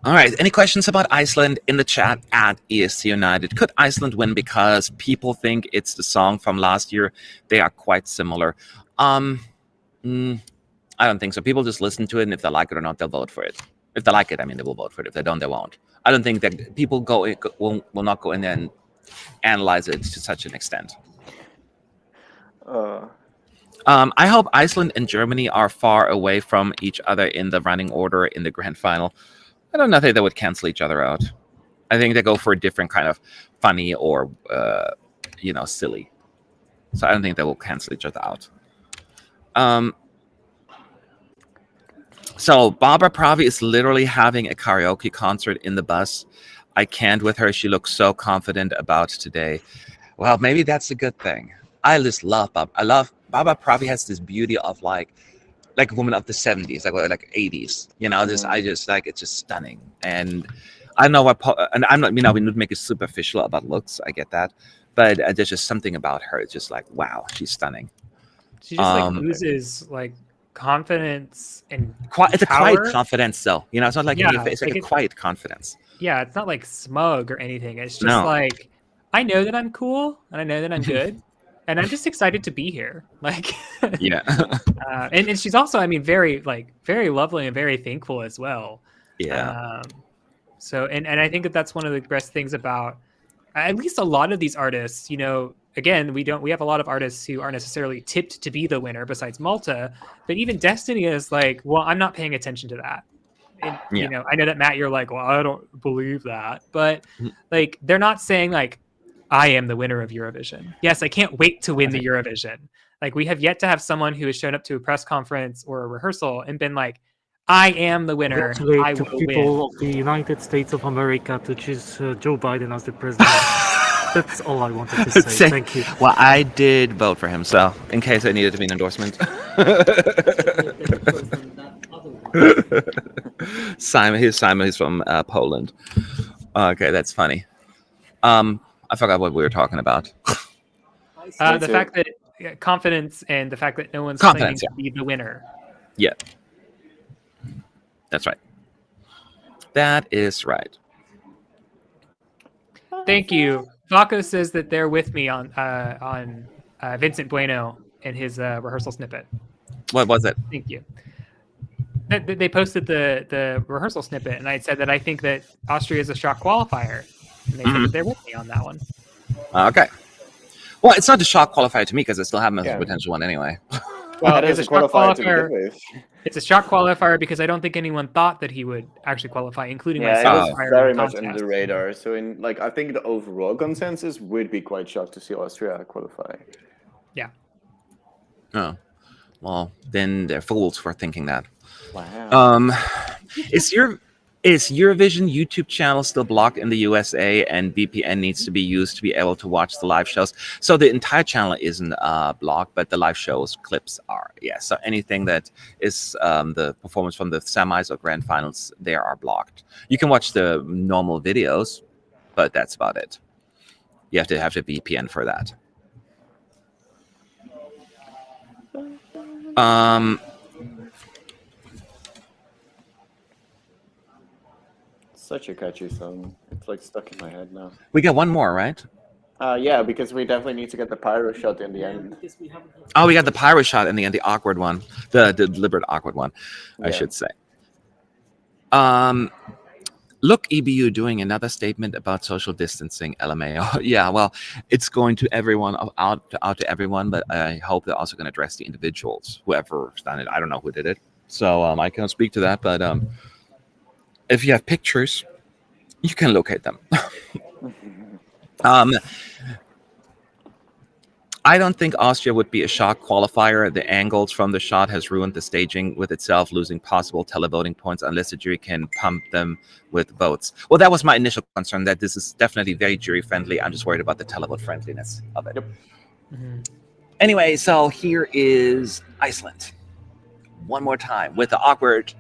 All right. Any questions about Iceland in the chat at ESC United? Could Iceland win because people think it's the song from last year? They are quite similar. I don't think so. People just listen to it, and if they like it or not, they'll vote for it. If they like it, they will vote for it. If they don't, they won't. I don't think that people will not go in there and analyze it to such an extent. I hope Iceland and Germany are far away from each other in the running order in the grand final. I don't know if they would cancel each other out. I think they go for a different kind of funny or, silly. So I don't think they will cancel each other out. So Barbara Pravi is literally having a karaoke concert in the bus. I can't with her. She looks so confident about today. Well, maybe that's a good thing. I just love Barbara. I love Barbara Pravi has this beauty of like like a woman of the 70s, like 80s. You know, I just like it's just stunning. And I don't know what, and I'm not, we would make it superficial about looks. I get that, but there's just something about her. It's just like, wow, she's stunning. She just like oozes like confidence and it's a power. quiet confidence, though. You know, it's not like in your face. It's like a quiet confidence. Yeah, it's not like smug or anything. It's just like, I know that I'm cool and I know that I'm good, and I'm just excited to be here. Like, yeah. And she's also, I mean, very lovely and very thankful as well. Yeah. So, and I think that's one of the best things about at least a lot of these artists. You know, again, we have a lot of artists who aren't necessarily tipped to be the winner besides Malta, but even Destiny is like, well, I'm not paying attention to that. And, you know, I know that Matt, you're like, well, I don't believe that, but like, they're not saying like, I am the winner of Eurovision. Yes, I can't wait to win the Eurovision. Like, we have yet to have someone who has shown up to a press conference or a rehearsal and been like, I am the winner. I will win. People of the United States of America to choose Joe Biden as the president. That's all I wanted to say. Thank you. Well, I did vote for him, so in case I needed to be an endorsement. Simon, he's from Poland. Okay, that's funny. I forgot what we were talking about. The fact that confidence and the fact that no one's claiming to be the winner. Yeah. That's right. That is right. Thank you. Vaco says that they're with me on Vincent Bueno and his rehearsal snippet. What was it? Thank you. They posted the rehearsal snippet, and I said that I think that Austria is a shock qualifier. And they said that they're with me on that one. Okay. Well, it's not a shock qualifier to me because I still have a potential one anyway. Well, it's a shock qualifier. It's a shock qualifier because I don't think anyone thought that he would actually qualify, including myself. It was very much under the radar. So, I think the overall consensus would be quite shocked to see Austria qualify. Yeah. Oh, well, then they're fools for thinking that. Wow. Is Eurovision YouTube channel still blocked in the USA, and VPN needs to be used to be able to watch the live shows? So the entire channel isn't blocked, but the live shows clips are. Yeah. So anything that is the performance from the semis or grand finals, they are blocked. You can watch the normal videos, but that's about it. You have to have the VPN for that. Such a catchy song. It's like stuck in my head now. We got one more, right? Yeah, because we definitely need to get the pyro shot in the end. Oh, we got the pyro shot in the end, the awkward one, the deliberate awkward one, I should say. Look, EBU doing another statement about social distancing. LMAO. Yeah, well, it's going to everyone, out to everyone, but I hope they're also going to address the individuals, whoever done it. I don't know who did it, so I can't speak to that, but if you have pictures, you can locate them. I don't think Austria would be a shock qualifier. The angles from the shot has ruined the staging with itself, losing possible televoting points unless the jury can pump them with votes. Well, that was my initial concern, that this is definitely very jury friendly. I'm just worried about the televote friendliness of it. Yep. Anyway, so here is Iceland. One more time with the awkward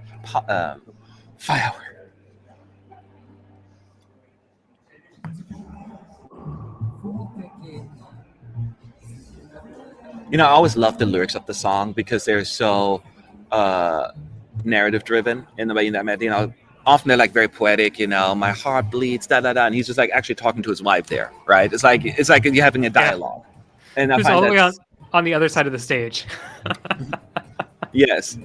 fire. You know, I always love the lyrics of the song because they're so narrative driven in the way that, you know, often they're like very poetic, you know, my heart bleeds, da da da, and he's just like actually talking to his wife there, right? It's like you're having a dialogue. Yeah. And who's all the way on the other side of the stage. Yes.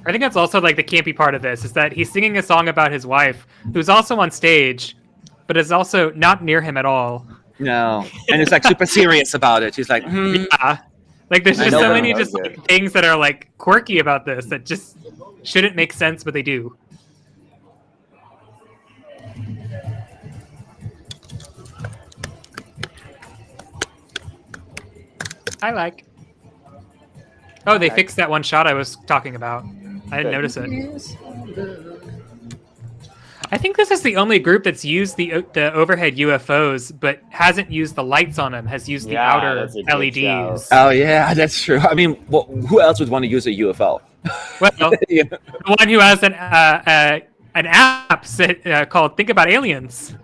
I think that's also like the campy part of this, is that he's singing a song about his wife, who's also on stage, but is also not near him at all. No, and it's like super serious about it. She's like, yeah, like there's just so many just like things that are like quirky about this that just shouldn't make sense, but they do. I like. Oh, they fixed that one shot I was talking about. I didn't notice it. I think this is the only group that's used the overhead UFOs, but hasn't used the lights on them. Has used the outer that's a good LEDs. shout. Oh yeah, that's true. I mean, who else would want to use a UFO? Well, Yeah. the one who has an app called "Think About Aliens."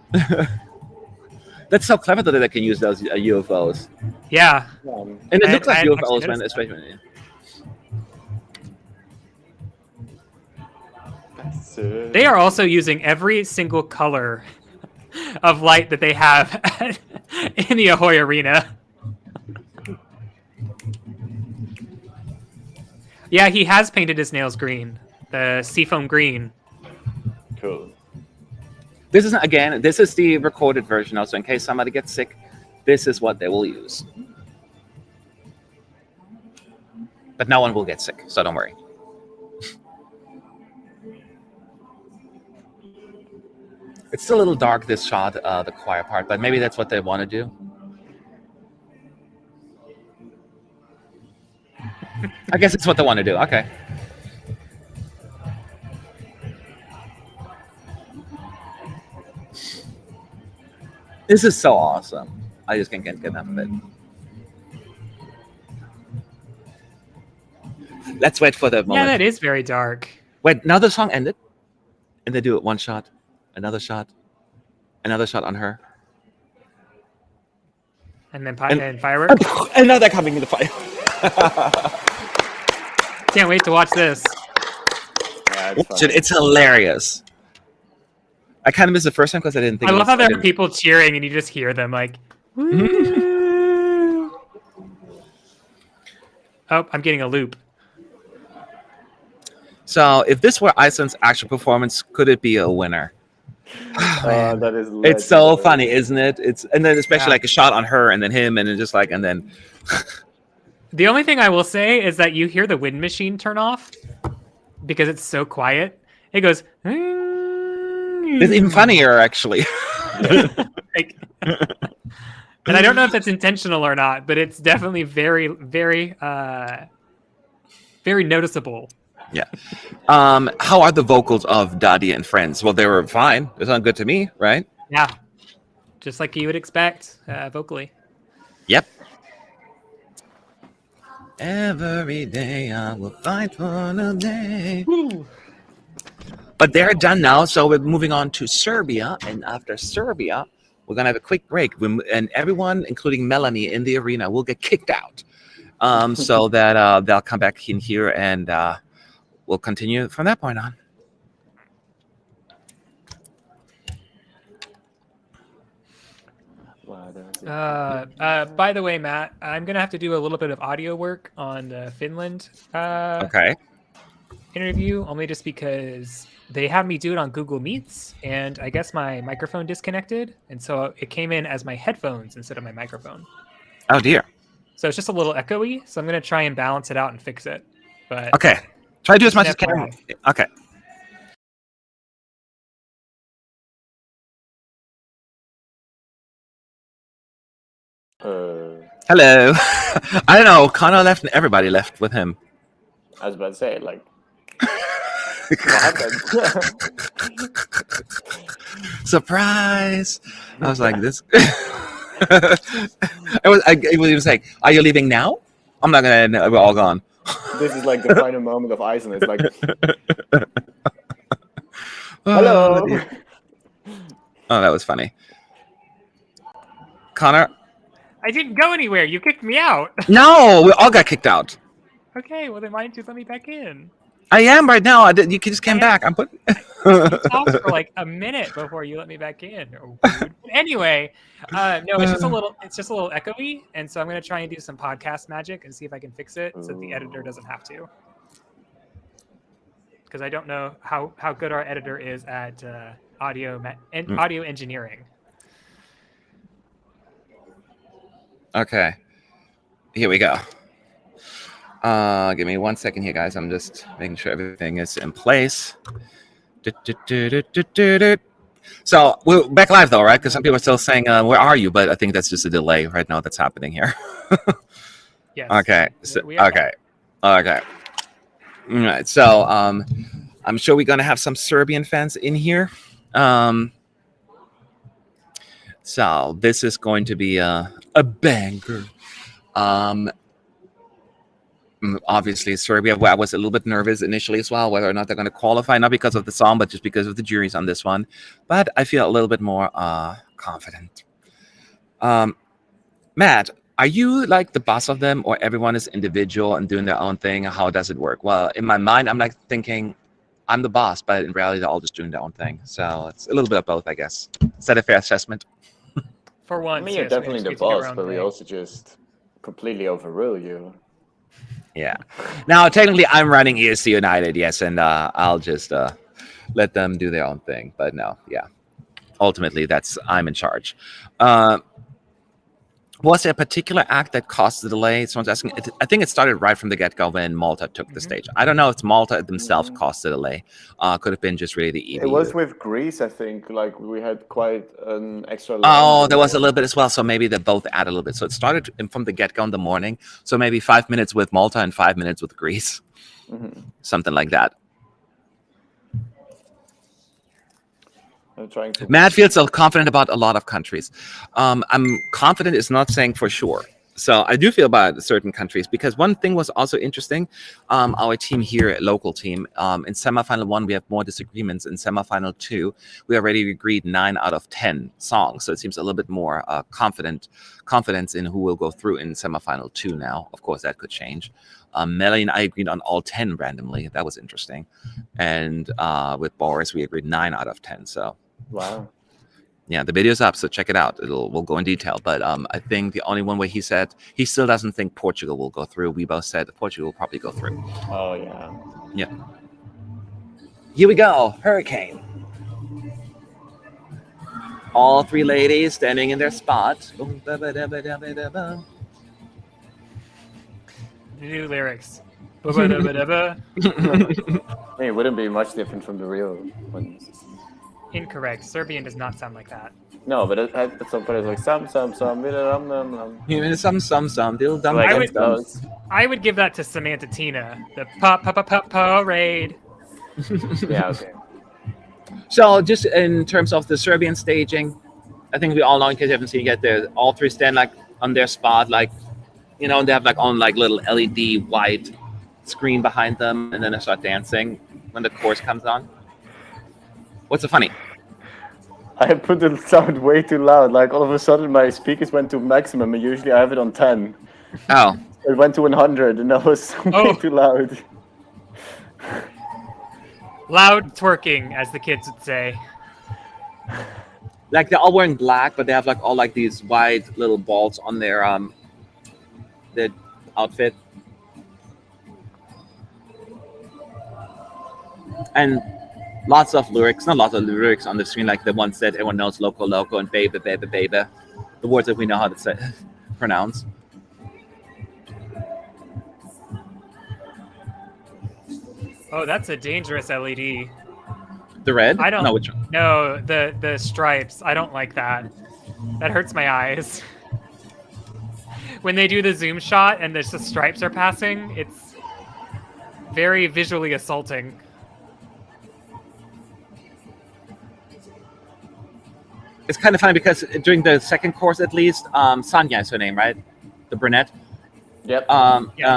That's so clever that they can use those UFOs. Yeah, And it looks like I UFOs, actually man, noticed especially. they are also using every single color of light that they have in the Ahoy Arena. Yeah, he has painted his nails green, the seafoam green. Cool. This is the recorded version also, in case somebody gets sick. This is what they will use. But no one will get sick, so don't worry. It's a little dark, this shot, the choir part, but maybe that's what they want to do. I guess it's what they want to do. Okay. This is so awesome. I just can't get enough of it. Let's wait for the moment. Yeah, that is very dark. Wait, now the song ended, and they do it one shot, another shot on her, And then and fireworks. and now they're coming in the fire. Can't wait to watch this. Yeah, Watch it. It's hilarious. I kind of missed the first time because I didn't think. I love how there are didn't- people cheering and you just hear them like. Woo. Oh, I'm getting a loop. So, if this were Iceland's actual performance, could it be a winner? that is. It's so legendary. funny, isn't it? And then especially like a shot on her and then him and then just like and then. The only thing I will say is that you hear the wind machine turn off because it's so quiet. It goes. It's even funnier, actually. Like, and I don't know if that's intentional or not, but it's definitely very, very, very noticeable. Yeah. How are the vocals of Daði and friends? Well, they were fine. They sound good to me, right? Yeah, just like you would expect vocally. Yep. Every day I will fight for the day. Woo. But they're done now, so we're moving on to Serbia. And after Serbia, we're going to have a quick break. And everyone, including Melanie in the arena, will get kicked out. So that they'll come back in here and we'll continue from that point on. By the way, Matt, I'm going to have to do a little bit of audio work on the Finland Okay. interview, only just because they had me do it on Google Meets, and I guess my microphone disconnected, and so it came in as my headphones instead of my microphone. Oh, dear. So it's just a little echoey, so I'm going to try and balance it out and fix it. But Okay. Try to do as much as you FYI. can. Okay. Hello. I don't know. Connor left and everybody left with him. I was about to say, like, what happened? Surprise! I was like, this. It was even saying, "Are you leaving now?" I'm not gonna. No, we're all gone. This is like the final moment of Iceland. It's like, hello. Oh, that was funny. Connor. I didn't go anywhere. You kicked me out. No, we all got kicked out. Okay, well then why didn't you let me back in? I am right now. You just came back. I'm putting. You talked for like a minute before you let me back in. Anyway, no, it's just a little echoey, and so I'm gonna try and do some podcast magic and see if I can fix it so the editor doesn't have to. Because I don't know how good our editor is at audio engineering. Okay. Here we go. Give me 1 second here, guys. I'm just making sure everything is in place. So we're back live, though, right? Because some people are still saying, "Where are you?" But I think that's just a delay right now that's happening here. Yes. Okay. So, We are okay. Okay. All right. So I'm sure we're gonna have some Serbian fans in here. Um, so this is going to be a banger. Obviously, Serbia, I was a little bit nervous initially as well, whether or not they're going to qualify, not because of the song, but just because of the juries on this one. But I feel a little bit more confident. Matt, are you like the boss of them, or everyone is individual and doing their own thing? How does it work? Well, in my mind, I'm like thinking I'm the boss, but in reality, they're all just doing their own thing. So it's a little bit of both, I guess. Is that a fair assessment? For once, I mean, you're yes, we definitely just the get to do our boss, own but we thing. also just completely overrule you. Yeah. Now, technically, I'm running ESC United, yes, and I'll just let them do their own thing. But no, yeah. Ultimately, I'm in charge. Was there a particular act that caused the delay? Someone's asking. I think it started right from the get-go when Malta took the stage. I don't know if Malta themselves caused the delay. Could have been just really the EBU. It was with Greece, I think. Like we had quite an extra. Oh, there was a little bit as well. So maybe they both add a little bit. So it started from the get-go in the morning. So maybe 5 minutes with Malta and 5 minutes with Greece. Something like that. I'm trying to. Matt feels self-confident about a lot of countries. I'm confident is not saying for sure. So I do feel about certain countries, because one thing was also interesting. Our team here, local team, in semifinal 1, we have more disagreements. In semifinal 2, we already agreed 9 out of 10 songs. So it seems a little bit more confidence in who will go through in semifinal 2 now. Of course, that could change. Melly and I agreed on all 10 randomly. That was interesting. And with Boris, we agreed 9 out of 10. So. Wow. Yeah, the video's up, so check it out. We'll go in detail. But I think the only one where he said he still doesn't think Portugal will go through. We both said Portugal will probably go through. Oh, yeah. Yeah. Here we go. Hurricane. All 3 ladies standing in their spot. New lyrics. It wouldn't be much different from the real ones. Incorrect. Serbian does not sound like that. No, but at some point it's like some, diddle dum like dum. I would give that to Samantha Tina. The pop parade. Yeah, okay. So just in terms of the Serbian staging, I think we all know, in case you haven't seen it yet, all 3 stand like on their spot, like, you know, and they have like on like little LED white screen behind them, and then they start dancing when the chorus comes on. What's so funny? I put the sound way too loud. Like all of a sudden my speakers went to maximum, and usually I have it on 10. Oh. It went to 100, and that was way too loud. Loud twerking, as the kids would say. Like they're all wearing black, but they have like all like these white little balls on their outfit. And lots of lyrics, not lots of lyrics on the screen, like the ones that everyone knows, Loco, Loco, and Baby, Baby, Baby. The words that we know how to say, pronounce. Oh, that's a dangerous LED. The red? I don't. No, which one? No, the stripes. I don't like that. That hurts my eyes. When they do the zoom shot and the stripes are passing, it's very visually assaulting. It's kind of funny because during the second course, at least, Sanya is her name, right? The brunette. Yep.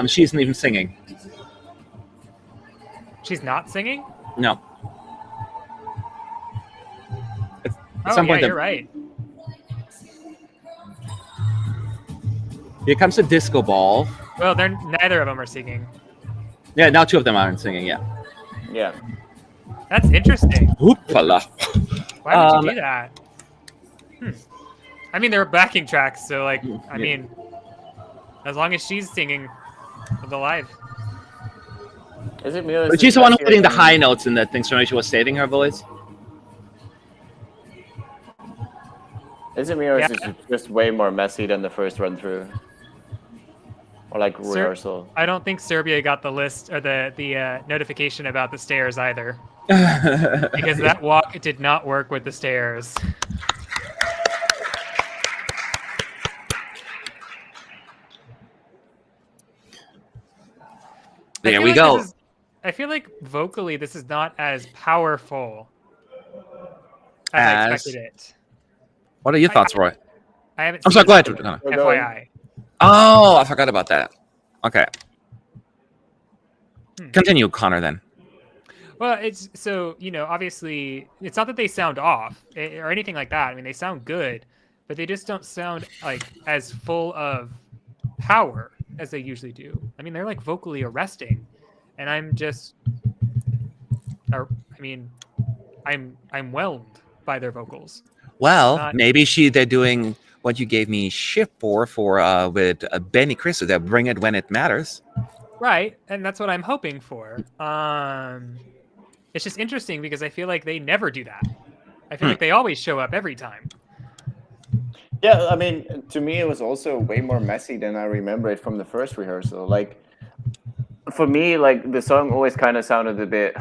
She isn't even singing. She's not singing? No. Oh, some yeah, point you're right. Here comes the disco ball. Well, neither of them are singing. Yeah, now 2 of them aren't singing, yeah. Yeah. That's interesting. Hoopala. Why would you do that? I mean, there were backing tracks, so like, I mean, as long as she's singing the live. Is it me? Or But she's the one who's putting the high notes in that thing, so she was saving her voice. Is it me, or is it just way more messy than the first run through? Or like rehearsal? I don't think Serbia got the list or the notification about the stairs either. Because that walk did not work with the stairs. There we go. I feel like vocally this is not as powerful as I as... expected it. What are your thoughts, Roy? I haven't I'm seen sorry, go it, ahead. FYI. Oh, I forgot about that. Okay. Continue, Connor, then. Well, it's so, obviously, it's not that they sound off or anything like that. I mean, they sound good, but they just don't sound like as full of power as they usually do. I mean, they're like vocally arresting, and I'm whelmed by their vocals. Well, maybe they're doing what you gave me shit for with Benny Cristo. They'll bring it when it matters. Right, and that's what I'm hoping for. It's just interesting because I feel like they never do that. I feel like they always show up every time. Yeah, I mean, to me, it was also way more messy than I remember it from the first rehearsal. Like, for me, like, the song always kind of sounded a bit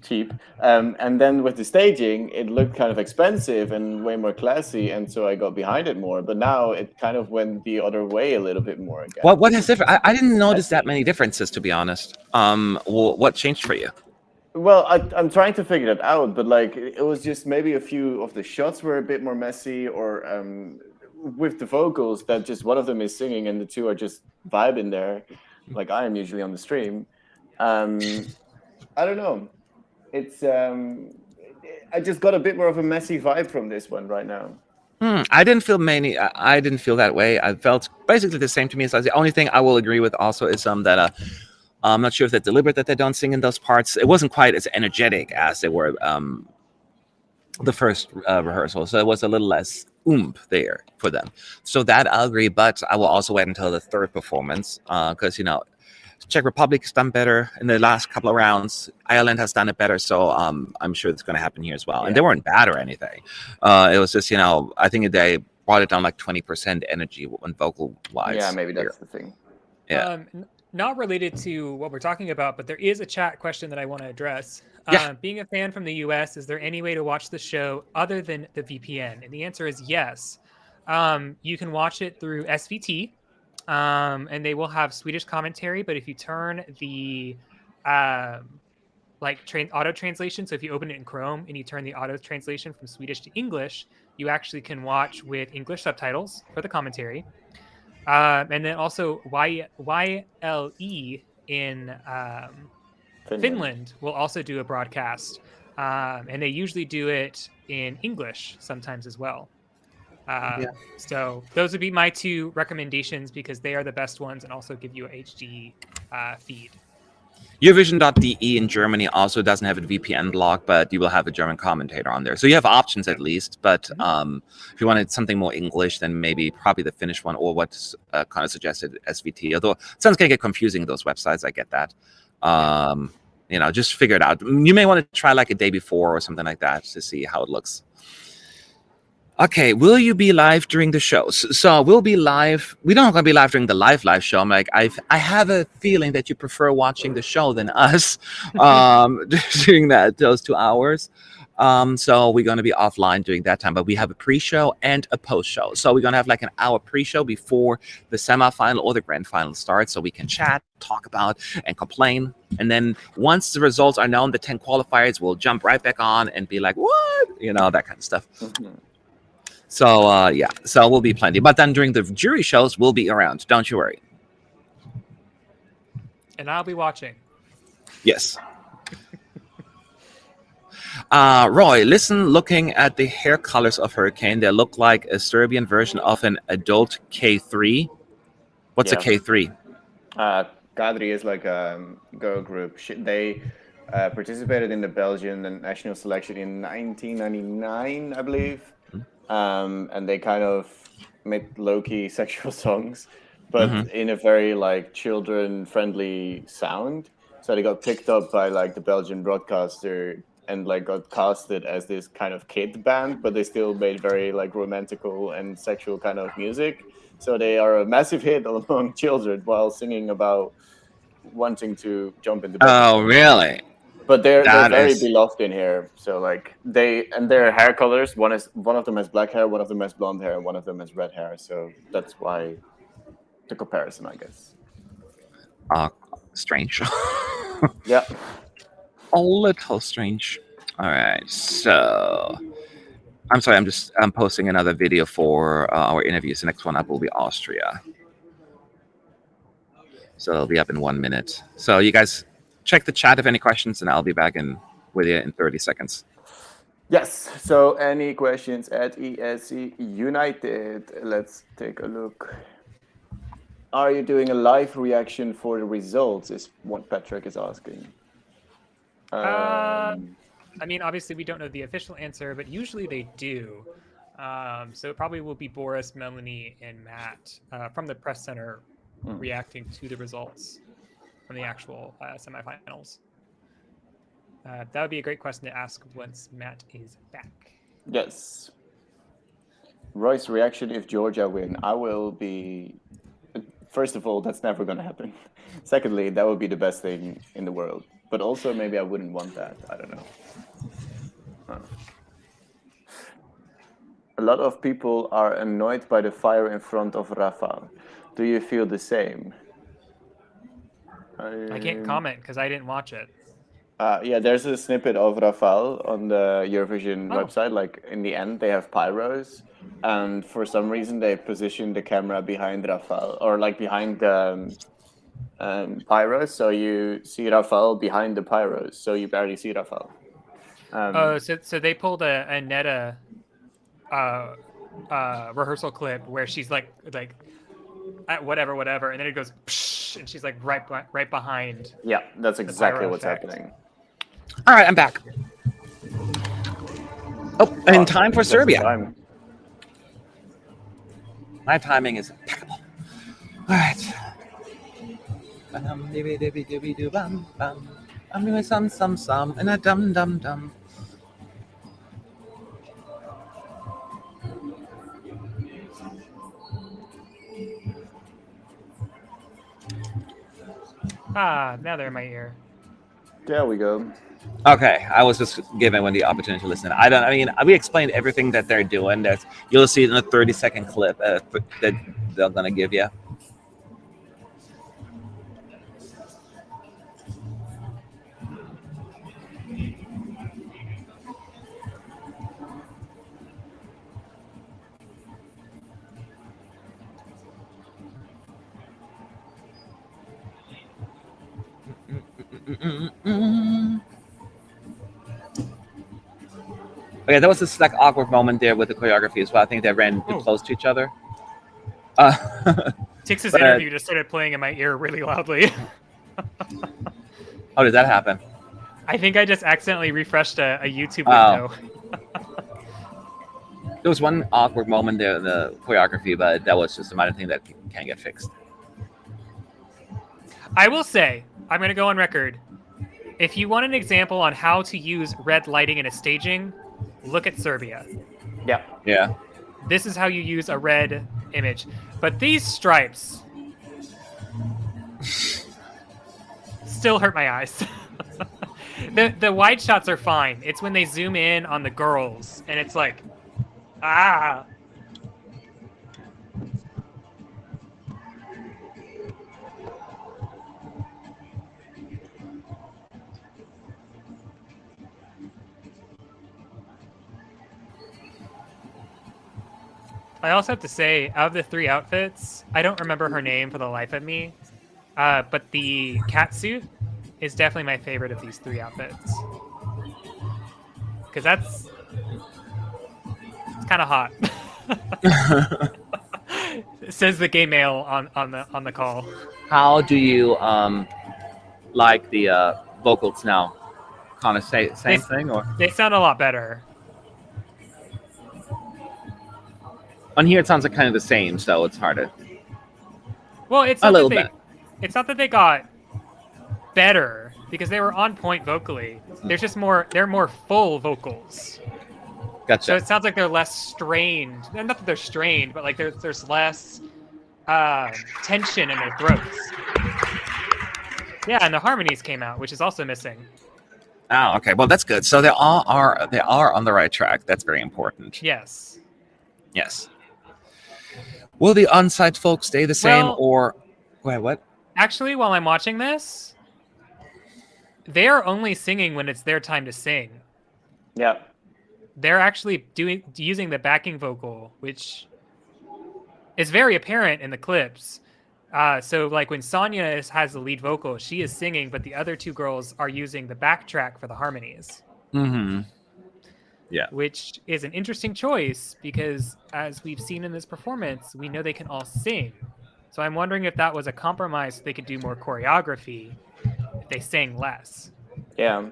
cheap. And then with the staging, it looked kind of expensive and way more classy, and so I got behind it more. But now it kind of went the other way a little bit more again. What is different? I didn't notice that many differences, to be honest. What changed for you? Well, I'm trying to figure that out, but like it was just maybe a few of the shots were a bit more messy, or with the vocals that just one of them is singing and the two are just vibing there, like I am usually on the stream. I don't know. It's I just got a bit more of a messy vibe from this one right now. I didn't feel I didn't feel that way. I felt basically the same to me. So the only thing I will agree with also is that. I'm not sure if that's deliberate that they don't sing in those parts. It wasn't quite as energetic as they were the first rehearsal, so it was a little less there for them. So that I'll agree, but I will also wait until the third performance because Czech Republic has done better in the last couple of rounds. Ireland has done it better, so I'm sure it's going to happen here as well. Yeah. And they weren't bad or anything. It was just I think they brought it down like 20% energy when vocal wise. Yeah, maybe that's the thing. Yeah. Not related to what we're talking about, but there is a chat question that I want to address. Being a fan from the US, is there any way to watch the show other than the VPN? And the answer is yes. You can watch it through SVT, and they will have Swedish commentary. But if you turn the auto translation, so if you open it in Chrome and you turn the auto translation from Swedish to English, you actually can watch with English subtitles for the commentary. And then also YLE in Finland will also do a broadcast, and they usually do it in English sometimes as well. So those would be my two recommendations because they are the best ones and also give you a HD feed. Eurovision.de in Germany also doesn't have a VPN block, but you will have a German commentator on there. So you have options at least. But if you wanted something more English, then probably the Finnish one or what's kind of suggested SVT. Although it sounds going to get confusing, those websites. I get that. Just figure it out. You may want to try like a day before or something like that to see how it looks. Okay, will you be live during the shows? So we'll be live. We don't going to be live during the live show. I'm like, I have a feeling that you prefer watching the show than us during those 2 hours. So we're going to be offline during that time. But we have a pre-show and a post-show. So we're going to have like an hour pre-show before the semifinal or the grand final starts, so we can chat, talk about, and complain. And then once the results are known, the 10 qualifiers will jump right back on and be like, what? That kind of stuff. Mm-hmm. So, so we'll be plenty. But then during the jury shows, we'll be around. Don't you worry. And I'll be watching. Yes. Roy, looking at the hair colors of Hurricane, they look like a Serbian version of an adult K3. What's a K3? Kadri is like a girl group. They participated in the Belgian national selection in 1999, I believe. And they kind of made low-key sexual songs, but in a very like children-friendly sound. So they got picked up by like the Belgian broadcaster and like got casted as this kind of kid band, but they still made very like romantical and sexual kind of music. So they are a massive hit among children while singing about wanting to jump in the bed. Oh, really? But they're very beloved in here. So like their hair colors, one of them has black hair, one of them has blonde hair, and one of them has red hair. So that's why the comparison, I guess. Strange. Yeah. A little strange. All right, so I'm sorry, I'm posting another video for our interviews. The next one up will be Austria. So it'll be up in 1 minute. So you guys check the chat if any questions, and I'll be back with you in 30 seconds. Yes. So any questions at ESC United? Let's take a look. Are you doing a live reaction for the results? Is what Patrick is asking. I mean, obviously we don't know the official answer, but usually they do. So it probably will be Boris, Melanie, and Matt from the press center reacting to the results from the actual semifinals. That would be a great question to ask once Matt is back. Yes. Roy's reaction if Georgia win. I will be... First of all, that's never going to happen. Secondly, that would be the best thing in the world. But also, maybe I wouldn't want that. I don't know. A lot of people are annoyed by the fire in front of Rafał. Do you feel the same? I can't comment because I didn't watch it. Yeah, there's a snippet of Rafał on the Eurovision website. Like in the end, they have pyros, and for some reason they position the camera behind Rafał, or like behind the pyros, so you see Rafał behind the pyros, so you barely see Rafał. So they pulled a Netta rehearsal clip where she's like whatever, and then it goes psh, and she's like right behind. Yeah, that's exactly what's happening. All right, I'm back. Oh, and time for Serbia. My timing is impeccable. All right. I'm doing some, and a dum. Now they're in my ear. There we go. Okay, I was just given the opportunity to listen. I mean, we explained everything that they're doing. That you'll see in a 30-second clip that they're gonna give you. Okay, there was this like awkward moment there with the choreography as well. I think they ran too close to each other. Tix's interview just started playing in my ear really loudly. How did that happen? I think I just accidentally refreshed a YouTube window. There was one awkward moment there in the choreography, but that was just a minor thing that can get fixed. I will say, I'm going to go on record. If you want an example on how to use red lighting in a staging, look at Serbia. Yeah. Yeah. This is how you use a red image. But these stripes still hurt my eyes. The wide shots are fine. It's when they zoom in on the girls and it's like, ah. I also have to say, out of the three outfits, I don't remember her name for the life of me, but the cat suit is definitely my favorite of these three outfits. Because it's kind of hot. Says the gay male on the call. How do you like the vocals now? Kind of same thing, or they sound a lot better. On here, it sounds like kind of the same, so it's harder. Well, it's not it's not that they got better because they were on point vocally. There's just they're more full vocals. Gotcha. So it sounds like they're less strained. Not that they're strained, but like there's less tension in their throats. Yeah, and the harmonies came out, which is also missing. Oh, okay. Well, that's good. So they are on the right track. That's very important. Yes. Yes. Will the on-site folks stay the same, or wait, what? Actually, while I'm watching this, they are only singing when it's their time to sing. Yeah. They're actually using the backing vocal, which is very apparent in the clips. So like when Sonia has the lead vocal, she is singing, but the other two girls are using the backtrack for the harmonies. Mm-hmm. Yeah. Which is an interesting choice because as we've seen in this performance, we know they can all sing. So I'm wondering if that was a compromise so they could do more choreography if they sang less. Yeah.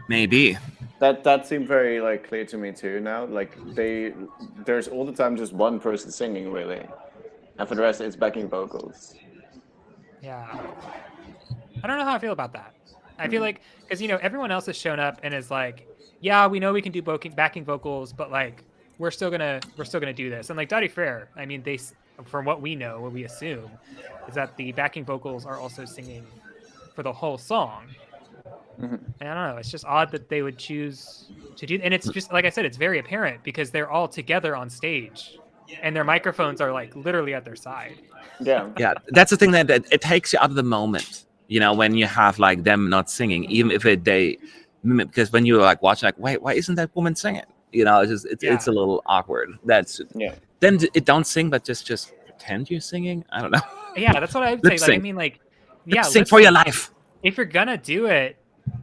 Maybe. That seemed very like clear to me too now. Like there's all the time just one person singing really. And for the rest it's backing vocals. Yeah. I don't know how I feel about that. I feel like because everyone else has shown up and is like, yeah, we know we can do backing vocals, but like we're still gonna do this. And like Daði Freyr, I mean, they, from what we know, what we assume, is that the backing vocals are also singing for the whole song. And I don't know, it's just odd that they would choose to do, and it's just like I said, it's very apparent because they're all together on stage, and their microphones are like literally at their side. Yeah, yeah, that's the thing that it takes you out of the moment. When you have like them not singing, even if because when you're like watching, like, wait, why isn't that woman singing? It's a little awkward. Then it don't sing, but just pretend you're singing. I don't know. Yeah, that's what I would say. Like, I mean, like, yeah, sing for your life. If you're gonna do it,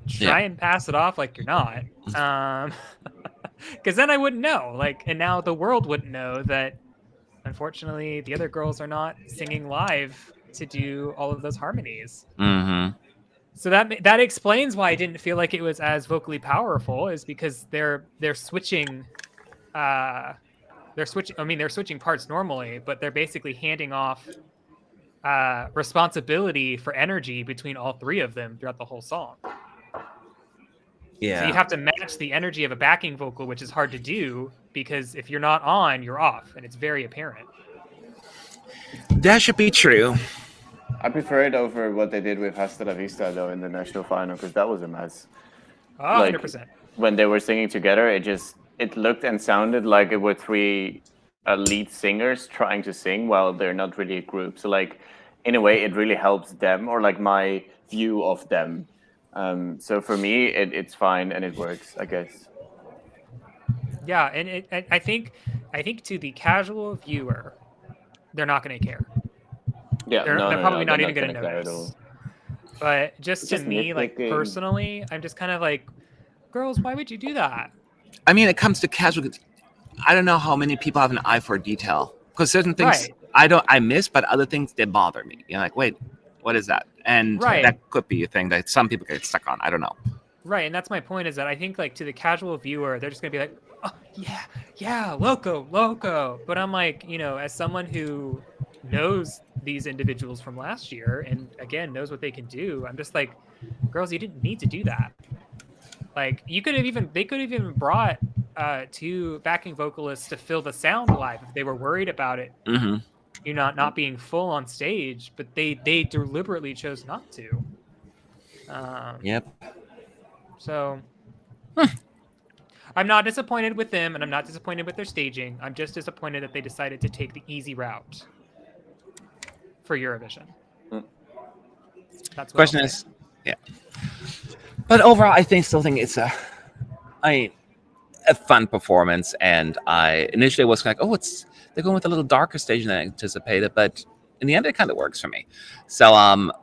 try and pass it off like you're not, because then I wouldn't know. Like, and now the world wouldn't know that. Unfortunately, the other girls are not singing live to do all of those harmonies. Mm-hmm. So that explains why I didn't feel like it was as vocally powerful, is because they're switching. They're switching parts normally, but they're basically handing off responsibility for energy between all three of them throughout the whole song. Yeah. So you have to match the energy of a backing vocal, which is hard to do because if you're not on, you're off, and it's very apparent. That should be true. I prefer it over what they did with Hasta La Vista, though, in the national final, because that was a mess. Oh, like, 100%. When they were singing together, it looked and sounded like it were three lead singers trying to sing while they're not really a group. So, like, in a way, it really helps them, or like my view of them. So for me, it's fine and it works, I guess. Yeah, and I think to the casual viewer, they're not going to care. Yeah, they're probably not even going to care notice. But just to me, like personally, I'm just kind of like, girls, why would you do that? I mean, it comes to casual. I don't know how many people have an eye for detail, because certain things I miss, but other things they bother me. Like, wait, what is that? And that could be a thing that some people get stuck on. I don't know. Right, and that's my point, is that I think like to the casual viewer, they're just gonna be like, oh yeah, Loco. But I'm like, as someone who knows these individuals from last year and again knows what they can do, I'm just like, girls, you didn't need to do that. Like, they could have even brought two backing vocalists to fill the sound live if they were worried about it. Mm-hmm. Not being full on stage, but they deliberately chose not to. Yep. So I'm not disappointed with them, and I'm not disappointed with their staging. I'm just disappointed that they decided to take the easy route for Eurovision. That's what question is, yeah. But overall, I still think it's a fun performance, and I initially was like, they're going with a little darker stage than I anticipated, but in the end, it kind of works for me. So,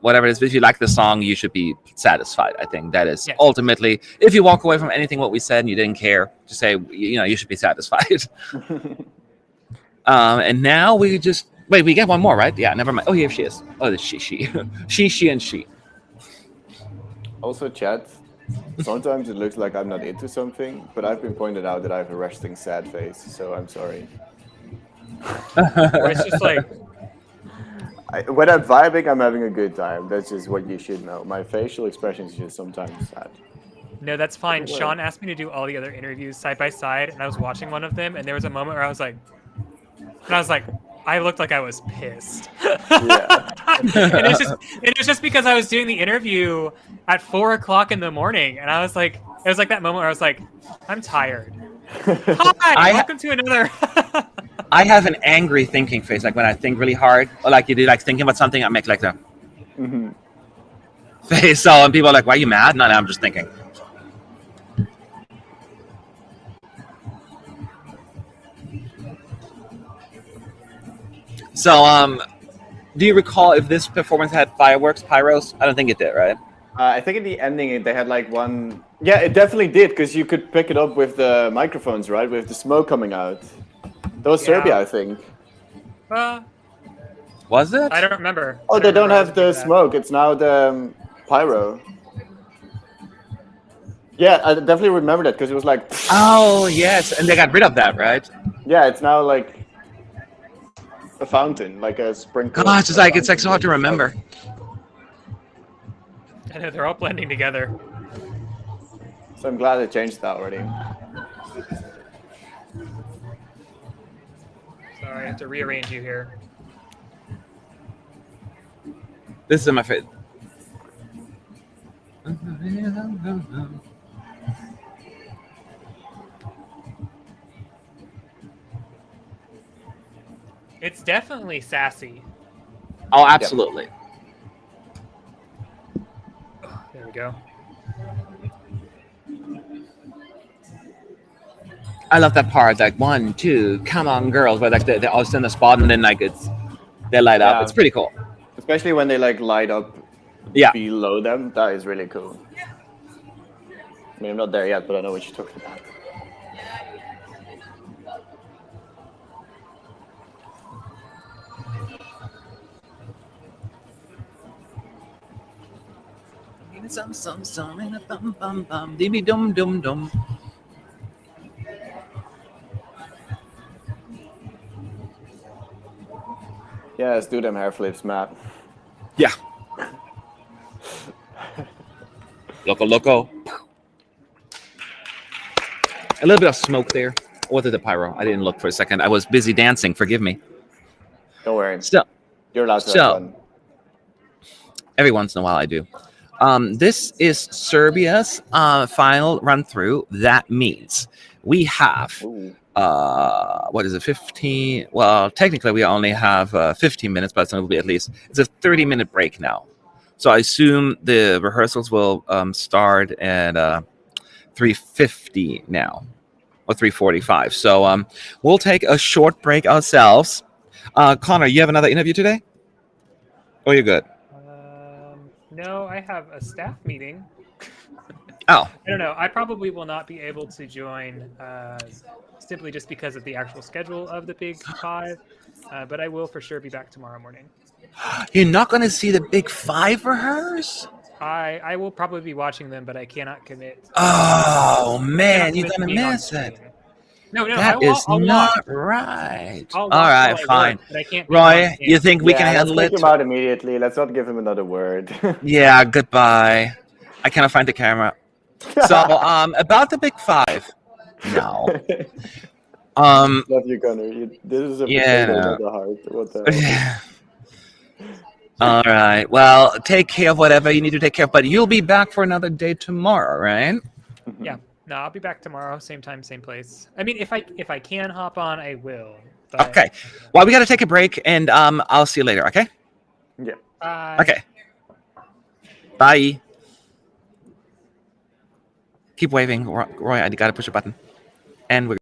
whatever it is, if you like the song, you should be satisfied. I think that is ultimately, if you walk away from anything what we said and you didn't care, just say, you should be satisfied. And now we just wait. We get one more, right? Yeah, never mind. Oh, here she is. Oh, she, she. Also, chat. Sometimes it looks like I'm not into something, but I've been pointed out that I have a resting sad face, so I'm sorry. Or it's just like, when I'm vibing, I'm having a good time. That's just what you should know. My facial expression is just sometimes sad. No, that's fine. Sean asked me to do all the other interviews side by side, and I was watching one of them, and there was a moment where I was like, I looked like I was pissed. Yeah. And it was just because I was doing the interview at 4:00 in the morning, and I was like, it was like that moment where I was like, I'm tired. Hi, welcome to another. I have an angry thinking face, like when I think really hard, or like you do, like thinking about something, I make like the face. So and people are like, "Why are you mad?" No, I'm just thinking. So, do you recall if this performance had fireworks, pyros? I don't think it did, right? I think in the ending they had like one. Yeah, it definitely did because you could pick it up with the microphones, right? With the smoke coming out. That was Serbia, I think. Was it? I don't remember. Oh, they don't have the smoke. It's now the pyro. Yeah, I definitely remember that because it was like. Oh yes, and they got rid of that, right? Yeah, it's now like a fountain, like a sprinkler. Gosh, it's like so hard to remember. I know they're all blending together. So I'm glad they changed that already. Sorry, I have to rearrange you here. This is my favorite. It's definitely sassy. Oh, absolutely. There we go. I love that part. Like 1, 2, come on, girls. But like they all stand in the spot and then like they light up. It's pretty cool. Especially when they like light up below them. That is really cool. I mean, I'm not there yet, but I know what you're talking about. Dibby dum dum dum. Yeah, let's do them hair flips, Matt. Yeah. Loco. A little bit of smoke there. Or was it the pyro? I didn't look for a second. I was busy dancing. Forgive me. Don't worry. So, you're allowed to have fun. Every once in a while I do. This is Serbia's final run through. That means we have, what is it, 15? Well, technically we only have 15 minutes, but it will be at least, it's a 30-minute break now. So I assume the rehearsals will start at 3:50 now, or 3:45. So we'll take a short break ourselves. Connor, you have another interview today? Oh, you're good. No, I have a staff meeting. Oh. I don't know. I probably will not be able to join simply just because of the actual schedule of the Big Five, but I will for sure be back tomorrow morning. You're not going to see the Big Five rehearse? I will probably be watching them, but I cannot commit. Oh, man, you're going to miss it. No, that is not right. I'll All right, fine. Roy, you think we can handle let's it? kick him out immediately. Let's not give him another word. Yeah, goodbye. I cannot find the camera. So, about the Big Five. No. Love you, Connor. This is a potato, not a heart. What the hell? All right. Well, take care of whatever you need to take care of. But you'll be back for another day tomorrow, right? Yeah. No, I'll be back tomorrow, same time, same place. I mean, if I can hop on, I will. Okay. Well, we got to take a break, and I'll see you later. Okay. Yeah. Bye. Okay. Bye. Keep waving, Roy. I got to push a button, and we're.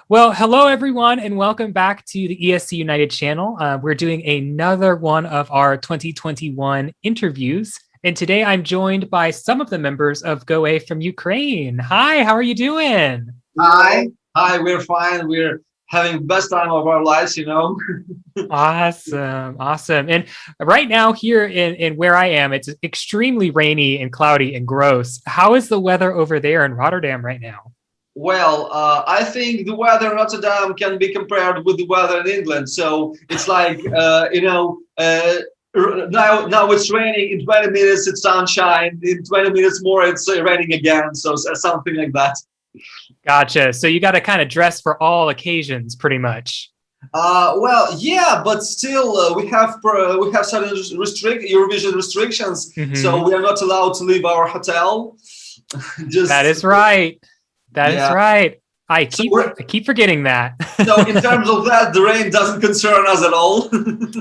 Well, hello, everyone, and welcome back to the ESC United channel. We're doing another one of our 2021 interviews. And today I'm joined by some of the members of GoA from Ukraine. Hi, how are you doing? Hi, we're fine. We're having the best time of our lives, you know. Awesome. And right now here in where I am, it's extremely rainy and cloudy and gross. How is the weather over there in Rotterdam right now? Well, I think the weather in Rotterdam can be compared with the weather in England. So it's like, now it's raining. In 20 minutes, it's sunshine. In 20 minutes more, it's raining again. So something like that. Gotcha. So you got to kind of dress for all occasions, pretty much. Well, yeah, but still, we have certain Eurovision restrictions. Mm-hmm. So we are not allowed to leave our hotel. That is right. That is right. I keep forgetting that. So in terms of that, the rain doesn't concern us at all.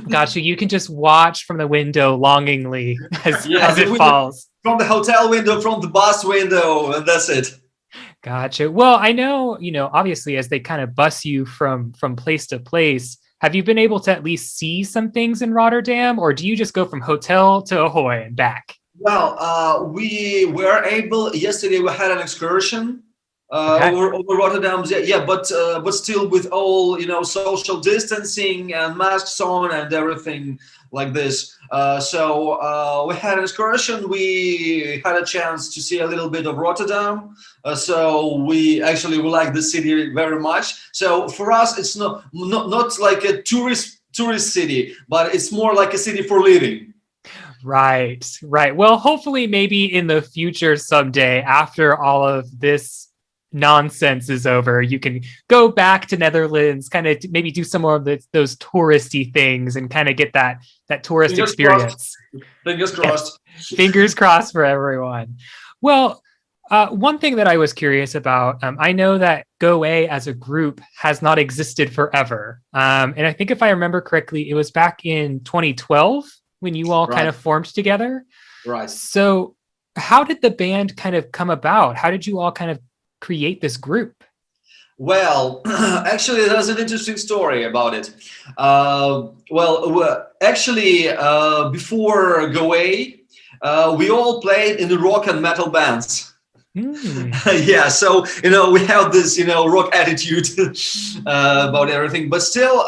Gotcha. You can just watch from the window longingly as it falls. From the hotel window, from the bus window, and that's it. Gotcha. Well, I know, obviously as they kind of bus you from place to place, have you been able to at least see some things in Rotterdam, or do you just go from hotel to Ahoy and back? Well, we were able, yesterday we had an excursion over Rotterdam, but still with all, social distancing and masks on and everything like this. So we had an excursion. We had a chance to see a little bit of Rotterdam. So we like the city very much. So for us, it's not like a tourist city, but it's more like a city for living. Right. Well, hopefully maybe in the future someday, after all of this nonsense is over, you can go back to Netherlands, kind of maybe do some more of those touristy things and kind of get that tourist Fingers experience. Fingers crossed. Fingers crossed for everyone. Well, one thing that I was curious about, I know that Go A as a group has not existed forever. And I think if I remember correctly, it was back in 2012 when you all kind of formed together. Right. So how did the band kind of come about? How did you all kind of create this group? Well, actually, there's an interesting story about it. Before Go A, we all played in the rock and metal bands. Yeah, so we have this rock attitude about everything, but still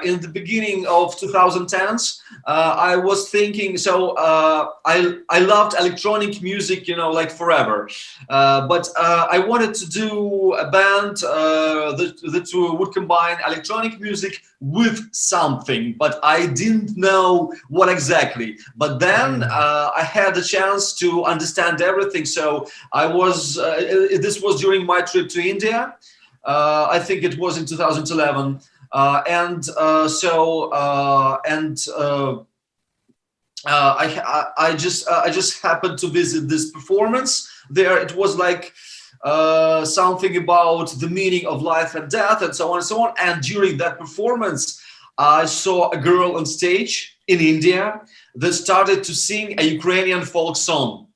in the beginning of 2010s I was thinking, I loved electronic music like forever, but I wanted to do a band that would combine electronic music with something, but I didn't know what exactly. But then I had the chance to understand everything. So I was, this was during my trip to India. I think it was in 2011. I just happened to visit this performance there. It was like something about the meaning of life and death and so on and so on. And during that performance, I saw a girl on stage in India that started to sing a Ukrainian folk song.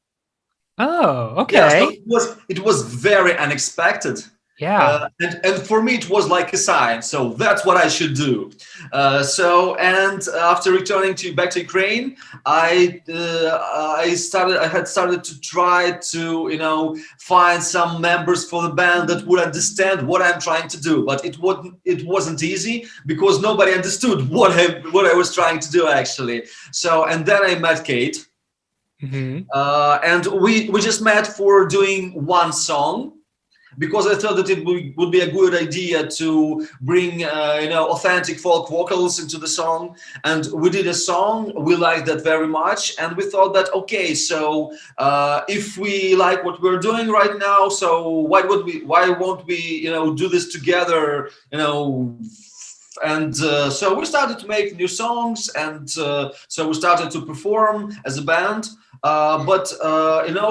Oh, okay. Yeah, so it was very unexpected. Yeah. And for me, it was like a sign. So that's what I should do. After returning back to Ukraine, I had started to try to, find some members for the band that would understand what I'm trying to do. But it wasn't easy because nobody understood what I was trying to do actually. So, and then I met Kate. Mm-hmm. And we just met for doing one song, because I thought that it would be a good idea to bring authentic folk vocals into the song. And we did a song, we liked that very much, and we thought that, okay, so if we like what we're doing right now, so why won't we do this together, and so we started to make new songs, and so we started to perform as a band. But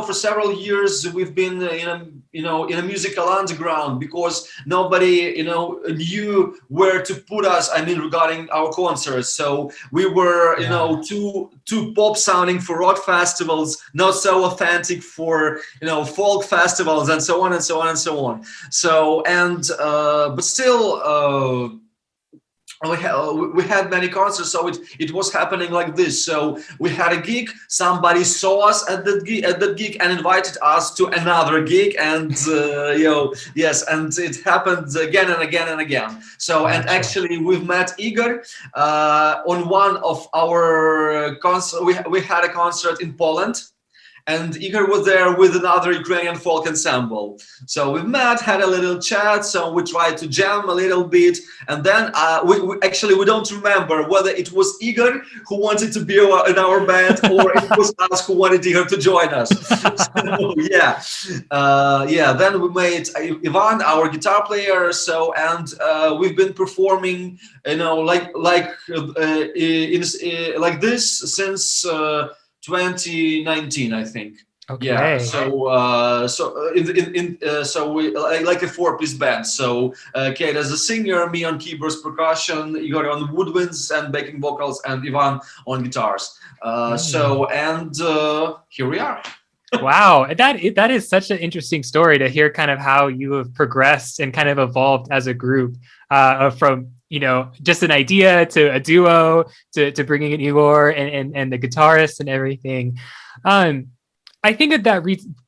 for several years we've been in a musical underground, because nobody knew where to put us. I mean, regarding our concerts, so we were too pop sounding for rock festivals, not so authentic for folk festivals, and so on and so on and so on. So but still. We had many concerts, so it was happening like this. So we had a gig, somebody saw us at that gig and invited us to another gig, and yes, and it happened again and again and again. So, and actually we've met Igor on one of our concerts. We had a concert in Poland, and Igor was there with another Ukrainian folk ensemble. So we met, had a little chat, so we tried to jam a little bit, and then we don't remember whether it was Igor who wanted to be in our band or it was us who wanted Igor to join us. Then we made Ivan, our guitar player, and we've been performing, like this since 2019, I think. Okay. Yeah, so we like a 4-piece band. So Kate as a singer, me on keyboards, percussion, Igor on woodwinds and backing vocals, and Ivan on guitars. Here we are. Wow, that is such an interesting story to hear, kind of how you have progressed and kind of evolved as a group, from just an idea to a duo to bringing in Igor and the guitarist and everything. I think that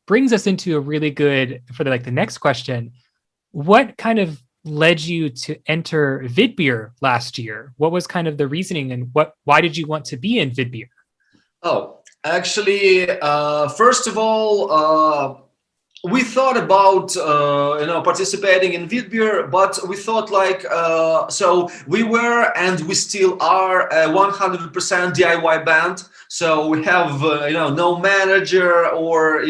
brings us into a really good for the next question. What kind of led you to enter Vidbeer last year? What was kind of the reasoning, and why did you want to be in Vidbeer? Oh, actually, first of all, we thought about participating in Vidbeer, but we thought so we were and we still are a 100% DIY band. So we have no manager or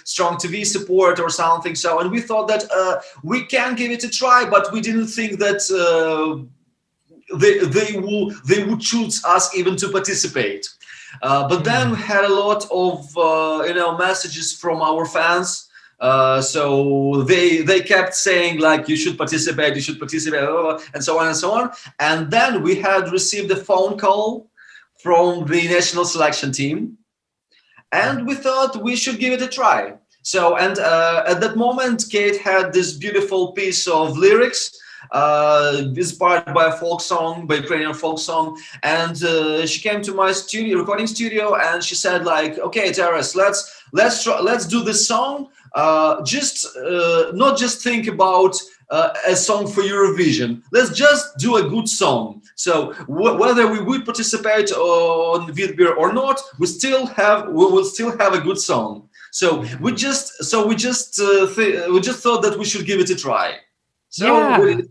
strong TV support or something. So, and we thought that we can give it a try, but we didn't think that they would choose us even to participate. But then we had a lot of messages from our fans. So they kept saying you should participate, and so on and so on. And then we had received a phone call from the national selection team, and we thought we should give it a try. So, and at that moment, Kate had this beautiful piece of lyrics, inspired by a folk song, by Ukrainian folk song, and she came to my recording studio, and she said okay, Taras, let's do this song. Not just think about a song for Eurovision. Let's just do a good song. So whether we would participate on Vidbeer or not, we will still have a good song. So we just thought that we should give it a try. So yeah.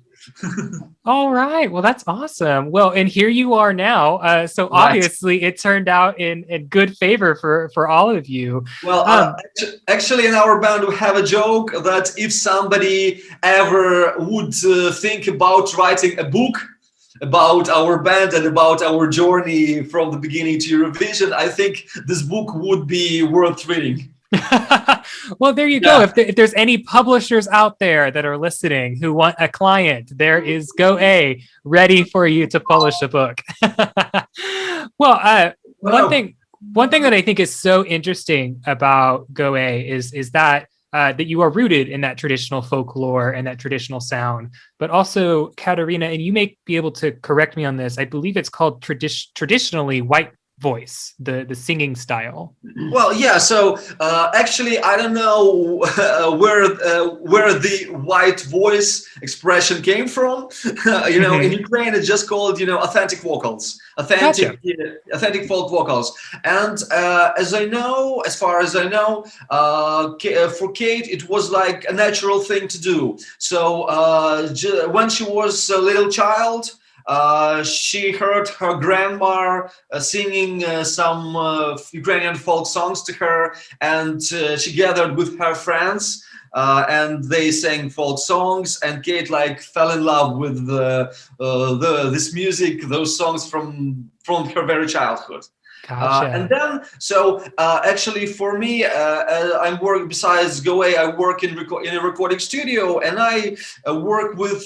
All right. Well, that's awesome. Well, and here you are now. So obviously it turned out in good favor for all of you. Well, actually in our band, we have a joke that if somebody ever would think about writing a book about our band and about our journey from the beginning to Eurovision, I think this book would be worth reading. Well, there you go. If there's any publishers out there that are listening who want a client, there is GoA ready for you to publish a book. Well, one thing that I think is so interesting about GoA is that you are rooted in that traditional folklore and that traditional sound, but also Katarina, and you may be able to correct me on this, I believe it's called traditionally white voice, the singing style. Well, yeah. So actually, I don't know where the white voice expression came from. In Ukraine, it's just called authentic vocals, authentic folk vocals. And as far as I know, for Kate, it was like a natural thing to do. So when she was a little child, she heard her grandma singing some Ukrainian folk songs to her, and she gathered with her friends, and they sang folk songs, and Kate fell in love with this music, those songs from her very childhood. Gotcha. And then, so actually for me, I'm working, besides GoA, I work in a recording studio, and I work with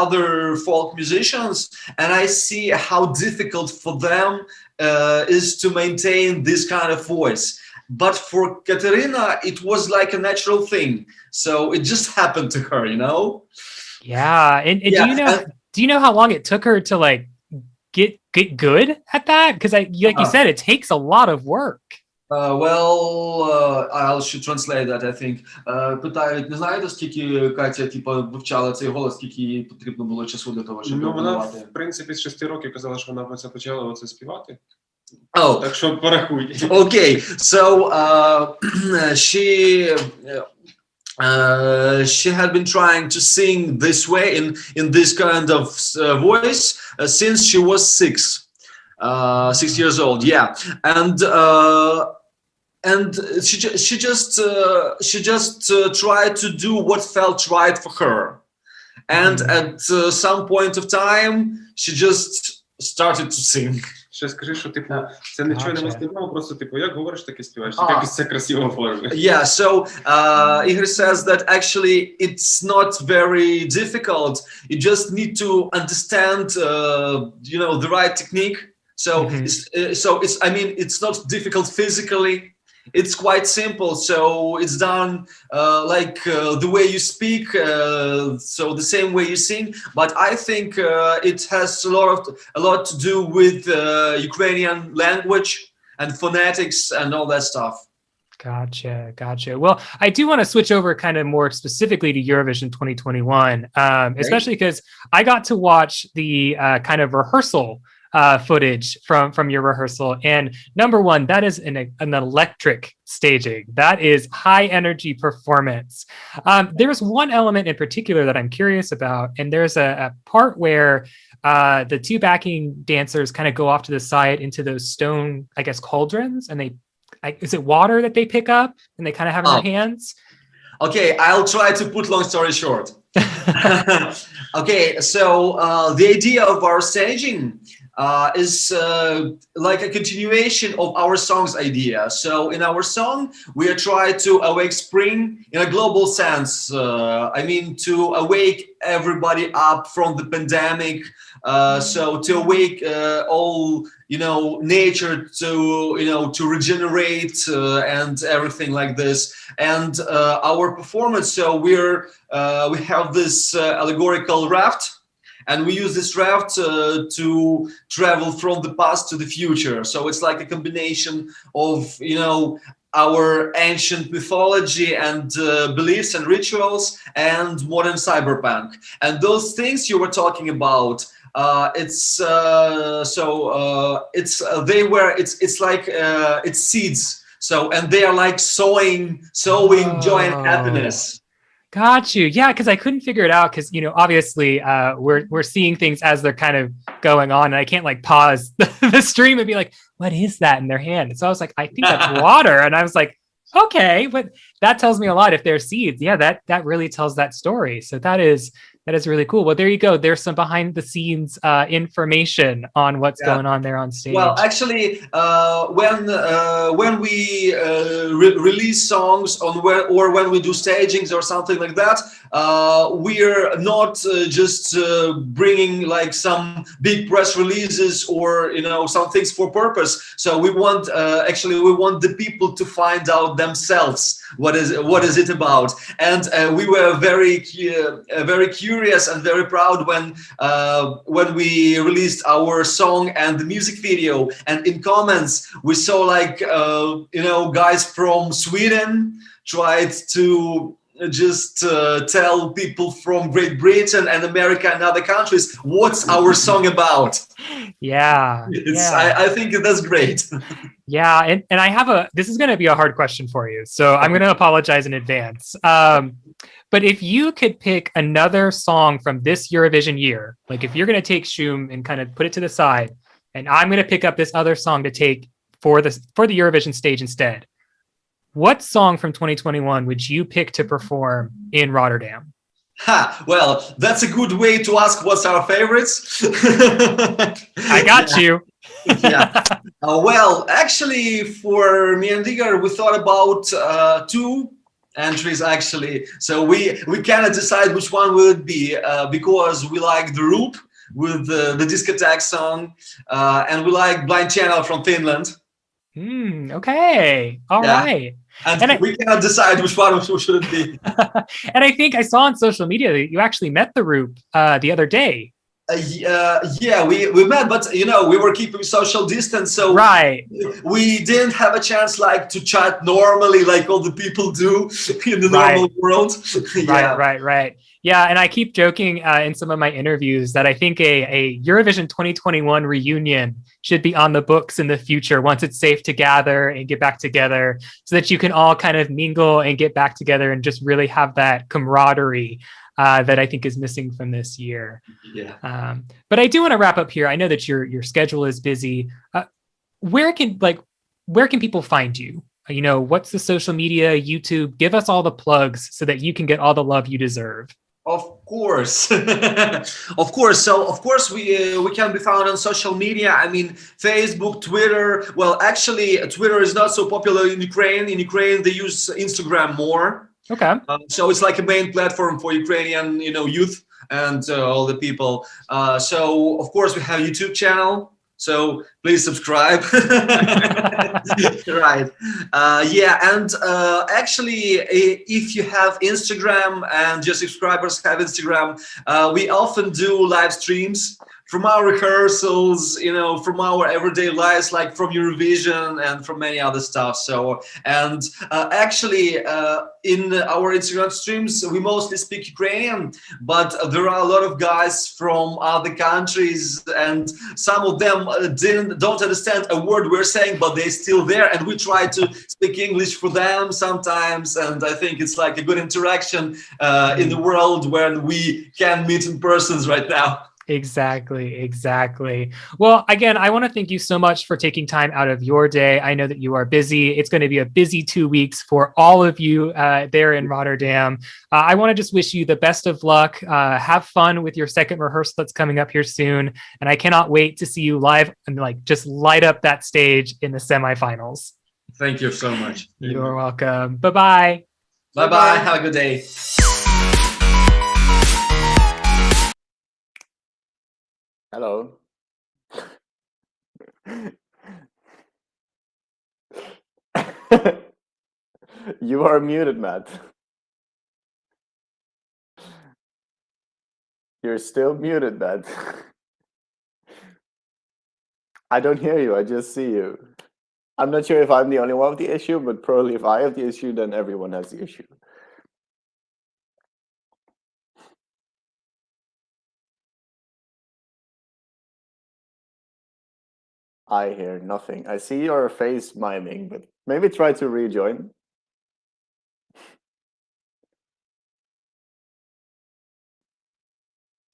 other folk musicians, and I see how difficult for them is to maintain this kind of voice. But for Katerina, it was like a natural thing. So it just happened to her, Yeah. And do you know how long it took her to get good at that? Because you said, it takes a lot of work. I should translate that, I think. Питають, не знаєте, скільки Катя вивчала цей голос, скільки їй потрібно було часу для того, щоб вона, в принципі, з 6 років казала, що вона це почала оце співати. Oh, так що порахуй. Okay, so she had been trying to sing this way in this kind of voice since she was 6 years old. Yeah, and she just tried to do what felt right for her, and at some point of time she just started to sing. Ще скажи, що типу це нічого не складного, просто типу як говориш, так і співаєш. Якось це красиво оформлено. Yeah, so Igor says that actually it's not very difficult. You just need to understand, the right technique. So, I mean, it's not difficult physically. It's quite simple. So it's done the way you speak, so the same way you sing. But I think it has a lot to do with Ukrainian language and phonetics and all that stuff. Gotcha. Well, I do want to switch over kind of more specifically to Eurovision 2021, especially because I got to watch the kind of rehearsal footage from your rehearsal. And number one, that is an electric staging. That is high energy performance. There's one element in particular that I'm curious about. And there's a part where the two backing dancers kind of go off to the side into those stone, I guess, cauldrons. And is it water that they pick up and they kind of have in their hands? Okay, I'll try to put long story short. Okay, so the idea of our staging is like a continuation of our song's idea. So in our song, we are trying to awake spring in a global sense. I mean, to awake everybody up from the pandemic. So to awake all, nature to regenerate and everything like this. And our performance, so we have this allegorical raft. And we use this raft to travel from the past to the future. So it's like a combination of, our ancient mythology and beliefs and rituals and modern cyberpunk. And those things you were talking about, it's seeds. So, and they are like sowing joy and happiness. Got you. Yeah, because I couldn't figure it out because, obviously we're seeing things as they're kind of going on. And I can't pause the stream and be like, what is that in their hand? And so I was like, I think that's water. And I was like, okay, but that tells me a lot. If they're seeds, yeah, that really tells that story. So that is really cool. Well, there you go. There's some behind the scenes information on what's going on there on stage. Well, actually, when we release songs or when we do stagings or something like that, we're not just bringing some big press releases or some things for purpose. So we want the people to find out themselves what is it about. And we were very curious and very proud when we released our song and the music video, and in comments we saw guys from Sweden tried to just tell people from Great Britain and America and other countries what's our song about. I think that's great. Yeah, and I have this is going to be a hard question for you, so I'm going to apologize in advance. But if you could pick another song from this Eurovision year, if you're going to take Shum and kind of put it to the side, and I'm going to pick up this other song to take for the Eurovision stage instead, what song from 2021 would you pick to perform in Rotterdam? Well, that's a good way to ask what's our favorites. I got you. Well, actually, for me and Igor, we thought about two entries actually. So we cannot decide which one will it be because we like the Roop with the discotheque song, and we like Blind Channel from Finland. Okay. All right. And we cannot decide which one should it be. And I think I saw on social media that you actually met the Roop the other day. We met, but we were keeping social distance, so we didn't have a chance to chat normally like all the people do in the normal world. Right. Yeah, and I keep joking in some of my interviews that I think a Eurovision 2021 reunion should be on the books in the future once it's safe to gather and get back together, so that you can all kind of mingle and get back together and just really have that camaraderie that I think is missing from this year. But I do want to wrap up here. I know that your schedule is busy. Where can people find you? What's the social media, YouTube? Give us all the plugs so that you can get all the love you deserve. Of course, of course. So of course we can be found on social media. I mean, Facebook, Twitter. Well, actually, Twitter is not so popular in Ukraine. In Ukraine, they use Instagram more. Okay. So it's like a main platform for Ukrainian, youth and all the people. So of course we have a YouTube channel. So please subscribe. Right. And actually, if you have Instagram and your subscribers have Instagram, we often do live streams from our rehearsals, from our everyday lives, like from Eurovision and from many other stuff. So, and actually, in our Instagram streams, we mostly speak Ukrainian, but there are a lot of guys from other countries, and some of them don't understand a word we're saying, but they're still there, and we try to speak English for them sometimes. And I think it's like a good interaction in the world when we can meet in persons right now. Exactly. Well, again, I want to thank you so much for taking time out of your day. I know that you are busy. It's going to be a busy 2 weeks for all of you there in Rotterdam. I want to just wish you the best of luck. Have fun with your second rehearsal that's coming up here soon. And I cannot wait to see you live and just light up that stage in the semifinals. Thank you so much. You're welcome. Bye-bye. Bye-bye. Have a good day. Hello. You are muted, Matt. You're still muted, Matt. I don't hear you, I just see you. I'm not sure if I'm the only one with the issue, but probably if I have the issue, then everyone has the issue. I hear nothing. I see your face miming, but maybe try to rejoin.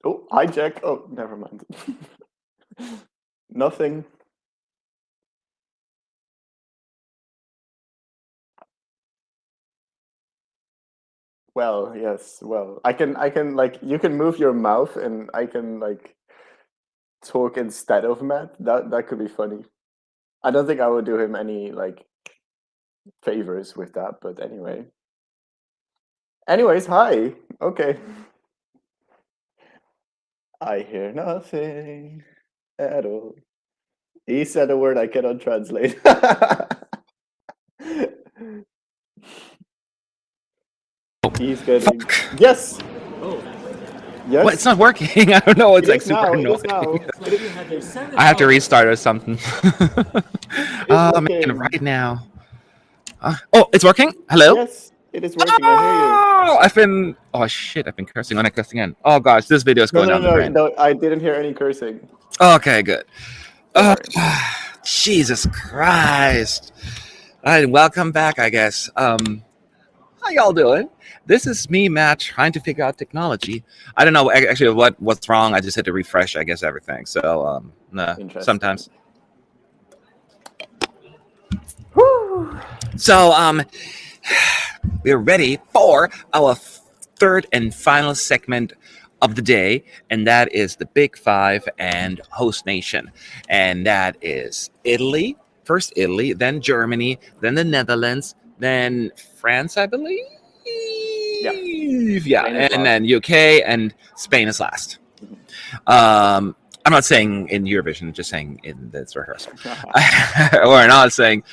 Oh, hi, Jack. Oh, never mind. Nothing. Well, yes. Well, I can like you can move your mouth, and I can like talk instead of Matt. That could be funny. I don't think I would do him any like favors with that, but anyway. Anyways, hi. Okay. I hear nothing at all. He said a word I cannot translate. He's getting yes. Oh. Yes. Well, it's not working. I don't know. It's like super annoying. I have to restart or something. Man, right now. Oh, it's working. Hello. Yes, it is working. I hear you. Oh shit! I've been cursing when I cursing in. Oh gosh, this video is going down the drain. No, I didn't hear any cursing. Okay, good. Jesus Christ! All right, welcome back. I guess. How y'all doing? This is me, Matt, trying to figure out technology. I don't know actually what's wrong. I just had to refresh, I guess, everything. So, sometimes. Whew. So, we're ready for our third and final segment of the day, and that is the Big Five and host nation. And that is Italy, first Italy, then Germany, then the Netherlands, then France, I believe. Yeah, and then UK and Spain is last. I'm not saying in Eurovision, just saying in this rehearsal. We're not saying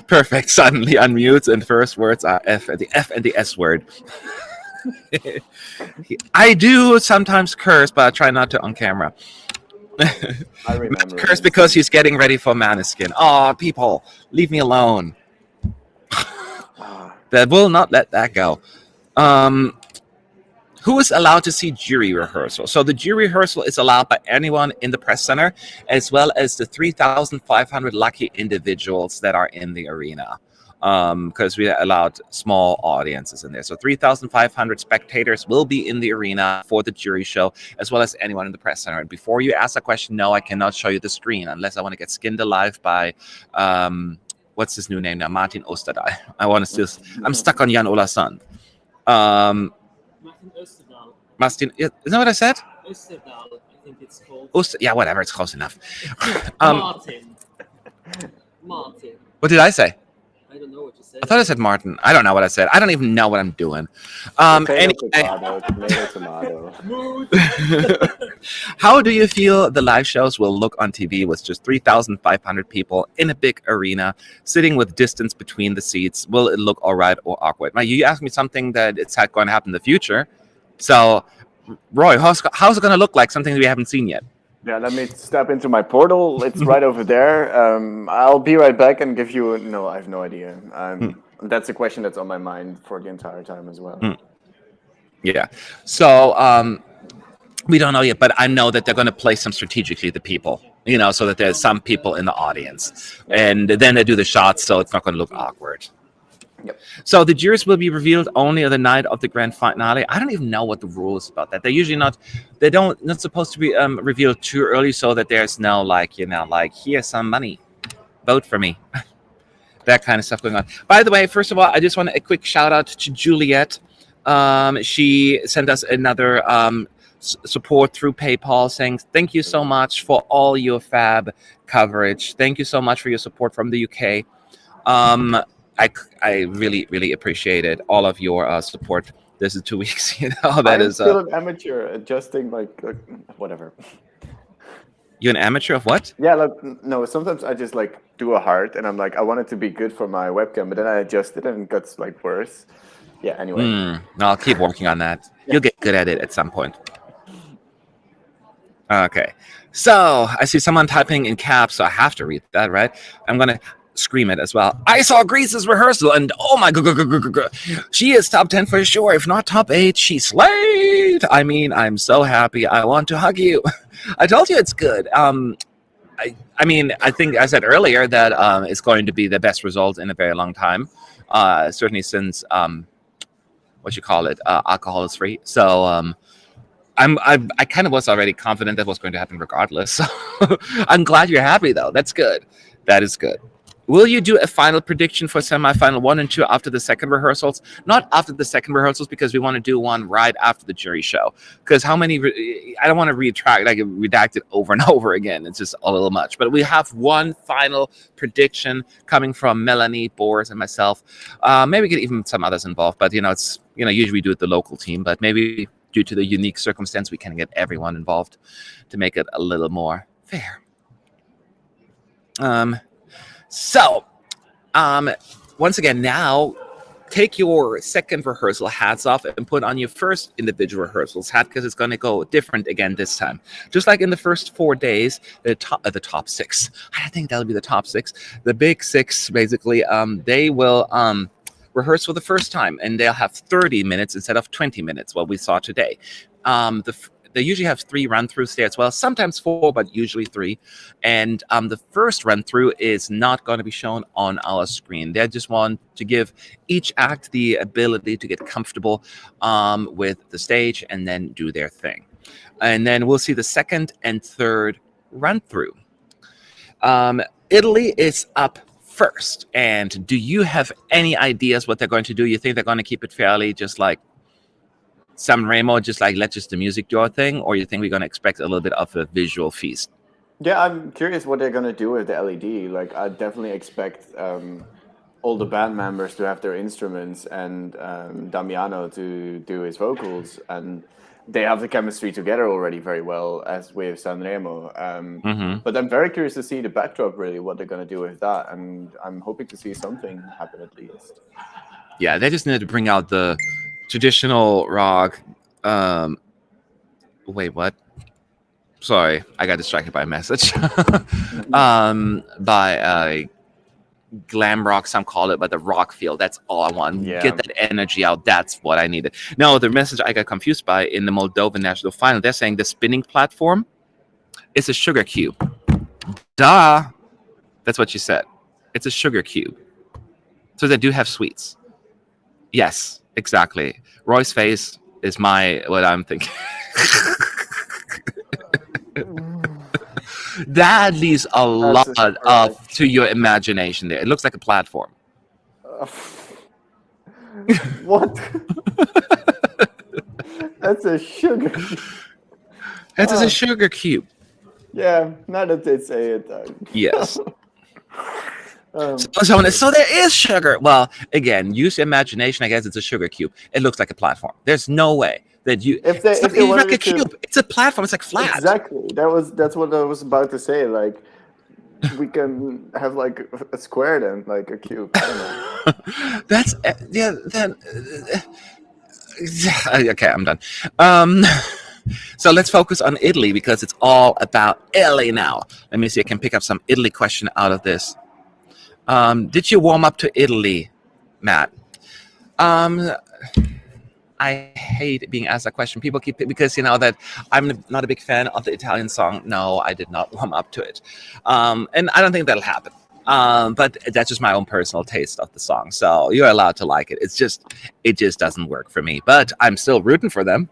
perfect suddenly unmutes and first words are the F and the S word. I do sometimes curse, but I try not to on camera. I remember. Curse because he's getting ready for Måneskin. Oh, people, leave me alone. That will not let that go. Who is allowed to see jury rehearsal? So the jury rehearsal is allowed by anyone in the press center, as well as the 3,500 lucky individuals that are in the arena. Because we allowed small audiences in there. So 3,500 spectators will be in the arena for the jury show, as well as anyone in the press center. And before you ask a question, no, I cannot show you the screen unless I want to get skinned alive by what's his new name now? Martin Osterdahl. I'm stuck on Jan Olason. Martin Österdahl. Martin, isn't that what I said? Österdahl, I think it's called. Yeah, whatever. It's close enough. Martin. What did I say? I don't know what you said. I thought I said Martin. I don't know what I said. I don't even know what I'm doing. Tomato. How do you feel the live shows will look on TV with just 3,500 people in a big arena, sitting with distance between the seats? Will it look all right or awkward? Now, you asked me something that it's going to happen in the future. So, Roy, how's it going to look like? Something that we haven't seen yet. Yeah, let me step into my portal. It's right over there. I'll be right back and give you. No, I have no idea. That's a question that's on my mind for the entire time as well. Yeah. So we don't know yet, but I know that they're going to place them strategically, the people, so that there's some people in the audience, and then they do the shots, so it's not going to look awkward. Yep. So the jurors will be revealed only on the night of the grand finale. I don't even know what the rule is about that. They're usually not supposed to be revealed too early, so that there's no here's some money, vote for me, that kind of stuff going on. By the way, first of all, I just want a quick shout out to Juliet. She sent us another support through PayPal, saying thank you so much for all your fab coverage. Thank you so much for your support from the UK. I really, really appreciated all of your support. This is 2 weeks, I'm still an amateur adjusting whatever. You're an amateur of what? Yeah, no. Sometimes I just do a heart, and I'm I want it to be good for my webcam, but then I adjust it, and it gets worse. Yeah. Anyway. I'll keep working on that. You'll get good at it at some point. Okay. So I see someone typing in caps, so I have to read that, right? I'm gonna scream it as well. I saw Greece's rehearsal, and oh my god, she is top 10 for sure. If not top 8, she slayed. I mean, I'm so happy. I want to hug you. I told you it's good. I mean, I think I said earlier that it's going to be the best result in a very long time. Certainly since alcohol is free. So I kind of was already confident that was going to happen regardless. So I'm glad you're happy though. That's good. That is good. Will you do a final prediction for semifinal 1 and 2 after the second rehearsals? Not after the second rehearsals, because we want to do one right after the jury show. Because how many? I don't want to redact it over and over again. It's just a little much. But we have one final prediction coming from Melanie, Boris, and myself. Maybe get even some others involved. But it's usually we do it the local team. But maybe due to the unique circumstance, we can get everyone involved to make it a little more fair. So, once again, now take your second rehearsal hats off and put on your first individual rehearsals hat, because it's going to go different again this time. Just like in the first 4 days, the top 6. I think that'll be the top 6. The big 6, basically, they will rehearse for the first time, and they'll have 30 minutes instead of 20 minutes, what we saw today. They usually have 3 run-throughs there as well, sometimes 4, but usually 3. And the first run-through is not going to be shown on our screen. They just want to give each act the ability to get comfortable with the stage and then do their thing. And then we'll see the second and third run-through. Italy is up first. And do you have any ideas what they're going to do? You think they're going to keep it fairly just like Sanremo, just let the music do our thing, or you think we're going to expect a little bit of a visual feast? Yeah, I'm curious what they're going to do with the LED. I definitely expect all the band members to have their instruments and Damiano to do his vocals, and they have the chemistry together already very well, as with Sanremo. But I'm very curious to see the backdrop, really, what they're going to do with that, and I'm hoping to see something happen at least. Yeah, they just need to bring out the traditional rock. Wait, what? Sorry, I got distracted by a message. By glam rock, some call it, but the rock feel. That's all I want. Yeah. Get that energy out. That's what I needed. No, the message I got confused by in the Moldovan national final, they're saying the spinning platform is a sugar cube. Duh. That's what she said. It's a sugar cube. So they do have sweets. Yes. Exactly. Roy's face is what I'm thinking. That leaves a lot surprise. to your imagination there. It looks like a platform. What? That's a sugar. That is a sugar cube. Yeah, now that they say it. Yes. So there is sugar. Well, again, use your imagination. I guess it's a sugar cube. It looks like a platform. There's no way that you. If they it's not wanted like a to- cube. It's a platform. It's like flat. Exactly. That's what I was about to say. Like, we can have like a square then, like a cube. I don't know. That's yeah. Then okay, I'm done. So let's focus on Italy because it's all about Italy now. Let me see. I can pick up some Italy question out of this. Did you warm up to Italy, Matt? I hate being asked that question. People keep because you know that I'm not a big fan of the Italian song. No, I did not warm up to it, and I don't think that'll happen. But that's just my own personal taste of the song. So you're allowed to like it. It just doesn't work for me. But I'm still rooting for them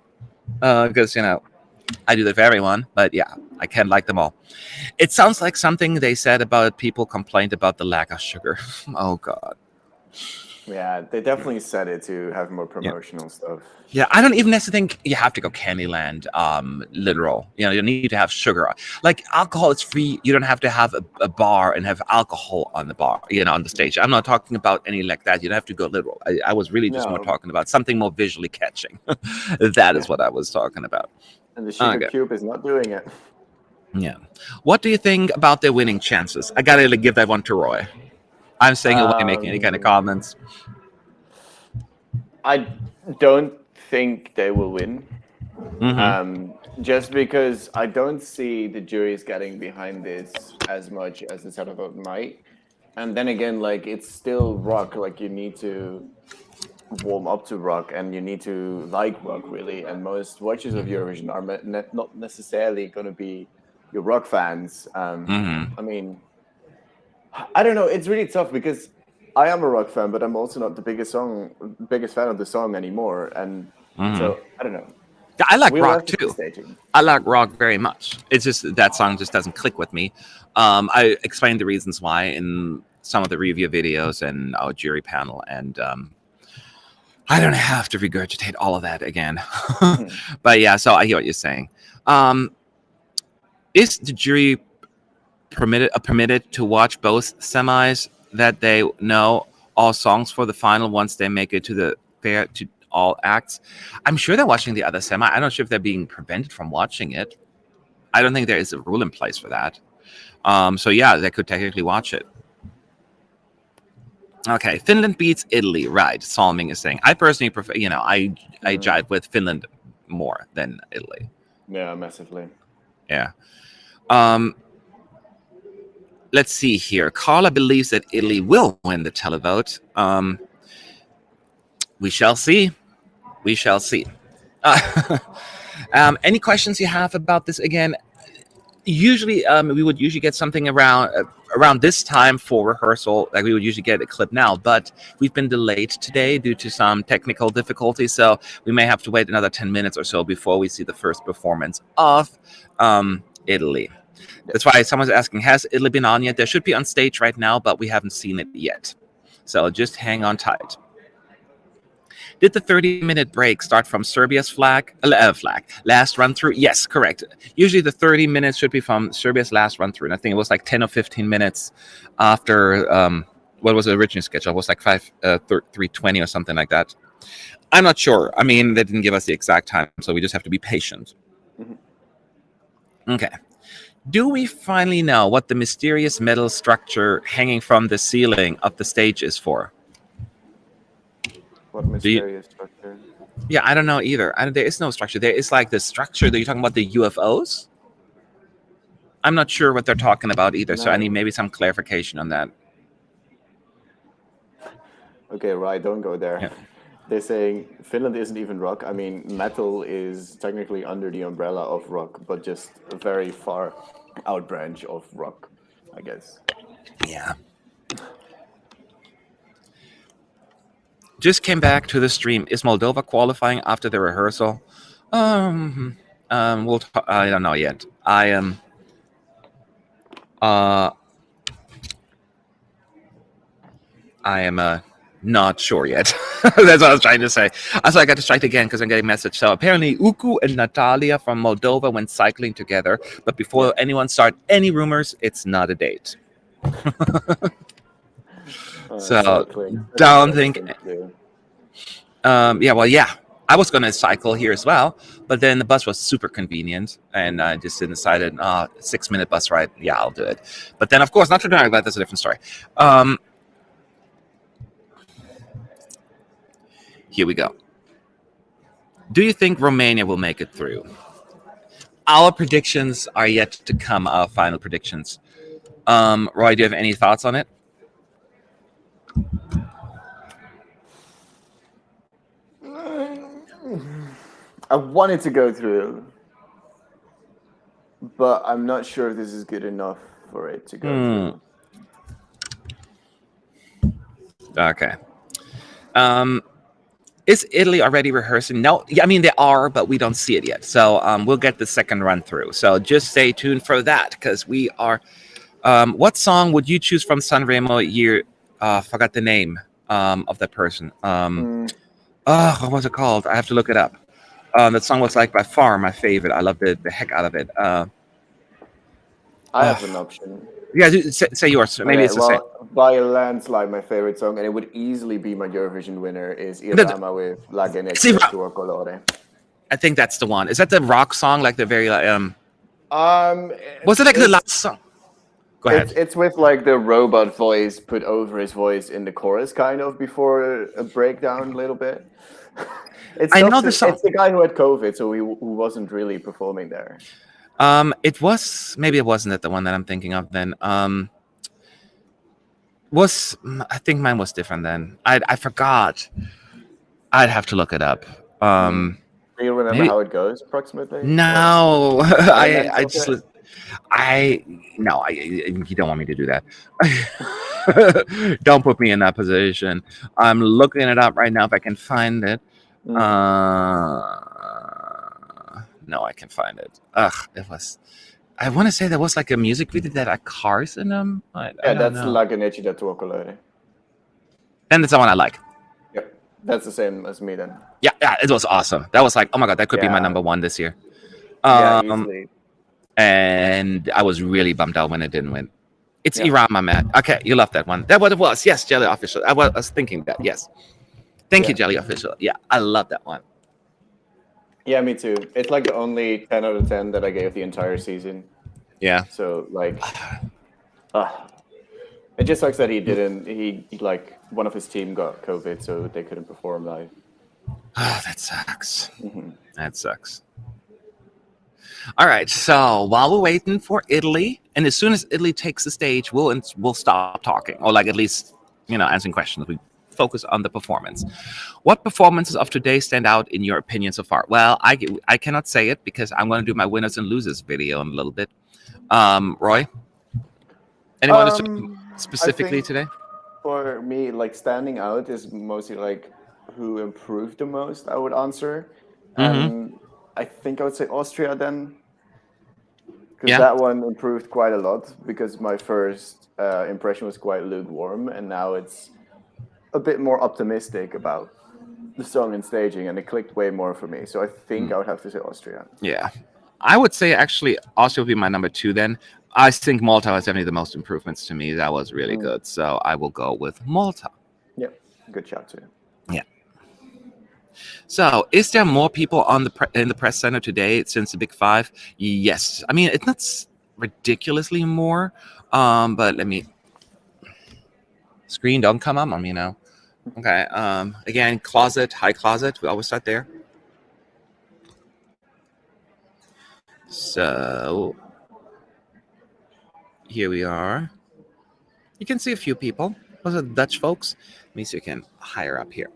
because you know I do that for everyone. But yeah, I can't like them all. It sounds like something they said about people complained about the lack of sugar. Oh God. Yeah, they definitely said it to have more promotional stuff. Yeah, I don't even necessarily think you have to go Candyland literal. You know, you need to have sugar. Like alcohol is free. You don't have to have a bar and have alcohol on the bar, you know, on the stage. I'm not talking about any like that. You don't have to go literal. I was really just more talking about something more visually catching. That is what I was talking about. And the sugar cube is not doing it. Yeah. What do you think about their winning chances? I gotta give that one to Roy. I'm staying away making any kind of comments. I don't think they will win. Just because I don't see the juries getting behind this as much as the Southern vote might. And then again, like it's still rock. Like you need to warm up to rock and you need to like rock really. And most watchers of Eurovision are not necessarily going to be your rock fans. I mean, I don't know. It's really tough because I am a rock fan, but I'm also not the biggest fan of the song anymore. And so I don't know. I like We'll rock have to too. keep staging. I like rock very much. It's just that song just doesn't click with me. I explained the reasons why in some of the review videos and our jury panel, and I don't have to regurgitate all of that again. But yeah, so I hear what you're saying. Is the jury permitted to watch both semis that they know all songs for the final once they make it to the fair to all acts? I'm sure they're watching the other semi. I'm not sure if they're being prevented from watching it. I don't think there is a rule in place for that. So yeah, they could technically watch it. Okay, Finland beats Italy, right? Salming is saying. I personally prefer, you know, I jive with Finland more than Italy. Yeah, massively. Yeah. Let's see here. Carla believes that Italy will win the televote. We shall see. We shall see. Any questions you have about this? Again, usually we would usually get something around this time for rehearsal. Like we would usually get a clip now, but we've been delayed today due to some technical difficulties. So we may have to wait another 10 minutes or so before we see the first performance of Italy. That's why someone's asking, has Italy been on yet? They should be on stage right now, but we haven't seen it yet. So just hang on tight. Did the 30-minute break start from Serbia's last run through? Yes, correct. Usually the 30 minutes should be from Serbia's last run through. And I think it was like 10 or 15 minutes after what was the original schedule? It was like 3:20 or something like that. I'm not sure. I mean, they didn't give us the exact time, so we just have to be patient. Okay. Do we finally know what the mysterious metal structure hanging from the ceiling of the stage is for? What mysterious structure? Yeah, I don't know either. There is no structure. There is like the structure that you're talking about, the UFOs. I'm not sure what they're talking about either, so I need maybe some clarification on that. Okay, right, don't go there. Yeah. They're saying Finland isn't even rock. I mean, metal is technically under the umbrella of rock, but just a very far out branch of rock, I guess. Yeah. Just came back to the stream. Is Moldova qualifying after the rehearsal? I don't know yet. I am not sure yet. That's what I was trying to say. Also, I got distracted again because I'm getting a message. So apparently Uku and Natalia from Moldova went cycling together. But before anyone start any rumors, it's not a date. So don't think. Yeah. I was going to cycle here as well, but then the bus was super convenient, and I just decided, 6-minute bus ride. Yeah, I'll do it. But then, of course, not to talk about that's a different story. Here we go. Do you think Romania will make it through? Our predictions are yet to come, our final predictions. Roy, do you have any thoughts on it? I wanted to go through, but I'm not sure if this is good enough for it to go through. Okay. Is Italy already rehearsing? No, I mean, they are, but we don't see it yet. So we'll get the second run through. So just stay tuned for that, because we are... what song would you choose from Sanremo year? Forgot the name of that person. What was it called? I have to look it up. That song was like by far my favorite. I loved the heck out of it. I have an option. Yeah, say yours. Maybe it's the same. By a landslide, my favorite song, and it would easily be my Eurovision winner, is Irama with La Genezia Tuo Colore. I think that's the one. Is that the rock song? Like the very was it like the last song? Go ahead. It's with like the robot voice put over his voice in the chorus, kind of before a breakdown a little bit. I know the song. It's the guy who had COVID, so who wasn't really performing there. It was, maybe it wasn't it the one that I'm thinking of then. I think mine was different then. I forgot. I'd have to look it up. Do you remember how it goes approximately? No, you don't want me to do that. Don't put me in that position. I'm looking it up right now if I can find it. No, I can find it. It was. I want to say there was like a music video that had cars in them. That's La Genezia Tuo Colore. And it's the one I like. Yep, that's the same as me then. Yeah, it was awesome. That was like, oh my god, that could be my number one this year. Easily. And I was really bummed out when it didn't win. It's Irama, man. Okay, you love that one. That's what it was. Yes, Jelly Official. I was thinking that. Yes. Thank you, Jelly Official. Yeah, I love that one. Yeah, me too. It's like the only 10 out of 10 that I gave the entire season. Yeah. So like, it just sucks that he like one of his team got COVID, so they couldn't perform live. Oh, that sucks. That sucks. All right. So while we're waiting for Italy, and as soon as Italy takes the stage, we'll stop talking, or like at least answering questions. We focus on the performance. What performances of today stand out in your opinion so far? Well, I cannot say it because I'm going to do my winners and losers video in a little bit. Roy, anyone specifically today? For me, like standing out is mostly like who improved the most. I would answer. I think I would say Austria then, because that one improved quite a lot. Because my first impression was quite lukewarm, and now it's a bit more optimistic about the song and staging, and it clicked way more for me. So I think I would have to say Austria. Yeah, I would say actually Austria would be my number 2 then. I think Malta was definitely the most improvements to me. That was really good. So I will go with Malta. Yeah, good shout too. Yeah. So is there more people in the press center today since the Big Five? Yes. I mean, it's not ridiculously more, but let me... Screen, don't come up on me now. Okay. Again, closet, high closet. We always start there. So here we are. You can see a few people. Those are Dutch folks. Let me see if you can higher up here.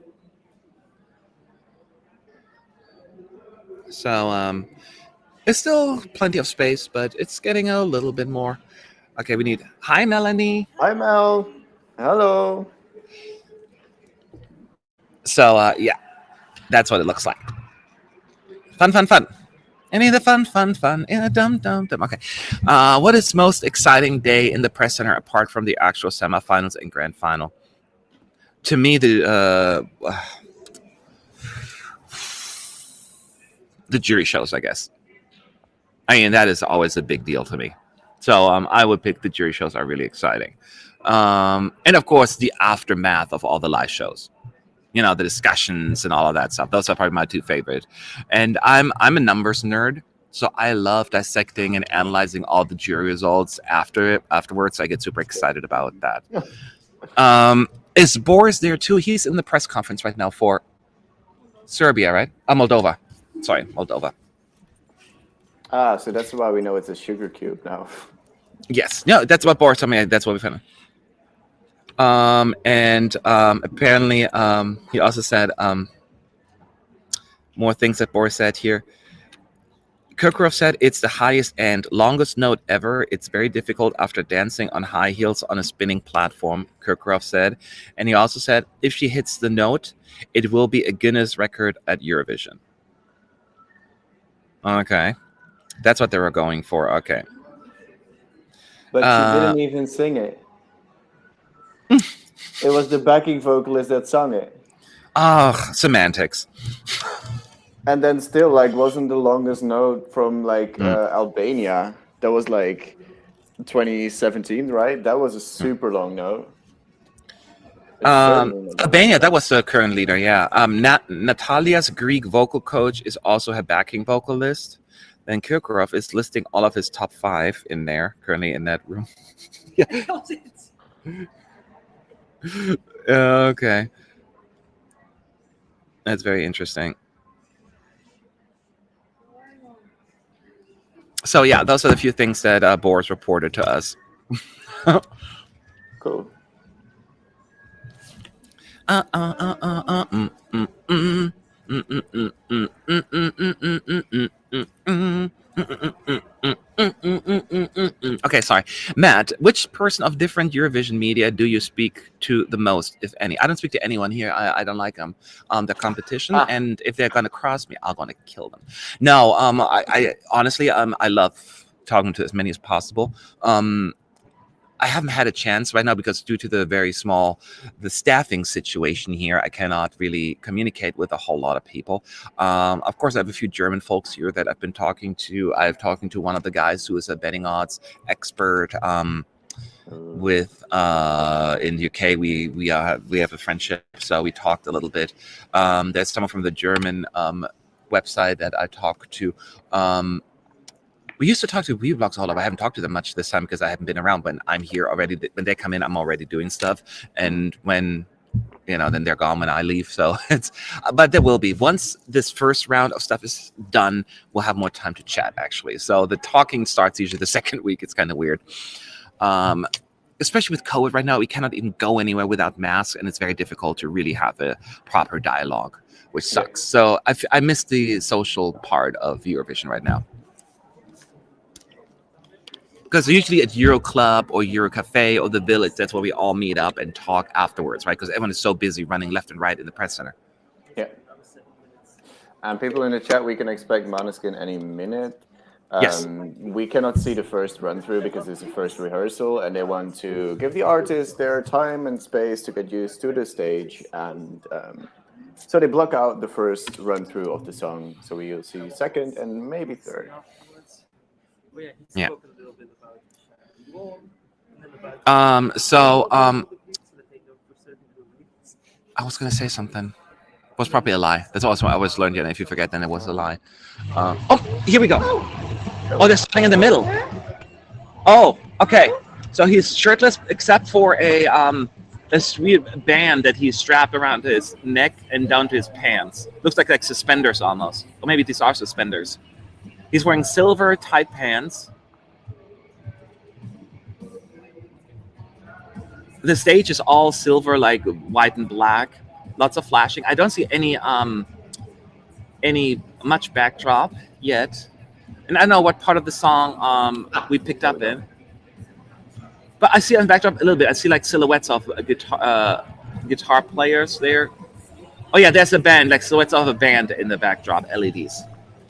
So there's still plenty of space, but it's getting a little bit more. Okay, we need... Hi, Melanie. Hi, Mel. Hello. So, yeah, that's what it looks like. Fun. Any of the fun, in a dum. Okay. What is most exciting day in the press center apart from the actual semifinals and grand final? To me, the jury shows, I guess. I mean, that is always a big deal to me. So I would pick the jury shows are really exciting. And of course, the aftermath of all the live shows. You know, the discussions and all of that stuff. Those are probably my two favorite. And I'm a numbers nerd, so I love dissecting and analyzing all the jury results afterwards. I get super excited about that. Is Boris there too? He's in the press conference right now for Serbia, right? Moldova. Sorry, Moldova. So that's why we know it's a sugar cube now. Yes. No, that's what Boris told me. That's what we found. And apparently he also said more things that Boris said here. Kirkorov said it's the highest and longest note ever. It's very difficult after dancing on high heels on a spinning platform, Kirkorov said. And he also said if she hits the note, it will be a Guinness record at Eurovision. Okay. That's what they were going for. Okay. But she didn't even sing it. It was the backing vocalist that sung it. Semantics. And then still, like, wasn't the longest note from, like, Albania. That was, like, 2017, right? That was a super long note. Albania, that was the current leader, yeah. Natalia's Greek vocal coach is also her backing vocalist. Then Kirkorov is listing all of his top 5 in there, currently in that room. Yeah. Okay. That's very interesting. So yeah, those are the few things that Boris reported to us. Cool. Okay, sorry. Matt, which person of different Eurovision media do you speak to the most, if any? I don't speak to anyone here. I don't like them. The competition, and if they're gonna cross me, I'm gonna kill them. No, I honestly, I love talking to as many as possible. I haven't had a chance right now because due to the staffing situation here, I cannot really communicate with a whole lot of people. Of course, I have a few German folks here that I've been talking to. I've talking to one of the guys who is a betting odds expert. With in the UK, we have a friendship, so we talked a little bit. There's someone from the German website that I talked to. We used to talk to Weeblogs all of. I haven't talked to them much this time because I haven't been around. When I'm here already, when they come in, I'm already doing stuff, and when then they're gone when I leave. So but there will be once this first round of stuff is done, we'll have more time to chat actually. So the talking starts usually the second week. It's kind of weird, especially with COVID right now. We cannot even go anywhere without masks, and it's very difficult to really have a proper dialogue, which sucks. So I miss the social part of Eurovision right now. Because usually at Euro Club or Euro Cafe or the Village, that's where we all meet up and talk afterwards, right? Because everyone is so busy running left and right in the press center. Yeah. And people in the chat, we can expect Måneskin any minute. Yes. We cannot see the first run through because it's the first rehearsal, and they want to give the artists their time and space to get used to the stage, and so they block out the first run through of the song. So we'll see second and maybe third. Yeah. I was gonna say something. It was probably a lie. That's also what I always learned. And if you forget, then it was a lie. Here we go. Oh, they're playing in the middle. Oh, okay. So he's shirtless except for a sweet band that he's strapped around his neck and down to his pants. Looks like suspenders almost. Or maybe these are suspenders. He's wearing silver tight pants. The stage is all silver, like white and black. Lots of flashing. I don't see any much backdrop yet. And I don't know what part of the song we picked up in. But I see on backdrop a little bit. I see like silhouettes of guitar players there. Oh yeah, there's a band, like silhouettes of a band in the backdrop, LEDs.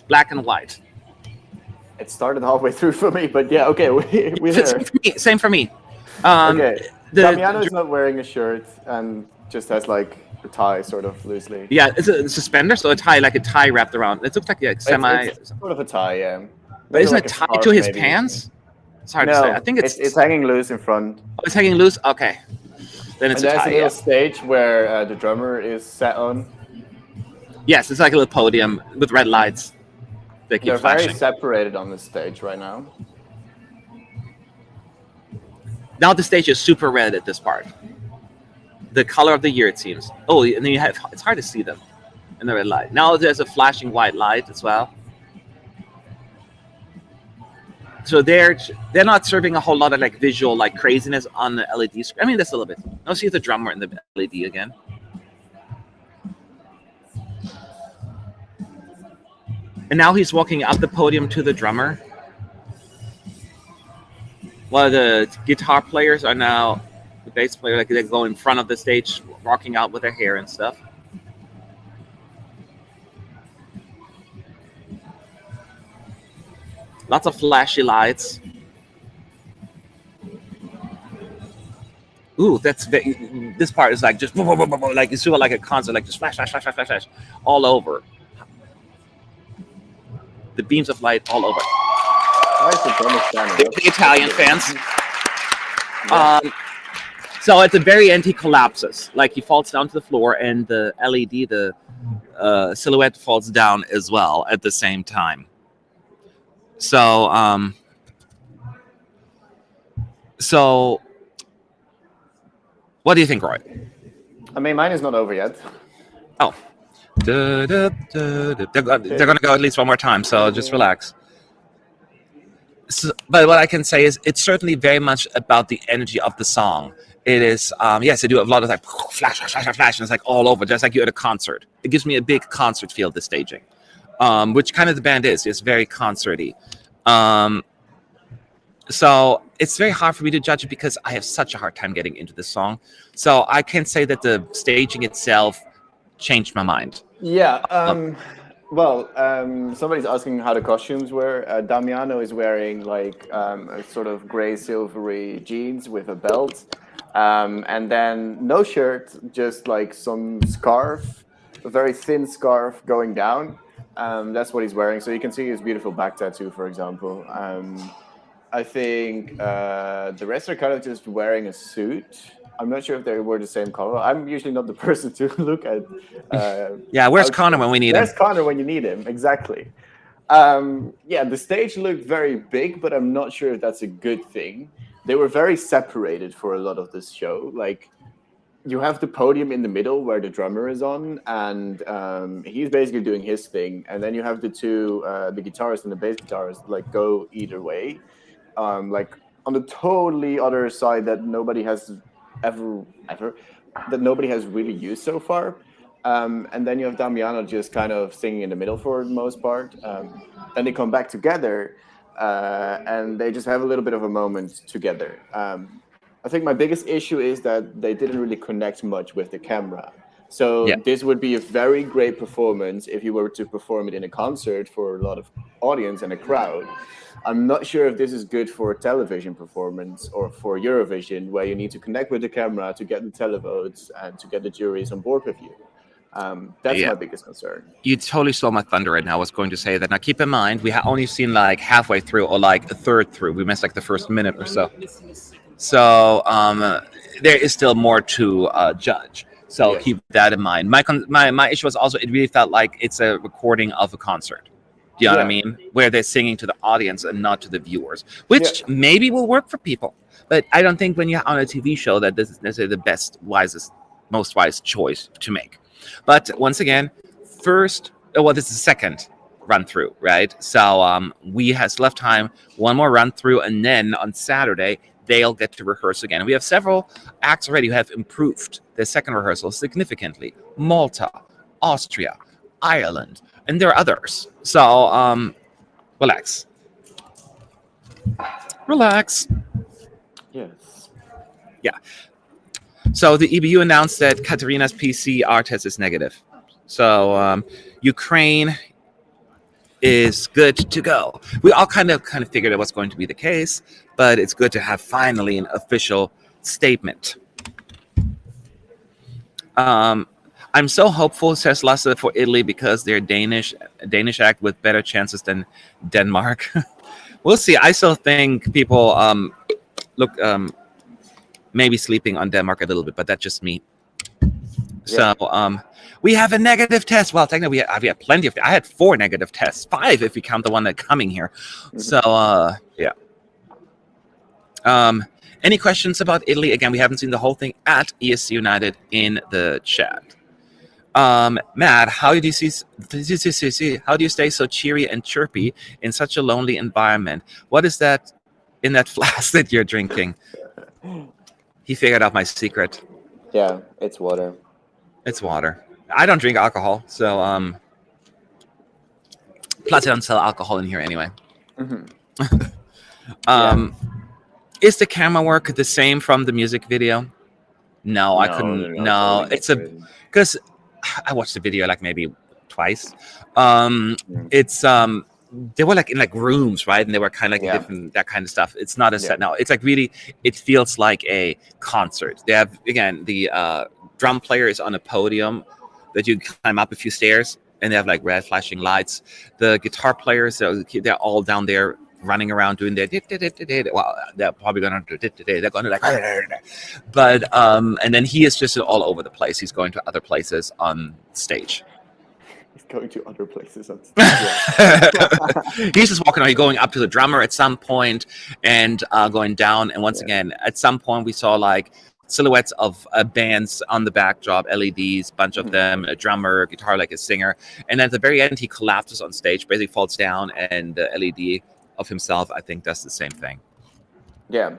Black and white. It started halfway through for me, but yeah, okay, we're here. Same for me. Okay, Damiano's not wearing a shirt and just has like a tie sort of loosely. Yeah, it's a suspender, so a tie, like a tie wrapped around. It looks like a semi... It's sort of a tie, yeah. But isn't like it a tied scarf, to his maybe. pants? It's hard No, to say. I think it's hanging loose in front. Oh, it's hanging loose? Okay. Then it's And a there's tie, a little yeah. stage where the drummer is sat on. Yes, it's like a little podium with red lights. They keep They're flashing. very separated on the stage right now. Now the stage is super red at this part. The color of the year, it seems. Oh, and then you have, it's hard to see them in the red light. Now there's a flashing white light as well. So they're not serving a whole lot of like visual like craziness on the LED screen. I mean, that's a little bit. Now see the drummer in the LED again. And now he's walking up the podium to the drummer. While the guitar players are now, the bass player, like they go in front of the stage, rocking out with their hair and stuff. Lots of flashy lights. Ooh, this part is like just like it's sort of like a concert, like just flash, flash, flash, flash, flash, flash, all over. The beams of light all over. The Italian fans. So at the very end, he collapses. Like he falls down to the floor, and the LED, the silhouette, falls down as well at the same time. So, what do you think, Roy? I mean, mine is not over yet. Oh. They're going to go at least one more time, so just relax. So, but what I can say is it's certainly very much about the energy of the song. It is, yes, they do a lot of like flash, flash, flash, flash, and it's like all over, just like you're at a concert. It gives me a big concert feel, the staging, which kind of the band is. It's very concerty. So it's very hard for me to judge it because I have such a hard time getting into this song. So I can say that the staging itself changed my mind. Yeah. Somebody's asking how the costumes were. Damiano is wearing like a sort of gray silvery jeans with a belt, and then no shirt, just like some scarf, a very thin scarf going down. That's what he's wearing. So you can see his beautiful back tattoo, for example. I think the rest are kind of just wearing a suit. I'm not sure if they were the same color. I'm usually not the person to look at. Yeah, where's Connor when we need him? Where's Connor when you need him? Exactly. The stage looked very big, but I'm not sure if that's a good thing. They were very separated for a lot of this show. Like, you have the podium in the middle where the drummer is on, and he's basically doing his thing. And then you have the two, the guitarist and the bass guitarist, like go either way. Like on the totally other side that nobody has ever that nobody has really used so far. And then you have Damiano just kind of singing in the middle for the most part. Then they come back together and they just have a little bit of a moment together. I think my biggest issue is that they didn't really connect much with the camera. So this would be a very great performance if you were to perform it in a concert for a lot of audience and a crowd. I'm not sure if this is good for a television performance or for Eurovision, where you need to connect with the camera to get the televotes and to get the juries on board with you. That's my biggest concern. You totally stole my thunder right now. I was going to say that. Now, keep in mind, we only seen like halfway through or like a third through. We missed like the first minute or so. So there is still more to judge. So keep that in mind. My issue was also, it really felt like it's a recording of a concert. Do you know what I mean? Where they're singing to the audience and not to the viewers, which maybe will work for people. But I don't think when you're on a TV show that this is necessarily the best, wisest, most wise choice to make. But once again, this is the second run through, right? So we have left time, one more run through, and then on Saturday, they'll get to rehearse again. And we have several acts already who have improved their second rehearsal significantly. Malta, Austria, Ireland, and there are others. So relax. Yes. Yeah. So the EBU announced that Katerina's PCR test is negative. So Ukraine is good to go. We all kind of figured out what's going to be the case, but it's good to have finally an official statement. I'm so hopeful, says Lasse, for Italy because they're Danish act with better chances than Denmark. We'll see. I still think people look maybe sleeping on Denmark a little bit, but that's just me. So we have a negative test. Well, technically we have plenty of. I had 4 negative tests, 5 if you count the one that's coming here. So yeah. Any questions about Italy? Again, we haven't seen the whole thing at ESC United in the chat. Matt, how do you stay so cheery and chirpy in such a lonely environment? What is that in that flask that you're drinking? He figured out my secret. Yeah, it's water. It's water. I don't drink alcohol, so plus I don't sell alcohol in here anyway. Is the camera work the same from the music video? No, I couldn't. No, it's because I watched the video like maybe twice. It's they were like in like rooms, right? And they were kind of like different, that kind of stuff. It's not a set now. It's like really, it feels like a concert. They have, again, the drum player is on a podium that you climb up a few stairs, and they have like red flashing lights. The guitar players, they're all down there running around doing their well, they're probably gonna do they're gonna like, but and then he is just all over the place. He's going to other places on stage. He's going to other places on stage. He's just walking around, going up to the drummer at some point and going down. And once again, at some point we saw like silhouettes of bands on the backdrop, LEDs, bunch of them, a drummer, guitar, like a singer, and at the very end he collapses on stage, basically falls down, and the LED of himself, I think, does the same thing. Yeah,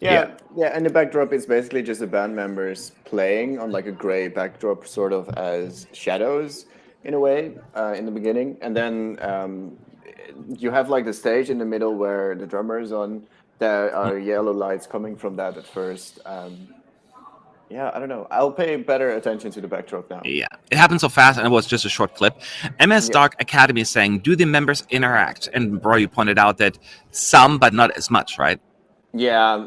and the backdrop is basically just the band members playing on like a gray backdrop, sort of as shadows in a way, in the beginning, and then you have like the stage in the middle where the drummer is on. There are yellow lights coming from that at first. Yeah, I don't know. I'll pay better attention to the backdrop now. Yeah, it happened so fast, and it was just a short clip. MS Dark Academy is saying, do the members interact? And bro, you pointed out that some, but not as much, right? Yeah,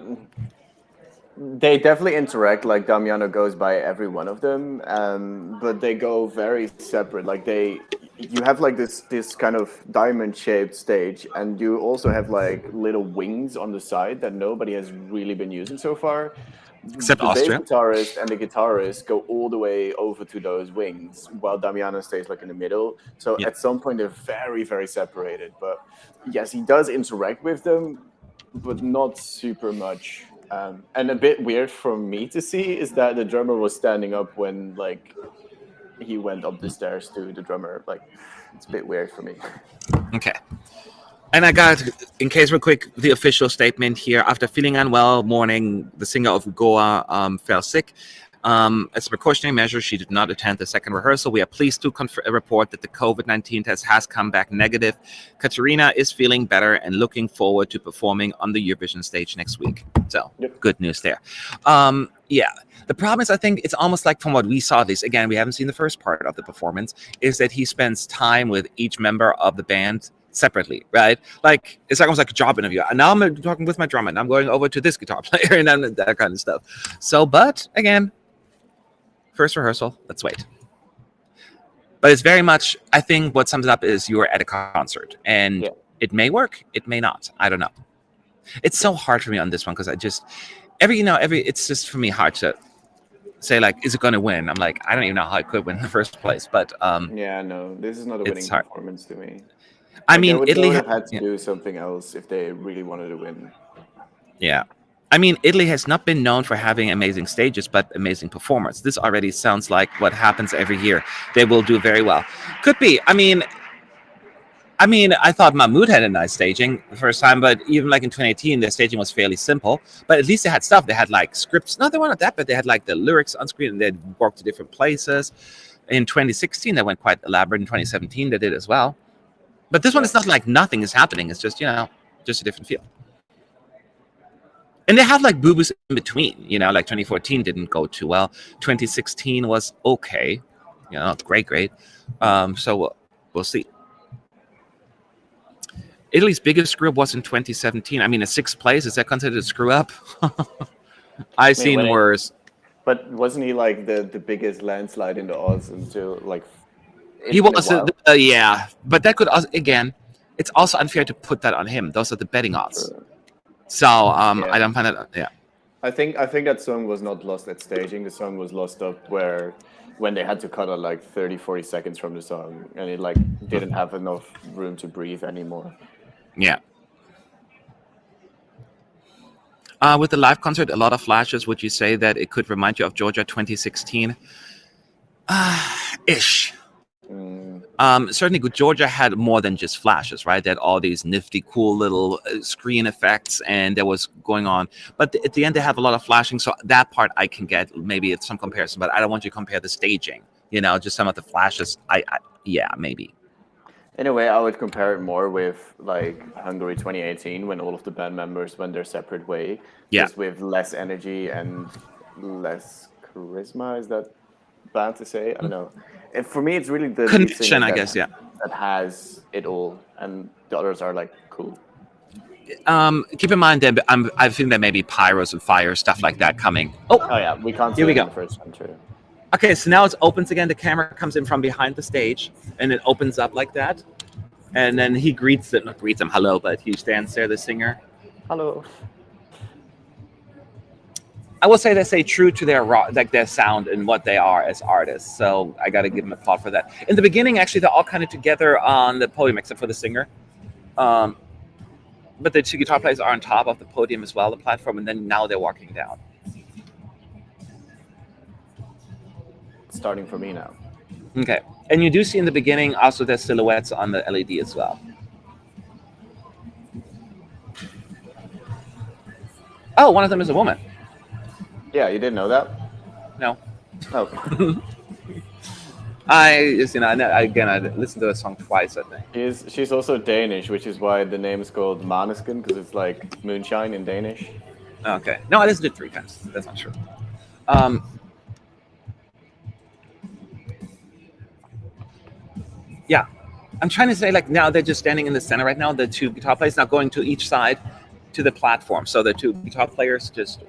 they definitely interact. Like Damiano goes by every one of them, but they go very separate. Like you have like this kind of diamond-shaped stage, and you also have like little wings on the side that nobody has really been using so far. Except Austria. The bass guitarist and the guitarist go all the way over to those wings, while Damiano stays like in the middle. So at some point they're very, very separated. But yes, he does interact with them, but not super much. And a bit weird for me to see is that the drummer was standing up when like he went up the stairs to the drummer. Like, it's a bit weird for me. Okay. And I got, in case real quick, the official statement here. After feeling unwell morning, the singer of Goa fell sick. As a precautionary measure, she did not attend the second rehearsal. We are pleased to report that the COVID-19 test has come back negative. Katerina is feeling better and looking forward to performing on the Eurovision stage next week. So, good news there. Yeah, the problem is, I think it's almost like from what we saw, this again, we haven't seen the first part of the performance, is that he spends time with each member of the band separately, right? Like it's almost like a job interview. And now I'm talking with my drummer, and I'm going over to this guitar player, and that kind of stuff. So, but again, first rehearsal, let's wait. But it's very much, I think what sums it up is you're at a concert, and it may work, it may not. I don't know. It's so hard for me on this one because I just it's just for me hard to say like, is it going to win? I'm like, I don't even know how it could win in the first place. But yeah, no, this is not a winning performance to me. I mean, Italy would have had to do something else if they really wanted to win. Yeah. I mean, Italy has not been known for having amazing stages, but amazing performers. This already sounds like what happens every year. They will do very well. Could be. I mean, I thought Mahmoud had a nice staging the first time, but even like in 2018, their staging was fairly simple. But at least they had stuff. They had like scripts. No, they weren't that, but they had like the lyrics on screen, and they'd walk to different places. In 2016, they went quite elaborate. In 2017, they did as well. But this one is not like nothing is happening. It's just, just a different feel. And they have like boo-boos in between, like 2014 didn't go too well. 2016 was okay, great. So we'll see. Italy's biggest screw up was in 2017. I mean, a 6th place, is that considered a screw up? I've seen worse. But wasn't he like the biggest landslide in the odds until like? He was, yeah. But that could also, again, it's also unfair to put that on him. Those are the betting odds. Sure. So I don't find that. Yeah. I think that song was not lost at staging. The song was lost up when they had to cut out like 30, 40 seconds from the song, and it like didn't have enough room to breathe anymore. Yeah. With the live concert, a lot of flashes. Would you say that it could remind you of Georgia 2016? Ish. Certainly, Georgia had more than just flashes, right? They had all these nifty, cool little screen effects, and there was going on. But at the end, they have a lot of flashing, so that part I can get. Maybe it's some comparison, but I don't want you to compare the staging. You know, just some of the flashes. Yeah, maybe. In a way, I would compare it more with like Hungary 2018, when all of the band members went their separate way. Yeah. Just with less energy and less charisma. Is that bad to say? I don't know. And for me, it's really the connection, I guess, yeah, that has it all, and the others are like cool. Keep in mind that I think there may be pyros and fire stuff like that coming. Oh yeah, we can't. Here we go. The first one too. Okay, so now it opens again. The camera comes in from behind the stage, and it opens up like that, and then he greets them. Not greets them, hello, but he stands there, the singer. Hello. I will say they stay true to their their sound and what they are as artists. So I got to give them a applaud for that. In the beginning, actually, they're all kind of together on the podium, except for the singer. But the 2 guitar players are on top of the podium as well, the platform, and then now they're walking down. It's starting for me now. Okay, and you do see in the beginning also their silhouettes on the LED as well. Oh, one of them is a woman. Yeah, you didn't know that? No. Oh. I listened to the song twice, I think. She's also Danish, which is why the name is called Måneskin, because it's like moonshine in Danish. Okay. No, I listened to it 3 times. That's not true. Yeah. I'm trying to say, like, now they're just standing in the center right now, the 2 guitar players, now going to each side to the platform. So the 2 guitar players just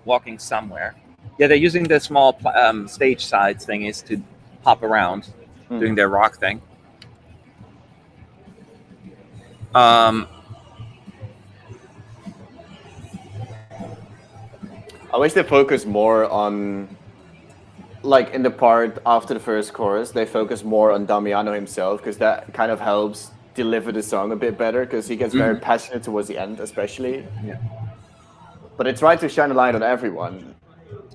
walking somewhere. Yeah, they're using the small stage sides thingies to hop around, doing their rock thing. I wish they focused more on, like in the part after the first chorus, they focus more on Damiano himself, because that kind of helps deliver the song a bit better, because he gets very passionate towards the end, especially. Yeah. But it's right to shine a light on everyone.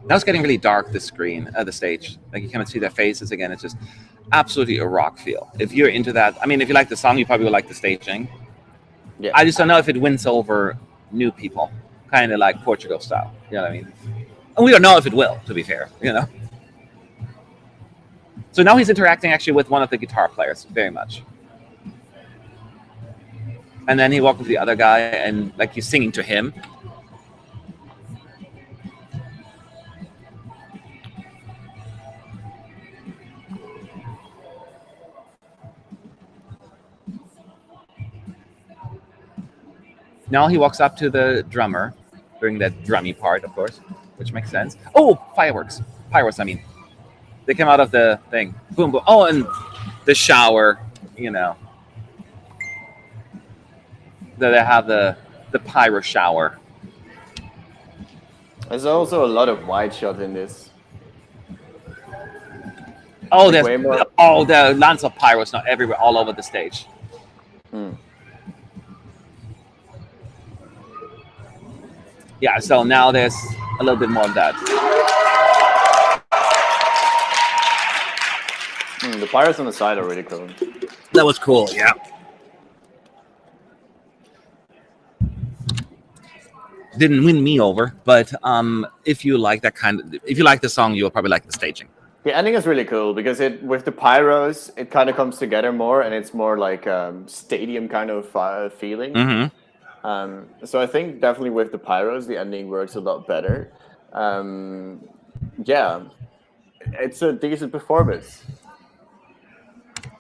Now it's getting really dark, the screen, the stage. Like you can't see their faces again. It's just absolutely a rock feel. If you're into that, I mean, if you like the song, you probably will like the staging. Yeah. I just don't know if it wins over new people, kind of like Portugal style. You know what I mean? And we don't know if it will, to be fair, you know? So now he's interacting actually with one of the guitar players, very much. And then he walked with the other guy and like he's singing to him. Now he walks up to the drummer during that drummy part, of course, which makes sense. Oh, fireworks. Fireworks, I mean. They come out of the thing. Boom, boom. Oh, and the shower, you know. They have the pyro shower. There's also a lot of wide shot in this. Oh, there's all the lots of pyros now everywhere, all over the stage. Yeah, so now there's a little bit more of that. The pyros on the side are really cool. That was cool, yeah. Didn't win me over, but if you like that if you like the song, you'll probably like the staging. The ending is really cool because with the pyros, it kind of comes together more, and it's more like stadium kind of feeling. Mm-hmm. So I think definitely with the pyros, the ending works a lot better. Yeah, it's a decent performance.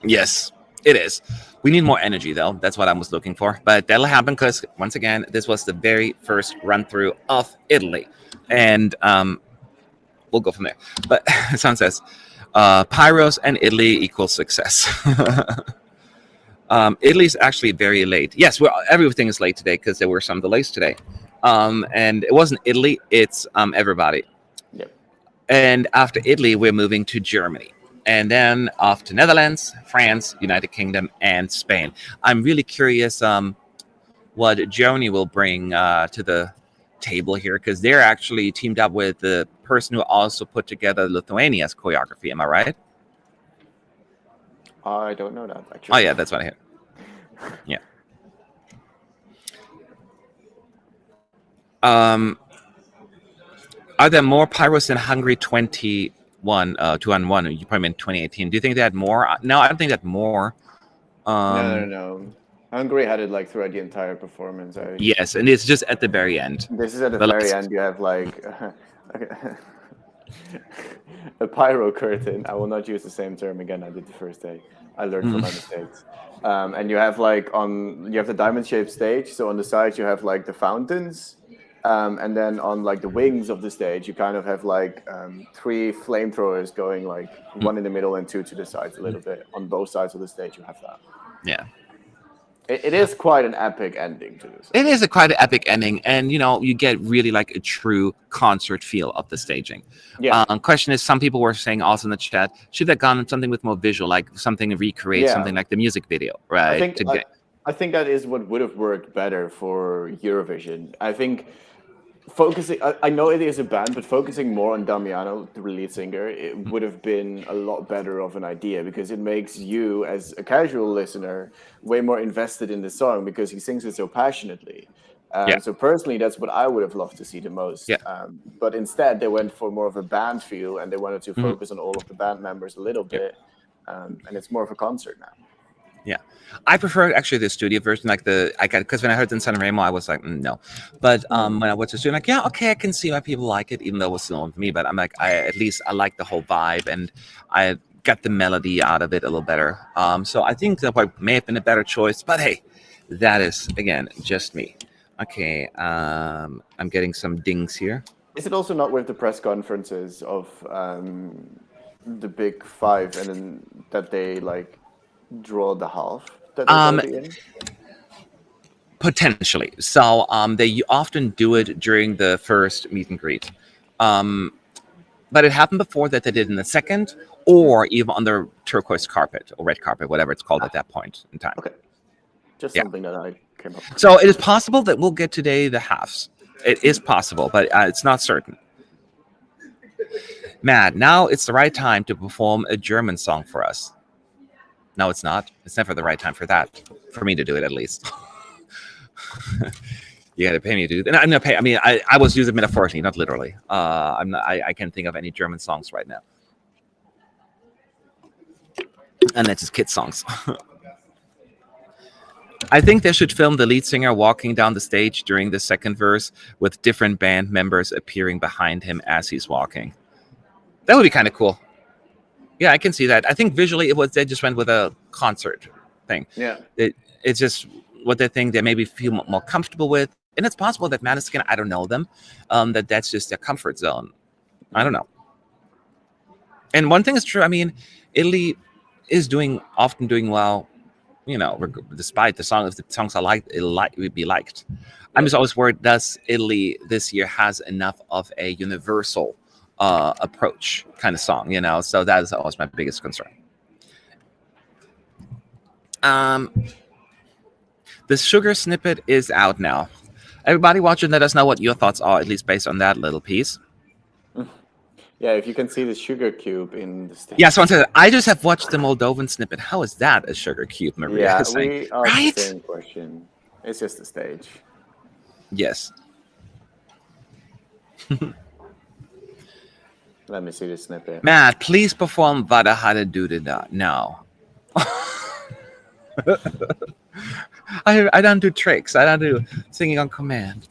Yes, It is. We need more energy, though. That's what I was looking for. But that'll happen because, once again, this was the very first run-through of Italy. And we'll go from there. But Son says, Pyros and Italy equals success. Italy's actually very late. Yes, everything is late today because there were some delays today. And it wasn't Italy, it's everybody. Yep. And after Italy, we're moving to Germany. And then off to Netherlands, France, United Kingdom, and Spain. I'm really curious what Germany will bring to the table here, because they're actually teamed up with the person who also put together Lithuania's choreography. Am I right? I don't know that, actually. Oh, yeah, that's what I heard. Yeah. Are there more Pyros in Hungary 2-on-1? You probably meant 2018. Do you think they had more? No, I don't think they had more. No. Hungary had it like throughout the entire performance. Yes, and it's just at the very end. This is at the very end. You have like a pyro curtain. I will not use the same term again I did the first day. I learned from my mistakes. And you have the diamond-shaped stage. So on the sides you have like the fountains. And then on like the wings of the stage, you kind of have like 3 flamethrowers going like 1 in the middle and 2 to the sides a little bit. On both sides of the stage, you have that. Yeah. It is quite an epic ending to this. It is quite an epic ending. And, you get really like a true concert feel of the staging. Yeah. Question is, some people were saying also in the chat, should have gone something with more visual, like something to recreate something like the music video, right? I think that is what would have worked better for Eurovision. I think focusing, I know it is a band, but focusing more on Damiano, the lead singer, it would have been a lot better of an idea, because it makes you, as a casual listener, way more invested in the song because he sings it so passionately. So personally, that's what I would have loved to see the most. But instead, they went for more of a band feel, and they wanted to focus on all of the band members a little bit, and it's more of a concert now. Yeah, I prefer actually the studio version, because when I heard it in Sanremo, I was like, no. But when I watched the studio, I'm like, yeah, okay, I can see why people like it, even though it was still for me. But I'm like, at least I like the whole vibe, and I got the melody out of it a little better. So I think that may have been a better choice. But hey, that is again just me. Okay, I'm getting some dings here. Is it also not with the press conferences of the big 5, and then that they like draw the half that they're in? Potentially. So they often do it during the first meet and greet. But it happened before that they did in the second, or even on the turquoise carpet or red carpet, whatever it's called at that point in time. Okay. Just something that I came up with. So it is possible that we'll get today the halves. It is possible, but it's not certain. Matt, now it's the right time to perform a German song for us. No, it's not. It's never the right time for that. For me to do it, at least. You got to pay me to do that. I'm not pay. I mean, I was using metaphorically, not literally. I'm not. I can't think of any German songs right now, and that's just kids songs. I think they should film the lead singer walking down the stage during the second verse with different band members appearing behind him as he's walking. That would be kind of cool. Yeah, I can see that. I think visually they just went with a concert thing. Yeah. It's just what they think they maybe feel more comfortable with. And it's possible that Måneskin, I don't know them, that's just their comfort zone. I don't know. And one thing is true. I mean, Italy is often doing well, despite the song. If the songs are liked, it would be liked. I'm just always worried, does Italy this year has enough of a universal approach kind of song, so that is always my biggest concern. The sugar snippet is out now. Everybody watching, let us know what your thoughts are, at least based on that little piece. Yeah, if you can see the sugar cube in the stage. Yeah, someone said, I just have watched the Moldovan snippet. How is that a sugar cube, Maria? Yeah, is saying, we asked the same question. It's just a stage. Yes. Let me see the snippet. Matt, please perform Vada Hada Dudada. No. I don't do tricks. I don't do singing on command.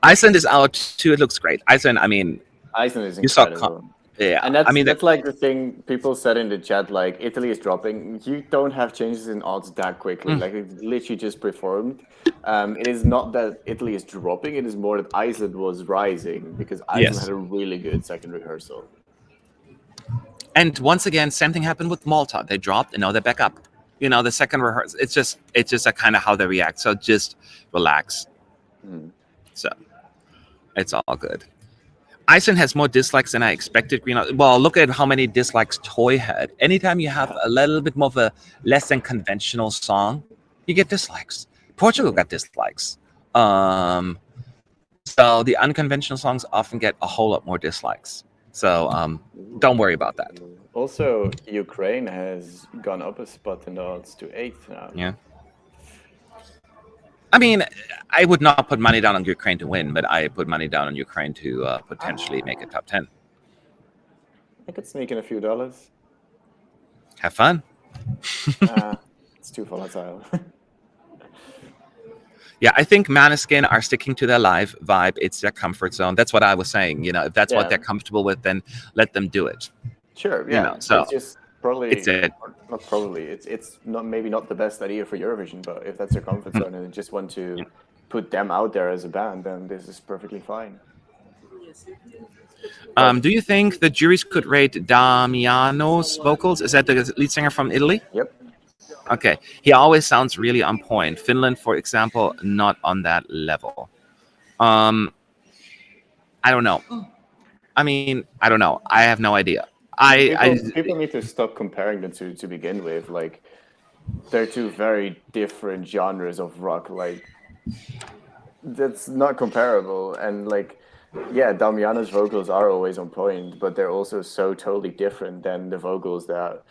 Iceland is out too. It looks great. Iceland, I mean, Iceland is you saw incredible. Yeah, And that's, I mean, that's like the thing people said in the chat, like Italy is dropping. You don't have changes in odds that quickly. Like it's literally just performed. It is not that Italy is dropping. It is more that Iceland was rising because Iceland had a really good second rehearsal. And once again, same thing happened with Malta. They dropped and now they're back up. You know, the second rehearsal. It's just a kind of how they react. So just relax. So it's all good. Iceland has more dislikes than I expected. You know, well, look at how many dislikes Toy had. Anytime you have a little bit more of a less than conventional song, you get dislikes. Portugal got dislikes. So the unconventional songs often get a whole lot more dislikes. So don't worry about that. Also, Ukraine has gone up a spot in the odds to 8th now. Yeah. I mean, I would not put money down on Ukraine to win, but I put money down on Ukraine to potentially make it top 10. I could sneak in a few dollars. Have fun. It's too volatile. Yeah, I think Måneskin are sticking to their live vibe. It's their comfort zone. That's what I was saying. You know, if that's what they're comfortable with, then let them do it. Sure, yeah. You know, so it's just probably it's it. Not probably. It's not maybe not the best idea for Eurovision, but if that's their comfort zone and they just want to put them out there as a band, then this is perfectly fine. Do you think the juries could rate Damiano's vocals? Is that the lead singer from Italy? Yep. Okay. He always sounds really on point. Finland, for example, not on that level. I don't know. I mean, I don't know. I have no idea. People need to stop comparing the two to begin with. Like, they're two very different genres of rock. Like, that's not comparable. And like, yeah, Damiano's vocals are always on point, but they're also so totally different than the vocals that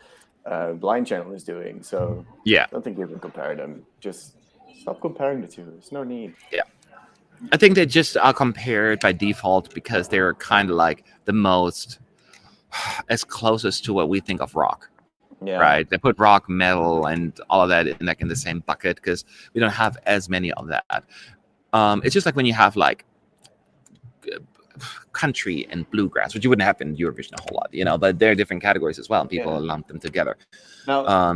Blind Channel is doing. So yeah, I don't think you can compare them. Just stop comparing the two. There's no need. Yeah. I think they just are compared by default because they're kind of like the most as closest to what we think of rock. Yeah. Right. They put rock, metal, and all of that in the same bucket because we don't have as many of that. It's just like when you have like country and bluegrass, which you wouldn't have in Eurovision a whole lot, you know, but they're different categories as well, and people lump them together. Now,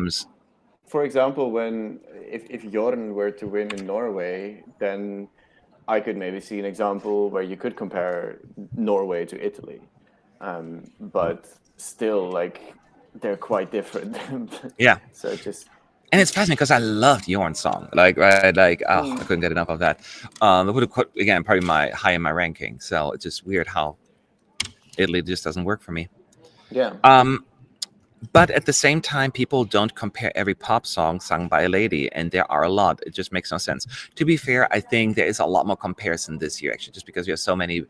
for example, if Jorn were to win in Norway, then I could maybe see an example where you could compare Norway to Italy, but still, like, they're quite different. Yeah. So just. And it's fascinating because I loved Jorn's song. Like, right, like, oh, I couldn't get enough of that. I would have put, again, probably high in my ranking. So it's just weird how Italy just doesn't work for me. Yeah. But at the same time, people don't compare every pop song sung by a lady, and there are a lot. It just makes no sense. To be fair, I think there is a lot more comparison this year, actually, just because we have so many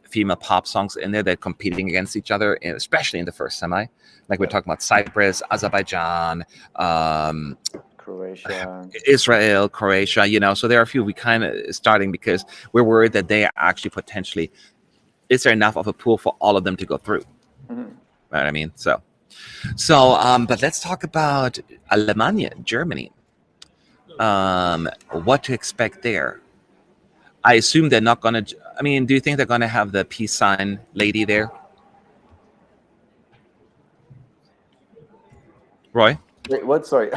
female pop songs in there that are competing against each other, especially in the first semi. Like we're talking about Cyprus, Azerbaijan, Croatia, Israel, Croatia, you know. So there are a few we kind of starting because we're worried that they are actually potentially, is there enough of a pool for all of them to go through? Mm-hmm. Right, I mean, so, but let's talk about Alemania, Germany. What to expect there? I assume they're not going to, I mean, do you think they're going to have the peace sign lady there? Roy? Wait, what? Sorry.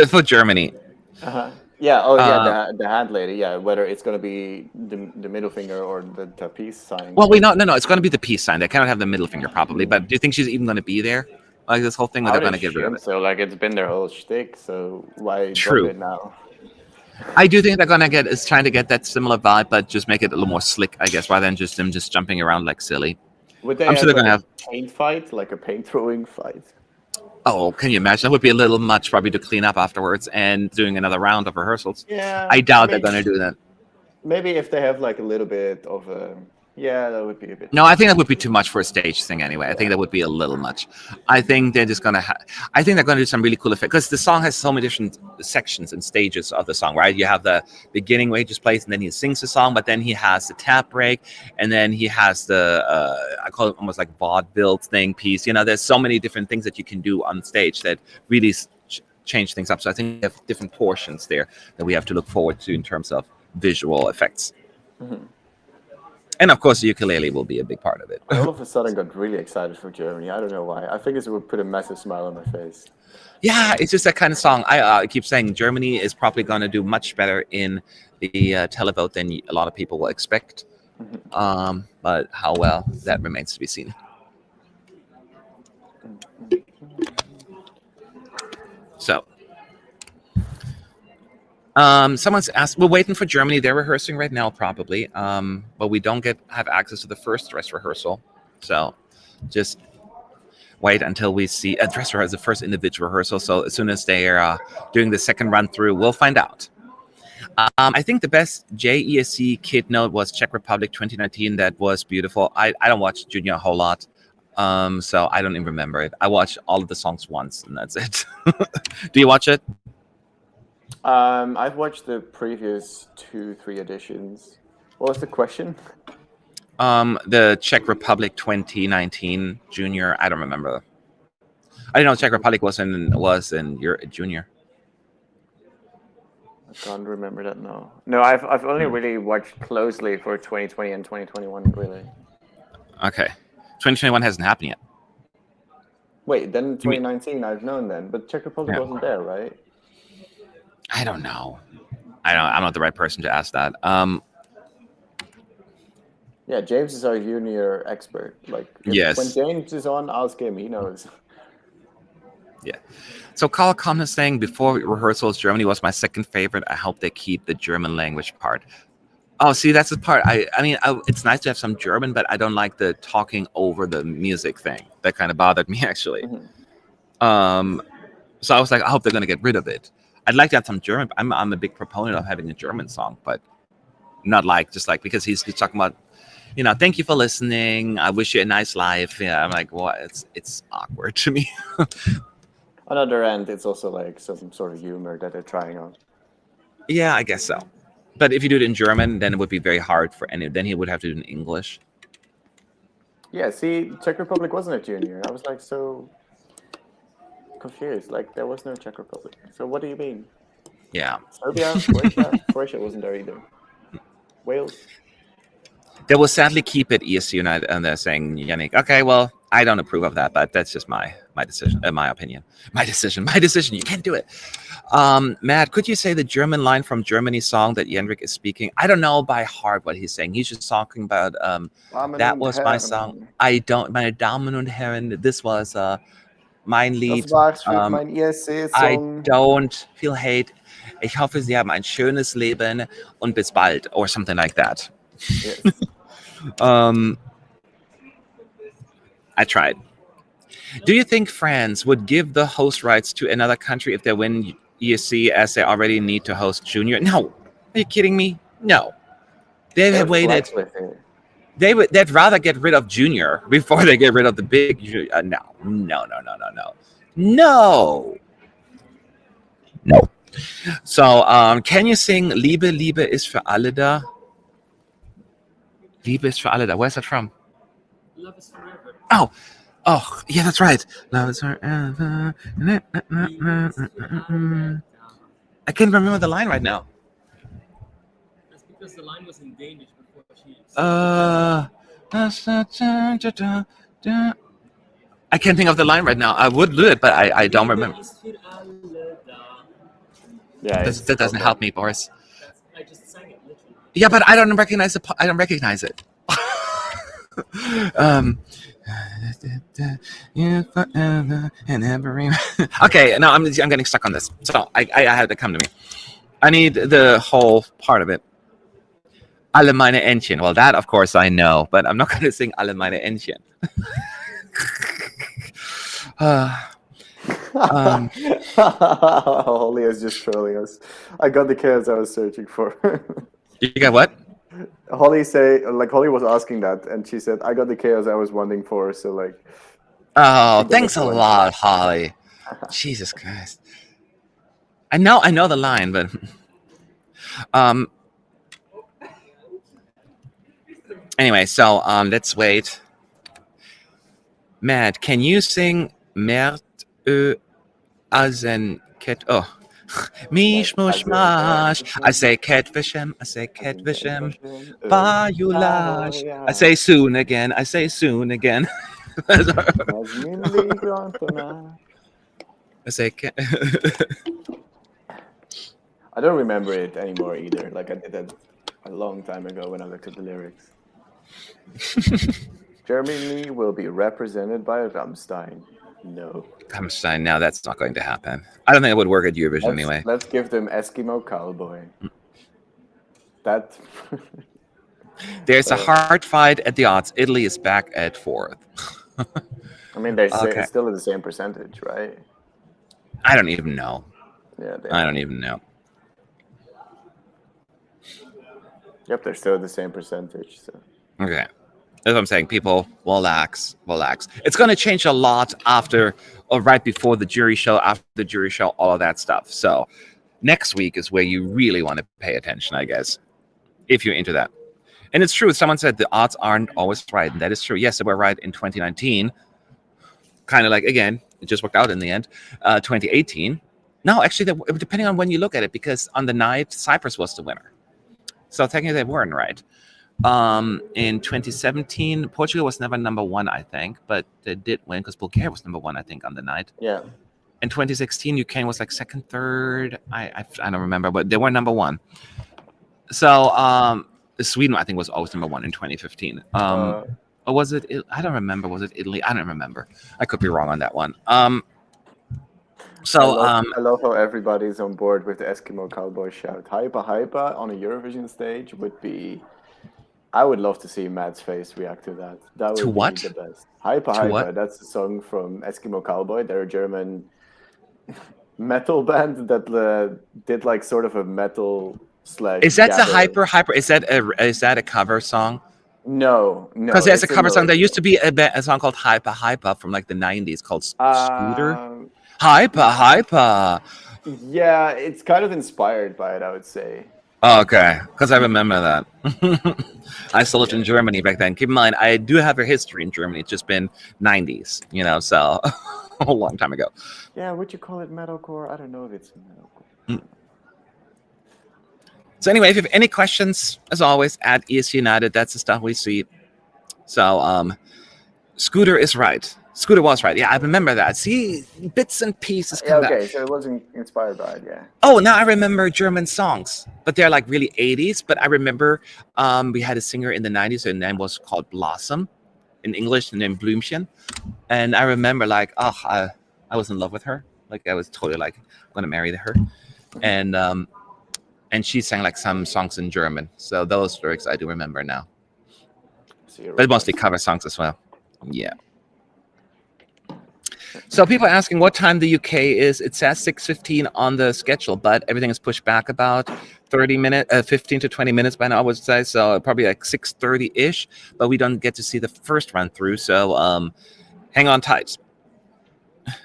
For Germany. Uh-huh. Yeah. Oh, yeah. The hand lady. Yeah. Whether it's going to be the middle finger or the peace sign. Well, wait, no. It's going to be the peace sign. They cannot have the middle finger probably. But do you think she's even going to be there? Like this whole thing, or they're going to get rid of it? So, like, it's been their whole shtick. So why True. drop it now? I do think they're going to is trying to get that similar vibe, but just make it a little more slick, I guess, rather than just them just jumping around like silly. Would they I'm sure they're going to have a paint fight, like a paint throwing fight? Oh, can you imagine? That would be a little much probably to clean up afterwards and doing another round of rehearsals. Yeah. I doubt they're going to do that. Maybe if they have like a little bit of a... Yeah, that would be a bit... No, I think that would be too much for a stage thing anyway. I think that would be a little much. I think they're just going to I think they're going to do some really cool effects because the song has so many different sections and stages of the song, right? You have the beginning where he just plays and then he sings the song, but then he has the tap break and then he has the, I call it almost like vaudeville thing piece. You know, there's so many different things that you can do on stage that really change things up. So I think we have different portions there that we have to look forward to in terms of visual effects. Mm-hmm. And of course, the ukulele will be a big part of it. I all of a sudden got really excited for Germany. I don't know why. I think it would put a massive smile on my face. Yeah, it's just that kind of song. I keep saying Germany is probably going to do much better in the televote than a lot of people will expect. But how well, that remains to be seen. So, someone's asked, we're waiting for Germany. They're rehearsing right now, probably. But we don't have access to the first dress rehearsal. So, just wait until we see a dress rehearsal, the first individual rehearsal. So, as soon as they are doing the second run through, we'll find out. I think the best JESC kid note was Czech Republic 2019. That was beautiful. I don't watch Junior a whole lot. So I don't even remember it. I watched all of the songs once, and that's it. Do you watch it? I've watched the previous 2-3 editions. What was the question? The Czech Republic 2019 Junior. I don't remember. I didn't know Czech Republic was in your Junior. I can't remember that now. No, I've only really watched closely for 2020 and 2021, really. Okay. 2021 hasn't happened yet. Wait, then 2019 I've known then, but Czech Republic wasn't there, right? I don't know. I'm not the right person to ask that. Yeah, James is our junior expert. Like, yes. When James is on, ask him. He knows. Yeah. So Carl Comn is saying, before rehearsals, Germany was my second favorite. I hope they keep the German language part. Oh, see, that's the part. I mean, it's nice to have some German, but I don't like the talking over the music thing. That kind of bothered me, actually. Mm-hmm. So I was like, I hope they're going to get rid of it. I'd like to have some German. I'm a big proponent of having a German song, but not just because he's talking about, thank you for listening. I wish you a nice life. Yeah, I'm like, well, it's awkward to me. On the other end, it's also like some sort of humor that they're trying on. Yeah, I guess so. But if you do it in German, then it would be very hard for any. Then he would have to do it in English. Yeah, see, Czech Republic wasn't a junior. I was like so confused. Like, there was no Czech Republic. So what do you mean? Yeah. Serbia, Croatia wasn't there either. Wales. They will sadly keep it ESC United, and they're saying, Yannick, okay, well, I don't approve of that, but that's just my decision, my opinion. My decision. You can't do it. Matt, could you say the German line from Germany's song that Jendrik is speaking? I don't know by heart what he's saying. He's just talking about, that was my song. Meine Damen und Herren, this was mein Lied. Mein ESC-Song. I don't feel hate. Ich hoffe, Sie haben ein schönes Leben und bis bald, or something like that. Yes. I tried. Do you think France would give the host rights to another country if they win ESC, as they already need to host Junior? No. Are you kidding me? No. They have waited. They'd rather get rid of Junior before they get rid of the big. No. So, can you sing Liebe ist für alle da? Liebe ist für alle da. Where's that from? Love is forever. Oh, yeah, that's right. Love is forever. I can't remember the line right now. That's because the line was in Danish before she. I can't think of the line right now. I would do it, but I don't remember. Yeah, that doesn't help me, Boris. I just sang it literally. Yeah, but I don't recognize it. Okay, now I'm getting stuck on this. So I had to come to me. I need the whole part of it. Alle meine Entchen. Well, that of course I know, but I'm not going to sing Alle meine Entchen. Holly is just trolling us. I got the chaos I was searching for. You got what? Holly was asking that, and she said, I got the chaos I was wanting for, so like. Oh, thanks a lot, Holly. Jesus Christ. I know the line, but anyway, so let's wait. Matt, can you sing Mert Azenket? Oh, Mish, mush, mash. I say kedvishem. I say kedvishem. Bayulash. I say soon again. I say soon again. I say. I don't remember it anymore either. Like I did that a long time ago when I looked at the lyrics. Germany will be represented by Rammstein. No. Rammstein. Now that's not going to happen. I don't think it would work at Eurovision anyway. Let's give them Eskimo Cowboy. That. There's a hard fight at the odds. Italy is back at 4th. I mean, they're still at the same percentage, right? I don't even know. Yeah. I don't even know. Yep, they're still at the same percentage. So. Okay. That's what I'm saying. People, relax. It's going to change a lot after or right before the jury show, after the jury show, all of that stuff. So next week is where you really want to pay attention, I guess, if you're into that. And it's true. Someone said the odds aren't always right. And that is true. Yes, they were right in 2019. Kind of like, again, it just worked out in the end. 2018. No, actually, depending on when you look at it, because on the night, Cyprus was the winner. So technically they weren't right. In 2017, Portugal was never number 1, I think, but they did win because Bulgaria was number 1, I think, on the night. Yeah. In 2016, Ukraine was like 2nd, 3rd. I don't remember, but they were number 1. So Sweden, I think, was always number 1 in 2015. Or was it? I don't remember. Was it Italy? I don't remember. I could be wrong on that one. I love how everybody's on board with the Eskimo Cowboy shout. Hyper on a Eurovision stage would be. I would love to see Matt's face react to that. That would be the best. Hyper. That's a song from Eskimo Cowboy. They're a German metal band that did like sort of a metal / Is that the hyper? Is that a cover song? No. Because there's a cover song. There used to be a song called Hyper from like the 90s called Scooter. Hyper. Yeah, it's kind of inspired by it, I would say. Oh, okay, because I remember that. I still lived in Germany back then. Keep in mind, I do have a history in Germany. It's just been 90s, so a long time ago. Yeah, would you call it metalcore? I don't know if it's metalcore. So anyway, if you have any questions, as always, at ES United, that's the stuff we see. So Scooter is right. Scooter was right. Yeah, I remember that. See, bits and pieces come okay, back. so it wasn't inspired by it, yeah. Oh, now I remember German songs, but they're like really 80s. But I remember we had a singer in the 90s. Her name was called Blossom, in English, named Blümchen. And I remember like, I was in love with her. Like I was totally like, I'm going to marry her. And she sang like some songs in German. So those lyrics I do remember now. But mostly cover songs as well. Yeah. So people are asking what time the UK is. It says 6:15 on the schedule, but everything is pushed back about 15 to 20 minutes by now, I would say. So probably like 6:30-ish, but we don't get to see the first run through. So hang on tight.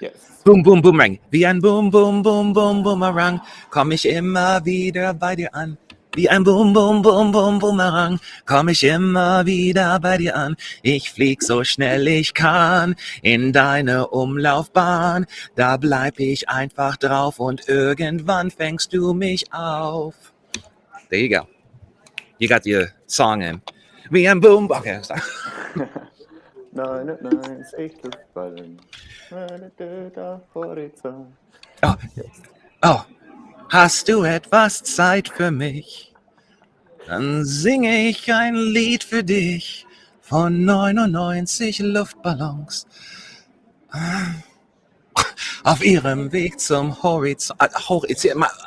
Yes. Boom, boom, boomerang. Wie ein Boom, boom, boom, boom, Boomerang, komm ich immer wieder bei dir an. Wie ein Boom, boom, boom, boom, Boomerang, komm ich immer wieder bei dir an. Ich flieg so schnell ich kann in deine Umlaufbahn. Da bleib ich einfach drauf und irgendwann fängst du mich auf. There you go. You got your song in. Wie ein Boom. Okay, sorry. 996 Luftballon. Oh, hast du etwas Zeit für mich? Dann singe ich ein Lied für dich von 99 Luftballons auf ihrem Weg zum Horizont.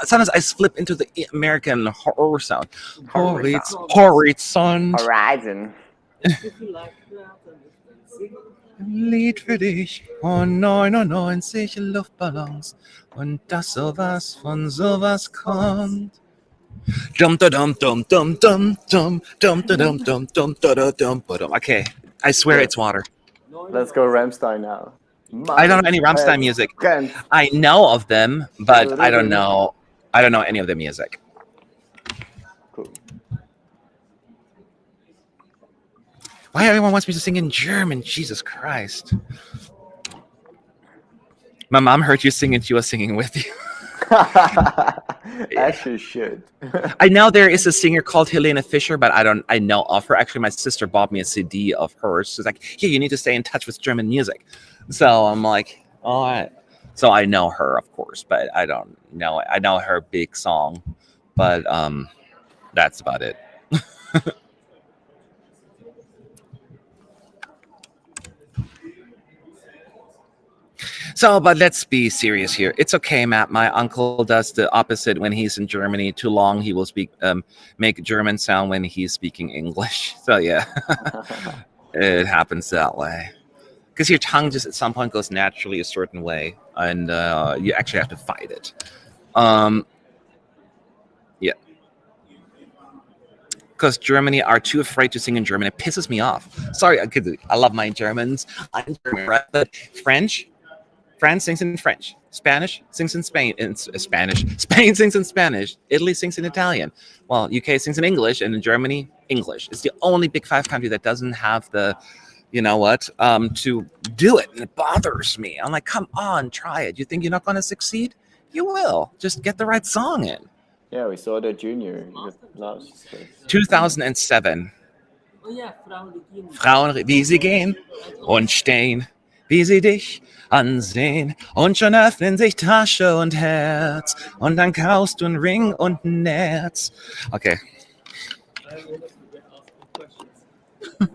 Sometimes I slip into the American horror sound. Horizont. Horizon. Ein Lied für dich von 99 Luftballons und dass sowas von sowas kommt. Dum dum dum dum dum dum dum dum dum dum dum dum dum. Okay, I swear it's water. Let's go Rammstein now. I don't know any Rammstein music. I know of them, but I don't know any of the music. Cool. Why everyone wants me to sing in German? Jesus Christ. My mom heard you sing and she was singing with you. Actually, should. I know there is a singer called Helena Fischer, but I know of her. Actually, my sister bought me a CD of hers. She's like, here, you need to stay in touch with German music. So I'm like, all right. So I know her, of course, but I don't know. I know her big song, but that's about it. So, but let's be serious here. It's okay, Matt. My uncle does the opposite when he's in Germany. Too long, he will make German sound when he's speaking English. So yeah, it happens that way. Because your tongue just at some point goes naturally a certain way, and you actually have to fight it. Yeah. Because Germany are too afraid to sing in German. It pisses me off. Sorry, I love my Germans. I'm German, right? But French. France sings in French. Spanish sings in Spanish. Spain sings in Spanish. Italy sings in Italian. Well, UK sings in English, and in Germany, English. It's the only big five country that doesn't have the, to do it. And it bothers me. I'm like, come on, try it. You think you're not going to succeed? You will. Just get the right song in. Yeah, we saw the junior last 2007. Oh yeah, Frauen, wie sie gehen und stehen, wie sie dich ansehen. Und schon öffnen sich Tasche und Herz. Und dann kaufst du einen Ring und ein Netz. Okay.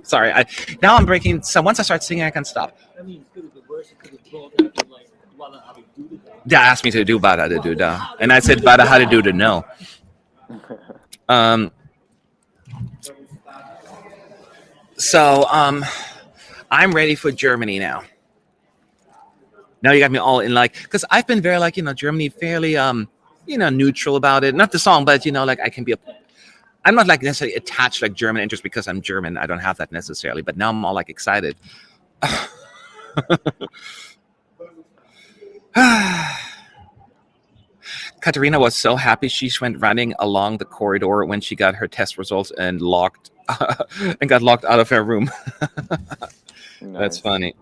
Sorry, now I'm breaking. So once I start singing, I can stop. They asked me to do bada da do da, and I said bada how to do to no. So I'm ready for Germany now. Now you got me all in because I've been very Germany fairly neutral about it. Not the song, but I can be I'm not necessarily attached German interest because I'm German. I don't have that necessarily, but now I'm all excited. Katerina was so happy she went running along the corridor when she got her test results and got locked out of her room. Nice. That's funny.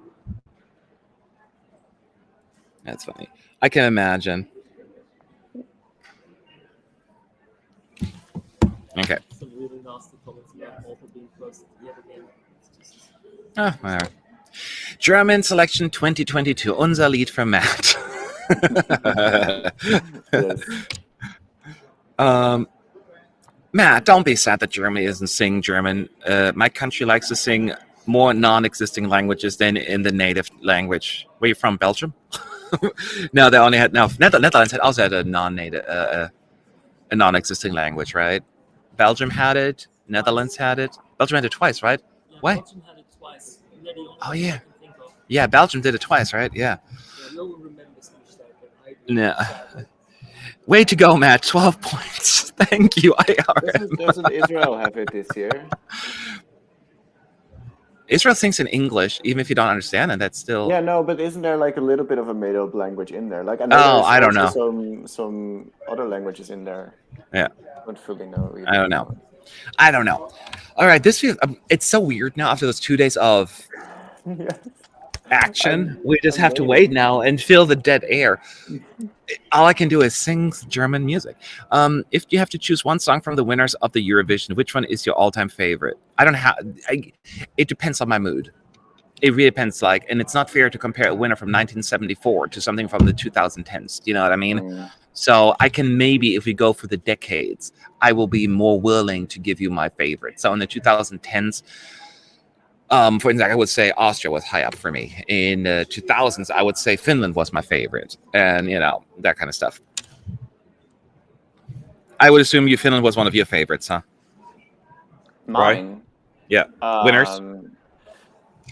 That's funny. I can imagine. Okay. Some really nasty comments about Malta being close to the other game. Oh, whatever. German Selection 2022. Unser Lied from Matt. Matt, don't be sad that Germany isn't singing German. My country likes to sing more non-existing languages than in the native language. Where you from, Belgium? No, they only had Netherlands had also had a non-native, a non-existing language, right? Belgium had it. Netherlands had it. Belgium had it twice, right? Yeah, Why? Belgium had it twice. Oh yeah. Yeah, Belgium did it twice, right? Yeah. No one remembers each time, but I do. Yeah. Way to go, Matt. 12 points. Thank you, IRM. Doesn't Israel have it this year? Israel sings in English, even if you don't understand it. That's still. Yeah, no, but isn't there a little bit of a made-up language in there? I don't know. Some other languages in there. Yeah. I don't fully know. I don't know. All right, this feels. It's so weird now after those 2 days of action. We just have to wait now and feel the dead air. All I can do is sing German music. If you have to choose one song from the winners of the Eurovision, which one is your all-time favorite? I don't have. It depends on my mood. It really depends. And it's not fair to compare a winner from 1974 to something from the 2010s. You know what I mean? So I can maybe, if we go for the decades, I will be more willing to give you my favorite. So in the 2010s. For instance, I would say Austria was high up for me. In the 2000s, I would say Finland was my favorite, and that kind of stuff. I would assume Finland was one of your favorites, huh? Mine. Right? Yeah. Winners.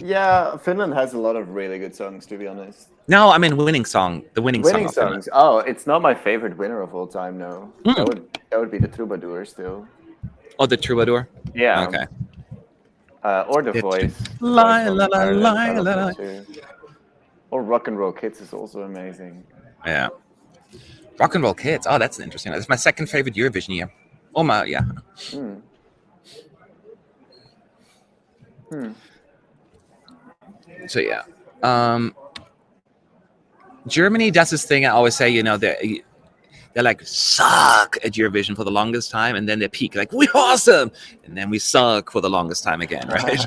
Yeah, Finland has a lot of really good songs, to be honest. No, I mean winning song. The winning song. Songs. Oh, it's not my favorite winner of all time. No, that would be the Troubadour still. Oh, the Troubadour. Yeah. Okay. Or The Voice. Or Rock and Roll Kids is also amazing. Yeah. Rock and Roll Kids. Oh, that's interesting. That's my second favorite Eurovision year. Omaga, yeah. So yeah. Germany does this thing I always say, They're like suck at Eurovision for the longest time, and then they peak like we're awesome, and then we suck for the longest time again, right?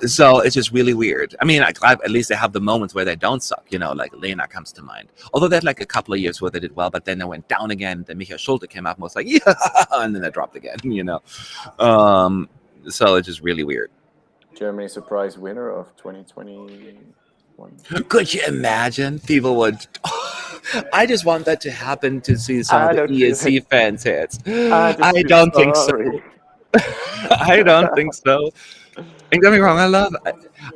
So it's just really weird. I mean, at least they have the moments where they don't suck, like Lena comes to mind. Although they had like a couple of years where they did well, but then they went down again. Then Michael Schulte came up and was like, yeah, and then they dropped again, So it's just really weird. Germany surprise winner of 2021. Could you imagine? People would. I just want that to happen to see some of the ESC fans hits. I don't think so. I don't think so. And don't get me wrong,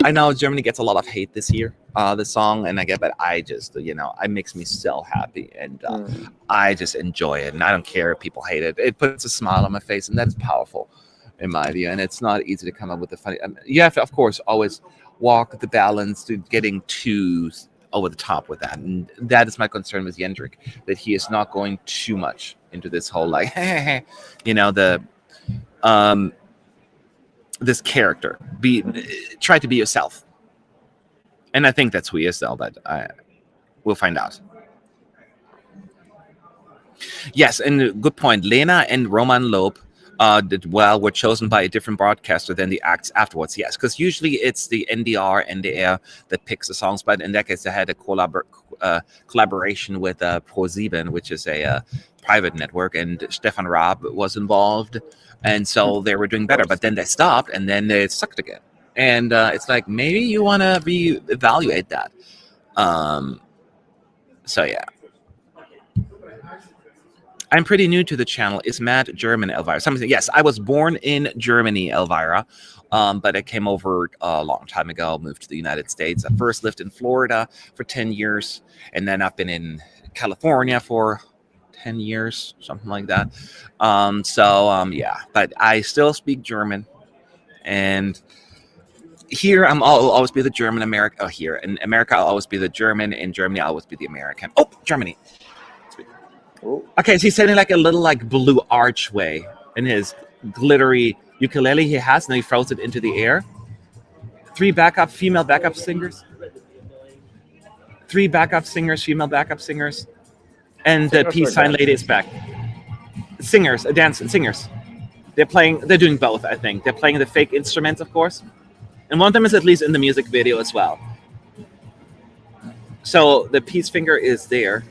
I know Germany gets a lot of hate this year, the song, and I get, but I just, it makes me so happy, and I just enjoy it, and I don't care if people hate it. It puts a smile on my face, and that's powerful, in my view, and it's not easy to come up with the funny. You have to, of course, always walk the balance to getting too over the top with that, and that is my concern with Jendrik, that he is not going too much into this whole like, this character. Try to be yourself, and I think that's who he is, though. But we'll find out. Yes, and good point. Lena and Roman Loeb did well. Were chosen by a different broadcaster than the acts afterwards. Yes, because usually it's the NDR that picks the songs, but in that case, they had a collaboration with ProSieben, which is a private network, and Stefan Raab was involved. And so they were doing better, but then they stopped, and then they sucked again. And it's like, maybe you want to evaluate that. So yeah. I'm pretty new to the channel. Is Matt German, Elvira? Somebody, yes, I was born in Germany, Elvira, but I came over a long time ago, moved to the United States. I first lived in Florida for 10 years, and then I've been in California for 10 years, something like that. Yeah, but I still speak German, and here I'll always be the German American. Oh, here in America I'll always be the German. In Germany I'll always be the American. Oh, Germany. Okay, so he's setting like a little like blue archway in his glittery ukulele he has, and he throws it into the air. 3 female backup singers. 3 backup singers, female backup singers. And the peace sign lady is back. Singers, dancing singers. They're doing both, I think. They're playing the fake instruments, of course. And one of them is at least in the music video as well. So the peace finger is there.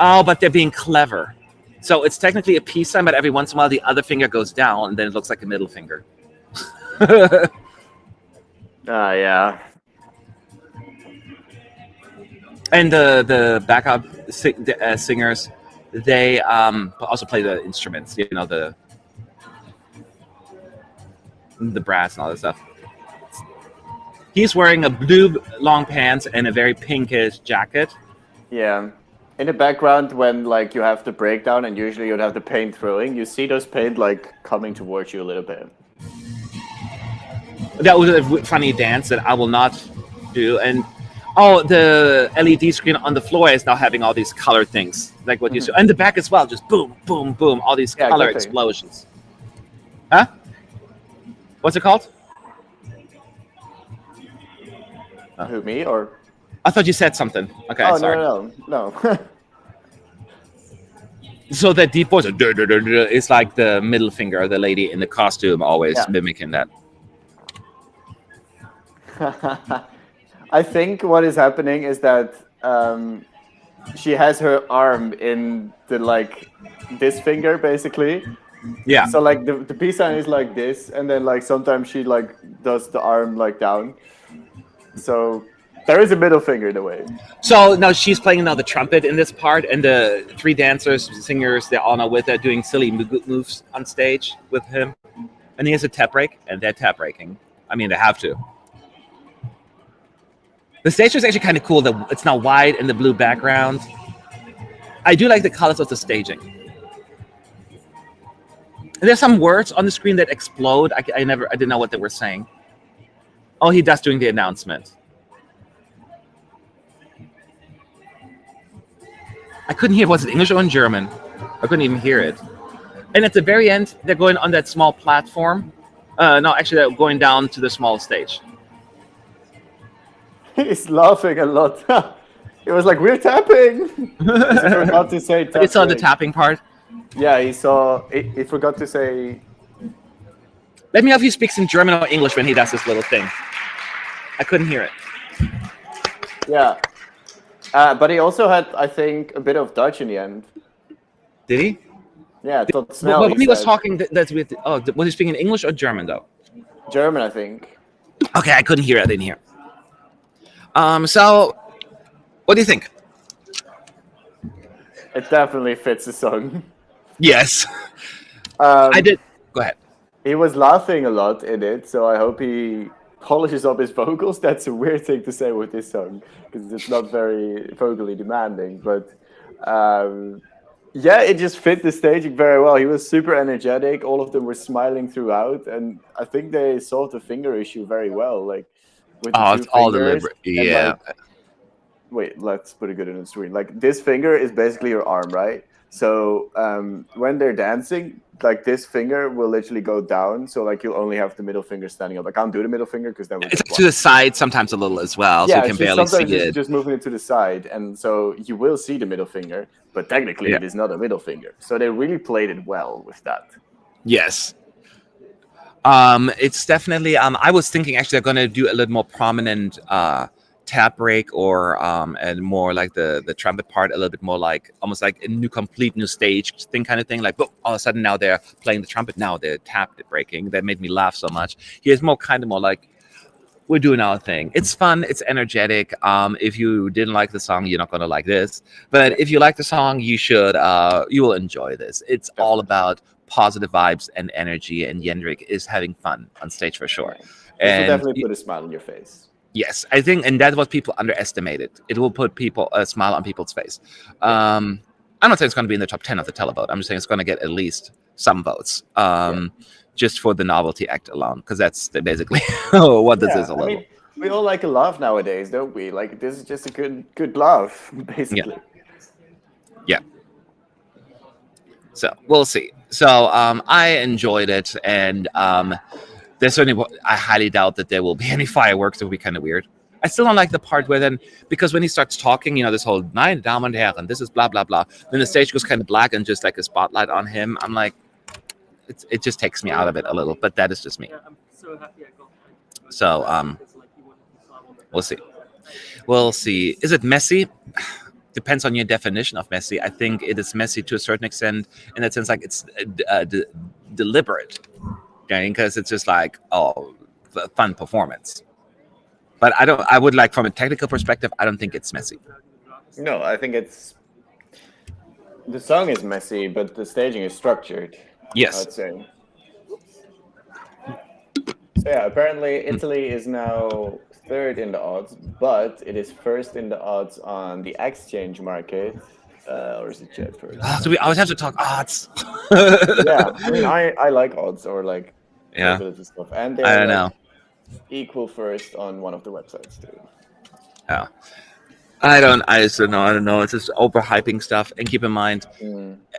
Oh, but they're being clever. So it's technically a peace sign, but every once in a while the other finger goes down, and then it looks like a middle finger. Yeah. And the backup singers, they also play the instruments, the brass and all that stuff. He's wearing a blue long pants and a very pinkish jacket. Yeah. In the background, when like you have the breakdown, and usually you'd have the paint throwing, you see those paint like coming towards you a little bit. That was a funny dance that I will not do. And the LED screen on the floor is now having all these color things, like what you see. And the back as well, just boom, boom, boom, all these color explosions. Huh? What's it called? Who, me or? I thought you said something. Okay, sorry. No. So that deep voice is like the middle finger, the lady in the costume always mimicking that. I think what is happening is that she has her arm in this finger basically. Yeah. So like the peace sign is like this, and then like sometimes she like does the arm like down. So there is a middle finger in a way. So now she's playing the trumpet in this part, and the 3 dancers, singers, they're all now with her doing silly moves on stage with him. And he has a tap break, and they're tap breaking. I mean, they have to. The stage is actually kind of cool. It's now wide in the blue background. I do like the colors of the staging. And there's some words on the screen that explode. I didn't know what they were saying. Oh, he does during the announcement. I couldn't hear, was it English or in German? I couldn't even hear it. And at the very end, they're going on that small platform. No, actually, they're going down to the small stage. He's laughing a lot. It was like, we're tapping. He forgot to say tapping. It's on the tapping part. Yeah, he forgot to say. Let me know if he speaks in German or English when he does this little thing. I couldn't hear it. Yeah. But he also had, I think, a bit of Dutch in the end. Did he? Yeah, But when he was talking, that's with. Oh, was he speaking English or German though? German, I think. Okay, I couldn't hear it. I didn't hear. So, what do you think? It definitely fits the song. Yes. I did. Go ahead. He was laughing a lot in it, so I hope he polishes up his vocals. That's a weird thing to say with this song because it's not very vocally demanding, but. Yeah, it just fit the staging very well. He was super energetic. All of them were smiling throughout, and I think they solved the finger issue very well. Like, with the it's all deliberate. Yeah. Like, wait, let's put it good on the screen. Like, this finger is basically your arm, right? So when they're dancing, like this finger will literally go down. So like you'll only have the middle finger standing up. I can't do the middle finger because then it's to the side sometimes a little as well, so you can barely see it. Just moving it to the side, and so you will see the middle finger, but technically it is not a middle finger. So they really played it well with that. Yes. It's definitely. I was thinking actually they're going to do a little more prominent tap break or and more like the trumpet part a little bit more like almost like a complete new stage thing kind of thing, like boom, all of a sudden now they're playing the trumpet, now they're tap breaking. That made me laugh so much. Here's more like we're doing our thing. It's fun, it's energetic. If you didn't like the song, you're not going to like this, but if you like the song, you should you will enjoy this. It's all about positive vibes and energy, and Jendrik is having fun on stage for sure. This will definitely put a smile on your face. Yes, I think, and that's what people underestimated. It will put a smile on people's face. I'm not saying it's going to be in the top 10 of the televote. I'm just saying it's going to get at least some votes, just for the novelty act alone, because that's basically what this is a little. I mean, we all like a laugh nowadays, don't we? Like, this is just a good laugh, basically. Yeah. So we'll see. So I enjoyed it, and there's certainly, I highly doubt that there will be any fireworks. It will be kind of weird. I still don't like the part where then, because when he starts talking, this whole "Meine Damen und Herren," this is blah blah blah. Then the stage goes kind of black and just like a spotlight on him. I'm like, it just takes me out of it a little. But that is just me. I'm so happy I got it. So we'll see. We'll see. Is it messy? Depends on your definition of messy. I think it is messy to a certain extent, in that sense, like it's deliberate. Because it's just like fun performance, but I would like from a technical perspective, I don't think it's messy. No, I think the song is messy, but the staging is structured. Yes, I'd say. So yeah, apparently Italy is now third in the odds, but it is first in the odds on the exchange market. Or is it jet first? So we always have to talk odds. Yeah, I mean, I like odds or like stuff, and they're I don't know. Equal first on one of the websites too. Yeah, I don't know. It's just overhyping stuff. And keep in mind,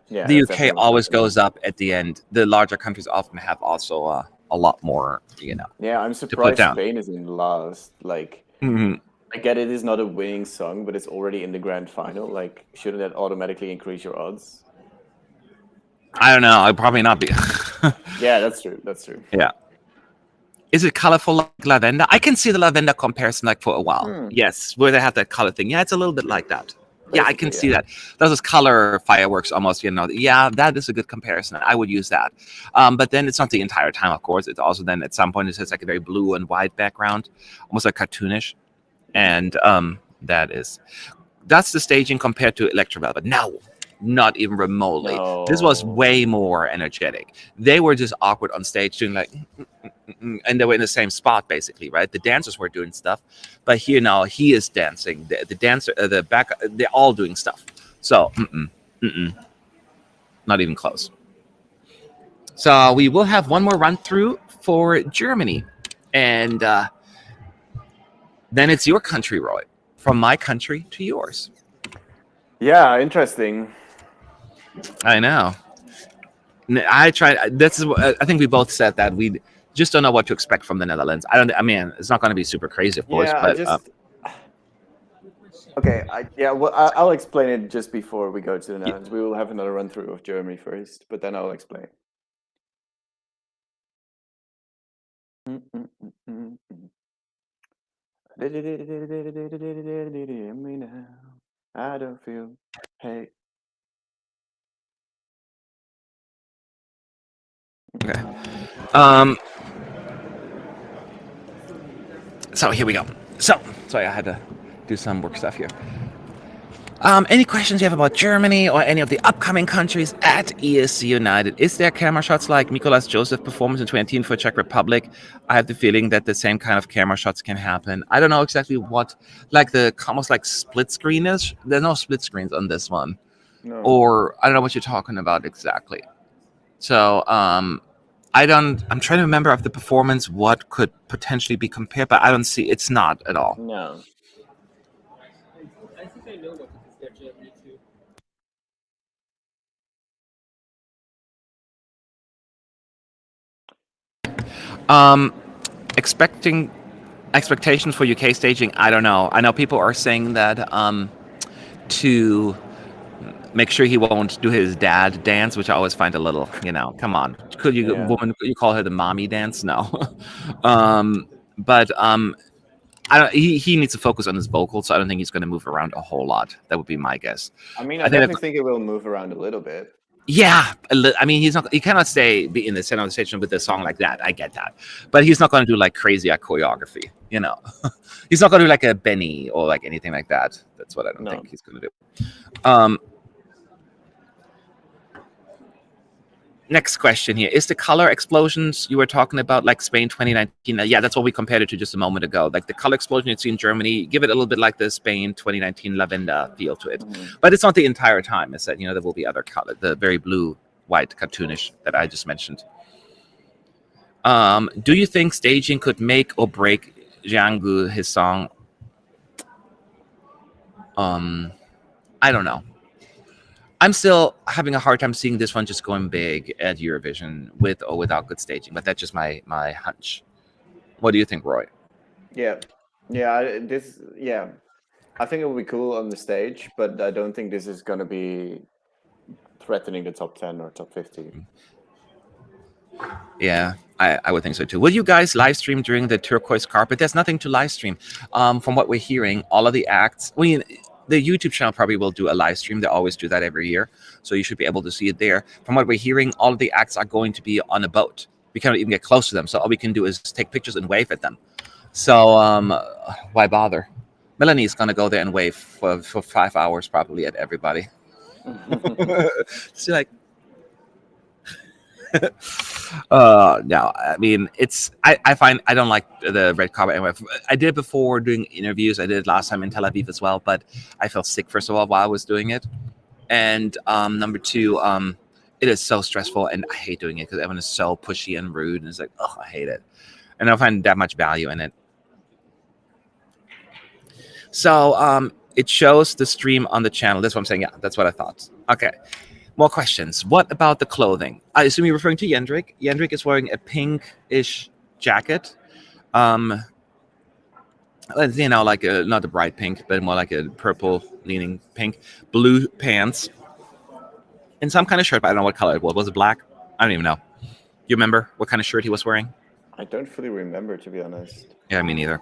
the UK always goes up at the end. The larger countries often have also a lot more. Yeah, I'm surprised Spain is in last. Like. Mm-hmm. I get it is not a winning song, but it's already in the grand final. Like, shouldn't that automatically increase your odds? I don't know. I'd probably not be. Yeah, that's true. That's true. Yeah. Is it colorful like lavender? I can see the lavender comparison like for a while. Yes, where they have that color thing. Yeah, it's a little bit like that. Yeah, I can see that. Those color fireworks almost, Yeah, that is a good comparison. I would use that. But then it's not the entire time, of course. It's also then at some point it has like a very blue and white background, almost like cartoonish. And that's the staging compared to Electro Velvet. No, not even remotely. No. This was way more energetic. They were just awkward on stage doing like, and they were in the same spot basically, right? The dancers were doing stuff, but here now he is dancing. The dancer, the back, they're all doing stuff. So, not even close. So we will have one more run through for Germany, and. Then it's your country, Roy. From my country to yours. Yeah, interesting. I know. I tried. I think we both said that we just don't know what to expect from the Netherlands. I mean, it's not going to be super crazy, of course. Yeah, but Okay, I'll explain it just before we go to the Netherlands. We will have another run through of Germany first, but then I'll explain. I don't feel hate. Okay. So here we go. So, sorry, I had to do some work stuff here. Any questions you have about Germany or any of the upcoming countries at ESC United? Is there camera shots like Mikolas Joseph performance in 2018 for Czech Republic? I have the feeling that the same kind of camera shots can happen. I don't know exactly what, like the almost like split screen is. There's no split screens on this one. No. Or I don't know what you're talking about exactly. So, I'm trying to remember of the performance what could potentially be compared, but I don't see, it's not at all. No. I think I know what to compare Germany to. Expectations for UK staging, I don't know. I know people are saying that to make sure he won't do his dad dance, which I always find a little, come on. Could you call her the mommy dance? No. He needs to focus on his vocals, so I don't think he's going to move around a whole lot. That would be my guess. I mean, I definitely think it will move around a little bit. Yeah, I mean, he cannot be in the center of the stage with a song like that. I get that, but he's not going to do like crazy choreography. He's not going to do like a Benny or like anything like that. That's what I don't think he's going to do. Next question here. Is the color explosions you were talking about like Spain 2019? Yeah, that's what we compared it to just a moment ago. Like the color explosion you see in Germany, give it a little bit like the Spain 2019 Lavenda feel to it. But it's not the entire time. It's that, there will be other color, the very blue, white, cartoonish that I just mentioned. Do you think staging could make or break Jeangu, his song? I don't know. I'm still having a hard time seeing this one just going big at Eurovision with or without good staging, but that's just my hunch. What do you think, Roy? Yeah. I think it will be cool on the stage, but I don't think this is going to be threatening the top 10 or top 50. Yeah, I would think so too. Will you guys live stream during the turquoise carpet? There's nothing to live stream. From what we're hearing, all of the acts, the YouTube channel probably will do a live stream. They always do that every year. So you should be able to see it there. From what we're hearing, all of the acts are going to be on a boat. We cannot even get close to them. So all we can do is take pictures and wave at them. So why bother? Melanie's going to go there and wave for 5 hours probably at everybody. She's like, no, I mean, I find I don't like the red carpet anyway. I did it before doing interviews. I did it last time in Tel Aviv as well, but I felt sick first of all while I was doing it, and number two, it is so stressful and I hate doing it because everyone is so pushy and rude, and it's like, oh, I hate it, and I don't find that much value in it. So it shows the stream on the channel. That's what I'm saying. Yeah, that's what I thought. Okay. More questions. What about the clothing? I assume you're referring to Jendrik. Jendrik is wearing a pink-ish jacket. Like not a bright pink, but more like a purple-leaning pink. Blue pants. And some kind of shirt, but I don't know what color it was. Was it black? I don't even know. You remember what kind of shirt he was wearing? I don't fully remember, to be honest. Yeah, me neither.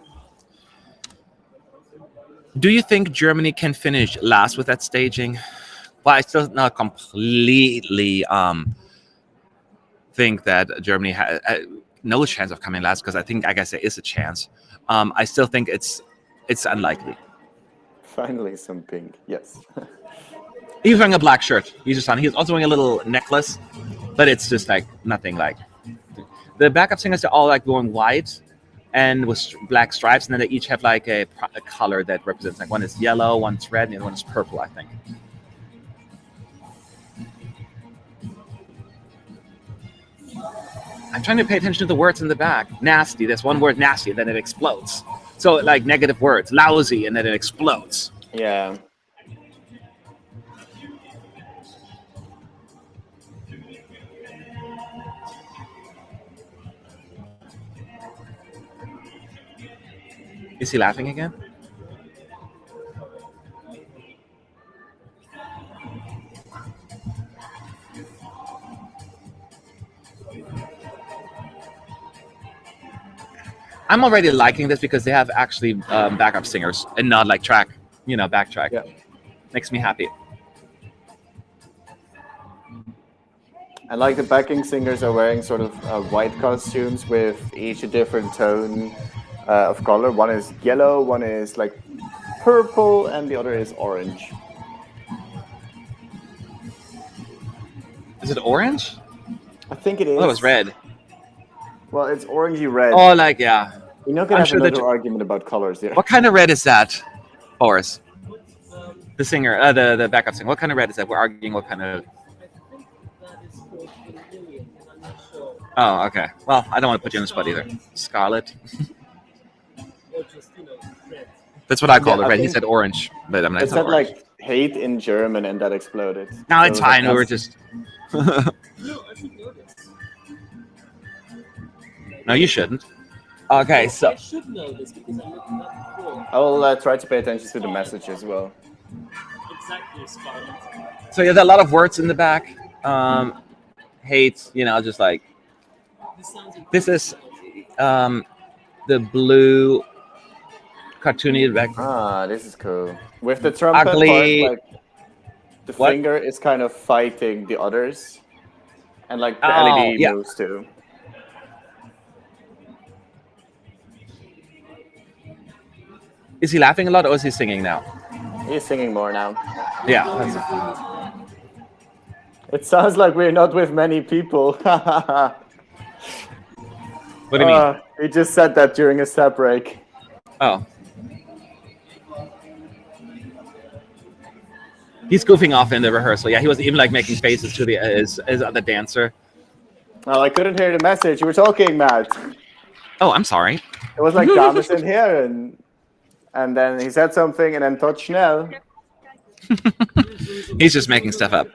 Do you think Germany can finish last with that staging? Well, I still not completely think that Germany has no chance of coming last, because I think, like I said, is a chance. I still think it's unlikely. Finally, some pink. Yes. He's wearing a black shirt. He's also wearing a little necklace, but it's just like nothing like. The backup singers are all like wearing white and with black stripes, and then they each have like a color that represents, like one is yellow, one's red, and the other one is purple, I think. I'm trying to pay attention to the words in the back. Nasty. There's one word, nasty, and then it explodes. So like negative words, lousy, and then it explodes. Yeah. Is he laughing again? I'm already liking this because they have actually backup singers and not like backtrack. Yeah. Makes me happy. And like the backing singers are wearing sort of white costumes with each a different tone of color. One is yellow, one is like purple, and the other is orange. Is it orange? I think it is. Oh, it was red. Well, it's orangey red. Oh, like, yeah. We're not going to have another argument about colors here. What kind of red is that, Boris? The singer, the backup singer. What kind of red is that? We're arguing what kind of... Oh, okay. Well, I don't want to put you on the spot either. Scarlet. That's what I called it, red. He said orange, but I'm not. It said like hate in German, and that exploded. No, it's fine. We were just... No, you shouldn't. Okay, so... I should know this because I looked it up before. I will try to pay attention to the message as well. Exactly, Scarlet. So yeah, there are a lot of words in the back. Hate, just like... This is the blue cartoony back. Ah, this is cool. With the trumpet Ugly. part, like the finger is kind of fighting the others, and like the LED moves too. Is he laughing a lot or is he singing now? He's singing more now. Yeah. It sounds like we're not with many people. What do you mean? He just said that during a step break. Oh. He's goofing off in the rehearsal. Yeah, he was even like making faces to his other dancer. Oh, I couldn't hear the message. You were talking, Matt. Oh, I'm sorry. It was like Damas in here, and then he said something, and then tot snel. He's just making stuff up.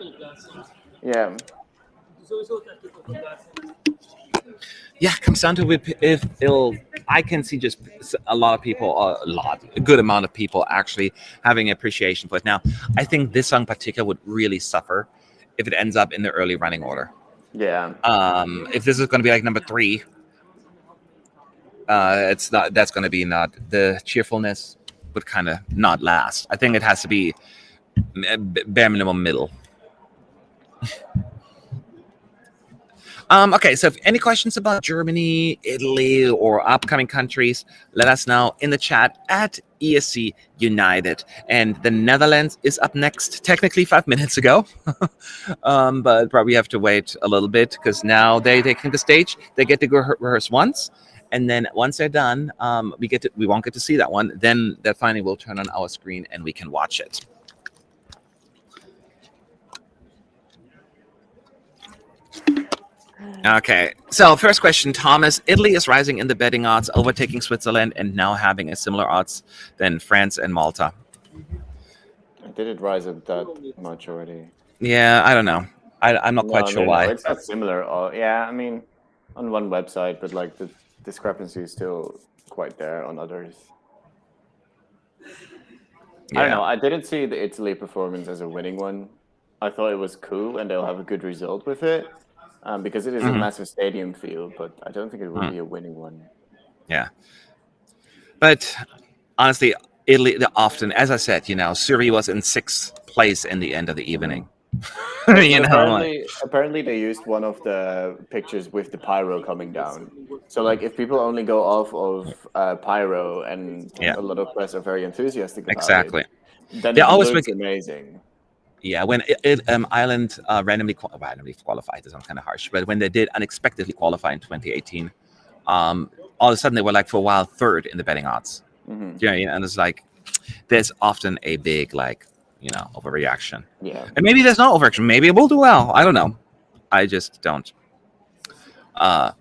Yeah. Yeah, it comes down to if I can see just a lot of people, a good amount of people actually having appreciation for it. Now, I think this song in particular would really suffer if it ends up in the early running order. Yeah. If this is going to be like number 3, it's not. That's going to be not the cheerfulness would kind of not last. I think it has to be bare minimum middle. Okay, so if any questions about Germany, Italy, or upcoming countries, let us know in the chat at ESC United. And the Netherlands is up next, technically 5 minutes ago. But probably have to wait a little bit because now they're taking the stage. They get to go rehearse once. And then once they're done, we won't get to see that one. Then that finally will turn on our screen and we can watch it. Okay, so first question, Thomas. Italy is rising in the betting odds, overtaking Switzerland and now having a similar odds than France and Malta. Did it rise up that much already? Yeah, I don't know. I'm not quite sure why. No, it's not similar. Yeah, I mean, on one website, but like the discrepancy is still quite there on others. Yeah. I don't know. I didn't see the Italy performance as a winning one. I thought it was cool and they'll have a good result with it. Because it is a massive stadium field, but I don't think it will be a winning one. Yeah. But honestly, Italy, often, as I said, Syria was in 6th place in the end of the evening. Apparently they used one of the pictures with the pyro coming down. So like if people only go off of pyro and a lot of press are very enthusiastic about it, then it looks amazing. Yeah, when Ireland randomly qualified, this sounds kind of harsh, but when they did unexpectedly qualify in 2018, all of a sudden they were like for a while 3rd in the betting odds. Mm-hmm. Yeah, and it's like there's often a big overreaction. Yeah, and maybe there's no overreaction. Maybe it will do well. I don't know. I just don't. But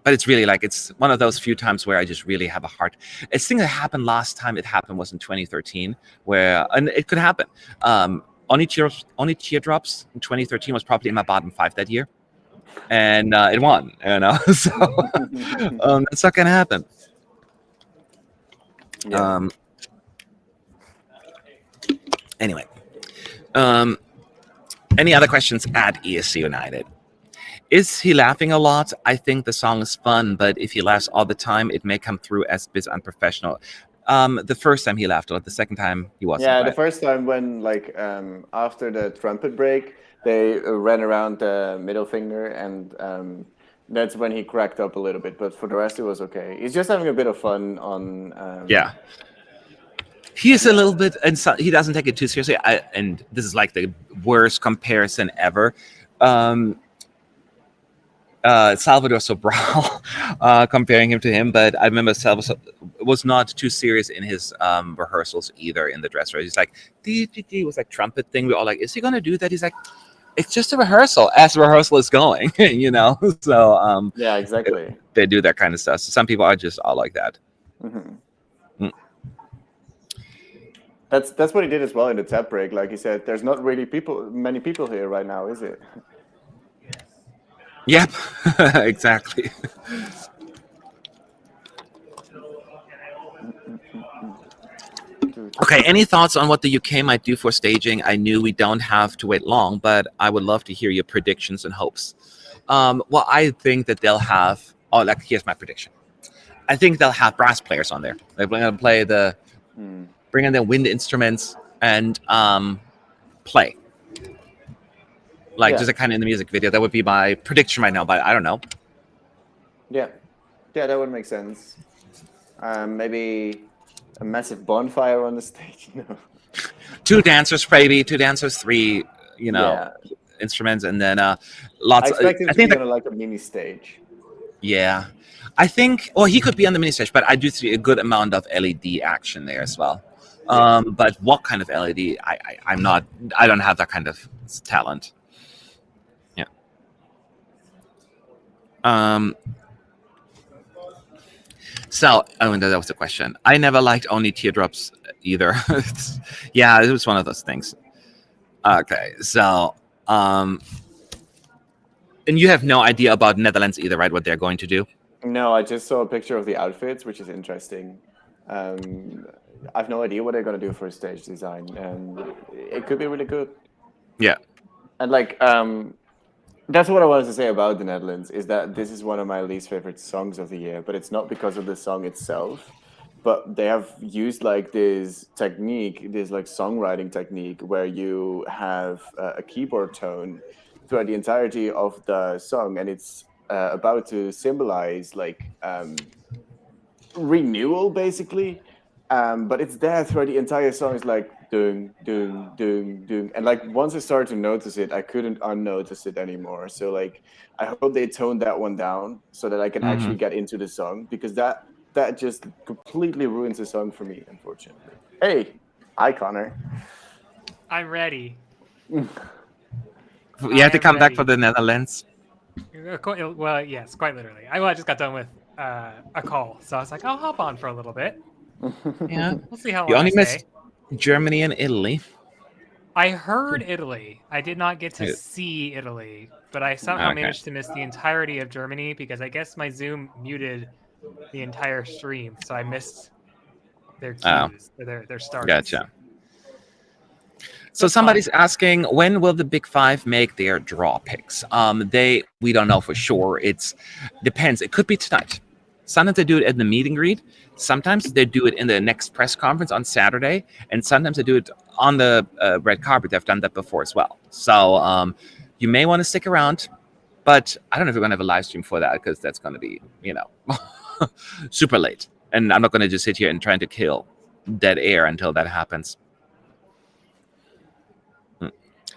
it's really it's one of those few times where I just really have a heart. It's thing that happened last time it happened was in 2013, and it could happen. Only Teardrops in 2013 was probably in my bottom 5 that year, and it won. So it's not gonna happen. Yeah. Anyway, any other questions at ESC United? Is he laughing a lot? I think the song is fun, but if he laughs all the time, it may come through as a bit unprofessional. The first time he laughed a lot, the second time he wasn't. Yeah, right? the first time when like after the trumpet break, they ran around the middle finger, and that's when he cracked up a little bit. But for the rest, it was okay. He's just having a bit of fun on. Yeah. He is a little bit, and so, he doesn't take it too seriously. And this is like the worst comparison ever. Salvador Sobral, comparing him to him, but I remember Salvador was not too serious in his rehearsals either in the dress rehearsal. He's like, dee, was like trumpet thing. We're all like, is he going to do that? He's like, it's just a rehearsal as the rehearsal is going, you know? So yeah, exactly. They do that kind of stuff. So some people are just all like that. Mm-hmm. That's what he did as well in the tap break. Like he said, there's not really many people here right now, is it? Yep, exactly. Okay, any thoughts on what the UK might do for staging? I knew we don't have to wait long, but I would love to hear your predictions and hopes. Well, I think that they'll have, here's my prediction. I think they'll have brass players on there. They're going to play bring in their wind instruments and play. Like just a kind of in the music video. That would be my prediction right now, but I don't know. Yeah, that would make sense. Maybe a massive bonfire on the stage. No. 2 dancers, maybe 2 dancers, 3, instruments, and then lots. I expect it to be that, on like a mini stage. Yeah, I think. Well, he could be on the mini stage, but I do see a good amount of LED action there as well. But what kind of LED? I'm not. I don't have that kind of talent. So, that was the question. I never liked Only Teardrops either. Yeah, it was one of those things. Okay, so, and you have no idea about Netherlands either, right? What they're going to do? No, I just saw a picture of the outfits, which is interesting. I've no idea what they're going to do for a stage design, and it could be really good. Yeah. And like, that's what I wanted to say about the Netherlands, is that this is one of my least favorite songs of the year, but it's not because of the song itself, but they have used like this technique, this like songwriting technique where you have a keyboard tone throughout the entirety of the song, and it's about to symbolize like renewal basically, but it's there throughout the entire song. It's like doing, and like once I started to notice it, I couldn't unnotice it anymore. So like, I hope they toned that one down so that I can actually get into the song, because that just completely ruins the song for me, unfortunately. Hey, hi Connor. I'm ready. You have to come back for the Netherlands. Well, yes, quite literally. I just got done with a call, so I was like, I'll hop on for a little bit. Yeah, we'll see how long you only I missed stay. Germany and Italy. I heard Italy. I did not get to see Italy, but I somehow managed to miss the entirety of Germany because I guess my Zoom muted the entire stream, so I missed their cues, their starts. Gotcha. So somebody's asking, when will the Big Five make their draw picks? We don't know for sure. It depends. It could be tonight. Sometimes they do it at the meet and greet. Sometimes they do it in the next press conference on Saturday, and sometimes they do it on the red carpet. They've done that before as well. So you may want to stick around, but I don't know if we're going to have a live stream for that, because that's going to be, super late. And I'm not going to just sit here and trying to kill dead air until that happens.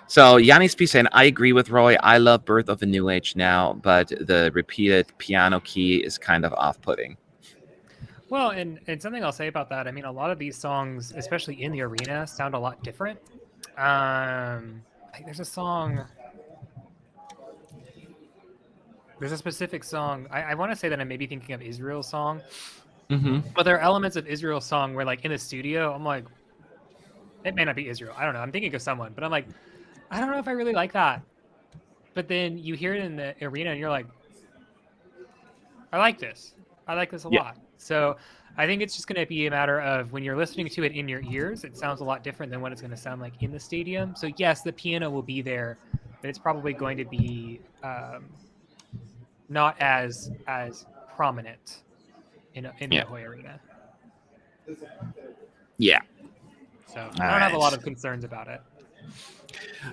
So Yanni's P saying, I agree with Roy. I love Birth of a New Age now, but the repeated piano key is kind of off-putting. Well, and something I'll say about that, I mean, a lot of these songs, especially in the arena, sound a lot different. There's a specific song. I want to say that I may be thinking of Israel's song. But there are elements of Israel's song where, like, in the studio, I'm like, it may not be Israel. I don't know. I'm thinking of someone, but I'm like, I don't know if I really like that. But then you hear it in the arena and you're like, I like this. I like this a lot. So I think it's just going to be a matter of when you're listening to it in your ears, it sounds a lot different than what it's going to sound like in the stadium. So yes, the piano will be there, but it's probably going to be not as prominent in the Ahoy Arena. Yeah. So I don't have a lot of concerns about it.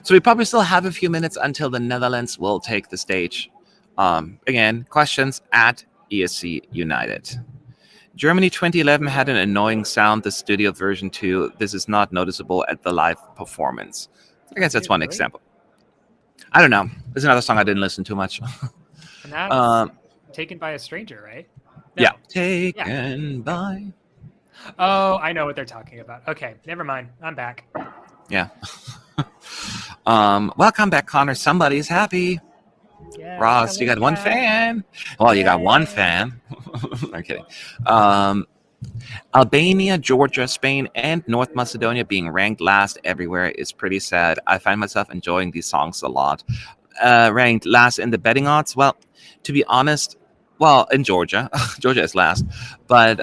So we probably still have a few minutes until the Netherlands will take the stage. Again, questions at ESC United. Germany 2011 had an annoying sound. The studio version 2. This is not noticeable at the live performance. I guess that's one example. I don't know. There's another song I didn't listen to much. And that's Taken by a Stranger, right? No. Yeah. Taken by. Oh, I know what they're talking about. Okay, never mind. I'm back. Yeah. Welcome back, Connor. Somebody's happy. Yeah, Ross, you got one fan. Well, you got one fan. I'm kidding. Albania, Georgia, Spain, and North Macedonia being ranked last everywhere is pretty sad. I find myself enjoying these songs a lot. Ranked last in the betting odds. Well, to be honest, in Georgia, Georgia is last, but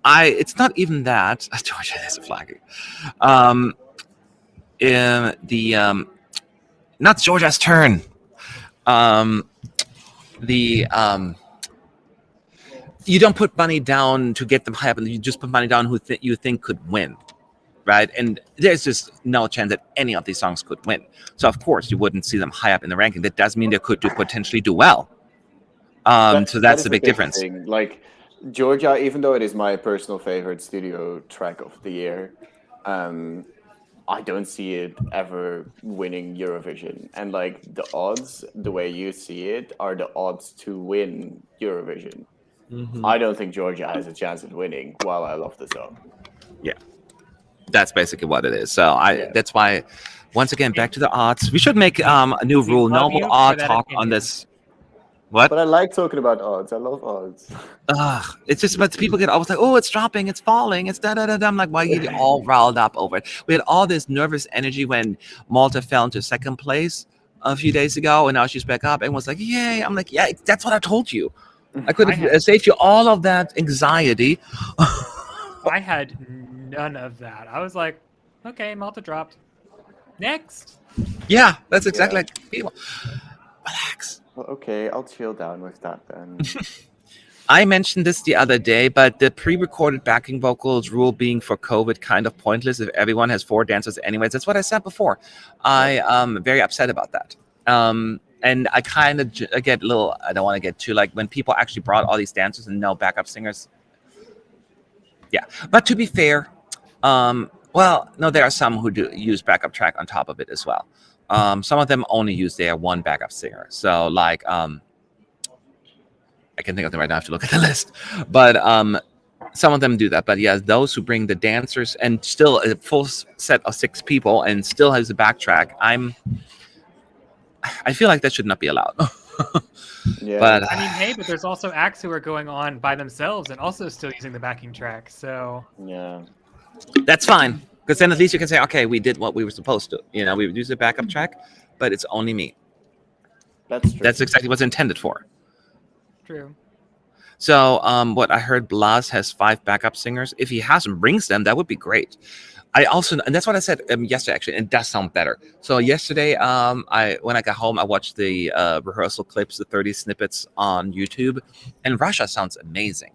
it's not even that. Georgia is a flag. Not Georgia's turn. You don't put money down to get them high up, you just put money down who you think could win, right? And there's just no chance that any of these songs could win. So of course you wouldn't see them high up in the ranking. That does mean they could potentially do well. So that's the big difference. Thing. Like Georgia, even though it is my personal favorite studio track of the year, I don't see it ever winning Eurovision. And like the odds, the way you see it, are the odds to win Eurovision. Mm-hmm. I don't think Georgia has a chance at winning, while I love the song. Yeah. That's basically what it is. So that's why, once again, back to the odds. We should make a new rule. No more odd talk on this. What? But I like talking about odds. I love odds. It's just, but people get always like, oh, it's dropping, it's falling, it's da-da-da-da. I'm like, why are you all riled up over it? We had all this nervous energy when Malta fell into second place a few days ago, and now she's back up and was like, yay. I'm like, yeah, that's what I told you. I could have saved you all of that anxiety. I had none of that. I was like, okay, Malta dropped. Next. Yeah, that's exactly like people. Relax. Well, okay, I'll chill down with that then. I mentioned this the other day, but the pre-recorded backing vocals rule being for COVID kind of pointless if everyone has 4 dancers anyways. That's what I said before. I am very upset about that. And I kind of get a little, I don't want to get too, like, when people actually brought all these dancers and no backup singers. Yeah. But to be fair, there are some who do use backup track on top of it as well. Some of them only use their one backup singer. So, like, I can think of them right now. I have to look at the list. But some of them do that. But, yeah, those who bring the dancers and still a full set of 6 people and still has a backtrack, I feel like that should not be allowed. Yeah. But I mean, hey, but there's also acts who are going on by themselves and also still using the backing track. So yeah, that's fine, because then at least you can say, okay, we did what we were supposed to. You know, we used a backup track, but it's only me. That's true. That's exactly what's intended for. True. So what I heard, Blas has 5 backup singers. If he has and brings them, that would be great. I also, and that's what I said yesterday, actually, and it does sound better. So yesterday, when I got home, I watched the rehearsal clips, the 30 snippets on YouTube, and Russia sounds amazing.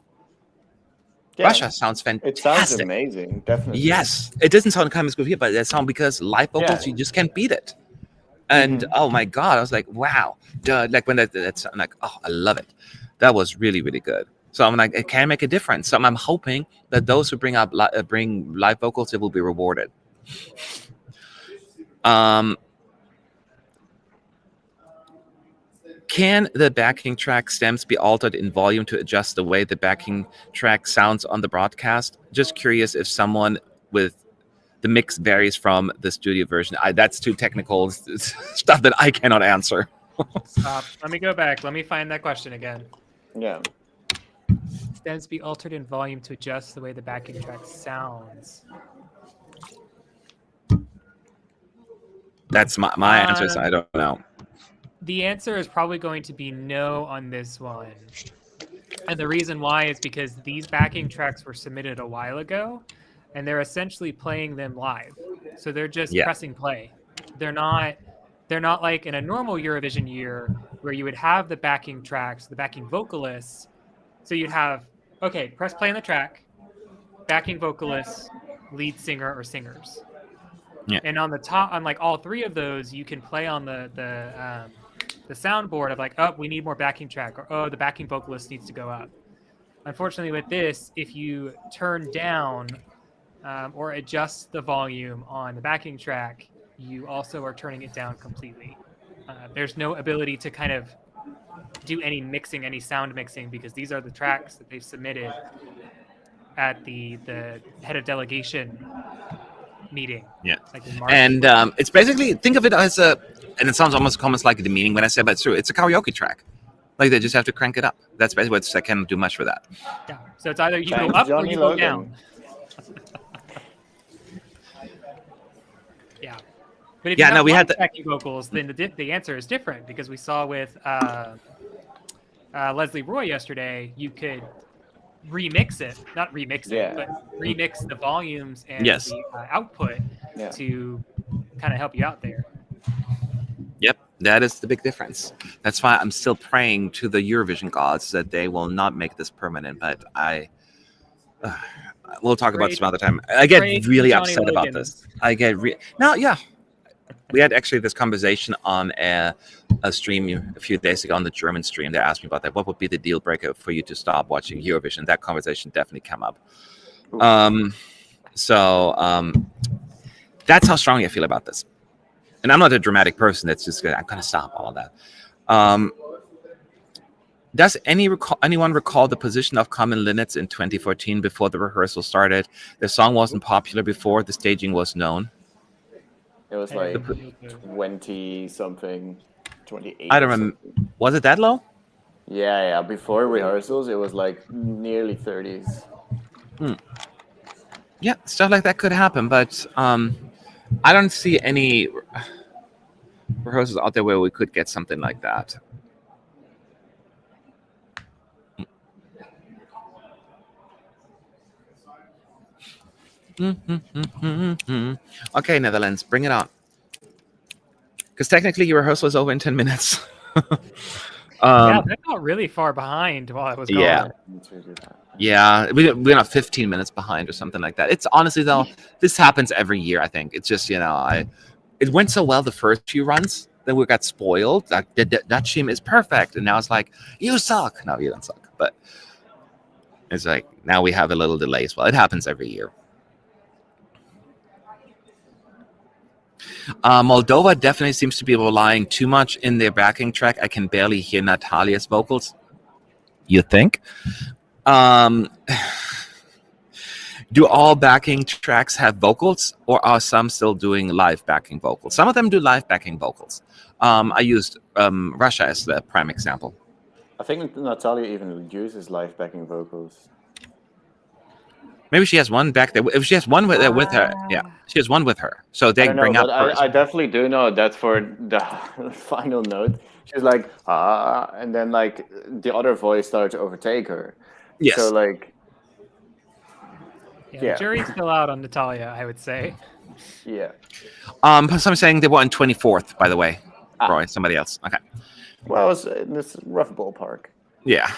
Yeah, Russia sounds fantastic. It sounds amazing, definitely. Yes, it doesn't sound kind of good here, but it sounds, because live vocals, you just can't beat it. And oh my God, I was like, wow, like when that's, I'm like, oh, I love it. That was really, really good. So I'm like, it can make a difference. So I'm hoping that those who bring live vocals, it will be rewarded. Can the backing track stems be altered in volume to adjust the way the backing track sounds on the broadcast? Just curious if someone with the mix varies from the studio version. That's too technical stuff that I cannot answer. Stop. Let me go back. Let me find that question again. Yeah. Stems be altered in volume to adjust the way the backing track sounds. That's my answer. So I don't know. The answer is probably going to be no on this one. And the reason why is because these backing tracks were submitted a while ago, and they're essentially playing them live. So they're just pressing play. They're not like in a normal Eurovision year where you would have the backing tracks, the backing vocalists. So you'd have, okay, press play on the track, backing vocalists, lead singer or singers. Yeah. And on the top, on like all three of those, you can play on the soundboard of like, oh, we need more backing track, or oh, the backing vocalist needs to go up. Unfortunately, with this, if you turn down or adjust the volume on the backing track, you also are turning it down completely. There's no ability to kind of do any mixing, any sound mixing, because these are the tracks that they've submitted at the head of delegation meeting. Yeah. Like in March. And it's basically, think of it as and it sounds almost like the meaning when I say, but it's true. It's a karaoke track. Like they just have to crank it up. That's basically what I can't do much for that. Yeah. So it's either you go Thanks, up Johnny or you go Logan. down. Yeah. But if you have we had backing vocals, then the answer is different, because we saw with Leslie Roy yesterday, you could remix it, not remix it, but remix the volumes and the output to kind of help you out there. Yep, that is the big difference. That's why I'm still praying to the Eurovision gods that they will not make this permanent. But we'll talk about this some other time. I get really upset about this. I get we had actually this conversation on a stream a few days ago on the German stream. They asked me about that. What would be the deal breaker for you to stop watching Eurovision? That conversation definitely came up. That's how strongly I feel about this. And I'm not a dramatic person. That's just I'm gonna stop all of that. Does anyone recall the position of Common Linnets in 2014 before the rehearsal started? The song wasn't popular before the staging was known. It was like 20 something, 28. I don't remember. Was it that low? Yeah. Before rehearsals, it was like nearly 30s. Yeah, stuff like that could happen, but I don't see any rehearsals out there where we could get something like that. Okay, Netherlands, bring it on. Because technically your rehearsal is over in 10 minutes. Yeah, that got really far behind while I was going. Yeah, we're not 15 minutes behind or something like that. It's honestly, though, this happens every year, I think. It's just, it went so well the first few runs, then we got spoiled. Like, that team is perfect. And now it's like, you suck. No, you don't suck. But it's like, now we have a little delay as well. It happens every year. Moldova definitely seems to be relying too much in their backing track. I can barely hear Natalia's vocals. You think? Do all backing tracks have vocals, or are some still doing live backing vocals? Some of them do live backing vocals. I used Russia as the prime example. I think Natalia even uses live backing vocals. Maybe she has one back there. If she has one with her, yeah, she has one with her. So they bring up. I definitely do know that for the final note, she's like, and then like the other voice starts to overtake her. Yes. So like, the jury's still out on Natalia, I would say. Yeah. Some saying they were in 24th, by the way. Roy, somebody else. Okay. Well, it's in this rough ballpark. Yeah.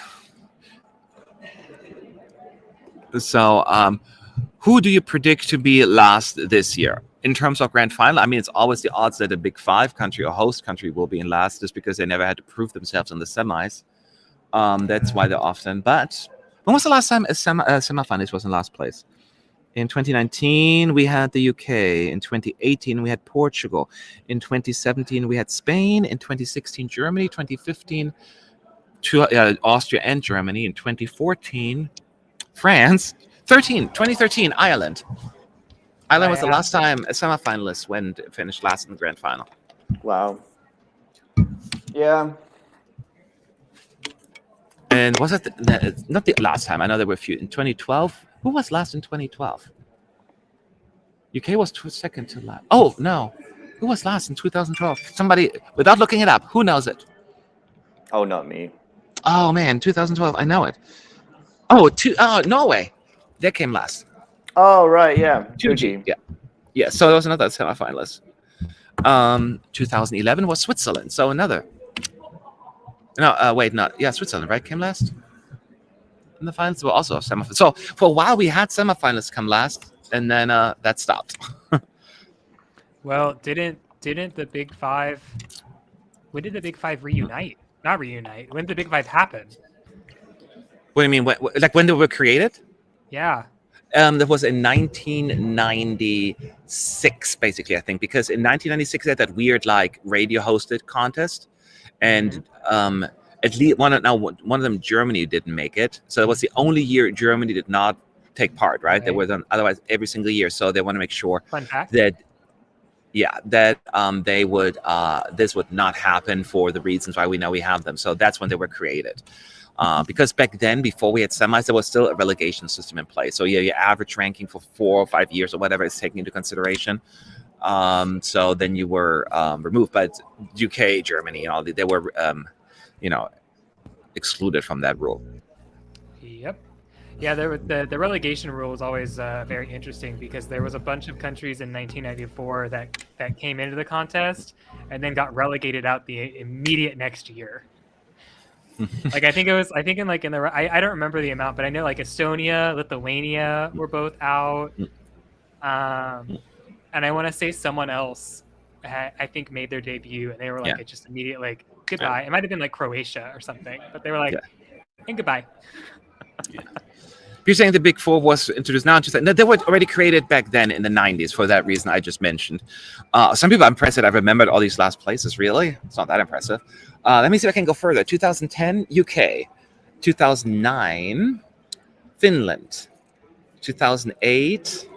So, who do you predict to be last this year in terms of grand final? I mean, it's always the odds that a Big Five country or host country will be in last, just because they never had to prove themselves in the semis. That's why they're often. But when was the last time a semifinalist was in last place? In 2019, we had the UK. In 2018, we had Portugal. In 2017, we had Spain. In 2016, Germany. 2015, Austria and Germany. In 2014, France. 2013, Ireland. Ireland was the last time a semifinalist finished last in the grand final. Wow. Yeah. And was it not the last time? I know there were a few. In 2012, who was last in 2012? UK was second to last. Oh, no. Who was last in 2012? Somebody, without looking it up, who knows it? Oh, not me. Oh, man, 2012, I know it. Norway. They came last. Oh, right, yeah. 2G. Yeah, so there was another semifinalist. 2011 was Switzerland, so another. No, wait, not. Yeah, Switzerland, right? Came last in the finals. Well, also semifinals. So for a while, we had semifinalists come last, and then that stopped. Well, didn't the Big Five? When did the Big Five reunite? Not reunite. When did the Big Five happen? What do you mean? Like when they were created? Yeah. That was in 1996, basically, I think, because in 1996 they had that weird like radio-hosted contest, and at least one of them, Germany, didn't make it. So it was the only year Germany did not take part. Right? They were done otherwise every single year. So they want to make sure that they would this would not happen for the reasons why we know we have them. So that's when they were created. Because back then, before we had semis, there was still a relegation system in place. So yeah, your average ranking for 4 or 5 years or whatever is taken into consideration. So then you were removed. But UK, Germany, and all they were, excluded from that rule. Yep. Yeah, the relegation rule was always very interesting because there was a bunch of countries in 1994 that came into the contest and then got relegated out the immediate next year. Like I think in the I don't remember the amount, but I know like Estonia, Lithuania were both out, and I want to say someone else I think made their debut, and they were like just immediate like goodbye. It might have been like Croatia or something, but they were like and goodbye. You're saying the Big Four was introduced now? No, they were already created back then in the 90s for that reason I just mentioned. Some people are impressed that I've remembered all these last places. Really? It's not that impressive. Let me see if I can go further. 2010, UK. 2009, Finland. 2008,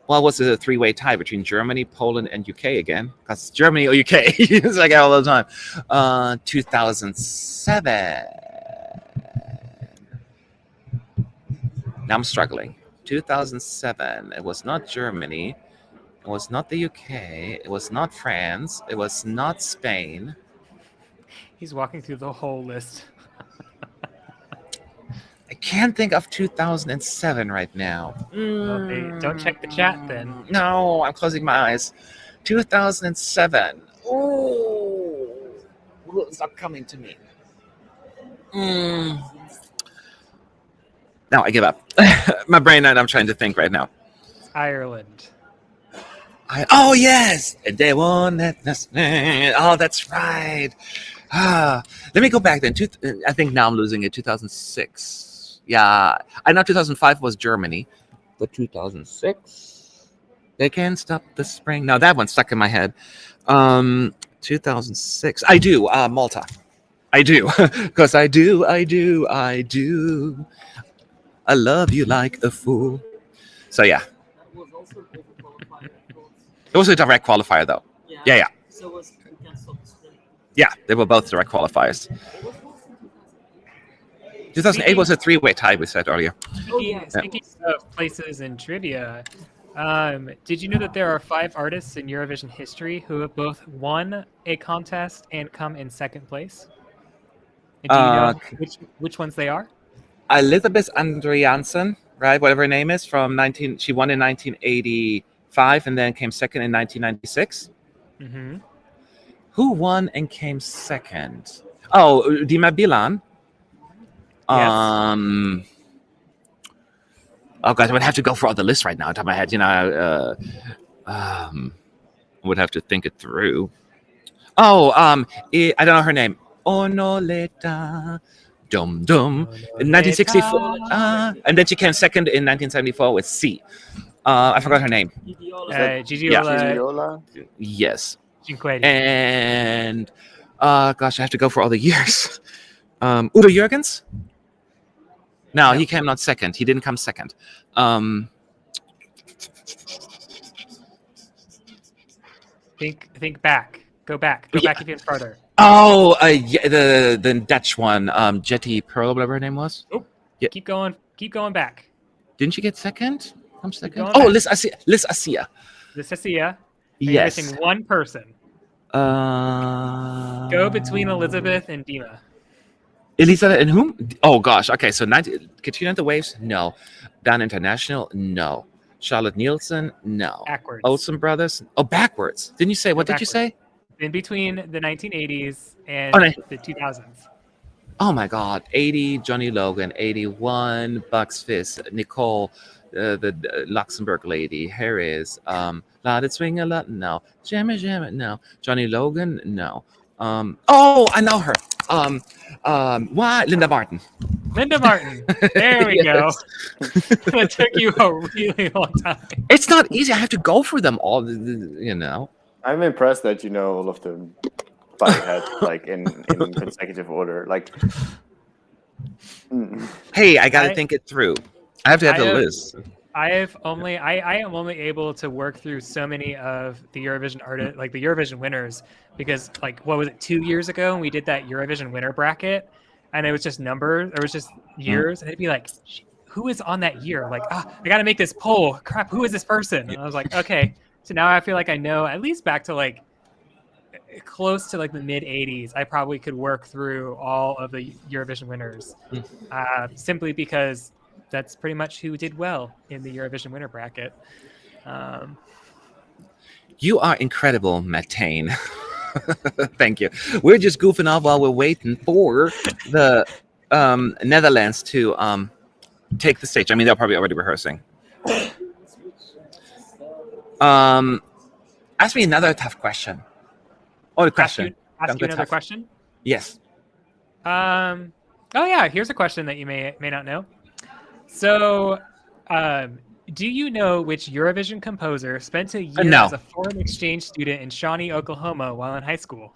well, it was a three-way tie between Germany, Poland, and UK again. Because Germany or UK. It's like all the time. 2007. Now I'm struggling. 2007. It was not Germany. It was not the UK. It was not France. It was not Spain. He's walking through the whole list. I can't think of 2007 right now. Okay, don't check the chat then. No, I'm closing my eyes. 2007. Oh, it's not coming to me. No, I give up. My brain, I'm trying to think right now. It's Ireland. Oh, yes. They won that. Oh, that's right. Let me go back then. I think now I'm losing it. 2006. Yeah. I know 2005 was Germany. But 2006. They can't stop the spring. No, that one stuck in my head. 2006. I do. Malta. I do. Because I do. I love you like a fool. So, yeah. It was a direct qualifier, though. Yeah. So was We Can't Stop the Sprint. Yeah, they were both direct qualifiers. 2008 was a three-way tie, we said earlier. Speaking of places in trivia, did you know that there are 5 artists in Eurovision history who have both won a contest and come in second place? And do you know which ones they are? Elisabeth Andreasen, right? Whatever her name is, she won in 1985 and then came second in 1996. Mm-hmm. Who won and came second? Oh, Dima Bilan. Yes. Oh God, I would have to go for all the lists right now. On top of my head, I would have to think it through. Oh, I don't know her name. Onoleta. Dum dum. In 1964, and then she came second in 1974 with C. I forgot her name. Gigiola? Yes. Cinquetti. And gosh, I have to go for all the years. Udo Jürgens? No, he came not second. He didn't come second. Think back. Go back. Go back even farther. Oh, yeah, the Dutch one, Jetty Pearl, whatever her name was. Oh, yeah. Keep going back. Didn't she get second? I'm second. Oh, Liz Asia. Liz Asia. Yes. You're missing one person. Go between Elizabeth and Dima. Elizabeth and whom? Oh gosh. Okay, so Katrina and the Waves? No. Dan International? No. Charlotte Nielsen? No. Backwards. Olsen Brothers? Oh, backwards. Didn't you say? What did you say? In between the 1980s and the 2000s. Oh my God, 80 Johnny Logan, 81 Bucks Fizz, Nicole, the Luxembourg lady. Here is Lot It Swing a Lot. No, Jam It. No, Johnny Logan. No. Oh, I know her. Why? Linda Martin. Linda Martin. There we go. Yes. That took you a really long time. It's not easy. I have to go for them all. You know. I'm impressed that you know all of them by head, like in consecutive order. Like, Hey, I gotta think it through. I have to have the list. I am only able to work through so many of the Eurovision artists, like the Eurovision winners, because like what was it, 2 years ago when we did that Eurovision winner bracket, and it was just numbers, it was just years, and it'd be like, who is on that year? Like, I gotta make this poll. Crap, who is this person? And I was like, okay, so now I feel like I know at least back to like close to like the mid 80s. I probably could work through all of the Eurovision winners, simply because that's pretty much who did well in the Eurovision winner bracket. You are incredible, Matane. Thank you. We're just goofing off while we're waiting for the Netherlands to take the stage. I mean, they're probably already rehearsing. Ask me another tough question. Oh, the question. Ask you another question? Yes. Oh yeah, here's a question that you may not know. So, do you know which Eurovision composer spent a year No. as a foreign exchange student in Shawnee, Oklahoma while in high school?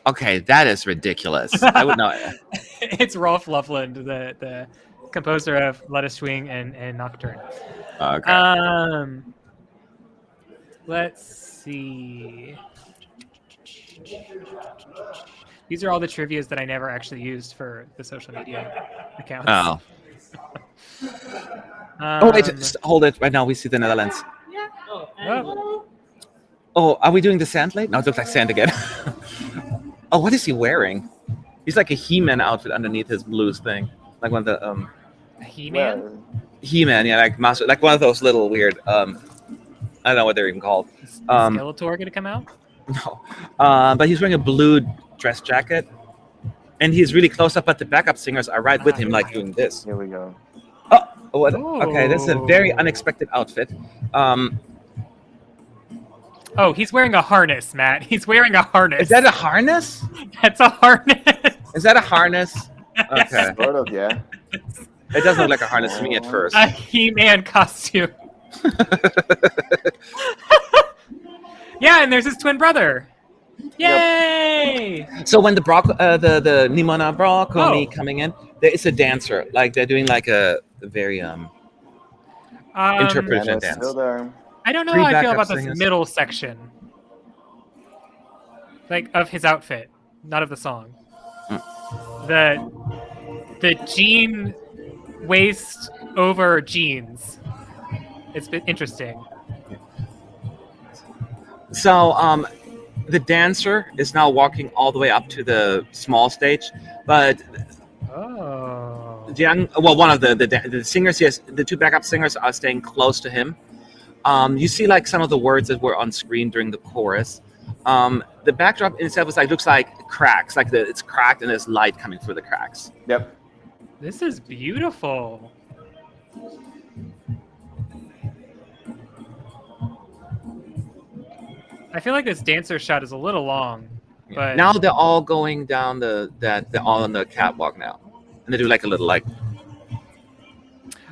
Okay, that is ridiculous. I would know. It's Rolf Loveland, the composer of Let Us Swing and Nocturne. Okay. Let's see. These are all the trivias that I never actually used for the social media accounts. Oh. Wait, just hold it. Right now we see the Netherlands. Oh, are we doing the sand lake? No, it looks like sand again. Oh, what is he wearing? He's like a He-Man outfit underneath his blues thing. Like one of the He-Man? He-Man, yeah, like master, like one of those little weird I don't know what they're even called. Skeletor gonna come out? No. But he's wearing a blue dress jacket. And he's really close up, but the backup singers are right with him, like doing this. Here we go. Oh, what? Okay, this is a very unexpected outfit. Oh, he's wearing a harness, Matt. He's wearing a harness. Is that a harness? That's a harness. Is that a harness? Okay. Sort of, yeah. It doesn't look like a harness to me at first. A He-Man costume. Yeah, and there's his twin brother. Yay! So when the Nimona Broccoli coming in, there is a dancer. Like they're doing like a very interpretive dance. Still there. I don't know Three how I feel backup about this singers. middle section. Like of his outfit, not of the song. The jean waist over jeans. It's been interesting. So the dancer is now walking all the way up to the small stage, but one of the singers, yes, the two backup singers are staying close to him. You see like some of the words that were on screen during the chorus. The backdrop itself is looks like cracks, like it's cracked and there's light coming through the cracks. Yep. This is beautiful. I feel like this dancer shot is a little long, but Now they're all going down they're all on the catwalk now, and they do like a little like.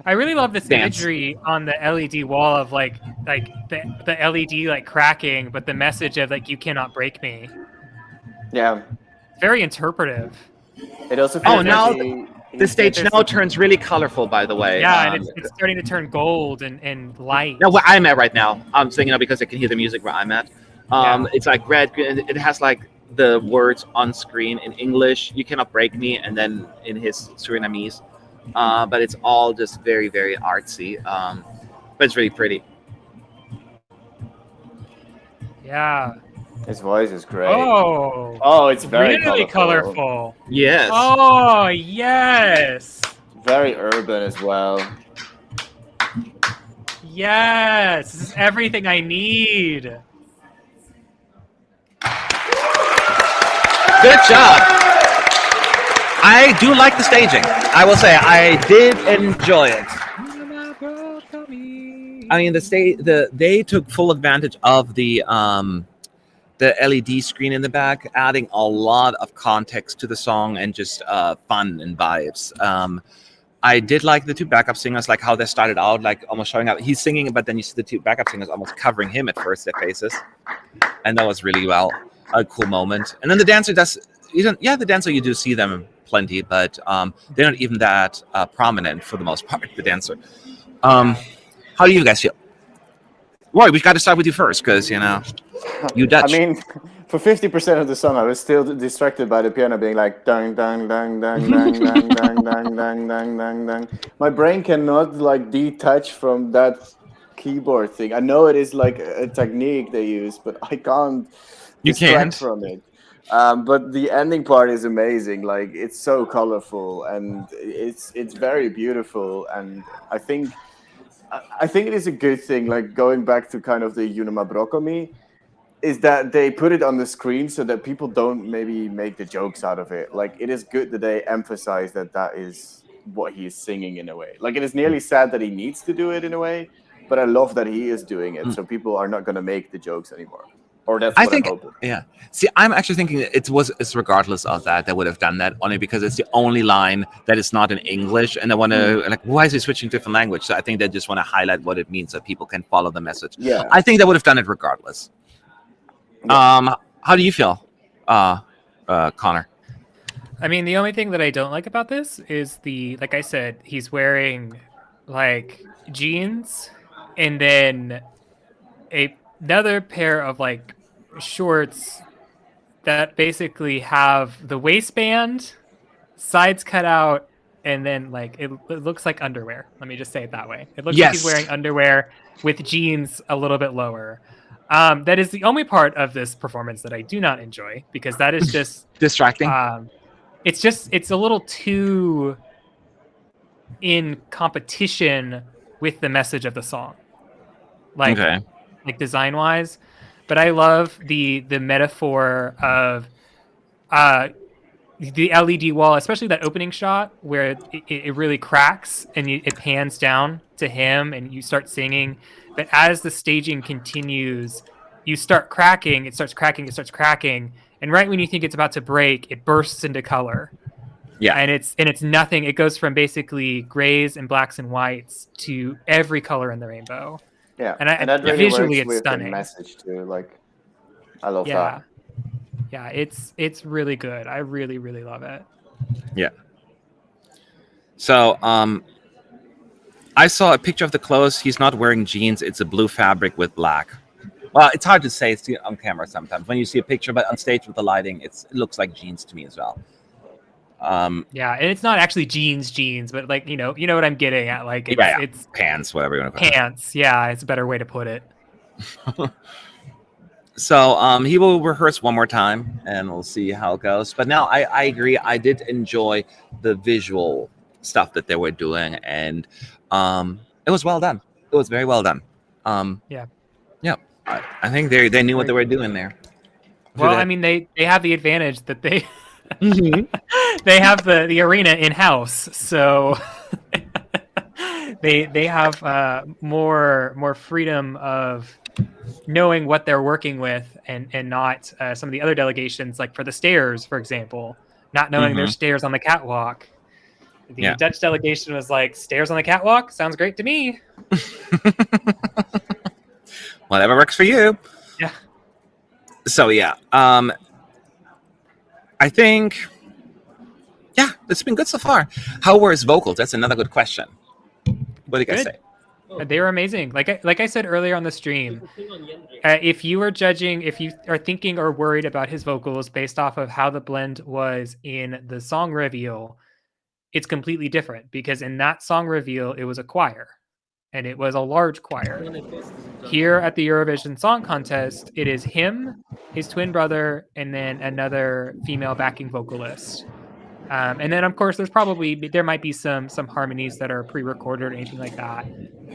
I really love this Dance. imagery on the LED wall of like the LED like cracking, but the message of like you cannot break me. Yeah. Very interpretive. It also Oh, feels now like the stage now turns really colorful. By the way, Yeah, and it's starting to turn gold and light. Now where I'm at right now, I'm saying because I can hear the music where I'm at. It's like red. It has like the words on screen in English. You cannot break me, and then in his Surinamese. But it's all just very, very artsy. But it's really pretty. Yeah. His voice is great. Oh, it's very really colorful. Yes. Oh, yes. Very urban as well. Yes. This is everything I need. Good job. I do like the staging. I will say I did enjoy it. I mean, they took full advantage of the LED screen in the back, adding a lot of context to the song and just fun and vibes. I did like the two backup singers, like how they started out, like almost showing up. He's singing, but then you see the two backup singers almost covering him at first, their faces, and that was really a cool moment. And then the dancer the dancer you do see them plenty, but they're not even that prominent for the most part. The dancer. How do you guys feel? Roy, we've got to start with you first because you Dutch. I mean, for 50% of the song, I was still distracted by the piano being like dang dang dang dang dang dang dang dang dang dang dang dang. My brain cannot like detach from that keyboard thing. I know it is like a technique they use, but I can't distract from it. But the ending part is amazing. Like it's so colorful and it's very beautiful. And I think it is a good thing. Like going back to kind of the Unima Brokomi, is that they put it on the screen so that people don't maybe make the jokes out of it. Like it is good that they emphasize that is what he is singing in a way. Like it is nearly sad that he needs to do it in a way, but I love that he is doing it. So people are not going to make the jokes anymore. Or that's what I'm hoping. Yeah. See, I'm actually thinking it's regardless of that, they would have done that only because it's the only line that is not in English. And they want to, like, why is he switching to different language? So I think they just want to highlight what it means so people can follow the message. Yeah. I think they would have done it regardless. Yeah. How do you feel, Connor? I mean, the only thing that I don't like about this is like I said, he's wearing like jeans and then another pair of like shorts that basically have the waistband, sides cut out, and then like it looks like underwear. Let me just say it that way. It looks like he's wearing underwear with jeans a little bit lower. That is the only part of this performance that I do not enjoy because that is just distracting. It's a little too in competition with the message of the song. Like design wise, but I love the metaphor of the LED wall, especially that opening shot where it really cracks and it pans down to him and you start singing. But as the staging continues, you start cracking, it starts cracking. And right when you think it's about to break, it bursts into color. Yeah. And it's nothing. It goes from basically grays and blacks and whites to every color in the rainbow. Yeah. And that really visually works it's with stunning. the message too. Like I love that. Yeah, it's really good. I really, really love it. Yeah. So I saw a picture of the clothes. He's not wearing jeans. It's a blue fabric with black. Well, it's hard to say on camera sometimes. When you see a picture, but on stage with the lighting, it looks like jeans to me as well. Yeah, and it's not actually jeans, but like you know what I'm getting at. Like it's pants, whatever you want to call it. Pants. Yeah, it's a better way to put it. So he will rehearse one more time, and we'll see how it goes. But now I agree. I did enjoy the visual stuff that they were doing, and it was well done. It was very well done. Yeah. I think they knew what they were doing there. Well, I mean, they have the advantage that they they have the arena in house, so they have more freedom of knowing what they're working with, and not some of the other delegations, like for the stairs, for example, not knowing there's stairs on the catwalk. The Dutch delegation was like, stairs on the catwalk sounds great to me. Whatever works for you. Yeah. So yeah, I think, it's been good so far. How were his vocals? That's another good question. What do you guys say? They were amazing. Like I said earlier on the stream, if you are judging, if you are thinking or worried about his vocals based off of how the blend was in the song reveal, it's completely different because in that song reveal, it was a choir. And it was a large choir. Here at the Eurovision Song Contest, it is him, his twin brother, and then another female backing vocalist. And then, of course, there might be some harmonies that are pre-recorded or anything like that.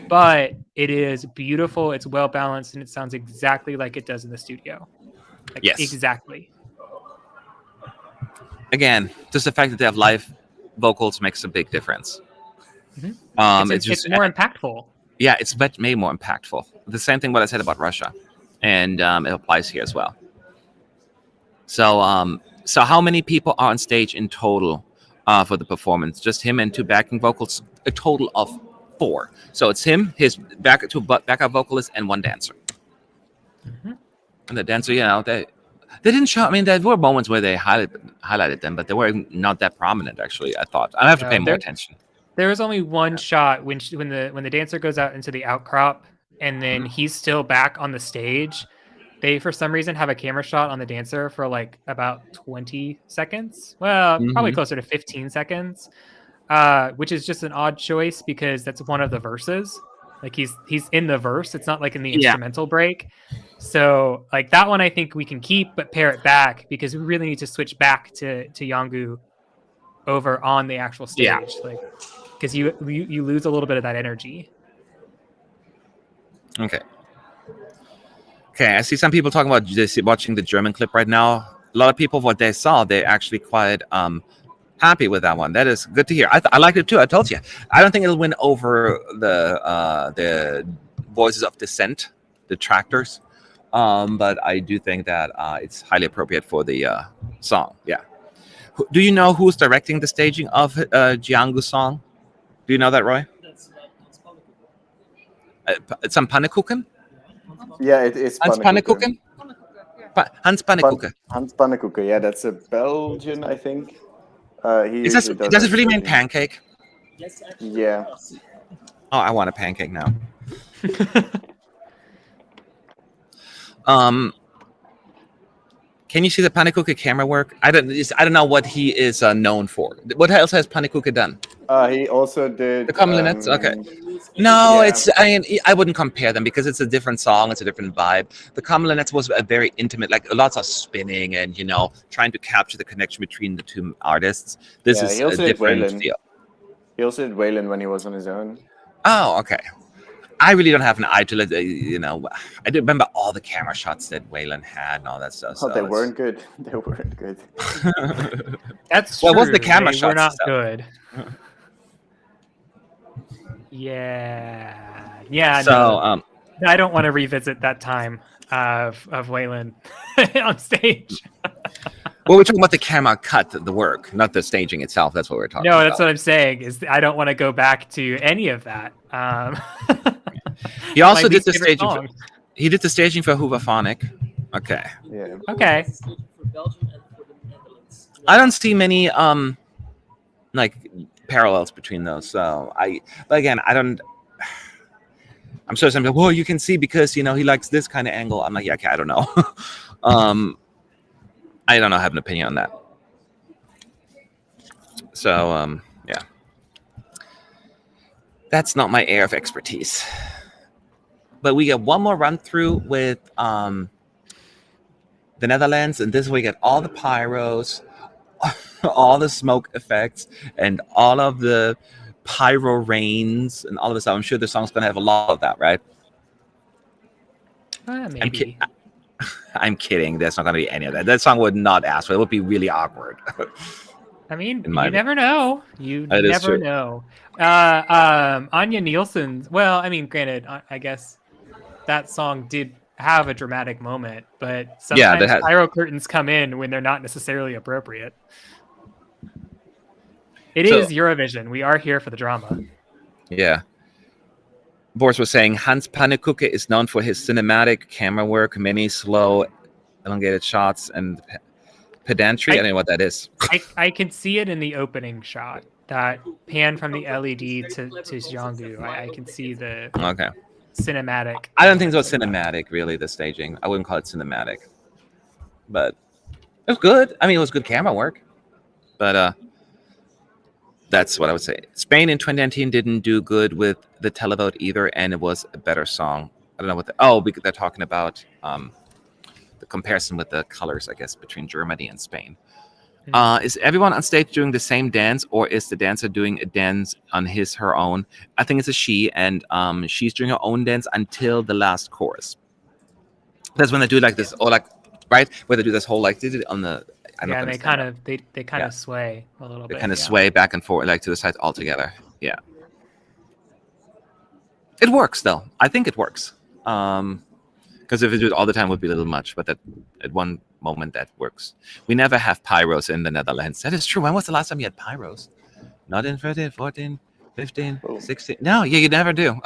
But it is beautiful, it's well-balanced, and it sounds exactly like it does in the studio. Yes. Exactly. again, just the fact that they have live vocals makes a big difference. It's more impactful. Yeah, it's made more impactful. The same thing what I said about Russia, and it applies here as well. So, so how many people are on stage in total for the performance? Just him and 2 backing vocals, a total of 4. So it's him, his backup vocalist, and 1 dancer. And the dancer, they didn't show. I mean, there were moments where they highlighted them, but they were not that prominent. Actually, I thought I have to pay more attention. There was only one shot when the dancer goes out into the outcrop, and then he's still back on the stage. They, for some reason, have a camera shot on the dancer for like about 20 seconds. Well, probably closer to 15 seconds, which is just an odd choice because that's one of the verses. Like he's in the verse. It's not like in the instrumental break. So like that one, I think we can keep, but pare it back because we really need to switch back to Jeangu over on the actual stage. Yeah. Like, because you lose a little bit of that energy. Okay. I see some people talking about watching the German clip right now. A lot of people, what they saw, they're actually quite happy with that one. That is good to hear. I liked it too. I told you. I don't think it'll win over the Voices of Dissent, the Tractors, but I do think that it's highly appropriate for the song. Yeah. Do you know who's directing the staging of Jeangu's song? Do you know that, Roy? It's on Pannekuchen? Yeah, it's Hans Pannekuchen? Hans Pannekuchen. Hans Pannekuchen, yeah, that's a Belgian, I think. Does it really mean pancake? Yeah. Oh, I want a pancake now. Can you see the Pannekuchen camera work? I don't know what he is known for. What else has Pannekuchen done? He also did the Comlinets. Okay. No, I wouldn't compare them because it's a different song. It's a different vibe. The Comlinets was a very intimate, like lots of spinning and trying to capture the connection between the 2 artists. This is a different deal. He also did Waylon when he was on his own. Oh, okay. I really don't have an eye to let I do remember all the camera shots that Waylon had and all that stuff. Oh, they weren't good. They weren't good. That's well, true. what's the camera they shots? Were not good. Yeah. So, no. I don't want to revisit that time of Waylon on stage. Well, we're talking about the camera cut, the work, not the staging itself. That's what we're talking about. No, that's what I'm saying. Is I don't want to go back to any of that. He also did the staging. He did the staging for Hooverphonic. Okay. Yeah. Okay. I don't see many parallels between those. So but again, I don't. I'm sure some people, well, you can see because he likes this kind of angle. I'm like, yeah, okay, I don't know. I don't know. Have an opinion on that. So yeah, that's not my area of expertise. But we get one more run through with the Netherlands, and this we get all the pyros, all the smoke effects, and all of the pyro rains, and all of this. I'm sure the song's gonna have a lot of that, right? Maybe. I'm kidding. There's not going to be any of that. That song would not ask for it. It would be really awkward. I mean, you never know. You that never know. Anya Nielsen's, well, I mean, granted, I guess that song did have a dramatic moment, but sometimes pyro curtains come in when they're not necessarily appropriate. It is Eurovision. We are here for the drama. Yeah. Boris was saying Hans Pannekuchen is known for his cinematic camera work, many slow, elongated shots, and pedantry. I don't know what that is. I can see it in the opening shot. That pan from the LED to Jeangu. I can see the cinematic. I don't think so. Cinematic, really, the staging. I wouldn't call it cinematic. But it was good. I mean, it was good camera work. But that's what I would say. Spain in 2019 didn't do good with the televote either, and it was a better song. I don't know what because they're talking about the comparison with the colors, I guess, between Germany and Spain. Is everyone on stage doing the same dance, or is the dancer doing a dance on her own? I think it's a she, and she's doing her own dance until the last chorus. That's when they do like this, or like, right, where they do this whole, like, they did it on the I'm Yeah, not and gonna they stand kind up. of they kind of sway a little They bit. kind of yeah. sway back and forth, like to the side altogether. Yeah. It works though. I think it works. Because if you do it all the time, it would be a little much. But that at one moment that works. We never have pyros in the Netherlands. That is true. When was the last time you had pyros? Not in 13, 14, 15, 16. No, yeah, you never do.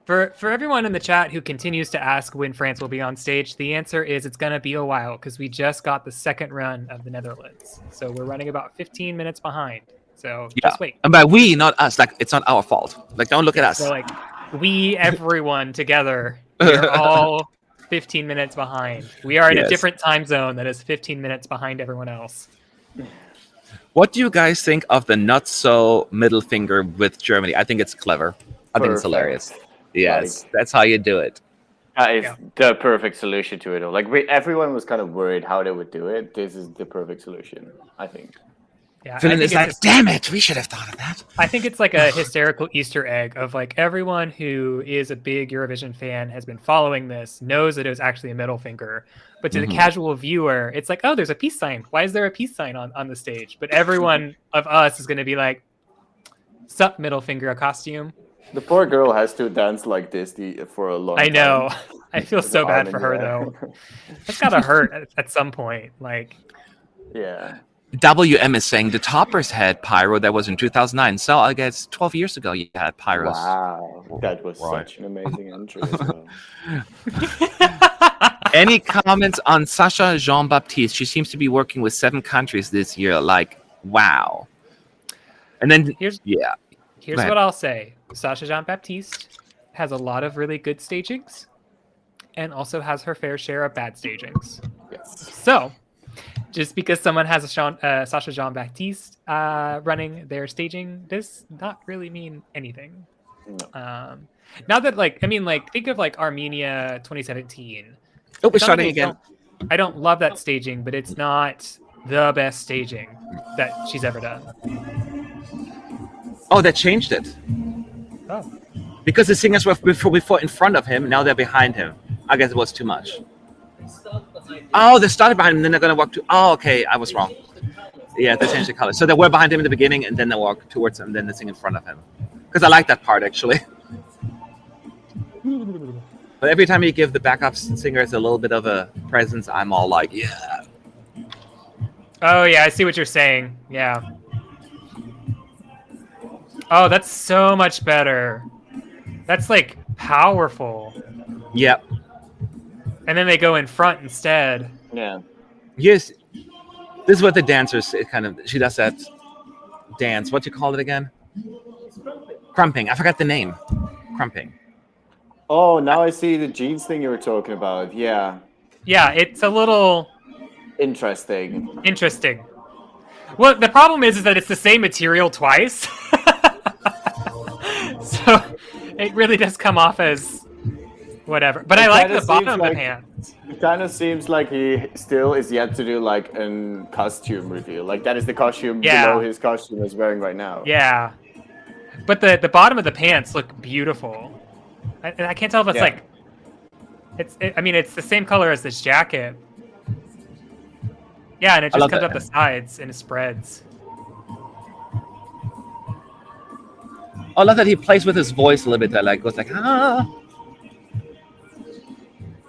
For everyone in the chat who continues to ask when France will be on stage, the answer is it's going to be a while because we just got the second run of the Netherlands. So we're running about 15 minutes behind. So just wait. And by we, not us. Like, it's not our fault. Like, don't look at us. So like we, everyone together, we're all 15 minutes behind. We are in a different time zone that is 15 minutes behind everyone else. What do you guys think of the not so middle finger with Germany? I think it's clever. I think it's hilarious. Yes, that's how you do it. That is the perfect solution to it all. Like everyone was kind of worried how they would do it. This is the perfect solution, I think. Yeah, Finland is like, damn it, we should have thought of that. I think it's like a hysterical Easter egg of like everyone who is a big Eurovision fan has been following this, knows that it was actually a middle finger. But to the casual viewer, it's like, oh, there's a peace sign. Why is there a peace sign on the stage? But everyone of us is going to be like, sup, middle finger costume. The poor girl has to dance like this for a long time. I know. I feel so bad for her, though. That's got to hurt at some point. Like, yeah. WM is saying the toppers had pyro. That was in 2009. So I guess 12 years ago you had pyros. Wow, that was such an amazing entry as well. Any comments on Sasha Jean-Baptiste? She seems to be working with 7 countries this year. Like, wow. And then here's what I'll say. Sasha Jean-Baptiste has a lot of really good stagings and also has her fair share of bad stagings. Yes. So just because someone has a Sasha Jean-Baptiste running their staging does not really mean anything. No. Now that, like, I mean, like, think of like Armenia 2017. Oh, we're starting again. I don't love that staging, but it's not the best staging that she's ever done. Oh, that changed it. Oh. Because the singers were before in front of him, now they're behind him. I guess it was too much. Oh, they started behind him, then they're going to walk to... Oh, okay, I was wrong. Yeah, they changed the color. So they were behind him in the beginning, and then they walk towards him, and then they sing in front of him. Because I like that part, actually. But every time you give the backup singers a little bit of a presence, I'm all like, yeah. Oh, yeah, I see what you're saying. Yeah. Oh, that's so much better. That's, like, powerful. Yep. And then they go in front instead. Yeah. Yes. This is what the dancers she does that dance. What do you call it again? Crumping. I forgot the name. Crumping. Oh, now I see the jeans thing you were talking about. Yeah. Yeah, it's a little... Interesting. Well, the problem is that it's the same material twice. So it really does come off as whatever. But I like the bottom of the pants. It kind of seems like he still is yet to do like a costume reveal. Like that is the costume below his costume he's wearing right now. Yeah. But the bottom of the pants look beautiful. I can't tell if it's like... I mean, it's the same color as this jacket. Yeah, and it just comes up the sides and it spreads. I love that he plays with his voice a little bit. That like goes like, ah.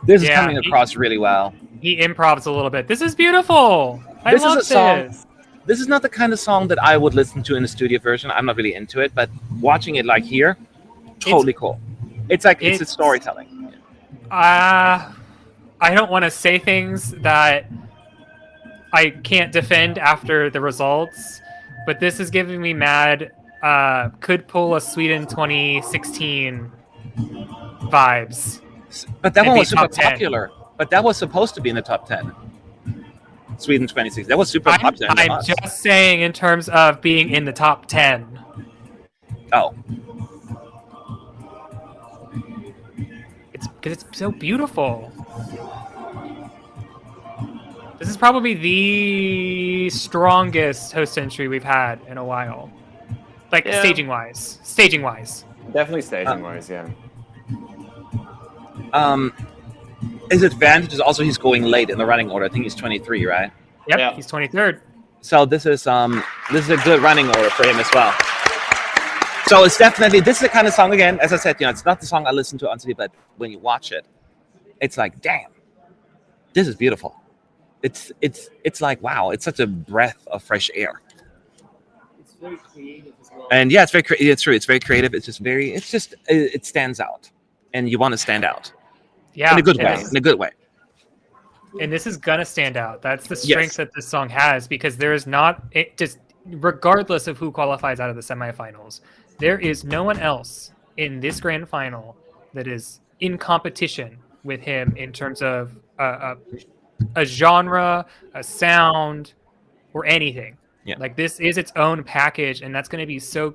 This is coming across really well. He improvs a little bit. This is beautiful. I love this. This is not the kind of song that I would listen to in the studio version. I'm not really into it, but watching it like here, totally cool. It's like it's a storytelling. I don't want to say things that I can't defend after the results, but this is giving me mad could pull a Sweden 2016 vibes. But that one was super popular. But that was supposed to be in the top 10. Sweden 2016. That was super popular. I'm just saying in terms of being in the top 10. Oh. It's because it's so beautiful. This is probably the strongest host entry we've had in a while. Like, staging-wise. Staging-wise. Definitely staging-wise, yeah. his advantage is also he's going late in the running order. I think he's 23, right? Yep, he's 23rd. So this is a good running order for him as well. So it's definitely, this is the kind of song, again, as I said, it's not the song I listen to on CD, but when you watch it, it's like, damn, this is beautiful. It's like, wow, it's such a breath of fresh air. It's very creative as well. And yeah, it's true. It's very creative. It stands out, and you want to stand out. Yeah, in a good way. And this is gonna stand out. That's the strength that this song has, because there is not, it just, regardless of who qualifies out of the semifinals, there is no one else in this grand final that is in competition with him in terms of a genre, a sound, or anything. Yeah. Like, this is its own package, and that's going to be so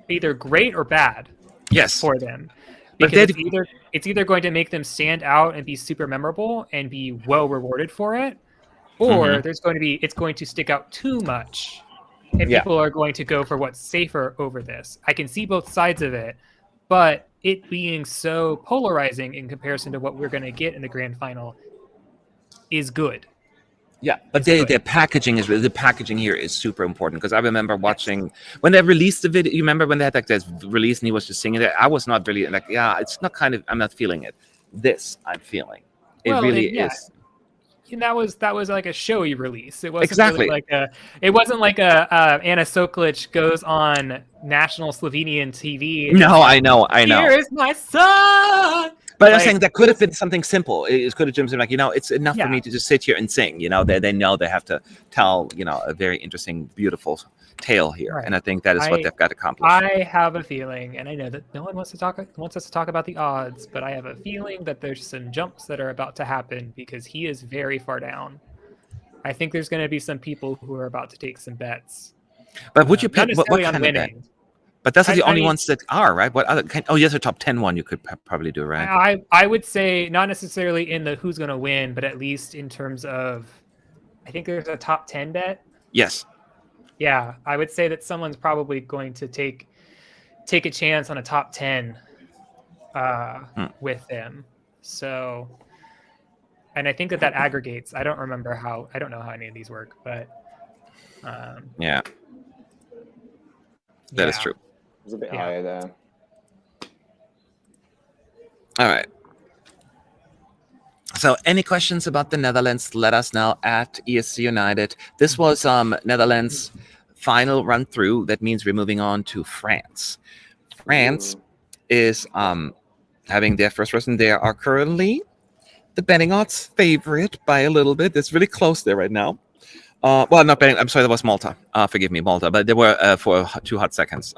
either great or bad. Yes. For them. But Because it's either going to make them stand out and be super memorable and be well rewarded for it, or it's going to stick out too much, and people are going to go for what's safer over this. I can see both sides of it, but it being so polarizing in comparison to what we're going to get in the grand final is good. Yeah, but the packaging here is super important, because I remember watching when they released the video. You remember when they had like this release and he was just singing it? I was not really like, it's not I'm not feeling it. This I'm feeling. It really is. And that was like a showy release. It wasn't exactly really like Anna Soklic goes on national Slovenian TV. No, I know. Here is my son. But I'm saying that could have been something simple. It could have just been like, it's enough for me to just sit here and sing. They know they have to tell, a very interesting, beautiful tale here. Right. And I think that is what they've got accomplished. I have a feeling, and I know that no one wants us to talk about the odds, but I have a feeling that there's some jumps that are about to happen, because he is very far down. I think there's going to be some people who are about to take some bets. But would you pick what kind of bet? winning? But that's the only ones that are, right? What other a top 10 one you could probably do, right? I would say not necessarily in the who's going to win, but at least in terms of, I think there's a top 10 bet. Yes. Yeah, I would say that someone's probably going to take a chance on a top 10 with them. So, and I think that aggregates. I don't know how any of these work, but yeah, that is true. It's a bit higher there. All right. So any questions about the Netherlands, let us know at ESC United. This was Netherlands' final run through. That means we're moving on to France. France is having their first race, and they are currently the betting odds favorite by a little bit. It's really close there right now. Well, not betting. I'm sorry, that was Malta. Forgive me, Malta. But they were for 2 hot seconds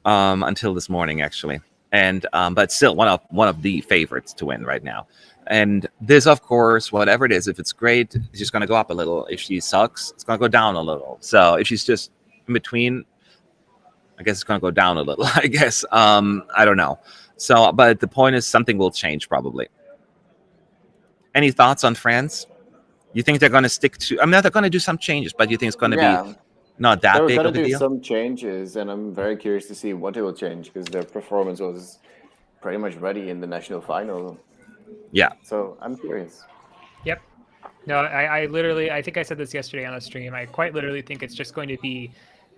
until this morning, actually. And but still, one of the favorites to win right now. And this, of course, whatever it is, if it's great, it's just going to go up a little. If she sucks, it's going to go down a little. So if she's just in between, I guess it's going to go down a little. I guess I don't know. So, but the point is, something will change probably. Any thoughts on France? You think they're going to stick to? I mean, they're going to do some changes, but you think it's going to be not that big of a deal? They're going to do some changes, and I'm very curious to see what they will change, because their performance was pretty much ready in the national final. Yeah. So I'm curious. Yep. No, I think I said this yesterday on the stream. I quite literally think it's just going to be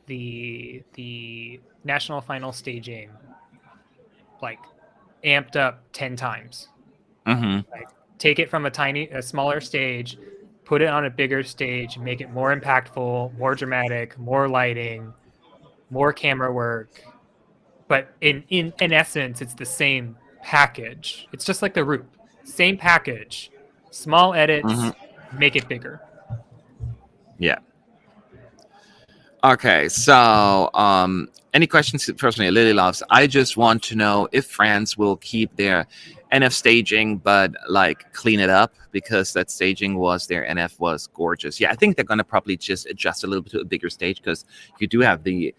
the national final staging, like, amped up 10 times. Mm-hmm. Like, take it from a smaller stage, put it on a bigger stage, make it more impactful, more dramatic, more lighting, more camera work. But in essence, it's the same package. It's just like the Roop. Same package, small edits, make it bigger. Yeah. Okay, so any questions? Personally, Lily loves. I just want to know if France will keep their NF staging, but like clean it up, because that staging their NF was gorgeous. Yeah, I think they're going to probably just adjust a little bit to a bigger stage, because you do have the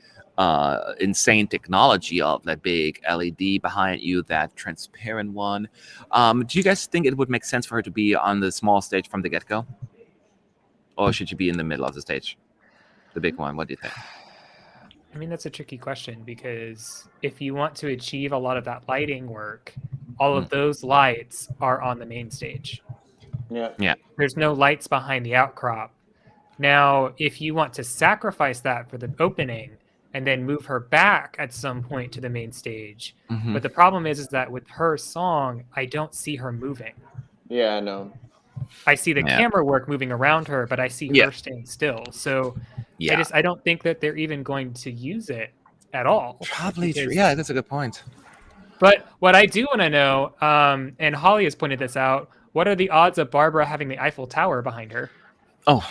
insane technology of that big LED behind you, that transparent one. Do you guys think it would make sense for her to be on the small stage from the get-go? Or should she be in the middle of the stage? The big one, what do you think? I mean, that's a tricky question, because if you want to achieve a lot of that lighting work all of those lights are on the main stage. Yeah. There's no lights behind the outcrop. Now, if you want to sacrifice that for the opening and then move her back at some point to the main stage, but the problem is that with her song, I don't see her moving. Yeah, I know. I see the camera work moving around her, but I see her staying still. So I don't think that they're even going to use it at all. Probably true. Yeah, that's a good point. But what I do want to know, and Holly has pointed this out, what are the odds of Barbara having the Eiffel Tower behind her? Oh,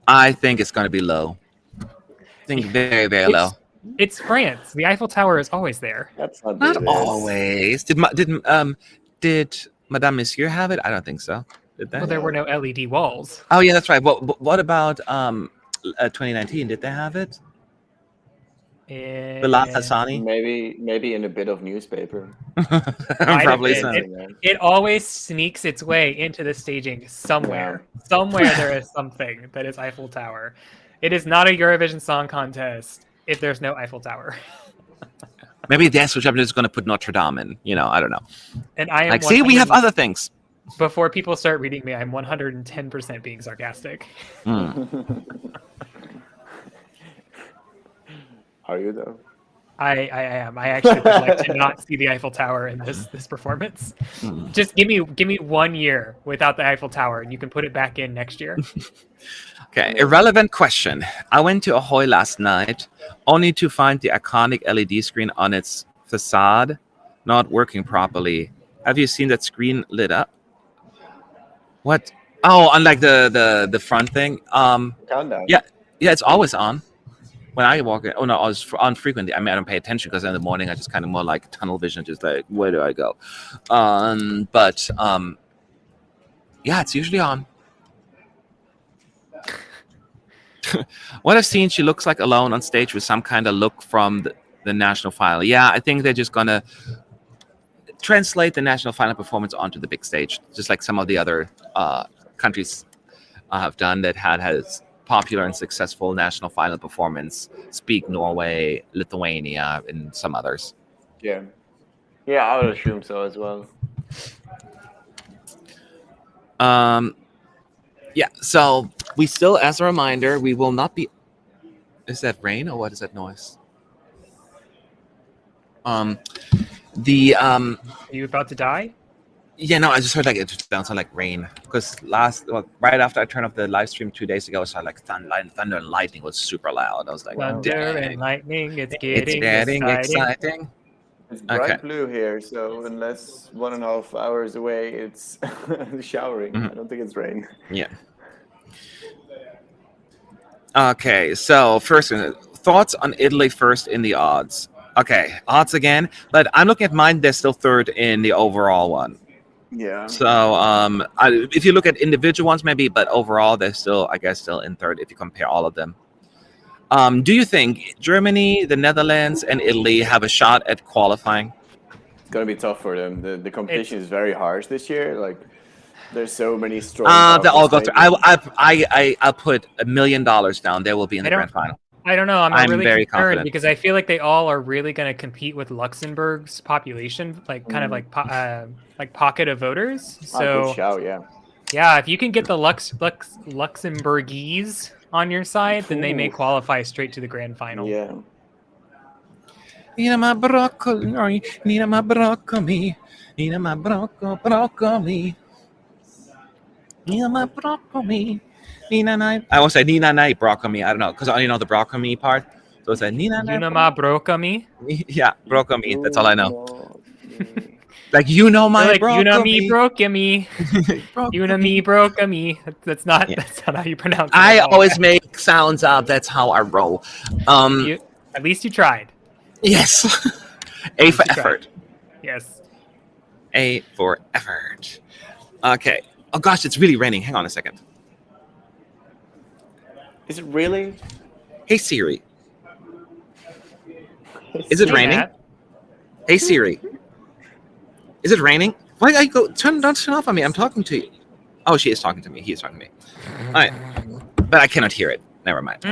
I think it's going to be low. I think very, very low. It's France. The Eiffel Tower is always there. That's not always. Did Madame Monsieur have it? I don't think so. Did they? Well, there were no LED walls. Oh yeah, that's right. What about 2019? Did they have it? Blas Hassani? Maybe in a bit of newspaper. Probably so. It always sneaks its way into the staging somewhere. Somewhere there is something that is Eiffel Tower. It is not a Eurovision Song Contest if there's no Eiffel Tower. Maybe that's what I'm just going to put Notre Dame in. I don't know. And I am like, see, we have other things. Before people start reading me, I'm 110% being sarcastic. Are you though? I am. I actually would like to not see the Eiffel Tower in this performance. Just give me 1 year without the Eiffel Tower, and you can put it back in next year. Okay, irrelevant question. I went to Ahoy last night, only to find the iconic LED screen on its facade not working properly. Have you seen that screen lit up? What? Oh, unlike the front thing. Countdown. Yeah, it's always on. When I walk in, I was on frequently. I don't pay attention because in the morning I just kind of more like tunnel vision, just like, where do I go? Yeah, it's usually on. What I've seen, she looks like alone on stage with some kind of look from the national final. Yeah, I think they're just gonna translate the national final performance onto the big stage, just like some of the other countries have done that has popular and successful national final performance. Speak Norway, Lithuania, and some others. Yeah, I would assume so as well. Yeah, so we still, as a reminder, we will not be. Is that rain or what is that noise? Are you about to die? Yeah, no, I just heard like it sounded like rain because right after I turned off the live stream 2 days ago, I saw like thunder and lightning was super loud. I was like, thunder and lightning, it's getting exciting. It's bright blue here, so unless 1.5 hours away, it's showering. I don't think it's rain. Yeah. Okay, so first, thoughts on Italy first in the odds. Okay, odds again, but I'm looking at mine. They're still third in the overall one. Yeah. So if you look at individual ones, maybe, but overall, they're still, I guess, still in third if you compare all of them. Do you think Germany, the Netherlands, and Italy have a shot at qualifying? It's gonna be tough for them. The competition is very harsh this year. Like, there's so many strong. They all go through. I'll put $1 million down. They will be in the grand final. I don't know. I'm really very concerned confident because I feel like they all are really going to compete with Luxembourg's population, like kind of like pocket of voters. So good shout, yeah. Yeah, if you can get the Luxembourgese on your side, then they may qualify straight to the grand final. Yeah. Nina my broccoli, Nina my broccoli, Nina my broccoli, Nina my broccoli. Nina night. I will say Nina night broccoli. I don't know because I only know the broccoli part. So it's like Nina night. Ma broccoli. Yeah, broccoli. That's all I know. Like my broccoli. Me broccoli. Me broccoli. That's not how you pronounce it. I always make sounds up. That's how I roll. At least you tried. Yes. A for effort. Yes. A for effort. Okay. Oh gosh, it's really raining. Hang on a second. Is it really? Hey Siri. Is it raining? Hey Siri. Is it raining? Why don't you turn off on me? I'm talking to you. Oh, she is talking to me. He is talking to me. All right. But I cannot hear it. Never mind.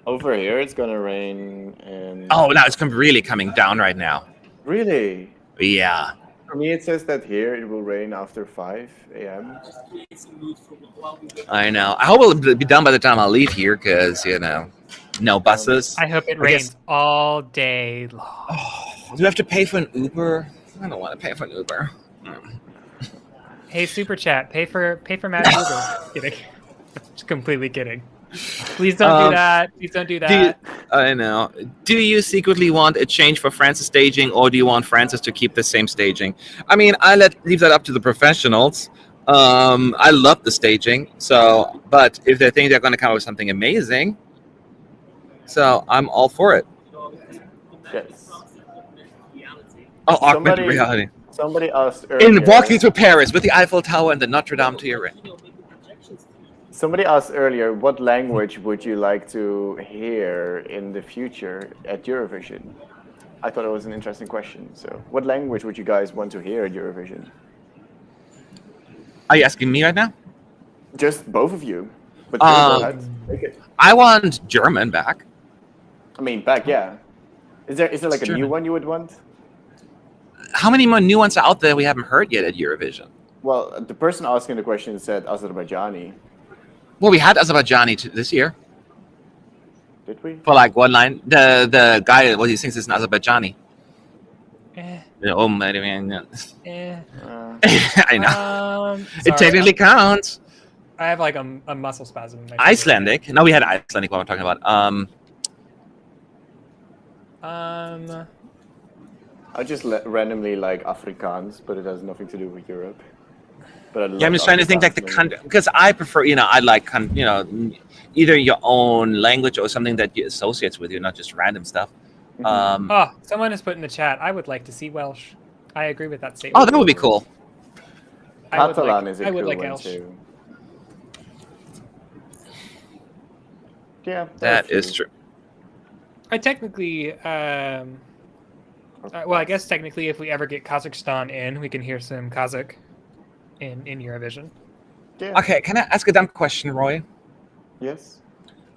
Over here, it's gonna rain. And oh, now it's really coming down right now. Really? Yeah. For me, it says that here it will rain after 5 a.m. I know. I hope it'll be done by the time I leave here, because no buses. I hope it rains all day long. Do you have to pay for an Uber? I don't want to pay for an Uber. Hey, super chat, pay for Matt's Uber. Kidding. Just completely kidding. Please don't do that. Please don't do that. I know. Do you secretly want a change for France's staging, or do you want Francis to keep the same staging? I mean, leave that up to the professionals. I love the staging, but if they think they're going to come up with something amazing, so I'm all for it. Yes. Oh, augmented reality. Somebody asked earlier. In walking through Paris with the Eiffel Tower and the Notre Dame to your right. Somebody asked earlier, what language would you like to hear in the future at Eurovision? I thought it was an interesting question. So, what language would you guys want to hear at Eurovision? Are you asking me right now? Just both of you. But go ahead. Take it. I want German back. I mean, back, yeah. Is there like a German. new one you would want? How many more new ones are out there we haven't heard yet at Eurovision? Well, the person asking the question said Azerbaijani. Well, we had Azerbaijani this year. Did we? For like one line. The guy, he sings is an Azerbaijani. I know. It technically counts. I have like a muscle spasm. In my Icelandic. No, we had Icelandic. What we're talking about. I just randomly like Afrikaans, but it has nothing to do with Europe. But Yeah, I'm just trying to think like the country, because I prefer, I like, either your own language or something that you associates with you, not just random stuff. Someone has put in the chat, I would like to see Welsh. I agree with that statement. Oh, that would be cool. Catalan is a cool one Welsh. too. Yeah, That is true. I technically, I guess technically if we ever get Kazakhstan in, we can hear some Kazakh in Eurovision. Yeah. Okay, can I ask a dumb question, Roy? Yes.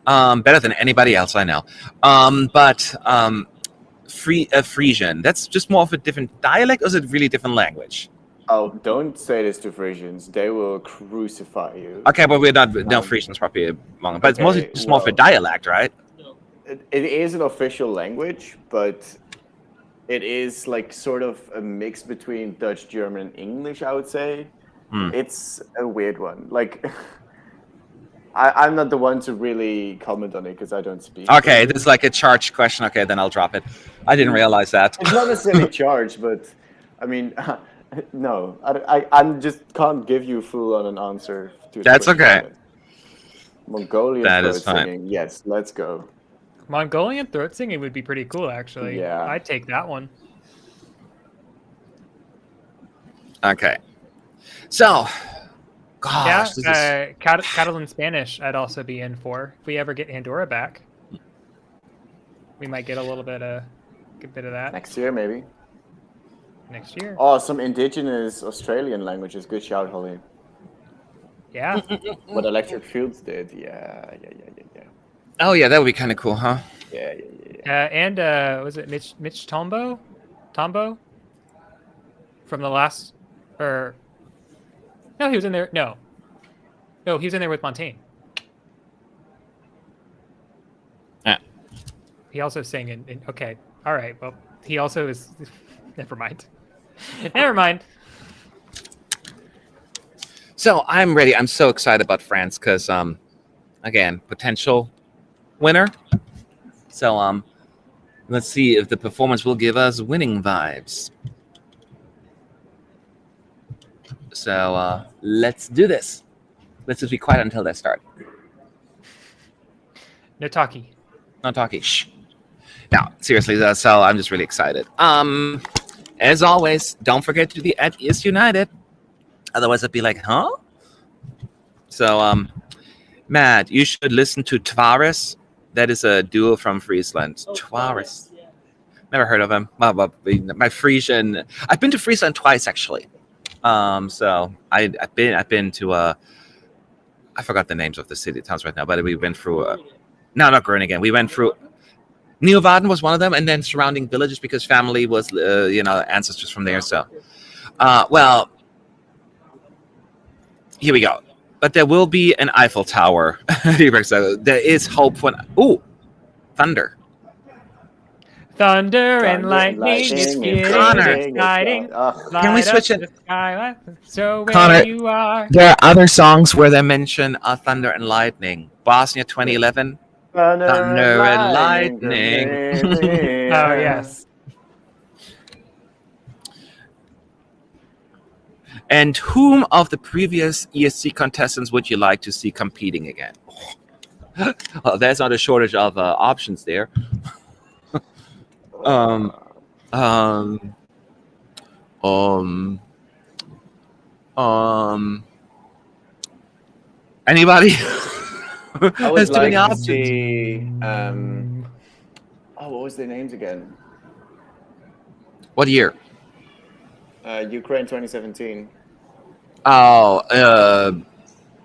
Better than anybody else I know. Frisian, that's just more of a different dialect, or is it really different language? Oh, don't say this to Frisians. They will crucify you. Okay, but we're not, no, Frisian's probably wrong. But it's mostly just more of a dialect, right? It is an official language, but it is like sort of a mix between Dutch, German, and English, I would say. It's a weird one. Like, I'm not the one to really comment on it because I don't speak. Okay, this is like a charged question. Okay, then I'll drop it. I didn't realize that. It's not necessarily charged, but I mean, no, I just can't give you full on an answer to the That's question. okay. Mongolian That throat is fine. singing. Yes, let's go. Mongolian throat singing would be pretty cool, actually. Yeah. I'd take that one. Okay. So, gosh. Catalan Spanish I'd also be in for. If we ever get Andorra back, we might get a little bit of that. Next year, maybe. Next year. Oh, some indigenous Australian languages. Good shout, Holly. Yeah. What Electric Fields did. Yeah. Oh, yeah, that would be kind of cool, huh? Yeah. And was it Mitch Tombo? Tombo? From the last, or no, he was in there. No, he was in there with Montaigne. Yeah. He also sang in okay, all right. Well, he also is. Never mind. Never mind. So I'm ready. I'm so excited about France because, again, potential winner. So let's see if the performance will give us winning vibes. So let's do this. Let's just be quiet until they start. No talkie. No talkie. Shh. Now, seriously, so I'm just really excited. As always, don't forget to be at Is United. Otherwise, I'd be like, huh? So, Matt, you should listen to Tvares. That is a duo from Friesland. Tvares. Never heard of him. My Frisian. I've been to Friesland twice, actually. So I've been to I forgot the names of the city towns right now, but we went through no, not Groningen. We went through Nieuwaarden was one of them, and then surrounding villages because family was ancestors from there. So Well, here we go. But there will be an Eiffel Tower. So there is hope for. Ooh, thunder. Thunder and lightning, it's getting Connor. exciting. Can we switch it? So where Connor, you are. there are other songs where they mention thunder and lightning. Bosnia 2011. Thunder and lightning. Oh, yes. And whom of the previous ESC contestants would you like to see competing again? Well, there's not a shortage of options there. Anybody? I would There's too like many to options. see. What was their names again? What year? Ukraine 2017. Oh,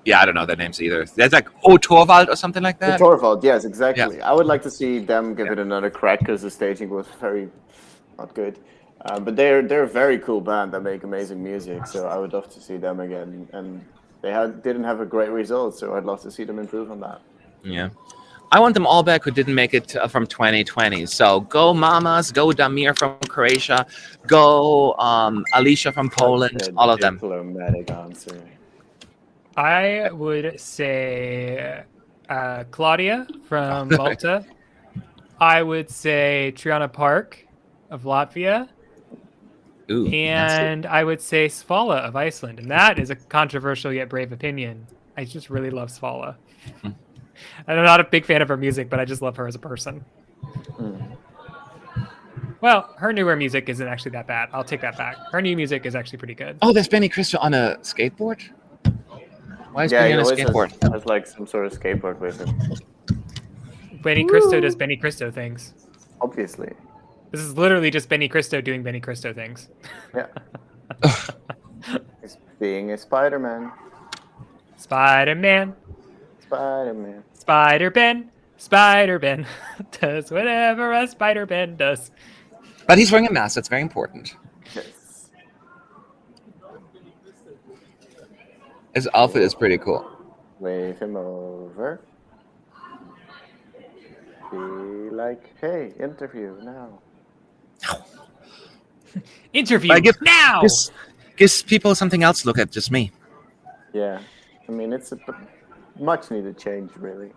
yeah, I don't know their names either. There's like Torvald or something like that. The Torvald, yes, exactly. Yeah. I would like to see them give it another crack because the staging was very not good. But they're a very cool band that make amazing music. So I would love to see them again. And they didn't have a great result, so I'd love to see them improve on that. Yeah. I want them all back who didn't make it from 2020. So go Mamas, go Damir from Croatia, go Alicia from Poland, all of them. Diplomatic answer. I would say Claudia from Malta. I would say Triana Park of Latvia. Ooh, and I would say Svala of Iceland. And that is a controversial yet brave opinion. I just really love Svala. I'm not a big fan of her music, but I just love her as a person. Well, her newer music isn't actually that bad. I'll take that back. Her new music is actually pretty good. Oh, there's Benny Cristo on a skateboard? Why is Benny on a skateboard? Has like some sort of skateboard with him. Benny Cristo does Benny Cristo things. Obviously. This is literally just Benny Cristo doing Benny Cristo things. Yeah. He's being a Spider-Man. Spider-Man. Spider-Man. Spider-Ben. Spider-Ben does whatever a Spider-Ben does. But he's wearing a mask. That's very important. Yes. His outfit is pretty cool. Wave him over. Be like, hey, interview now. Interview now! Gives people something else to look at, just me. Yeah. I mean, it's a much needed change, really.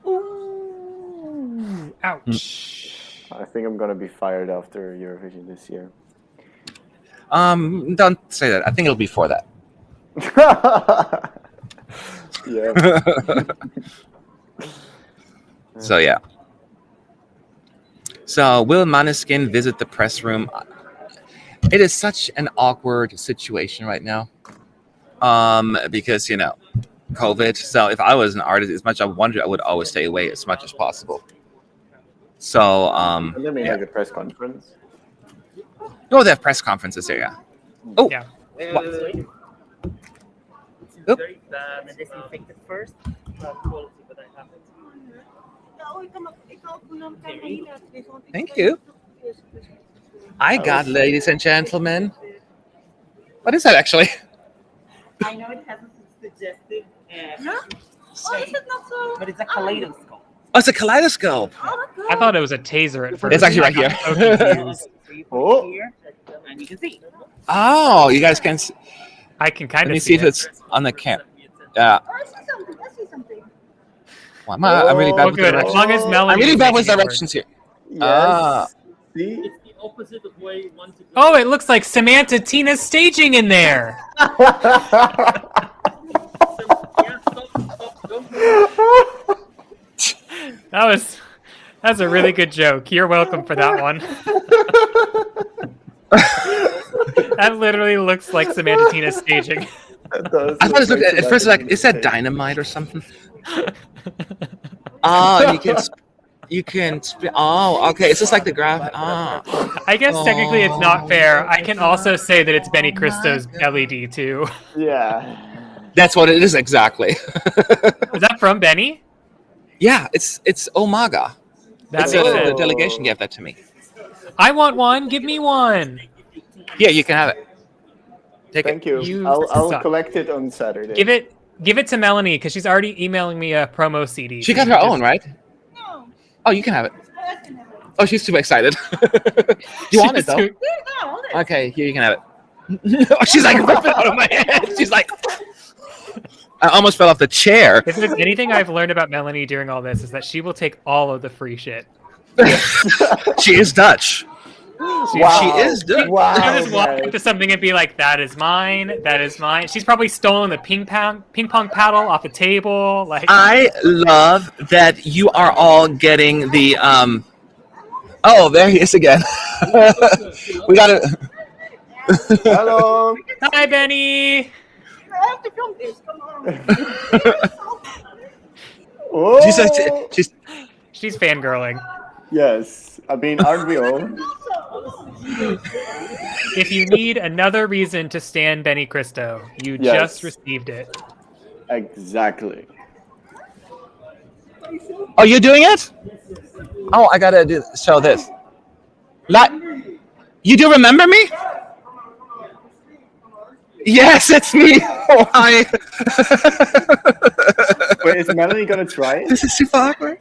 Ooh, ouch. I think I'm going to be fired after Eurovision this year. Don't say that. I think it'll be for that. Yeah. So, yeah. So, will Måneskin visit the press room? It is such an awkward situation right now. Because, you know, COVID. So if I was an artist, as much as I wanted, I would always stay away as much as possible. So, and then we have a press conference. No, they have press conferences there, yeah. Oh, yeah. It's very bad and disinfected first. Quality, but I haven't. Thank you. I got, ladies and gentlemen. What is that actually? I know it has a suggestive. Oh, is it not so? But it's a kaleidoscope. Oh, it's a kaleidoscope. I thought it was a taser at first. It's actually right here. Oh. And you can see. Oh, you guys can. I can kind of. Let me see if it's on the camera. Yeah. Oh, I see something. I see something. Well, I'm really bad with good. directions. As long as Melanie I'm really is bad with making it directions here. Yes. See? It's the opposite of where you want to go. Oh, it looks like Samantha Tina's staging in there. That's a really good joke. You're welcome for that one. That literally looks like Samantha Tina's staging. I thought it looked at first like, is that dynamite or something? Oh, you can oh, okay. It's just like the graphic. Oh. I guess technically it's not fair. I can also say that it's Benny Cristo's LED too. Yeah. That's what it is exactly. Is that from Benny? Yeah, it's Omaga. That's the delegation gave that to me. I want one. Give me one. Yeah, you can have it. Take Thank it. you. I'll collect it on Saturday. Give it to Melanie because she's already emailing me a promo CD. She got her own, right? No. Oh, you can have it. Oh, she's too excited. You want it though? Okay, here you can have it. She's like ripping out of my hand. She's like, I almost fell off the chair. If there's anything I've learned about Melanie during all this is that she will take all of the free shit. She is Dutch. She is Dutch. Wow, she'll just walk up to something and be like, "That is mine. That is mine." She's probably stolen the ping pong paddle off the table. Like, I love that you are all getting the Oh, there he is again. We got it. Hello. Hi, Benny. I have to film this. Come on. Oh. She's fangirling. Yes. I mean, aren't we all? If you need another reason to stand Benny Cristo, you just received it. Exactly. Oh, you're doing it? Oh, I gotta show this. You do remember me? Yes, it's me. Oh, hi. Wait, is Melanie gonna try it? This is super awkward.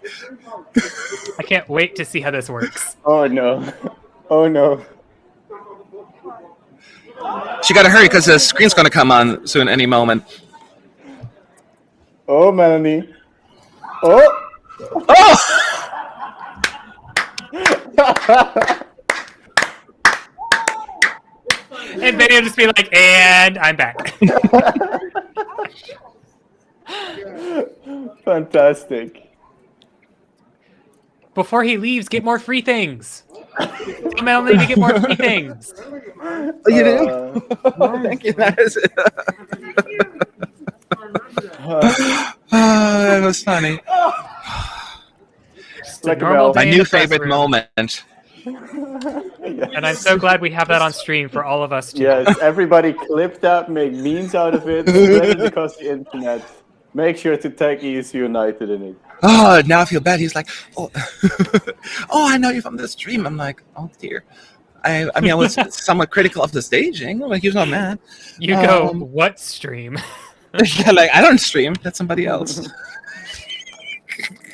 I can't wait to see how this works. Oh no. Oh no. She gotta hurry because the screen's gonna come on soon, any moment. Oh, Melanie. Oh. Oh. And Benny will just be like, and I'm back. Fantastic. Before he leaves, get more free things. Tell Melanie to get more free things. Oh, you do? Thank you. That is it. That was funny. Like my new favorite moment. And I'm so glad we have that on stream for all of us too. Yes, everybody clip that, make memes out of it, spread it across the internet. Make sure to tag ES United in it. Oh, now I feel bad. He's like, oh, oh, I know you from the stream. I'm like, oh dear. I mean, I was somewhat critical of the staging. Like, he was not mad. You go, what stream? Yeah, like, I don't stream. That's somebody else.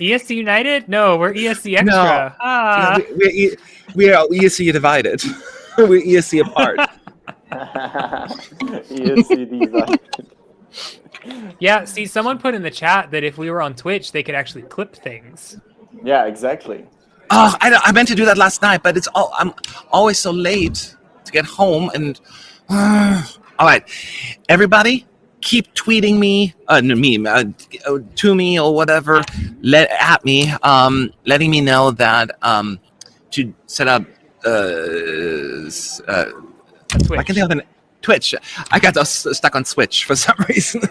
ESC United? No, we're ESC Extra. No. Ah. We are ESC divided. We're ESC apart. ESC divided. Yeah, see, someone put in the chat that if we were on Twitch, they could actually clip things. Yeah, exactly. Oh, I meant to do that last night, but I'm always so late to get home. And all right, everybody, keep tweeting me, to me or whatever, at me, letting me know that to set up Twitch. I can think of the Twitch. I got stuck on Switch for some reason,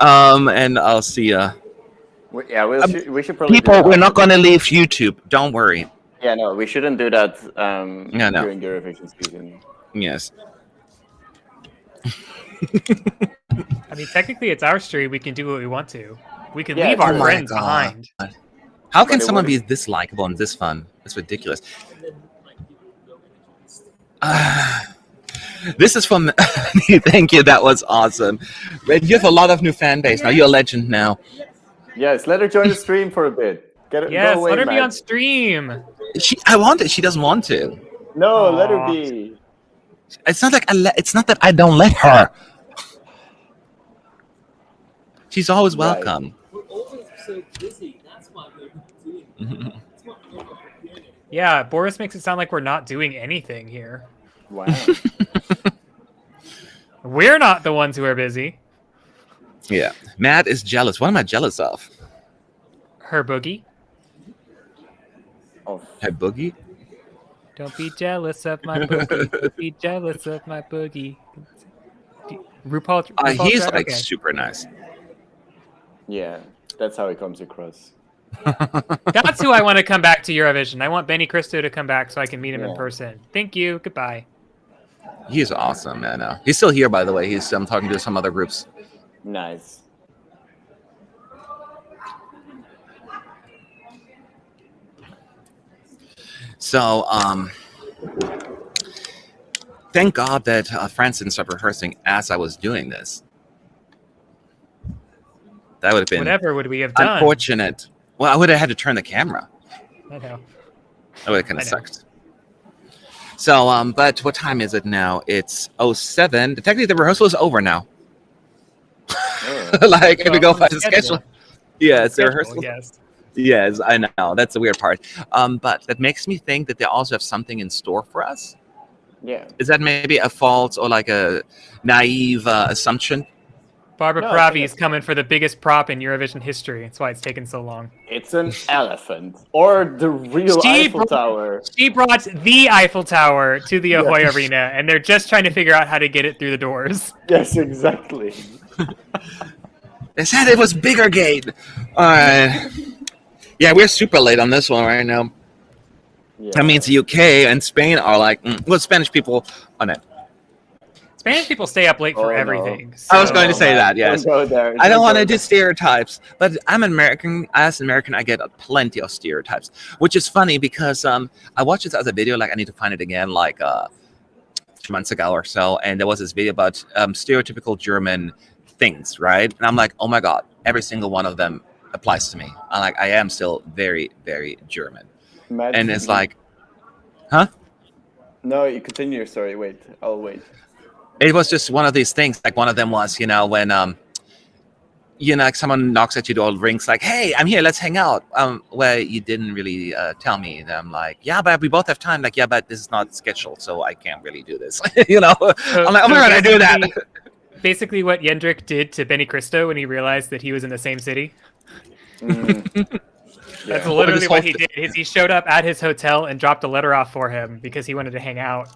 and I'll see. We should probably. People, we're not going to leave YouTube. Don't worry. Yeah, no, we shouldn't do that during the Eurovision season. Yes. I mean, technically, it's our stream. We can do what we want to. We can leave our friends behind. How can someone be this likable and this fun? It's ridiculous. This is from. Thank you. That was awesome. You have a lot of new fan base now. You're a legend now. Yes, let her join the stream for a bit. Yes, go away, let her be Matt. on stream. I want it. She doesn't want to. No, let her be. It's not like it's not that I don't let her. She's always welcome. We're always so busy. That's why we're doing it. That's what we're doing it. Yeah, Boris makes it sound like we're not doing anything here. Wow. We're not the ones who are busy. Yeah. Matt is jealous. What am I jealous of? Her boogie. Her boogie? Don't be jealous of my boogie. Don't be jealous of my boogie. RuPaul He's tried? like Okay. super nice. Yeah, that's how he comes across. That's who I want to come back to Eurovision. I want Benny Cristo to come back so I can meet him in person. Thank you. Goodbye. He's awesome, man. He's still here, by the way. He's talking to some other groups. Nice. So, Thank God that France didn't start rehearsing as I was doing this. That would have been Whatever would we have done? Unfortunate. Well, I would have had to turn the camera. I know. That would have kind of sucked. So, but what time is it now? It's 07. Technically, the rehearsal is over now. Like, if we go by the schedule. Yeah, it's the rehearsal. Yes. Yes, I know. That's the weird part. But that makes me think that they also have something in store for us. Yeah. Is that maybe a false or like a naive assumption? Barbara Pravi is coming for the biggest prop in Eurovision history. That's why it's taken so long. It's an elephant or the real Eiffel Tower. She brought the Eiffel Tower to the Ahoy Arena, and they're just trying to figure out how to get it through the doors. Yes, exactly. They said it was bigger gate. All right. Yeah, we're super late on this one right now. Yeah. That means the UK and Spain are like, well, Spanish people on it. Spanish people stay up late for everything. No. So. I was going to say that, yes. Don't go there. I don't want to do stereotypes, but I'm an American. As an American, I get plenty of stereotypes, which is funny because I watched this as a video, like I need to find it again, like 2 months ago or so, and there was this video about stereotypical German things, right? And I'm like, oh my God, every single one of them applies to me. I'm like, I am still very, very German. And it's like, huh? No, you continue your story. Wait, I'll wait. It was just one of these things. Like one of them was, you know, when, you know, like someone knocks at your door, rings like, hey, I'm here, let's hang out. Well, you didn't really tell me. And I'm like, yeah, but we both have time. Like, yeah, but this is not scheduled, so I can't really do this. You know, I'm like, I'm not going to do that. Basically what Jendrik did to Benny Cristo when he realized that he was in the same city. That's literally what he did. He showed up at his hotel and dropped a letter off for him because he wanted to hang out.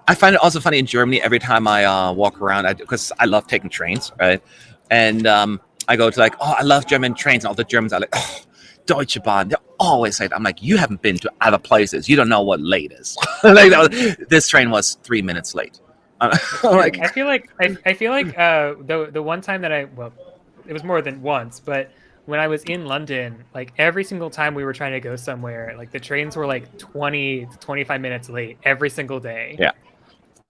I find it also funny in Germany every time I walk around, because I love taking trains, right? And I go to like, oh, I love German trains. And all the Germans are like, oh, Deutsche Bahn. They always say that. I'm like, you haven't been to other places. You don't know what late is. Like this train was 3 minutes late. Like, I feel like the one time that it was more than once, but when I was in London, like every single time we were trying to go somewhere, like the trains were like 20 to 25 minutes late every single day. Yeah.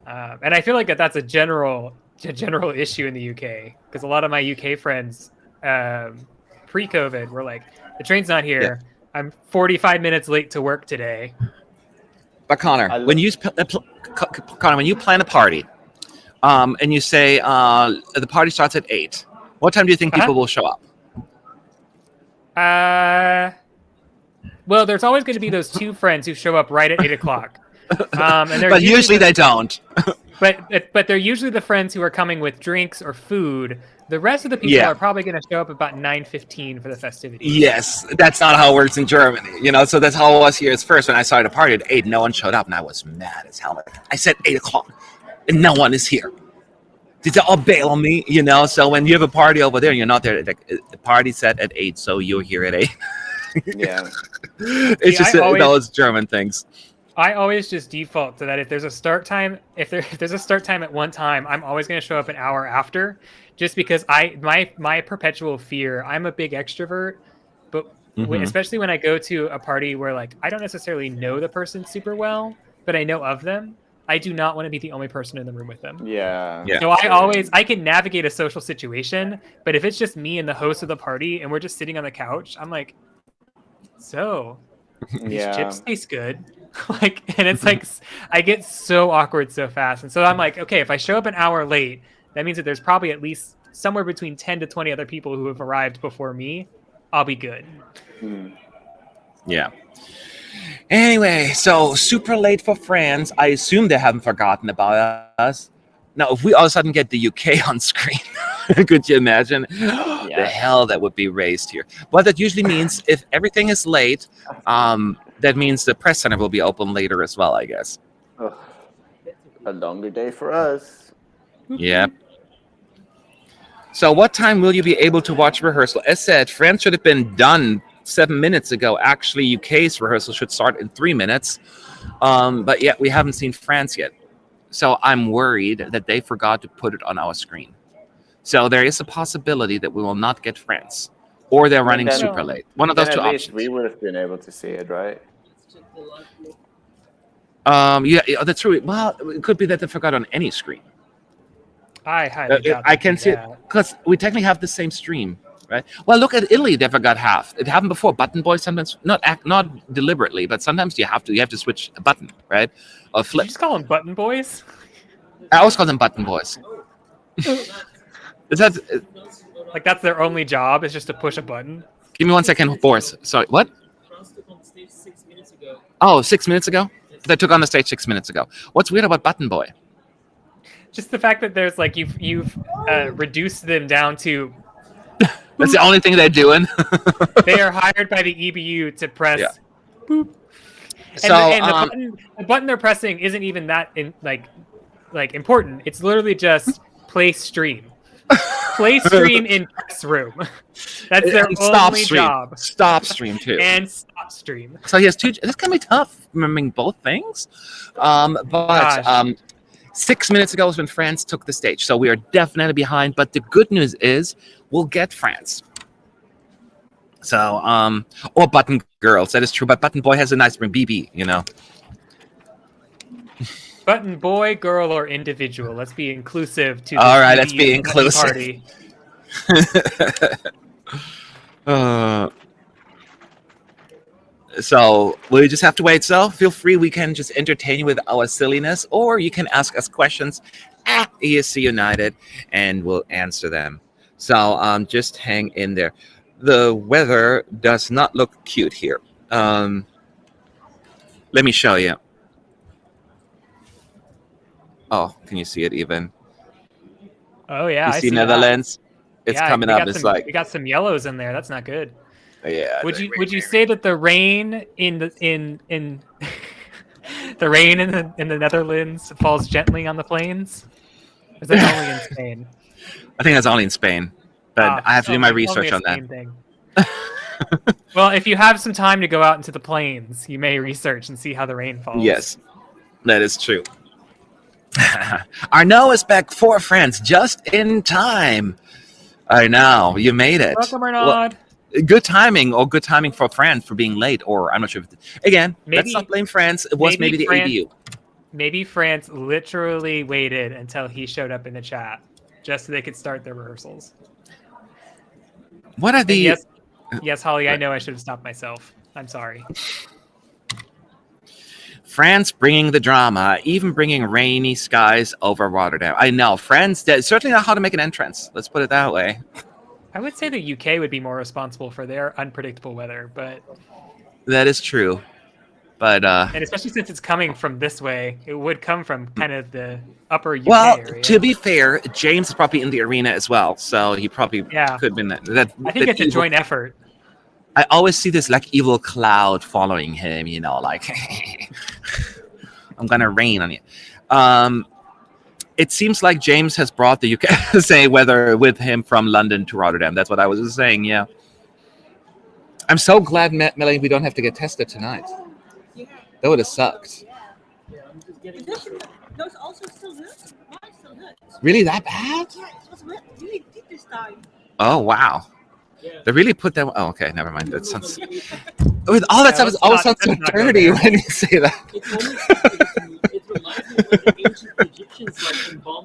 And I feel like that's a general issue in the UK, because a lot of my UK friends pre-COVID were like, the train's not here. Yeah. I'm 45 minutes late to work today. But Connor, when you plan a party, and you say the party starts at 8, what time do you think people will show up? Well, there's always going to be those two friends who show up right at 8 o'clock. But usually they don't. But they're usually the friends who are coming with drinks or food. The rest of the people are probably going to show up about 9:15 for the festivities. Yes, that's not how it works in Germany. You know, so that's how it was here at first. When I started a party at 8, no one showed up, and I was mad as hell. I said 8 o'clock, and no one is here. Did they all bail on me? You know, so when you have a party over there, you're not there. The party set at 8, so you're here at 8. Yeah, it's just those German things. I always just default to that. If there's a start time, if there's a start time at one time, I'm always going to show up an hour after, just because my perpetual fear. I'm a big extrovert, but especially when I go to a party where like I don't necessarily know the person super well, but I know of them. I do not want to be the only person in the room with them. Yeah. So I can navigate a social situation, but if it's just me and the host of the party and we're just sitting on the couch, I'm like, so these chips taste good. And it's like, I get so awkward so fast. And so I'm like, okay, if I show up an hour late, that means that there's probably at least somewhere between 10 to 20 other people who have arrived before me. I'll be good. Yeah. Anyway, so super late for France. I assume they haven't forgotten about us. Now, if we all of a sudden get the UK on screen, could you imagine the hell that would be raised here? Well, that usually means if everything is late, that means the press center will be open later as well, I guess. A longer day for us. Yeah. So what time will you be able to watch rehearsal? As said, France should have been done 7 minutes ago. Actually, UK's rehearsal should start in 3 minutes. But yet we haven't seen France yet. So I'm worried that they forgot to put it on our screen. So there is a possibility that we will not get France. Or they're running super late. One of those two options. We would have been able to see it, right? Yeah, that's true. Well, it could be that they forgot on any screen. I highly doubt I they can do see it that. because we technically have the same stream, right? Well, look at Italy; they forgot half. It happened before. Button Boy sometimes not deliberately, but sometimes you have to switch a button, right? Or Did you flip. just call them button boys? I always call them Button Boys. Is that? Like that's their only job is just to push a button? Give me 1 second, Boris. Sorry, what? France took on stage 6 minutes ago. Oh, 6 minutes ago? They took on the stage 6 minutes ago. What's weird about Button Boy? Just the fact that there's like you've reduced them down to That's the only thing they're doing. they are hired by the EBU to press boop. And, So, the button they're pressing isn't even that important. It's literally just play stream. Play stream in press room. That's their and stop only stream. job. Stop stream too. And stop stream. So he has two. This can be tough remembering both things. But 6 minutes ago was when France took the stage. So we are definitely behind. But the good news is we'll get France. So, or Button Girls. That is true. But Button Boy has a nice BB, you know. Button boy, girl, or individual. Let's be inclusive to All right, the let's be inclusive. party. So we just have to wait. So feel free. We can just entertain you with our silliness, or you can ask us questions at ESC United, and we'll answer them. So just hang in there. The weather does not look cute here. Let me show you. Oh, can you see it even? Oh yeah, You I see that. Netherlands? It's Yeah, coming we up. got It's some- like we got some yellows in there. That's not good. yeah. Would you say that the rain in the the rain in the Netherlands falls gently on the plains? Or is that only in Spain? I think that's only in Spain, but I have to do my research on that. Thing. Well, if you have some time to go out into the plains, you may research and see how the rain falls. Yes, that is true. Arnaud is back for France just in time. I know, you made it. Welcome, Arnaud. Good timing, or good timing for France for being late, or I'm not sure. Again, let's not blame France. It was maybe the ABU. Maybe France literally waited until he showed up in the chat just so they could start their rehearsals. What are the... Yes, Holly, I know I should have stopped myself. I'm sorry. France bringing the drama, even bringing rainy skies over Rotterdam. I know, France certainly know how to make an entrance. Let's put it that way. I would say the UK would be more responsible for their unpredictable weather, but... That is true. But and especially since it's coming from this way, it would come from kind of the upper UK well, area. to be fair, James is probably in the arena as well, so he probably could have been that. I think it's a joint effort. I always see this like evil cloud following him, you know, like I'm gonna rain on you. It seems like James has brought the UK say weather with him from London to Rotterdam. That's what I was just saying. Yeah, I'm so glad, Melanie, we don't have to get tested tonight. That would have sucked. No, it's also still good. Mine still good. Really that bad? Yeah, it was really deep this time. Oh wow. They really put that. Oh, okay, never mind. That sounds. With all that stuff, it always sounds so dirty when you say that.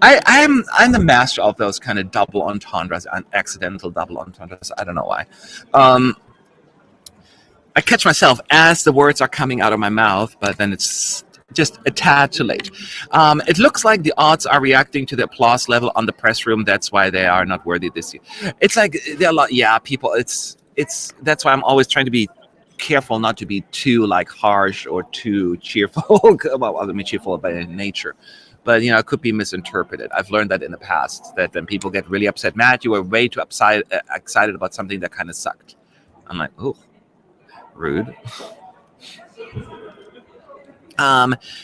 I'm the master of those kind of double entendres and accidental double entendres. I don't know why. I catch myself as the words are coming out of my mouth, but then it's just a tad too late. It looks like the odds are reacting to the applause level on the press room. That's why they are not worthy this year. It's like there are a lot. Yeah, people. It's. That's why I'm always trying to be careful not to be too like harsh or too cheerful. Well, I mean cheerful by nature, but you know it could be misinterpreted. I've learned that in the past that when people get really upset, Matt, you were way too excited about something that kind of sucked. I'm like, oh, rude.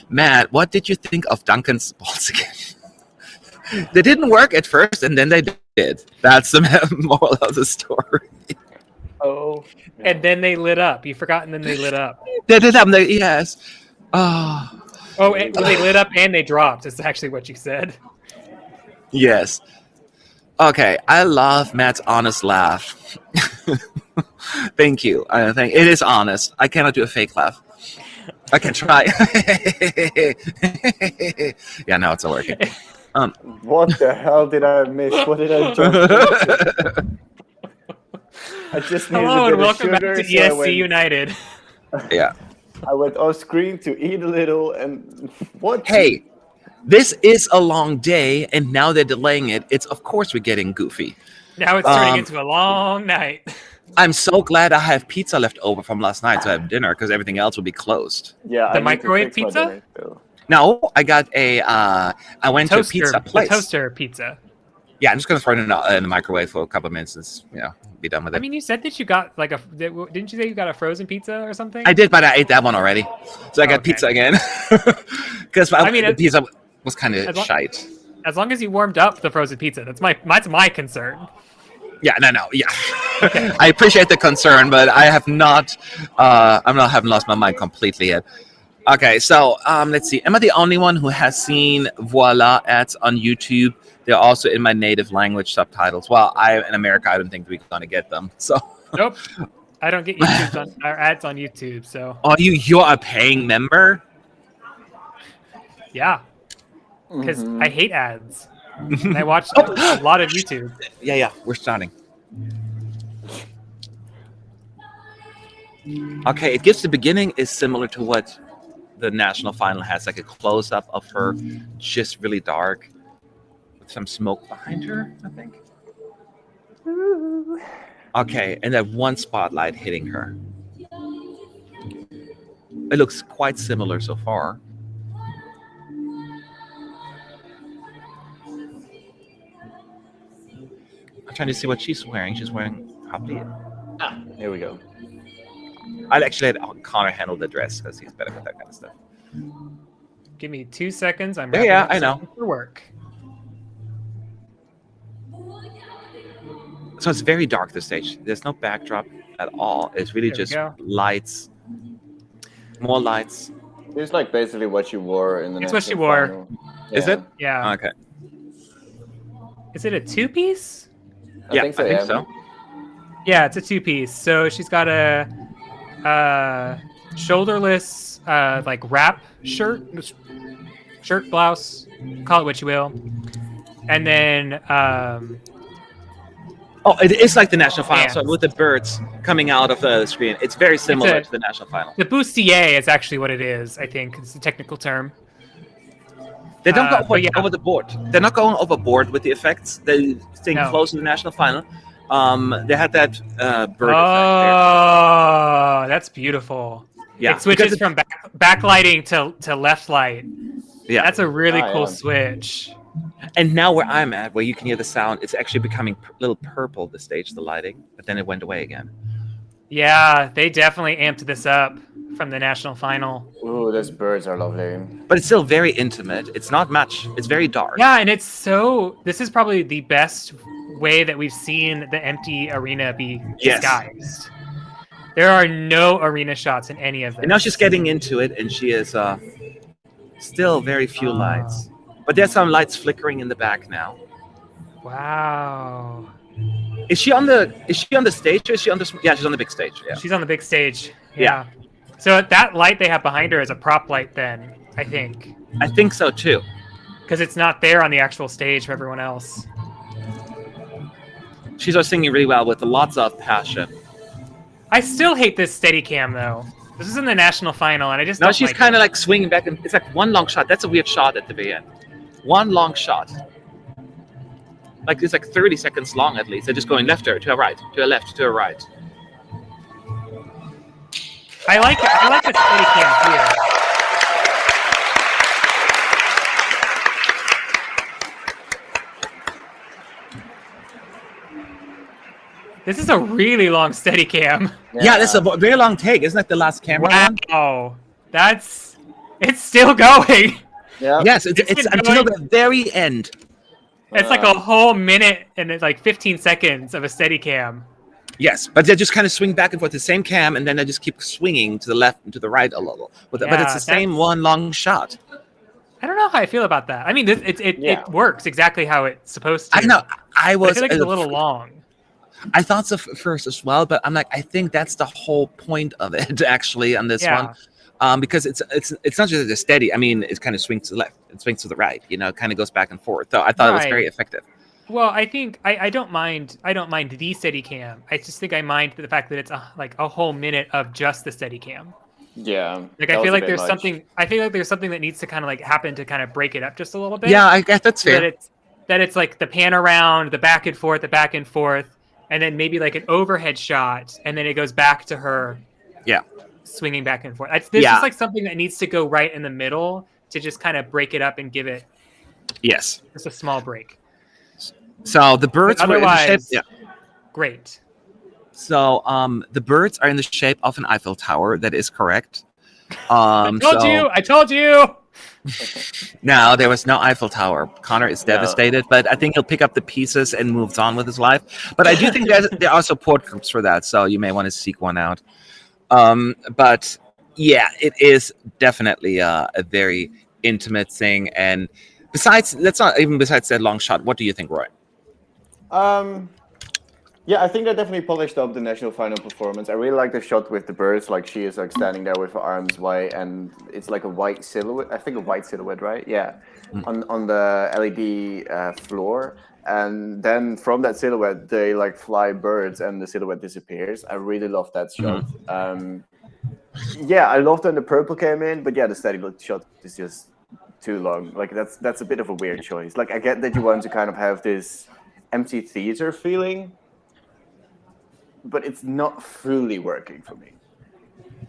Matt, what did you think of Duncan's balls again? They didn't work at first, and then they did. That's the moral of the story. Oh, and then they lit up. You forgot, and then they lit up. They did up. Yes. Oh. Oh, and they lit up and they dropped. Is actually what you said. Yes. Okay, I love Matt's honest laugh. Thank you. I think it is honest. I cannot do a fake laugh. I can try. Yeah, now it's all working. What the hell did I miss? What did I jump into? I just needed Hello a bit and welcome of back sugar, to so I ESC went- United. Yeah. I went off screen to eat a little, and what? Hey, this is a long day, and now they're delaying it. It's of course we're getting goofy. Now it's turning into a long night. I'm so glad I have pizza left over from last night to have dinner because everything else will be closed. Yeah, The microwave pizza? No, I got a. I went to a pizza place. Toaster pizza. Yeah, I'm just gonna throw it in the microwave for a couple of minutes and be done with it. I mean, you said that you got like didn't you say you got a frozen pizza or something? I did, but I ate that one already, so I got pizza again. Because the pizza was kind of shite. As long as you warmed up the frozen pizza, that's my concern. Yeah, yeah. Okay. I appreciate the concern, but I have not. Haven't lost my mind completely yet. Okay, so let's see. Am I the only one who has seen Voila ads on YouTube? They're also in my native language subtitles. Well, in America, I don't think we're gonna get them. So. Nope. I don't get YouTube or ads on YouTube, so. Oh, you're a paying member? Yeah. Because I hate ads. And I watch a lot of YouTube. Yeah, we're starting. Okay, it gives the beginning is similar to what the national final has, like a close-up of her, just really dark, with some smoke behind her, I think. Okay, and that one spotlight hitting her. It looks quite similar so far. I'm trying to see what she's wearing. She's wearing probably. Here we go. I'd actually let Connor handle the dress because he's better with that kind of stuff. Give me 2 seconds. I'm Yeah, wrapping I know. something for work. So it's very dark, this stage. There's no backdrop at all. It's really There we just go. lights. More lights. It's like basically what you wore in the It's what she national wore. final. Is it? Yeah. Okay. Is it a two-piece? I think so. Yeah, it's a two-piece. So she's got a shoulderless like wrap shirt blouse, call it what you will, and then it is like the national final. Yeah. So with the birds coming out of the screen, it's very similar to the national final. the bustier is actually what it is. I think it's the technical term. They don't go but yeah. over the board. They're not going overboard with the effects. They're staying close to the national final. They had that bird effect Oh, that's beautiful. Yeah, It switches because from backlighting to left light. Yeah. That's a really cool yeah. switch. And now where I'm at, where you can hear the sound, it's actually becoming a little purple, the stage, the lighting, but then it went away again. Yeah, they definitely amped this up from the national final. Ooh, those birds are lovely. But it's still very intimate. It's not much. It's very dark. Yeah, and this is probably the best way that we've seen the empty arena be Yes. disguised. There are no arena shots in any of them. And now she's getting into it, and she is still very few lights. But there's some lights flickering in the back now. Wow. Is she on the stage or is she on the? Yeah, she's on the big stage. Yeah. She's on the big stage. Yeah. So that light they have behind her is a prop light then, I think. I think so too. Because it's not there on the actual stage for everyone else. She's singing really well with lots of passion. I still hate this Steadicam though. This is in the national final, and I just Now don't she's like kind of it. like swinging back, and it's like one long shot. That's a weird shot at the very end. One long shot. Like it's like 30 seconds long at least. They're just going left to her right, to her left, to her right. I like the Steadicam here. This is a really long Steadicam. Yeah, that's a very long take. Isn't that the last camera? Wow, it's still going. Yeah. Yes, it's been until going- the very end. It's like a whole minute and it's like 15 seconds of a Steadicam. Yes, but they just kind of swing back and forth the same cam, and then they just keep swinging to the left and to the right a little. But it's Yeah, the same one long shot. I don't know how I feel about that. I mean, it works exactly how it's supposed to. I know. I But I was feel like it's a little long. I thought so first as well, but I'm like, I think that's the whole point of it actually on this Yeah. one. because it's not just a steady. I mean, it kind of swings to the left, it swings to the right. You know, it kind of goes back and forth. So I thought it was very effective. Well, I think I don't mind the steady cam. I just think I mind the fact that it's a whole minute of just the steady cam. Yeah. Like I feel like there's something. I feel like there's something that needs to kind of like happen to kind of break it up just a little bit. Yeah, I guess that's fair. That it's like the pan around, the back and forth, and then maybe like an overhead shot, and then it goes back to her. Yeah. Swinging back and forth. There's just like something that needs to go right in the middle to just kind of break it up and give it. Yes. Just a small break. So the birds were in the shape. Yeah. Great. So the birds are in the shape of an Eiffel Tower. That is correct. I told you. No, there was no Eiffel Tower. Connor is devastated, but I think he'll pick up the pieces and moves on with his life. But I do think there are support groups for that, so you may want to seek one out. But yeah, it is definitely a very intimate thing. And besides that long shot, what do you think, Roy? Yeah, I think that definitely polished up the national final performance. I really like the shot with the birds, like she is like standing there with her arms wide, and it's like a white silhouette. I think a white silhouette, right? Yeah, on the LED floor, and then from that silhouette they like fly birds, and the silhouette disappears. I really love that shot. Yeah, I loved when the purple came in, but yeah, the steady shot is just too long. Like that's a bit of a weird choice. Like I get that you want to kind of have this empty theater feeling, but it's not fully working for me.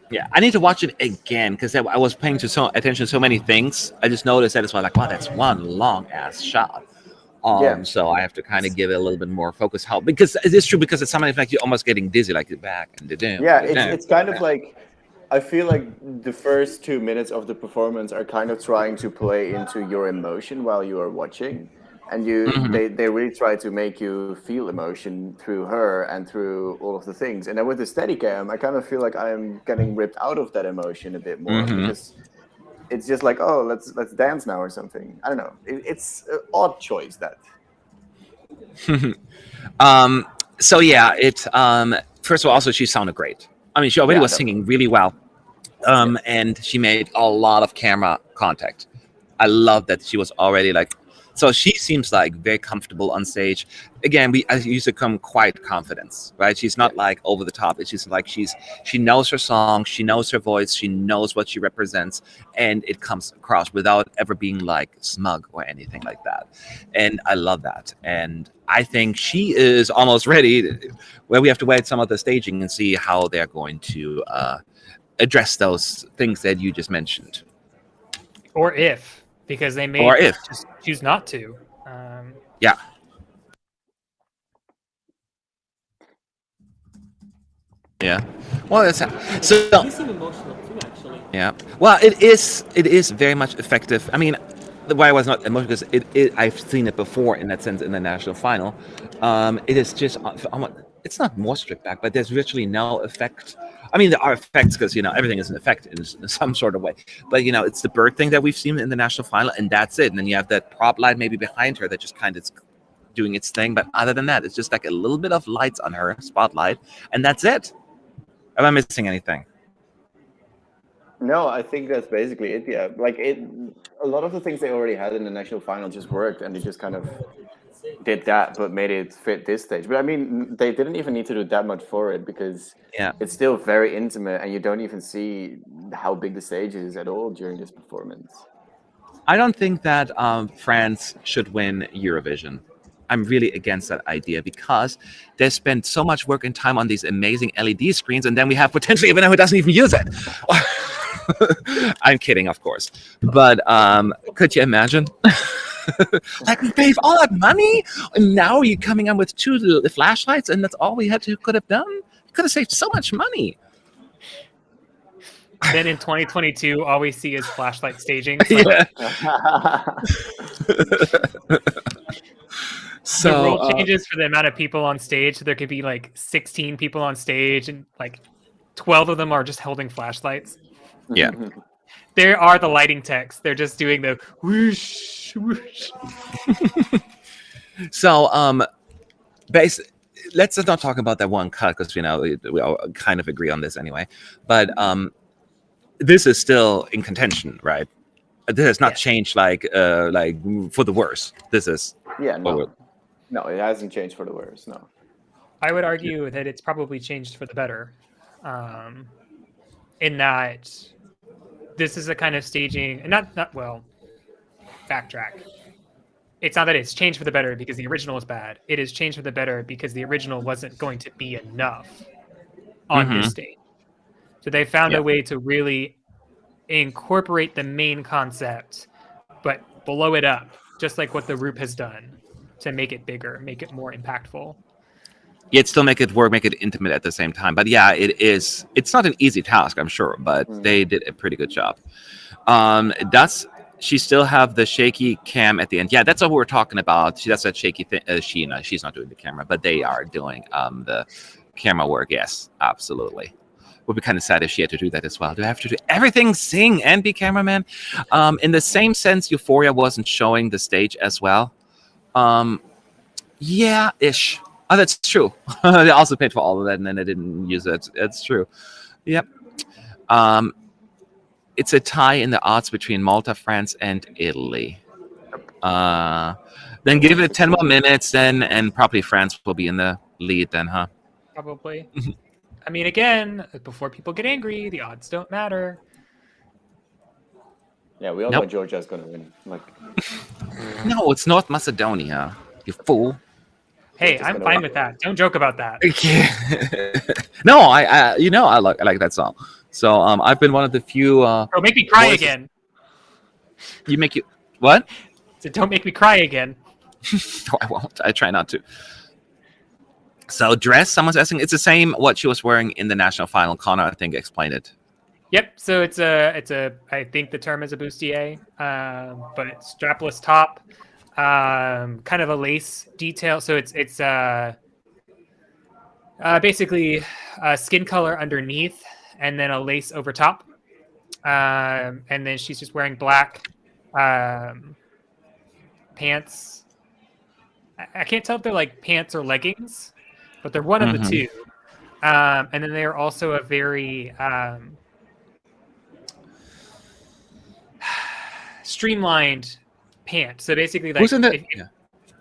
Yeah, I need to watch it again because I was paying attention to so many things. I just noticed that it's like, wow, that's one long ass shot. So I have to kind of give it a little bit more focus. Because it is true, because it's something like you're almost getting dizzy, like you're back and it's kind of like, I feel like the first 2 minutes of the performance are kind of trying to play into your emotion while you are watching. And they really try to make you feel emotion through her and through all of the things. And then with the Steadicam, I kind of feel like I'm getting ripped out of that emotion a bit more because it's just like, oh, let's dance now or something. I don't know. It's an odd choice that. So yeah, first of all, also she sounded great. I mean, she already was singing really well, and she made a lot of camera contact. I love that she was already like. So she seems like very comfortable on stage. Again, I used to come quite confidence, right? She's not like over the top. It's just like she knows her song, she knows her voice, she knows what she represents, and it comes across without ever being like smug or anything like that. And I love that. And I think she is almost ready. Where we have to wait some of the staging and see how they're going to address those things that you just mentioned. Or if. Because they may just choose not to. Yeah. Yeah. Well, that's so. You seem emotional too, actually. Yeah. Well, it is very much effective. I mean, why I was not emotional because I've seen it before in that sense in the national final. It is just it's not more stripped back, but there's virtually no effect. I mean, there are effects because, everything is an effect in some sort of way. But, it's the bird thing that we've seen in the national final, and that's it. And then you have that prop light maybe behind her that just kind of is doing its thing. But other than that, it's just like a little bit of lights on her, spotlight, and that's it. Am I missing anything? No, I think that's basically it, yeah. Like, a lot of the things they already had in the national final just worked, and they just kind of did that but made it fit this stage. But I mean, they didn't even need to do that much for it because it's still very intimate and you don't even see how big the stage is at all during this performance. I don't think that France should win Eurovision. I'm really against that idea because they spend so much work and time on these amazing LED screens, and then we have potentially a winner who doesn't even use it. I'm kidding, of course. But could you imagine? Like, we paid all that money, and now you're coming on with 2 flashlights, and that's all we could have done? We could have saved so much money. Then in 2022, all we see is flashlight staging. So the rule changes for the amount of people on stage. So there could be like 16 people on stage, and like 12 of them are just holding flashlights. Yeah. There are the lighting techs. They're just doing the whoosh, whoosh. So, let's not talk about that one cut because we all kind of agree on this anyway. But this is still in contention, right? This has not changed like for the worse. This is No, it hasn't changed for the worse. No. I would argue that it's probably changed for the better, in that this is a kind of staging, and not well. Backtrack. It's not that it's changed for the better because the original was bad. It has changed for the better because the original wasn't going to be enough on this stage. So they found a way to really incorporate the main concept, but blow it up, just like what the Roop has done, to make it bigger, make it more impactful. Yet still make it work, make it intimate at the same time. But yeah, it is. It's not an easy task, I'm sure, but they did a pretty good job. Does she still have the shaky cam at the end? Yeah, that's what we're talking about. She does that shaky thing. She's not doing the camera, but they are doing the camera work. Yes, absolutely. Would be kind of sad if she had to do that as well. Do I have to do everything, sing and be cameraman? In the same sense, Euphoria wasn't showing the stage as well. Yeah-ish. Oh, that's true. They also paid for all of that, and then they didn't use it. It's true. Yep. It's a tie in the odds between Malta, France, and Italy. Then give it 10 more minutes, then, and probably France will be in the lead then, huh? Probably. I mean, again, before people get angry, the odds don't matter. Yeah, we all know Georgia's going to win. No, it's North Macedonia, you fool. Hey, I'm fine with that. Don't joke about that. No, I like that song. So I've been one of the few. Don't make me cry again. You make you what? So don't make me cry again. No, I won't. I try not to. So dress, someone's asking. It's the same what she was wearing in the national final. Connor, I think, explained it. Yep. So it's a. I think the term is a bustier, but it's strapless top, kind of a lace detail. So it's basically skin color underneath, and then a lace over top, and then she's just wearing black pants. I can't tell if they're like pants or leggings, but they're one of the two. And then they're also a very streamlined pant. So basically, like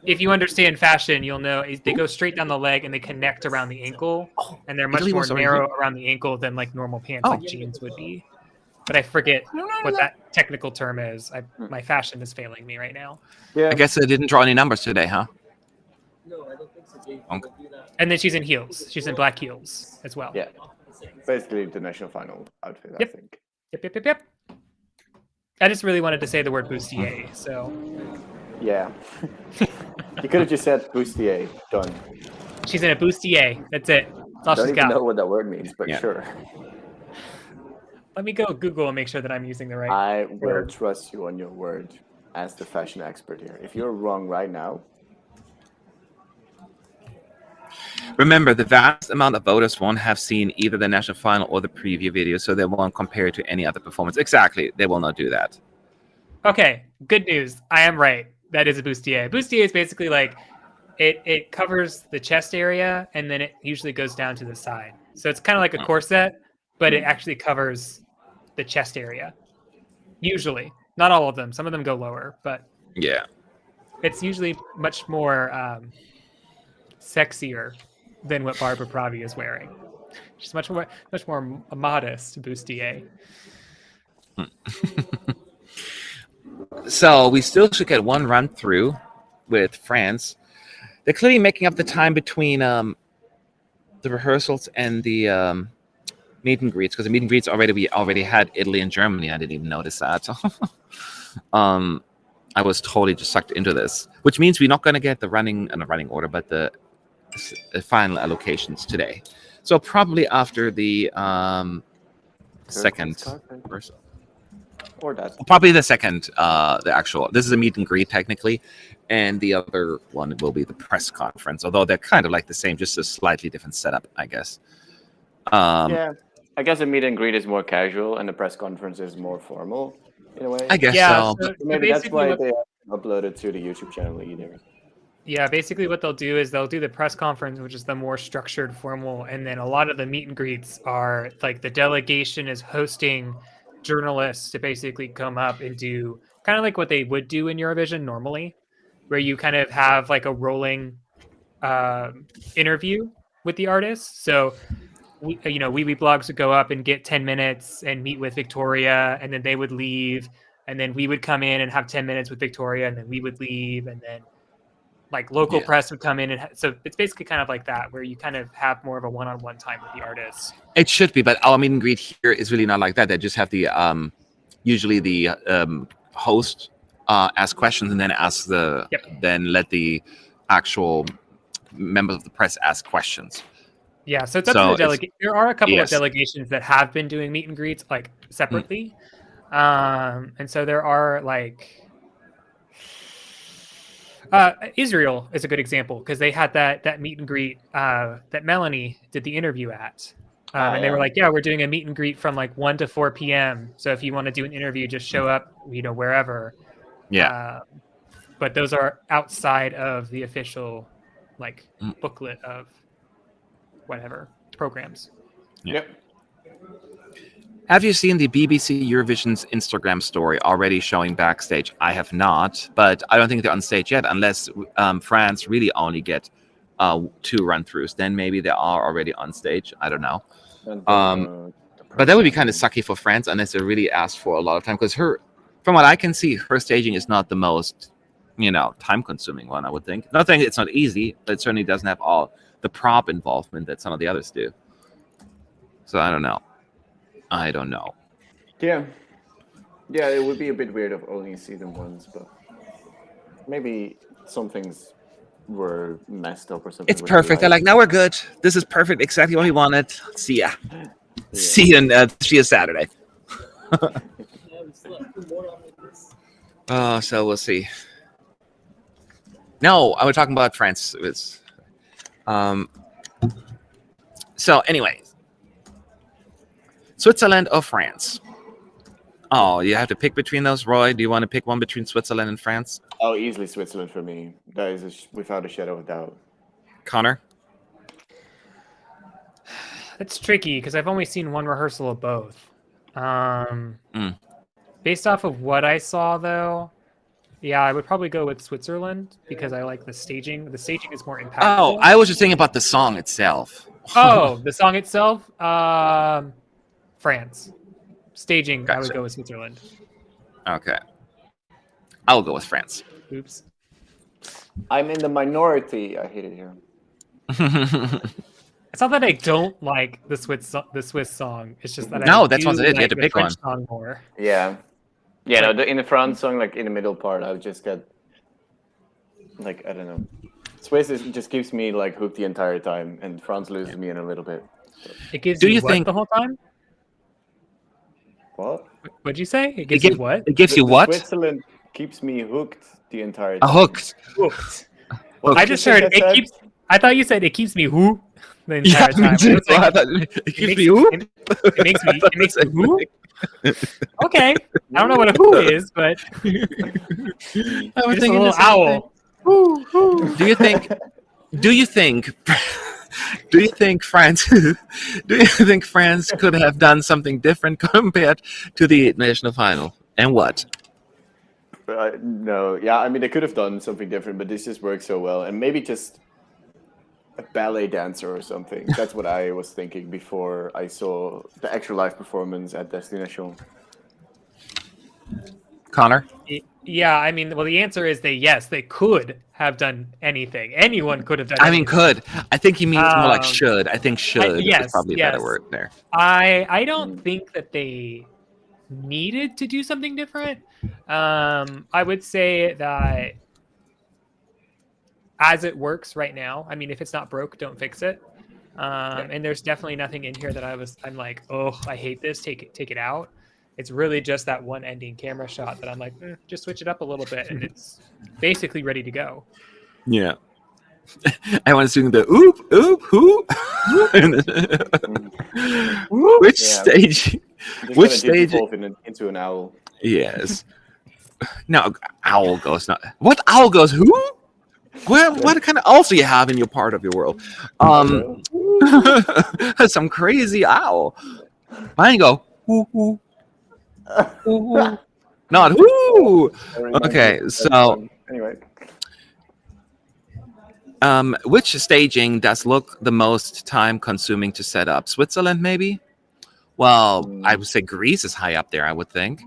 if you understand fashion, you'll know they go straight down the leg and they connect around the ankle, and they're much more narrow around the ankle than like normal pants, like jeans would be. But I forget what that technical term is. My fashion is failing me right now. Yeah. I guess they didn't draw any numbers today, huh? No, I don't think so. They Okay. do that. And then she's in heels. She's in black heels as well. Yeah. Basically the national final outfit, I think. Yep. I just really wanted to say the word bustier, so. Yeah. You could have just said bustier. Done. She's in a bustier. That's it. That's all I don't she's even got. know what that word means, but sure. Let me go Google and make sure that I'm using the right I will word. trust you on your word as the fashion expert here. If you're wrong right now. Remember, the vast amount of voters won't have seen either the national final or the preview video, so they won't compare it to any other performance. Exactly. They will not do that. Okay, good news. I am right. That is a bustier. Bustier is basically like it covers the chest area and then it usually goes down to the side. So it's kind of like a corset, but it actually covers the chest area. Usually. Not all of them. Some of them go lower, but yeah, it's usually much more sexier than what Barbara Pravi is wearing. She's much more modest bustier. So we still should get one run through with France. They're clearly making up the time between the rehearsals and the meet and greets, because the meet and greets we already had Italy and Germany. I didn't even notice that. I was totally just sucked into this, which means we're not going to get the running order, but the final allocations today. So probably after the second rehearsal. Or that. Probably the second, the actual. This is a meet and greet technically, and the other one will be the press conference. Although they're kind of like the same, just a slightly different setup, I guess. Yeah, I guess a meet and greet is more casual, and the press conference is more formal in a way. I guess so. Maybe that's why they uploaded to the YouTube channel either. Yeah, basically what they'll do is they'll do the press conference, which is the more structured, formal, and then a lot of the meet and greets are like the delegation is hosting journalists to basically come up and do kind of like what they would do in Eurovision normally, where you kind of have like a rolling interview with the artists. So, Wee Blogs would go up and get 10 minutes and meet with Victoria, and then they would leave, and then we would come in and have 10 minutes with Victoria, and then we would leave, and then like local press would come in, and so it's basically kind of like that, where you kind of have more of a one-on-one time with the artists. It should be, but our meet and greet here is really not like that. They just have the usually the host ask questions and then then let the actual members of the press ask questions. Yeah, so it's up to the delegate. There are a couple of delegations that have been doing meet and greets like separately, and so there are like. Israel is a good example because they had that meet and greet that Melanie did the interview at. And they were like, yeah, we're doing a meet and greet from like 1 to 4 p.m. So if you want to do an interview, just show up, wherever. Yeah. But those are outside of the official like booklet of whatever programs. Yep. Have you seen the BBC Eurovision's Instagram story already showing backstage? I have not, but I don't think they're on stage yet unless France really only get 2 run-throughs. Then maybe they are already on stage. I don't know. But that would be kind of sucky for France unless they really ask for a lot of time. Because from what I can see, her staging is not the most, time-consuming one, I would think. Not saying it's not easy, but it certainly doesn't have all the prop involvement that some of the others do. So I don't know. Yeah, it would be a bit weird if only see them once, but maybe some things were messed up or something. It's perfect. They're like, now we're good. This is perfect. Exactly what we wanted. See ya. Yeah. See you Saturday. So we'll see. No, I was talking about France. It was, so anyway. Switzerland or France? Oh, you have to pick between those, Roy. Do you want to pick one between Switzerland and France? Oh, easily Switzerland for me. That is without a shadow of a doubt. Connor? It's tricky because I've only seen one rehearsal of both. Based off of what I saw, though, yeah, I would probably go with Switzerland because I like the staging. The staging is more impactful. Oh, I was just thinking about the song itself. Oh, the song itself? France. Staging, Gotcha. I would go with Switzerland. Okay. I'll go with France. Oops. I'm in the minority. I hate it here. It's not that I don't like the Swiss song. It's just that that's what it is. You have to pick French one. Song more. Yeah. Yeah, no, in the France song, like in the middle part, I would just get, like, I don't know. Swiss just keeps me, like, hooked the entire time, and France loses me in a little bit. So. It gives you what the whole time? What? What'd you say? It gives you what? It gives you what? Switzerland keeps me hooked the entire time. Hooked. I just heard it keeps. I thought you said it keeps me who the entire time. It keeps me who? It makes me who? Okay, I don't know what a who is, but I was just a thinking little owl. Do you think France? Do you think France could have done something different compared to the national final? And what? No, yeah, I mean they could have done something different, but this just works so well, and maybe just a ballet dancer or something. That's what I was thinking before I saw the actual live performance at Destination. Connor? Yeah, I mean, well, the answer is they could have done anything. Anyone could have done. I mean, could. I think he means more like should. I think should is probably a better word there. I don't think that they needed to do something different. I would say that as it works right now, I mean, if it's not broke, don't fix it. And there's definitely nothing in here that I'm like, oh, I hate this. Take it out. It's really just that one ending camera shot that I'm like, just switch it up a little bit, and it's basically ready to go. Yeah. I want to sing the oop, oop, who? Which stage? Which stage? Into an owl. Yes. No, owl goes not. What owl goes who? What kind of owls do you have in your part of your world? Some crazy owl. Mine go whoo whoo. Not woo. I remember Okay, that so one. Anyway. which staging does look the most time consuming to set up? Switzerland, maybe? Well, I would say Greece is high up there, I would think.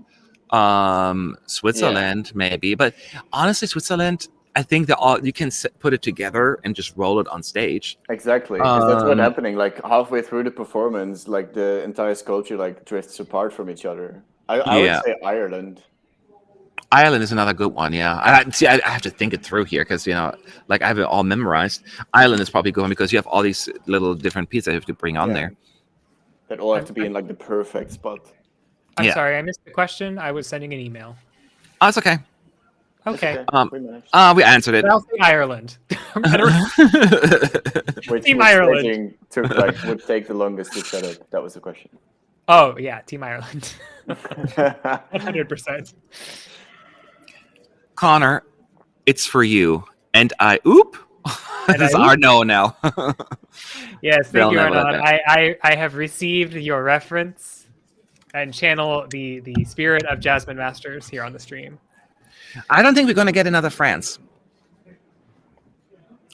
Switzerland, maybe. But honestly, Switzerland, I think that you can put it together and just roll it on stage. Exactly, because that's what's happening. Like halfway through the performance, like the entire sculpture like drifts apart from each other. I would say Ireland. Ireland is another good one, yeah. I have to think it through here because, like I have it all memorized. Ireland is probably going because you have all these little different pieces you have to bring on there. That all have to be in like the perfect spot. I'm sorry, I missed the question. I was sending an email. Oh, it's okay. Okay. We answered it. But I'll say Ireland. Which Team Ireland staging would take the longest to set up? That was the question. Oh yeah, Team Ireland. 100%. Connor, it's for you. And this is our no now. Yes, thank you, Never let Arnaud. I have received your reference and channel the spirit of Jasmine Masters here on the stream. I don't think we're going to get another France.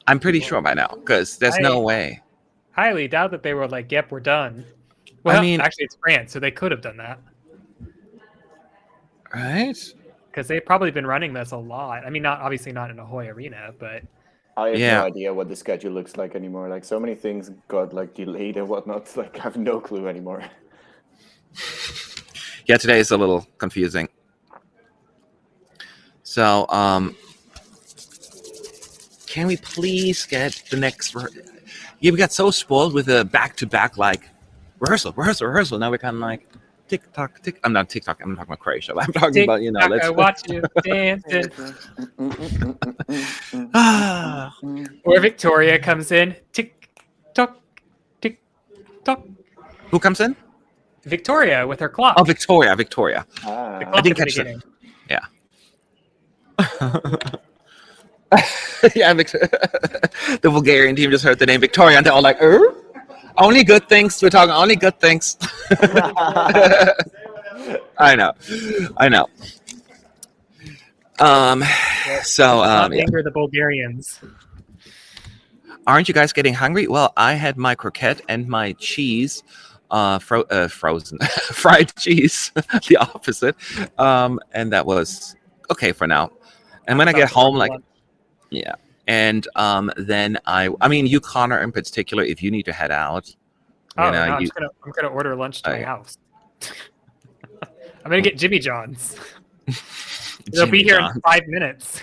I'm pretty sure by now because there's no way. Highly doubt that they were like, yep, we're done. Well, actually, it's France, so they could have done that. Right? Because they've probably been running this a lot. I mean, obviously not in Ahoy Arena, but... I have no idea what the schedule looks like anymore. Like, so many things got, like, delayed and whatnot. Like, I have no clue anymore. Yeah, today is a little confusing. So, can we please get the next... Yeah, we got so spoiled with the back-to-back, like, rehearsal. Now we're kind of like, tick-tock, tick. I'm not TikTok. I'm talking about Croatia. I'm talking about, I watch you dancing. Or Victoria comes in. Tick-tock, tick-tock. Who comes in? Victoria with her clock. Oh, Victoria. The clock I didn't catch that. Yeah. Yeah, the Bulgarian team just heard the name Victoria and they're all like, only good things. We're talking only good things. I know. Anger the Bulgarians. Aren't you guys getting hungry? Well, I had my croquette and my cheese, frozen, fried cheese, the opposite, and that was okay for now. And when I get home, and then I mean, you, Connor, in particular, if you need to head out, I'm gonna order lunch to my house. I'm gonna get Jimmy John's. They'll be here in 5 minutes.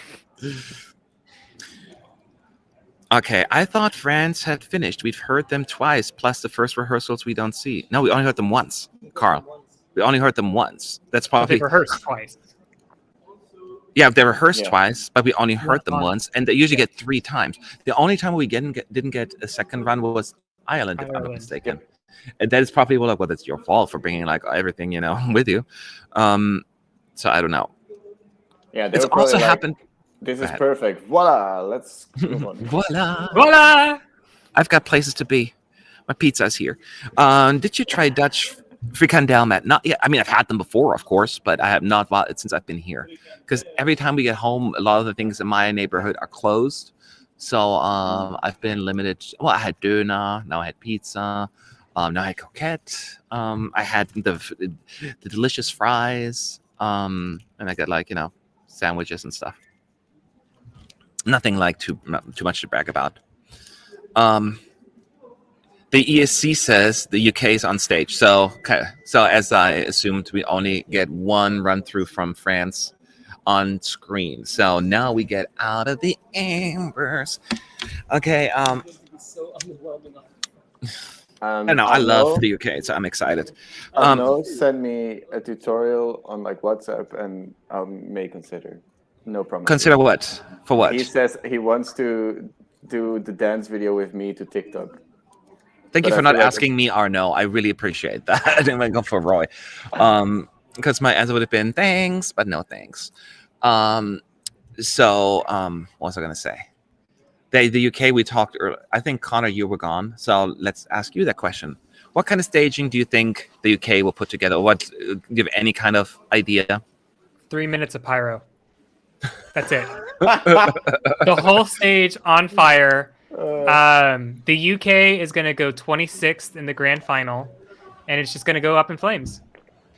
Okay, I thought France had finished. We've heard them twice, plus the first rehearsals we don't see. No, we only heard them once, Carl. We only heard them once. That's probably... They rehearsed twice. Yeah, they rehearsed twice, but we only heard them once, and they usually get 3 times. The only time we didn't get a second run was Ireland, if I'm not mistaken. And that is probably it's your fault for bringing like everything, with you. So I don't know. Yeah, it's also happened. This is perfect. Voila! Let's move on. Voila! I've got places to be. My pizza's here. Did you try Dutch frikandel, Matt? Not yet. I mean, I've had them before, of course, but I have not since I've been here. Because every time we get home, a lot of the things in my neighborhood are closed. So I've been limited. Well, I had döner. Now I had pizza. Now I had croquette. I had the delicious fries. And I got sandwiches and stuff. Nothing like too much to brag about. The ESC says the UK is on stage. So as I assumed, we only get one run through from France on screen. So now we get out of the embers. Okay. I know. I love the UK, so I'm excited. Send me a tutorial on WhatsApp, and I may consider. No problem. Consider what? For what? He says he wants to do the dance video with me to TikTok. Thank you for not asking me, Arno. I really appreciate that. I didn't want to go for Roy. Because my answer would have been thanks, but no thanks. What was I going to say? The UK, we talked earlier. I think, Connor, you were gone. So let's ask you that question. What kind of staging do you think the UK will put together? What do you have any kind of idea? 3 minutes of pyro. That's it. The whole stage on fire. The UK is going to go 26th in the grand final, and it's just going to go up in flames.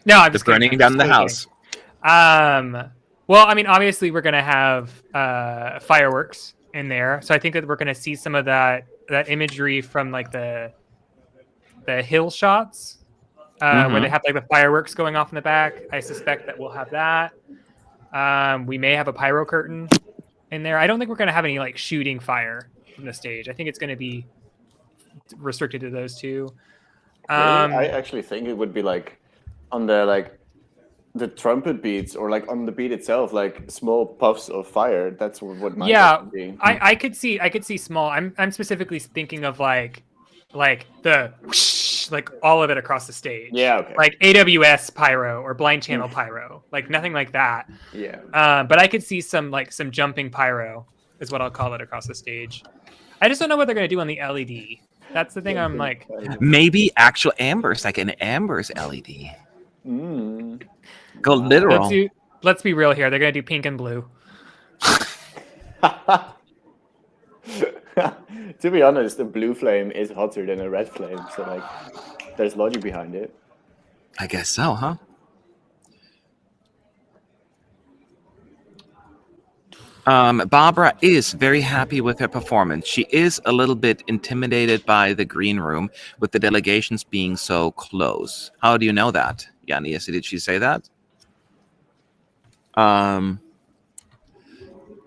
No, I'm just burning down the house. Well, I mean, obviously we're going to have fireworks in there, so I think that we're going to see some of that imagery from like the hill shots where they have like the fireworks going off in the back. I suspect that we'll have that. We may have a pyro curtain in there. I don't think we're going to have any like shooting fire from the stage. I think it's going to be restricted to those two. I actually think it would be like on the trumpet beats, or like on the beat itself, like small puffs of fire. That's what my yeah. Be. I could see small. I'm specifically thinking of like the whoosh, like all of it across the stage. Yeah, okay. Like AWS pyro or blind channel pyro, like nothing like that. Yeah. But I could see some jumping pyro is what I'll call it across the stage. I just don't know what they're gonna do on the LED. That's the thing. I'm like, maybe actual ambers, like an ambers LED. Go literal. Let's be real here. They're gonna do pink and blue. To be honest, a blue flame is hotter than a red flame, so like, there's logic behind it. I guess so, huh? Barbara is very happy with her performance. She is a little bit intimidated by the green room with the delegations being so close. How do you know that, Yanni? Yes, did she say that?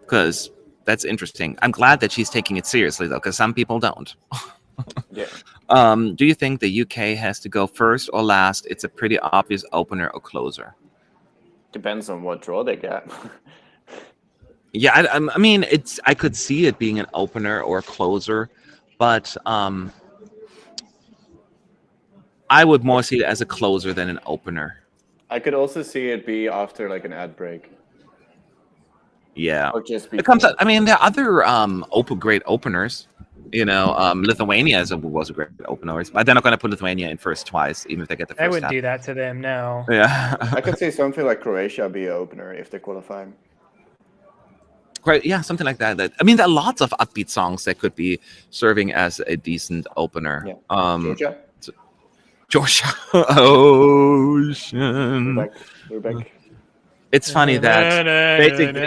Because that's interesting. I'm glad that she's taking it seriously, though, because some people don't. Yeah. Do you think the UK has to go first or last? It's a pretty obvious opener or closer. Depends on what draw they get. Yeah, I mean, I could see it being an opener or a closer, but I would more see it as a closer than an opener. I could also see it be after like an ad break. Yeah, or just it comes out. I mean, there are other great openers. You know, Lithuania was a great opener, but they're not going to put Lithuania in first twice, even if they get the first. I wouldn't do that to them. No. Yeah, I could see something like Croatia be an opener if they're qualifying. Great, yeah, something like that. I mean, there are lots of upbeat songs that could be serving as a decent opener. Yeah. Georgia. Ocean. We're back. It's funny that basically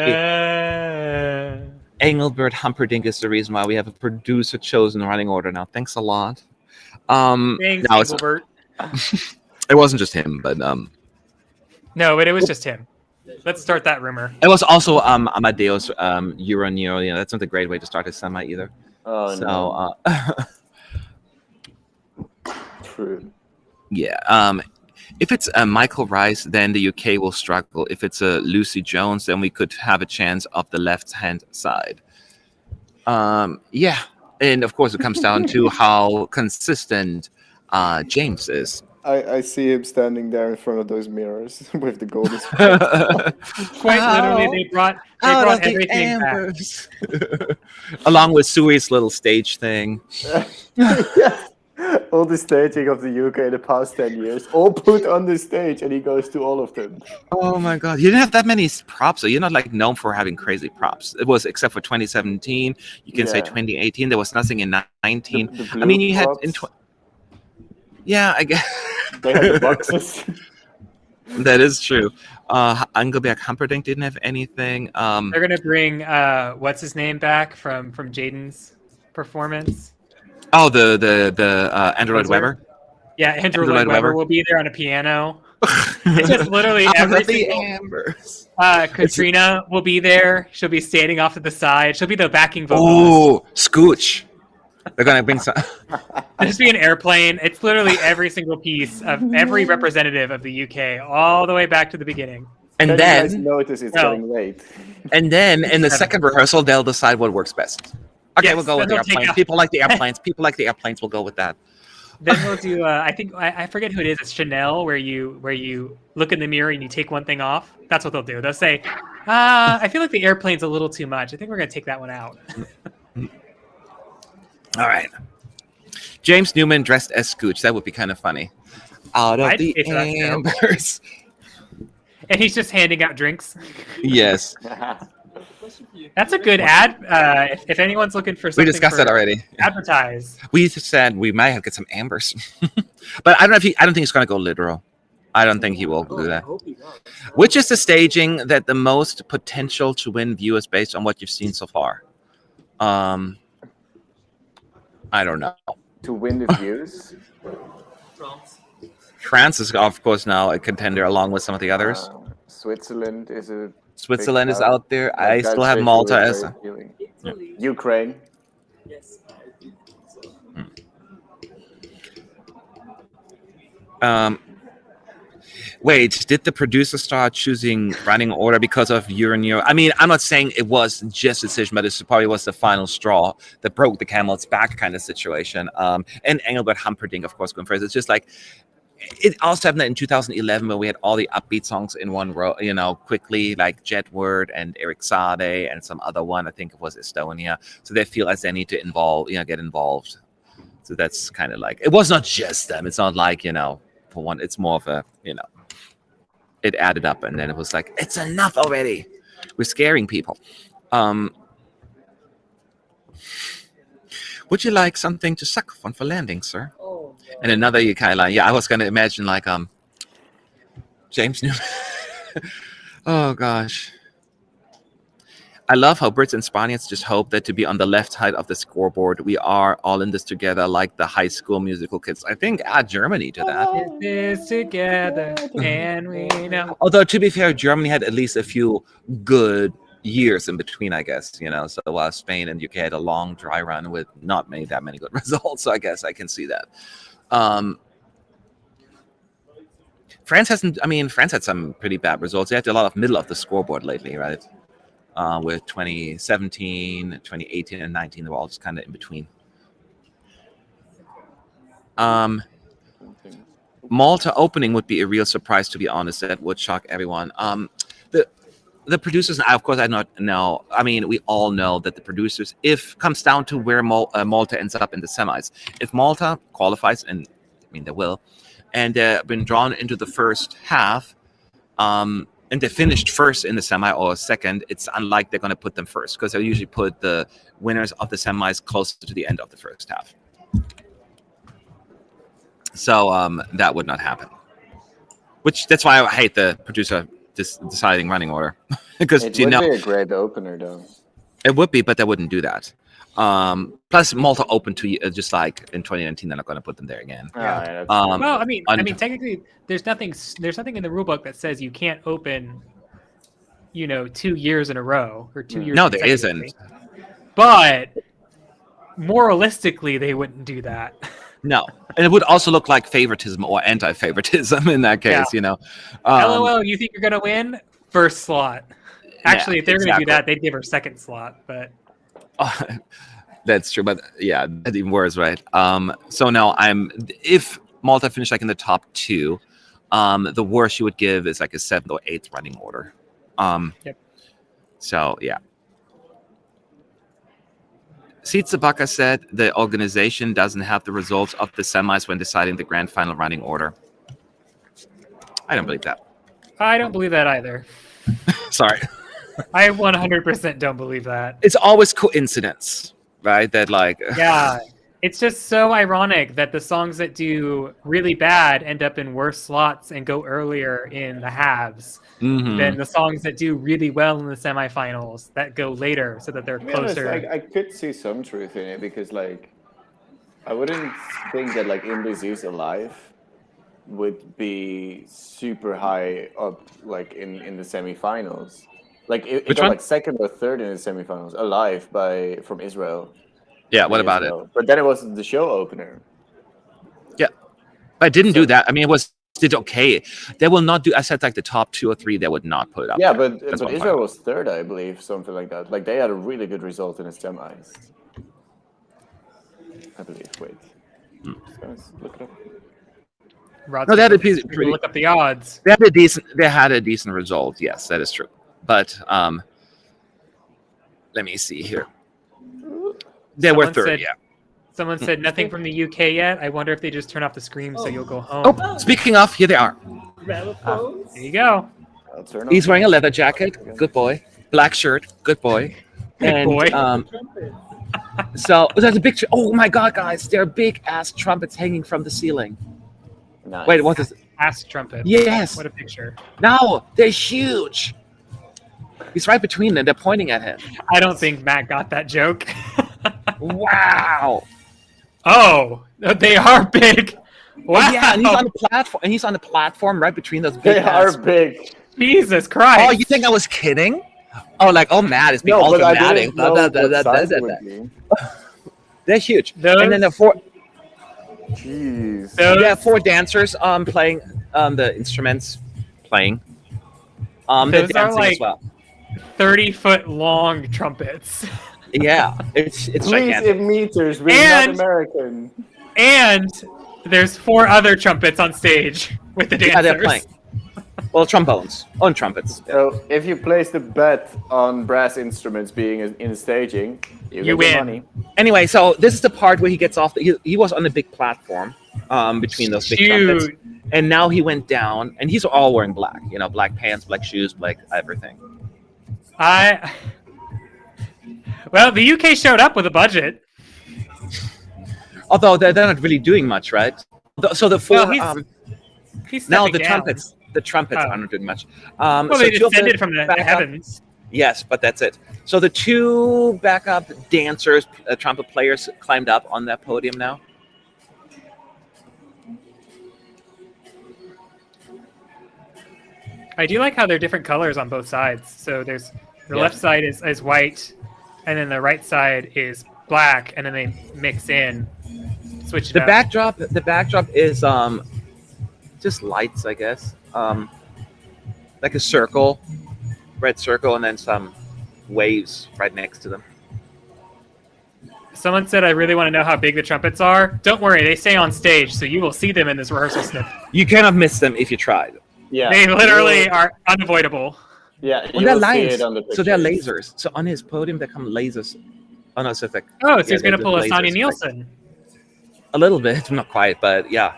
Engelbert Humperdinck is the reason why we have a producer chosen running order now. Thanks a lot. Thanks, Engelbert. It wasn't just him, but no, but it was just him. Let's start that rumor. It was also Amadeus Euroneo. You know, that's not a great way to start his summer either. Oh, so, no. True. Yeah. If it's Michael Rice, then the UK will struggle. If it's a Lucy Jones, then we could have a chance of the left-hand side. Yeah. And, of course, it comes down to how consistent James is. I see him standing there in front of those mirrors with the golden. Quite literally, they brought everything back. Along with Sui's little stage thing. Yes. All the staging of the UK in the past 10 years, all put on the stage, and he goes to all of them. Oh my God! You didn't have that many props, so you're not like known for having crazy props. It was except for 2017. You can say 2018. There was nothing in 19. I mean, you props. had in. Yeah, I guess. They had the boxes. That is true. Engelbert Humperdinck didn't have anything. They're gonna bring what's his name back from Jaden's performance. Oh, the Andrew Lloyd Webber. Yeah, Andrew Lloyd Webber will be there on a piano. It's just literally every Katrina will be there. She'll be standing off to the side. She'll be the backing vocalist. Oh, Scooch. They're gonna bring some. It'll just be an airplane. It's literally every single piece of every representative of the UK, all the way back to the beginning. And then then you guys notice it's getting late. And then in the second rehearsal, they'll decide what works best. Okay, Yes, we'll go with the then they'll airplanes. take People like the airplanes. People like the airplanes. We'll go with that. Then we'll do. I think I forget who it is. It's Chanel, where you look in the mirror and you take one thing off. That's what they'll do. They'll say, "I feel like the airplane's a little too much. I think we're gonna take that one out." All right. James Newman dressed as Scooch. That would be kind of funny. Out of I'd the pay for that show. ambers. And he's just handing out drinks. Yes. That's a good ad. If anyone's looking for something, We discussed that already. Advertise. We said we might have to get some ambers, but I don't know if I don't think he's going to go literal. I don't think he will do that. Which is the staging that the most potential to win viewers based on what you've seen so far? I don't know. To win the views? France is, of course, now a contender along with some of the others. Switzerland is a. Switzerland big is crowd. out there. Like, I that's still have very Malta very as. appealing. Ukraine. Yes. Wait, did the producer start choosing running order because of Euro? I mean, I'm not saying it was just a decision, but it probably was the final straw that broke the camel's back kind of situation. And Engelbert Humperdinck, of course, going first. It's just like, it also happened in 2011 when we had all the upbeat songs in one row, quickly, like Jedward and Erik Sade and some other one. I think it was Estonia. So they feel as they need to get involved. So that's kind of like, it was not just them. It's not like, for one, it's more of a, it added up and then it was like, it's enough already. We're scaring people. Would you like something to suck on for landing, sir? And another, you kind of like, I was going to imagine like James Newman. Oh, gosh. I love how Brits and Spaniards just hope that to be on the left side of the scoreboard, we are all in this together like the High School Musical kids. I think add Germany to that. In this together, and we know. Although, to be fair, Germany had at least a few good years in between, I guess, So while Spain and UK had a long dry run with not that many good results, so I guess I can see that. France had some pretty bad results. They had a lot of middle of the scoreboard lately, right? With 2017, 2018, and 19, they were all just kind of in between. Malta opening would be a real surprise, to be honest. That would shock everyone. The producers, of course, I not know. I mean, we all know that the producers, if comes down to where Malta ends up in the semis, if Malta qualifies, and I mean they will, and they've been drawn into the first half, and they finished first in the semi or second, it's unlikely they're going to put them first because they'll usually put the winners of the semis closer to the end of the first half. So that would not happen. That's why I hate the producer deciding running order because it would be a great opener though. It would be, but they wouldn't do that. Plus Malta opened to just like in 2019, they're not going to put them there again. Yeah. Well, I mean, technically, there's nothing in the rulebook that says you can't open, 2 years in a row or 2 years. No, there isn't. But moralistically, they wouldn't do that. No, and it would also look like favoritism or anti-favoritism in that case, LOL, you think you're gonna win? First slot. Actually, if they're gonna do that, they'd give her second slot. But that's true. But yeah, that's even worse, right? So now if Malta finished like in the top 2, the worst you would give is like a 7th or 8th running order. Yep. So yeah. Sitsabaka said the organization doesn't have the results of the semis when deciding the grand final running order. I don't believe that. I don't believe that either. Sorry. I 100% don't believe that. It's always coincidence, right? That yeah, it's just so ironic that the songs that do really bad end up in worse slots and go earlier in the halves than the songs that do really well in the semifinals that go later so that they're closer. I could see some truth in it because I wouldn't think that Indeci's Alive would be super high up in the semifinals. It got second or third in the semifinals. Alive from Israel. Yeah, what about it? But then it was the show opener. Yeah, but I didn't do that. I mean, did okay. They will not do. I said the top 2 or 3. They would not put it up. Yeah, but Israel was third, I believe, something like that. They had a really good result in the semis. I believe. Wait, let's look it up. No, they had a pretty. Look up the odds. They had a decent result. Yes, that is true. But let me see here. They were third. Someone said nothing from the UK yet. I wonder if they just turn off the scream so you'll go home. Oh, speaking of, here they are. There you go. He's wearing a leather jacket. Good boy. Black shirt. Good boy. Good boy. So there's a big. Oh my God, guys! There are big ass trumpets hanging from the ceiling. Nice. Wait, what is? Ass trumpet. Yes. What a picture. No, they're huge. He's right between them. They're pointing at him. I don't think Matt got that joke. Wow. Oh, they are big. Wow. Yeah, and he's on the platform. And he's on the platform right between those big. They are big. Jesus Christ. Oh, you think I was kidding? Oh, like, oh, Matt is being No, but I dramatic. didn't know what size it would be. They're huge. Those- And then the four. Jeez. Yeah, 4 dancers playing the instruments playing. They're Those are dancing like as well. 30-foot long trumpets. Yeah, it's Please gigantic. in meters. We're And- not American. And there's 4 other trumpets on stage with the dancers. Yeah, they're playing. Well, trombones on trumpets. So if you place the bet on brass instruments being in staging, you get win. the money. Anyway, so this is the part where he gets off. He was on the big platform between those big trumpets, and now he went down, and he's all wearing black. You know, black pants, black shoes, black everything. Well, the UK showed up with a budget. Although they're not really doing much, right? So the 4. Well, he's now stepping the down. trumpets aren't doing much. Well, so they 2 of descended from the backup- heavens. Yes, but that's it. So the 2 backup dancers, trumpet players, climbed up on that podium now. I do like how they're different colors on both sides. So there's the Yeah. left side is white, and then the right side is black, and then they mix in, switch it The up. backdrop is just lights, I guess. Like a circle, red circle, and then some waves right next to them. Someone said, I really want to know how big the trumpets are. Don't worry, they stay on stage, so you will see them in this rehearsal snip. You cannot miss them if you tried. Yeah. They literally are unavoidable. Yeah, Well, you they're will see lines, it on the so they're pictures. lasers. So on his podium, there come lasers. Oh no, so it's like. Oh, so yeah, he's going to they're pull a lasers, Sonia like- Nielsen. A little bit, not quite, but yeah.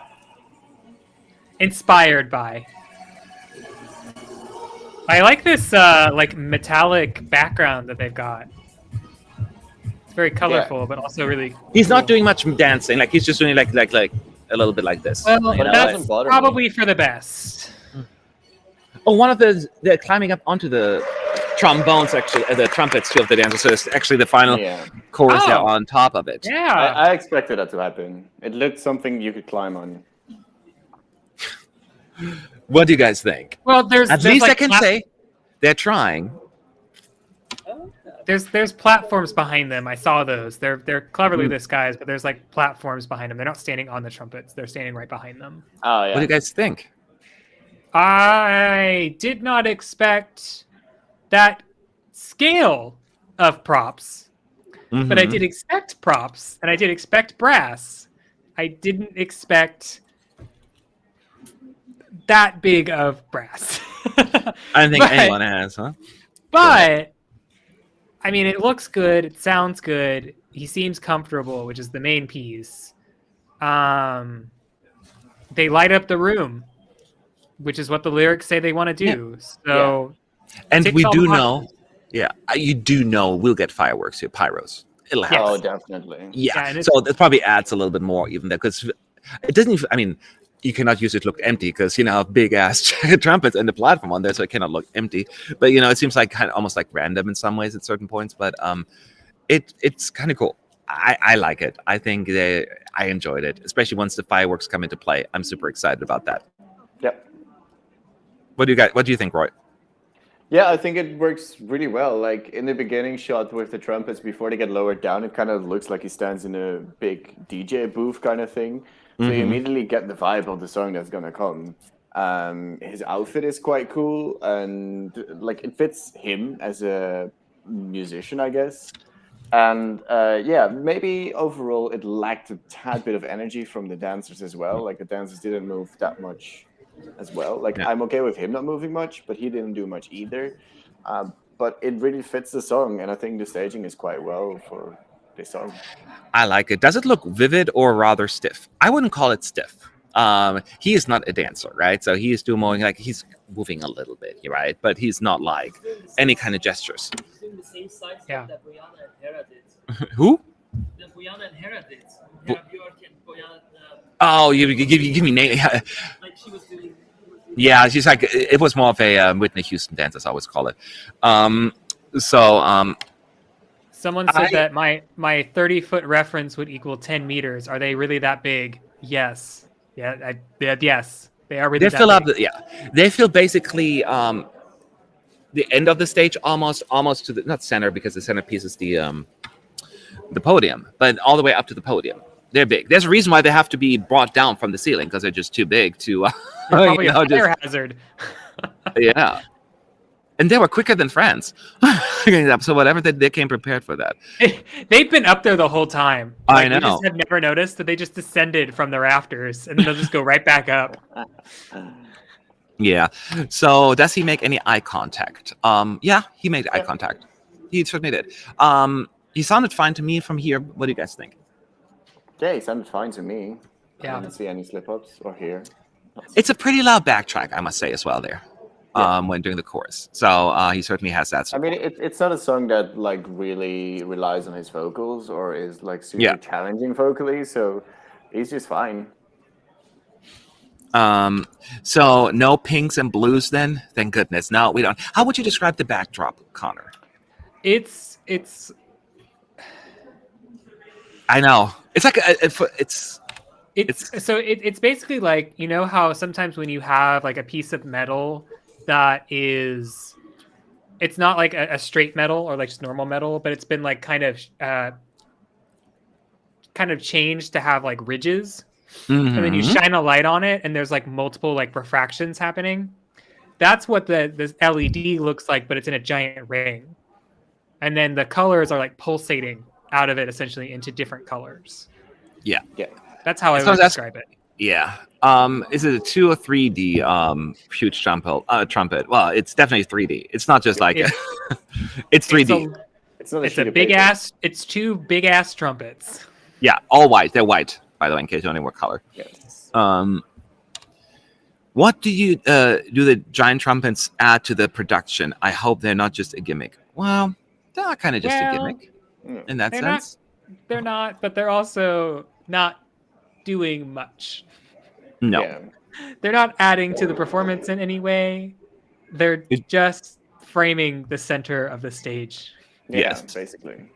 Inspired by. I like this like metallic background that they've got. It's very colorful, but also really. He's not doing much dancing. Like he's just doing like a little bit like this. Well, you know, that's like- probably for the best. Oh, one of they're climbing up onto the trombones, actually, the trumpets, 2 of the dancers. So it's actually the final chorus Oh. there on top of it. Yeah. I expected that to happen. It looked something you could climb on. What do you guys think? Well, there's At there's least I like can say they're trying. There's platforms behind them. I saw those. They're cleverly Mm. disguised, but there's like platforms behind them. They're not standing on the trumpets. They're standing right behind them. Oh yeah. What do you guys think? I did not expect that scale of props, but I Mhm. did expect props, and I did expect brass. I didn't expect that big of brass. I don't think But- anyone has, huh? But I mean, it looks good. It sounds good. He seems comfortable, which is the main piece. They light up the room, which is what the lyrics say they want to do. So, And ticks we all do the know, boxes. yeah, you do know we'll get fireworks here, pyros. It'll happen. Oh, definitely. Yeah, and so it probably adds a little bit more even there because it doesn't even, I mean, you cannot use it to look empty because you know have big ass trumpets and the platform on there, so it cannot look empty. But you know, it seems like kind of almost like random in some ways at certain points. But it's kind of cool. I like it. I think I enjoyed it, especially once the fireworks come into play. I'm super excited about that. Yep. What do you think, Roy? Yeah, I think it works really well. Like in the beginning shot with the trumpets before they get lowered down, it kind of looks like he stands in a big DJ booth kind of thing. So you Mhm. immediately get the vibe of the song that's gonna come. His outfit is quite cool, and like it fits him as a musician, I guess. And yeah, maybe overall it lacked a tad bit of energy from the dancers as well. Like the dancers didn't move that much as well. Like I'm okay with him not moving much, but he didn't do much either. But it really fits the song, and I think the staging is quite well for this song. I like it. Does it look vivid or rather stiff? I wouldn't call it stiff. He is not a dancer, right? So he is doing more like he's moving a little bit, right? But he's not like any kind of gestures. He's doing the same side step that Brianna and Hera did. Who? That Brianna and Hera did. Hera Björk and Brianna. Oh, you give me name. Like she was doing. Yeah, she's like it was more of a Whitney Houston dance, as I always call it. Someone said that my 30-foot reference would equal 10 meters. Are they really that big? Yes. Yeah. Yes. They are really. They fill up. They fill basically the end of the stage almost to the not center because the centerpiece is the podium, but all the way up to the podium. They're big. There's a reason why they have to be brought down from the ceiling because they're just too big to. Probably a fire hazard. Yeah. And they were quicker than France. So whatever they came prepared for that. They've been up there the whole time. I know. We just have never noticed that they just descended from the rafters and then they'll just go right back up. Yeah. So does he make any eye contact? Yeah, he made eye contact. He certainly did. He sounded fine to me from here. What do you guys think? Yeah, he sounded fine to me. Yeah. I didn't see any slip-ups or here. It's a pretty loud backtrack, I must say, as well there. When doing the chorus. So he certainly has that support. I mean, it's not a song that like really relies on his vocals or is like super challenging vocally, so he's just fine. So no pinks and blues then? Thank goodness. No, we don't. How would you describe the backdrop, Connor? It's I know. It's like it's basically like, you know how sometimes when you have like a piece of metal that is, it's not like a straight metal or like just normal metal, but it's been like kind of changed to have like ridges, and then you shine a light on it and there's like multiple like refractions happening. That's what this LED looks like, but it's in a giant ring, and then the colors are like pulsating out of it essentially into different colors. Yeah. That's how I would describe it. Yeah. Is it a 2 or 3D huge trumpet? Well, it's definitely 3D. It's not just like it's 3D. It's a big ass. It's 2 big ass trumpets. Yeah, all white. They're white, by the way, in case you don't know what color. Yes. What do you do the giant trumpets add to the production? I hope they're not just a gimmick. Well, they're kind of just a gimmick in that sense. They're not, but they're also not doing much. No. Yeah. They're not adding to the performance in any way. They're just framing the center of the stage. Yeah, basically.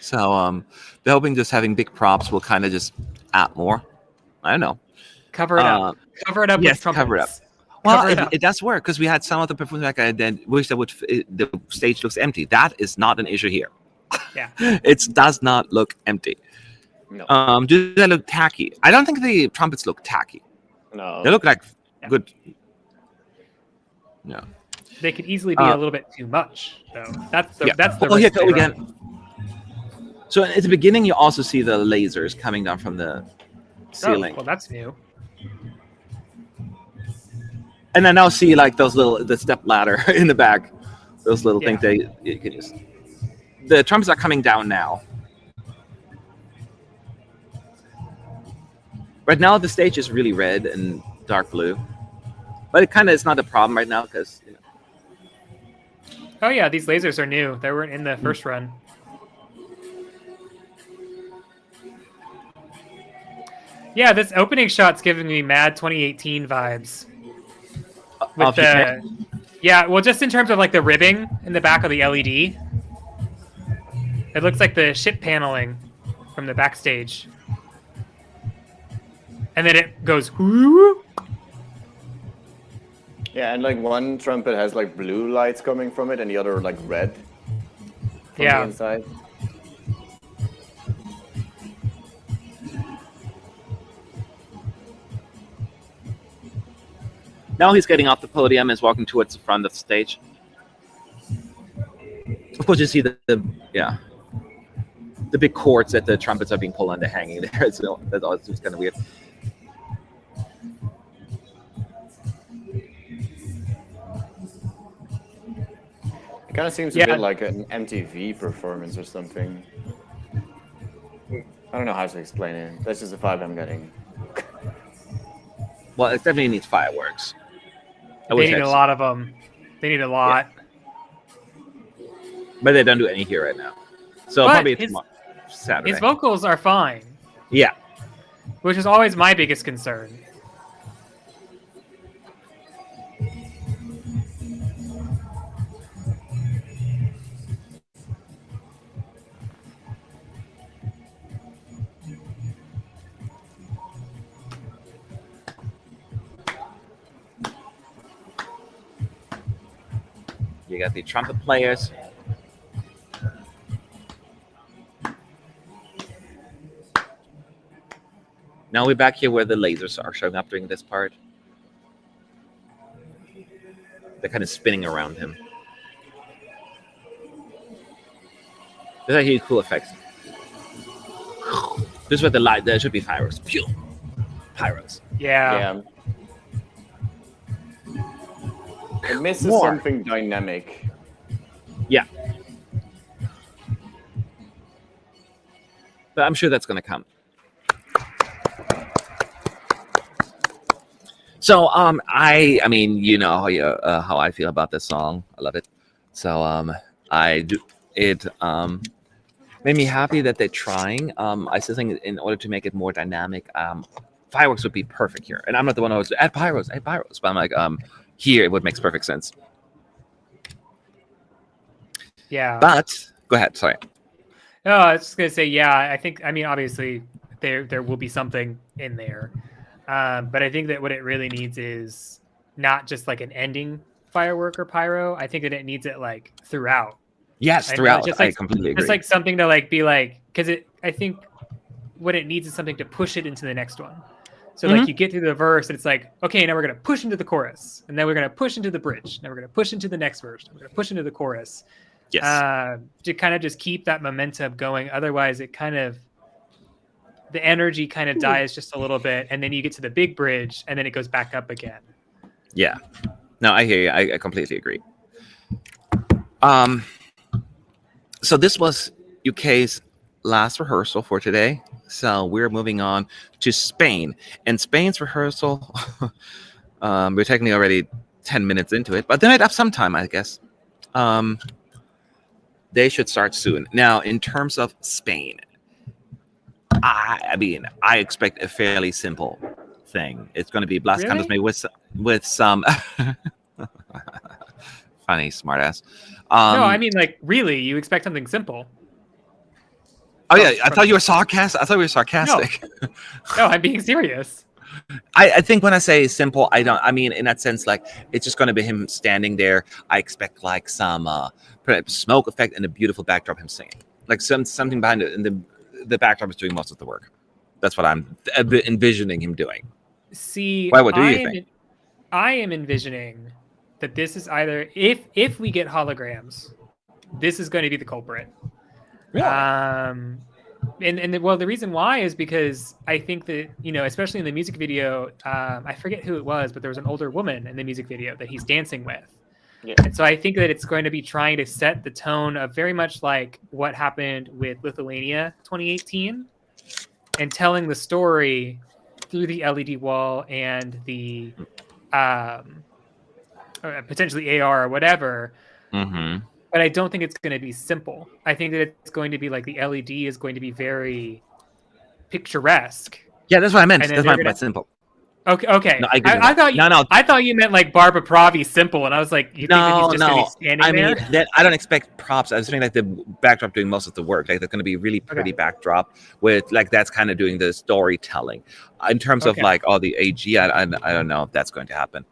So they're hoping just having big props will kind of just add more. I don't know. Cover it up. Cover it up with trumpets. Cover it up. Well, it does work because we had some of the performers like I then wish that the stage looks empty. That is not an issue here. Yeah. It does not look empty. No. Do they look tacky? I don't think the trumpets look tacky. No. They look like good. No. They could easily be a little bit too much, though. That's the Here we go. So at the beginning, you also see the lasers coming down from the ceiling. Well, that's new. And I now see like the step ladder in the back. Those little things you can use. The trumpets are coming down now. Right now, the stage is really red and dark blue, but it kind of is not a problem right now because. Oh yeah, these lasers are new. They weren't in the first run. Yeah, this opening shot's giving me mad 2018 vibes. With well, just in terms of like the ribbing in the back of the LED, it looks like the ship paneling from the backstage. And then it goes. Whoo! Yeah, and like one trumpet has like blue lights coming from it, and the other like red from the inside. Now he's getting off the podium and is walking towards the front of the stage. Of course, you see the big cords that the trumpets are being pulled on. They're hanging there. So that's always just kind of weird. It kind of seems a bit like an MTV performance or something. I don't know how to explain it. That's just the vibe I'm getting. Well, it definitely needs fireworks. They need a lot of them. They need a lot. But they don't do any here right now. So But probably his- tomorrow, Saturday. His vocals are fine, Yeah. which is always my biggest concern. You got the trumpet players. Now we're back here where the lasers are showing up during this part. They're kind of spinning around him. There's actually cool effects. This is where the light, there should be fireworks. Pew! Pyros. Yeah. It misses More. something dynamic. Yeah. But I'm sure that's going to come. So, I mean, you know how I feel about this song. I love it. So, I do. It made me happy that they're trying. I still think in order to make it more dynamic, fireworks would be perfect here. And I'm not the one who was add pyros. But I'm like, here it would make perfect sense. Yeah. But go ahead. Sorry. No, I was just gonna say, yeah. I mean, obviously, there will be something in there, but I think that what it really needs is not just like an ending firework or pyro. I think that it needs it like throughout. Yes, I know, throughout. just I like, completely agree. Just like something to like be like, because I think what it needs is something to push it into the next one. So like you get through the verse and it's like, okay, now we're gonna push into the chorus, and then we're gonna push into the bridge, now we're gonna push into the next verse, we're gonna push into the chorus. Yes. To kind of just keep that momentum going. Otherwise, it kind of the energy kind of dies just a little bit, and then you get to the big bridge, and then it goes back up again. Yeah. No, I hear you. I completely agree. So this was UK's last rehearsal for today. So we're moving on to Spain. And Spain's rehearsal, we're technically already 10 minutes into it, but they might have some time, I guess. They should start soon. Now, in terms of Spain, I mean, I expect a fairly simple thing. It's going to be Blas Cantó maybe with some funny smartass. No, I mean, like, really, you expect something simple. Oh yeah, I thought you were sarcastic. I thought you were sarcastic. No, I'm being serious. I think when I say simple, I mean in that sense, like it's just going to be him standing there. I expect like some smoke effect and a beautiful backdrop, him singing, like something behind it, and the backdrop is doing most of the work. That's what I'm envisioning him doing. See, Why? What do you think? I am envisioning that this is either if we get holograms, this is going to be the culprit. Yeah. Well, the reason why is because I think that, you know, especially in the music video, I forget who it was, but there was an older woman in the music video that he's dancing with. Yeah. And so I think that it's going to be trying to set the tone of very much like what happened with Lithuania 2018 and telling the story through the LED wall and the potentially AR or whatever. Mm-hmm. But I don't think it's going to be simple. I think that it's going to be like the LED is going to be very picturesque. Yeah, that's what I meant. And then That's why they're I'm simple. Okay. No, I thought you. No. I thought you meant like Barbara Pravi simple, and I was like, you think that he's just going to be standing I mean, there? I don't expect props. I was thinking like the backdrop doing most of the work. Like they're going to be really pretty backdrop with like that's kind of doing the storytelling. In terms of like all the AG, I don't know if that's going to happen.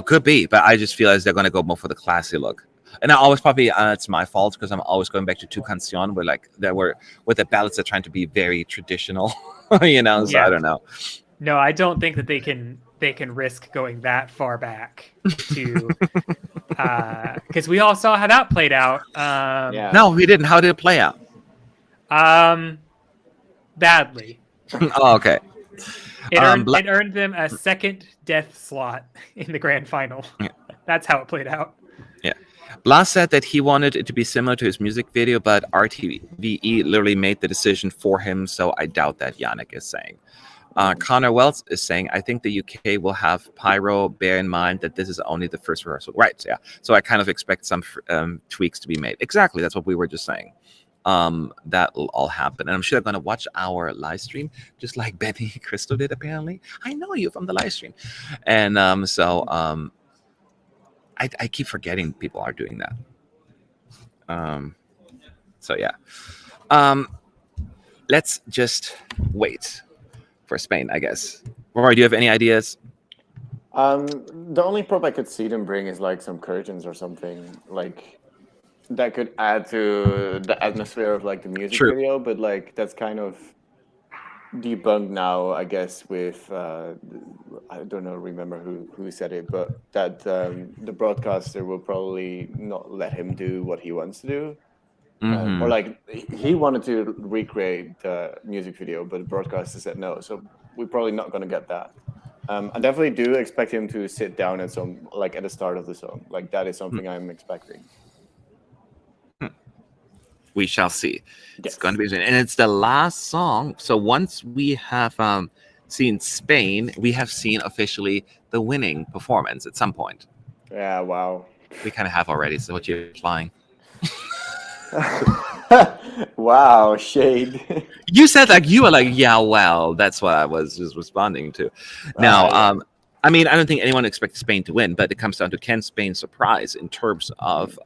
Could be, but I just feel as they're going to go more for the classy look. And I always probably it's my fault because I'm always going back to Tu Canción where like there were with the ballads are trying to be very traditional, you know. So I don't know. No, I don't think that they can risk going that far back to because we all saw how that played out. No, we didn't. How did it play out? Badly. Oh, okay. It earned them a second death slot in the grand final. Yeah. That's how it played out. Yeah. Blas said that he wanted it to be similar to his music video, but RTVE literally made the decision for him, so I doubt that, Yannick is saying. Connor Wells is saying, I think the UK will have pyro. Bear in mind that this is only the first rehearsal. Right, yeah. So I kind of expect some tweaks to be made. Exactly, that's what we were just saying. That will all happen. And I'm sure they're going to watch our live stream, just like Benny Cristo did, apparently. I know you from the live stream. And I keep forgetting people are doing that. So yeah. Let's just wait for Spain, I guess. Rory, do you have any ideas? The only prop I could see them bring is like some curtains or something like that could add to the atmosphere of like the music video, but like that's kind of debunked now, I guess, with I don't remember who said it, but that the broadcaster will probably not let him do what he wants to do. Or like he wanted to recreate the music video, but the broadcaster said no, so we're probably not going to get that. I definitely do expect him to sit down at some like at the start of the song. Like that is something I'm expecting. We shall see. Yes. It's going to be, and it's the last song. So once we have seen Spain, we have seen officially the winning performance at some point. Yeah, wow. We kind of have already. So what you're implying? Wow, shade. You said like you were like, yeah, well, that's what I was just responding to. Now, I mean, I don't think anyone expects Spain to win, but it comes down to can Spain surprise in terms of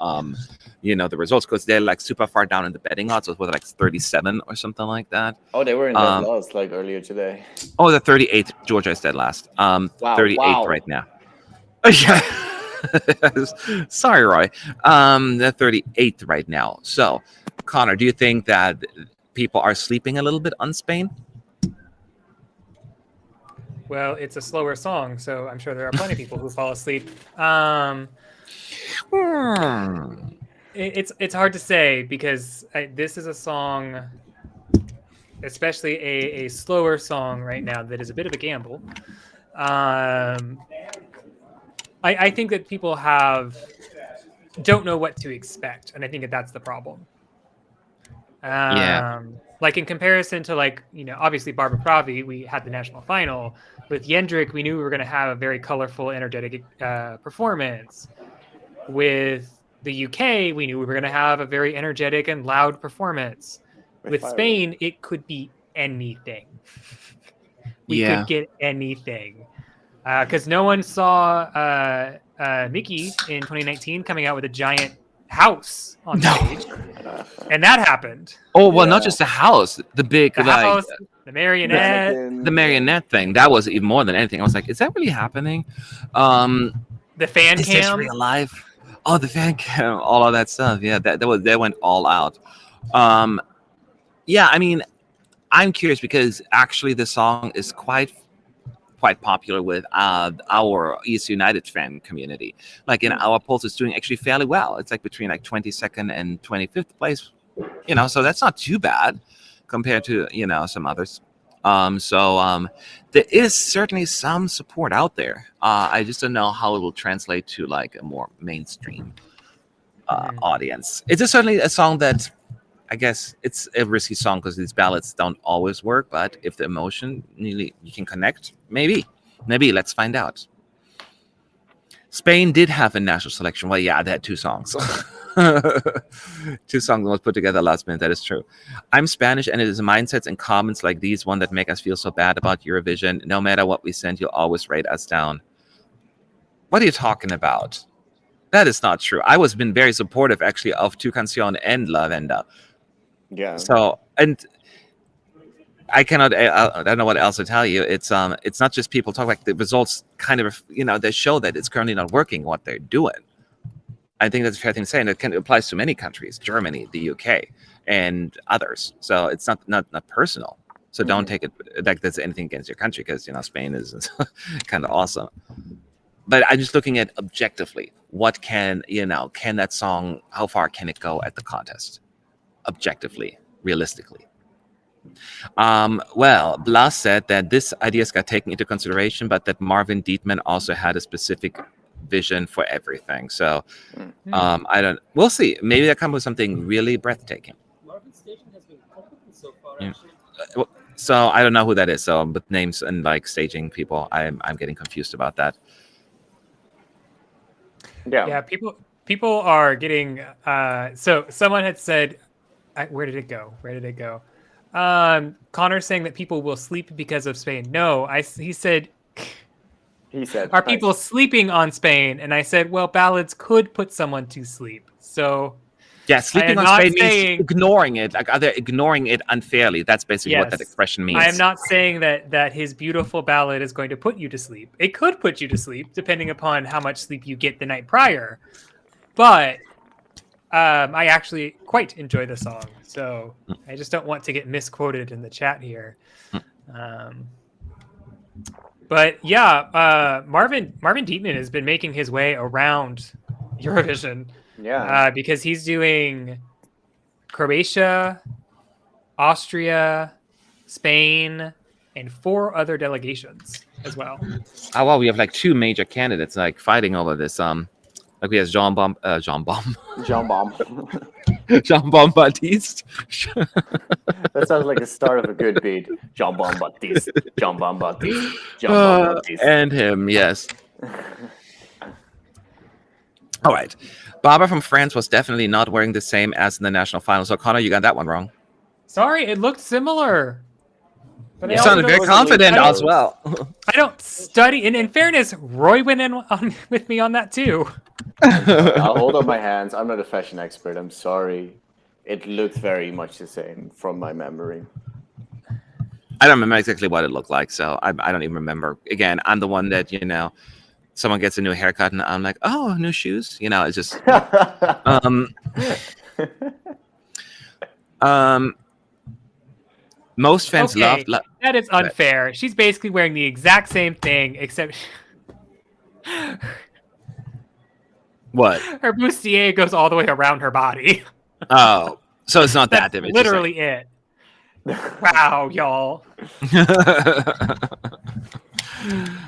the results, because they're like super far down in the betting odds. Was like 37 or something like that. Oh, they were in dead loss like earlier today. Oh, the 38th. Georgia is dead last. 38th right now. Yeah. Sorry, Roy. The 38th right now. So, Connor, do you think that people are sleeping a little bit on Spain? Well, it's a slower song, so I'm sure there are plenty of people who fall asleep. It's hard to say because this is a song, especially a slower song right now, that is a bit of a gamble. I think that people don't know what to expect, and I think that's the problem. Like in comparison to obviously Barbara Pravi, we had the national final. With Jendrik, we knew we were going to have a very colorful, energetic performance. With the UK, we knew we were going to have a very energetic and loud performance. With Spain, it could be anything. We could get anything. Because no one saw Mickey in 2019 coming out with a giant house on stage. And that happened. Oh, well, not just the house. The big, house, the marionette. The marionette thing. That was even more than anything. I was like, is that really happening? The fan cam. Is this real life? Oh, the fan cam. All of that stuff. Yeah, they went all out. Yeah, I mean, I'm curious because actually the song is quite popular with our East United fan community. Like in our polls, it's doing actually fairly well. It's like between like 22nd and 25th place, so that's not too bad compared to, some others. There is certainly some support out there. I just don't know how it will translate to like a more mainstream audience. It's certainly a song that I guess it's a risky song because these ballads don't always work, but if the emotion you can connect, maybe let's find out. Spain did have a national selection. Well, yeah, they had 2 songs. 2 songs was put together last minute. That is true. I'm Spanish, and it is mindsets and comments like these one that make us feel so bad about Eurovision. No matter what we send, you'll always rate us down. What are you talking about? That is not true. I was been very supportive actually of Tu Canción and La Venda. Yeah. So, and I don't know what else to tell you. It's not just people talk, like the results kind of, they show that it's currently not working what they're doing. I think that's a fair thing to say, and it applies to many countries, Germany, the UK, and others. So it's not personal. So don't take it like there's anything against your country because, Spain is kind of awesome. But I'm just looking at objectively, what can that song, how far can it go at the contest? Objectively, realistically. Well, Blas said that this ideas got taken into consideration, but that Marvin Dietman also had a specific vision for everything. So we'll see. Maybe they come with something really breathtaking. Marvin's station has been competent so far, Yeah. actually. So I don't know who that is. So with names and like staging people, I'm getting confused about that. Yeah, people are getting so someone had said, where did it go? Connor's saying that people will sleep because of Spain. No, he said are people sleeping on Spain? And I said, well, ballads could put someone to sleep. So yeah, sleeping on Spain means ignoring it. Like, are they ignoring it unfairly? That's basically what that expression means. I am not saying that his beautiful ballad is going to put you to sleep. It could put you to sleep, depending upon how much sleep you get the night prior. But I actually quite enjoy the song. So I just don't want to get misquoted in the chat here. But yeah, Marvin Dietman has been making his way around Eurovision. Yeah. Because he's doing Croatia, Austria, Spain, and 4 other delegations as well. Oh well, we have like 2 major candidates like fighting over this. Like we have Jean Baptiste. That sounds like the start of a good beat. Jean Baptiste. And him, yes. All right. Barbara from France was definitely not wearing the same as in the national final. So Connor, you got that one wrong. Sorry, it looked similar. But You sounded very confident as well. I don't study. And in fairness, Roy went in with me on that too. I'll hold up my hands. I'm not a fashion expert. I'm sorry. It looked very much the same from my memory. I don't remember exactly what it looked like, so I don't even remember. Again, I'm the one that, someone gets a new haircut and I'm like, oh, new shoes. It's just most fans love that is unfair. She's basically wearing the exact same thing, except what? Her bustier goes all the way around her body. Oh, so it's not that different. Literally it. Wow, y'all.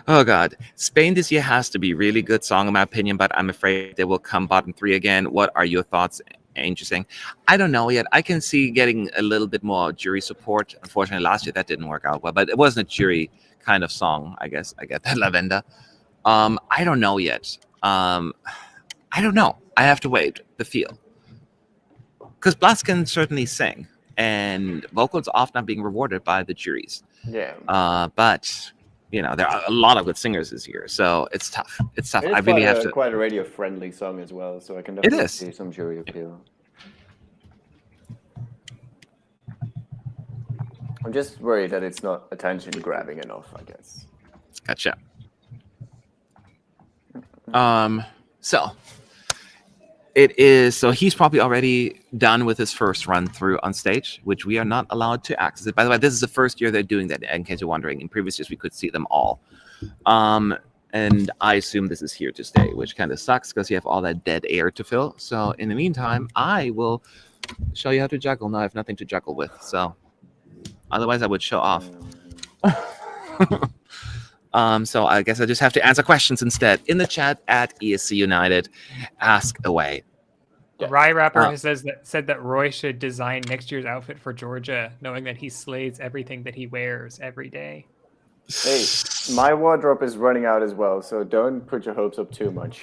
Oh God, Spain this year has to be really good song in my opinion, but I'm afraid they will come bottom 3 again. What are your thoughts? Interesting. I don't know yet. I can see getting a little bit more jury support. Unfortunately, last year that didn't work out well, but it wasn't a jury kind of song. I guess I get that, Lavenda. I don't know yet. I don't know. I have to wait the feel because Blas can certainly sing, and vocals often are being rewarded by the juries. Yeah. But there are a lot of good singers this year, so it's tough. It's tough. It's I really have to. Quite a radio-friendly song as well, so I can definitely see some jury appeal. I'm just worried that it's not attention-grabbing enough, I guess. Gotcha. So it is. So he's probably already done with his first run through on stage, which we are not allowed to access it. By the way, this is the first year they're doing that. In case you're wondering, in previous years we could see them all, and I assume this is here to stay, which kind of sucks because you have all that dead air to fill. So in the meantime, I will show you how to juggle. Now I have nothing to juggle with, so otherwise I would show off. So I guess I just have to answer questions instead in the chat at ESC United. Ask away. Rye Rapper said that Roy should design next year's outfit for Georgia, knowing that he slays everything that he wears every day. Hey, my wardrobe is running out as well, so don't put your hopes up too much.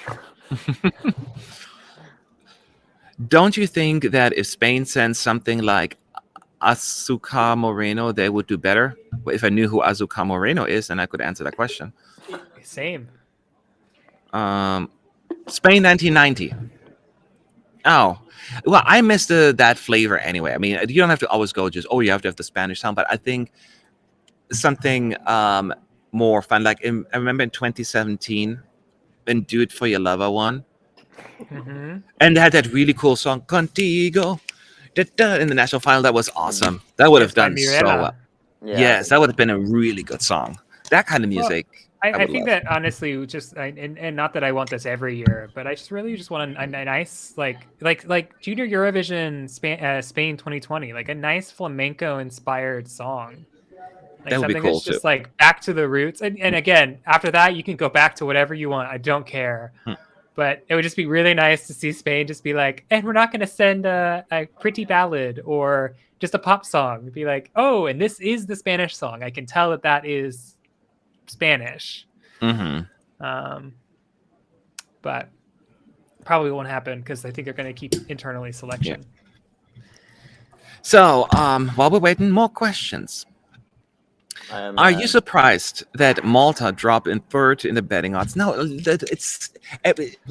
Don't you think that if Spain sends something like Azúcar Moreno, they would do better? If I knew who Azúcar Moreno is, then I could answer that question. Same. Spain 1990. Oh, well, I missed that flavor anyway. I mean, you don't have to always go just, you have to have the Spanish sound, but I think something more fun. Like I remember in 2017, when Do It For Your Lover won. Mm-hmm. And they had that really cool song, Contigo. In the national final. That was awesome. That would have done so well. Yeah. Yes, that would have been a really good song. That kind of music. Well, I think that honestly, just and not that I want this every year, but I just really just want a nice like Junior Eurovision Spain 2020, like a nice flamenco inspired song. Like That would be something cool that's just too. like back to the roots. And again, after that, you can go back to whatever you want. I don't care. But it would just be really nice to see Spain just be like, and we're not going to send a pretty ballad or just a pop song. It'd be like, oh, and this is the Spanish song. I can tell that is Spanish. But probably won't happen because I think they're going to keep internally selection. So while we're waiting, more questions. Are you surprised that Malta dropped in third in the betting odds? No, it's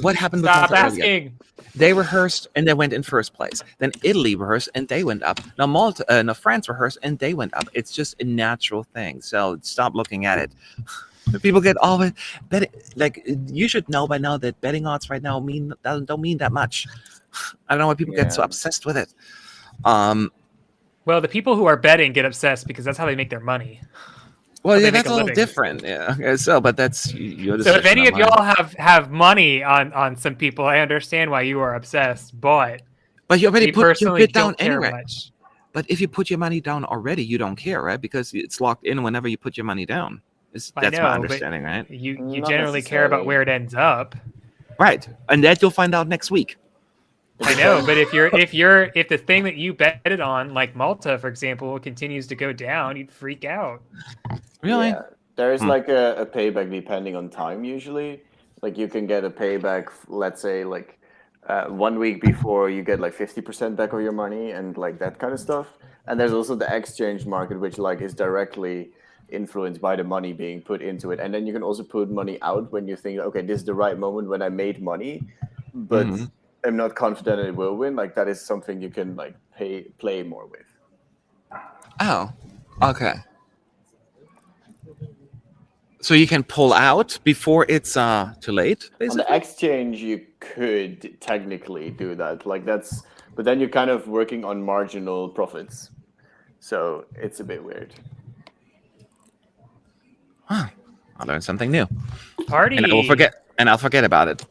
what happened with Stop Malta asking. earlier. They rehearsed and they went in first place. Then Italy rehearsed and they went up. Now France rehearsed and they went up. It's just a natural thing. So stop looking at it. People get all it. Like you should know by now that betting odds right now don't mean that much. I don't know why people get so obsessed with it. Well, the people who are betting get obsessed because that's how they make their money. Well, yeah, that's a little different. Yeah. Okay, so, but that's your decision. So if any of y'all have money on some people, I understand why you are obsessed. But you already put your bid down anyway. Much. But if you put your money down already, you don't care, right? Because it's locked in whenever you put your money down. That's my understanding, right? You generally care about where it ends up, right? And that you'll find out next week. I know, but if the thing that you betted on, like Malta, for example, continues to go down, you'd freak out. Really? Yeah. There's like a payback depending on time usually. Like you can get a payback, let's say like 1 week before you get like 50% back of your money and like that kind of stuff. And there's also the exchange market, which like is directly influenced by the money being put into it. And then you can also put money out when you think, okay, this is the right moment when I made money, but I'm not confident it will win. Like that is something you can like play more with. Oh, okay. So you can pull out before it's too late, basically? On the exchange, you could technically do that. Like that's, but then you're kind of working on marginal profits. So it's a bit weird. Huh. I learned something new. Party. And I'll forget about it.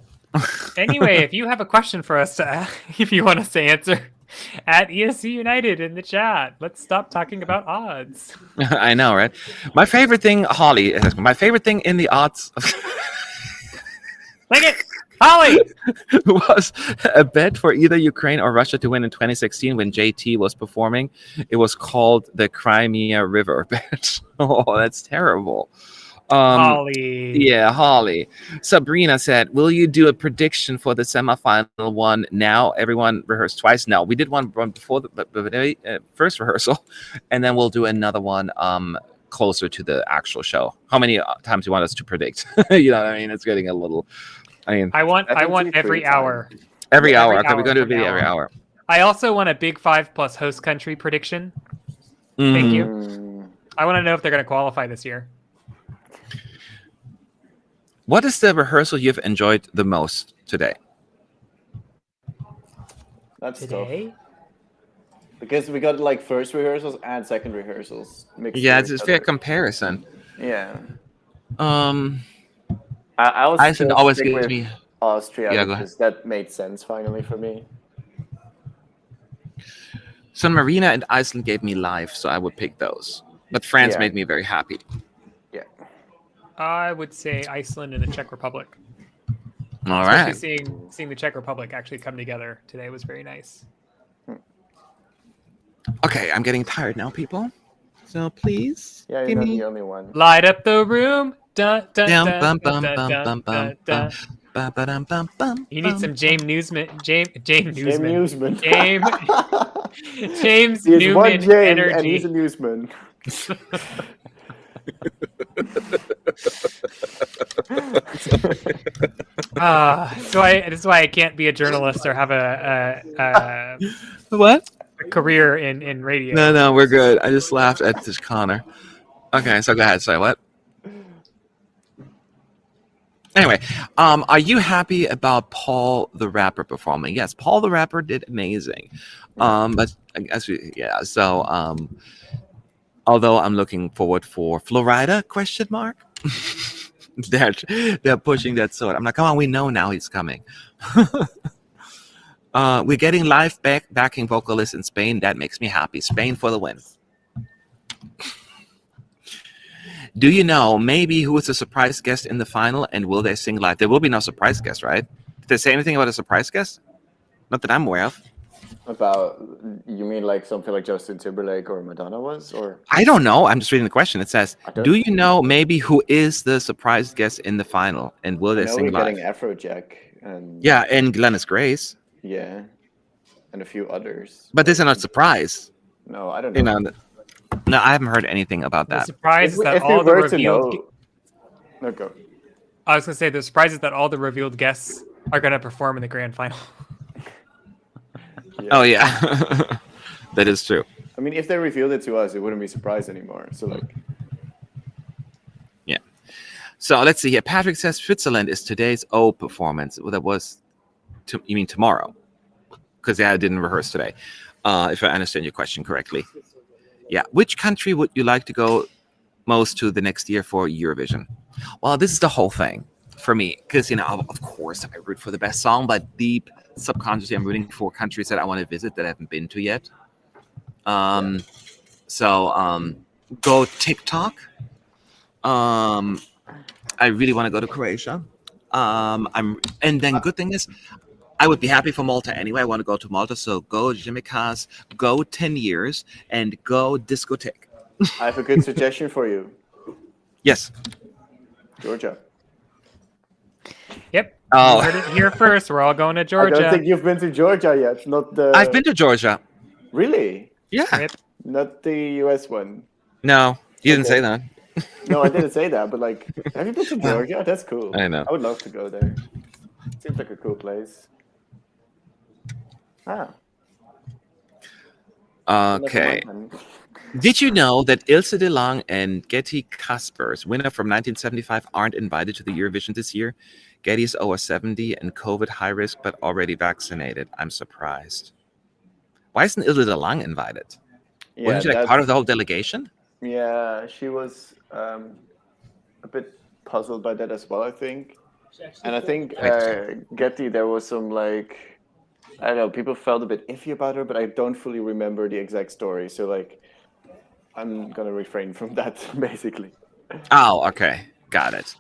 Anyway, if you have a question for us if you want us to answer, at ESC United in the chat. Let's stop talking about odds. I know, right? My favorite thing, Holly, my favorite thing in the odds Like it, Holly, was a bet for either Ukraine or Russia to win in 2016 when JT was performing. It was called the Crimea River bet. Oh, that's terrible. Holly. Yeah, Holly. Sabrina said, will you do a prediction for the semifinal one now? Everyone rehearsed twice. No, we did one before the first rehearsal, and then we'll do another one closer to the actual show. How many times do you want us to predict? You know what I mean? It's getting a little... I want every hour. Every hour. Okay, we're going to do a video every hour. I also want a Big 5 plus host country prediction. Thank you. I want to know if they're going to qualify this year. What is the rehearsal you've enjoyed the most today? That's today? tough. Because we got like first rehearsals and second rehearsals mixed. Yeah, it's a fair comparison. Yeah. I was Iceland always gives me Austria because that made sense finally for me. So Marino and Iceland gave me life, so I would pick those. But France made me very happy. Yeah. I would say Iceland and the Czech Republic. All right. Especially seeing the Czech Republic actually come together today was very nice. Okay, I'm getting tired now, people. So please, yeah, you're not the only one. Light up the room. Dun, dun, dun, dun, dun, dun, dun, dun. You need some James Newsman. James Newsman. James Newman energy. And he's a newsman. This is why I can't be a journalist or have a what? A career in radio. No, we're good. I just laughed at this Connor. Okay, so go ahead. Say what? Anyway, are you happy about Paul the Rapper performing? Yes, Paul the Rapper did amazing. But I guess although I'm looking forward for Florida ? They're pushing that sword. I'm like, come on, we know now he's coming. We're getting live backing vocalists in Spain. That makes me happy. Spain for the win. Do you know maybe who is a surprise guest in the final, and will they sing live? There will be no surprise guest, right? Did they say anything about a surprise guest? Not that I'm aware of. About, you mean like something like Justin Timberlake or Madonna was, or? I don't know. I'm just reading the question. It says, do you know maybe who is the surprise guest in the final, and will I they know sing we're live? getting Afrojack and Yeah, and Glennis Grace. yeah, and a few others. But these are not surprise. No, I don't know. You know, no, I haven't heard anything about The that. surprise is that If we all the were to revealed. know, no, go. I was gonna say the surprise is that all the revealed guests are gonna perform in the grand final. Oh yeah, that is true. I mean, if they revealed it to us, it wouldn't be surprise anymore. So like, Yeah. So let's see here. Patrick says Switzerland is today's O performance. Well, that was, you mean tomorrow? Because I didn't rehearse today. If I understand your question correctly. Yeah. Which country would you like to go most to the next year for Eurovision? Well, this is the whole thing for me, because of course I root for the best song, but deep subconsciously I'm rooting for countries that I want to visit that I haven't been to yet. So go TikTok. I really want to go to Croatia. And then good thing is I would be happy for Malta anyway. I want to go to Malta, so go Jimikas, go 10 years, and go discotheque. I have a good suggestion for you. Yes. Georgia. Yep. Oh. You heard it here first. We're all going to I Georgia. don't think you've been to Georgia yet. Not the. I've been to Georgia. Really? Yeah. Not the US one. No, you didn't say that. No, I didn't say that. But like, have you been to Georgia? That's cool. I know. I would love to go there. Seems like a cool place. Ah. Okay. Did you know that Ilse de Lange and Getty Kaspers, winner from 1975, aren't invited to the Eurovision this year? Getty is over 70 and COVID high risk, but already vaccinated. I'm surprised. Why isn't Ilse de Lange invited? Yeah, Wasn't she like part of the whole delegation? Yeah, she was a bit puzzled by that as well, I think. And I think Getty, there was some like, I don't know, people felt a bit iffy about her, but I don't fully remember the exact story. So like, I'm gonna refrain from that basically. Oh, okay. Got it.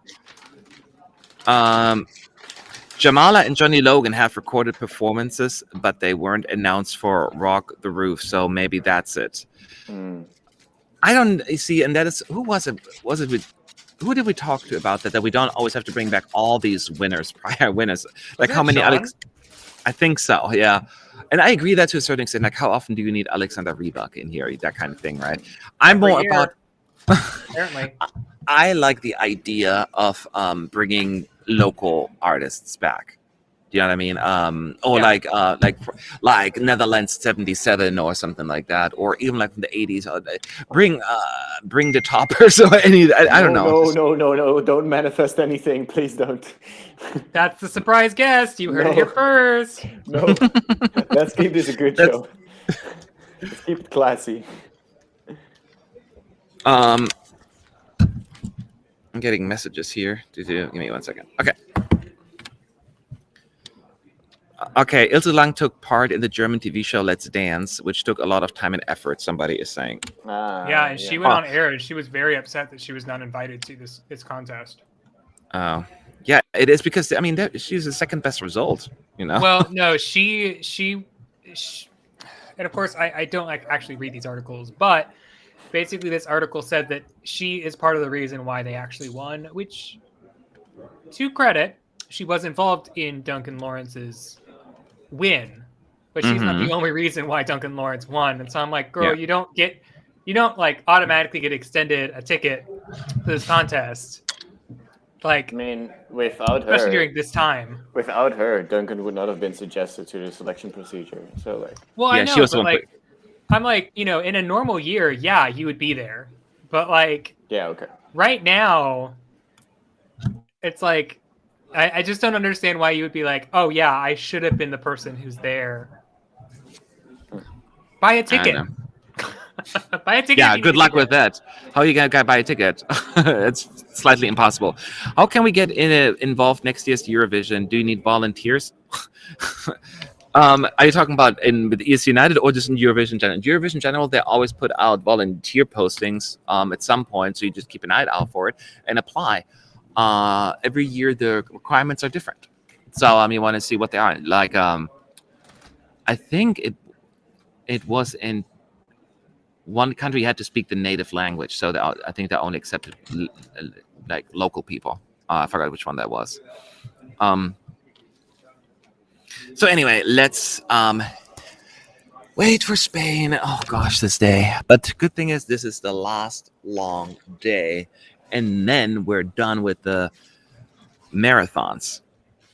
Jamala and Johnny Logan have recorded performances, but they weren't announced for Rock the Roof, so maybe that's it. I don't see, and that is, who was it? Who did we talk to about that we don't always have to bring back all these winners, prior winners? Like how many Alex? I think so, yeah. And I agree that to a certain extent, like how often do you need Alexander Rybak in here, that kind of thing, right? I'm more about, Apparently. I like the idea of bringing local artists back. Do you know what I mean? Or like Netherlands 77 or something like that, or even like from the 80s. Bring the toppers or any. I don't know. No! Don't manifest anything, please don't. That's the surprise guest. You heard it here first. No, let's keep this a good show. Let's keep it classy. I'm getting messages here. Give me 1 second. Okay. Okay, Ilse Lang took part in the German TV show Let's Dance, which took a lot of time and effort, somebody is saying. Yeah, and she went on air and she was very upset that she was not invited to this contest. Oh, yeah, it is because, I mean, she's the second best result, you know? Well, no, she and of course, I don't actually read these articles, but basically this article said that she is part of the reason why they actually won, which, to credit, she was involved in Duncan Lawrence's win, but she's not the only reason why Duncan Lawrence won. And so I'm like, girl, you don't like automatically get extended a ticket to this contest. Like, I mean, without her, especially during this time, without her, Duncan would not have been suggested to the selection procedure. So like, well, I know, but like, I'm like, in a normal year, yeah, you would be there, but like, yeah, okay, right now, it's like, I just don't understand why you would be like, oh yeah, I should have been the person who's there. Buy a ticket. Buy a ticket. Yeah, good luck with that. How are you gonna buy a ticket? It's slightly impossible. How can we get involved next year's Eurovision? Do you need volunteers? Are you talking about with ES United or just in Eurovision General? Eurovision General, they always put out volunteer postings at some point, so you just keep an eye out for it and apply. Every year the requirements are different, so you want to see what they are. Like I think it was in one country you had to speak the native language, so I think they only accepted like local people. I forgot which one that was. So anyway, let's wait for Spain. Oh gosh, this day. But the good thing is this is the last long day, and then we're done with the marathons.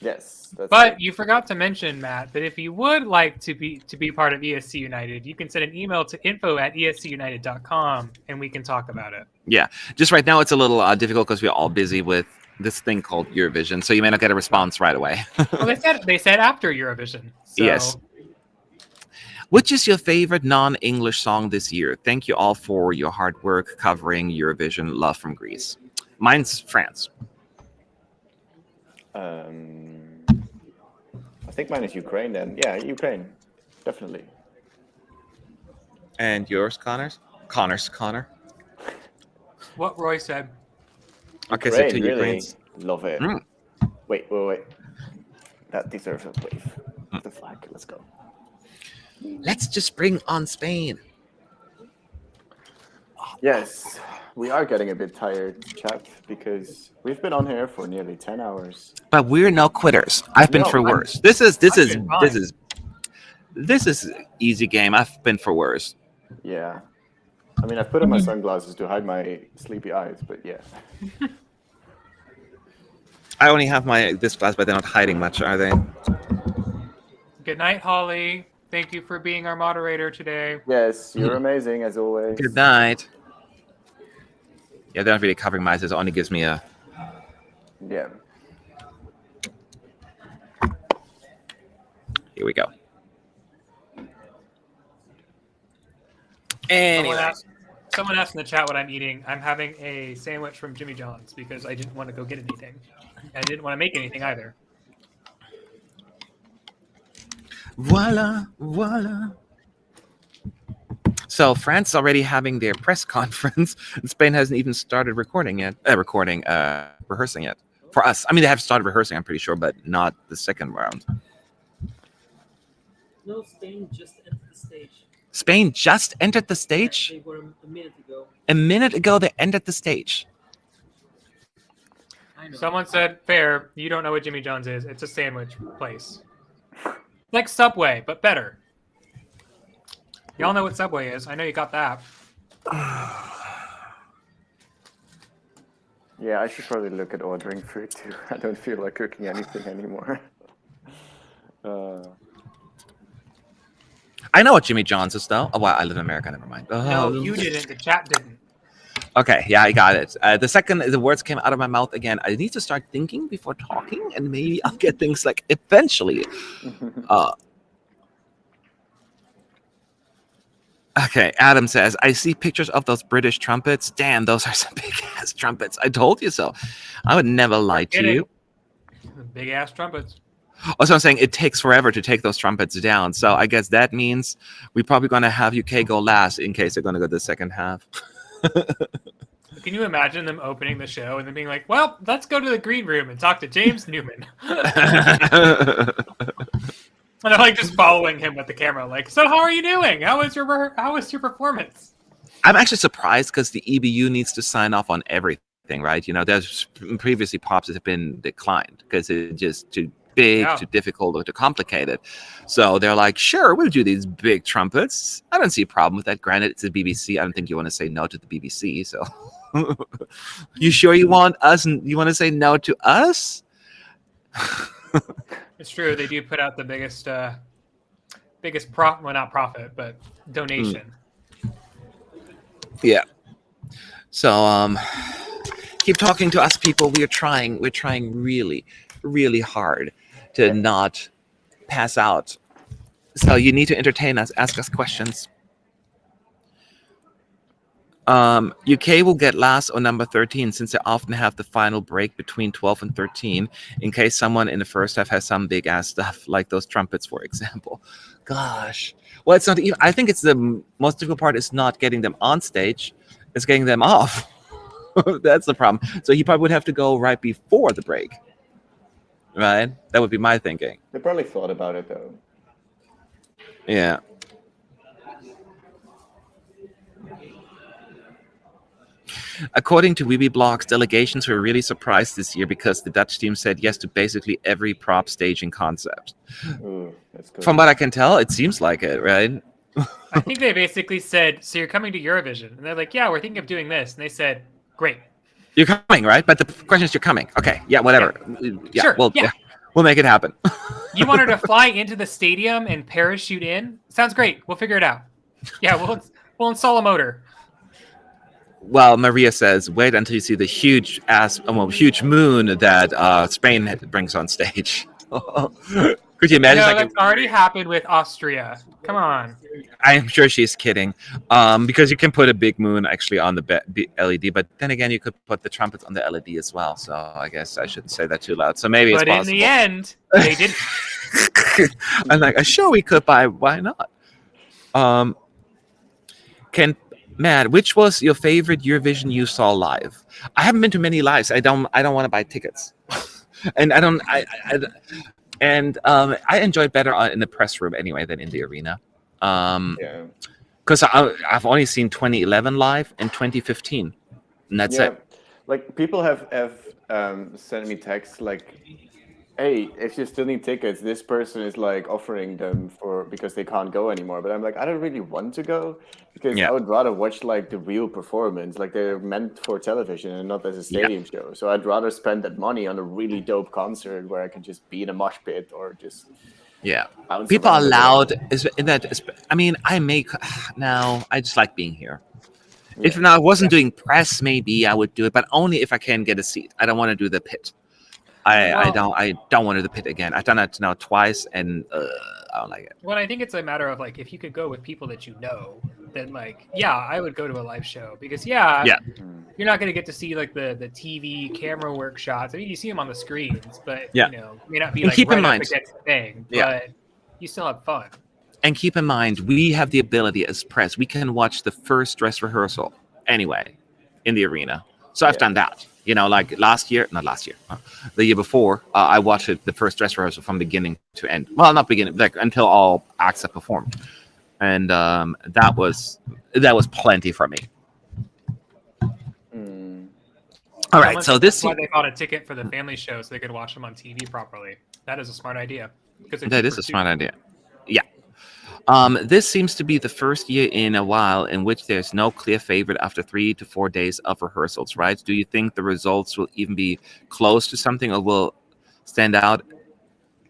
Yes. But you forgot to mention, Matt, that if you would like to be part of ESC United, you can send an email to info@escunited.com and we can talk about it. Yeah, just right now it's a little difficult because we're all busy with this thing called Eurovision, so you may not get a response right away. Well, they said after Eurovision. So. Yes. Which is your favorite non-English song this year? Thank you all for your hard work covering Eurovision. Love from Greece. Mine's France. I think mine is Ukraine then. Yeah, Ukraine. Definitely. And yours, Connor? Connor? What Roy said. Okay, Ukraine, so 2 really Ukraines. love it. Wait. That deserves a wave. The flag. Let's go. Let's just bring on Spain. Yes, we are getting a bit tired, chat, because we've been on here for nearly 10 hours. But we're no quitters. I've been for worse. This is easy game. I've been for worse. Yeah. I mean, I've put on my sunglasses to hide my sleepy eyes, but yeah. I only have this glass, but they're not hiding much, are they? Good night, Holly. Thank you for being our moderator today. Yes, you're amazing as always. Good night. Yeah, they're not really covering my eyes. It only gives me a... Yeah. Here we go. Anyway. Someone asked in the chat what I'm eating. I'm having a sandwich from Jimmy John's because I didn't want to go get anything. I didn't want to make anything either. Voila. So France is already having their press conference, and Spain hasn't even started rehearsing yet. For us, I mean, they have started rehearsing, I'm pretty sure, but not the second round. No, Spain just entered the stage. Spain just entered the stage? They were a minute ago. A minute ago, they entered the stage. I know. Someone said, fair, you don't know what Jimmy John's is. It's a sandwich place. Like Subway, but better. Y'all know what Subway is. I know you got that. Yeah, I should probably look at ordering food too. I don't feel like cooking anything anymore. I know what Jimmy John's is, though. Oh, wow, I live in America. Never mind. No, you didn't. The chat didn't. Okay, yeah, I got it. The second the words came out of my mouth again, I need to start thinking before talking, and maybe I'll get things like eventually. Okay, Adam says, I see pictures of those British trumpets. Damn, those are some big-ass trumpets. I told you so. I would never lie to you. Big-ass trumpets. Also, I'm saying it takes forever to take those trumpets down. So I guess that means we're probably going to have UK go last in case they're going to go the second half. Can you imagine them opening the show and then being like, well, let's go to the green room and talk to James Newman. And I'm like just following him with the camera, like, so how are you doing? How was your performance? I'm actually surprised because the EBU needs to sign off on everything, right? You know, there's previously props that have been declined because it's just too big, too difficult, or too complicated. So they're like, sure, we'll do these big trumpets. I don't see a problem with that. Granted, it's the BBC. I don't think you want to say no to the BBC. So you sure you want us and you want to say no to us? It's true. They do put out the biggest not profit, but donation. Yeah. So keep talking to us, people. We're trying really, really hard to not pass out. So you need to entertain us, ask us questions. UK will get last or number 13 since they often have the final break between 12 and 13 in case someone in the first half has some big ass stuff like those trumpets, for example. Gosh. Well, it's not even, I think it's the most difficult part is not getting them on stage, it's getting them off. That's the problem. So he probably would have to go right before the break. Right? That would be my thinking. They probably thought about it though. Yeah. According to Weeby Blogs, delegations were really surprised this year because the Dutch team said yes to basically every prop staging concept. Ooh, that's good. From what I can tell, it seems like it, right? I think they basically said, so you're coming to Eurovision. And they're like, yeah, we're thinking of doing this. And they said, great. You're coming, right? But the question is, you're coming. Okay, yeah, whatever. Yeah, Sure, we'll make it happen. You want her to fly into the stadium and parachute in? Sounds great. We'll figure it out. Yeah, we'll install a motor. Well, Maria says, wait until you see the huge moon that Spain brings on stage. Could you imagine? No, that's already happened with Austria. Come on. I'm sure she's kidding. Because you can put a big moon actually on the LED, but then again, you could put the trumpets on the LED as well. So I guess I shouldn't say that too loud. So maybe it's possible. But in the end, they didn't. I'm like, sure we could, but why not? Matt, which was your favorite Eurovision you saw live? I haven't been to many lives. I don't want to buy tickets, and I enjoyed better in the press room anyway than in the arena. Because I've only seen 2011 live and 2015, and that's it. Like people have sent me texts like, hey, if you still need tickets, this person is like offering them because they can't go anymore. But I'm like, I don't really want to go because I would rather watch like the real performance. Like they're meant for television and not as a stadium show. So I'd rather spend that money on a really dope concert where I can just be in a mosh pit or just people are loud. In that, I mean, I just like being here. If I wasn't doing press, maybe I would do it, but only if I can get a seat. I don't want to do the pit. I don't want to do the pit again. I've done it now twice, and I don't like it. Well, I think it's a matter of like if you could go with people that you know, then like I would go to a live show because you're not going to get to see like the TV camera work shots. I mean, you see them on the screens, but you know, may not be like keep right in mind, up against the thing, but you still have fun. And keep in mind, we have the ability as press. We can watch the first dress rehearsal anyway in the arena. So I've done that. You know, like the year before, I watched the first dress rehearsal from beginning to end. Well, not beginning, like until all acts have performed, and that was plenty for me. All right, so that's why they bought a ticket for the family show so they could watch them on TV properly. That is a smart idea. That is a smart idea. Yeah. This seems to be the first year in a while in which there's no clear favorite after 3 to 4 days of rehearsals, right? Do you think the results will even be close to something or will stand out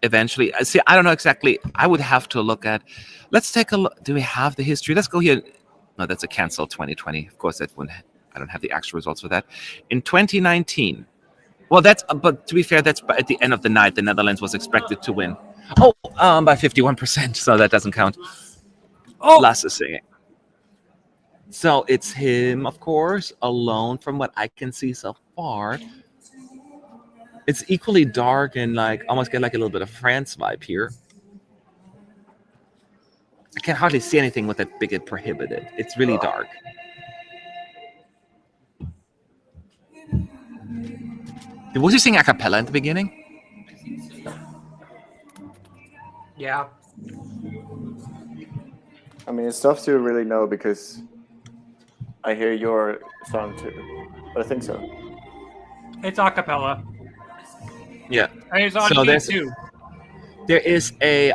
eventually? See, I don't know exactly. I would have to look at. Let's take a look. Do we have the history? Let's go here. No, that's a canceled 2020. Of course, I don't have the actual results for that. In 2019, well, but to be fair, that's at the end of the night. The Netherlands was expected to win. By 51%, so that doesn't count. Blas is singing. So it's him, of course, alone from what I can see so far. It's equally dark and like almost get like a little bit of France vibe here. I can hardly see anything with that big prohibited. It's really dark. Was he singing a cappella at the beginning? Yeah. I mean, it's tough to really know because I hear your song too, but I think so. It's a cappella. Yeah. And it's on TV too. There is a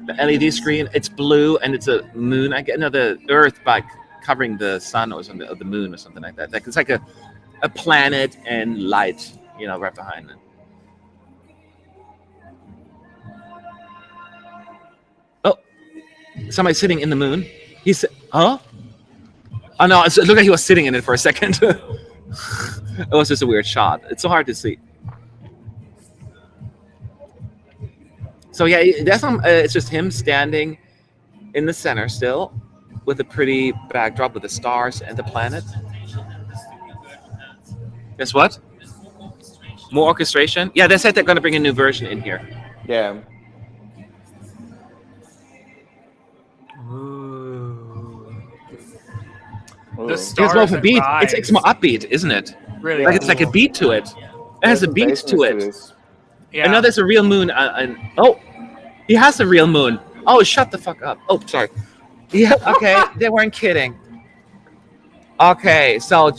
the LED screen. It's blue and it's a moon. I get the Earth by covering the sun or something, or the moon or something like that. Like it's like a planet and light, right behind it. Somebody sitting in the moon. He said, huh? Oh, no, it looked like he was sitting in it for a second. It was just a weird shot. It's so hard to see. So, yeah, that's it's just him standing in the center still. with a pretty backdrop with the stars and the planet. Guess what? More orchestration? Yeah, they said they're going to bring a new version in here. Yeah. The It's more stars of a that beat. rise. It's more upbeat, isn't it? Really Like it's like a cool. beat to it. It has a some beat bassness to it. this. Yeah. I know there's a real moon. Oh, he has a real moon. Oh, shut the fuck up. Oh, sorry. Yeah, okay. They weren't kidding. Okay, so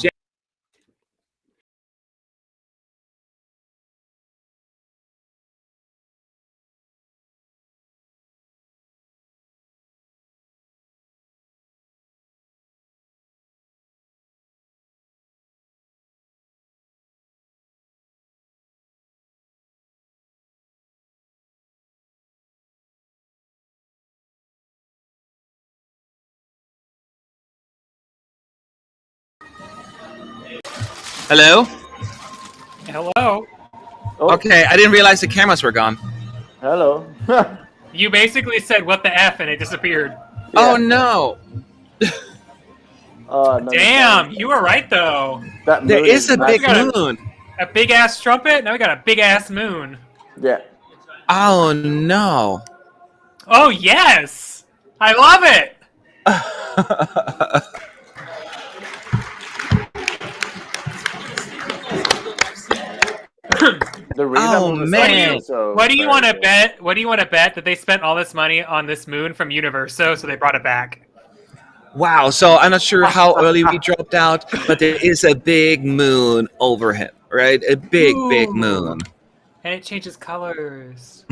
hello? Hello. Okay, I didn't realize the cameras were gone. Hello. You basically said "what the f" and it disappeared. Oh no. Damn, you were right though. There is a big moon. A big ass trumpet. Now we got a big ass moon. Yeah. Oh no. Oh yes, I love it. Oh man. What do you want to bet? What do you want to bet that they spent all this money on this moon from Universo, so they brought it back? Wow, so I'm not sure how early we dropped out, but there is a big moon over him, right? A big moon. And it changes colors.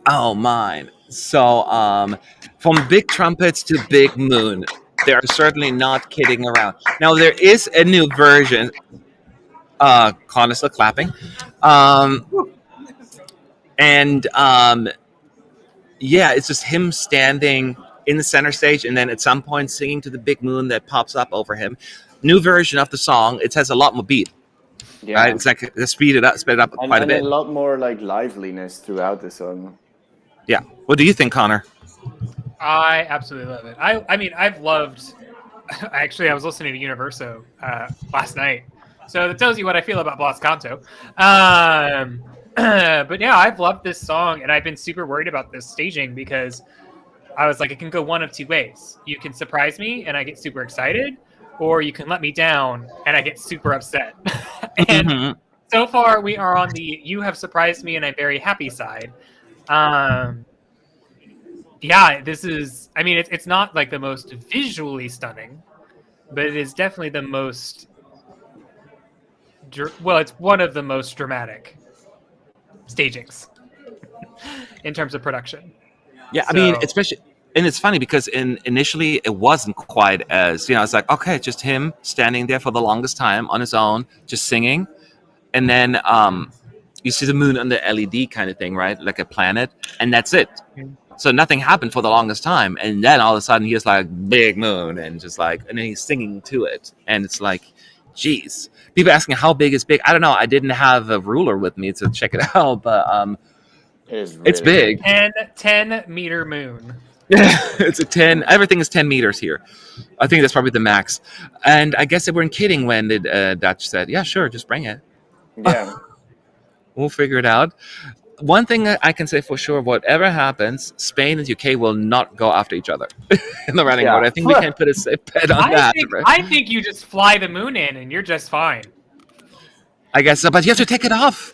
Oh mine. So from big trumpets to big moon, they're certainly not kidding around. Now there is a new version. Con is still clapping. Yeah, it's just him standing in the center stage and then at some point singing to the big moon that pops up over him. New version of the song. It has a lot more beat. Yeah. Right? It's like they speed it up quite a bit. And a lot more like liveliness throughout the song. Yeah. What do you think, Connor? I absolutely love it. I mean, I've loved. Actually, I was listening to Universo last night, so that tells you what I feel about Blas Cantó. But yeah, I've loved this song, and I've been super worried about this staging because I was like, it can go one of two ways. You can surprise me, and I get super excited, or you can let me down, and I get super upset. And so far, we are on the "you have surprised me, and I'm very happy" side. Yeah, this is. I mean, it's not like the most visually stunning, but it is definitely the most. Well, it's one of the most dramatic stagings in terms of production. Yeah, I mean, especially, and it's funny because initially it wasn't quite as, it's like, okay, it's just him standing there for the longest time on his own, just singing. And then you see the moon on the LED kind of thing, right? Like a planet, and that's it. So nothing happened for the longest time. And then all of a sudden he's like, big moon, and just like, and then he's singing to it. And it's like, geez. People asking how big is big. I don't know. I didn't have a ruler with me to check it out, but it's big. 10 meter moon. It's a 10. Everything is 10 meters here. I think that's probably the max. And I guess they weren't kidding when the Dutch said, yeah, sure, just bring it. Yeah. We'll figure it out. One thing that I can say for sure, whatever happens, Spain and UK will not go after each other in the running order. I think we can put a safe bet on that. I think you just fly the moon in and you're just fine. I guess so, but you have to take it off.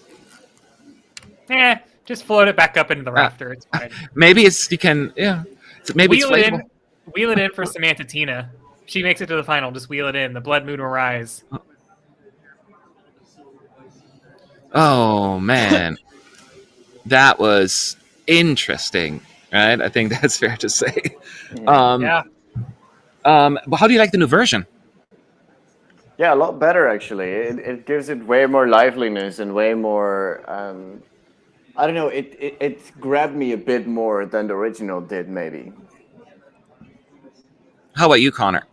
Just float it back up into the rafter. It's fine. Maybe you can, maybe wheel it's flammable. Wheel it in for Samantha Tina. She makes it to the final. Just wheel it in. The blood moon will rise. Oh, man. That was interesting, right? I think that's fair to say. Yeah. But how do you like the new version? Yeah, a lot better actually. It gives it way more liveliness and way more. I don't know. It grabbed me a bit more than the original did, maybe. How about you, Connor?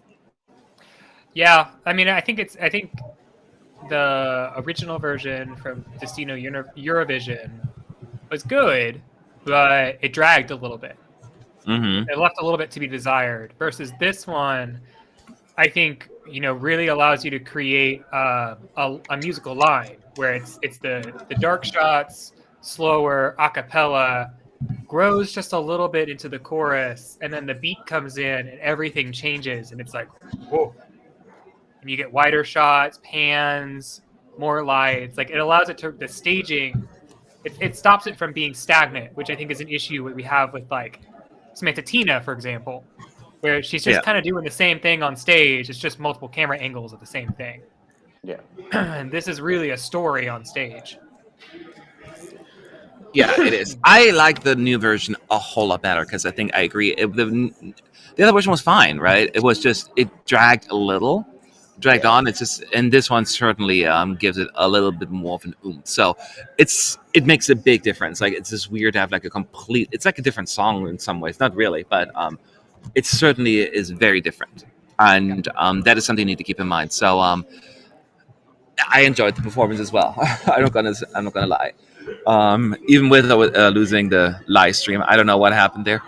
Yeah, I mean, I think the original version from Destino Eurovision was good, but it dragged a little bit. It left a little bit to be desired. Versus this one, I think, really allows you to create a musical line where it's the dark shots, slower, a cappella, grows just a little bit into the chorus, and then the beat comes in and everything changes, and it's like, whoa. And you get wider shots, pans, more lights. Like, it allows it to, the staging, it stops it from being stagnant, which I think is an issue we have with, like, Samantha Tina, for example, where she's just kind of doing the same thing on stage. It's just multiple camera angles of the same thing. Yeah. And this is really a story on stage. Yeah, it is. I like the new version a whole lot better because I think I agree. The other version was fine, right? It was just, it dragged on. It's just, and this one certainly gives it a little bit more of an oomph. So it makes a big difference. Like, it's just weird to have like it's like a different song in some ways. Not really, but it certainly is very different. And that is something you need to keep in mind. So I enjoyed the performance as well. I'm not gonna lie. Even with losing the live stream, I don't know what happened there.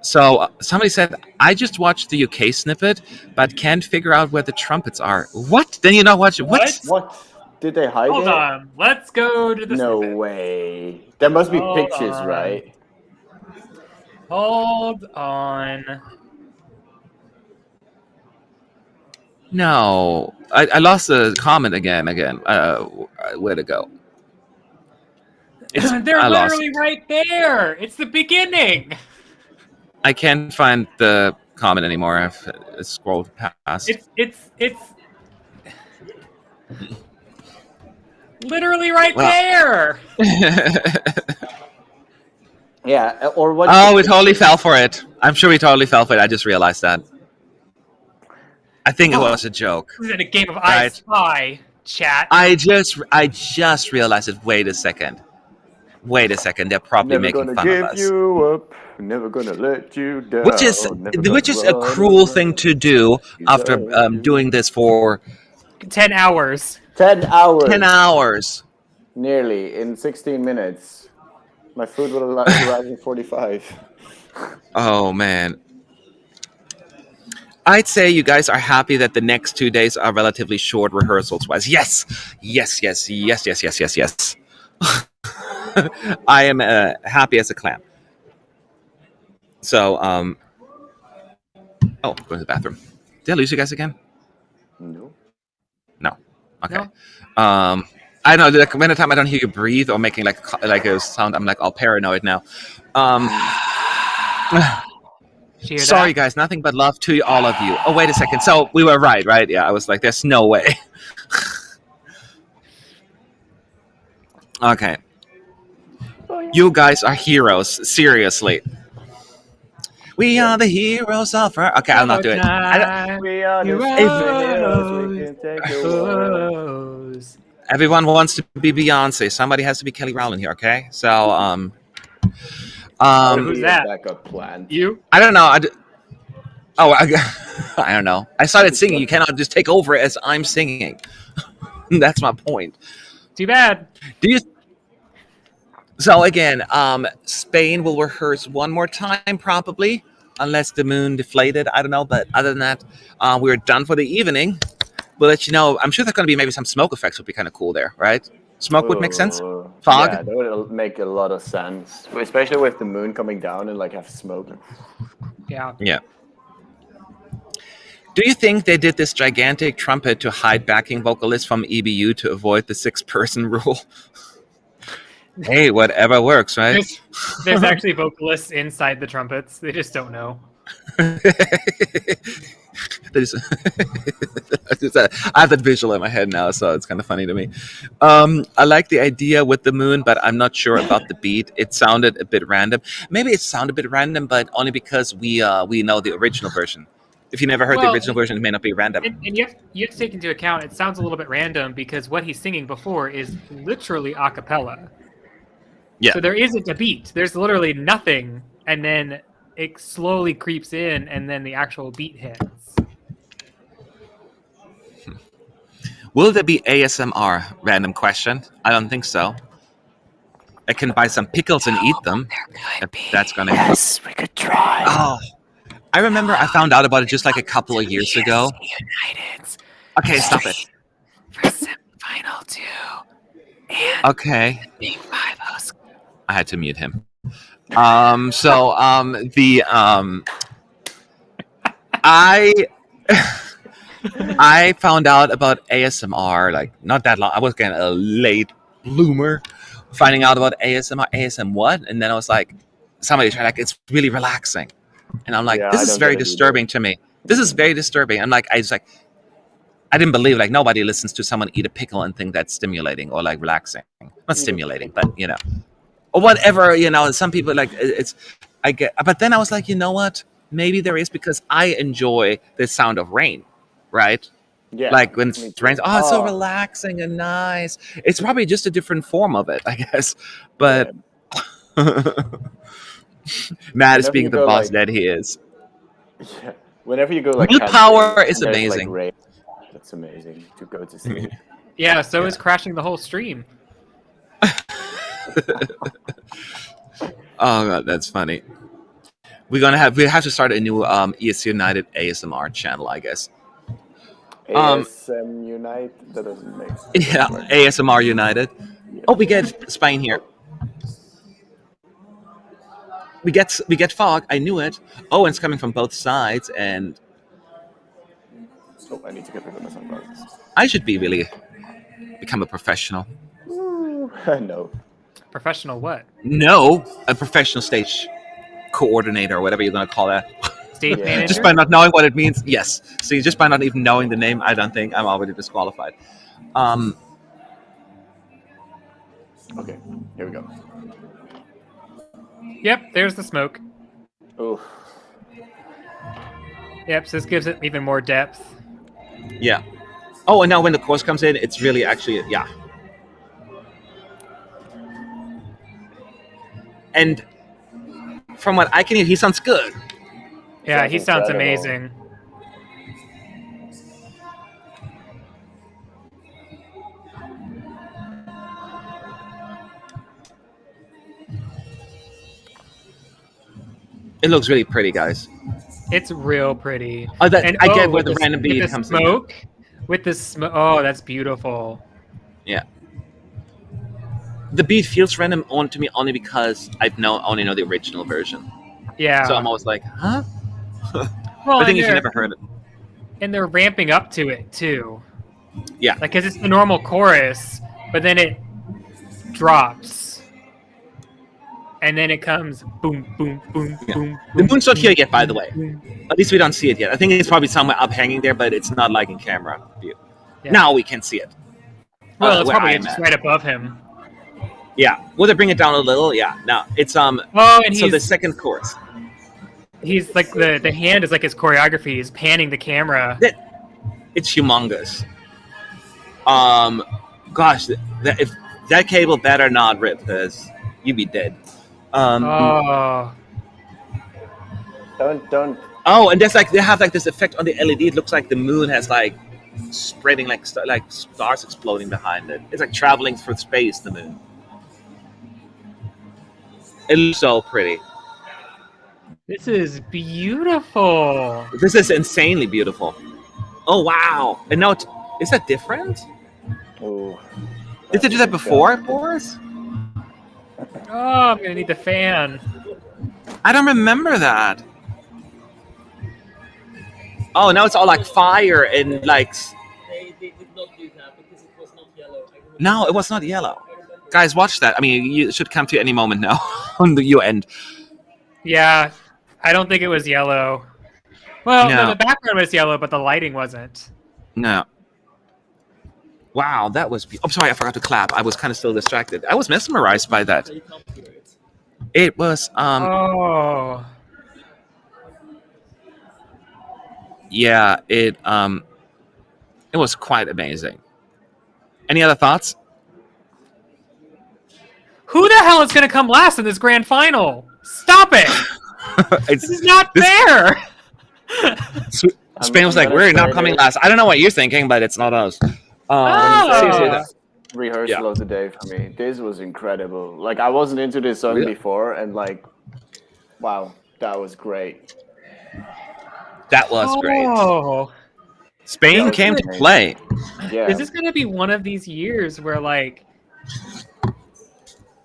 So somebody said, I just watched the UK snippet, but can't figure out where the trumpets are. What? Then you're not watching? What? Did they hide Hold it? on. Let's go to the No snippet. way. There must be Hold pictures, on. right? Hold on. No, I lost the comment again. Where to go? They're I lost literally right there. It's the beginning. I can't find the comment anymore. I've scrolled past. It's literally right there. Yeah, or what? Oh, we totally fell for it. I'm sure we totally fell for it. I just realized that. I think it was a joke. This is a game of I Spy, chat. I just realized it. Wait a second. They're probably making fun of us. You up. Never gonna let you down. Which is a cruel thing to do after doing this for 10 hours. 10 hours. 10 hours. Nearly in 16 minutes. My food will arrive in 45. Oh man. I'd say you guys are happy that the next 2 days are relatively short rehearsals wise. Yes. I am happy as a clam. So, go to the bathroom. Did I lose you guys again? No. Okay. I don't know. Like, when the time I don't hear you breathe or making like a sound, I'm like all paranoid now. Sorry, guys. Nothing but love to all of you. Oh, wait a second. So we were right? Yeah, I was like, there's no way. Okay. You guys are heroes. Seriously. We are the heroes of our... Okay, I'm not doing it. We are the heroes. We can take the Everyone wants to be Beyonce. Somebody has to be Kelly Rowland here, okay? So, who's that? Backup plan. You? I don't know. I don't know. I started singing. You cannot just take over as I'm singing. That's my point. Too bad. So again, Spain will rehearse one more time probably, unless the moon deflated. I don't know, but other than that, we're done for the evening. We'll let you know. I'm sure there's going to be maybe some smoke effects would be kind of cool there, right? Smoke would make sense. Fog. Yeah, that would make a lot of sense, especially with the moon coming down and like have smoke. Yeah. Do you think they did this gigantic trumpet to hide backing vocalists from EBU to avoid the 6-person rule? Hey, whatever works, right? There's actually vocalists inside the trumpets. They just don't know. I have that visual in my head now, so it's kind of funny to me. I like the idea with the moon, but I'm not sure about the beat. It sounded a bit random. Maybe it sounded a bit random, but only because we know the original version. If you never heard the original version, it may not be random. And you have to take into account, it sounds a little bit random because what he's singing before is literally a cappella. Yeah. So there isn't a beat. There's literally nothing, and then it slowly creeps in, and then the actual beat hits. Will there be ASMR? Random question. I don't think so. I can buy some pickles and eat them. If that's gonna. Yes, we could try. Oh, I remember I found out about it just like a couple of years ago. Okay, stop it. For final 2. And Okay. being 5 hosts. I had to mute him. I found out about ASMR like not that long. I was kind of a late bloomer finding out about ASMR. ASM what? And then I was like, somebody tried like it's really relaxing, and I'm like, Yeah, this I is don't very get it either. disturbing to me. This is very disturbing. I'm like, I didn't believe like nobody listens to someone eat a pickle and think that's stimulating or like relaxing. Not stimulating, but or whatever. Some people like it's. I get, but then I was like, you know what? Maybe there is because I enjoy the sound of rain, right? Yeah, Like when me it too. rains, it's so Oh. relaxing and nice. It's probably just a different form of it, I guess. But Matt is Whenever being you the go, boss like- that he is. Yeah. Whenever you go like Willpower camping is and there's, like, amazing. rain, that's amazing to go to sleep. Yeah, so is crashing the whole stream. Oh god, that's funny. We have to start a new ES United ASMR channel, I guess. ASM Unite, that doesn't make sense. Yeah, ASMR United. Oh, we get Spain here. We get fog. I knew it. Oh, and it's coming from both sides, and Oh, I need to get rid of my sunglasses. I should become a professional. No. Professional what? No, a professional stage coordinator, or whatever you're gonna call that. Stage manager? Just by not knowing what it means, yes. See, just by not even knowing the name, I don't think I'm already disqualified. Okay, here we go. Yep, there's the smoke. Oof. Yep, so this gives it even more depth. Yeah. Oh, and now when the chorus comes in, it's really actually yeah. And from what I can hear, he sounds good. Yeah, he sounds incredible. amazing. It looks really pretty, guys. It's real pretty. Oh, I get where with the random with beat the comes in. smoke. With the smoke. Oh, that's beautiful. Yeah. The beat feels random to me only because only know the original version. Yeah. So I'm always like, huh? Well, I think and if you they're- never heard it. And they're ramping up to it too. Yeah. Like, cause it's the normal chorus, but then it drops, and then it comes boom, boom, boom, boom. The moon's not here yet, by the way. At least we don't see it yet. I think it's probably somewhere up hanging there, but it's not like in camera view. Yeah. Now we can see it. Well, it's where I probably am just at. right above him. Yeah. Will they bring it down a little? Yeah. No. It's Oh, and so the he's second chorus. he's like the hand is like his choreography. He's panning the camera. It's humongous. Gosh, if that cable better not rip, because you'd be dead. Oh. Don't. Oh, and there's like they have like this effect on the LED. It looks like the moon has like spreading like stars exploding behind it. It's like traveling through space. The moon. It looks so pretty. This is beautiful. This is insanely beautiful. Oh wow! And now is that different? Oh. Did they do that before, Boris? Oh, I'm gonna need the fan. I don't remember that. Oh, now it's all like fire and like. They did not do that because it was not yellow. No, it was not yellow. Guys, watch that. I mean, you should come to any moment now on your end. Yeah, I don't think it was yellow. Well, No. the background was yellow, but the lighting wasn't. No. Wow, that was. I'm sorry, I forgot to clap. I was kind of still distracted. I was mesmerized by that. It was. Oh. Yeah, it was quite amazing. Any other thoughts? Who the hell is gonna come last in this grand final? Stop it! This is not fair. Spain was like, gonna we're not say coming it. last. I don't know what you're thinking, but it's not us. Oh. Seriously, rehearsal of the day for me. This was incredible. Like, I wasn't into this song before, and like, wow, that was great. That was great. Oh, Spain came to play. Yeah. This is gonna be one of these years where like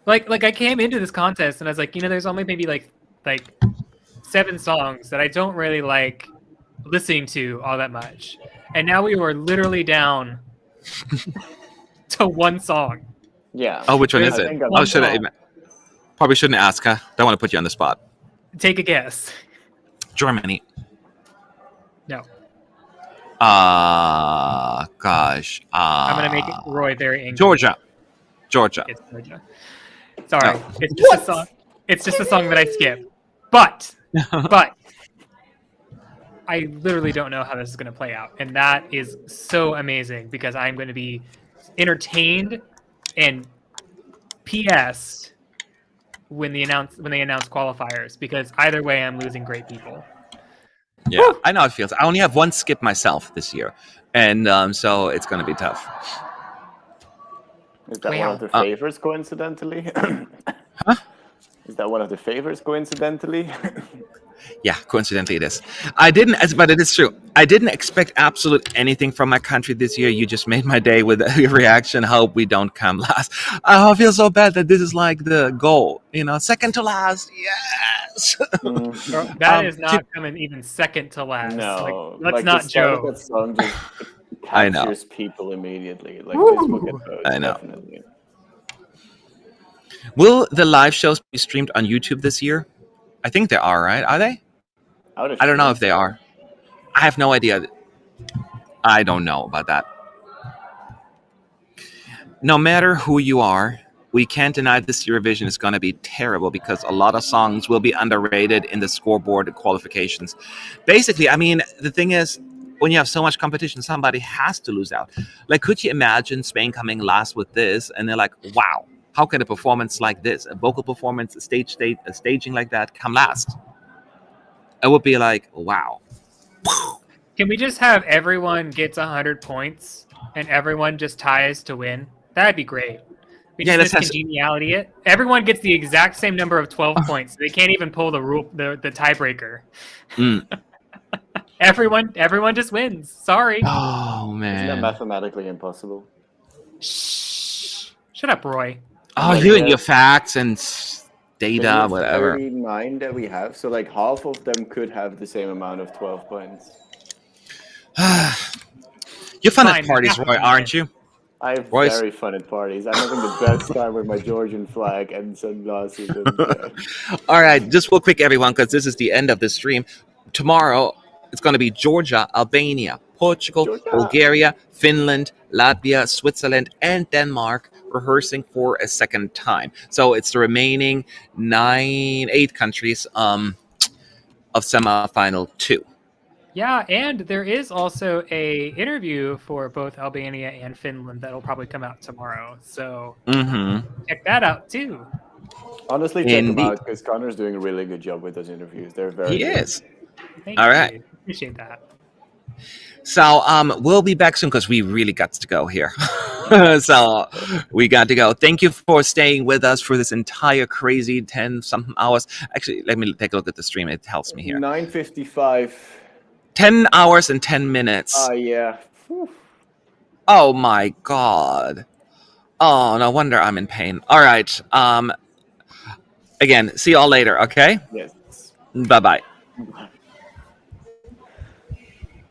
I came into this contest and I was like, there's only maybe like 7 songs that I don't really like listening to all that much, and now we were literally down to one song. Yeah. Oh, which one is it? Oh, probably shouldn't ask, huh? Don't want to put you on the spot. Take a guess. Germany. No. Gosh. I'm gonna make Roy very angry. Georgia. It's Georgia. Sorry, it's just a song. It's just a song that I skip. But I literally don't know how this is gonna play out, and that is so amazing because I'm going to be entertained and PS when they announce qualifiers, because either way I'm losing great people. Yeah, woo! I know how it feels. I only have one skip myself this year, and so it's going to be tough. Is that one of the favors, coincidentally? Huh? Is that one of the favors, coincidentally? Yeah, coincidentally it is. But it is true. I didn't expect absolute anything from my country this year. You just made my day with your reaction. Hope we don't come last. I feel so bad that this is like the goal. Second to last. Yes. That is not coming even second to last. No, let's not joke. That song just I know. captures people immediately. Like this will get votes, I know. Definitely. Will the live shows be streamed on YouTube this year? I think they are, right? Are they? I don't know if they are. I have no idea. I don't know about that. No matter who you are, we can't deny this Eurovision is going to be terrible because a lot of songs will be underrated in the scoreboard qualifications. Basically, I mean, the thing is, when you have so much competition, somebody has to lose out. Like, could you imagine Spain coming last with this? And they're like, wow, how can a performance like this, a vocal performance, a staging like that come last? It would be like, wow. Can we just have everyone gets 100 points and everyone just ties to win? That'd be great. We just congeniality it. Everyone gets the exact same number of 12 points. They can't even pull the tiebreaker. Everyone just wins. Sorry. Oh man. Isn't that mathematically impossible? Shh. Shut up, Roy. Oh, you and your facts and data, whatever. 39 that we have, so like half of them could have the same amount of 12 points. You're fun at parties, Roy, aren't you? I have very fun at parties. I'm having the best time with my Georgian flag and sunglasses. All right, just real quick, everyone, because this is the end of the stream. Tomorrow, it's going to be Georgia, Albania, Portugal, Bulgaria, Finland, Latvia, Switzerland, and Denmark rehearsing for a second time. So it's the remaining 8 countries of semifinal 2. Yeah, and there is also a interview for both Albania and Finland that'll probably come out tomorrow. So check that out too. Honestly, check them out because Connor's doing a really good job with those interviews. They're very good. Is. Thank All you. right. Appreciate that. So we'll be back soon because we really got to go here. So we got to go. Thank you for staying with us for this entire crazy 10-something hours. Actually, let me take a look at the stream. It helps me here. 9:55. 10 hours and 10 minutes. Oh, yeah. Whew. Oh, my God. Oh, no wonder I'm in pain. All right. Again, see y'all later, okay? Yes. Bye-bye.